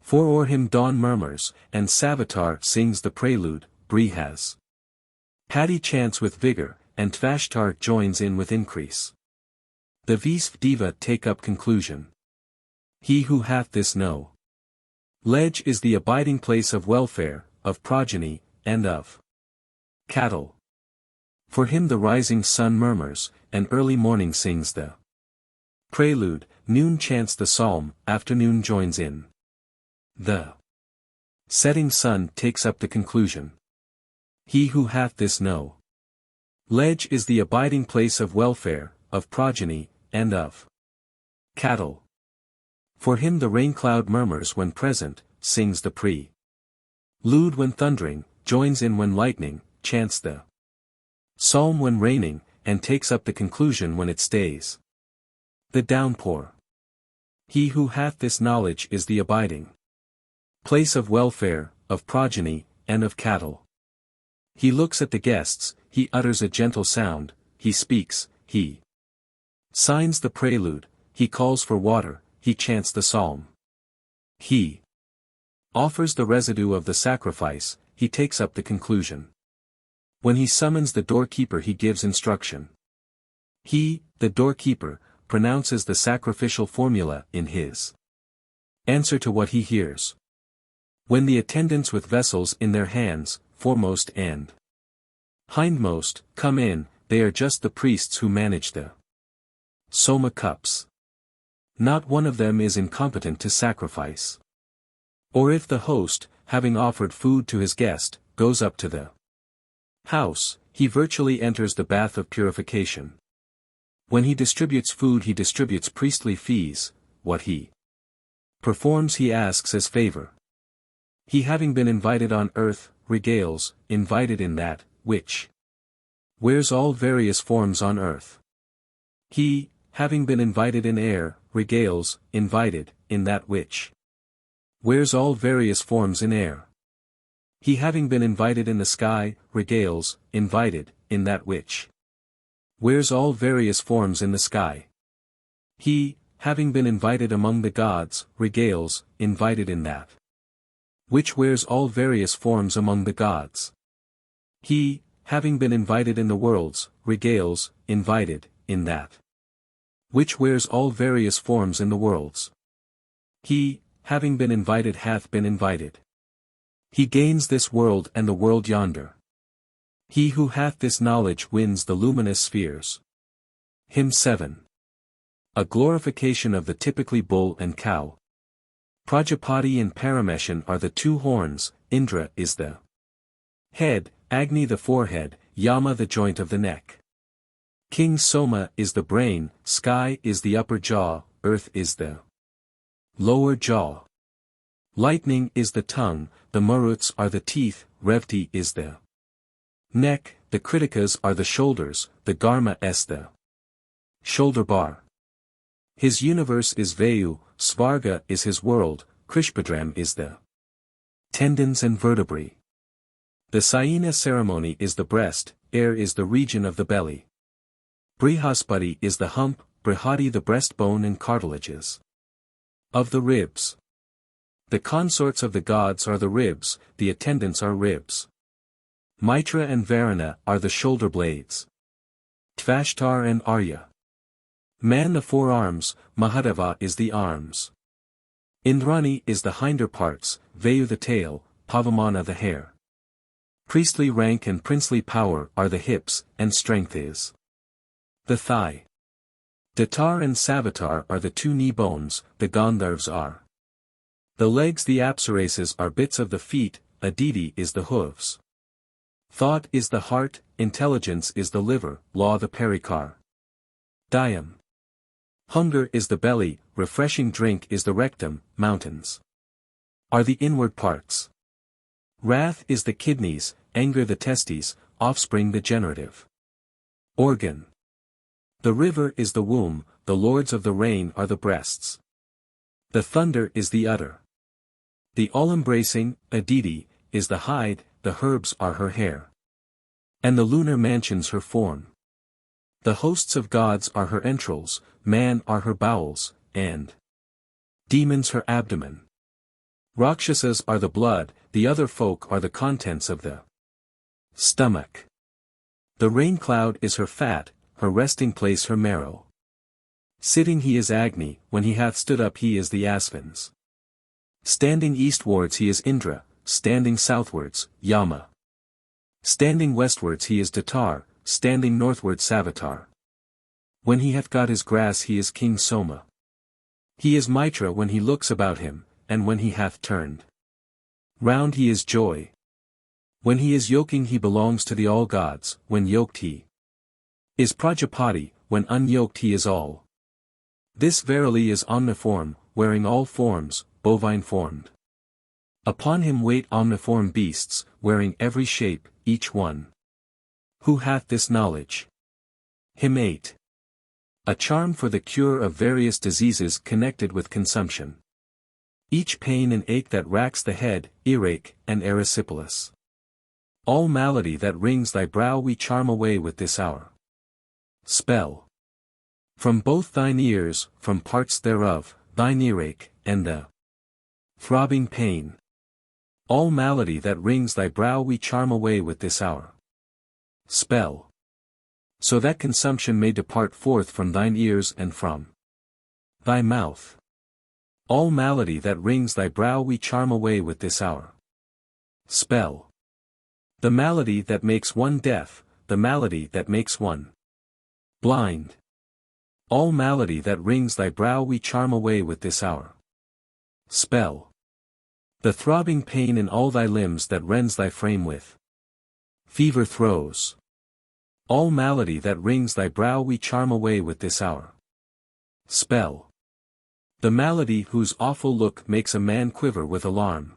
Speaker 1: For o'er him dawn murmurs, and Savitar sings the prelude, Brihas. Patti chants with vigor, and Tvashtar joins in with increase. The Visv Deva take up conclusion. He who hath this knowledge is the abiding place of welfare, of progeny, and of cattle. For him the rising sun murmurs, and early morning sings the prelude, noon chants the psalm, afternoon joins in. The setting sun takes up the conclusion. He who hath this knowledge is the abiding place of welfare, of progeny, and of cattle. For him the rain cloud murmurs when present, sings the prelude when thundering, joins in when lightning, chants the psalm when raining, and takes up the conclusion when it stays. The downpour. He who hath this knowledge is the abiding place of welfare, of progeny, and of cattle. He looks at the guests, he utters a gentle sound, he speaks, he signs the prelude, he calls for water, he chants the psalm. He offers the residue of the sacrifice, he takes up the conclusion. When he summons the doorkeeper he gives instruction. He, the doorkeeper, pronounces the sacrificial formula in his answer to what he hears. When the attendants with vessels in their hands, foremost and hindmost, come in, they are just the priests who manage the soma cups. Not one of them is incompetent to sacrifice. Or if the host, having offered food to his guest, goes up to the house, he virtually enters the bath of purification. When he distributes food he distributes priestly fees, what he performs he asks as favor. He having been invited on earth, regales, invited in that, which wears all various forms on earth. He, having been invited in air, regales, invited, in that which wears all various forms in air. He having been invited in the sky, regales, invited, in that which wears all various forms in the sky. He, having been invited among the gods, regales, invited in that which wears all various forms among the gods. He, having been invited in the worlds, regales, invited, in that which wears all various forms in the worlds. He, having been invited hath been invited. He gains this world and the world yonder. He who hath this knowledge wins the luminous spheres. Hymn 7. A glorification of the typically bull and cow. Prajapati and Parameshan are the two horns, Indra is the head, Agni the forehead, Yama the joint of the neck. King Soma is the brain, sky is the upper jaw, earth is the lower jaw. Lightning is the tongue, the Maruts are the teeth, Revti is the neck, the Kritikas are the shoulders, the Garma is the shoulder bar. His universe is Vayu, Svarga is his world, Krishpadram is the tendons and vertebrae. The Sayana ceremony is the breast, air is the region of the belly. Brihaspati is the hump, Brihadi the breastbone and cartilages of the ribs. The consorts of the gods are the ribs, the attendants are ribs. Mitra and Varuna are the shoulder blades. Tvashtar and Arya. Man the forearms, Mahadeva is the arms. Indrani is the hinder parts, Vayu the tail, Pavamana the hair. Priestly rank and princely power are the hips, and strength is the thigh. Datar and Savitar are the two knee bones, the Gandharvas are the legs. The Apsarases are bits of the feet, Aditi is the hooves. Thought is the heart, intelligence is the liver, law the perikar. Dayam. Hunger is the belly, refreshing drink is the rectum, mountains are the inward parts. Wrath is the kidneys, anger the testes, offspring the generative organ. The river is the womb, the lords of the rain are the breasts. The thunder is the udder. The all-embracing, Aditi, is the hide, the herbs are her hair. And the lunar mansions her form. The hosts of gods are her entrails, man are her bowels, and demons her abdomen. Rakshasas are the blood, the other folk are the contents of the stomach. The rain cloud is her fat, her resting place her marrow. Sitting he is Agni, when he hath stood up he is the Asvins. Standing eastwards he is Indra, standing southwards, Yama. Standing westwards he is Datar, standing northward Savitar. When he hath got his grass he is King Soma. He is Mitra when he looks about him, and when he hath turned round he is Joy. When he is yoking he belongs to the all gods, when yoked he is Prajapati, when unyoked he is all. This verily is omniform, wearing all forms, bovine formed. Upon him wait omniform beasts, wearing every shape, each one. Who hath this knowledge? Him 8. A charm for the cure of various diseases connected with consumption. Each pain and ache that racks the head, earache, and erysipelas. All malady that wrings thy brow we charm away with this hour. Spell. From both thine ears, from parts thereof, thine earache, and the throbbing pain. All malady that wrings thy brow we charm away with this hour. Spell. So that consumption may depart forth from thine ears and from thy mouth. All malady that wrings thy brow we charm away with this hour. Spell. The malady that makes one deaf, the malady that makes one blind. All malady that wrings thy brow we charm away with this hour. Spell. The throbbing pain in all thy limbs that rends thy frame with fever throes. All malady that wrings thy brow we charm away with this hour. Spell. The malady whose awful look makes a man quiver with alarm.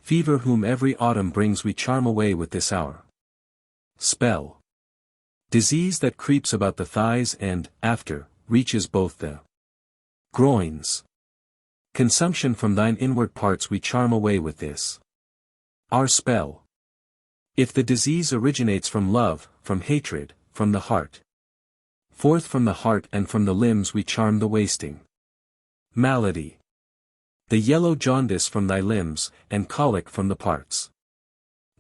Speaker 1: Fever whom every autumn brings we charm away with this hour. Spell. Disease that creeps about the thighs and, after, reaches both the groins. Consumption from thine inward parts we charm away with this our spell. If the disease originates from love, from hatred, from the heart. Forth from the heart and from the limbs we charm the wasting malady. The yellow jaundice from thy limbs, and colic from the parts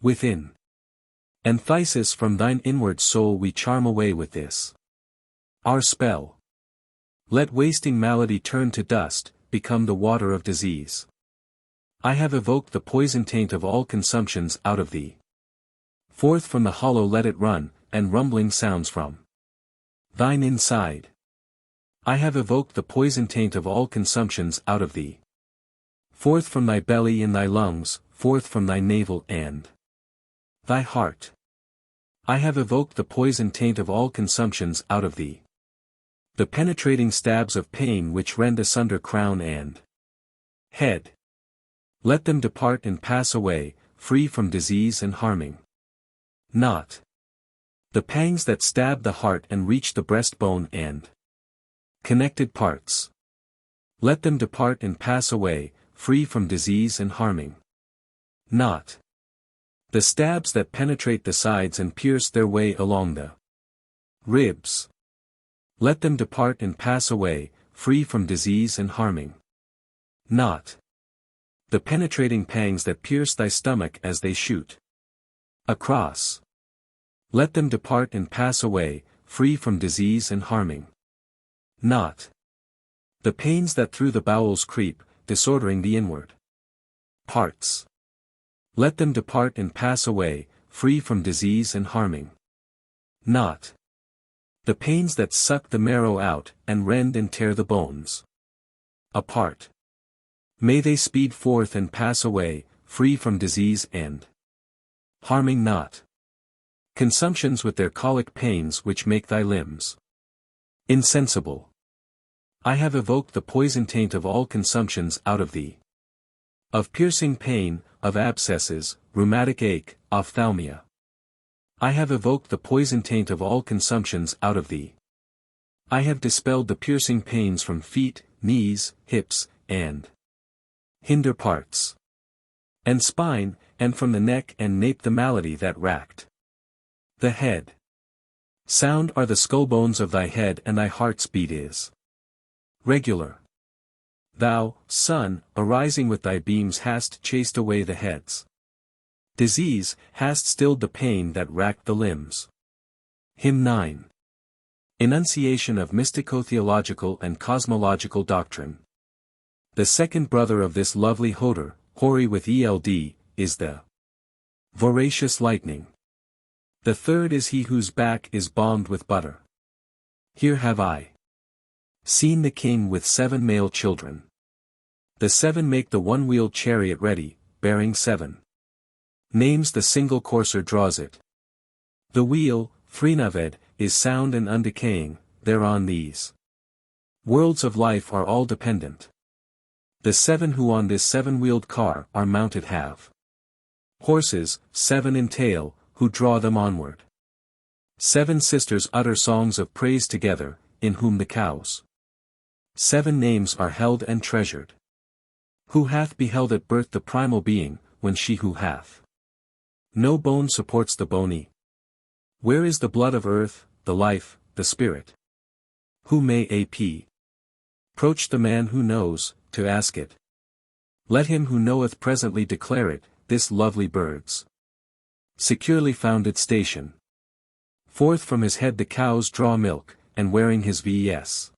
Speaker 1: within. And phthisis from thine inward soul we charm away with this our spell. Let wasting malady turn to dust, become the water of disease. I have evoked the poison taint of all consumptions out of thee. Forth from the hollow let it run, and rumbling sounds from thine inside. I have evoked the poison taint of all consumptions out of thee. Forth from thy belly and thy lungs, forth from thy navel and thy heart. I have evoked the poison taint of all consumptions out of thee. The penetrating stabs of pain which rend asunder crown and head. Let them depart and pass away, free from disease and harming. Not the pangs that stab the heart and reach the breastbone and connected parts. Let them depart and pass away, free from disease and harming. Not the stabs that penetrate the sides and pierce their way along the ribs. Let them depart and pass away, free from disease and harming. Not The penetrating pangs that pierce thy stomach as they shoot across. Let them depart and pass away, free from disease and harming not. The pains that through the bowels creep, disordering the inward parts. Let them depart and pass away, free from disease and harming not. The pains that suck the marrow out, and rend and tear the bones apart. May they speed forth and pass away, free from disease and harming not. Consumptions with their colic pains which make thy limbs insensible. I have evoked the poison taint of all consumptions out of thee. Of piercing pain, of abscesses, rheumatic ache, ophthalmia. I have evoked the poison taint of all consumptions out of thee. I have dispelled the piercing pains from feet, knees, hips, and hinder parts, and spine, and from the neck and nape the malady that racked the head. Sound are the skull bones of thy head, and thy heart's beat is regular. Thou, sun, arising with thy beams hast chased away the head's disease, hast stilled the pain that racked the limbs. Hymn 9. Enunciation of mystico-theological and cosmological doctrine. The second brother of this lovely hodor, hoary with eld, is the voracious lightning. The third is he whose back is balmed with butter. Here have I seen the king with 7 male children. The 7 make the one-wheeled chariot ready, bearing 7 names. The single courser draws it. The wheel, Thrinaved, is sound and undecaying, thereon these worlds of life are all dependent. The 7 who on this 7-wheeled car are mounted have horses, 7 in tail, who draw them onward. 7 sisters utter songs of praise together, in whom the cows' 7 names are held and treasured. Who hath beheld at birth the primal being, when she who hath no bone supports the bony? Where is the blood of earth, the life, the spirit? Who may approach the man who knows, to ask it? Let him who knoweth presently declare it, this lovely bird's securely founded station. Forth from his head the cows draw milk, and wearing his V.S.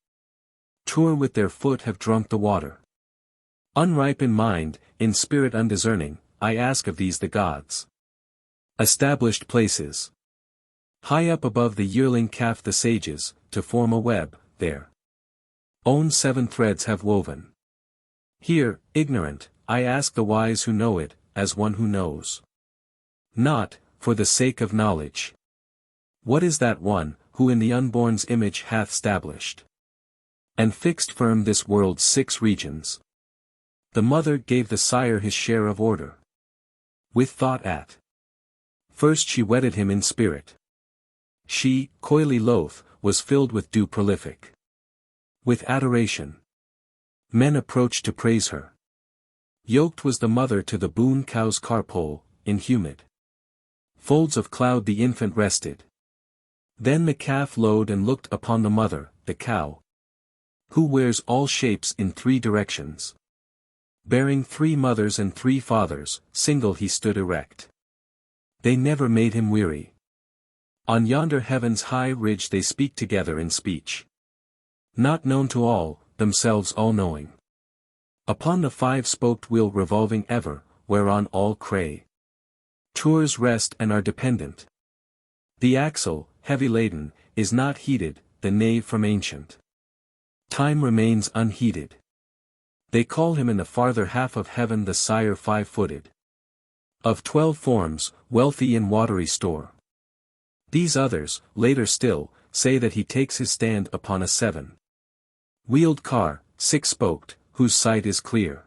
Speaker 1: tour with their foot have drunk the water. Unripe in mind, in spirit undiscerning, I ask of these the gods' established places. High up above the yearling calf the sages, to form a web, their own 7 threads have woven. Here, ignorant, I ask the wise who know it, as one who knows not, for the sake of knowledge. What is that one, who in the unborn's image hath stablished and fixed firm this world's 6 regions? The mother gave the sire his share of order. With thought at first she wedded him in spirit. She, coyly loath, was filled with dew prolific. With adoration men approached to praise her. Yoked was the mother to the boon cow's carpole, in humid folds of cloud the infant rested. Then the calf lowed and looked upon the mother, the cow, who wears all shapes in 3 directions. Bearing 3 mothers and 3 fathers, single he stood erect. They never made him weary. On yonder heaven's high ridge they speak together in speech not known to all, themselves all-knowing. Upon the 5-spoked wheel revolving ever, whereon all tours rest and are dependent. The axle, heavy laden, is not heated, the nave from ancient time remains unheeded. They call him in the farther half of heaven the sire 5-footed. Of 12 forms, wealthy in watery store. These others, later still, say that he takes his stand upon a 7-wheeled car, 6-spoked, whose sight is clear.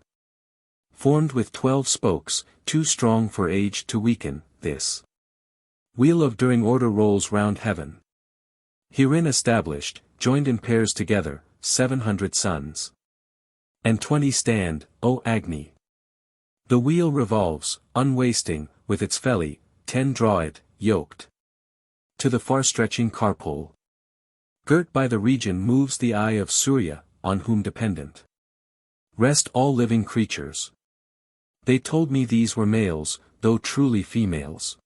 Speaker 1: Formed with 12 spokes, too strong for age to weaken, this wheel of during order rolls round heaven. Herein established, joined in pairs together, 700 suns. And 20 stand, O Agni. The wheel revolves, unwasting, with its felly, 10 draw it, yoked to the far-stretching carpole. Girt by the region moves the eye of Surya, on whom dependent rest all living creatures. They told me these were males, though truly females.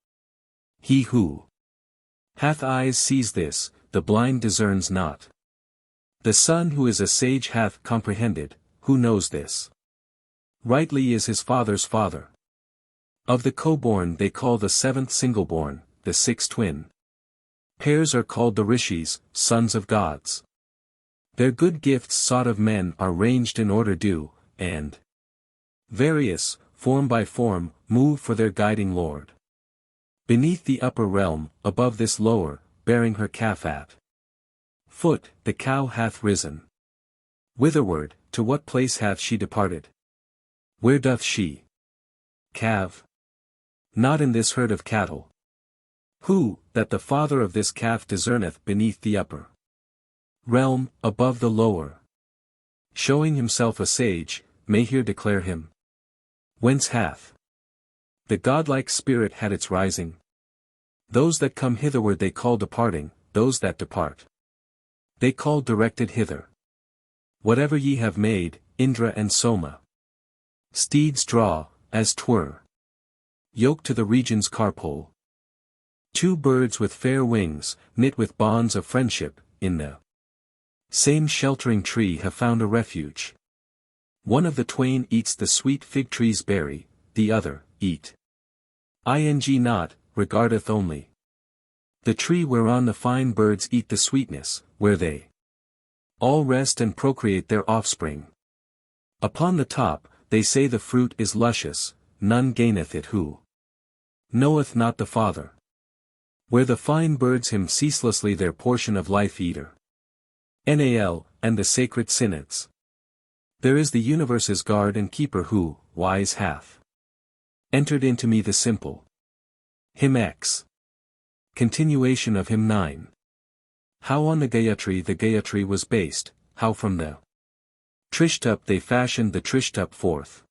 Speaker 1: He who hath eyes sees this, the blind discerns not. The son who is a sage hath comprehended, who knows this. Rightly is his father's father. Of the co-born they call the seventh single-born, the sixth twin. Pairs are called the rishis, sons of gods. Their good gifts sought of men are ranged in order due, and various, form by form, move for their guiding lord. Beneath the upper realm, above this lower, bearing her calf at foot, the cow hath risen. Whitherward, to what place hath she departed? Where doth she calve? Not in this herd of cattle. Who, that the father of this calf discerneth beneath the upper realm, above the lower, showing himself a sage, may here declare him. Whence hath the godlike spirit had its rising? Those that come hitherward they call departing, those that depart they call directed hither. Whatever ye have made, Indra and Soma, steeds draw, as 'twere yoke to the region's carpole. Two birds with fair wings, knit with bonds of friendship, in the same sheltering tree have found a refuge. One of the twain eats the sweet fig tree's berry, the other, not, regardeth only the tree whereon the fine birds eat the sweetness, where they all rest and procreate their offspring. Upon the top, they say the fruit is luscious, none gaineth it who knoweth not the Father. Where the fine birds him ceaselessly their portion of life eater. Nal, and the sacred synods. There is the universe's guard and keeper who, wise hath entered into me the simple. Hymn X. Continuation of Hymn 9. How on the Gayatri was based, how from the Trishtup they fashioned the Trishtup forth.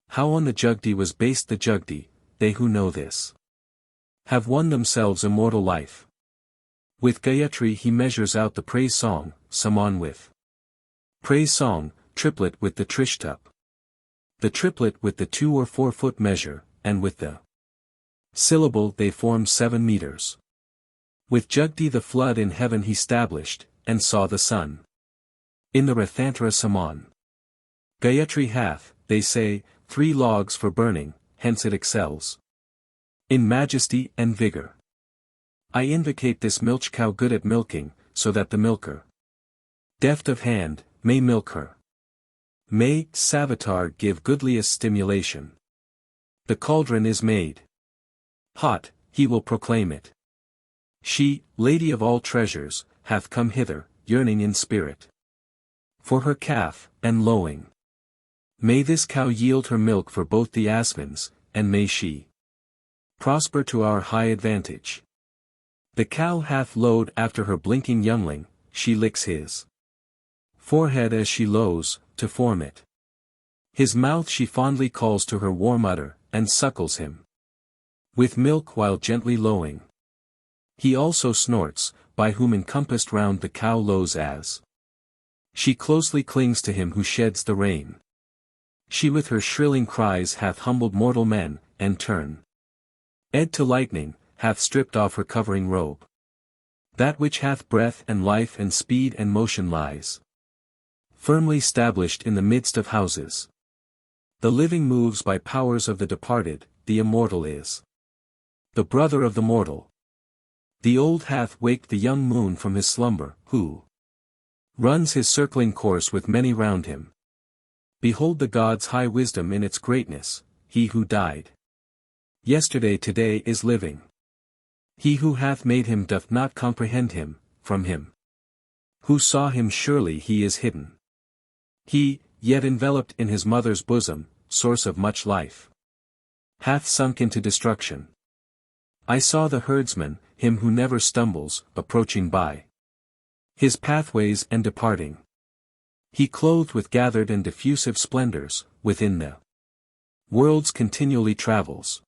Speaker 1: How on the Jugdi was based the Jugdi, they who know this have won themselves immortal life. With Gayatri he measures out the praise song, Saman with praise song, triplet with the Trishtup. The triplet with the 2 or 4 foot measure, and with the syllable they form 7 meters. With Jugdi the flood in heaven he stablished, and saw the sun. In the Rathantra Saman. Gayatri hath, they say, 3 logs for burning, hence it excels in majesty and vigor. I invocate this milch cow good at milking, so that the milker, deft of hand, may milk her. May Savitar give goodliest stimulation. The cauldron is made hot, he will proclaim it. She, lady of all treasures, hath come hither, yearning in spirit for her calf, and lowing. May this cow yield her milk for both the Asmans, and may she prosper to our high advantage. The cow hath lowed after her blinking youngling, she licks his forehead as she lows, to form it. His mouth she fondly calls to her warm udder, and suckles him with milk while gently lowing. He also snorts, by whom encompassed round the cow lows as she closely clings to him who sheds the rain. She with her shrilling cries hath humbled mortal men, and turn ed to lightning, hath stripped off her covering robe. That which hath breath and life and speed and motion lies firmly stablished in the midst of houses. The living moves by powers of the departed, the immortal is the brother of the mortal. The old hath waked the young moon from his slumber, who runs his circling course with many round him. Behold the gods' high wisdom in its greatness, he who died yesterday today is living. He who hath made him doth not comprehend him, from him who saw him surely he is hidden. He, yet enveloped in his mother's bosom, source of much life, hath sunk into destruction. I saw the herdsman, him who never stumbles, approaching by his pathways and departing. He clothed with gathered and diffusive splendors, within the worlds continually travels.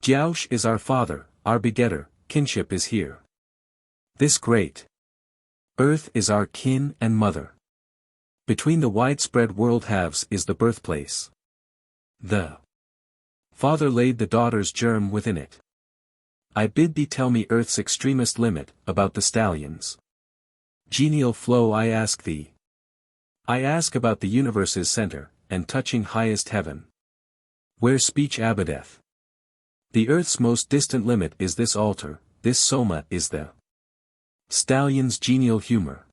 Speaker 1: Jaush is our father, our begetter, kinship is here. This great earth is our kin and mother. Between the widespread world halves is the birthplace. The Father laid the daughter's germ within it. I bid thee tell me earth's extremest limit, about the stallions. Genial flow I ask thee. I ask about the universe's center, and touching highest heaven. Where speech abideth. The earth's most distant limit is this altar, this soma is the stallion's genial humor.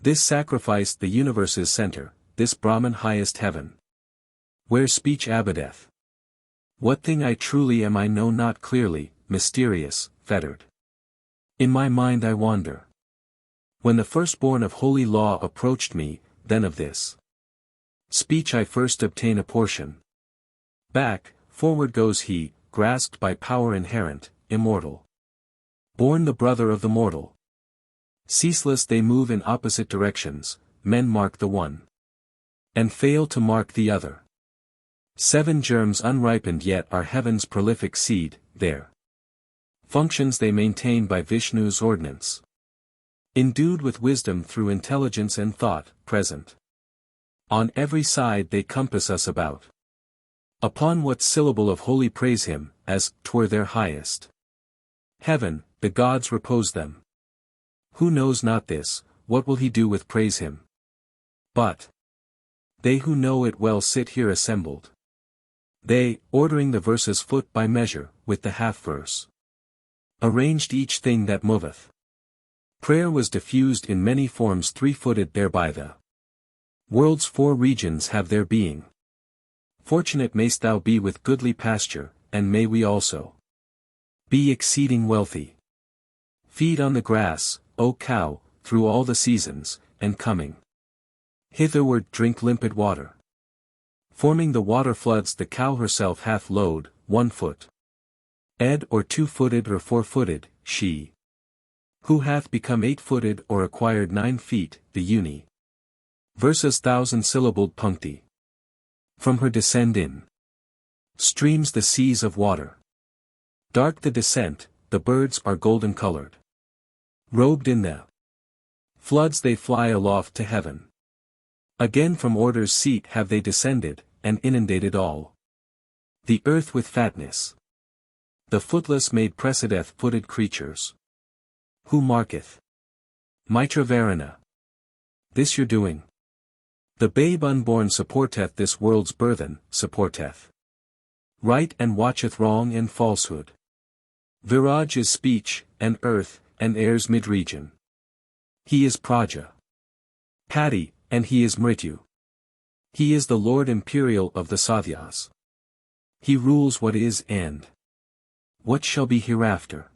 Speaker 1: This sacrifice the universe's center, this Brahman highest heaven. Where speech abideth. What thing I truly am I know not clearly, mysterious, fettered. In my mind I wander. When the firstborn of holy law approached me, then of this speech I first obtain a portion. Back, forward goes he, grasped by power inherent, immortal. Born the brother of the mortal. Ceaseless they move in opposite directions, men mark the one, and fail to mark the other. 7 germs unripened yet are heaven's prolific seed, their functions they maintain by Vishnu's ordinance. Endued with wisdom through intelligence and thought, present. On every side they compass us about. Upon what syllable of holy praise him, as 'twere their highest heaven, the gods repose them. Who knows not this, what will he do with praise him? But they who know it well sit here assembled. They, ordering the verses foot by measure, with the half-verse, arranged each thing that moveth. Prayer was diffused in many forms 3-footed thereby the world's 4 regions have their being. Fortunate mayst thou be with goodly pasture, and may we also be exceeding wealthy. Feed on the grass, O cow, through all the seasons, and coming hitherward drink limpid water. Forming the water floods the cow herself hath load, 1 foot. Ed or 2-footed or 4-footed, she. Who hath become 8-footed or acquired 9 feet, the uni. Versus 1,000-syllabled puncti. From her descend in streams the seas of water. Dark the descent, the birds are golden colored. Robed in the floods they fly aloft to heaven. Again from order's seat have they descended, and inundated all the earth with fatness. The footless made precedeth-footed creatures. Who marketh? Mitra Varana. This your doing. The babe unborn supporteth this world's burthen, supporteth right and watcheth wrong and falsehood. Viraj is speech, and earth, and air's mid-region. He is Praja. Patti, and he is Mrityu. He is the Lord Imperial of the Sathyas. He rules what is and what shall be hereafter.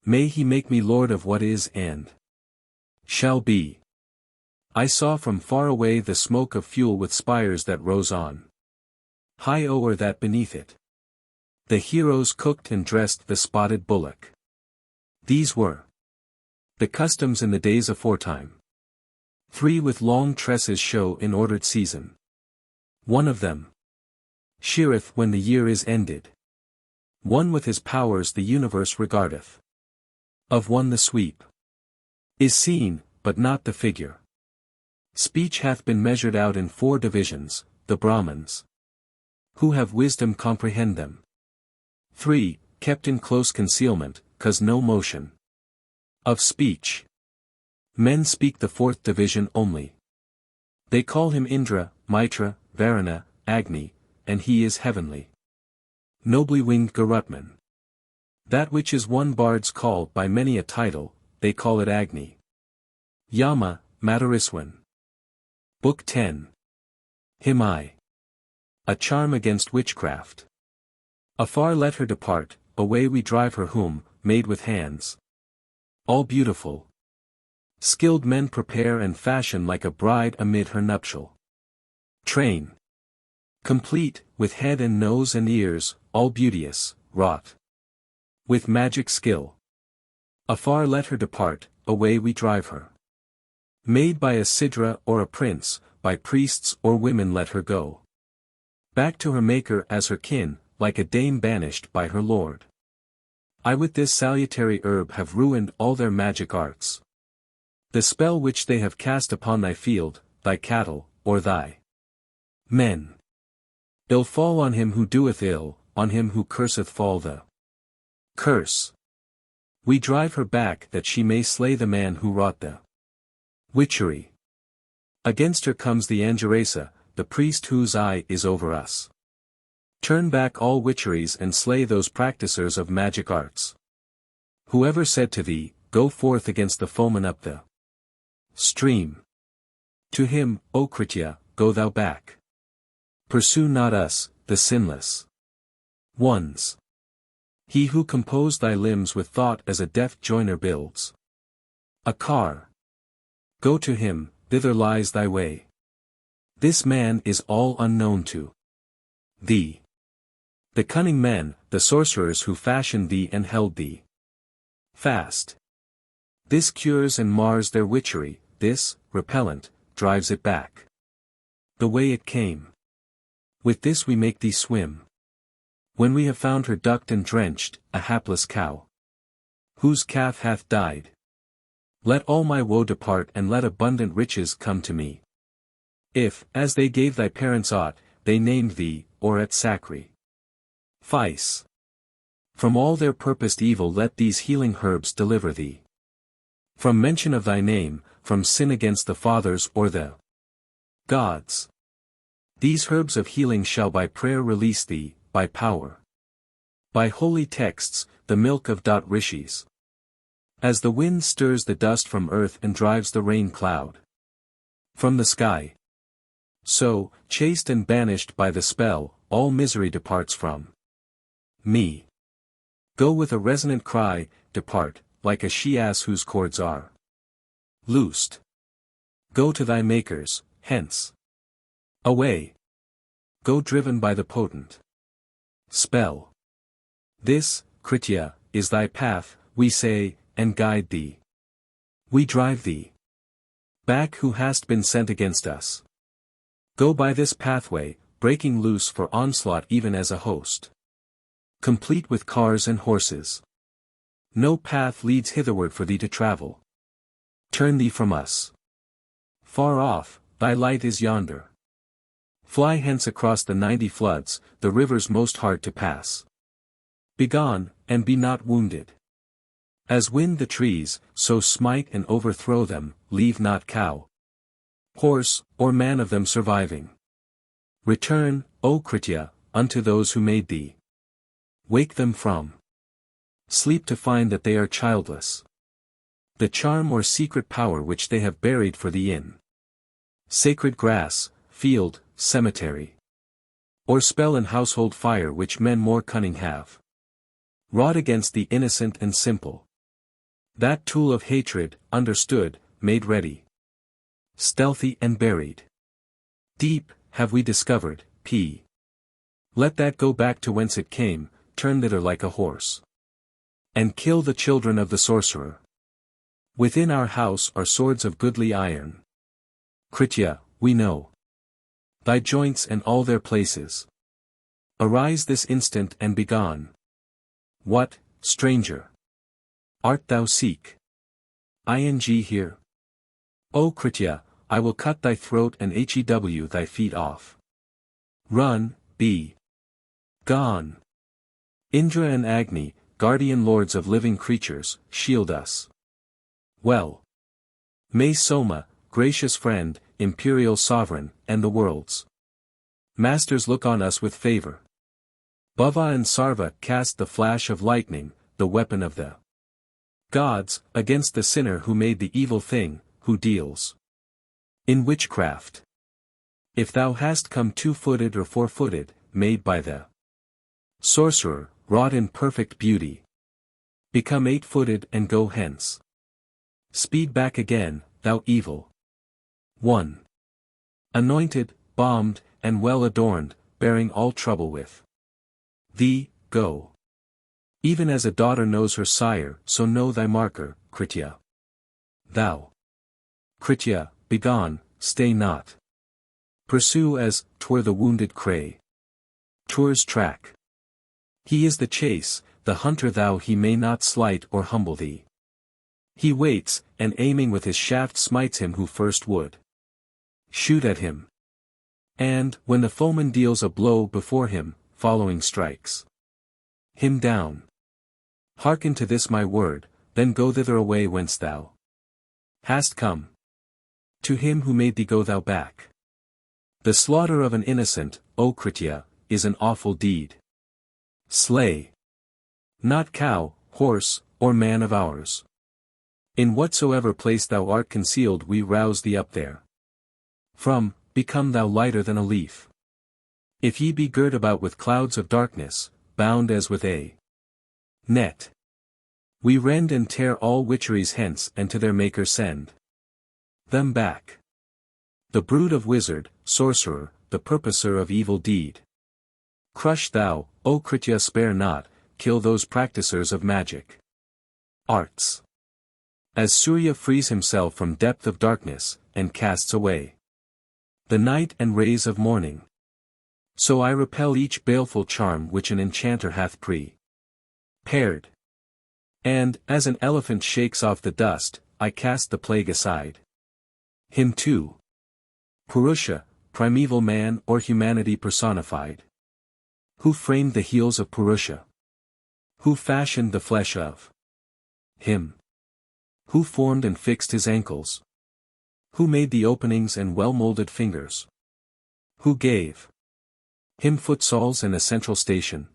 Speaker 1: May he make me Lord of what is and shall be. I saw from far away the smoke of fuel with spires that rose on high o'er that beneath it. The heroes cooked and dressed the spotted bullock. These were the customs in the days aforetime. 3 with long tresses show in ordered season. One of them sheareth when the year is ended. One with his powers the universe regardeth. Of one the sweep is seen, but not the figure. Speech hath been measured out in 4 divisions, the Brahmins, who have wisdom comprehend them. 3, kept in close concealment, 'cause no motion of speech. Men speak the 4th division only. They call him Indra, Mitra, Varuna, Agni, and he is heavenly. Nobly winged Garutman. That which is one bard's call by many a title, they call it Agni. Yama, Madariswan. Book 10. Himai. A charm against witchcraft. Afar let her depart, away we drive her whom, made with hands all beautiful. Skilled men prepare and fashion like a bride amid her nuptial train. Complete, with head and nose and ears, all beauteous, wrought with magic skill. Afar let her depart, away we drive her. Made by a Sidra or a prince, by priests or women let her go. Back to her maker as her kin, like a dame banished by her lord. I with this salutary herb have ruined all their magic arts. The spell which they have cast upon thy field, thy cattle, or thy men. Ill fall on him who doeth ill, on him who curseth fall the curse. We drive her back that she may slay the man who wrought the witchery. Against her comes the Angerasa, the priest whose eye is over us. Turn back all witcheries and slay those practicers of magic arts. Whoever said to thee, Go forth against the foeman up the stream. To him, O Kritya, go thou back. Pursue not us, the sinless ones. He who composed thy limbs with thought as a deft joiner builds a car. Go to him, thither lies thy way. This man is all unknown to thee. The cunning men, the sorcerers who fashioned thee and held thee fast. This cures and mars their witchery, this, repellent, drives it back the way it came. With this we make thee swim. When we have found her ducked and drenched, a hapless cow, whose calf hath died. Let all my woe depart and let abundant riches come to me. If, as they gave thy parents aught, they named thee, or at sacrifice. From all their purposed evil let these healing herbs deliver thee. From mention of thy name, from sin against the fathers or the gods. These herbs of healing shall by prayer release thee, by power. By holy texts, the milk of rishis. As the wind stirs the dust from earth and drives the rain cloud from the sky. So, chased and banished by the spell, all misery departs from me. Go with a resonant cry, depart, like a she-ass whose cords are loosed. Go to thy makers, hence. Away. Go driven by the potent spell. This, Kritya, is thy path, we say, and guide thee. We drive thee back who hast been sent against us. Go by this pathway, breaking loose for onslaught even as a host. Complete with cars and horses. No path leads hitherward for thee to travel. Turn thee from us. Far off, thy light is yonder. Fly hence across the 90 floods, the rivers most hard to pass. Begone, and be not wounded. As wind the trees, so smite and overthrow them, leave not cow, horse, or man of them surviving. Return, O Kritya, unto those who made thee. Wake them from sleep to find that they are childless. The charm or secret power which they have buried for thee in sacred grass, field, cemetery. Or spell and household fire which men more cunning have wrought against the innocent and simple. That tool of hatred, understood, made ready. Stealthy and buried deep, have we discovered, p. Let that go back to whence it came, turn thither like a horse. And kill the children of the sorcerer. Within our house are swords of goodly iron. Kritya, we know thy joints and all their places. Arise this instant and begone. What, stranger? Art thou seek? Ing here. O Kritya, I will cut thy throat and hew thy feet off. Run, be gone. Indra and Agni, guardian lords of living creatures, shield us. Well. May Soma, gracious friend, imperial sovereign, and the world's masters look on us with favor. Bhava and Sarva cast the flash of lightning, the weapon of the gods, against the sinner who made the evil thing, who deals in witchcraft. If thou hast come 2-footed or 4-footed, made by the sorcerer, wrought in perfect beauty, become 8-footed and go hence. Speed back again, thou evil one. Anointed, balmed, and well adorned, bearing all trouble with thee, go. Even as a daughter knows her sire, so know thy marker, Kritya. Thou, Kritya, begone, stay not. Pursue as, 'twere the wounded cray. 'Twer's track. He is the chase, the hunter thou he may not slight or humble thee. He waits, and aiming with his shaft smites him who first would shoot at him. And, when the foeman deals a blow before him, following strikes him down. Hearken to this my word, then go thither away whence thou hast come. To him who made thee go thou back. The slaughter of an innocent, O Kritya, is an awful deed. Slay not cow, horse, or man of ours. In whatsoever place thou art concealed we rouse thee up there. Become thou lighter than a leaf. If ye be girt about with clouds of darkness, bound as with a net, we rend and tear all witcheries hence and to their maker send them back. The brood of wizard, sorcerer, the purposer of evil deed. Crush thou, O Kritya, spare not, kill those practisers of magic arts. As Surya frees himself from depth of darkness, and casts away the night and rays of morning, so I repel each baleful charm which an enchanter hath prepared. And, as an elephant shakes off the dust, I cast the plague aside. Him too. Purusha, primeval man or humanity personified. Who framed the heels of Purusha? Who fashioned the flesh of him? Who formed and fixed his ankles? Who made the openings and well-molded fingers? Who gave him footsoles and a central station?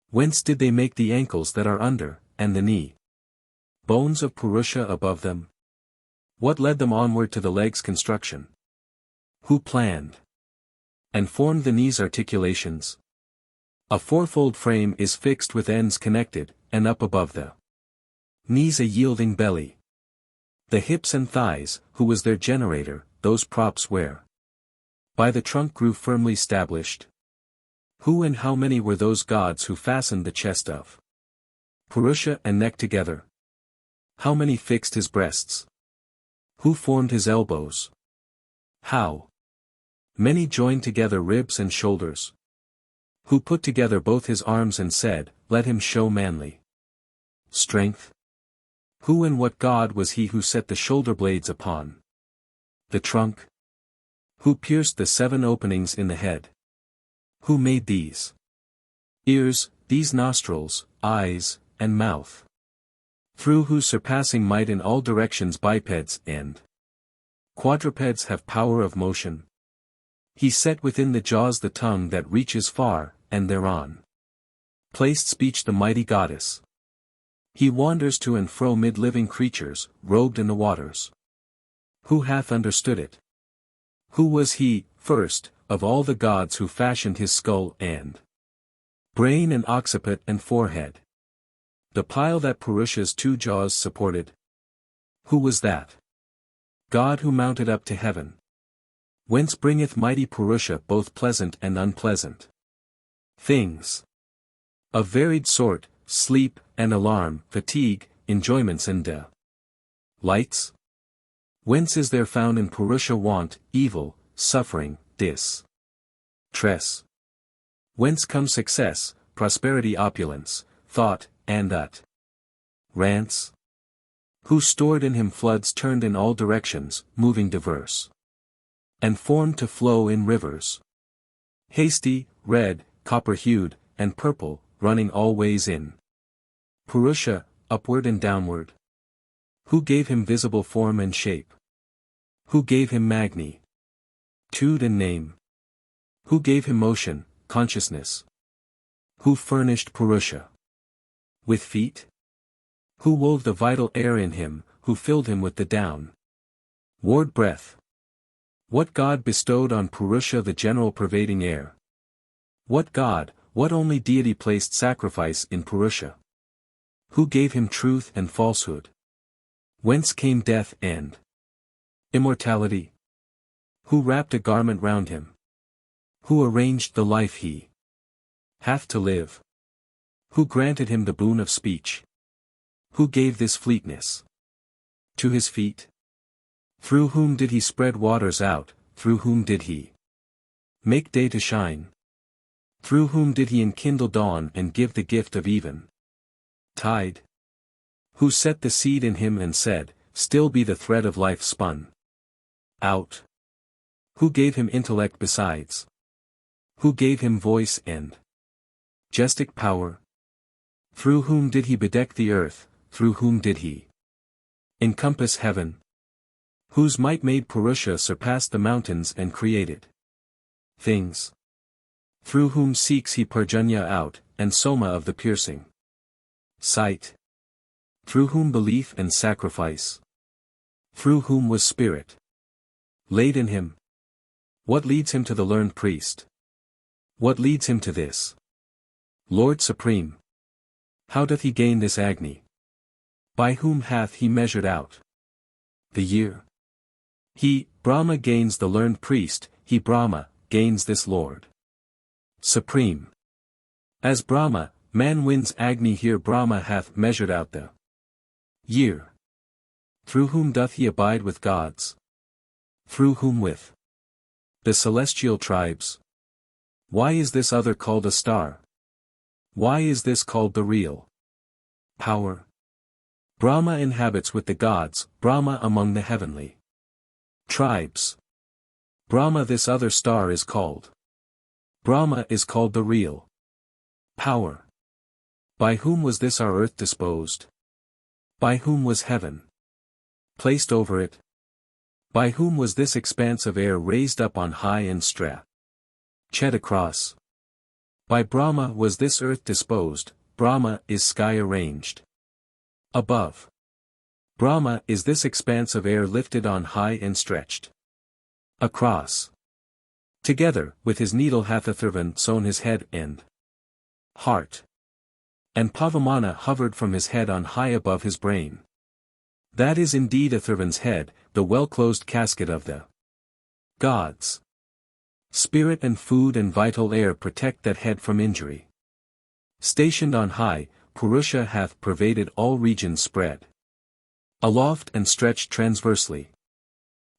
Speaker 1: Whence did they make the ankles that are under, and the knee bones of Purusha above them? What led them onward to the legs' construction? Who planned and formed the knees' articulations? A fourfold frame is fixed with ends connected, and up above the knees a yielding belly. The hips and thighs, who was their generator, those props where by the trunk grew firmly stablished. Who and how many were those gods who fastened the chest of Purusha and neck together? How many fixed his breasts? Who formed his elbows? How many joined together ribs and shoulders? Who put together both his arms and said, let him show manly strength? Who and what god was he who set the shoulder blades upon the trunk? Who pierced the 7 openings in the head? Who made these ears, these nostrils, eyes, and mouth? Through whose surpassing might in all directions bipeds and quadrupeds have power of motion. He set within the jaws the tongue that reaches far, and thereon placed speech the mighty goddess. He wanders to and fro mid living creatures, robed in the waters. Who hath understood it? Who was he, first, of all the gods who fashioned his skull and brain and occiput and forehead? The pile that Purusha's 2 jaws supported? Who was that god who mounted up to heaven? Whence bringeth mighty Purusha both pleasant and unpleasant things of varied sort, sleep, and alarm, fatigue, enjoyments and delights? Whence is there found in Purusha want, evil, suffering, distress? Whence comes success, prosperity, opulence, thought, and utterance? Who stored in him floods turned in all directions, moving diverse, and formed to flow in rivers, hasty, red, copper-hued, and purple, running all ways in Purusha, upward and downward? Who gave him visible form and shape? Who gave him magnitude and name? Who gave him motion, consciousness? Who furnished Purusha with feet? Who wove the vital air in him, who filled him with the downward breath? What god bestowed on Purusha the general pervading air? What god, what only deity placed sacrifice in Purusha? Who gave him truth and falsehood? Whence came death and immortality? Who wrapped a garment round him? Who arranged the life he hath to live? Who granted him the boon of speech? Who gave this fleetness to his feet? Through whom did he spread waters out, through whom did he make day to shine? Through whom did he enkindle dawn and give the gift of even tide? Who set the seed in him and said, still be the thread of life spun out? Who gave him intellect besides? Who gave him voice and majestic power? Through whom did he bedeck the earth, through whom did he encompass heaven? Whose might made Purusha surpass the mountains and created things? Through whom seeks he Parjanya out, and Soma of the piercing sight? Through whom belief and sacrifice? Through whom was spirit laid in him? What leads him to the learned priest? What leads him to this Lord Supreme? How doth he gain this Agni? By whom hath he measured out the year? He, Brahma, gains the learned priest, he Brahma, gains this Lord Supreme. As Brahma, man wins Agni, here Brahma hath measured out the year. Through whom doth he abide with gods? Through whom with the celestial tribes? Why is this other called a star? Why is this called the real power? Brahma inhabits with the gods, Brahma among the heavenly tribes. Brahma, this other star is called. Brahma is called the real power. By whom was this our earth disposed? By whom was heaven placed over it? By whom was this expanse of air raised up on high and stretched across? By Brahma was this earth disposed, Brahma is sky arranged above. Brahma is this expanse of air lifted on high and stretched across. Together, with his needle hath Atharva sewn his head and heart. And Pavamana hovered from his head on high above his brain. That is indeed Atharva's head, the well-closed casket of the gods. Spirit and food and vital air protect that head from injury. Stationed on high, Purusha hath pervaded all regions spread aloft and stretched transversely.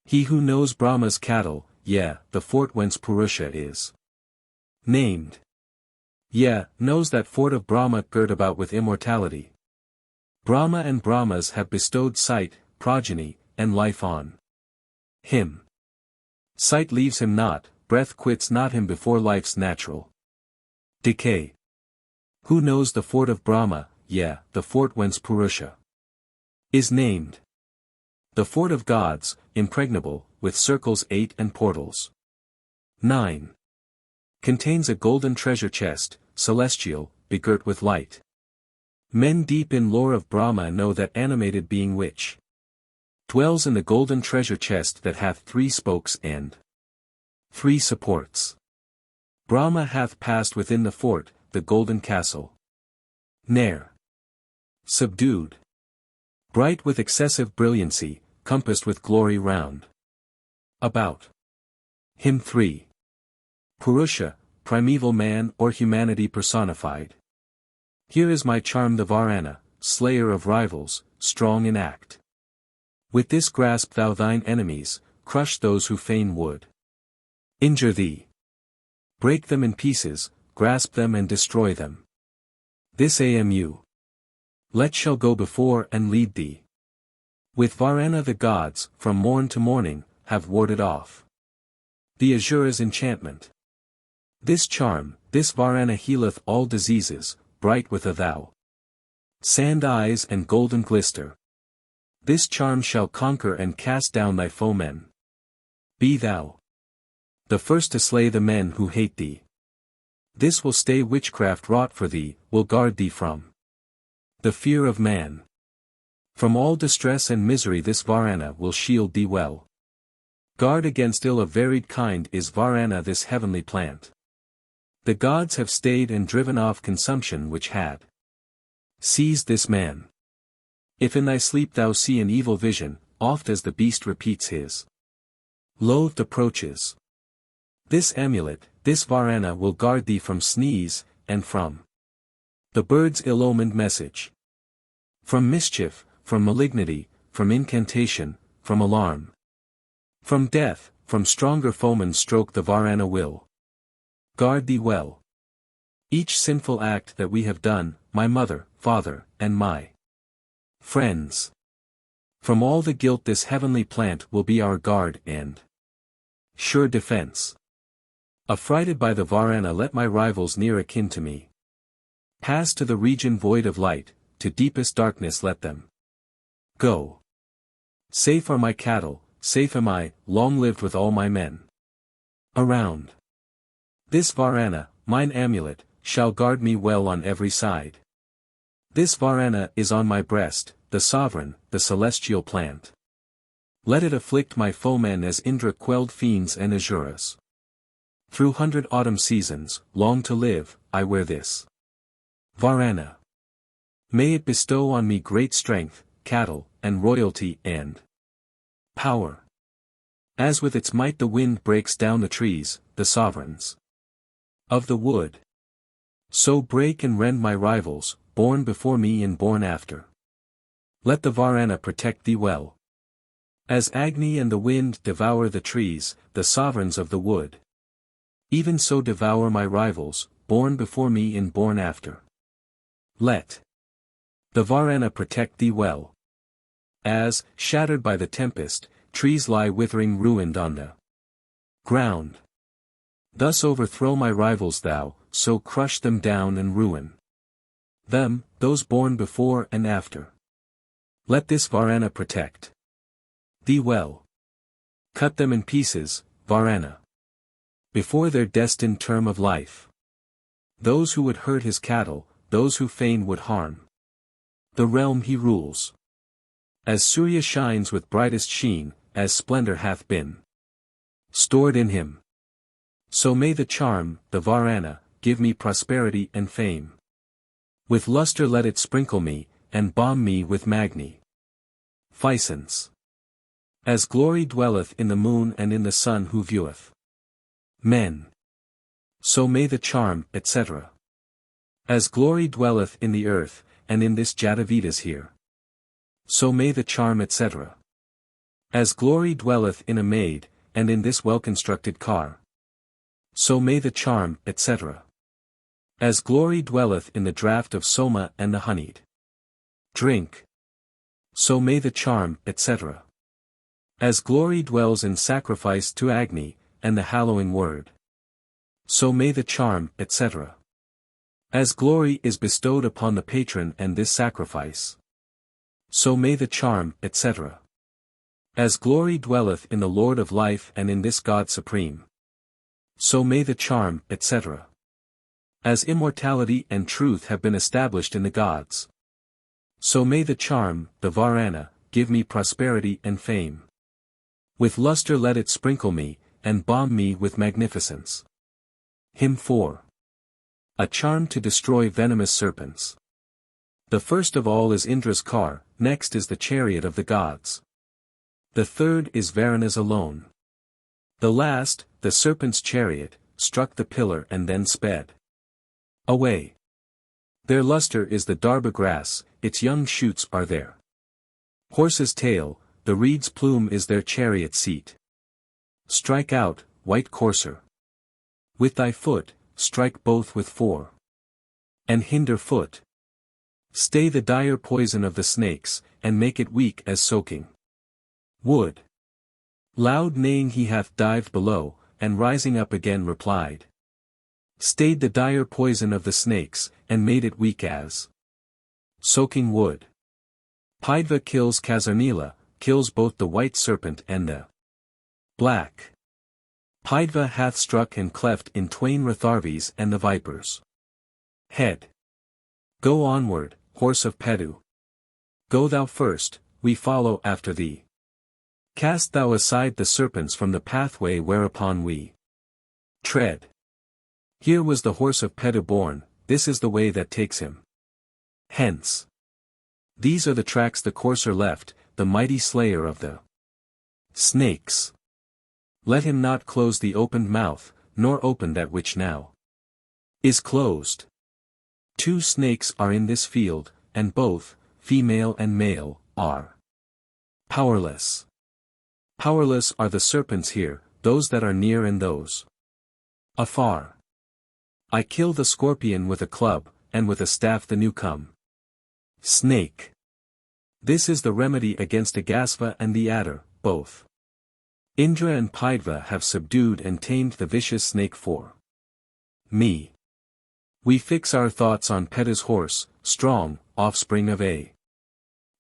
Speaker 1: He who knows Brahma's cattle, the fort whence Purusha is named, knows that fort of Brahma girt about with immortality. Brahma and Brahmas have bestowed sight, progeny, and life on him. Sight leaves him not, breath quits not him before life's natural decay. Who knows the fort of Brahma, the fort whence Purusha is named? The fort of gods, impregnable, with circles 8 and portals 9. Contains a golden treasure chest, celestial, begirt with light. Men deep in lore of Brahma know that animated being which dwells in the golden treasure chest that hath 3 spokes and 3 supports. Brahma hath passed within the fort, the golden castle. Ne'er subdued. Bright with excessive brilliancy, compassed with glory round about him 3. Purusha, primeval man or humanity personified. Here is my charm, the Varana, slayer of rivals, strong in act. With this grasp thou thine enemies, crush those who fain would injure thee. Break them in pieces, grasp them and destroy them. This Amu let shall go before and lead thee. With Varana the gods, from morn to morning, have warded off the Asura's enchantment. This charm, this Varana healeth all diseases, bright with a thou sand eyes and golden glister. This charm shall conquer and cast down thy foemen. Be thou the first to slay the men who hate thee. This will stay witchcraft wrought for thee, will guard thee from the fear of man. From all distress and misery this Varana will shield thee well. Guard against ill of varied kind is Varana, this heavenly plant. The gods have stayed and driven off consumption which had seized this man. If in thy sleep thou see an evil vision, oft as the beast repeats his loathed approaches, this amulet, this Varana will guard thee from sneeze, and from the bird's ill-omened message. From mischief, from malignity, from incantation, from alarm. From death, from stronger foemen stroke the Varana will guard thee well. Each sinful act that we have done, my mother, father, and my friends. From all the guilt this heavenly plant will be our guard and sure defense. Affrighted by the Varana, let my rivals near akin to me pass to the region void of light, to deepest darkness let them go. Safe are my cattle, safe am I, long lived with all my men around. This Varana, mine amulet, shall guard me well on every side. This Varana is on my breast, the sovereign, the celestial plant. Let it afflict my foemen as Indra quelled fiends and asuras. Through 100 autumn seasons, long to live, I wear this Varana. May it bestow on me great strength, cattle, and royalty, and power. As with its might the wind breaks down the trees, the sovereigns of the wood, so break and rend my rivals, born before me and born after. Let the Varana protect thee well. As Agni and the wind devour the trees, the sovereigns of the wood, even so devour my rivals, born before me and born after. Let the Varana protect thee well. As, shattered by the tempest, trees lie withering ruined on the ground, thus overthrow my rivals thou, so crush them down and ruin them, those born before and after. Let this Varana protect thee well. Cut them in pieces, Varana, before their destined term of life. Those who would hurt his cattle, those who fain would harm the realm he rules. As Surya shines with brightest sheen, as splendor hath been stored in him, so may the charm, the Varana, give me prosperity and fame. With luster let it sprinkle me, and balm me with magnificence. As glory dwelleth in the moon and in the sun who vieweth men, so may the charm, etc. As glory dwelleth in the earth, and in this Jatavedas here, so may the charm, etc. As glory dwelleth in a maid, and in this well-constructed car, so may the charm, etc. As glory dwelleth in the draught of soma and the honeyed drink, so may the charm, etc. As glory dwells in sacrifice to Agni, and the hallowing word, so may the charm, etc. As glory is bestowed upon the patron and this sacrifice, so may the charm, etc. As glory dwelleth in the Lord of life and in this God supreme, so may the charm, etc. As immortality and truth have been established in the gods, so may the charm, the Varana, give me prosperity and fame. With luster let it sprinkle me, and balm me with magnificence. Hymn 4. A charm to destroy venomous serpents. The first of all is Indra's car, next is the chariot of the gods. The third is Varana's alone. The last, the serpent's chariot, struck the pillar and then sped away. Their luster is the darba grass, its young shoots are their horse's tail, the reed's plume is their chariot seat. Strike out, white courser. With thy foot, strike both with fore and hinder foot. Stay the dire poison of the snakes, and make it weak as soaking wood. Loud neighing he hath dived below, and rising up again replied. Stayed the dire poison of the snakes, and made it weak as soaking wood. Paidva kills Kazarnila, kills both the white serpent and the black. Paidva hath struck and cleft in twain Ratharvis and the vipers' head. Go onward, horse of Pedu. Go thou first, we follow after thee. Cast thou aside the serpents from the pathway whereupon we tread. Here was the horse of Pedu born, this is the way that takes him hence. These are the tracks the courser left, the mighty slayer of the snakes. Let him not close the opened mouth, nor open that which now is closed. 2 snakes are in this field, and both, female and male, are powerless. Powerless are the serpents here, those that are near and those afar. I kill the scorpion with a club, and with a staff the new-come snake. This is the remedy against Agasva and the adder, both Indra and Paidva have subdued and tamed the vicious snake for me. We fix our thoughts on Peta's horse, strong, offspring of a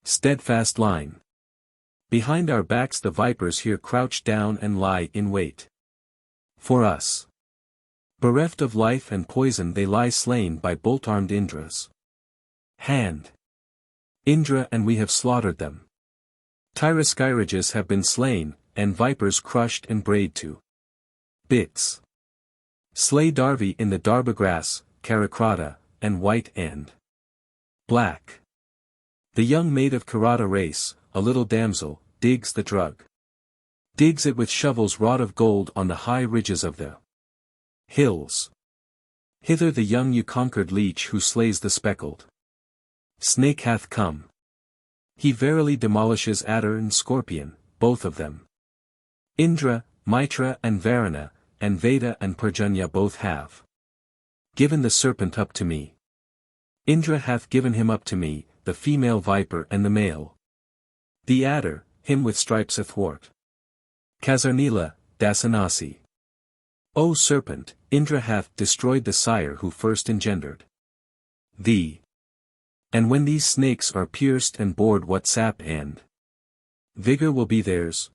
Speaker 1: steadfast line. Behind our backs the vipers here crouch down and lie in wait for us. Bereft of life and poison they lie slain by bolt-armed Indra's hand. Indra and we have slaughtered them. Tyroskyrigis have been slain, and vipers crushed and brayed to bits. Slay Darvi in the Darba grass, Karakrata, and white and black. The young maid of Karata race, a little damsel, digs the drug. Digs it with shovels wrought of gold on the high ridges of the hills. Hither the young you-conquered leech who slays the speckled snake hath come. He verily demolishes adder and scorpion, both of them. Indra, Mitra and Varuna, and Veda and Parjanya both have given the serpent up to me. Indra hath given him up to me, the female viper and the male. The adder, him with stripes athwart. Kazarnila, Dasanasi. O serpent, Indra hath destroyed the sire who first engendered thee. And when these snakes are pierced and bored what sap and vigor will be theirs?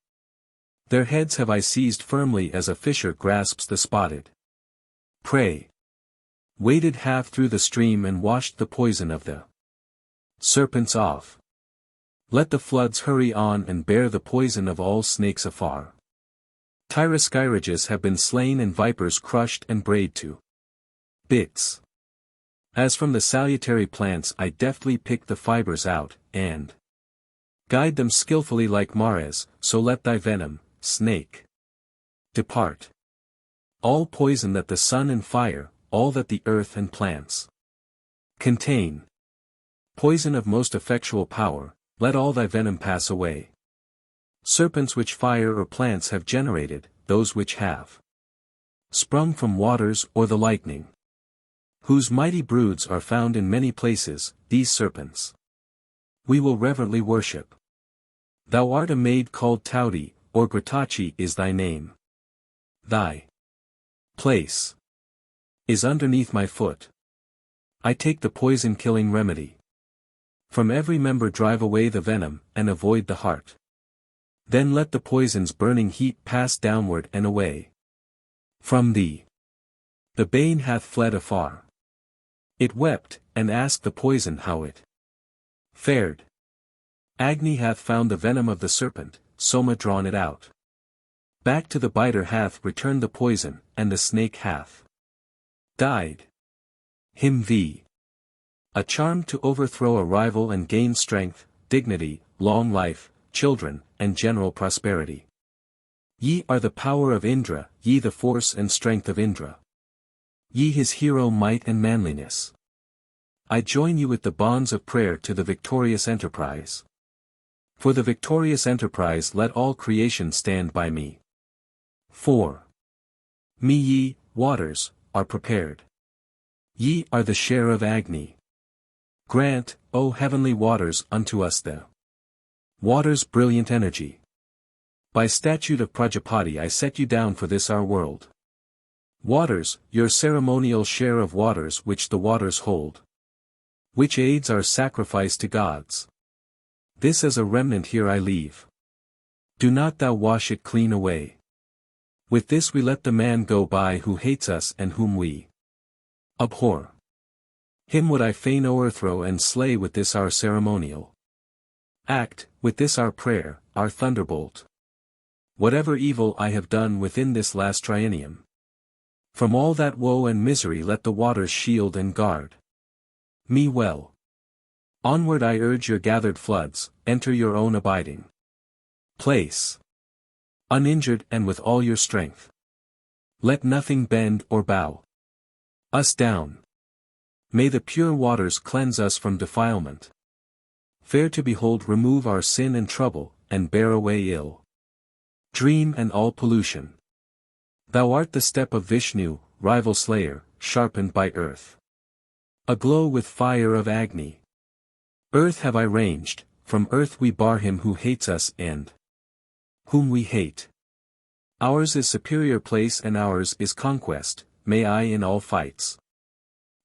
Speaker 1: Their heads have I seized firmly as a fisher grasps the spotted prey. Waded half through the stream and washed the poison of the serpents off. Let the floods hurry on and bear the poison of all snakes afar. Tyroskyrigis have been slain and vipers crushed and brayed to bits. As from the salutary plants I deftly pick the fibers out, and guide them skillfully like Mares, so let thy venom, snake, depart. All poison that the sun and fire, all that the earth and plants contain. Poison of most effectual power, let all thy venom pass away. Serpents which fire or plants have generated, those which have sprung from waters or the lightning, whose mighty broods are found in many places, these serpents we will reverently worship. Thou art a maid called Taudi, or Gratachi is thy name. Thy place is underneath my foot. I take the poison-killing remedy. From every member drive away the venom, and avoid the heart. Then let the poison's burning heat pass downward and away from thee. The bane hath fled afar. It wept, and asked the poison how it fared. Agni hath found the venom of the serpent, Soma drawn it out. Back to the biter hath returned the poison, and the snake hath died. Him thee. A charm to overthrow a rival and gain strength, dignity, long life, children, and general prosperity. Ye are the power of Indra, ye the force and strength of Indra. Ye his hero might and manliness. I join you with the bonds of prayer to the victorious enterprise. For the victorious enterprise let all creation stand by me. 4. Me ye, waters, are prepared. Ye are the share of Agni. Grant, O heavenly waters, unto us the waters' brilliant energy. By statute of Prajapati I set you down for this our world. Waters, your ceremonial share of waters which the waters hold. Which aids our sacrifice to gods. This as a remnant here I leave. Do not thou wash it clean away. With this we let the man go by who hates us and whom we abhor. Him would I fain o'erthrow and slay with this our ceremonial act, with this our prayer, our thunderbolt. Whatever evil I have done within this last triennium. From all that woe and misery let the waters shield and guard me well. Onward I urge your gathered floods, enter your own abiding place. Uninjured and with all your strength. Let nothing bend or bow us down. May the pure waters cleanse us from defilement. Fair to behold remove our sin and trouble, and bear away ill dream and all pollution. Thou art the step of Vishnu, rival slayer, sharpened by earth. Aglow with fire of Agni. Earth have I ranged, from earth we bar him who hates us and whom we hate. Ours is superior place and ours is conquest, may I in all fights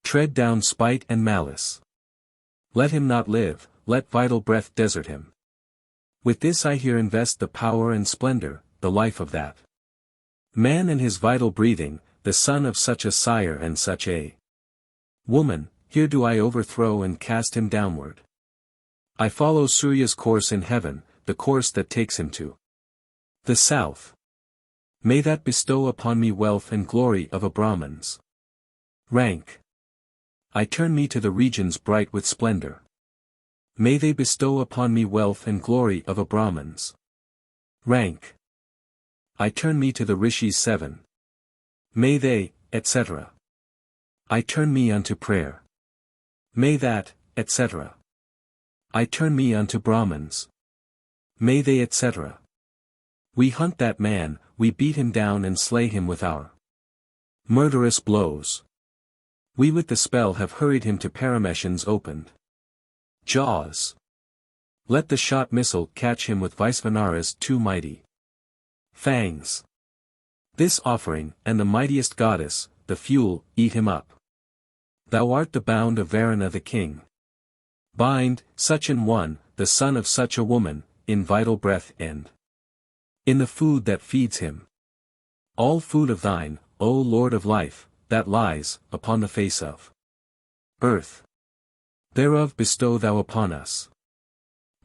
Speaker 1: tread down spite and malice. Let him not live, let vital breath desert him. With this I here invest the power and splendor, the life of that man and his vital breathing, the son of such a sire and such a woman, here do I overthrow and cast him downward. I follow Surya's course in heaven, the course that takes him to the south. May that bestow upon me wealth and glory of a Brahman's rank. I turn me to the regions bright with splendor. May they bestow upon me wealth and glory of a Brahman's rank. I turn me to the Rishis 7. May they, etc. I turn me unto prayer. May that, etc. I turn me unto Brahmins. May they, etc. We hunt that man, we beat him down and slay him with our murderous blows. We with the spell have hurried him to Parameshan's opened jaws. Let the shot missile catch him with Vaisvanara's two mighty fangs. This offering, and the mightiest goddess, the fuel, eat him up. Thou art the bound of Varuna the king. Bind, such an one, the son of such a woman, in vital breath and in the food that feeds him. All food of thine, O Lord of life, that lies upon the face of earth. Thereof bestow thou upon us.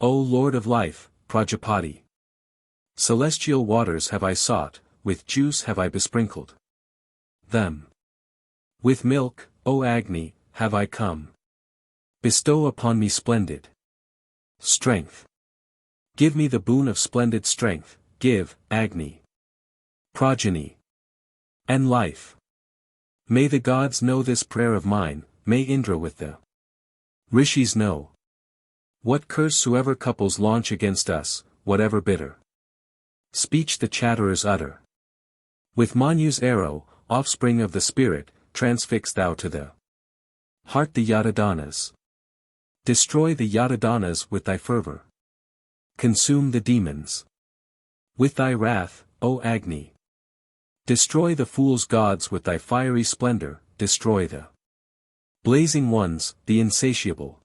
Speaker 1: O Lord of life, Prajapati. Celestial waters have I sought, with juice have I besprinkled them. With milk, O Agni, have I come. Bestow upon me splendid strength. Give me the boon of splendid strength, give, Agni, progeny, and life. May the gods know this prayer of mine, may Indra with the Rishis know. What curse soever couples launch against us, whatever bitter speech the chatterers utter. With Manu's arrow, offspring of the spirit, transfix thou to the heart the Yadadanas. Destroy the Yadadanas with thy fervor. Consume the demons with thy wrath, O Agni. Destroy the fool's gods with thy fiery splendor, destroy the blazing ones, the insatiable.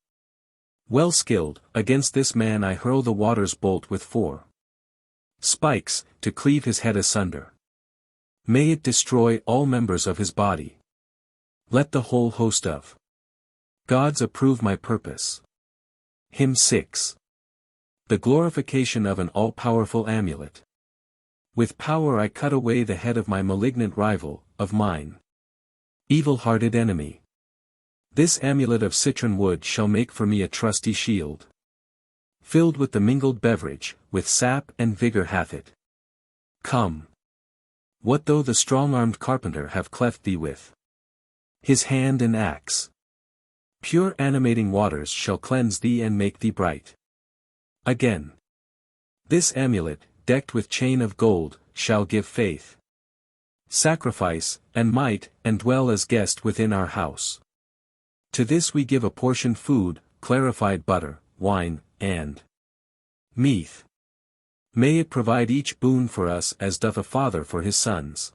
Speaker 1: Well skilled, against this man I hurl the water's bolt with 4 spikes, to cleave his head asunder. May it destroy all members of his body. Let the whole host of gods approve my purpose. Hymn 6. The glorification of an all-powerful amulet. With power I cut away the head of my malignant rival, of mine evil-hearted enemy. This amulet of citron wood shall make for me a trusty shield. Filled with the mingled beverage, with sap and vigor hath it come. What though the strong-armed carpenter have cleft thee with his hand and axe? Pure animating waters shall cleanse thee and make thee bright. Again. This amulet, decked with chain of gold, shall give faith, sacrifice, and might, and dwell as guest within our house. To this we give a portion food, clarified butter, wine, and meath. May it provide each boon for us as doth a father for his sons.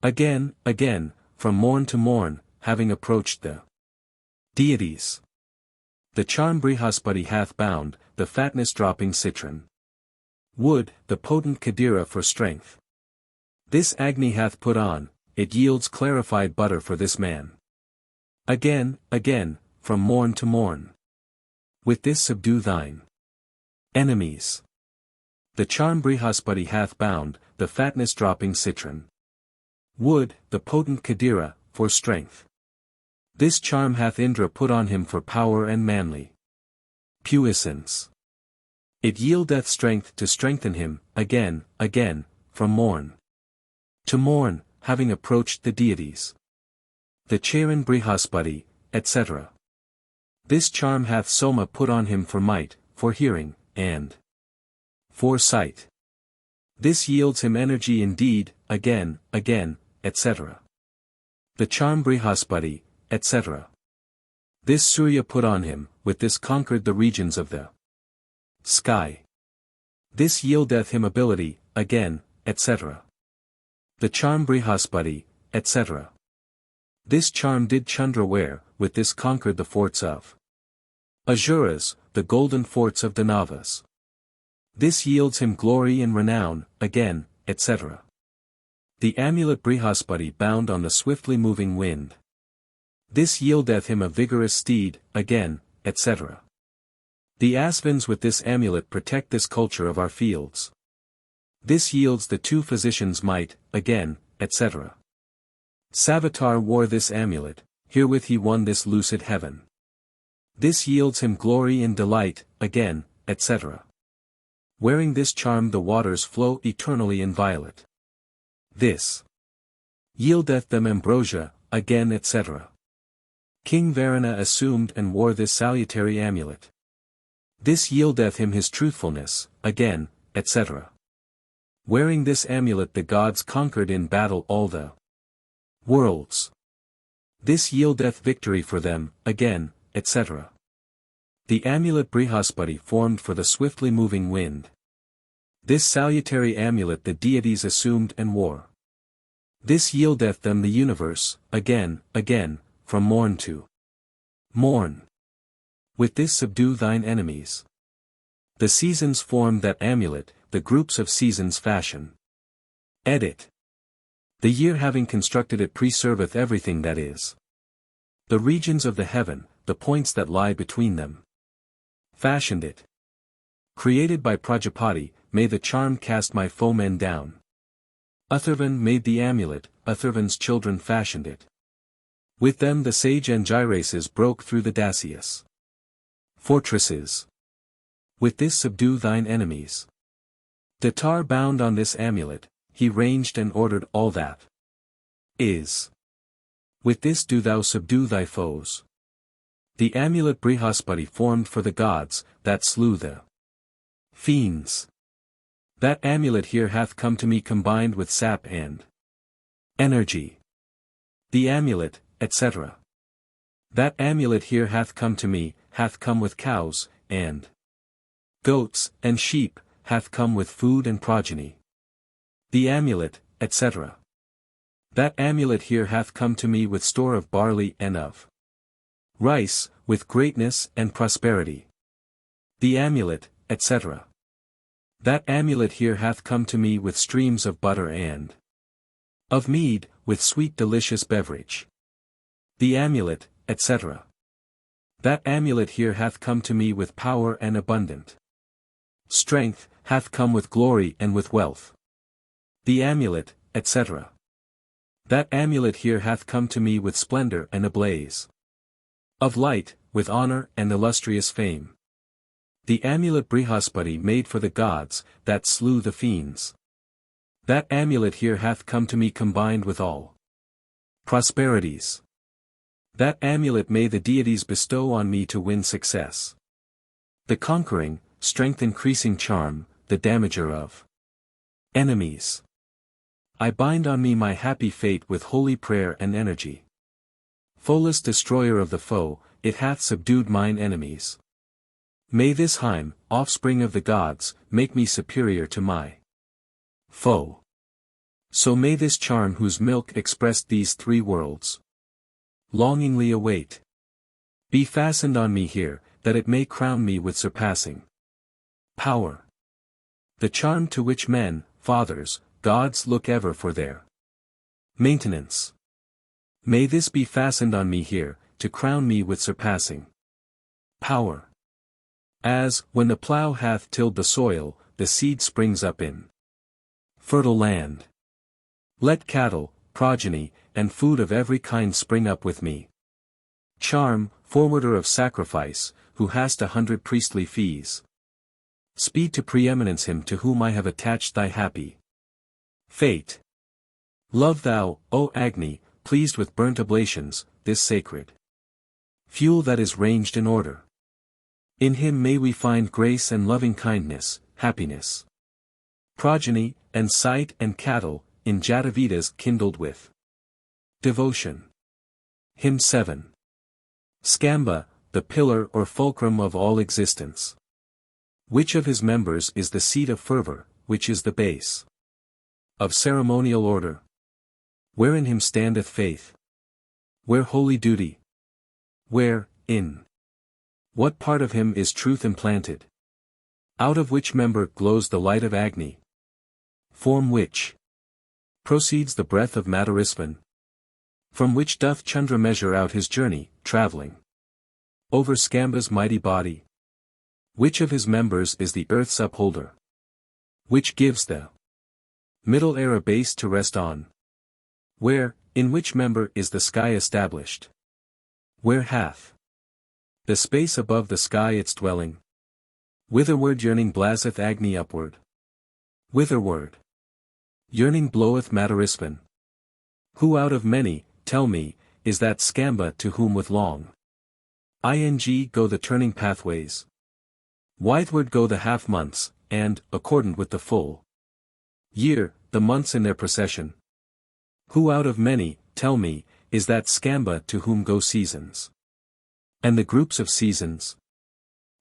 Speaker 1: Again, from morn to morn, having approached the deities, the charm Brihaspati hath bound, the fatness-dropping citron wood, the potent Kadira for strength. This Agni hath put on, it yields clarified butter for this man. Again, from morn to morn. With this subdue thine enemies. The charm Brihaspati hath bound, the fatness-dropping citron wood, the potent Kadira, for strength. This charm hath Indra put on him for power and manly puissance. It yieldeth strength to strengthen him, again, from morn to morn, having approached the deities, the Charan Brihaspati, etc. This charm hath Soma put on him for might, for hearing, and for sight. This yields him energy indeed, again, etc. The charm Brihaspati, etc. This Surya put on him, with this conquered the regions of the sky. This yieldeth him ability, again, etc. The charm Brihaspati, etc. This charm did Chandra wear, with this conquered the forts of Asuras, the golden forts of Danavas. This yields him glory and renown, again, etc. The amulet Brihaspati bound on the swiftly moving wind. This yieldeth him a vigorous steed, again, etc. The Asvins with this amulet protect this culture of our fields. This yields the two physicians might, again, etc. Savitar wore this amulet, herewith he won this lucid heaven. This yields him glory and delight, again, etc. Wearing this charm the waters flow eternally inviolate. This yieldeth them ambrosia, again etc. King Varuna assumed and wore this salutary amulet. This yieldeth him his truthfulness, again, etc. Wearing this amulet the gods conquered in battle all the worlds. This yieldeth victory for them, again, etc. The amulet Brihaspati formed for the swiftly moving wind. This salutary amulet the deities assumed and wore. This yieldeth them the universe, again, from morn to morn. With this subdue thine enemies. The seasons form that amulet, the groups of seasons fashion. Edit. The year having constructed it preserveth everything that is. The regions of the heaven, the points that lie between them. Fashioned it. Created by Prajapati, may the charm cast my foemen down. Atharvan made the amulet, Atharvan's children fashioned it. With them the sage Angiraces broke through the Dasyas fortresses. With this subdue thine enemies. Datar bound on this amulet, he ranged and ordered all that is. With this do thou subdue thy foes. The amulet Brihaspati formed for the gods, that slew the fiends. That amulet here hath come to me combined with sap and energy. The amulet, etc. That amulet here hath come to me, hath come with cows, and goats, and sheep, hath come with food and progeny. The amulet, etc. That amulet here hath come to me with store of barley and of rice, with greatness and prosperity. The amulet, etc. That amulet here hath come to me with streams of butter and of mead, with sweet delicious beverage. The amulet, etc. That amulet here hath come to me with power and abundant strength, hath come with glory and with wealth. The amulet, etc. That amulet here hath come to me with splendor and a blaze of light, with honor and illustrious fame. The amulet Brihaspati made for the gods, that slew the fiends. That amulet here hath come to me combined with all prosperities. That amulet may the deities bestow on me to win success. The conquering, strength-increasing charm, the damager of enemies. I bind on me my happy fate with holy prayer and energy. Foeless destroyer of the foe, it hath subdued mine enemies. May this Heim, offspring of the gods, make me superior to my foe. So may this charm whose milk expressed these three worlds longingly await. Be fastened on me here, that it may crown me with surpassing power. The charm to which men, fathers, gods look ever for their maintenance. May this be fastened on me here, to crown me with surpassing power. As, when the plough hath tilled the soil, the seed springs up in fertile land. Let cattle, progeny, and food of every kind spring up with me. Charm, forwarder of sacrifice, who hast 100 priestly fees. Speed to preeminence him to whom I have attached thy happy fate. Love thou, O Agni, pleased with burnt oblations, this sacred fuel that is ranged in order. In him may we find grace and loving kindness, happiness, progeny, and sight and cattle, in Jatavedas kindled with devotion. Hymn 7. Skamba, the pillar or fulcrum of all existence. Which of his members is the seat of fervor, which is the base of ceremonial order? Where in him standeth faith? Where holy duty? Where, in what part of him is truth implanted? Out of which member glows the light of Agni? From which proceeds the breath of Madarispan? From which doth Chandra measure out his journey, travelling over Skamba's mighty body? Which of his members is the earth's upholder? Which gives the middle air a base to rest on? Where, in which member is the sky established? Where hath the space above the sky its dwelling? Whitherward yearning blazeth Agni upward? Whitherward yearning bloweth Madarispan? Who out of many, tell me, is that Skamba to whom with long ing go the turning pathways? Witheward go the half months, and, accordant with the full year, the months in their procession. Who out of many, tell me, is that Skamba to whom go seasons? And the groups of seasons?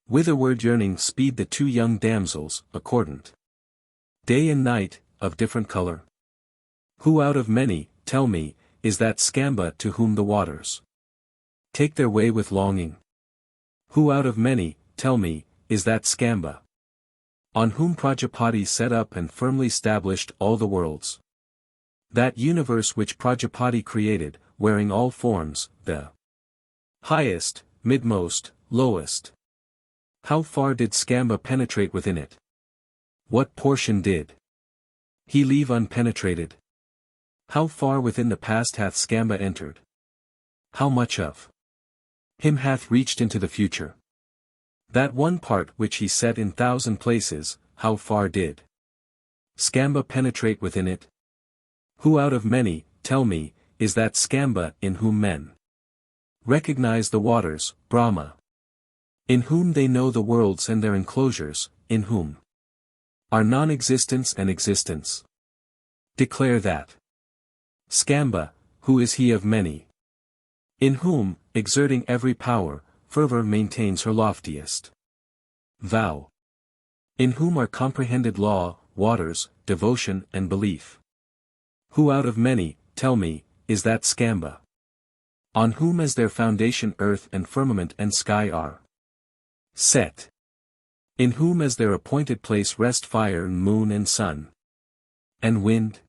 Speaker 1: Whitherward yearning speed the two young damsels, accordant day and night, of different color? Who out of many, tell me, is that Skamba to whom the waters take their way with longing? Who out of many, tell me, is that Skamba on whom Prajapati set up and firmly stablished all the worlds? That universe which Prajapati created, wearing all forms, the highest, midmost, lowest. How far did Skamba penetrate within it? What portion did he leave unpenetrated? How far within the past hath Skamba entered? How much of him hath reached into the future? That one part which he set in 1,000 places, how far did Skamba penetrate within it? Who out of many, tell me, is that Skamba in whom men recognize the waters, Brahma? In whom they know the worlds and their enclosures, in whom are non-existence and existence? Declare that Skamba, who is he of many? In whom, exerting every power, fervor maintains her loftiest vow. In whom are comprehended law, waters, devotion and belief. Who out of many, tell me, is that Skamba? On whom as their foundation earth and firmament and sky are set. In whom as their appointed place rest fire and moon and sun and wind?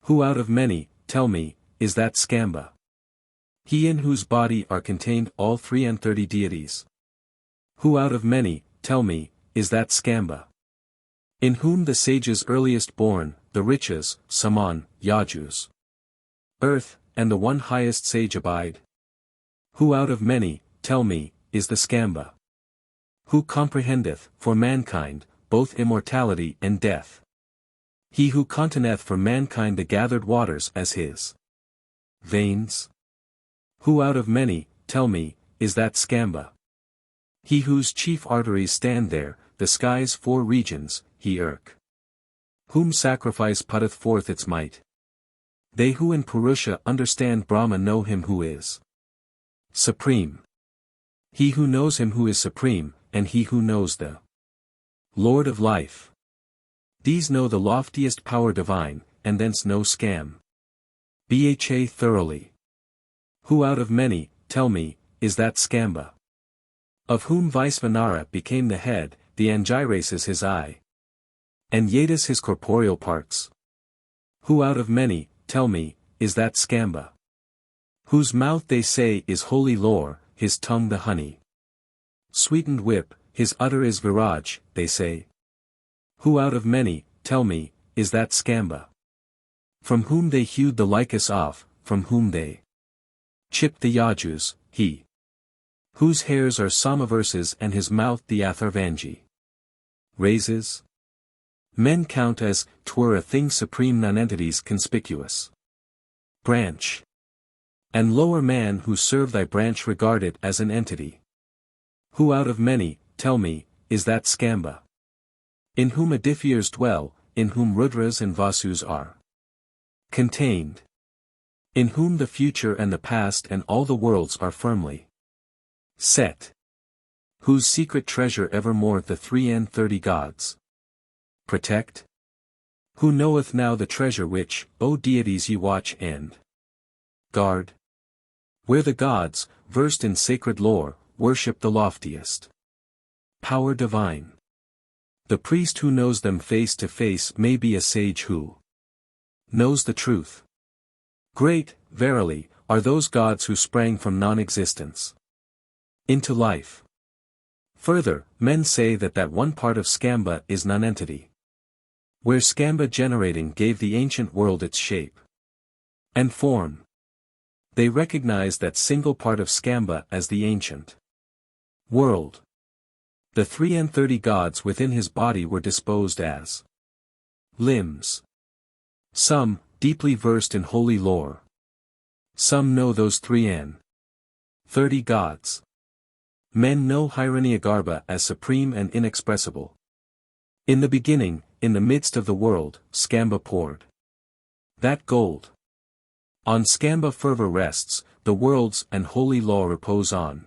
Speaker 1: Who out of many, tell me, is that Skamba? He in whose body are contained all 33 deities. Who out of many, tell me, is that Skamba? In whom the sages earliest born, the Richas, Saman, Yajus, earth, and the one highest sage abide? Who out of many, tell me, is the Skamba? Who comprehendeth, for mankind, both immortality and death? He who containeth for mankind the gathered waters as his veins? Who out of many, tell me, is that Skamba? He whose chief arteries stand there, the sky's 4 regions, he irk. Whom sacrifice putteth forth its might? They who in Purusha understand Brahma know him who is supreme. He who knows him who is supreme, and he who knows the Lord of life. These know the loftiest power divine, and thence know Skam. Bha thoroughly. Who out of many, tell me, is that Skamba? Of whom Vaisvanara became the head, the Angirases his eye, and Yadus his corporeal parts? Who out of many, tell me, is that Skamba? Whose mouth they say is holy lore, his tongue the honey sweetened whip, his udder is viraj, they say. Who out of many, tell me, is that Skamba? From whom they hewed the Lycus off, from whom they chipped the Yajus, he whose hairs are Samaverses and his mouth the Atharvangi raises? Men count as 'twere a thing supreme nonentities conspicuous branch. And lower man who serve thy branch regard it as an entity. Who out of many, tell me, is that Skamba? In whom Adithyas dwell, in whom Rudras and Vasus are contained. In whom the future and the past and all the worlds are firmly set. Whose secret treasure evermore the 33 gods protect. Who knoweth now the treasure which, O deities, ye watch and guard? Where the gods, versed in sacred lore, worship the loftiest power divine. The priest who knows them face to face may be a sage who knows the truth. Great, verily, are those gods who sprang from non-existence into life. Further, men say that one part of Skamba is nonentity, where Skamba generating gave the ancient world its shape and form. They recognize that single part of Skamba as the ancient world. The 33 gods within his body were disposed as limbs. Some, deeply versed in holy lore. Some know those 30 gods. Men know Hiranyagarbha as supreme and inexpressible. In the beginning, in the midst of the world, Skamba poured that gold. On Skamba fervor rests, the worlds and holy law repose on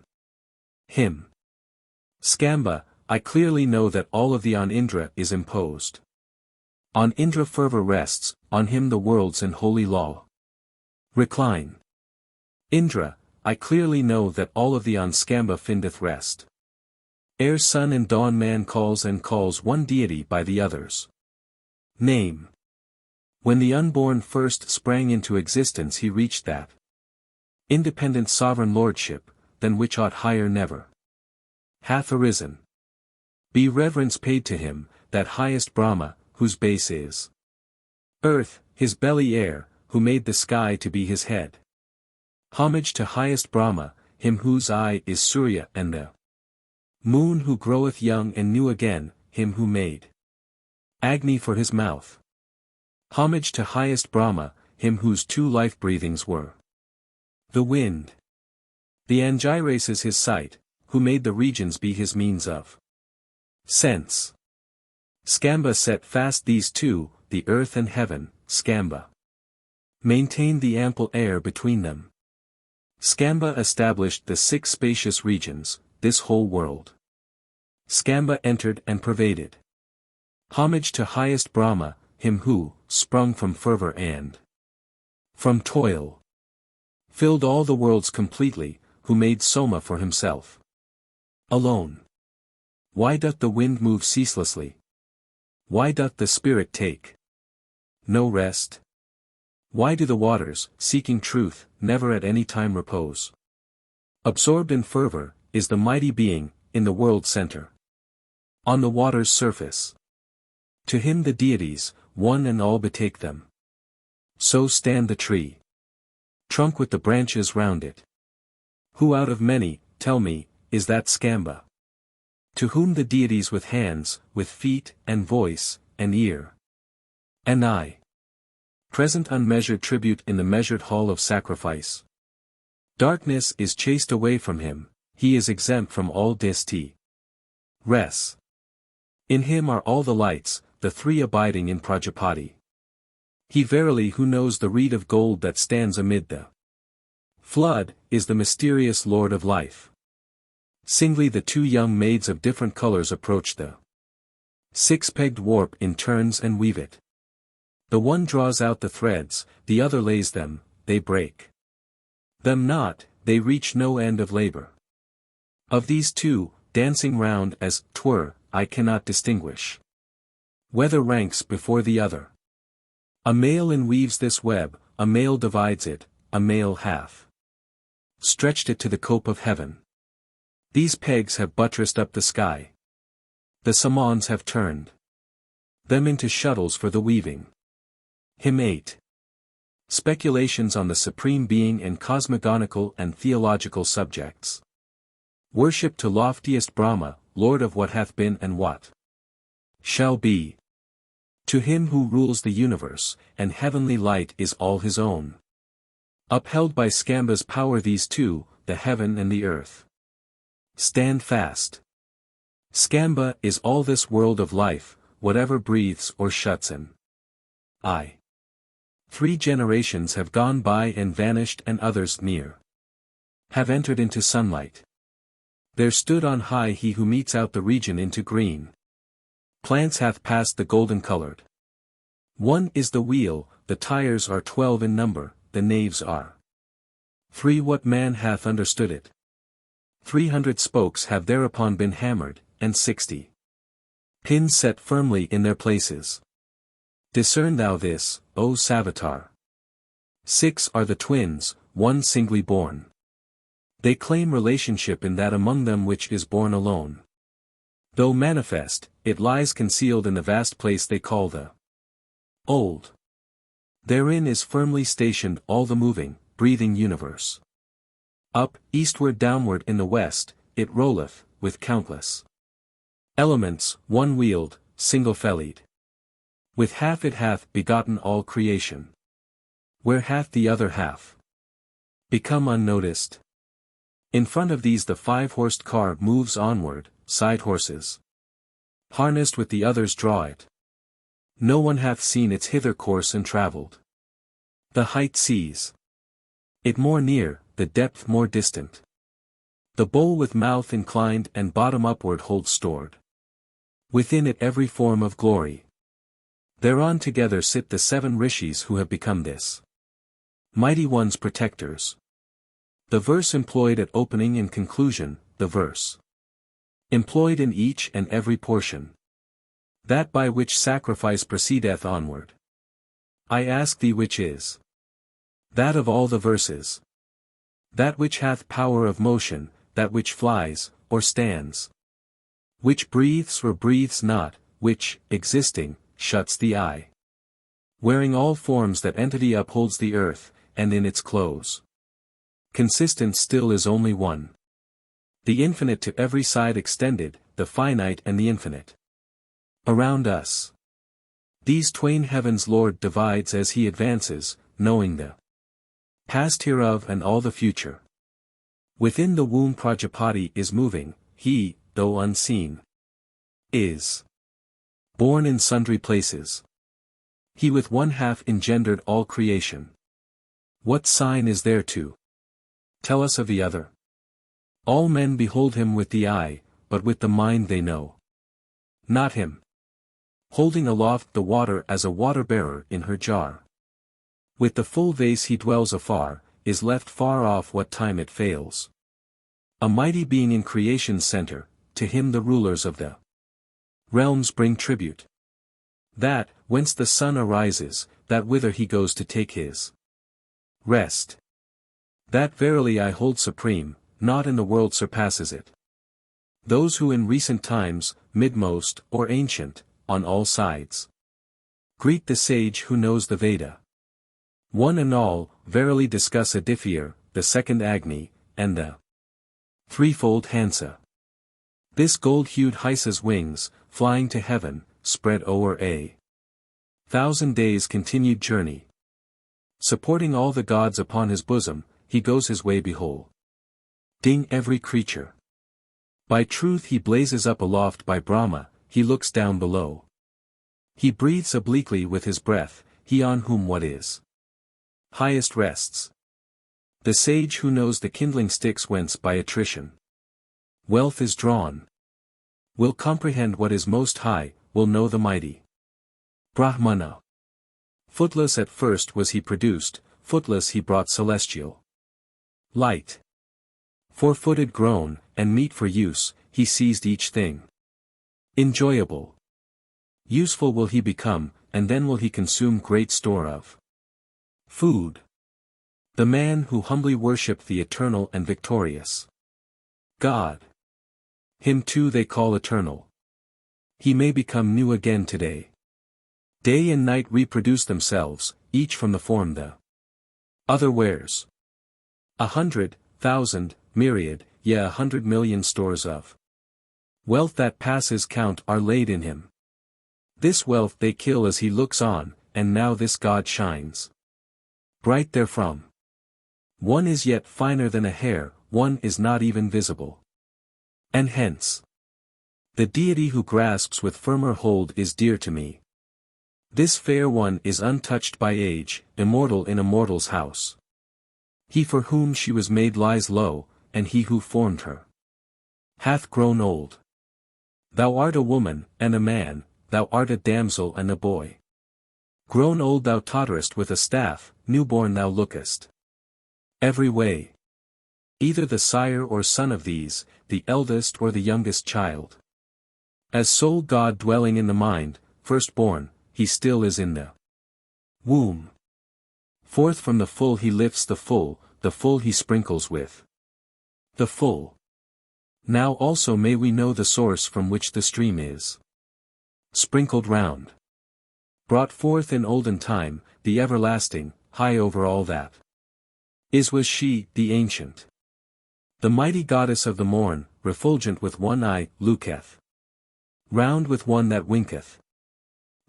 Speaker 1: him. Skamba, I clearly know that all of the on Indra is imposed. On Indra fervor rests, on him the worlds and holy law recline. Indra, I clearly know that all of the on Skamba findeth rest. Ere sun and dawn man calls and calls one deity by the other's name. When the unborn first sprang into existence he reached that independent sovereign lordship, than which aught higher never hath arisen. Be reverence paid to him, that highest Brahma, whose base is earth, his belly air, who made the sky to be his head. Homage to highest Brahma, him whose eye is Surya and the moon who groweth young and new again, him who made Agni for his mouth. Homage to highest Brahma, him whose 2 life-breathings were the wind. The Angirases his sight, who made the regions be his means of sense. Skamba set fast these 2, the earth and heaven, Skamba maintained the ample air between them. Skamba established the 6 spacious regions, this whole world. Skamba entered and pervaded. Homage to highest Brahma, him who, sprung from fervor and from toil, filled all the worlds completely, who made Soma for himself alone. Why doth the wind move ceaselessly? Why doth the spirit take no rest? Why do the waters, seeking truth, never at any time repose? Absorbed in fervor, is the mighty being, in the world's center. On the water's surface. To him the deities, one and all betake them. So stand the tree trunk with the branches round it. Who out of many, tell me, is that Skamba? To whom the deities with hands, with feet, and voice, and ear, and eye, present unmeasured tribute in the measured hall of sacrifice. Darkness is chased away from him, he is exempt from all distress. In him are all the lights, the 3 abiding in Prajapati. He verily who knows the reed of gold that stands amid the flood, is the mysterious Lord of life. Singly the 2 young maids of different colors approach the 6-pegged warp in turns and weave it. The one draws out the threads, the other lays them, they break them not, they reach no end of labor. Of these 2, dancing round as 'twere, I cannot distinguish whether ranks before the other. A male inweaves this web, a male divides it, a male hath stretched it to the cope of heaven. These pegs have buttressed up the sky. The Samans have turned them into shuttles for the weaving. Hymn 8. Speculations on the Supreme Being and cosmogonical and theological subjects. Worship to loftiest Brahma, Lord of what hath been and what shall be. To him who rules the universe, and heavenly light is all his own. Upheld by Skamba's power these 2, the heaven and the earth, stand fast. Skamba is all this world of life, whatever breathes or shuts an eye. 3 generations have gone by and vanished and others near have entered into sunlight. There stood on high he who meets out the region into green plants hath passed the golden-colored One is the wheel, the tires are 12 in number, the naves are 3. What man hath understood it? 300 spokes have thereupon been hammered, and 60 pins set firmly in their places. Discern thou this, O Savitar. 6 are the twins, one singly born. They claim relationship in that among them which is born alone. Though manifest, it lies concealed in the vast place they call the old. Therein is firmly stationed all the moving, breathing universe. Up, eastward downward in the west, it rolleth, with countless elements, one-wheeled, single-fellied. With half it hath begotten all creation. Where hath the other half become unnoticed? In front of these the 5-horsed car moves onward, side horses harnessed with the others draw it. No one hath seen its hither course and travelled. The height sees it more near, the depth more distant. The bowl with mouth inclined and bottom upward holds stored within it every form of glory. Thereon together sit the 7 rishis who have become this mighty one's protectors. The verse employed at opening and conclusion, the verse employed in each and every portion. That by which sacrifice proceedeth onward. I ask thee which is that of all the verses. That which hath power of motion, that which flies, or stands. Which breathes or breathes not, which, existing, shuts the eye. Wearing all forms that entity upholds the earth, and in its close. Consistent still is only one. The infinite to every side extended, the finite and the infinite. Around us. These twain heavens Lord divides as he advances, knowing the past hereof and all the future. Within the womb Prajapati is moving, he, though unseen, is born in sundry places. He with one half engendered all creation. What sign is there to tell us of the other? All men behold him with the eye, but with the mind they know not him. Holding aloft the water as a water-bearer in her jar. With the full vase he dwells afar, is left far off what time it fails. A mighty being in creation's center, to him the rulers of the realms bring tribute. That, whence the sun arises, that whither he goes to take his rest. That verily I hold supreme, naught in the world surpasses it. Those who in recent times, midmost, or ancient, on all sides, greet the sage who knows the Veda. One and all, verily discuss Aditya, the second Agni, and the threefold Hansa. This gold-hued Hysa's wings, flying to heaven, spread o'er a 1,000 days' continued journey. Supporting all the gods upon his bosom, he goes his way beholding every creature. By truth he blazes up aloft by Brahma, he looks down below. He breathes obliquely with his breath, he on whom what is highest rests. The sage who knows the kindling sticks whence by attrition wealth is drawn, will comprehend what is most high, will know the mighty Brahmana. Footless at first was he produced, footless he brought celestial light. 4-footed grown, and meet for use, he seized each thing enjoyable. Useful will he become, and then will he consume great store of food. The man who humbly worshipped the eternal and victorious God. Him too they call eternal. He may become new again today. Day and night reproduce themselves, each from the form the other wears. 100,000, myriad, yea 100,000,000 stores of wealth that passes count are laid in him. This wealth they kill as he looks on, and now this God shines bright therefrom. One is yet finer than a hair, one is not even visible. And hence, the deity who grasps with firmer hold is dear to me. This fair one is untouched by age, immortal in a mortal's house. He for whom she was made lies low, and he who formed her hath grown old. Thou art a woman, and a man, thou art a damsel and a boy. Grown old thou totterest with a staff, newborn thou lookest. Every way. Either the sire or son of these, the eldest or the youngest child. As sole God dwelling in the mind, firstborn, he still is in the womb. Forth from the full he lifts the full he sprinkles with the full. Now also may we know the source from which the stream is sprinkled round. Brought forth in olden time, the everlasting, high over all that was she, the ancient. The mighty goddess of the morn, refulgent with one eye, looketh round with one that winketh.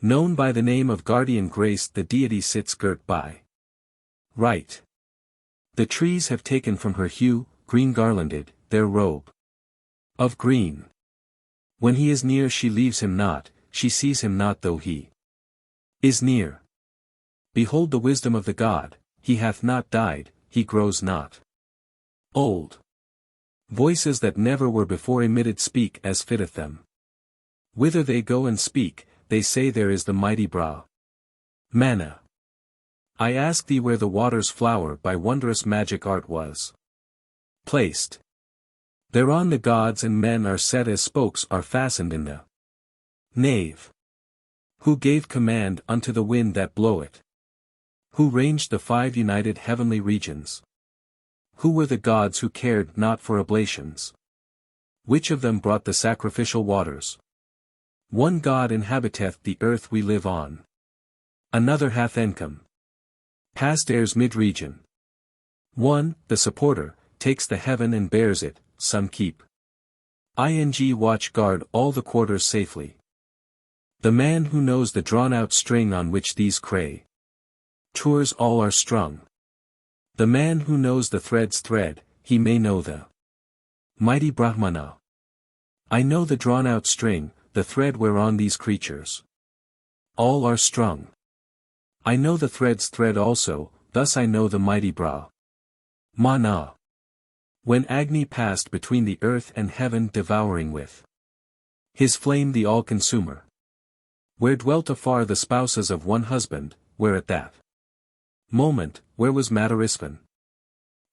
Speaker 1: Known by the name of guardian grace, the deity sits girt by right. The trees have taken from her hue, green garlanded, their robe of green. When he is near she leaves him not, she sees him not though he is near. Behold the wisdom of the God, he hath not died, he grows not old. Voices that never were before emitted speak as fitteth them. Whither they go and speak, they say there is the mighty brow. Manna. I ask thee where the water's flower by wondrous magic art was placed. Thereon the gods and men are set as spokes are fastened in the nave. Who gave command unto the wind that blow it? Who ranged the 5 united heavenly regions? Who were the gods who cared not for oblations? Which of them brought the sacrificial waters? One God inhabiteth the earth we live on. Another hath encome past air's mid-region. One, the supporter, takes the heaven and bears it, some keep watch guard all the quarters safely. The man who knows the drawn-out string on which these tours all are strung. The man who knows the thread's thread, he may know the mighty Brahmana. I know the drawn-out string, the thread whereon these creatures all are strung. I know the thread's thread also, thus I know the mighty Brahmana. When Agni passed between the earth and heaven devouring with his flame the all-consumer. Where dwelt afar the spouses of one husband, where at that moment, where was Matarisvan?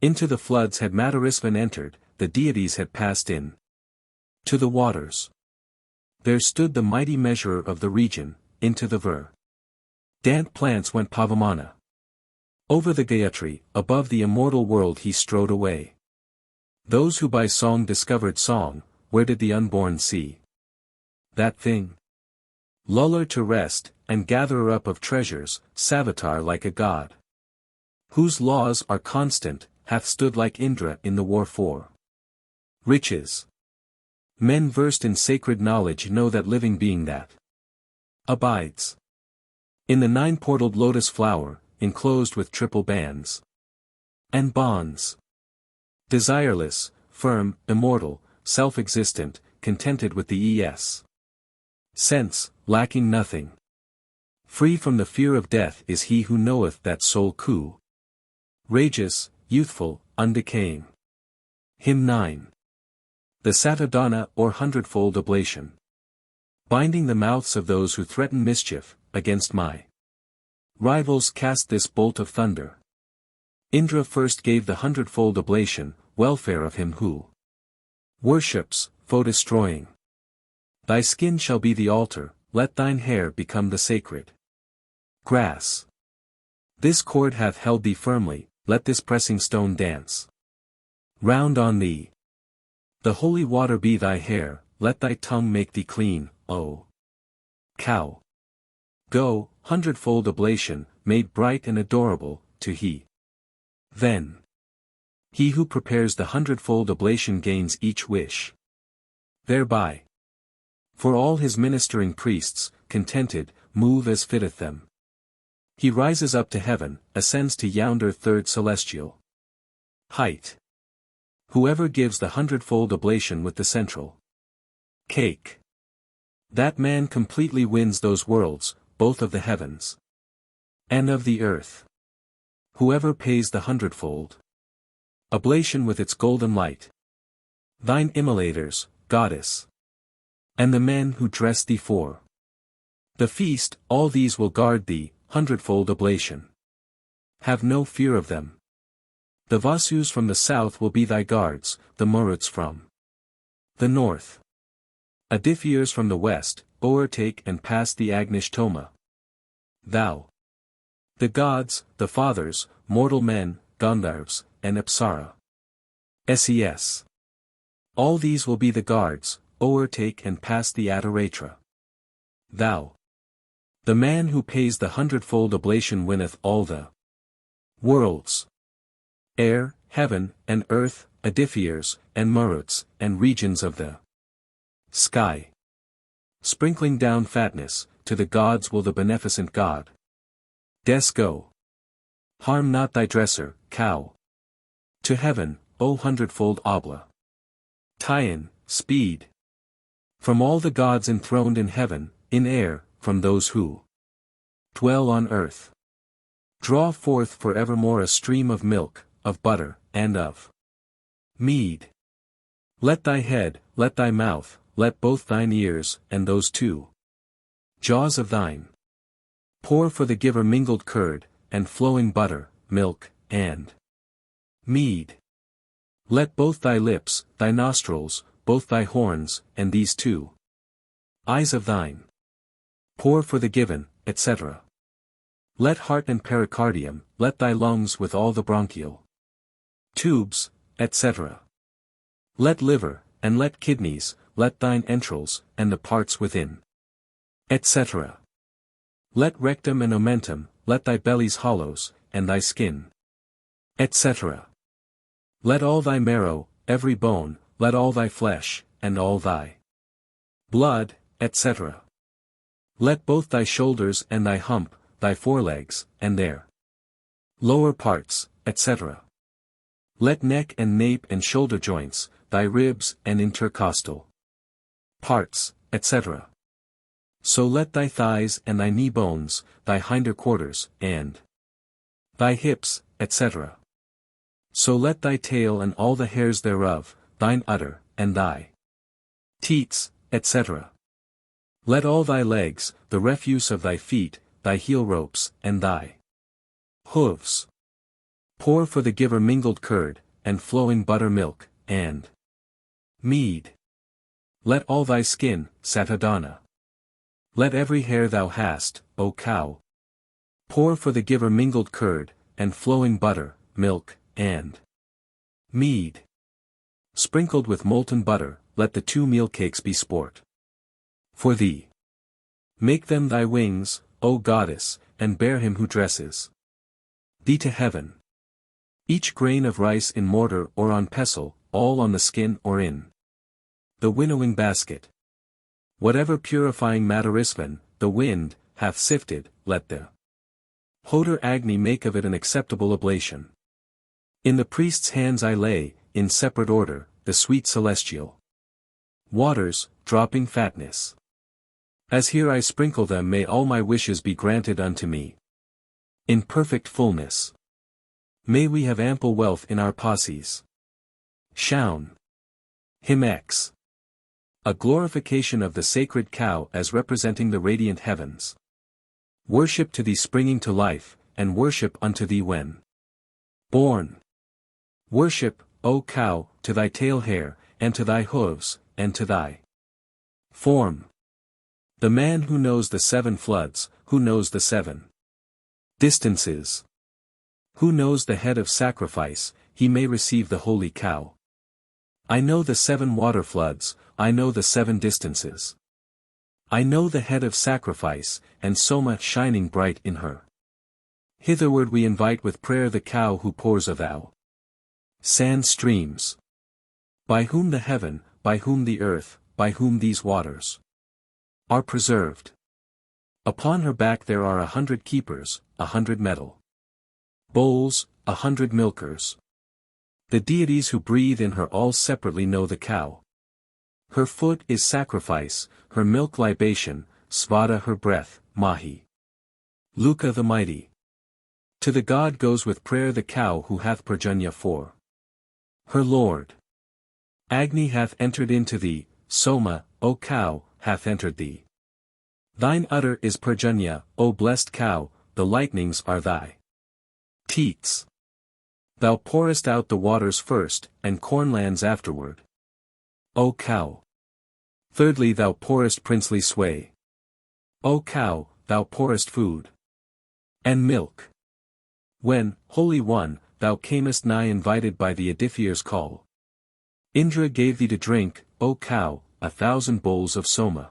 Speaker 1: Into the floods had Matarisvan entered, the deities had passed in to the waters. There stood the mighty measurer of the region, into the verdant plants went Pavamana. Over the Gayatri, above the immortal world he strode away. Those who by song discovered song, where did the unborn see that thing? Luller to rest, and gatherer up of treasures, Savitar like a god. Whose laws are constant, hath stood like Indra in the war for riches. Men versed in sacred knowledge know that living being that abides in the 9-portaled lotus flower, enclosed with triple bands and bonds. Desireless, firm, immortal, self-existent, contented with the sense, lacking nothing. Free from the fear of death is he who knoweth that soul courageous, youthful, undecaying. Hymn 9. The Satadana or hundredfold oblation. Binding the mouths of those who threaten mischief, against my rivals cast this bolt of thunder. Indra first gave the hundredfold oblation, welfare of him who worships, foe destroying. Thy skin shall be the altar, let thine hair become the sacred grass. This cord hath held thee firmly, let this pressing stone dance round on thee. The holy water be thy hair, let thy tongue make thee clean, O cow. Go, hundredfold oblation, made bright and adorable, to he. Then he who prepares the hundredfold oblation gains each wish thereby. For all his ministering priests, contented, move as fitteth them. He rises up to heaven, ascends to yonder third celestial height. Whoever gives the hundredfold oblation with the central cake, that man completely wins those worlds, both of the heavens and of the earth. Whoever pays the hundredfold oblation with its golden light. Thine immolators, goddess, and the men who dress thee for the feast, all these will guard thee, hundredfold oblation. Have no fear of them. The Vasus from the south will be thy guards, the Maruts from the north. Adithiers from the west, o'ertake and pass the Agnish Toma. Thou. The gods, the fathers, mortal men, Gandharvas, and Apsara. Ses. All these will be the guards, o'ertake and pass the Adaratra. Thou. The man who pays the hundredfold oblation winneth all the worlds. Air, heaven, and earth, Adithiers, and Maruts, and regions of the sky. Sprinkling down fatness, to the gods will the beneficent God. Des go. Harm not thy dresser, cow. To heaven, O hundredfold obla. Tyen, speed. From all the gods enthroned in heaven, in air, from those who dwell on earth. Draw forth for evermore a stream of milk, of butter, and of mead. Let thy head, let thy mouth, let both thine ears, and those two jaws of thine pour for the giver mingled curd, and flowing butter, milk, and mead. Let both thy lips, thy nostrils, both thy horns, and these two eyes of thine pour for the given, etc. Let heart and pericardium, let thy lungs with all the bronchial tubes, etc. Let liver, and let kidneys, let thine entrails, and the parts within, etc. Let rectum and omentum, let thy belly's hollows, and thy skin, etc. Let all thy marrow, every bone, let all thy flesh, and all thy blood, etc. Let both thy shoulders and thy hump, thy forelegs, and their lower parts, etc. Let neck and nape and shoulder joints, thy ribs and intercostal parts, etc. So let thy thighs and thy knee bones, thy hinder quarters, and thy hips, etc. So let thy tail and all the hairs thereof, thine udder, and thy teats, etc. Let all thy legs, the refuse of thy feet, thy heel ropes, and thy hooves pour for the giver mingled curd, and flowing buttermilk, and mead. Let all thy skin, Satadana. Let every hair thou hast, O cow, pour for the giver mingled curd, and flowing butter, milk, and mead. Sprinkled with molten butter, let the two meal cakes be sport for thee. Make them thy wings, O goddess, and bear him who dresses thee to heaven. Each grain of rice in mortar or on pestle, all on the skin or in the winnowing basket. Whatever purifying Madarisvan, the wind, hath sifted, let the Hodor Agni make of it an acceptable oblation. In the priest's hands I lay, in separate order, the sweet celestial waters, dropping fatness. As here I sprinkle them, may all my wishes be granted unto me in perfect fullness. May we have ample wealth in our posses. Shaun. Hymn X. A glorification of the sacred cow as representing the radiant heavens. Worship to thee springing to life, and worship unto thee when born. Worship, O cow, to thy tail hair, and to thy hooves, and to thy form. The man who knows the seven floods, who knows the seven distances, who knows the head of sacrifice, he may receive the holy cow. I know the seven water floods, I know the seven distances. I know the head of sacrifice, and Soma shining bright in her. Hitherward we invite with prayer the cow who pours of thou sand streams. By whom the heaven, by whom the earth, by whom these waters are preserved. Upon her back there are 100 keepers, 100 metal bowls, 100 milkers. The deities who breathe in her all separately know the cow. Her foot is sacrifice, her milk libation, Svada her breath, Mahi. Luka the mighty. To the god goes with prayer the cow who hath Parjanya for her lord. Agni hath entered into thee, Soma, O cow, hath entered thee. Thine udder is Parjanya, O blessed cow, the lightnings are thy teats. Thou pourest out the waters first, and cornlands afterward. O cow! Thirdly thou pourest princely sway. O cow, thou pourest food and milk. When, Holy One, thou camest nigh invited by the Adithia's call, Indra gave thee to drink, O cow, 1,000 bowls of soma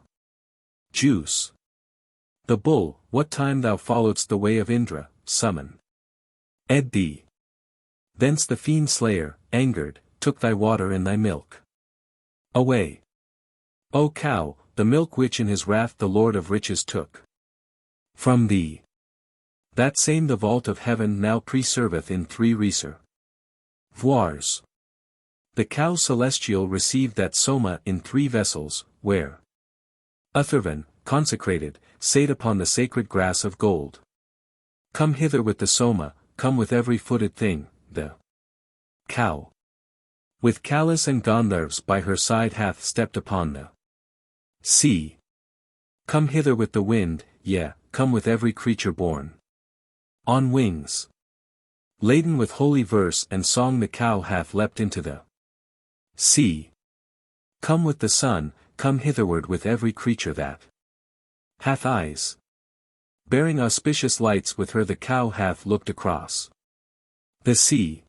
Speaker 1: juice. The bull, what time thou followedst the way of Indra, summon ed thee. Thence the fiend slayer, angered, took thy water and thy milk away. O cow, the milk which in his wrath the Lord of riches took from thee, that same the vault of heaven now preserveth in 3 reservoirs. The cow celestial received that soma in 3 vessels, where Atharvan, consecrated, sate upon the sacred grass of gold. Come hither with the soma, come with every footed thing, the cow with Callas and Gandharvs by her side hath stepped upon the sea. Come hither with the wind, yea, come with every creature born on wings. Laden with holy verse and song the cow hath leapt into the sea. Come with the sun, come hitherward with every creature that hath eyes. Bearing auspicious lights with her the cow hath looked across the sea.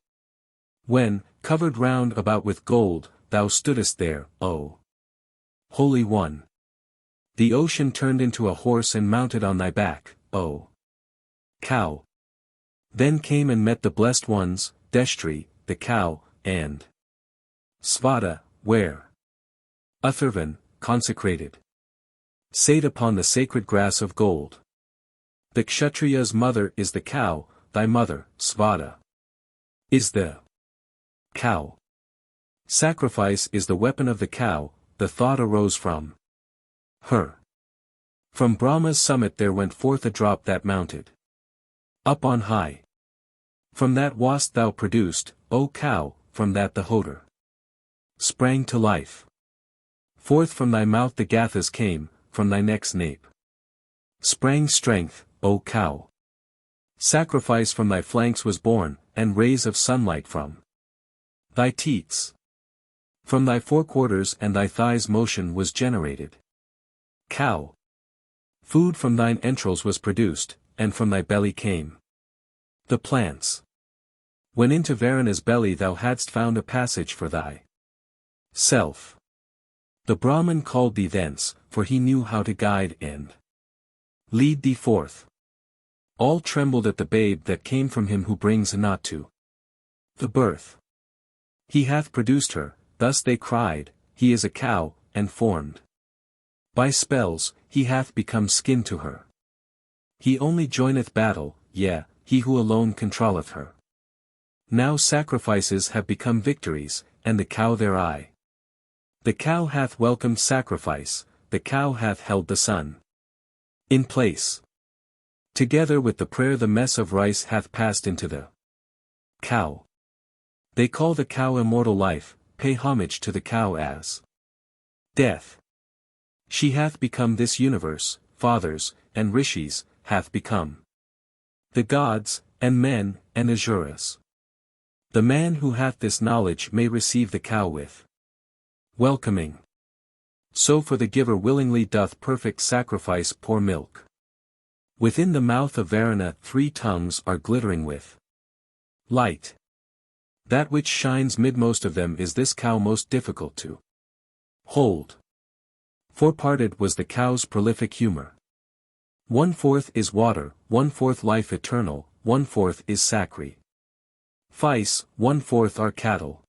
Speaker 1: When, covered round about with gold, thou stoodest there, O Holy One, the ocean turned into a horse and mounted on thy back, O cow. Then came and met the blessed ones, Deshtri, the cow, and Svata, where Atharvan, consecrated, sate upon the sacred grass of gold. The Kshatriya's mother is the cow, thy mother, Svata, is the cow. Sacrifice is the weapon of the cow, the thought arose from her. From Brahma's summit there went forth a drop that mounted up on high. From that wast thou produced, O cow, from that the hodor sprang to life. Forth from thy mouth the gathas came, from thy neck's nape sprang strength, O cow. Sacrifice from thy flanks was born, and rays of sunlight from thy teats. From thy forequarters and thy thighs motion was generated. Cow. Food from thine entrails was produced, and from thy belly came the plants. When into Varuna's belly thou hadst found a passage for thy self. The Brahman called thee thence, for he knew how to guide and lead thee forth. All trembled at the babe that came from him who brings not to the birth. He hath produced her, thus they cried, he is a cow, and formed by spells, he hath become skin to her. He only joineth battle, yea, he who alone controlleth her. Now sacrifices have become victories, and the cow their eye. The cow hath welcomed sacrifice, the cow hath held the sun in place. Together with the prayer the mess of rice hath passed into the cow. They call the cow immortal life, pay homage to the cow as death. She hath become this universe, fathers, and rishis, hath become the gods, and men, and asuras. The man who hath this knowledge may receive the cow with welcoming. So for the giver willingly doth perfect sacrifice pour milk. Within the mouth of Varuna 3 tongues are glittering with light. That which shines midmost of them is this cow most difficult to hold. 4-parted was the cow's prolific humor. 1/4 is water, 1/4 life eternal, 1/4 is sacrifice, 1/4 are cattle.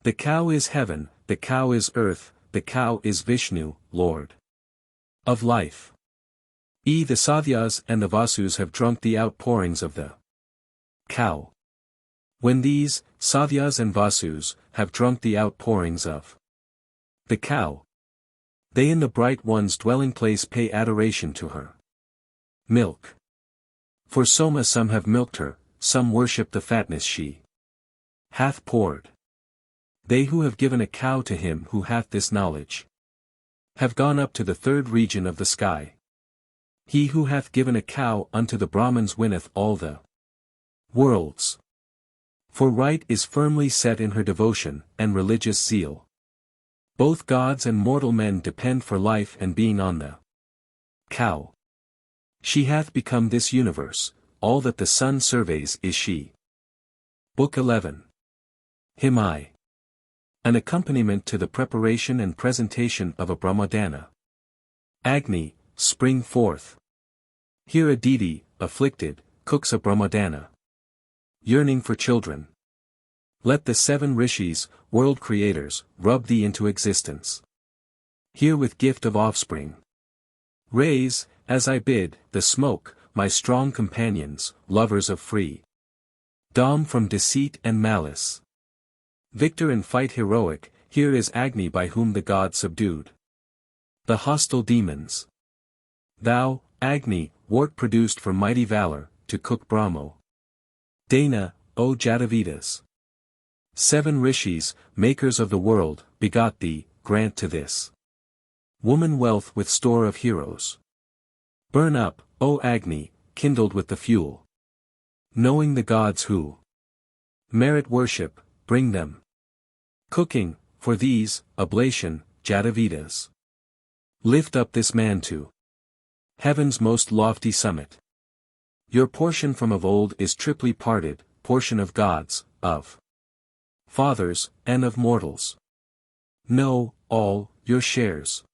Speaker 1: The cow is heaven, the cow is earth, the cow is Vishnu, Lord of life. The Sathyas and the Vasus have drunk the outpourings of the cow. When these, Sathyas and Vasus, have drunk the outpourings of the cow, they in the Bright One's dwelling place pay adoration to her milk. For Soma some have milked her, some worship the fatness she hath poured. They who have given a cow to him who hath this knowledge have gone up to the 3rd region of the sky. He who hath given a cow unto the Brahmins winneth all the worlds. For right is firmly set in her devotion, and religious zeal. Both gods and mortal men depend for life and being on the cow. She hath become this universe, all that the sun surveys is she. Book 11. Him I. An accompaniment to the preparation and presentation of a Brahmadana. Agni, spring forth. Here a deity, afflicted, cooks a Brahmadana. Yearning for children. Let the 7 rishis, world creators, rub thee into existence. Here with gift of offspring. Raise, as I bid, the smoke, my strong companions, lovers of free dom from deceit and malice. Victor in fight heroic, here is Agni by whom the gods subdued the hostile demons. Thou, Agni, wart produced for mighty valor, to cook Brahmo. Dana, O Jatavedas. 7 rishis, makers of the world, begot thee, grant to this woman wealth with store of heroes. Burn up, O Agni, kindled with the fuel. Knowing the gods who merit worship, bring them cooking, for these, oblation, Jatavedas. Lift up this man to heaven's most lofty summit. Your portion from of old is triply parted, portion of gods, of fathers, and of mortals. Know, all, your shares.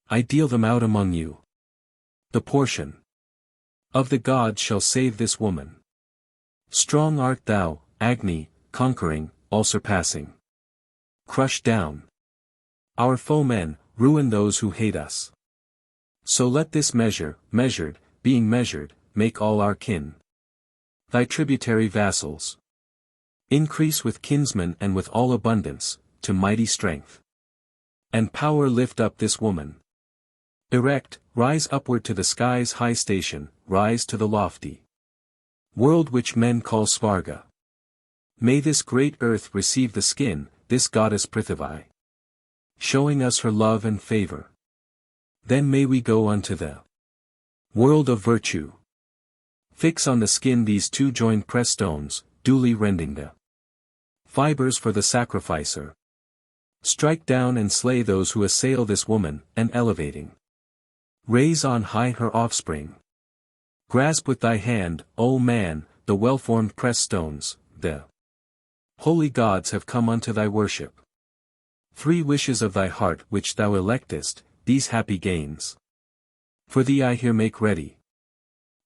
Speaker 1: I deal them out among you. The portion of the gods shall save this woman. Strong art thou, Agni, conquering, all surpassing. Crush down our foemen, ruin those who hate us. So let this measure, measured, being measured, make all our kin thy tributary vassals. Increase with kinsmen and with all abundance, to mighty strength and power lift up this woman. Erect, rise upward to the sky's high station, rise to the lofty world which men call Svarga. May this great earth receive the skin, this goddess Prithvi, showing us her love and favor. Then may we go unto the world of virtue. Fix on the skin these 2 joined press stones, duly rending the fibers for the sacrificer. Strike down and slay those who assail this woman, and elevating raise on high her offspring. Grasp with thy hand, O man, the well-formed press stones, the holy gods have come unto thy worship. 3 wishes of thy heart which thou electest, these happy gains. For thee I here make ready.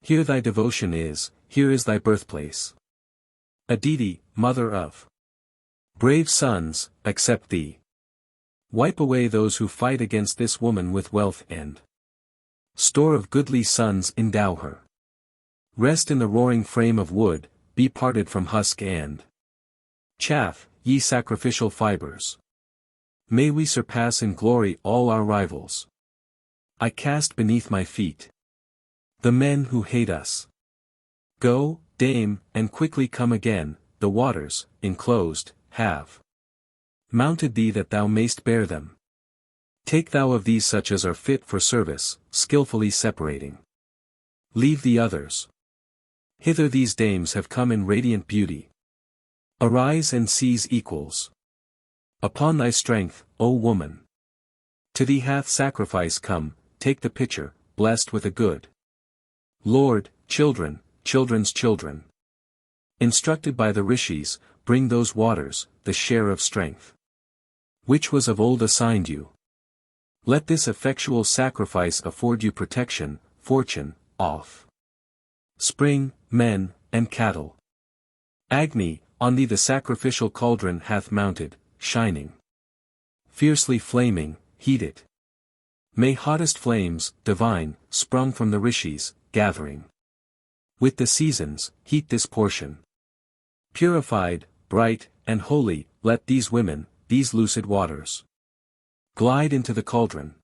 Speaker 1: Here thy devotion is, here is thy birthplace. Aditi, mother of brave sons, accept thee. Wipe away those who fight against this woman with wealth and store of goodly sons endow her. Rest in the roaring frame of wood, be parted from husk and chaff, ye sacrificial fibers. May we surpass in glory all our rivals. I cast beneath my feet the men who hate us. Go, dame, and quickly come again, the waters, enclosed, have mounted thee that thou mayst bear them. Take thou of these such as are fit for service, skillfully separating. Leave the others. Hither these dames have come in radiant beauty. Arise and seize equals. Upon thy strength, O woman. To thee hath sacrifice come, take the pitcher, blessed with a good Lord, children, children's children. Instructed by the rishis, bring those waters, the share of strength, which was of old assigned you. Let this effectual sacrifice afford you protection, fortune, off spring, men, and cattle. Agni, on thee the sacrificial cauldron hath mounted, shining, fiercely flaming, heat it. May hottest flames, divine, sprung from the rishis, gathering with the seasons, heat this portion. Purified, bright, and holy, let these women, these lucid waters, glide into the cauldron.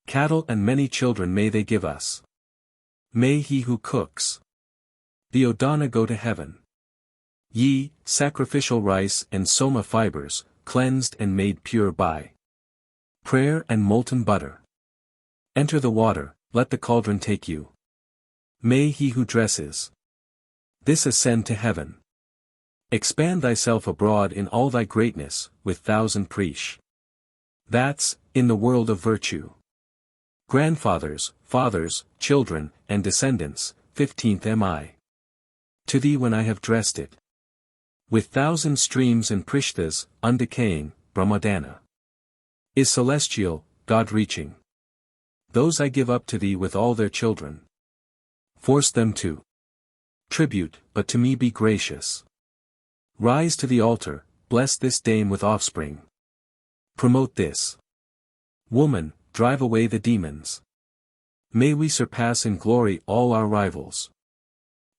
Speaker 1: Cattle and many children may they give us. May he who cooks the Odana go to heaven. Ye, sacrificial rice and soma fibers, cleansed and made pure by prayer and molten butter. Enter the water, let the cauldron take you. May he who dresses this ascend to heaven. Expand thyself abroad in all thy greatness, with thousand preesh. That's, in the world of virtue. Grandfathers, fathers, children, and descendants, 15th am I. To thee when I have dressed it. With thousand streams and prishthas, undecaying, Brahmadana is celestial, God-reaching. Those I give up to thee with all their children. Force them to tribute, but to me be gracious. Rise to the altar, bless this dame with offspring. Promote this woman, drive away the demons. May we surpass in glory all our rivals.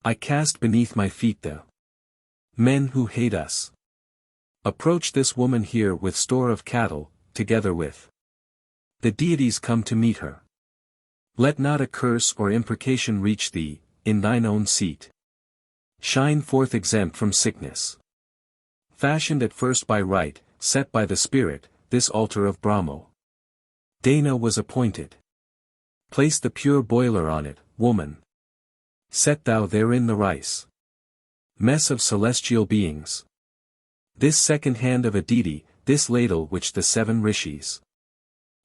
Speaker 1: I cast beneath my feet the men who hate us. Approach this woman here with store of cattle, together with the deities come to meet her. Let not a curse or imprecation reach thee, in thine own seat. Shine forth exempt from sickness. Fashioned at first by right, set by the Spirit, this altar of Brahmo. Dana was appointed. Place the pure boiler on it, woman. Set thou therein the rice. Mess of celestial beings. This second hand of a deity, this ladle which the 7 rishis,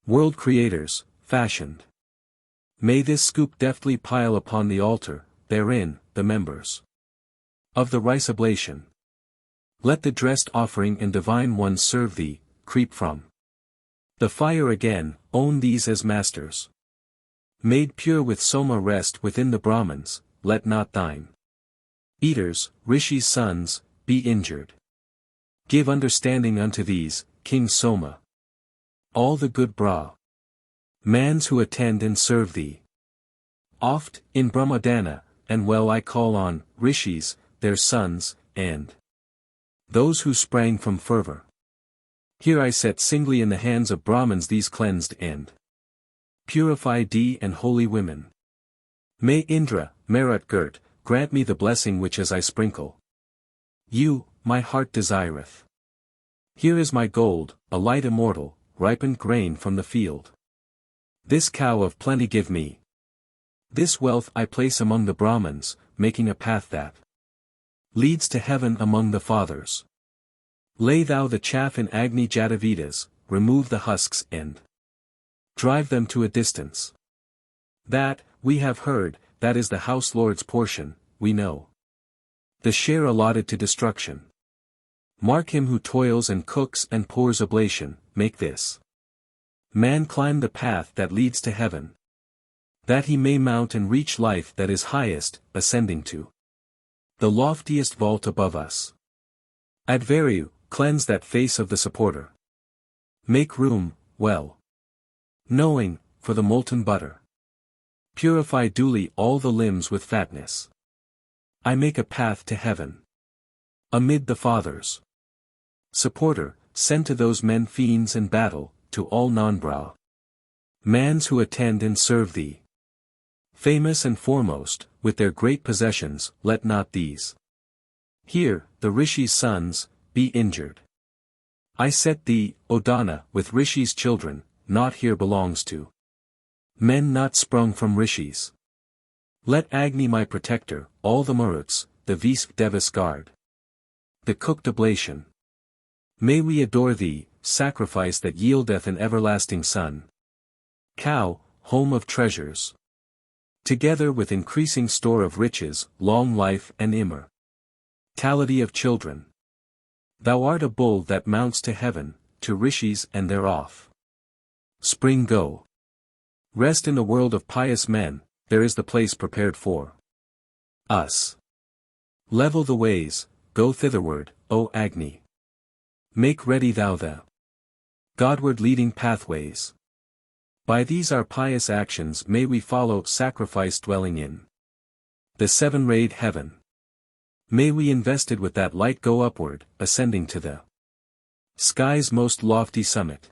Speaker 1: world creators, fashioned. May this scoop deftly pile upon the altar, therein, the members of the rice oblation. Let the dressed offering and divine ones serve thee, creep from the fire again, own these as masters. Made pure with soma rest within the Brahmins, let not thine eaters, rishis' sons, be injured. Give understanding unto these, King Soma. All the good mans who attend and serve thee. Oft, in Brahmadana, and well I call on, rishis, their sons, and those who sprang from fervor. Here I set singly in the hands of Brahmins these cleansed and purified and holy women. May Indra, Merit girt, grant me the blessing which as I sprinkle you, my heart desireth. Here is my gold, a light immortal, ripened grain from the field. This cow of plenty give me. This wealth I place among the Brahmins, making a path that leads to heaven among the fathers. Lay thou the chaff in Agni Jatavedas, remove the husks and drive them to a distance. That, we have heard, that is the house lord's portion, we know. The share allotted to destruction. Mark him who toils and cooks and pours oblation, make this man climb the path that leads to heaven. That he may mount and reach life that is highest, ascending to the loftiest vault above us. Advaru, cleanse that face of the supporter. Make room, well knowing, for the molten butter. Purify duly all the limbs with fatness. I make a path to heaven. Amid the fathers. Supporter, send to those men fiends in battle, to all non-brow mans who attend and serve thee. Famous and foremost, with their great possessions, let not these here, the rishis' sons, be injured. I set thee, O Dana, with rishis' children, not here belongs to men not sprung from rishis. Let Agni my protector, all the Maruts, the Visv Devas guard. The cooked oblation. May we adore thee, sacrifice that yieldeth an everlasting sun. Cow, home of treasures. Together with increasing store of riches, long life and immortality of children. Thou art a bull that mounts to heaven, to rishis and thereof. Spring go. Rest in the world of pious men, there is the place prepared for us. Level the ways, go thitherward, O Agni. Make ready thou the Godward leading pathways. By these our pious actions may we follow sacrifice dwelling in the 7-rayed heaven. May we invested with that light go upward, ascending to the sky's most lofty summit.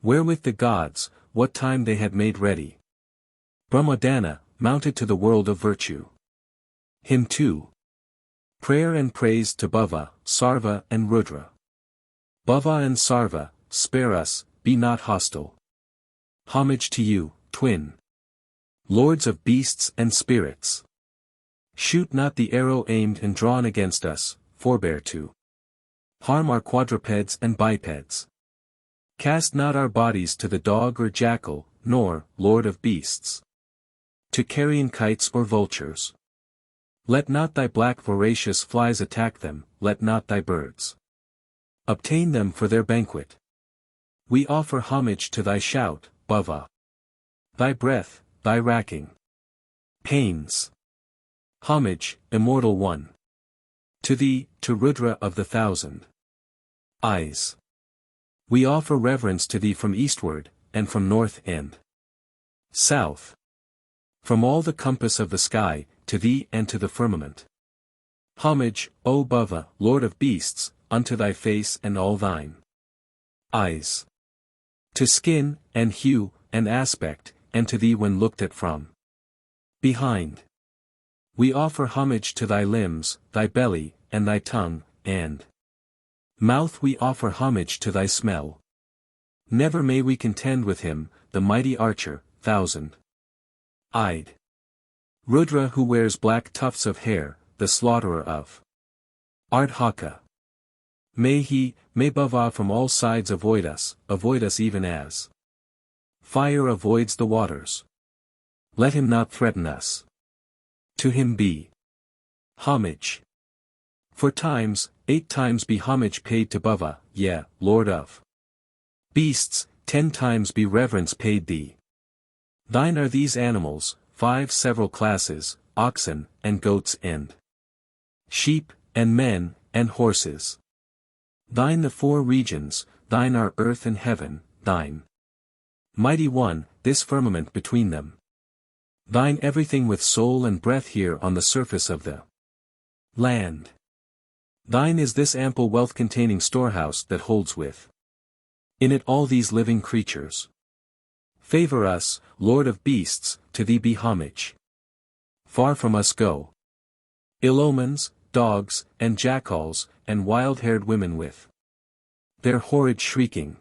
Speaker 1: Wherewith the gods, what time they had made ready. Brahmadana, mounted to the world of virtue. Hymn 2. Prayer and praise to Bhava, Sarva and Rudra. Bhava and Sarva, spare us, be not hostile. Homage to you, twin Lords of beasts and spirits. Shoot not the arrow aimed and drawn against us, forbear to harm our quadrupeds and bipeds. Cast not our bodies to the dog or jackal, nor, Lord of beasts, to carrion kites or vultures. Let not thy black voracious flies attack them, let not thy birds obtain them for their banquet. We offer homage to thy shout, Bhava. Thy breath, thy racking pains. Homage, immortal one. To thee, to Rudra of the 1,000 eyes. We offer reverence to thee from eastward, and from north and south. From all the compass of the sky, to thee and to the firmament. Homage, O Bhava, Lord of beasts, unto thy face and all thine eyes. To skin, and hue, and aspect, and to thee when looked at from behind. We offer homage to thy limbs, thy belly, and thy tongue, and mouth. We offer homage to thy smell. Never may we contend with him, the mighty archer, 1,000-eyed. Rudra who wears black tufts of hair, the slaughterer of Ardhaka. May Bhava from all sides avoid us even as fire avoids the waters. Let him not threaten us. To him be homage. For 8 times be homage paid to Bhava, yea, Lord of beasts, 10 times be reverence paid thee. Thine are these animals, 5 several classes, oxen, and goats and sheep, and men, and horses. Thine the 4 regions, thine are earth and heaven, thine. Mighty One, this firmament between them. Thine everything with soul and breath here on the surface of the land. Thine is this ample wealth-containing storehouse that holds with in it all these living creatures. Favor us, Lord of beasts, to thee be homage. Far from us go ill omens, dogs, and jackals, and wild-haired women with their horrid shrieking.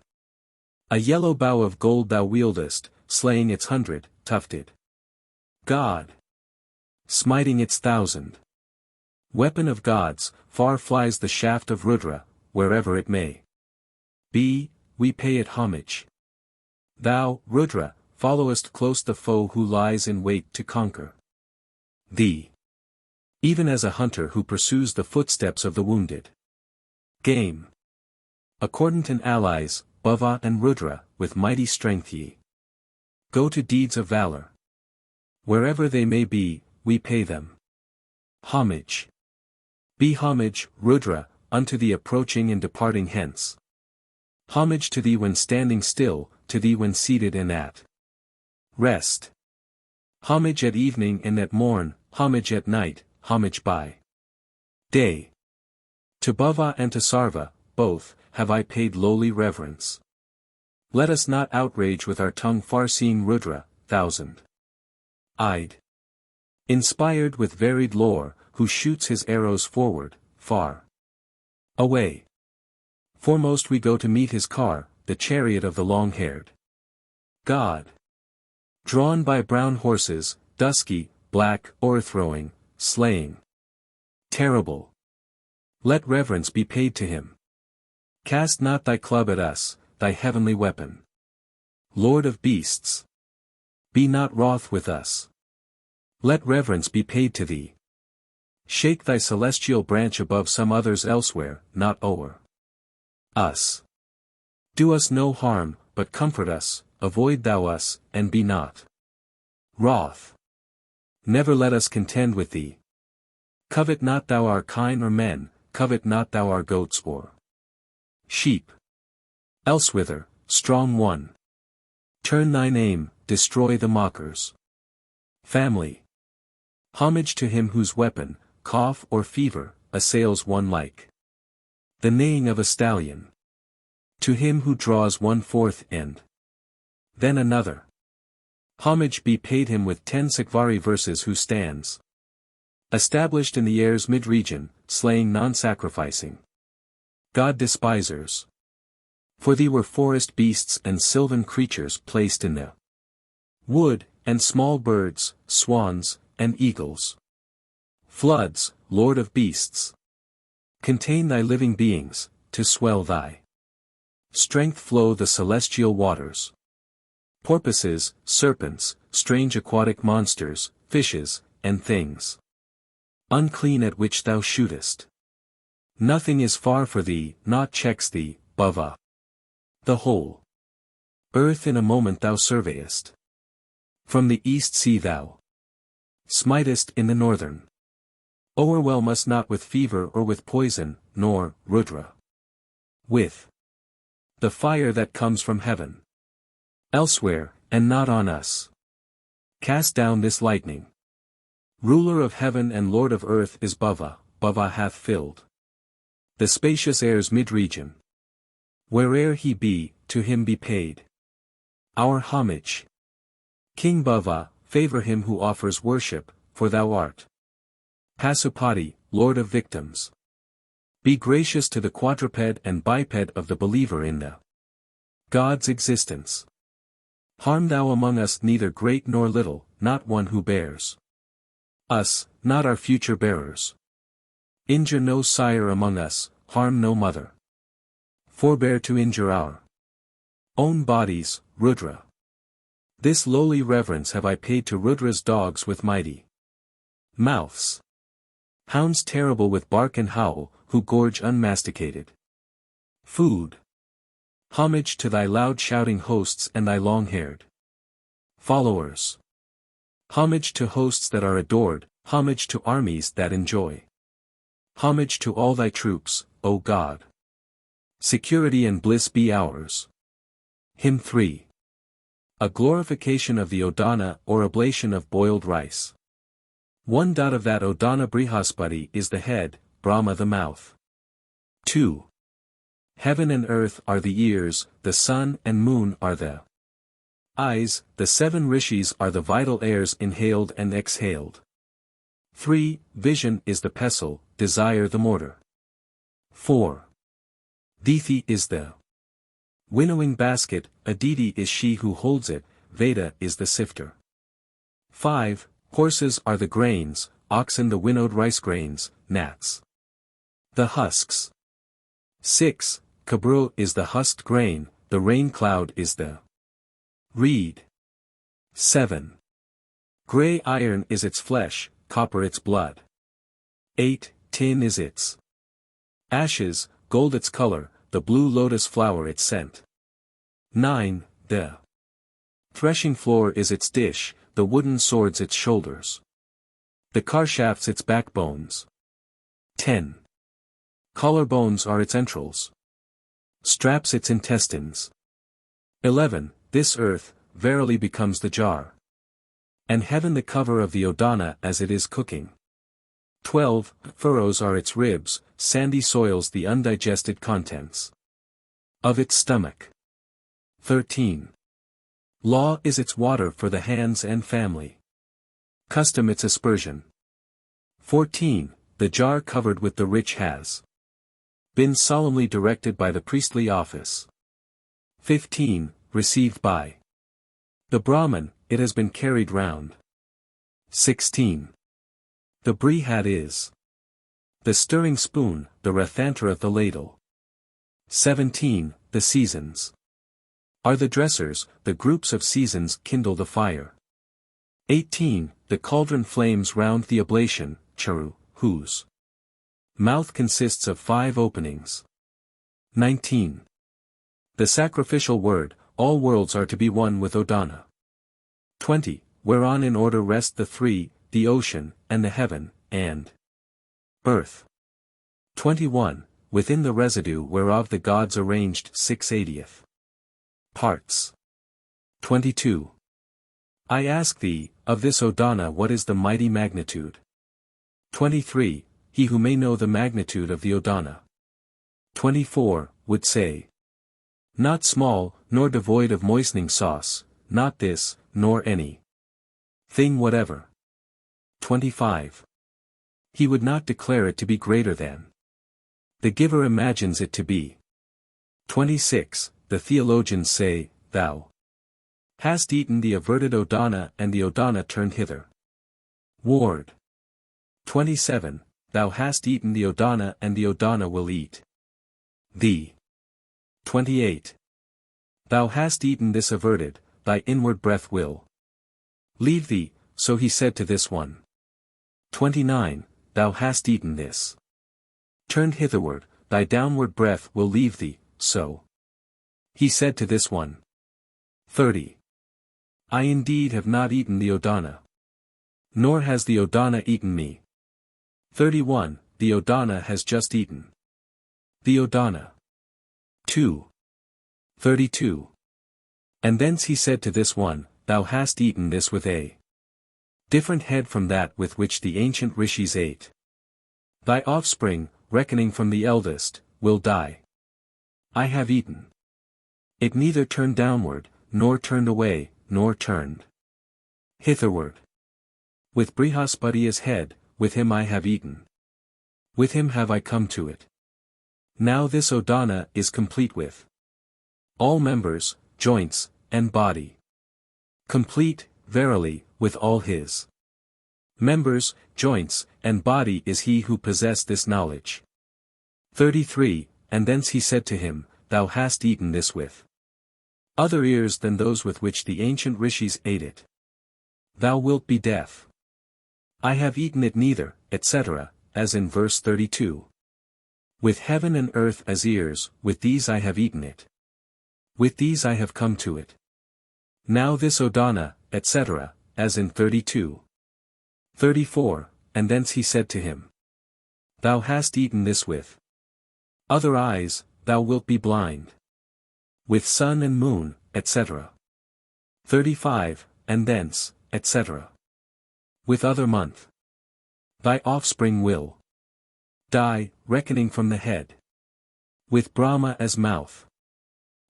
Speaker 1: A yellow bow of gold thou wieldest, slaying its 100, tufted god, smiting its 1,000. Weapon of gods, far flies the shaft of Rudra, wherever it may be, we pay it homage. Thou, Rudra, followest close the foe who lies in wait to conquer thee. Even as a hunter who pursues the footsteps of the wounded game. Accordant and allies, Bhava and Rudra, with mighty strength ye go to deeds of valor. Wherever they may be, we pay them homage. Be homage, Rudra, unto thee approaching and departing hence. Homage to thee when standing still, to thee when seated and at rest. Homage at evening and at morn, homage at night, homage by day. To Bhava and to Sarva, both, have I paid lowly reverence. Let us not outrage with our tongue far-seeing Rudra, 1,000-eyed. Inspired with varied lore, who shoots his arrows forward, far away. Foremost we go to meet his car, the chariot of the long-haired god. Drawn by brown horses, dusky, black, o'erthrowing, slaying. Terrible. Let reverence be paid to him. Cast not thy club at us, thy heavenly weapon. Lord of beasts. Be not wroth with us. Let reverence be paid to thee. Shake thy celestial branch above some others elsewhere, not o'er us. Do us no harm, but comfort us, avoid thou us, and be not wroth. Never let us contend with thee. Covet not thou our kine or men, covet not thou our goats or sheep. Elsewhither, strong one. Turn thine aim, destroy the mockers. Family. Homage to him whose weapon, cough or fever, assails one like the neighing of a stallion. To him who draws 1/4 and then another. Homage be paid him with 10 Sakvari verses who stands established in the air's mid-region, slaying non-sacrificing God despisers. For thee were forest beasts and sylvan creatures placed in the wood, and small birds, swans, and eagles. Floods, Lord of beasts. Contain thy living beings, to swell thy strength flow the celestial waters. Porpoises, serpents, strange aquatic monsters, fishes, and things unclean at which thou shootest. Nothing is far for thee, naught checks thee, Bhava. The whole earth in a moment thou surveyest. From the east sea thou smitest in the northern. O'erwhelm us not with fever or with poison, nor, Rudra, with the fire that comes from heaven. Elsewhere, and not on us, cast down this lightning. Ruler of heaven and Lord of earth is Bhava, Bhava hath filled the spacious air's mid-region. Where'er he be, to him be paid our homage. King Bhava, favor him who offers worship, for thou art Pasupati, Lord of victims. Be gracious to the quadruped and biped of the believer in the God's existence. Harm thou among us neither great nor little, not one who bears us, not our future bearers. Injure no sire among us, harm no mother. Forbear to injure our own bodies, Rudra. This lowly reverence have I paid to Rudra's dogs with mighty mouths. Hounds terrible with bark and howl, who gorge unmasticated food. Homage to thy loud shouting hosts and thy long-haired followers. Homage to hosts that are adored, homage to armies that enjoy. Homage to all thy troops, O God. Security and bliss be ours. Hymn 3. A glorification of the Odana or oblation of boiled rice. One dot of that Odana Brihaspati is the head, Brahma the mouth. 2. Heaven and earth are the ears, the sun and moon are the eyes, the 7 rishis are the vital airs inhaled and exhaled. 3. Vision is the pestle, desire the mortar. 4. Deity is the winnowing basket, Aditi is she who holds it, Veda is the sifter. 5. Horses are the grains, oxen the winnowed rice grains, gnats the husks. 6. Kabru is the husked grain, the rain cloud is the reed. 7. Grey iron is its flesh, copper its blood. 8. Tin is its ashes, gold its color, the blue lotus flower its scent. 9. The threshing floor is its dish, the wooden swords its shoulders. The carshafts its backbones. 10. Collarbones are its entrails. Straps its intestines. 11. This earth, verily becomes the jar. And heaven the cover of the Odana as it is cooking. 12. Furrows are its ribs, sandy soils the undigested contents of its stomach. 13. Law is its water for the hands and family. Custom its aspersion. 14. The jar covered with the rich has been solemnly directed by the priestly office. 15. Received by the Brahman, it has been carried round. 16. The brihad is the stirring spoon, the rathantra the ladle. 17. The seasons are the dressers, the groups of seasons kindle the fire. 18. The cauldron flames round the oblation, charu, whose mouth consists of 5 openings. 19. The sacrificial word, all worlds are to be one with Odana. 20. Whereon in order rest the 3, the ocean, and the heaven, and earth. 21. Within the residue whereof the gods arranged 6/80th parts. 22. I ask thee, of this Odana what is the mighty magnitude? 23. He who may know the magnitude of the Odana. 24, would say. Not small, nor devoid of moistening sauce, not this, nor any thing whatever. 25. He would not declare it to be greater than the giver imagines it to be. 26. The theologians say, thou hast eaten the averted Odana and the Odana turned hither. Ward. 27, thou hast eaten the Odana and the Odana will eat thee. 28. Thou hast eaten this averted, thy inward breath will leave thee, so he said to this one. 29, thou hast eaten this turned hitherward, thy downward breath will leave thee, so he said to this one. 30. I indeed have not eaten the Odana. Nor has the Odana eaten me. 31. The Odana has just eaten the Odana. 2. 32. And thence he said to this one, thou hast eaten this with a different head from that with which the ancient rishis ate. Thy offspring, reckoning from the eldest, will die. I have eaten it neither turned downward, nor turned away, nor turned hitherward. With Brihaspati as head, with him I have eaten. With him have I come to it. Now this Odana is complete with all members, joints, and body. Complete, verily, with all his members, joints, and body is he who possessed this knowledge. 33. And thence he said to him, thou hast eaten this with other ears than those with which the ancient rishis ate it. Thou wilt be deaf. I have eaten it neither, etc., as in verse 32. With heaven and earth as ears, with these I have eaten it. With these I have come to it. Now this Odana, etc., as in 32. 34, and thence he said to him. Thou hast eaten this with other eyes, thou wilt be blind. With sun and moon, etc. 35, and thence, etc. With other month. Thy offspring will die, reckoning from the head. With Brahma as mouth.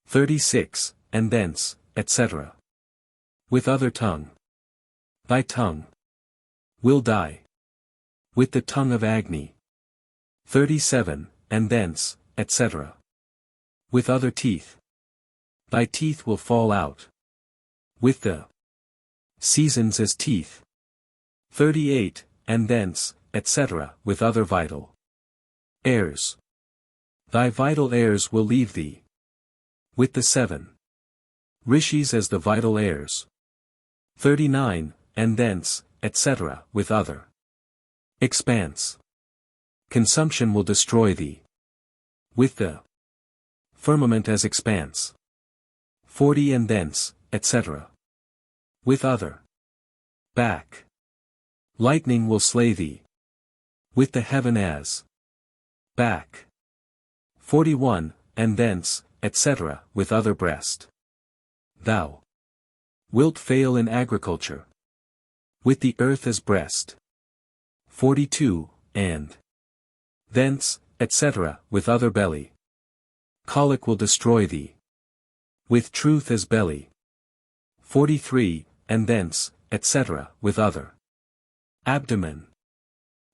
Speaker 1: 36, and thence, etc. With other tongue. Thy tongue will die. With the tongue of Agni. 37, and thence, etc. With other teeth. Thy teeth will fall out. With the seasons as teeth. 38, and thence, etc. With other vital heirs. Thy vital heirs will leave thee. With the 7 rishis as the vital heirs. 39, and thence, etc. With other expanse. Consumption will destroy thee. With the firmament as expanse. 40 and thence, etc. With other back. Lightning will slay thee. With the heaven as back. 41, and thence, etc. With other breast. Thou wilt fail in agriculture. With the earth as breast. 42, and thence, etc. With other belly. Colic will destroy thee. With truth as belly. 43, and thence, etc. With other abdomen.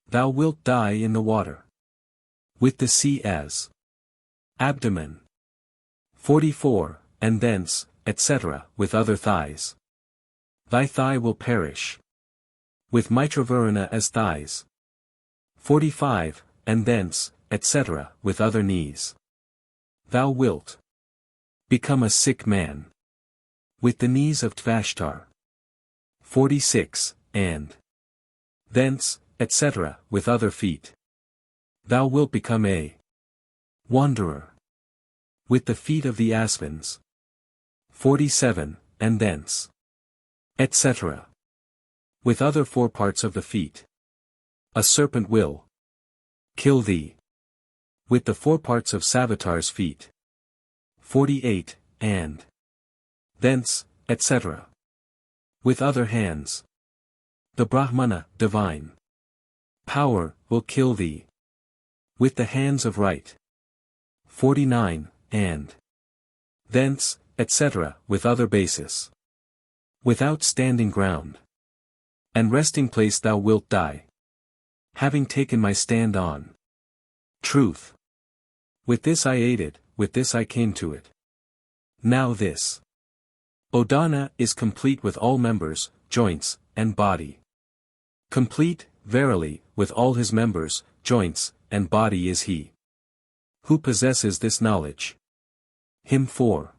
Speaker 1: Thou wilt die in the water. With the sea as abdomen. 44, and thence, etc. With other thighs. Thy thigh will perish. With Mitravaruna as thighs. 45, and thence, etc. With other knees. Thou wilt become a sick man. With the knees of Tvashtar. 46, and thence, etc. With other feet. Thou wilt become a wanderer. With the feet of the Asvins. 47, and thence, etc. With other foreparts of the feet. A serpent will kill thee. With the foreparts of Savitar's feet. 48, and thence, etc. With other hands. The Brahmana, divine power, will kill thee. With the hands of right. 49, and thence, etc. With other basis. Without standing ground. And resting place thou wilt die. Having taken my stand on truth. With this I ate it, with this I came to it. Now this Odana is complete with all members, joints, and body. Complete, verily, with all his members, joints, and body is he. Who possesses this knowledge? Hymn 4.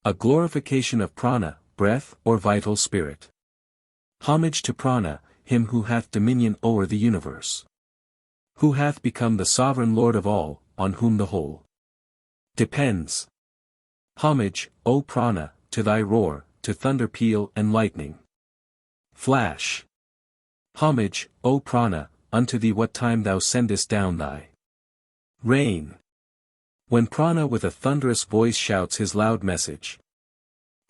Speaker 1: A glorification of prana, breath or vital spirit. Homage to prana, him who hath dominion o'er the universe. Who hath become the sovereign Lord of all, on whom the whole depends. Homage, O prana, to thy roar, to thunder peal and lightning flash. Homage, O prana, unto thee what time thou sendest down thy rain. When prana with a thunderous voice shouts his loud message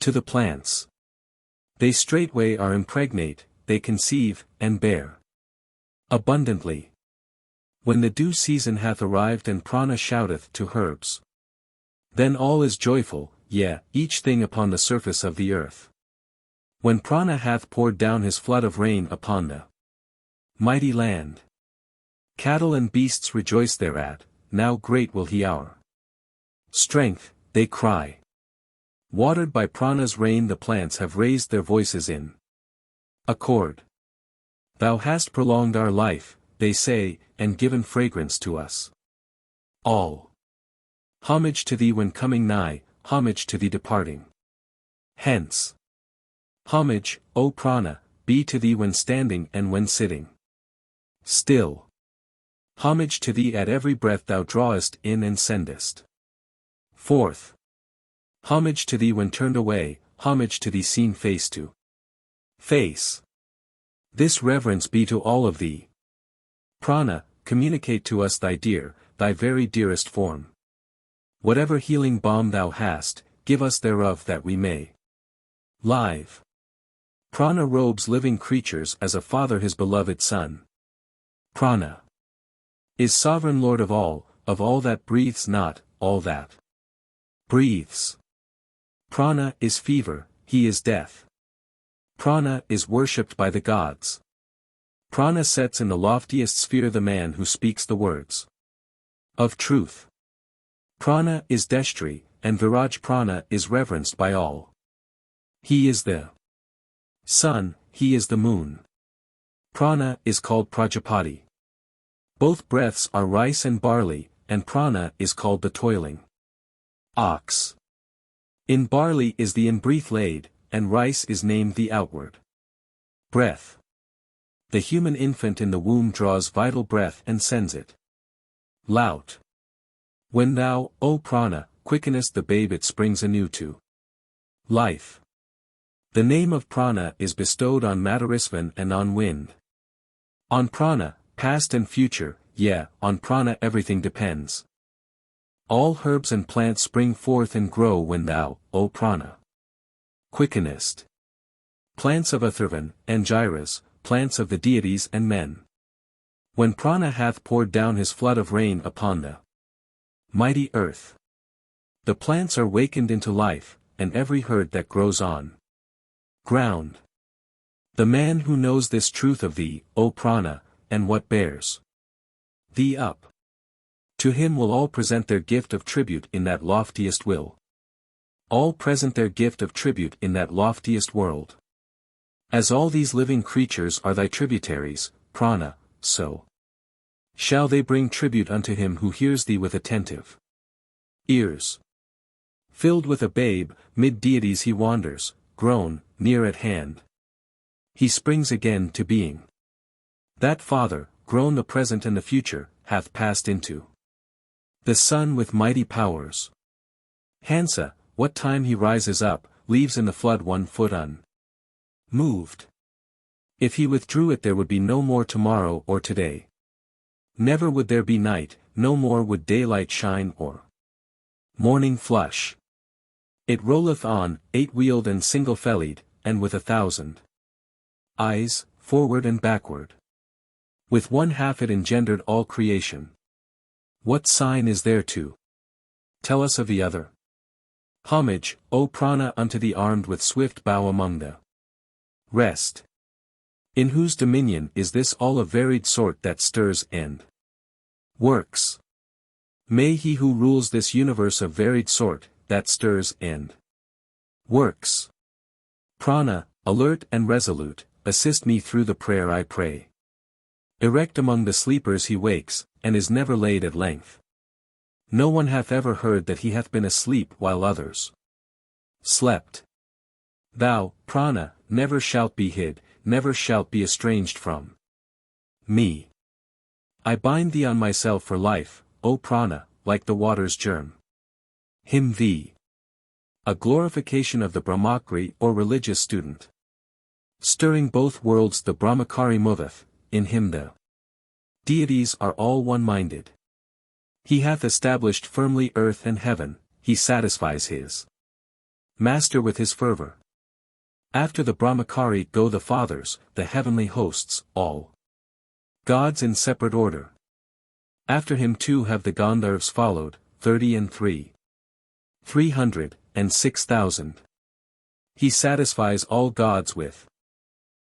Speaker 1: to the plants, they straightway are impregnate, they conceive, and bear abundantly. When the due season hath arrived and prana shouteth to herbs, then all is joyful, yea, each thing upon the surface of the earth. When prana hath poured down his flood of rain upon the mighty land, cattle and beasts rejoice thereat, now great will he our strength, they cry. Watered by prana's rain the plants have raised their voices in accord. Thou hast prolonged our life, they say, and given fragrance to us all. Homage to thee when coming nigh, homage to thee departing hence. Homage, O prana, be to thee when standing and when sitting still. Homage to thee at every breath thou drawest in and sendest forth. Homage to thee when turned away, homage to thee seen face to face. This reverence be to all of thee. Prana, communicate to us thy dear, thy very dearest form. Whatever healing balm thou hast, give us thereof that we may live. Prana robes living creatures as a father his beloved son. Prana is sovereign Lord of all that breathes not, all that breathes. Prana is fever, he is death. Prana is worshipped by the gods. Prana sets in the loftiest sphere the man who speaks the words of truth. Prana is Deshtri, and Viraj Prana is reverenced by all. He is the sun, he is the moon. Prana is called Prajapati. Both breaths are rice and barley, and prana is called the toiling ox. In barley is the in-breath laid, and rice is named the outward breath. The human infant in the womb draws vital breath and sends it lout. When thou, O prana, quickenest the babe it springs anew to life. The name of prana is bestowed on Madarisvan and on wind. On prana, past and future, yeah, on prana everything depends. All herbs and plants spring forth and grow when thou, O prana, quickenest. Plants of Atharvan, Angiras, plants of the deities and men. When prana hath poured down his flood of rain upon the mighty earth, the plants are wakened into life, and every herd that grows on ground. The man who knows this truth of thee, O prana, and what bears thee up, to him will all present their gift of tribute in that loftiest will. All present their gift of tribute in that loftiest world. As all these living creatures are thy tributaries, prana, so shall they bring tribute unto him who hears thee with attentive ears. Filled with a babe, mid deities he wanders, grown, near at hand. He springs again to being. That Father, grown the present and the future, hath passed into the Son with mighty powers. Hansa, what time he rises up, leaves in the flood 1 foot unmoved. If he withdrew it there would be no more tomorrow or today. Never would there be night, no more would daylight shine or morning flush. It rolleth on, 8-wheeled and single-fellied, and with 1,000 eyes, forward and backward. With one half it engendered all creation. What sign is there to tell us of the other? Homage, O prana, unto thee armed with swift bow among the rest. In whose dominion is this all of varied sort that stirs and works? May he who rules this universe of varied sort, that stirs and Works. Prana, alert and resolute, assist me through the prayer I pray. Erect among the sleepers he wakes, and is never laid at length. No one hath ever heard that he hath been asleep while others slept. Thou, Prana, never shalt be hid, never shalt be estranged from me. I bind thee on myself for life, O Prana, like the water's germ. Hymn thee. A glorification of the Brahmachari or religious student. Stirring both worlds the Brahmachari moveth, in him the deities are all one-minded. He hath established firmly earth and heaven, he satisfies his master with his fervor. After the Brahmachari go the fathers, the heavenly hosts, all gods in separate order. After him too have the Gandharvas followed, 33. 306,000. He satisfies all gods with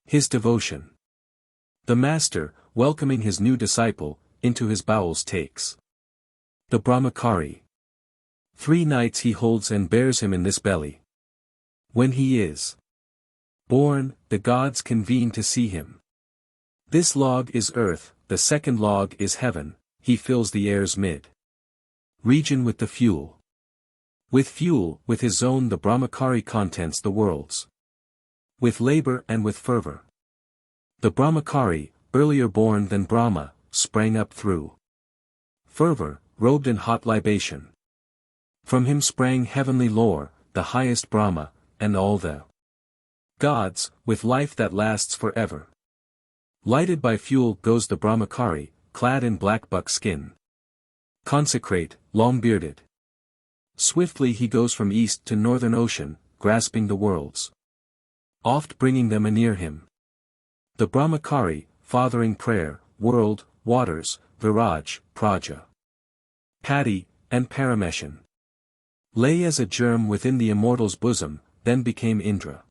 Speaker 1: his devotion. The master, welcoming his new disciple, into his bowels takes the Brahmachari. 3 nights he holds and bears him in this belly. When he is born, the gods convene to see him. This log is earth, the second log is heaven, he fills the air's region with the fuel. With fuel, with his own the Brahmachari contents the worlds. With labor and with fervor. The Brahmachari, earlier born than Brahma, sprang up through fervor, robed in hot libation. From him sprang heavenly lore, the highest Brahma, and all the gods, with life that lasts forever. Lighted by fuel goes the Brahmachari, clad in black buckskin. Consecrate, long-bearded. Swiftly he goes from east to northern ocean, grasping the worlds. Oft bringing them anear him. The Brahmachari, fathering prayer, world, waters, Viraj, Praja, Padi, and Parameshan. Lay as a germ within the immortal's bosom, then became Indra.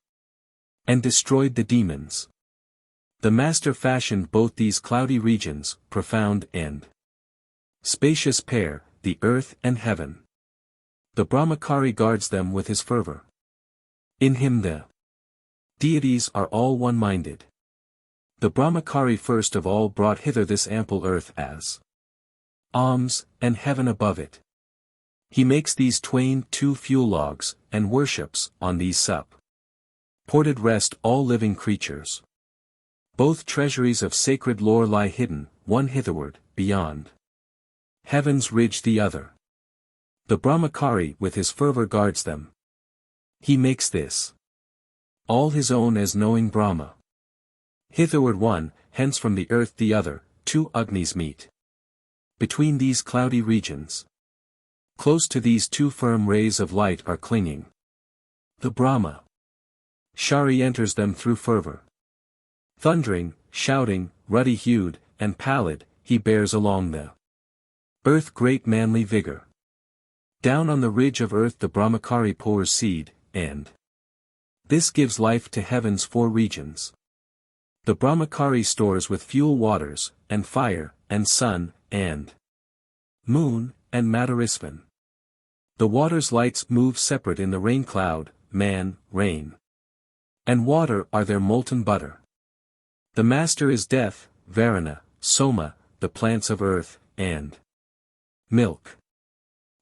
Speaker 1: And destroyed the demons. The master fashioned both these cloudy regions, profound and spacious pair, the earth and heaven. The Brahmachari guards them with his fervor. In him the deities are all one-minded. The Brahmachari first of all brought hither this ample earth as alms, and heaven above it. He makes these twain 2 fuel logs, and worships, on these ported rest all living creatures. Both treasuries of sacred lore lie hidden, one hitherward, beyond heaven's ridge the other. The Brahmachari with his fervor guards them. He makes this all his own as knowing Brahma. Hitherward one, hence from the earth the other, 2 Agnis meet. Between these cloudy regions. Close to these 2 firm rays of light are clinging. The Brahma Shari enters them through fervor. Thundering, shouting, ruddy-hued, and pallid, he bears along the earth great manly vigor. Down on the ridge of earth the Brahmachari pours seed, and this gives life to heaven's 4 regions. The Brahmachari stores with fuel waters, and fire, and sun, and moon, and Madarisvan. The water's lights move separate in the rain cloud, man, rain, and water are their molten butter. The master is death, Varuna, Soma, the plants of earth, and milk.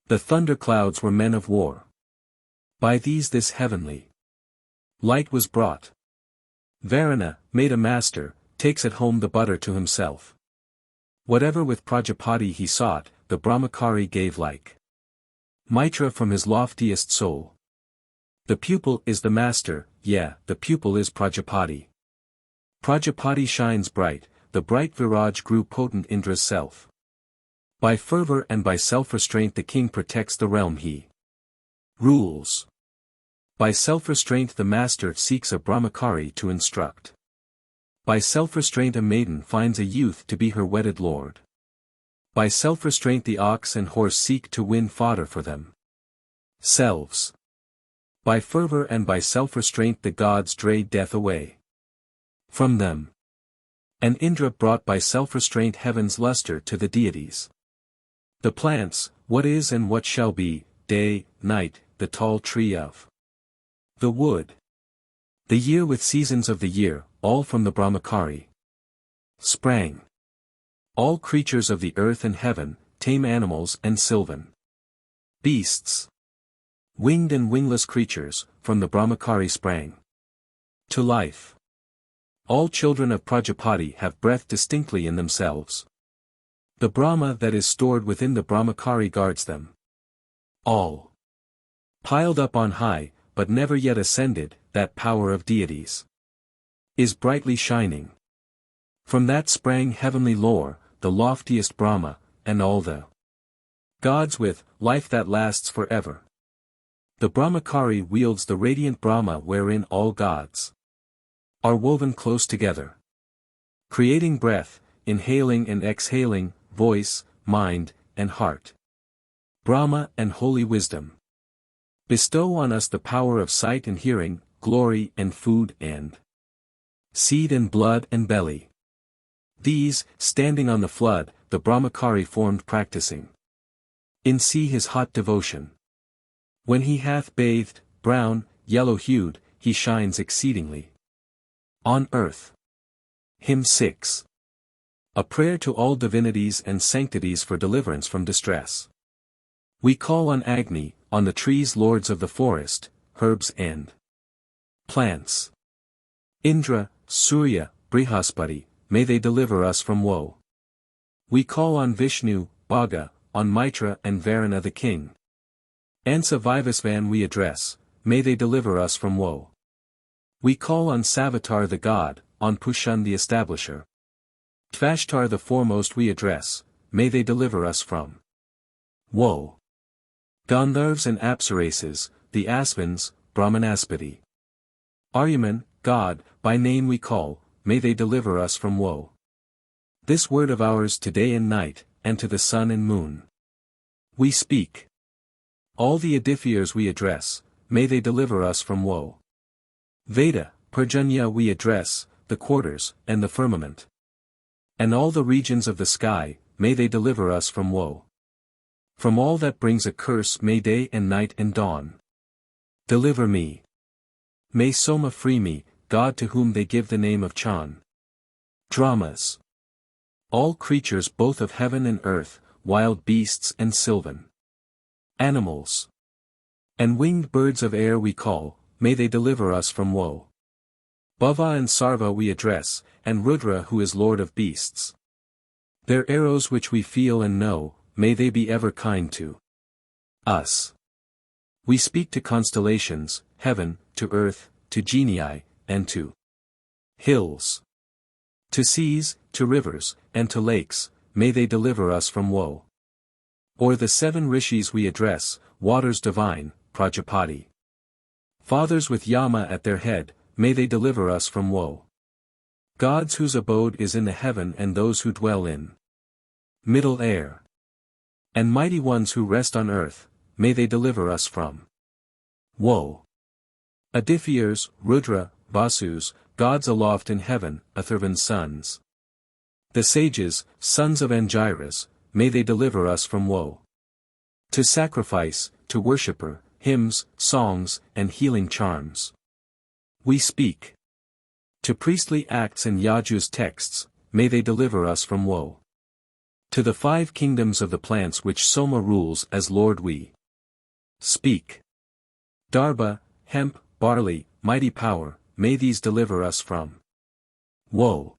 Speaker 1: The thunderclouds were men of war. By these this heavenly light was brought. Varuna, made a master, takes at home the butter to himself. Whatever with Prajapati he sought, the Brahmachari gave like Mitra from his loftiest soul. The pupil is the master, the pupil is Prajapati. Prajapati shines bright, the bright Viraj grew potent Indra's self. By fervor and by self-restraint the king protects the realm he rules. By self-restraint the master seeks a Brahmachari to instruct. By self-restraint a maiden finds a youth to be her wedded lord. By self-restraint the ox and horse seek to win fodder for them selves. By fervor and by self-restraint the gods drave death away from them. And Indra brought by self-restraint heaven's luster to the deities. The plants, what is and what shall be, day, night, the tall tree of The wood. The year with seasons of the year, all from the Brahmachari. Sprang. All creatures of the earth and heaven, tame animals and sylvan beasts. Winged and wingless creatures, from the Brahmachari sprang. To life. All children of Prajapati have breath distinctly in themselves. The Brahma that is stored within the Brahmachari guards them. All. Piled up on high, but never yet ascended, that power of deities is brightly shining. From that sprang heavenly lore, the loftiest Brahma, and all the gods with life that lasts forever. The Brahmachari wields the radiant Brahma wherein all gods are woven close together, creating breath, inhaling and exhaling, voice, mind, and heart. Brahma and holy wisdom bestow on us the power of sight and hearing, glory and food and seed and blood and belly. These, standing on the flood, the Brahmachari formed practicing in sea his hot devotion. When he hath bathed, brown, yellow-hued, he shines exceedingly. On earth. Hymn 6. A prayer to all divinities and sanctities for deliverance from distress. We call on Agni, on the trees lords of the forest, herbs and plants. Indra, Surya, Brihaspati, may they deliver us from woe. We call on Vishnu, Bhaga, on Mitra and Varuna the king. Ansa Vivasvan we address, may they deliver us from woe. We call on Savitar the god, on Pushan the establisher. Tvashtar the foremost we address, may they deliver us from woe. Gandharvas and Apsarases, the Asvins, Brahmanaspati. Aryaman, God, by name we call, may they deliver us from woe. This word of ours to day and night, and to the sun and moon we speak. All the Adithyas we address, may they deliver us from woe. Veda, Parjanya we address, the quarters, and the firmament. And all the regions of the sky, may they deliver us from woe. From all that brings a curse may day and night and dawn deliver me. May Soma free me, God to whom they give the name of Chan. Dramas. All creatures both of heaven and earth, wild beasts and sylvan animals and winged birds of air we call, may they deliver us from woe. Bhava and Sarva we address, and Rudra who is lord of beasts. Their arrows which we feel and know, may they be ever kind to us. We speak to constellations, heaven, to earth, to genii, and to hills, to seas, to rivers, and to lakes, may they deliver us from woe. Or the 7 rishis we address, waters divine, Prajapati. Fathers with Yama at their head, may they deliver us from woe. Gods whose abode is in the heaven and those who dwell in middle air. And mighty ones who rest on earth, may they deliver us from woe. Adithyas, Rudra, Vasus, gods aloft in heaven, Atharva's sons. The sages, sons of Angiras, may they deliver us from woe. To sacrifice, to worshipper, hymns, songs, and healing charms we speak. To priestly acts and Yaju's texts, may they deliver us from woe. To the 5 kingdoms of the plants which Soma rules as Lord we speak. Darba, hemp, barley, mighty power, may these deliver us from woe.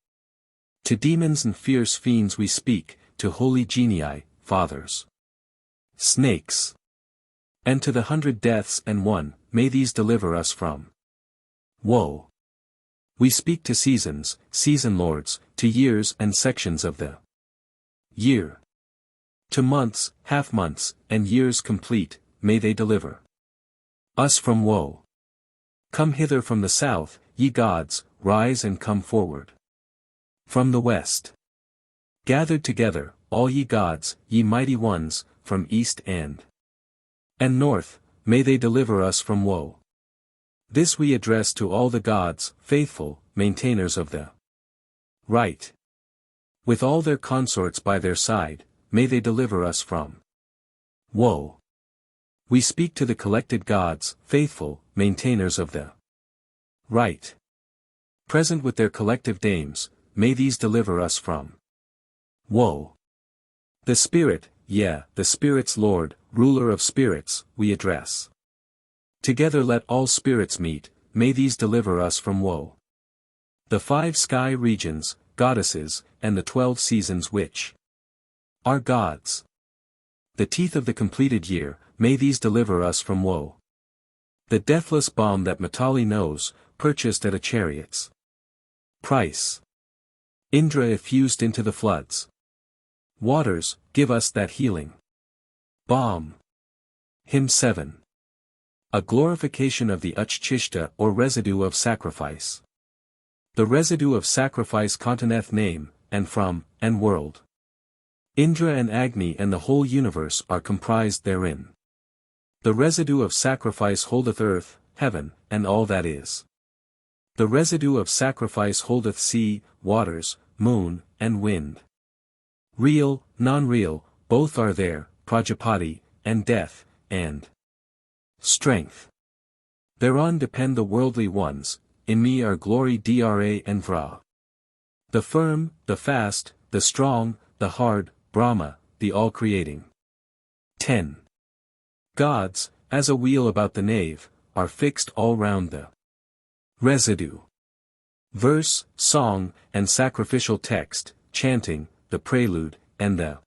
Speaker 1: To demons and fierce fiends we speak, to holy genii, fathers. Snakes. And to the 100 deaths and 1, may these deliver us from woe. We speak to seasons, season lords, to years and sections of the year. To months, half-months, and years complete, may they deliver us from woe. Come hither from the south, ye gods, rise and come forward. From the west. Gathered together, all ye gods, ye mighty ones, from east and north, may they deliver us from woe. This we address to all the gods, faithful, maintainers of the right. With all their consorts by their side, may they deliver us from woe. We speak to the collected gods, faithful, maintainers of the right. Present with their collective dames, may these deliver us from woe. The Spirit, the Spirit's Lord, ruler of spirits, we address. Together let all spirits meet, may these deliver us from woe. The 5 sky regions, goddesses, and the 12 seasons which are gods. The teeth of the completed year, may these deliver us from woe. The deathless balm that Matali knows, purchased at a chariot's price. Indra effused into the floods. Waters, give us that healing balm. Hymn 7. A glorification of the Uchchishta or residue of sacrifice. The residue of sacrifice containeth name, and from, and world. Indra and Agni and the whole universe are comprised therein. The residue of sacrifice holdeth earth, heaven, and all that is. The residue of sacrifice holdeth sea, waters, moon, and wind. Real, non-real, both are there, Prajapati, and death, and strength. Thereon depend the worldly ones, in me are glory Dra and Vra. The firm, the fast, the strong, the hard, Brahma, the all-creating. 10. Gods, as a wheel about the nave, are fixed all round the residue. Verse, song, and sacrificial text, chanting, the prelude, and the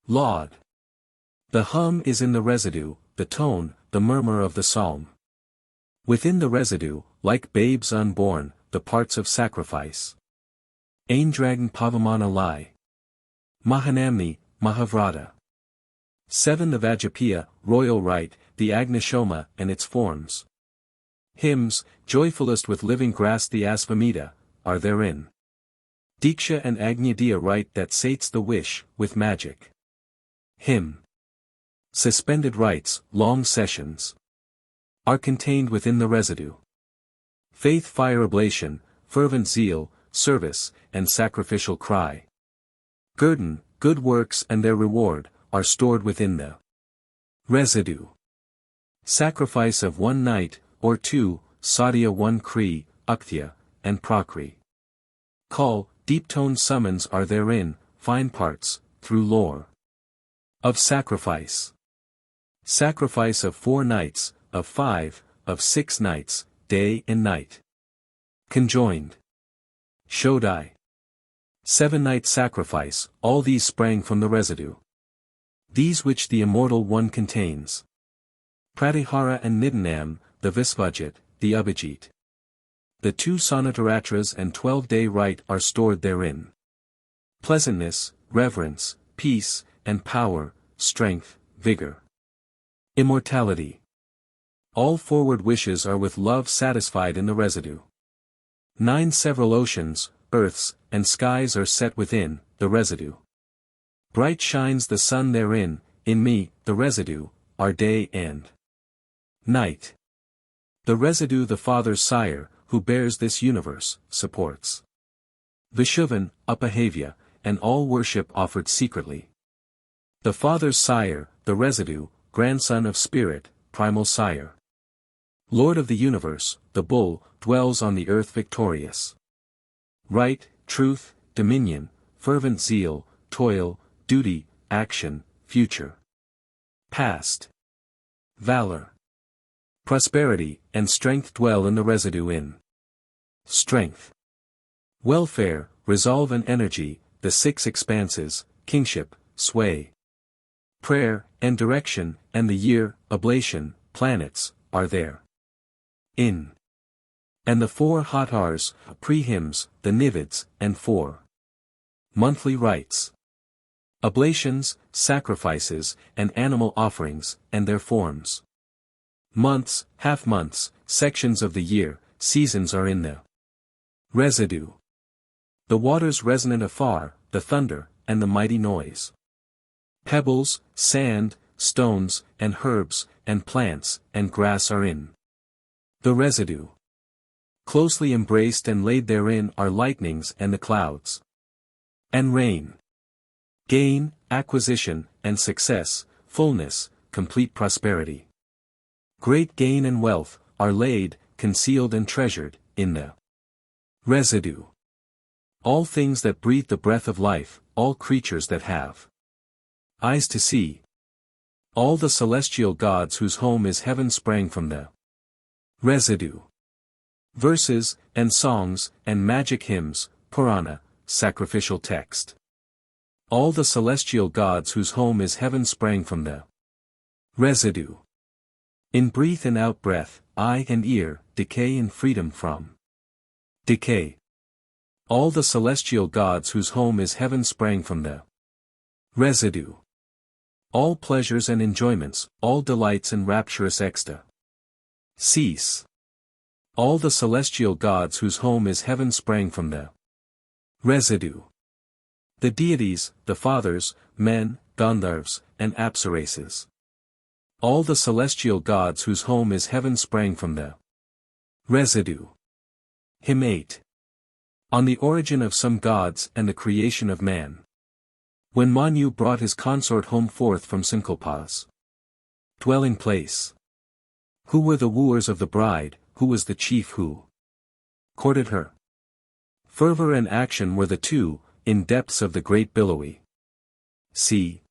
Speaker 1: laud. The hum is in the residue, the tone, the murmur of the psalm. Within the residue, like babes unborn, the parts of sacrifice. Aindragn Pavamana lie. Mahanamni, Mahavrata. 7. The Vajapaya, royal rite, the Agnishoma and its forms. Hymns, joyfulest with living grass the Asvamedha, are therein. Diksha and Agnyadya rite that sates the wish, with magic. Hymn. Suspended rites, long sessions, are contained within the residue. Faith fire oblation, fervent zeal, service, and sacrificial cry. Guerdon, good works and their reward, are stored within the residue. Sacrifice of 1 night, or 2, sadhya 1 kri, uktya, and prakri. Call, deep-toned summons are therein, fine parts, through lore. Of sacrifice. Sacrifice of 4 nights, of 5, of 6 nights, day and night. Conjoined. Shodai. 7-night sacrifice, all these sprang from the residue. These which the immortal one contains. Pratihara and Nidhanam, the Visvajit, the Abhijit. The 2 Sanatarashras and 12-day rite are stored therein. Pleasantness, reverence, peace, and power, strength, vigor. Immortality. All forward wishes are with love satisfied in the residue. 9 several oceans, earths, and skies are set within, the residue. Bright shines the sun therein, in me, the residue, are day and night. The residue the Father's sire, who bears this universe, supports. Vishuvan, Upahavya, and all worship offered secretly. The Father's sire, the residue, grandson of spirit, primal sire. Lord of the universe, the bull, dwells on the earth victorious. Right, truth, dominion, fervent zeal, toil, duty, action, future. Past. Valor. Prosperity, and strength dwell in the residue in. Strength. Welfare, resolve and energy, the 6 expanses, kingship, sway. Prayer, and direction, and the year, oblation, planets, are there. In. And the 4 hatars, pre-hymns, the nivids, and 4 monthly rites. Oblations, sacrifices, and animal offerings, and their forms. Months, half-months, sections of the year, seasons are in the residue. The waters resonant afar, the thunder, and the mighty noise. Pebbles, sand, stones, and herbs, and plants, and grass are in the residue. Closely embraced and laid therein are lightnings and the clouds. And rain. Gain, acquisition, and success, fullness, complete prosperity. Great gain and wealth are laid, concealed and treasured, in the residue. All things that breathe the breath of life, all creatures that have eyes to see. All the celestial gods whose home is heaven sprang from the residue. Verses, and songs, and magic hymns, Purana, sacrificial text. All the celestial gods whose home is heaven sprang from the residue. In breath and out breath, eye and ear, decay and freedom from decay. All the celestial gods whose home is heaven sprang from the residue. All pleasures and enjoyments, all delights and rapturous cease. All the celestial gods whose home is heaven sprang from the residue. The deities, the fathers, men, Gandharvas, and Apsarases. All the celestial gods whose home is heaven sprang from the residue. Hymn 8. On the origin of some gods and the creation of man. When Manu brought his consort home forth from Sankalpa's dwelling place. Who were the wooers of the bride, who was the chief who courted her? Fervor and action were the two, in depths of the great billowy sea.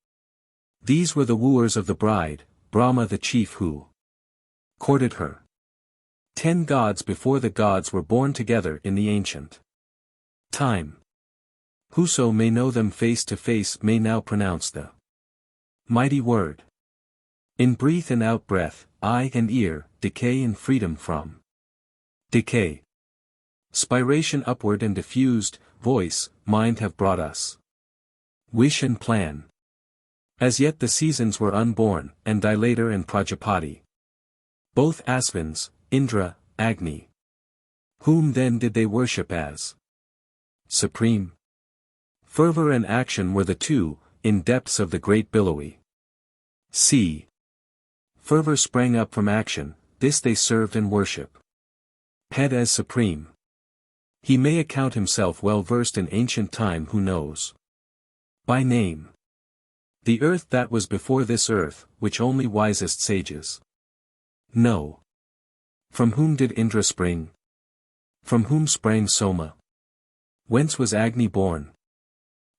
Speaker 1: These were the wooers of the bride, Brahma the chief who courted her. 10 gods before the gods were born together in the ancient time. Whoso may know them face to face may now pronounce the mighty word. In breath and out breath, eye and ear, decay and freedom from decay. Spiration upward and diffused, voice, mind have brought us wish and plan. As yet the seasons were unborn, and Dilator and Prajapati. Both Asvins, Indra, Agni. Whom then did they worship as supreme? Fervor and action were the two, in depths of the great billowy sea. Fervor sprang up from action, this they served and worship. Head as supreme. He may account himself well versed in ancient time who knows by name the earth that was before this earth, which only wisest sages know. From whom did Indra spring? From whom sprang Soma? Whence was Agni born?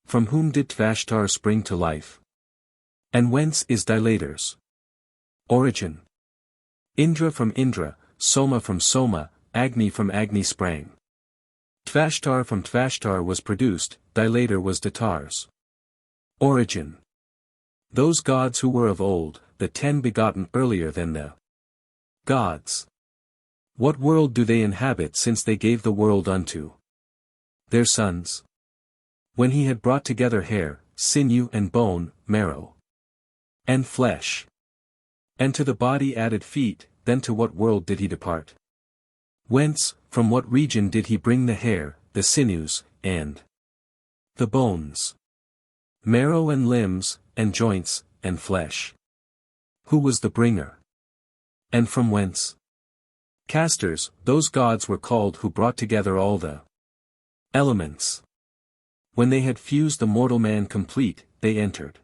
Speaker 1: From whom did Tvashtar spring to life? And whence is Dilator's origin? Indra from Indra, Soma from Soma, Agni from Agni sprang. Tvashtar from Tvashtar was produced, Dilator was Datar's origin. Those gods who were of old, the 10 begotten earlier than the gods. What world do they inhabit since they gave the world unto their sons? When he had brought together hair, sinew and bone, marrow and flesh, and to the body added feet, then to what world did he depart? Whence, from what region did he bring the hair, the sinews, and the bones? Marrow and limbs, and joints, and flesh. Who was the bringer? And from whence? Casters, those gods were called who brought together all the elements. When they had fused the mortal man complete, they entered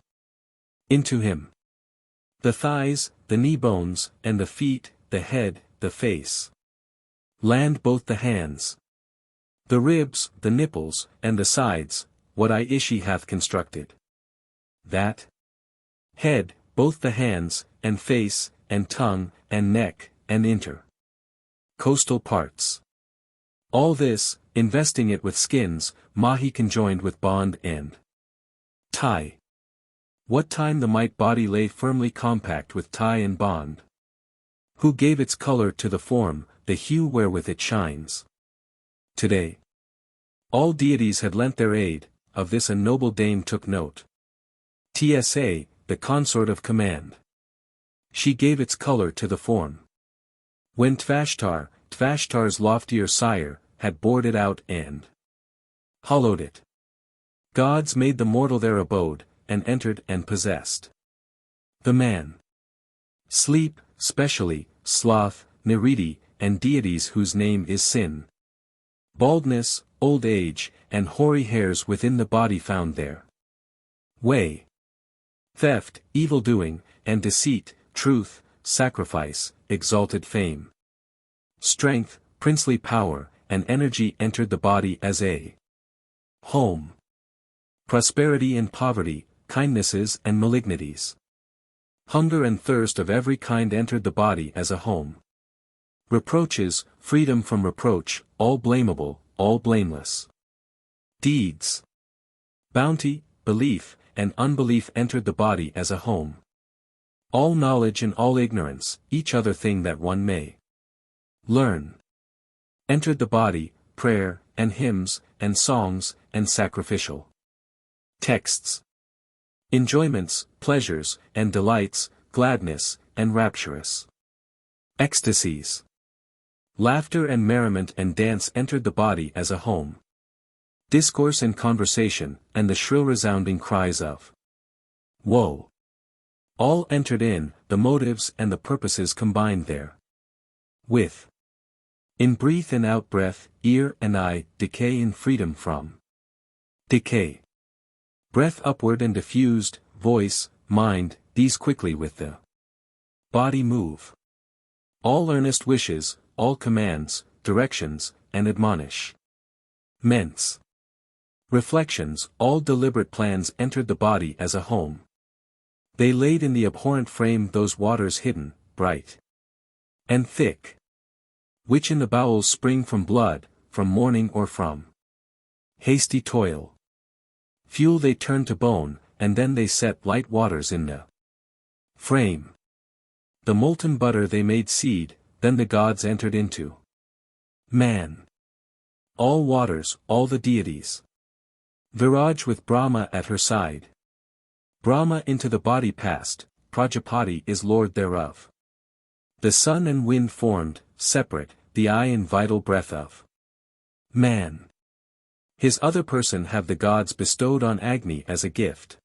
Speaker 1: into him. The thighs, the knee bones, and the feet, the head, the face. Land both the hands. The ribs, the nipples, and the sides, what Ishi hath constructed. That head, both the hands, and face, and tongue, and neck, and coastal parts. All this, investing it with skins, Mahi conjoined with bond and tie. What time the might body lay firmly compact with tie and bond? Who gave its color to the form, the hue wherewith it shines? Today, all deities had lent their aid, of this a noble dame took note. Tsa, the consort of command. She gave its color to the form. When Tvashtar, Tvashtar's loftier sire, had bored it out and hollowed it. Gods made the mortal their abode, and entered and possessed the man. Sleep, specially, sloth, niridi, and deities whose name is sin. Baldness, old age, and hoary hairs within the body found their way. Theft, evil-doing, and deceit, truth, sacrifice, exalted fame. Strength, princely power, and energy entered the body as a home. Prosperity and poverty, kindnesses and malignities. Hunger and thirst of every kind entered the body as a home. Reproaches, freedom from reproach, all blamable, all blameless. Deeds. Bounty, belief, and unbelief entered the body as a home. All knowledge and all ignorance, each other thing that one may learn. Entered the body, prayer, and hymns, and songs, and sacrificial texts. Enjoyments, pleasures, and delights, gladness, and rapturous ecstasies. Laughter and merriment and dance entered the body as a home. Discourse and conversation, and the shrill resounding cries of woe. All entered in, the motives and the purposes combined there. With in breath and out breath, ear and eye, decay in freedom from decay. Breath upward and diffused, voice, mind, these quickly with the body move. All earnest wishes, all commands, directions, and admonish. Ments. Reflections, all deliberate plans entered the body as a home. They laid in the abhorrent frame those waters hidden, bright and thick, which in the bowels spring from blood, from mourning or from hasty toil. Fuel they turn to bone, and then they set light waters in the frame. The molten butter they made seed, then the gods entered into man. All waters, all the deities. Viraj with Brahma at her side. Brahma into the body passed, Prajapati is lord thereof. The sun and wind formed, separate, the eye and vital breath of man. His other person have the gods bestowed on Agni as a gift.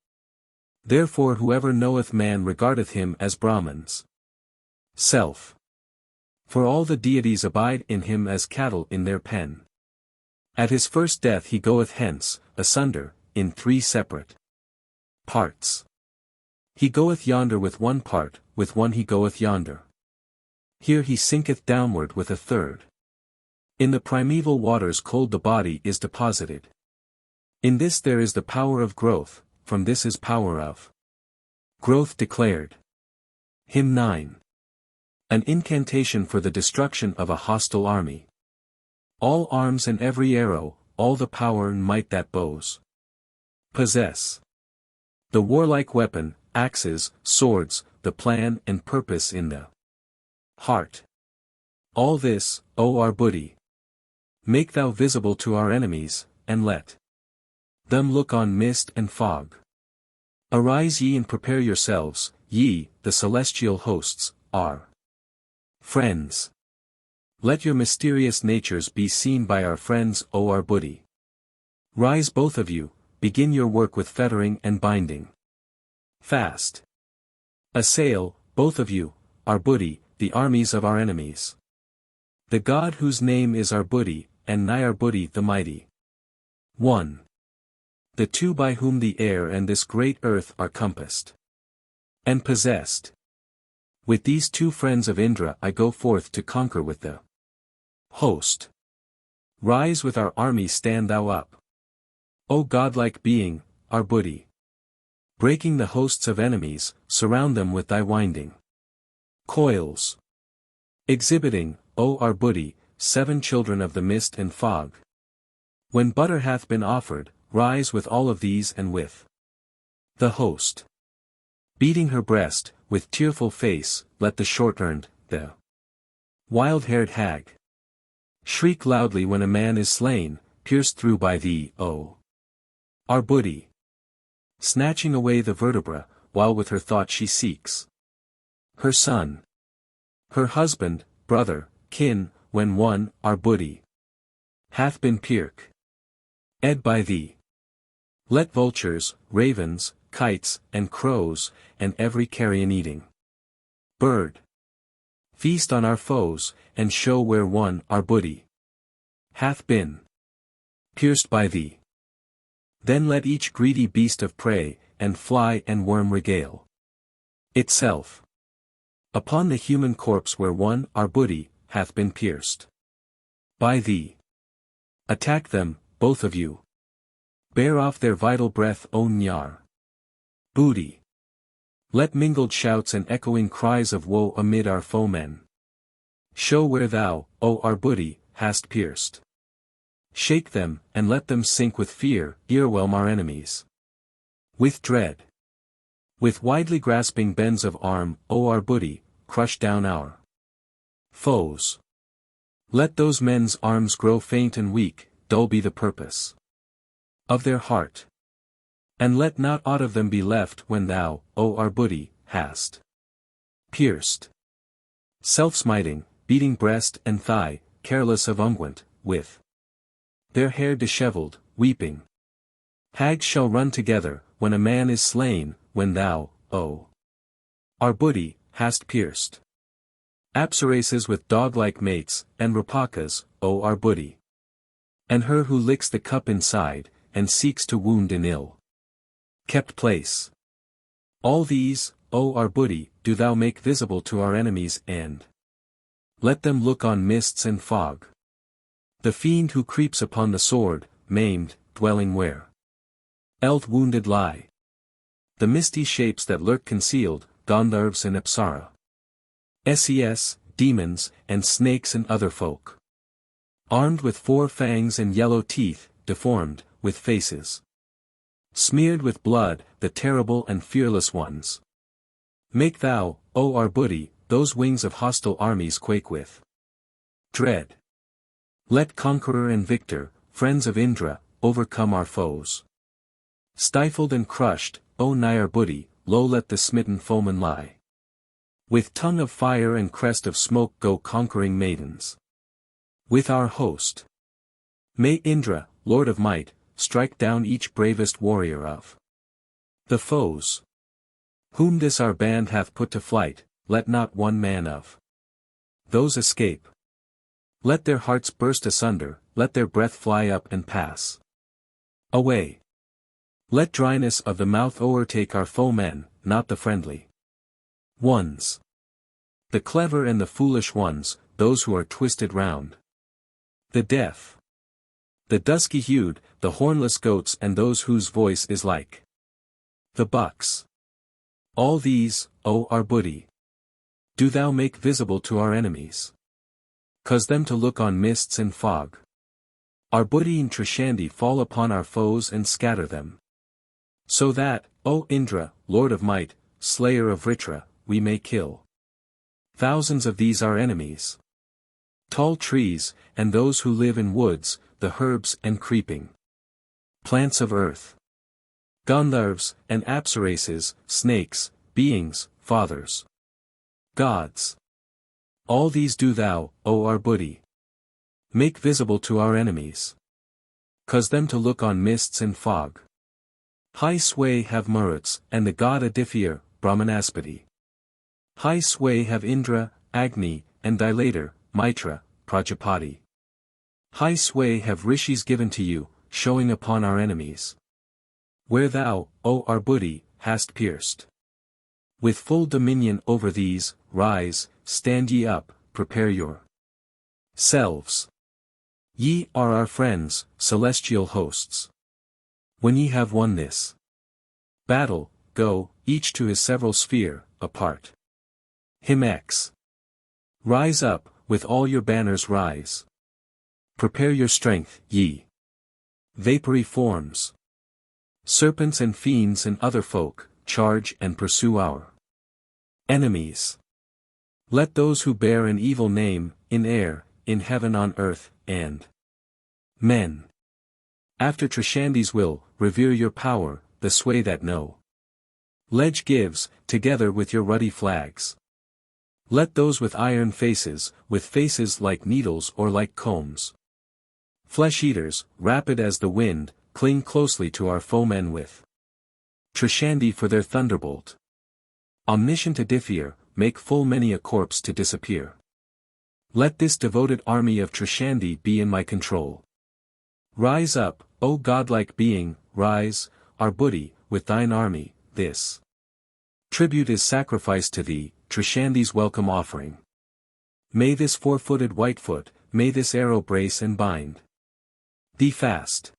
Speaker 1: Therefore whoever knoweth man regardeth him as Brahman's self. For all the deities abide in him as cattle in their pen. At his first death he goeth hence, asunder, in three separate parts. He goeth yonder with one part, with one he goeth yonder. Here he sinketh downward with a third. In the primeval waters cold the body is deposited. In this there is the power of growth, from this is power of growth declared. Hymn 9. An incantation for the destruction of a hostile army. All arms and every arrow, all the power and might that bows possess. The warlike weapon, axes, swords, the plan and purpose in the heart. All this, O our Buddhi, make thou visible to our enemies, and let them look on mist and fog. Arise ye and prepare yourselves, ye, the celestial hosts, our friends. Let your mysterious natures be seen by our friends, O our Buddhi. Rise both of you, begin your work with fettering and binding. Fast. Assail, both of you, our Buddhi, the armies of our enemies. The God whose name is our Buddhi, and Nayar Buddhi the mighty. 1. The two by whom the air and this great earth are compassed and possessed. With these two friends of Indra I go forth to conquer with the host. Rise with our army, stand thou up, O godlike being, our Buddhi. Breaking the hosts of enemies, surround them with thy winding coils. Exhibiting, O our Buddhi, 7 children of the mist and fog. When butter hath been offered, rise with all of these and with the host. Beating her breast, with tearful face, let the short-earned, the wild-haired hag shriek loudly when a man is slain, pierced through by thee, O our Buddhi. Snatching away the vertebra, while with her thought she seeks her son, her husband, brother, kin, when one, our Buddhi, hath been pierced by thee. Let vultures, ravens, kites, and crows, and every carrion-eating bird feast on our foes, and show where one, our Buddhi, hath been pierced by thee. Then let each greedy beast of prey, and fly and worm regale itself upon the human corpse where one, our booty, hath been pierced by thee. Attack them, both of you. Bear off their vital breath, O Nyar booty. Let mingled shouts and echoing cries of woe amid our foemen show where thou, O our booty, hast pierced. Shake them, and let them sink with fear, overwhelm our enemies with dread. With widely grasping bends of arm, O our booty, crush down our foes. Let those men's arms grow faint and weak, dull be the purpose of their heart. And let not aught of them be left when thou, O our booty, hast pierced. Self-smiting, beating breast and thigh, careless of unguent, with their hair dishevelled, weeping. Hags shall run together, when a man is slain, when thou, O our booty, hast pierced. Apsaraces with dog-like mates, and rapakas, O our booty. And her who licks the cup inside, and seeks to wound in ill kept place. All these, O our booty, do thou make visible to our enemies, and let them look on mists and fog. The fiend who creeps upon the sword, maimed, dwelling where eld wounded lie. The misty shapes that lurk concealed, Gandharvas and Apsara. Ses, demons, and snakes and other folk. Armed with 4 fangs and yellow teeth, deformed, with faces smeared with blood, the terrible and fearless ones. Make thou, O our booty, those wings of hostile armies quake with dread. Let conqueror and victor, friends of Indra, overcome our foes. Stifled and crushed, O Nyar booty, low let the smitten foeman lie. With tongue of fire and crest of smoke go conquering maidens with our host. May Indra, Lord of might, strike down each bravest warrior of the foes whom this our band hath put to flight. Let not one man of those escape. Let their hearts burst asunder, let their breath fly up and pass away. Let dryness of the mouth o'ertake our foemen, not the friendly ones. The clever and the foolish ones, those who are twisted round the deaf. The dusky-hued, the hornless goats and those whose voice is like the bucks. All these, O our booty, do thou make visible to our enemies. Cause them to look on mists and fog. Our booty and Trishandi fall upon our foes and scatter them. So that, O Indra, Lord of might, slayer of Vritra, we may kill thousands of these our enemies. Tall trees, and those who live in woods, the herbs and creeping plants of earth. Gandharvas, and Apsaraces, snakes, beings, fathers, gods. All these do thou, O our booty, make visible to our enemies. Cause them to look on mists and fog. High sway have Maruts, and the god Aditya, Brahmanaspati. High sway have Indra, Agni, and Dilator, Mitra, Prajapati. High sway have rishis given to you, showing upon our enemies. Where thou, O our booty, hast pierced. With full dominion over these, rise, stand ye up, prepare your selves. Ye are our friends, celestial hosts. When ye have won this battle, go, each to his several sphere, apart. Him X. Rise up, with all your banners rise. Prepare your strength, ye vapory forms. Serpents and fiends and other folk, charge and pursue our enemies. Let those who bear an evil name, in air, in heaven on earth, and men, after Trishandi's will, revere your power, the sway that no ledge gives, together with your ruddy flags. Let those with iron faces, with faces like needles or like combs, flesh-eaters, rapid as the wind, cling closely to our foemen with Trishandi for their thunderbolt. Omniscient Aditya, make full many a corpse to disappear. Let this devoted army of Trishandi be in my control. Rise up, O godlike being, rise, our booty, with thine army, this tribute is sacrificed to thee, Trishandi's welcome offering. May this four-footed Whitefoot, may this arrow brace and bind thee fast.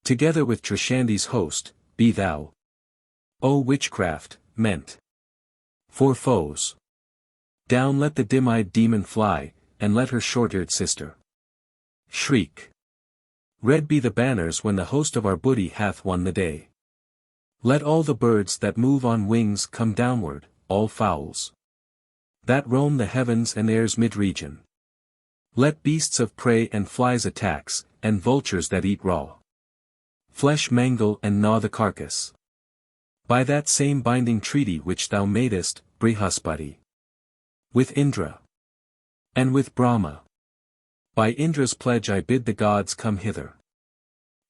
Speaker 1: Together with Trishandi's host, be thou, O witchcraft, meant for foes. Down let the dim-eyed demon fly, and let her short-eared sister shriek. Red be the banners when the host of our booty hath won the day. Let all the birds that move on wings come downward, all fowls that roam the heavens and air's mid-region. Let beasts of prey and flies attacks, and vultures that eat raw flesh mangle and gnaw the carcass. By that same binding treaty which thou madest, Brihaspati, with Indra and with Brahma. By Indra's pledge I bid the gods come hither.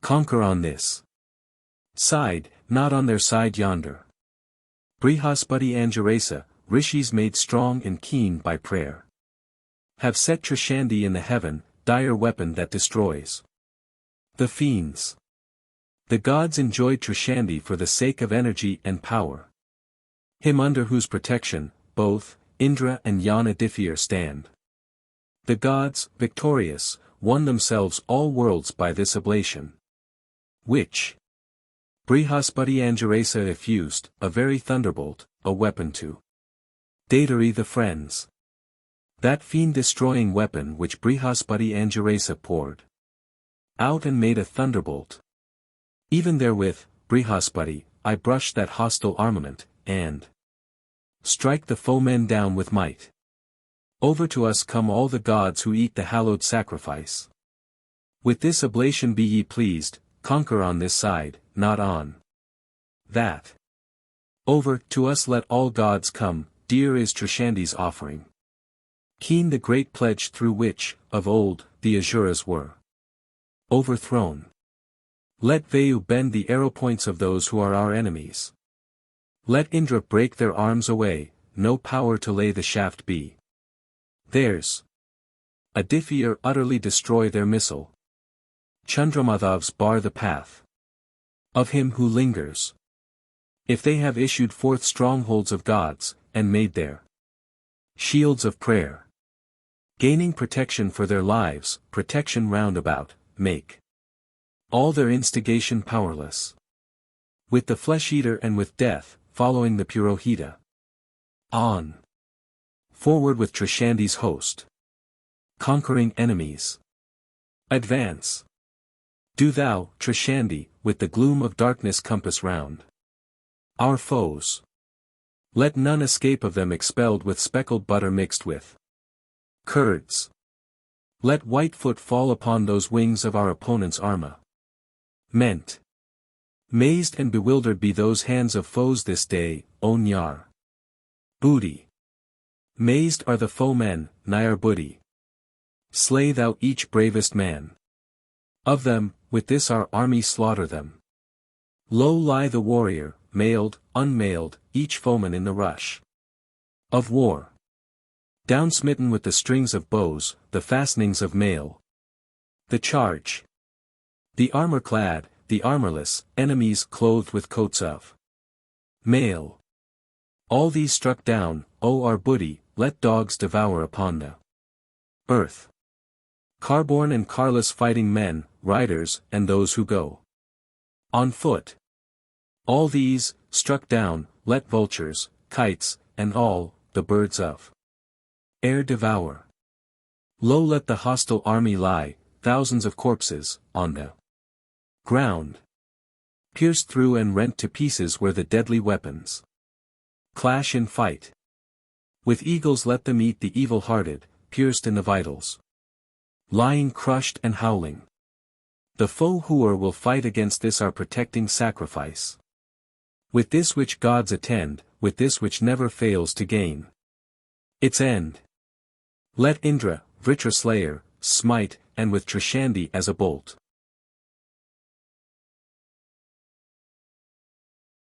Speaker 1: Conquer on this side, not on their side yonder. Brihaspati Anjurasa, rishis made strong and keen by prayer, have set Trishandi in the heaven, dire weapon that destroys the fiends. The gods enjoyed Trishandi for the sake of energy and power. Him under whose protection, both, Indra and Yanadithir stand. The gods, victorious, won themselves all worlds by this oblation, which Brihaspati Anjurasa effused, a very thunderbolt, a weapon to Datari the friends. That fiend-destroying weapon which Brihaspati Anjurasa poured out and made a thunderbolt. Even therewith, Brihaspati, I brush that hostile armament, and strike the foemen down with might. Over to us come all the gods who eat the hallowed sacrifice. With this oblation be ye pleased, conquer on this side, not on that. Over to us let all gods come, dear is Trishandi's offering. Keen the great pledge through which, of old, the Asuras were overthrown. Let Vayu bend the arrow points of those who are our enemies. Let Indra break their arms away, no power to lay the shaft be theirs. Adithir utterly destroy their missile. Chandramadhavs bar the path of him who lingers. If they have issued forth strongholds of gods, and made their shields of prayer, gaining protection for their lives, protection round about, make all their instigation powerless. With the flesh-eater and with death, following the Purohita. On. Forward with Trishandi's host. Conquering enemies. Advance. Do thou, Trishandi, with the gloom of darkness compass round our foes. Let none escape of them expelled with speckled butter mixed with curds. Let Whitefoot fall upon those wings of our opponent's arma. Meant. Mazed and bewildered be those hands of foes this day, O Nyar. Booty. Mazed are the foemen, Nyar Booty. Slay thou each bravest man of them, with this our army slaughter them. Low lie the warrior, mailed, unmailed, each foeman in the rush of war. Down smitten with the strings of bows, the fastenings of mail. The charge. The armor-clad, the armorless, enemies clothed with coats of mail. All these struck down, O our booty, let dogs devour upon the earth. Carborn and carless fighting men, riders, and those who go on foot. All these, struck down, let vultures, kites, and all, the birds of air devour. Low let the hostile army lie, thousands of corpses, on the ground. Pierced through and rent to pieces where the deadly weapons clash in fight. With eagles let them eat the evil-hearted, pierced in the vitals. Lying crushed and howling. The foe whoer will fight against this our protecting sacrifice. With this which gods attend, with this which never fails to gain its end. Let Indra, Vritra slayer, smite, and with Trishandi as a bolt.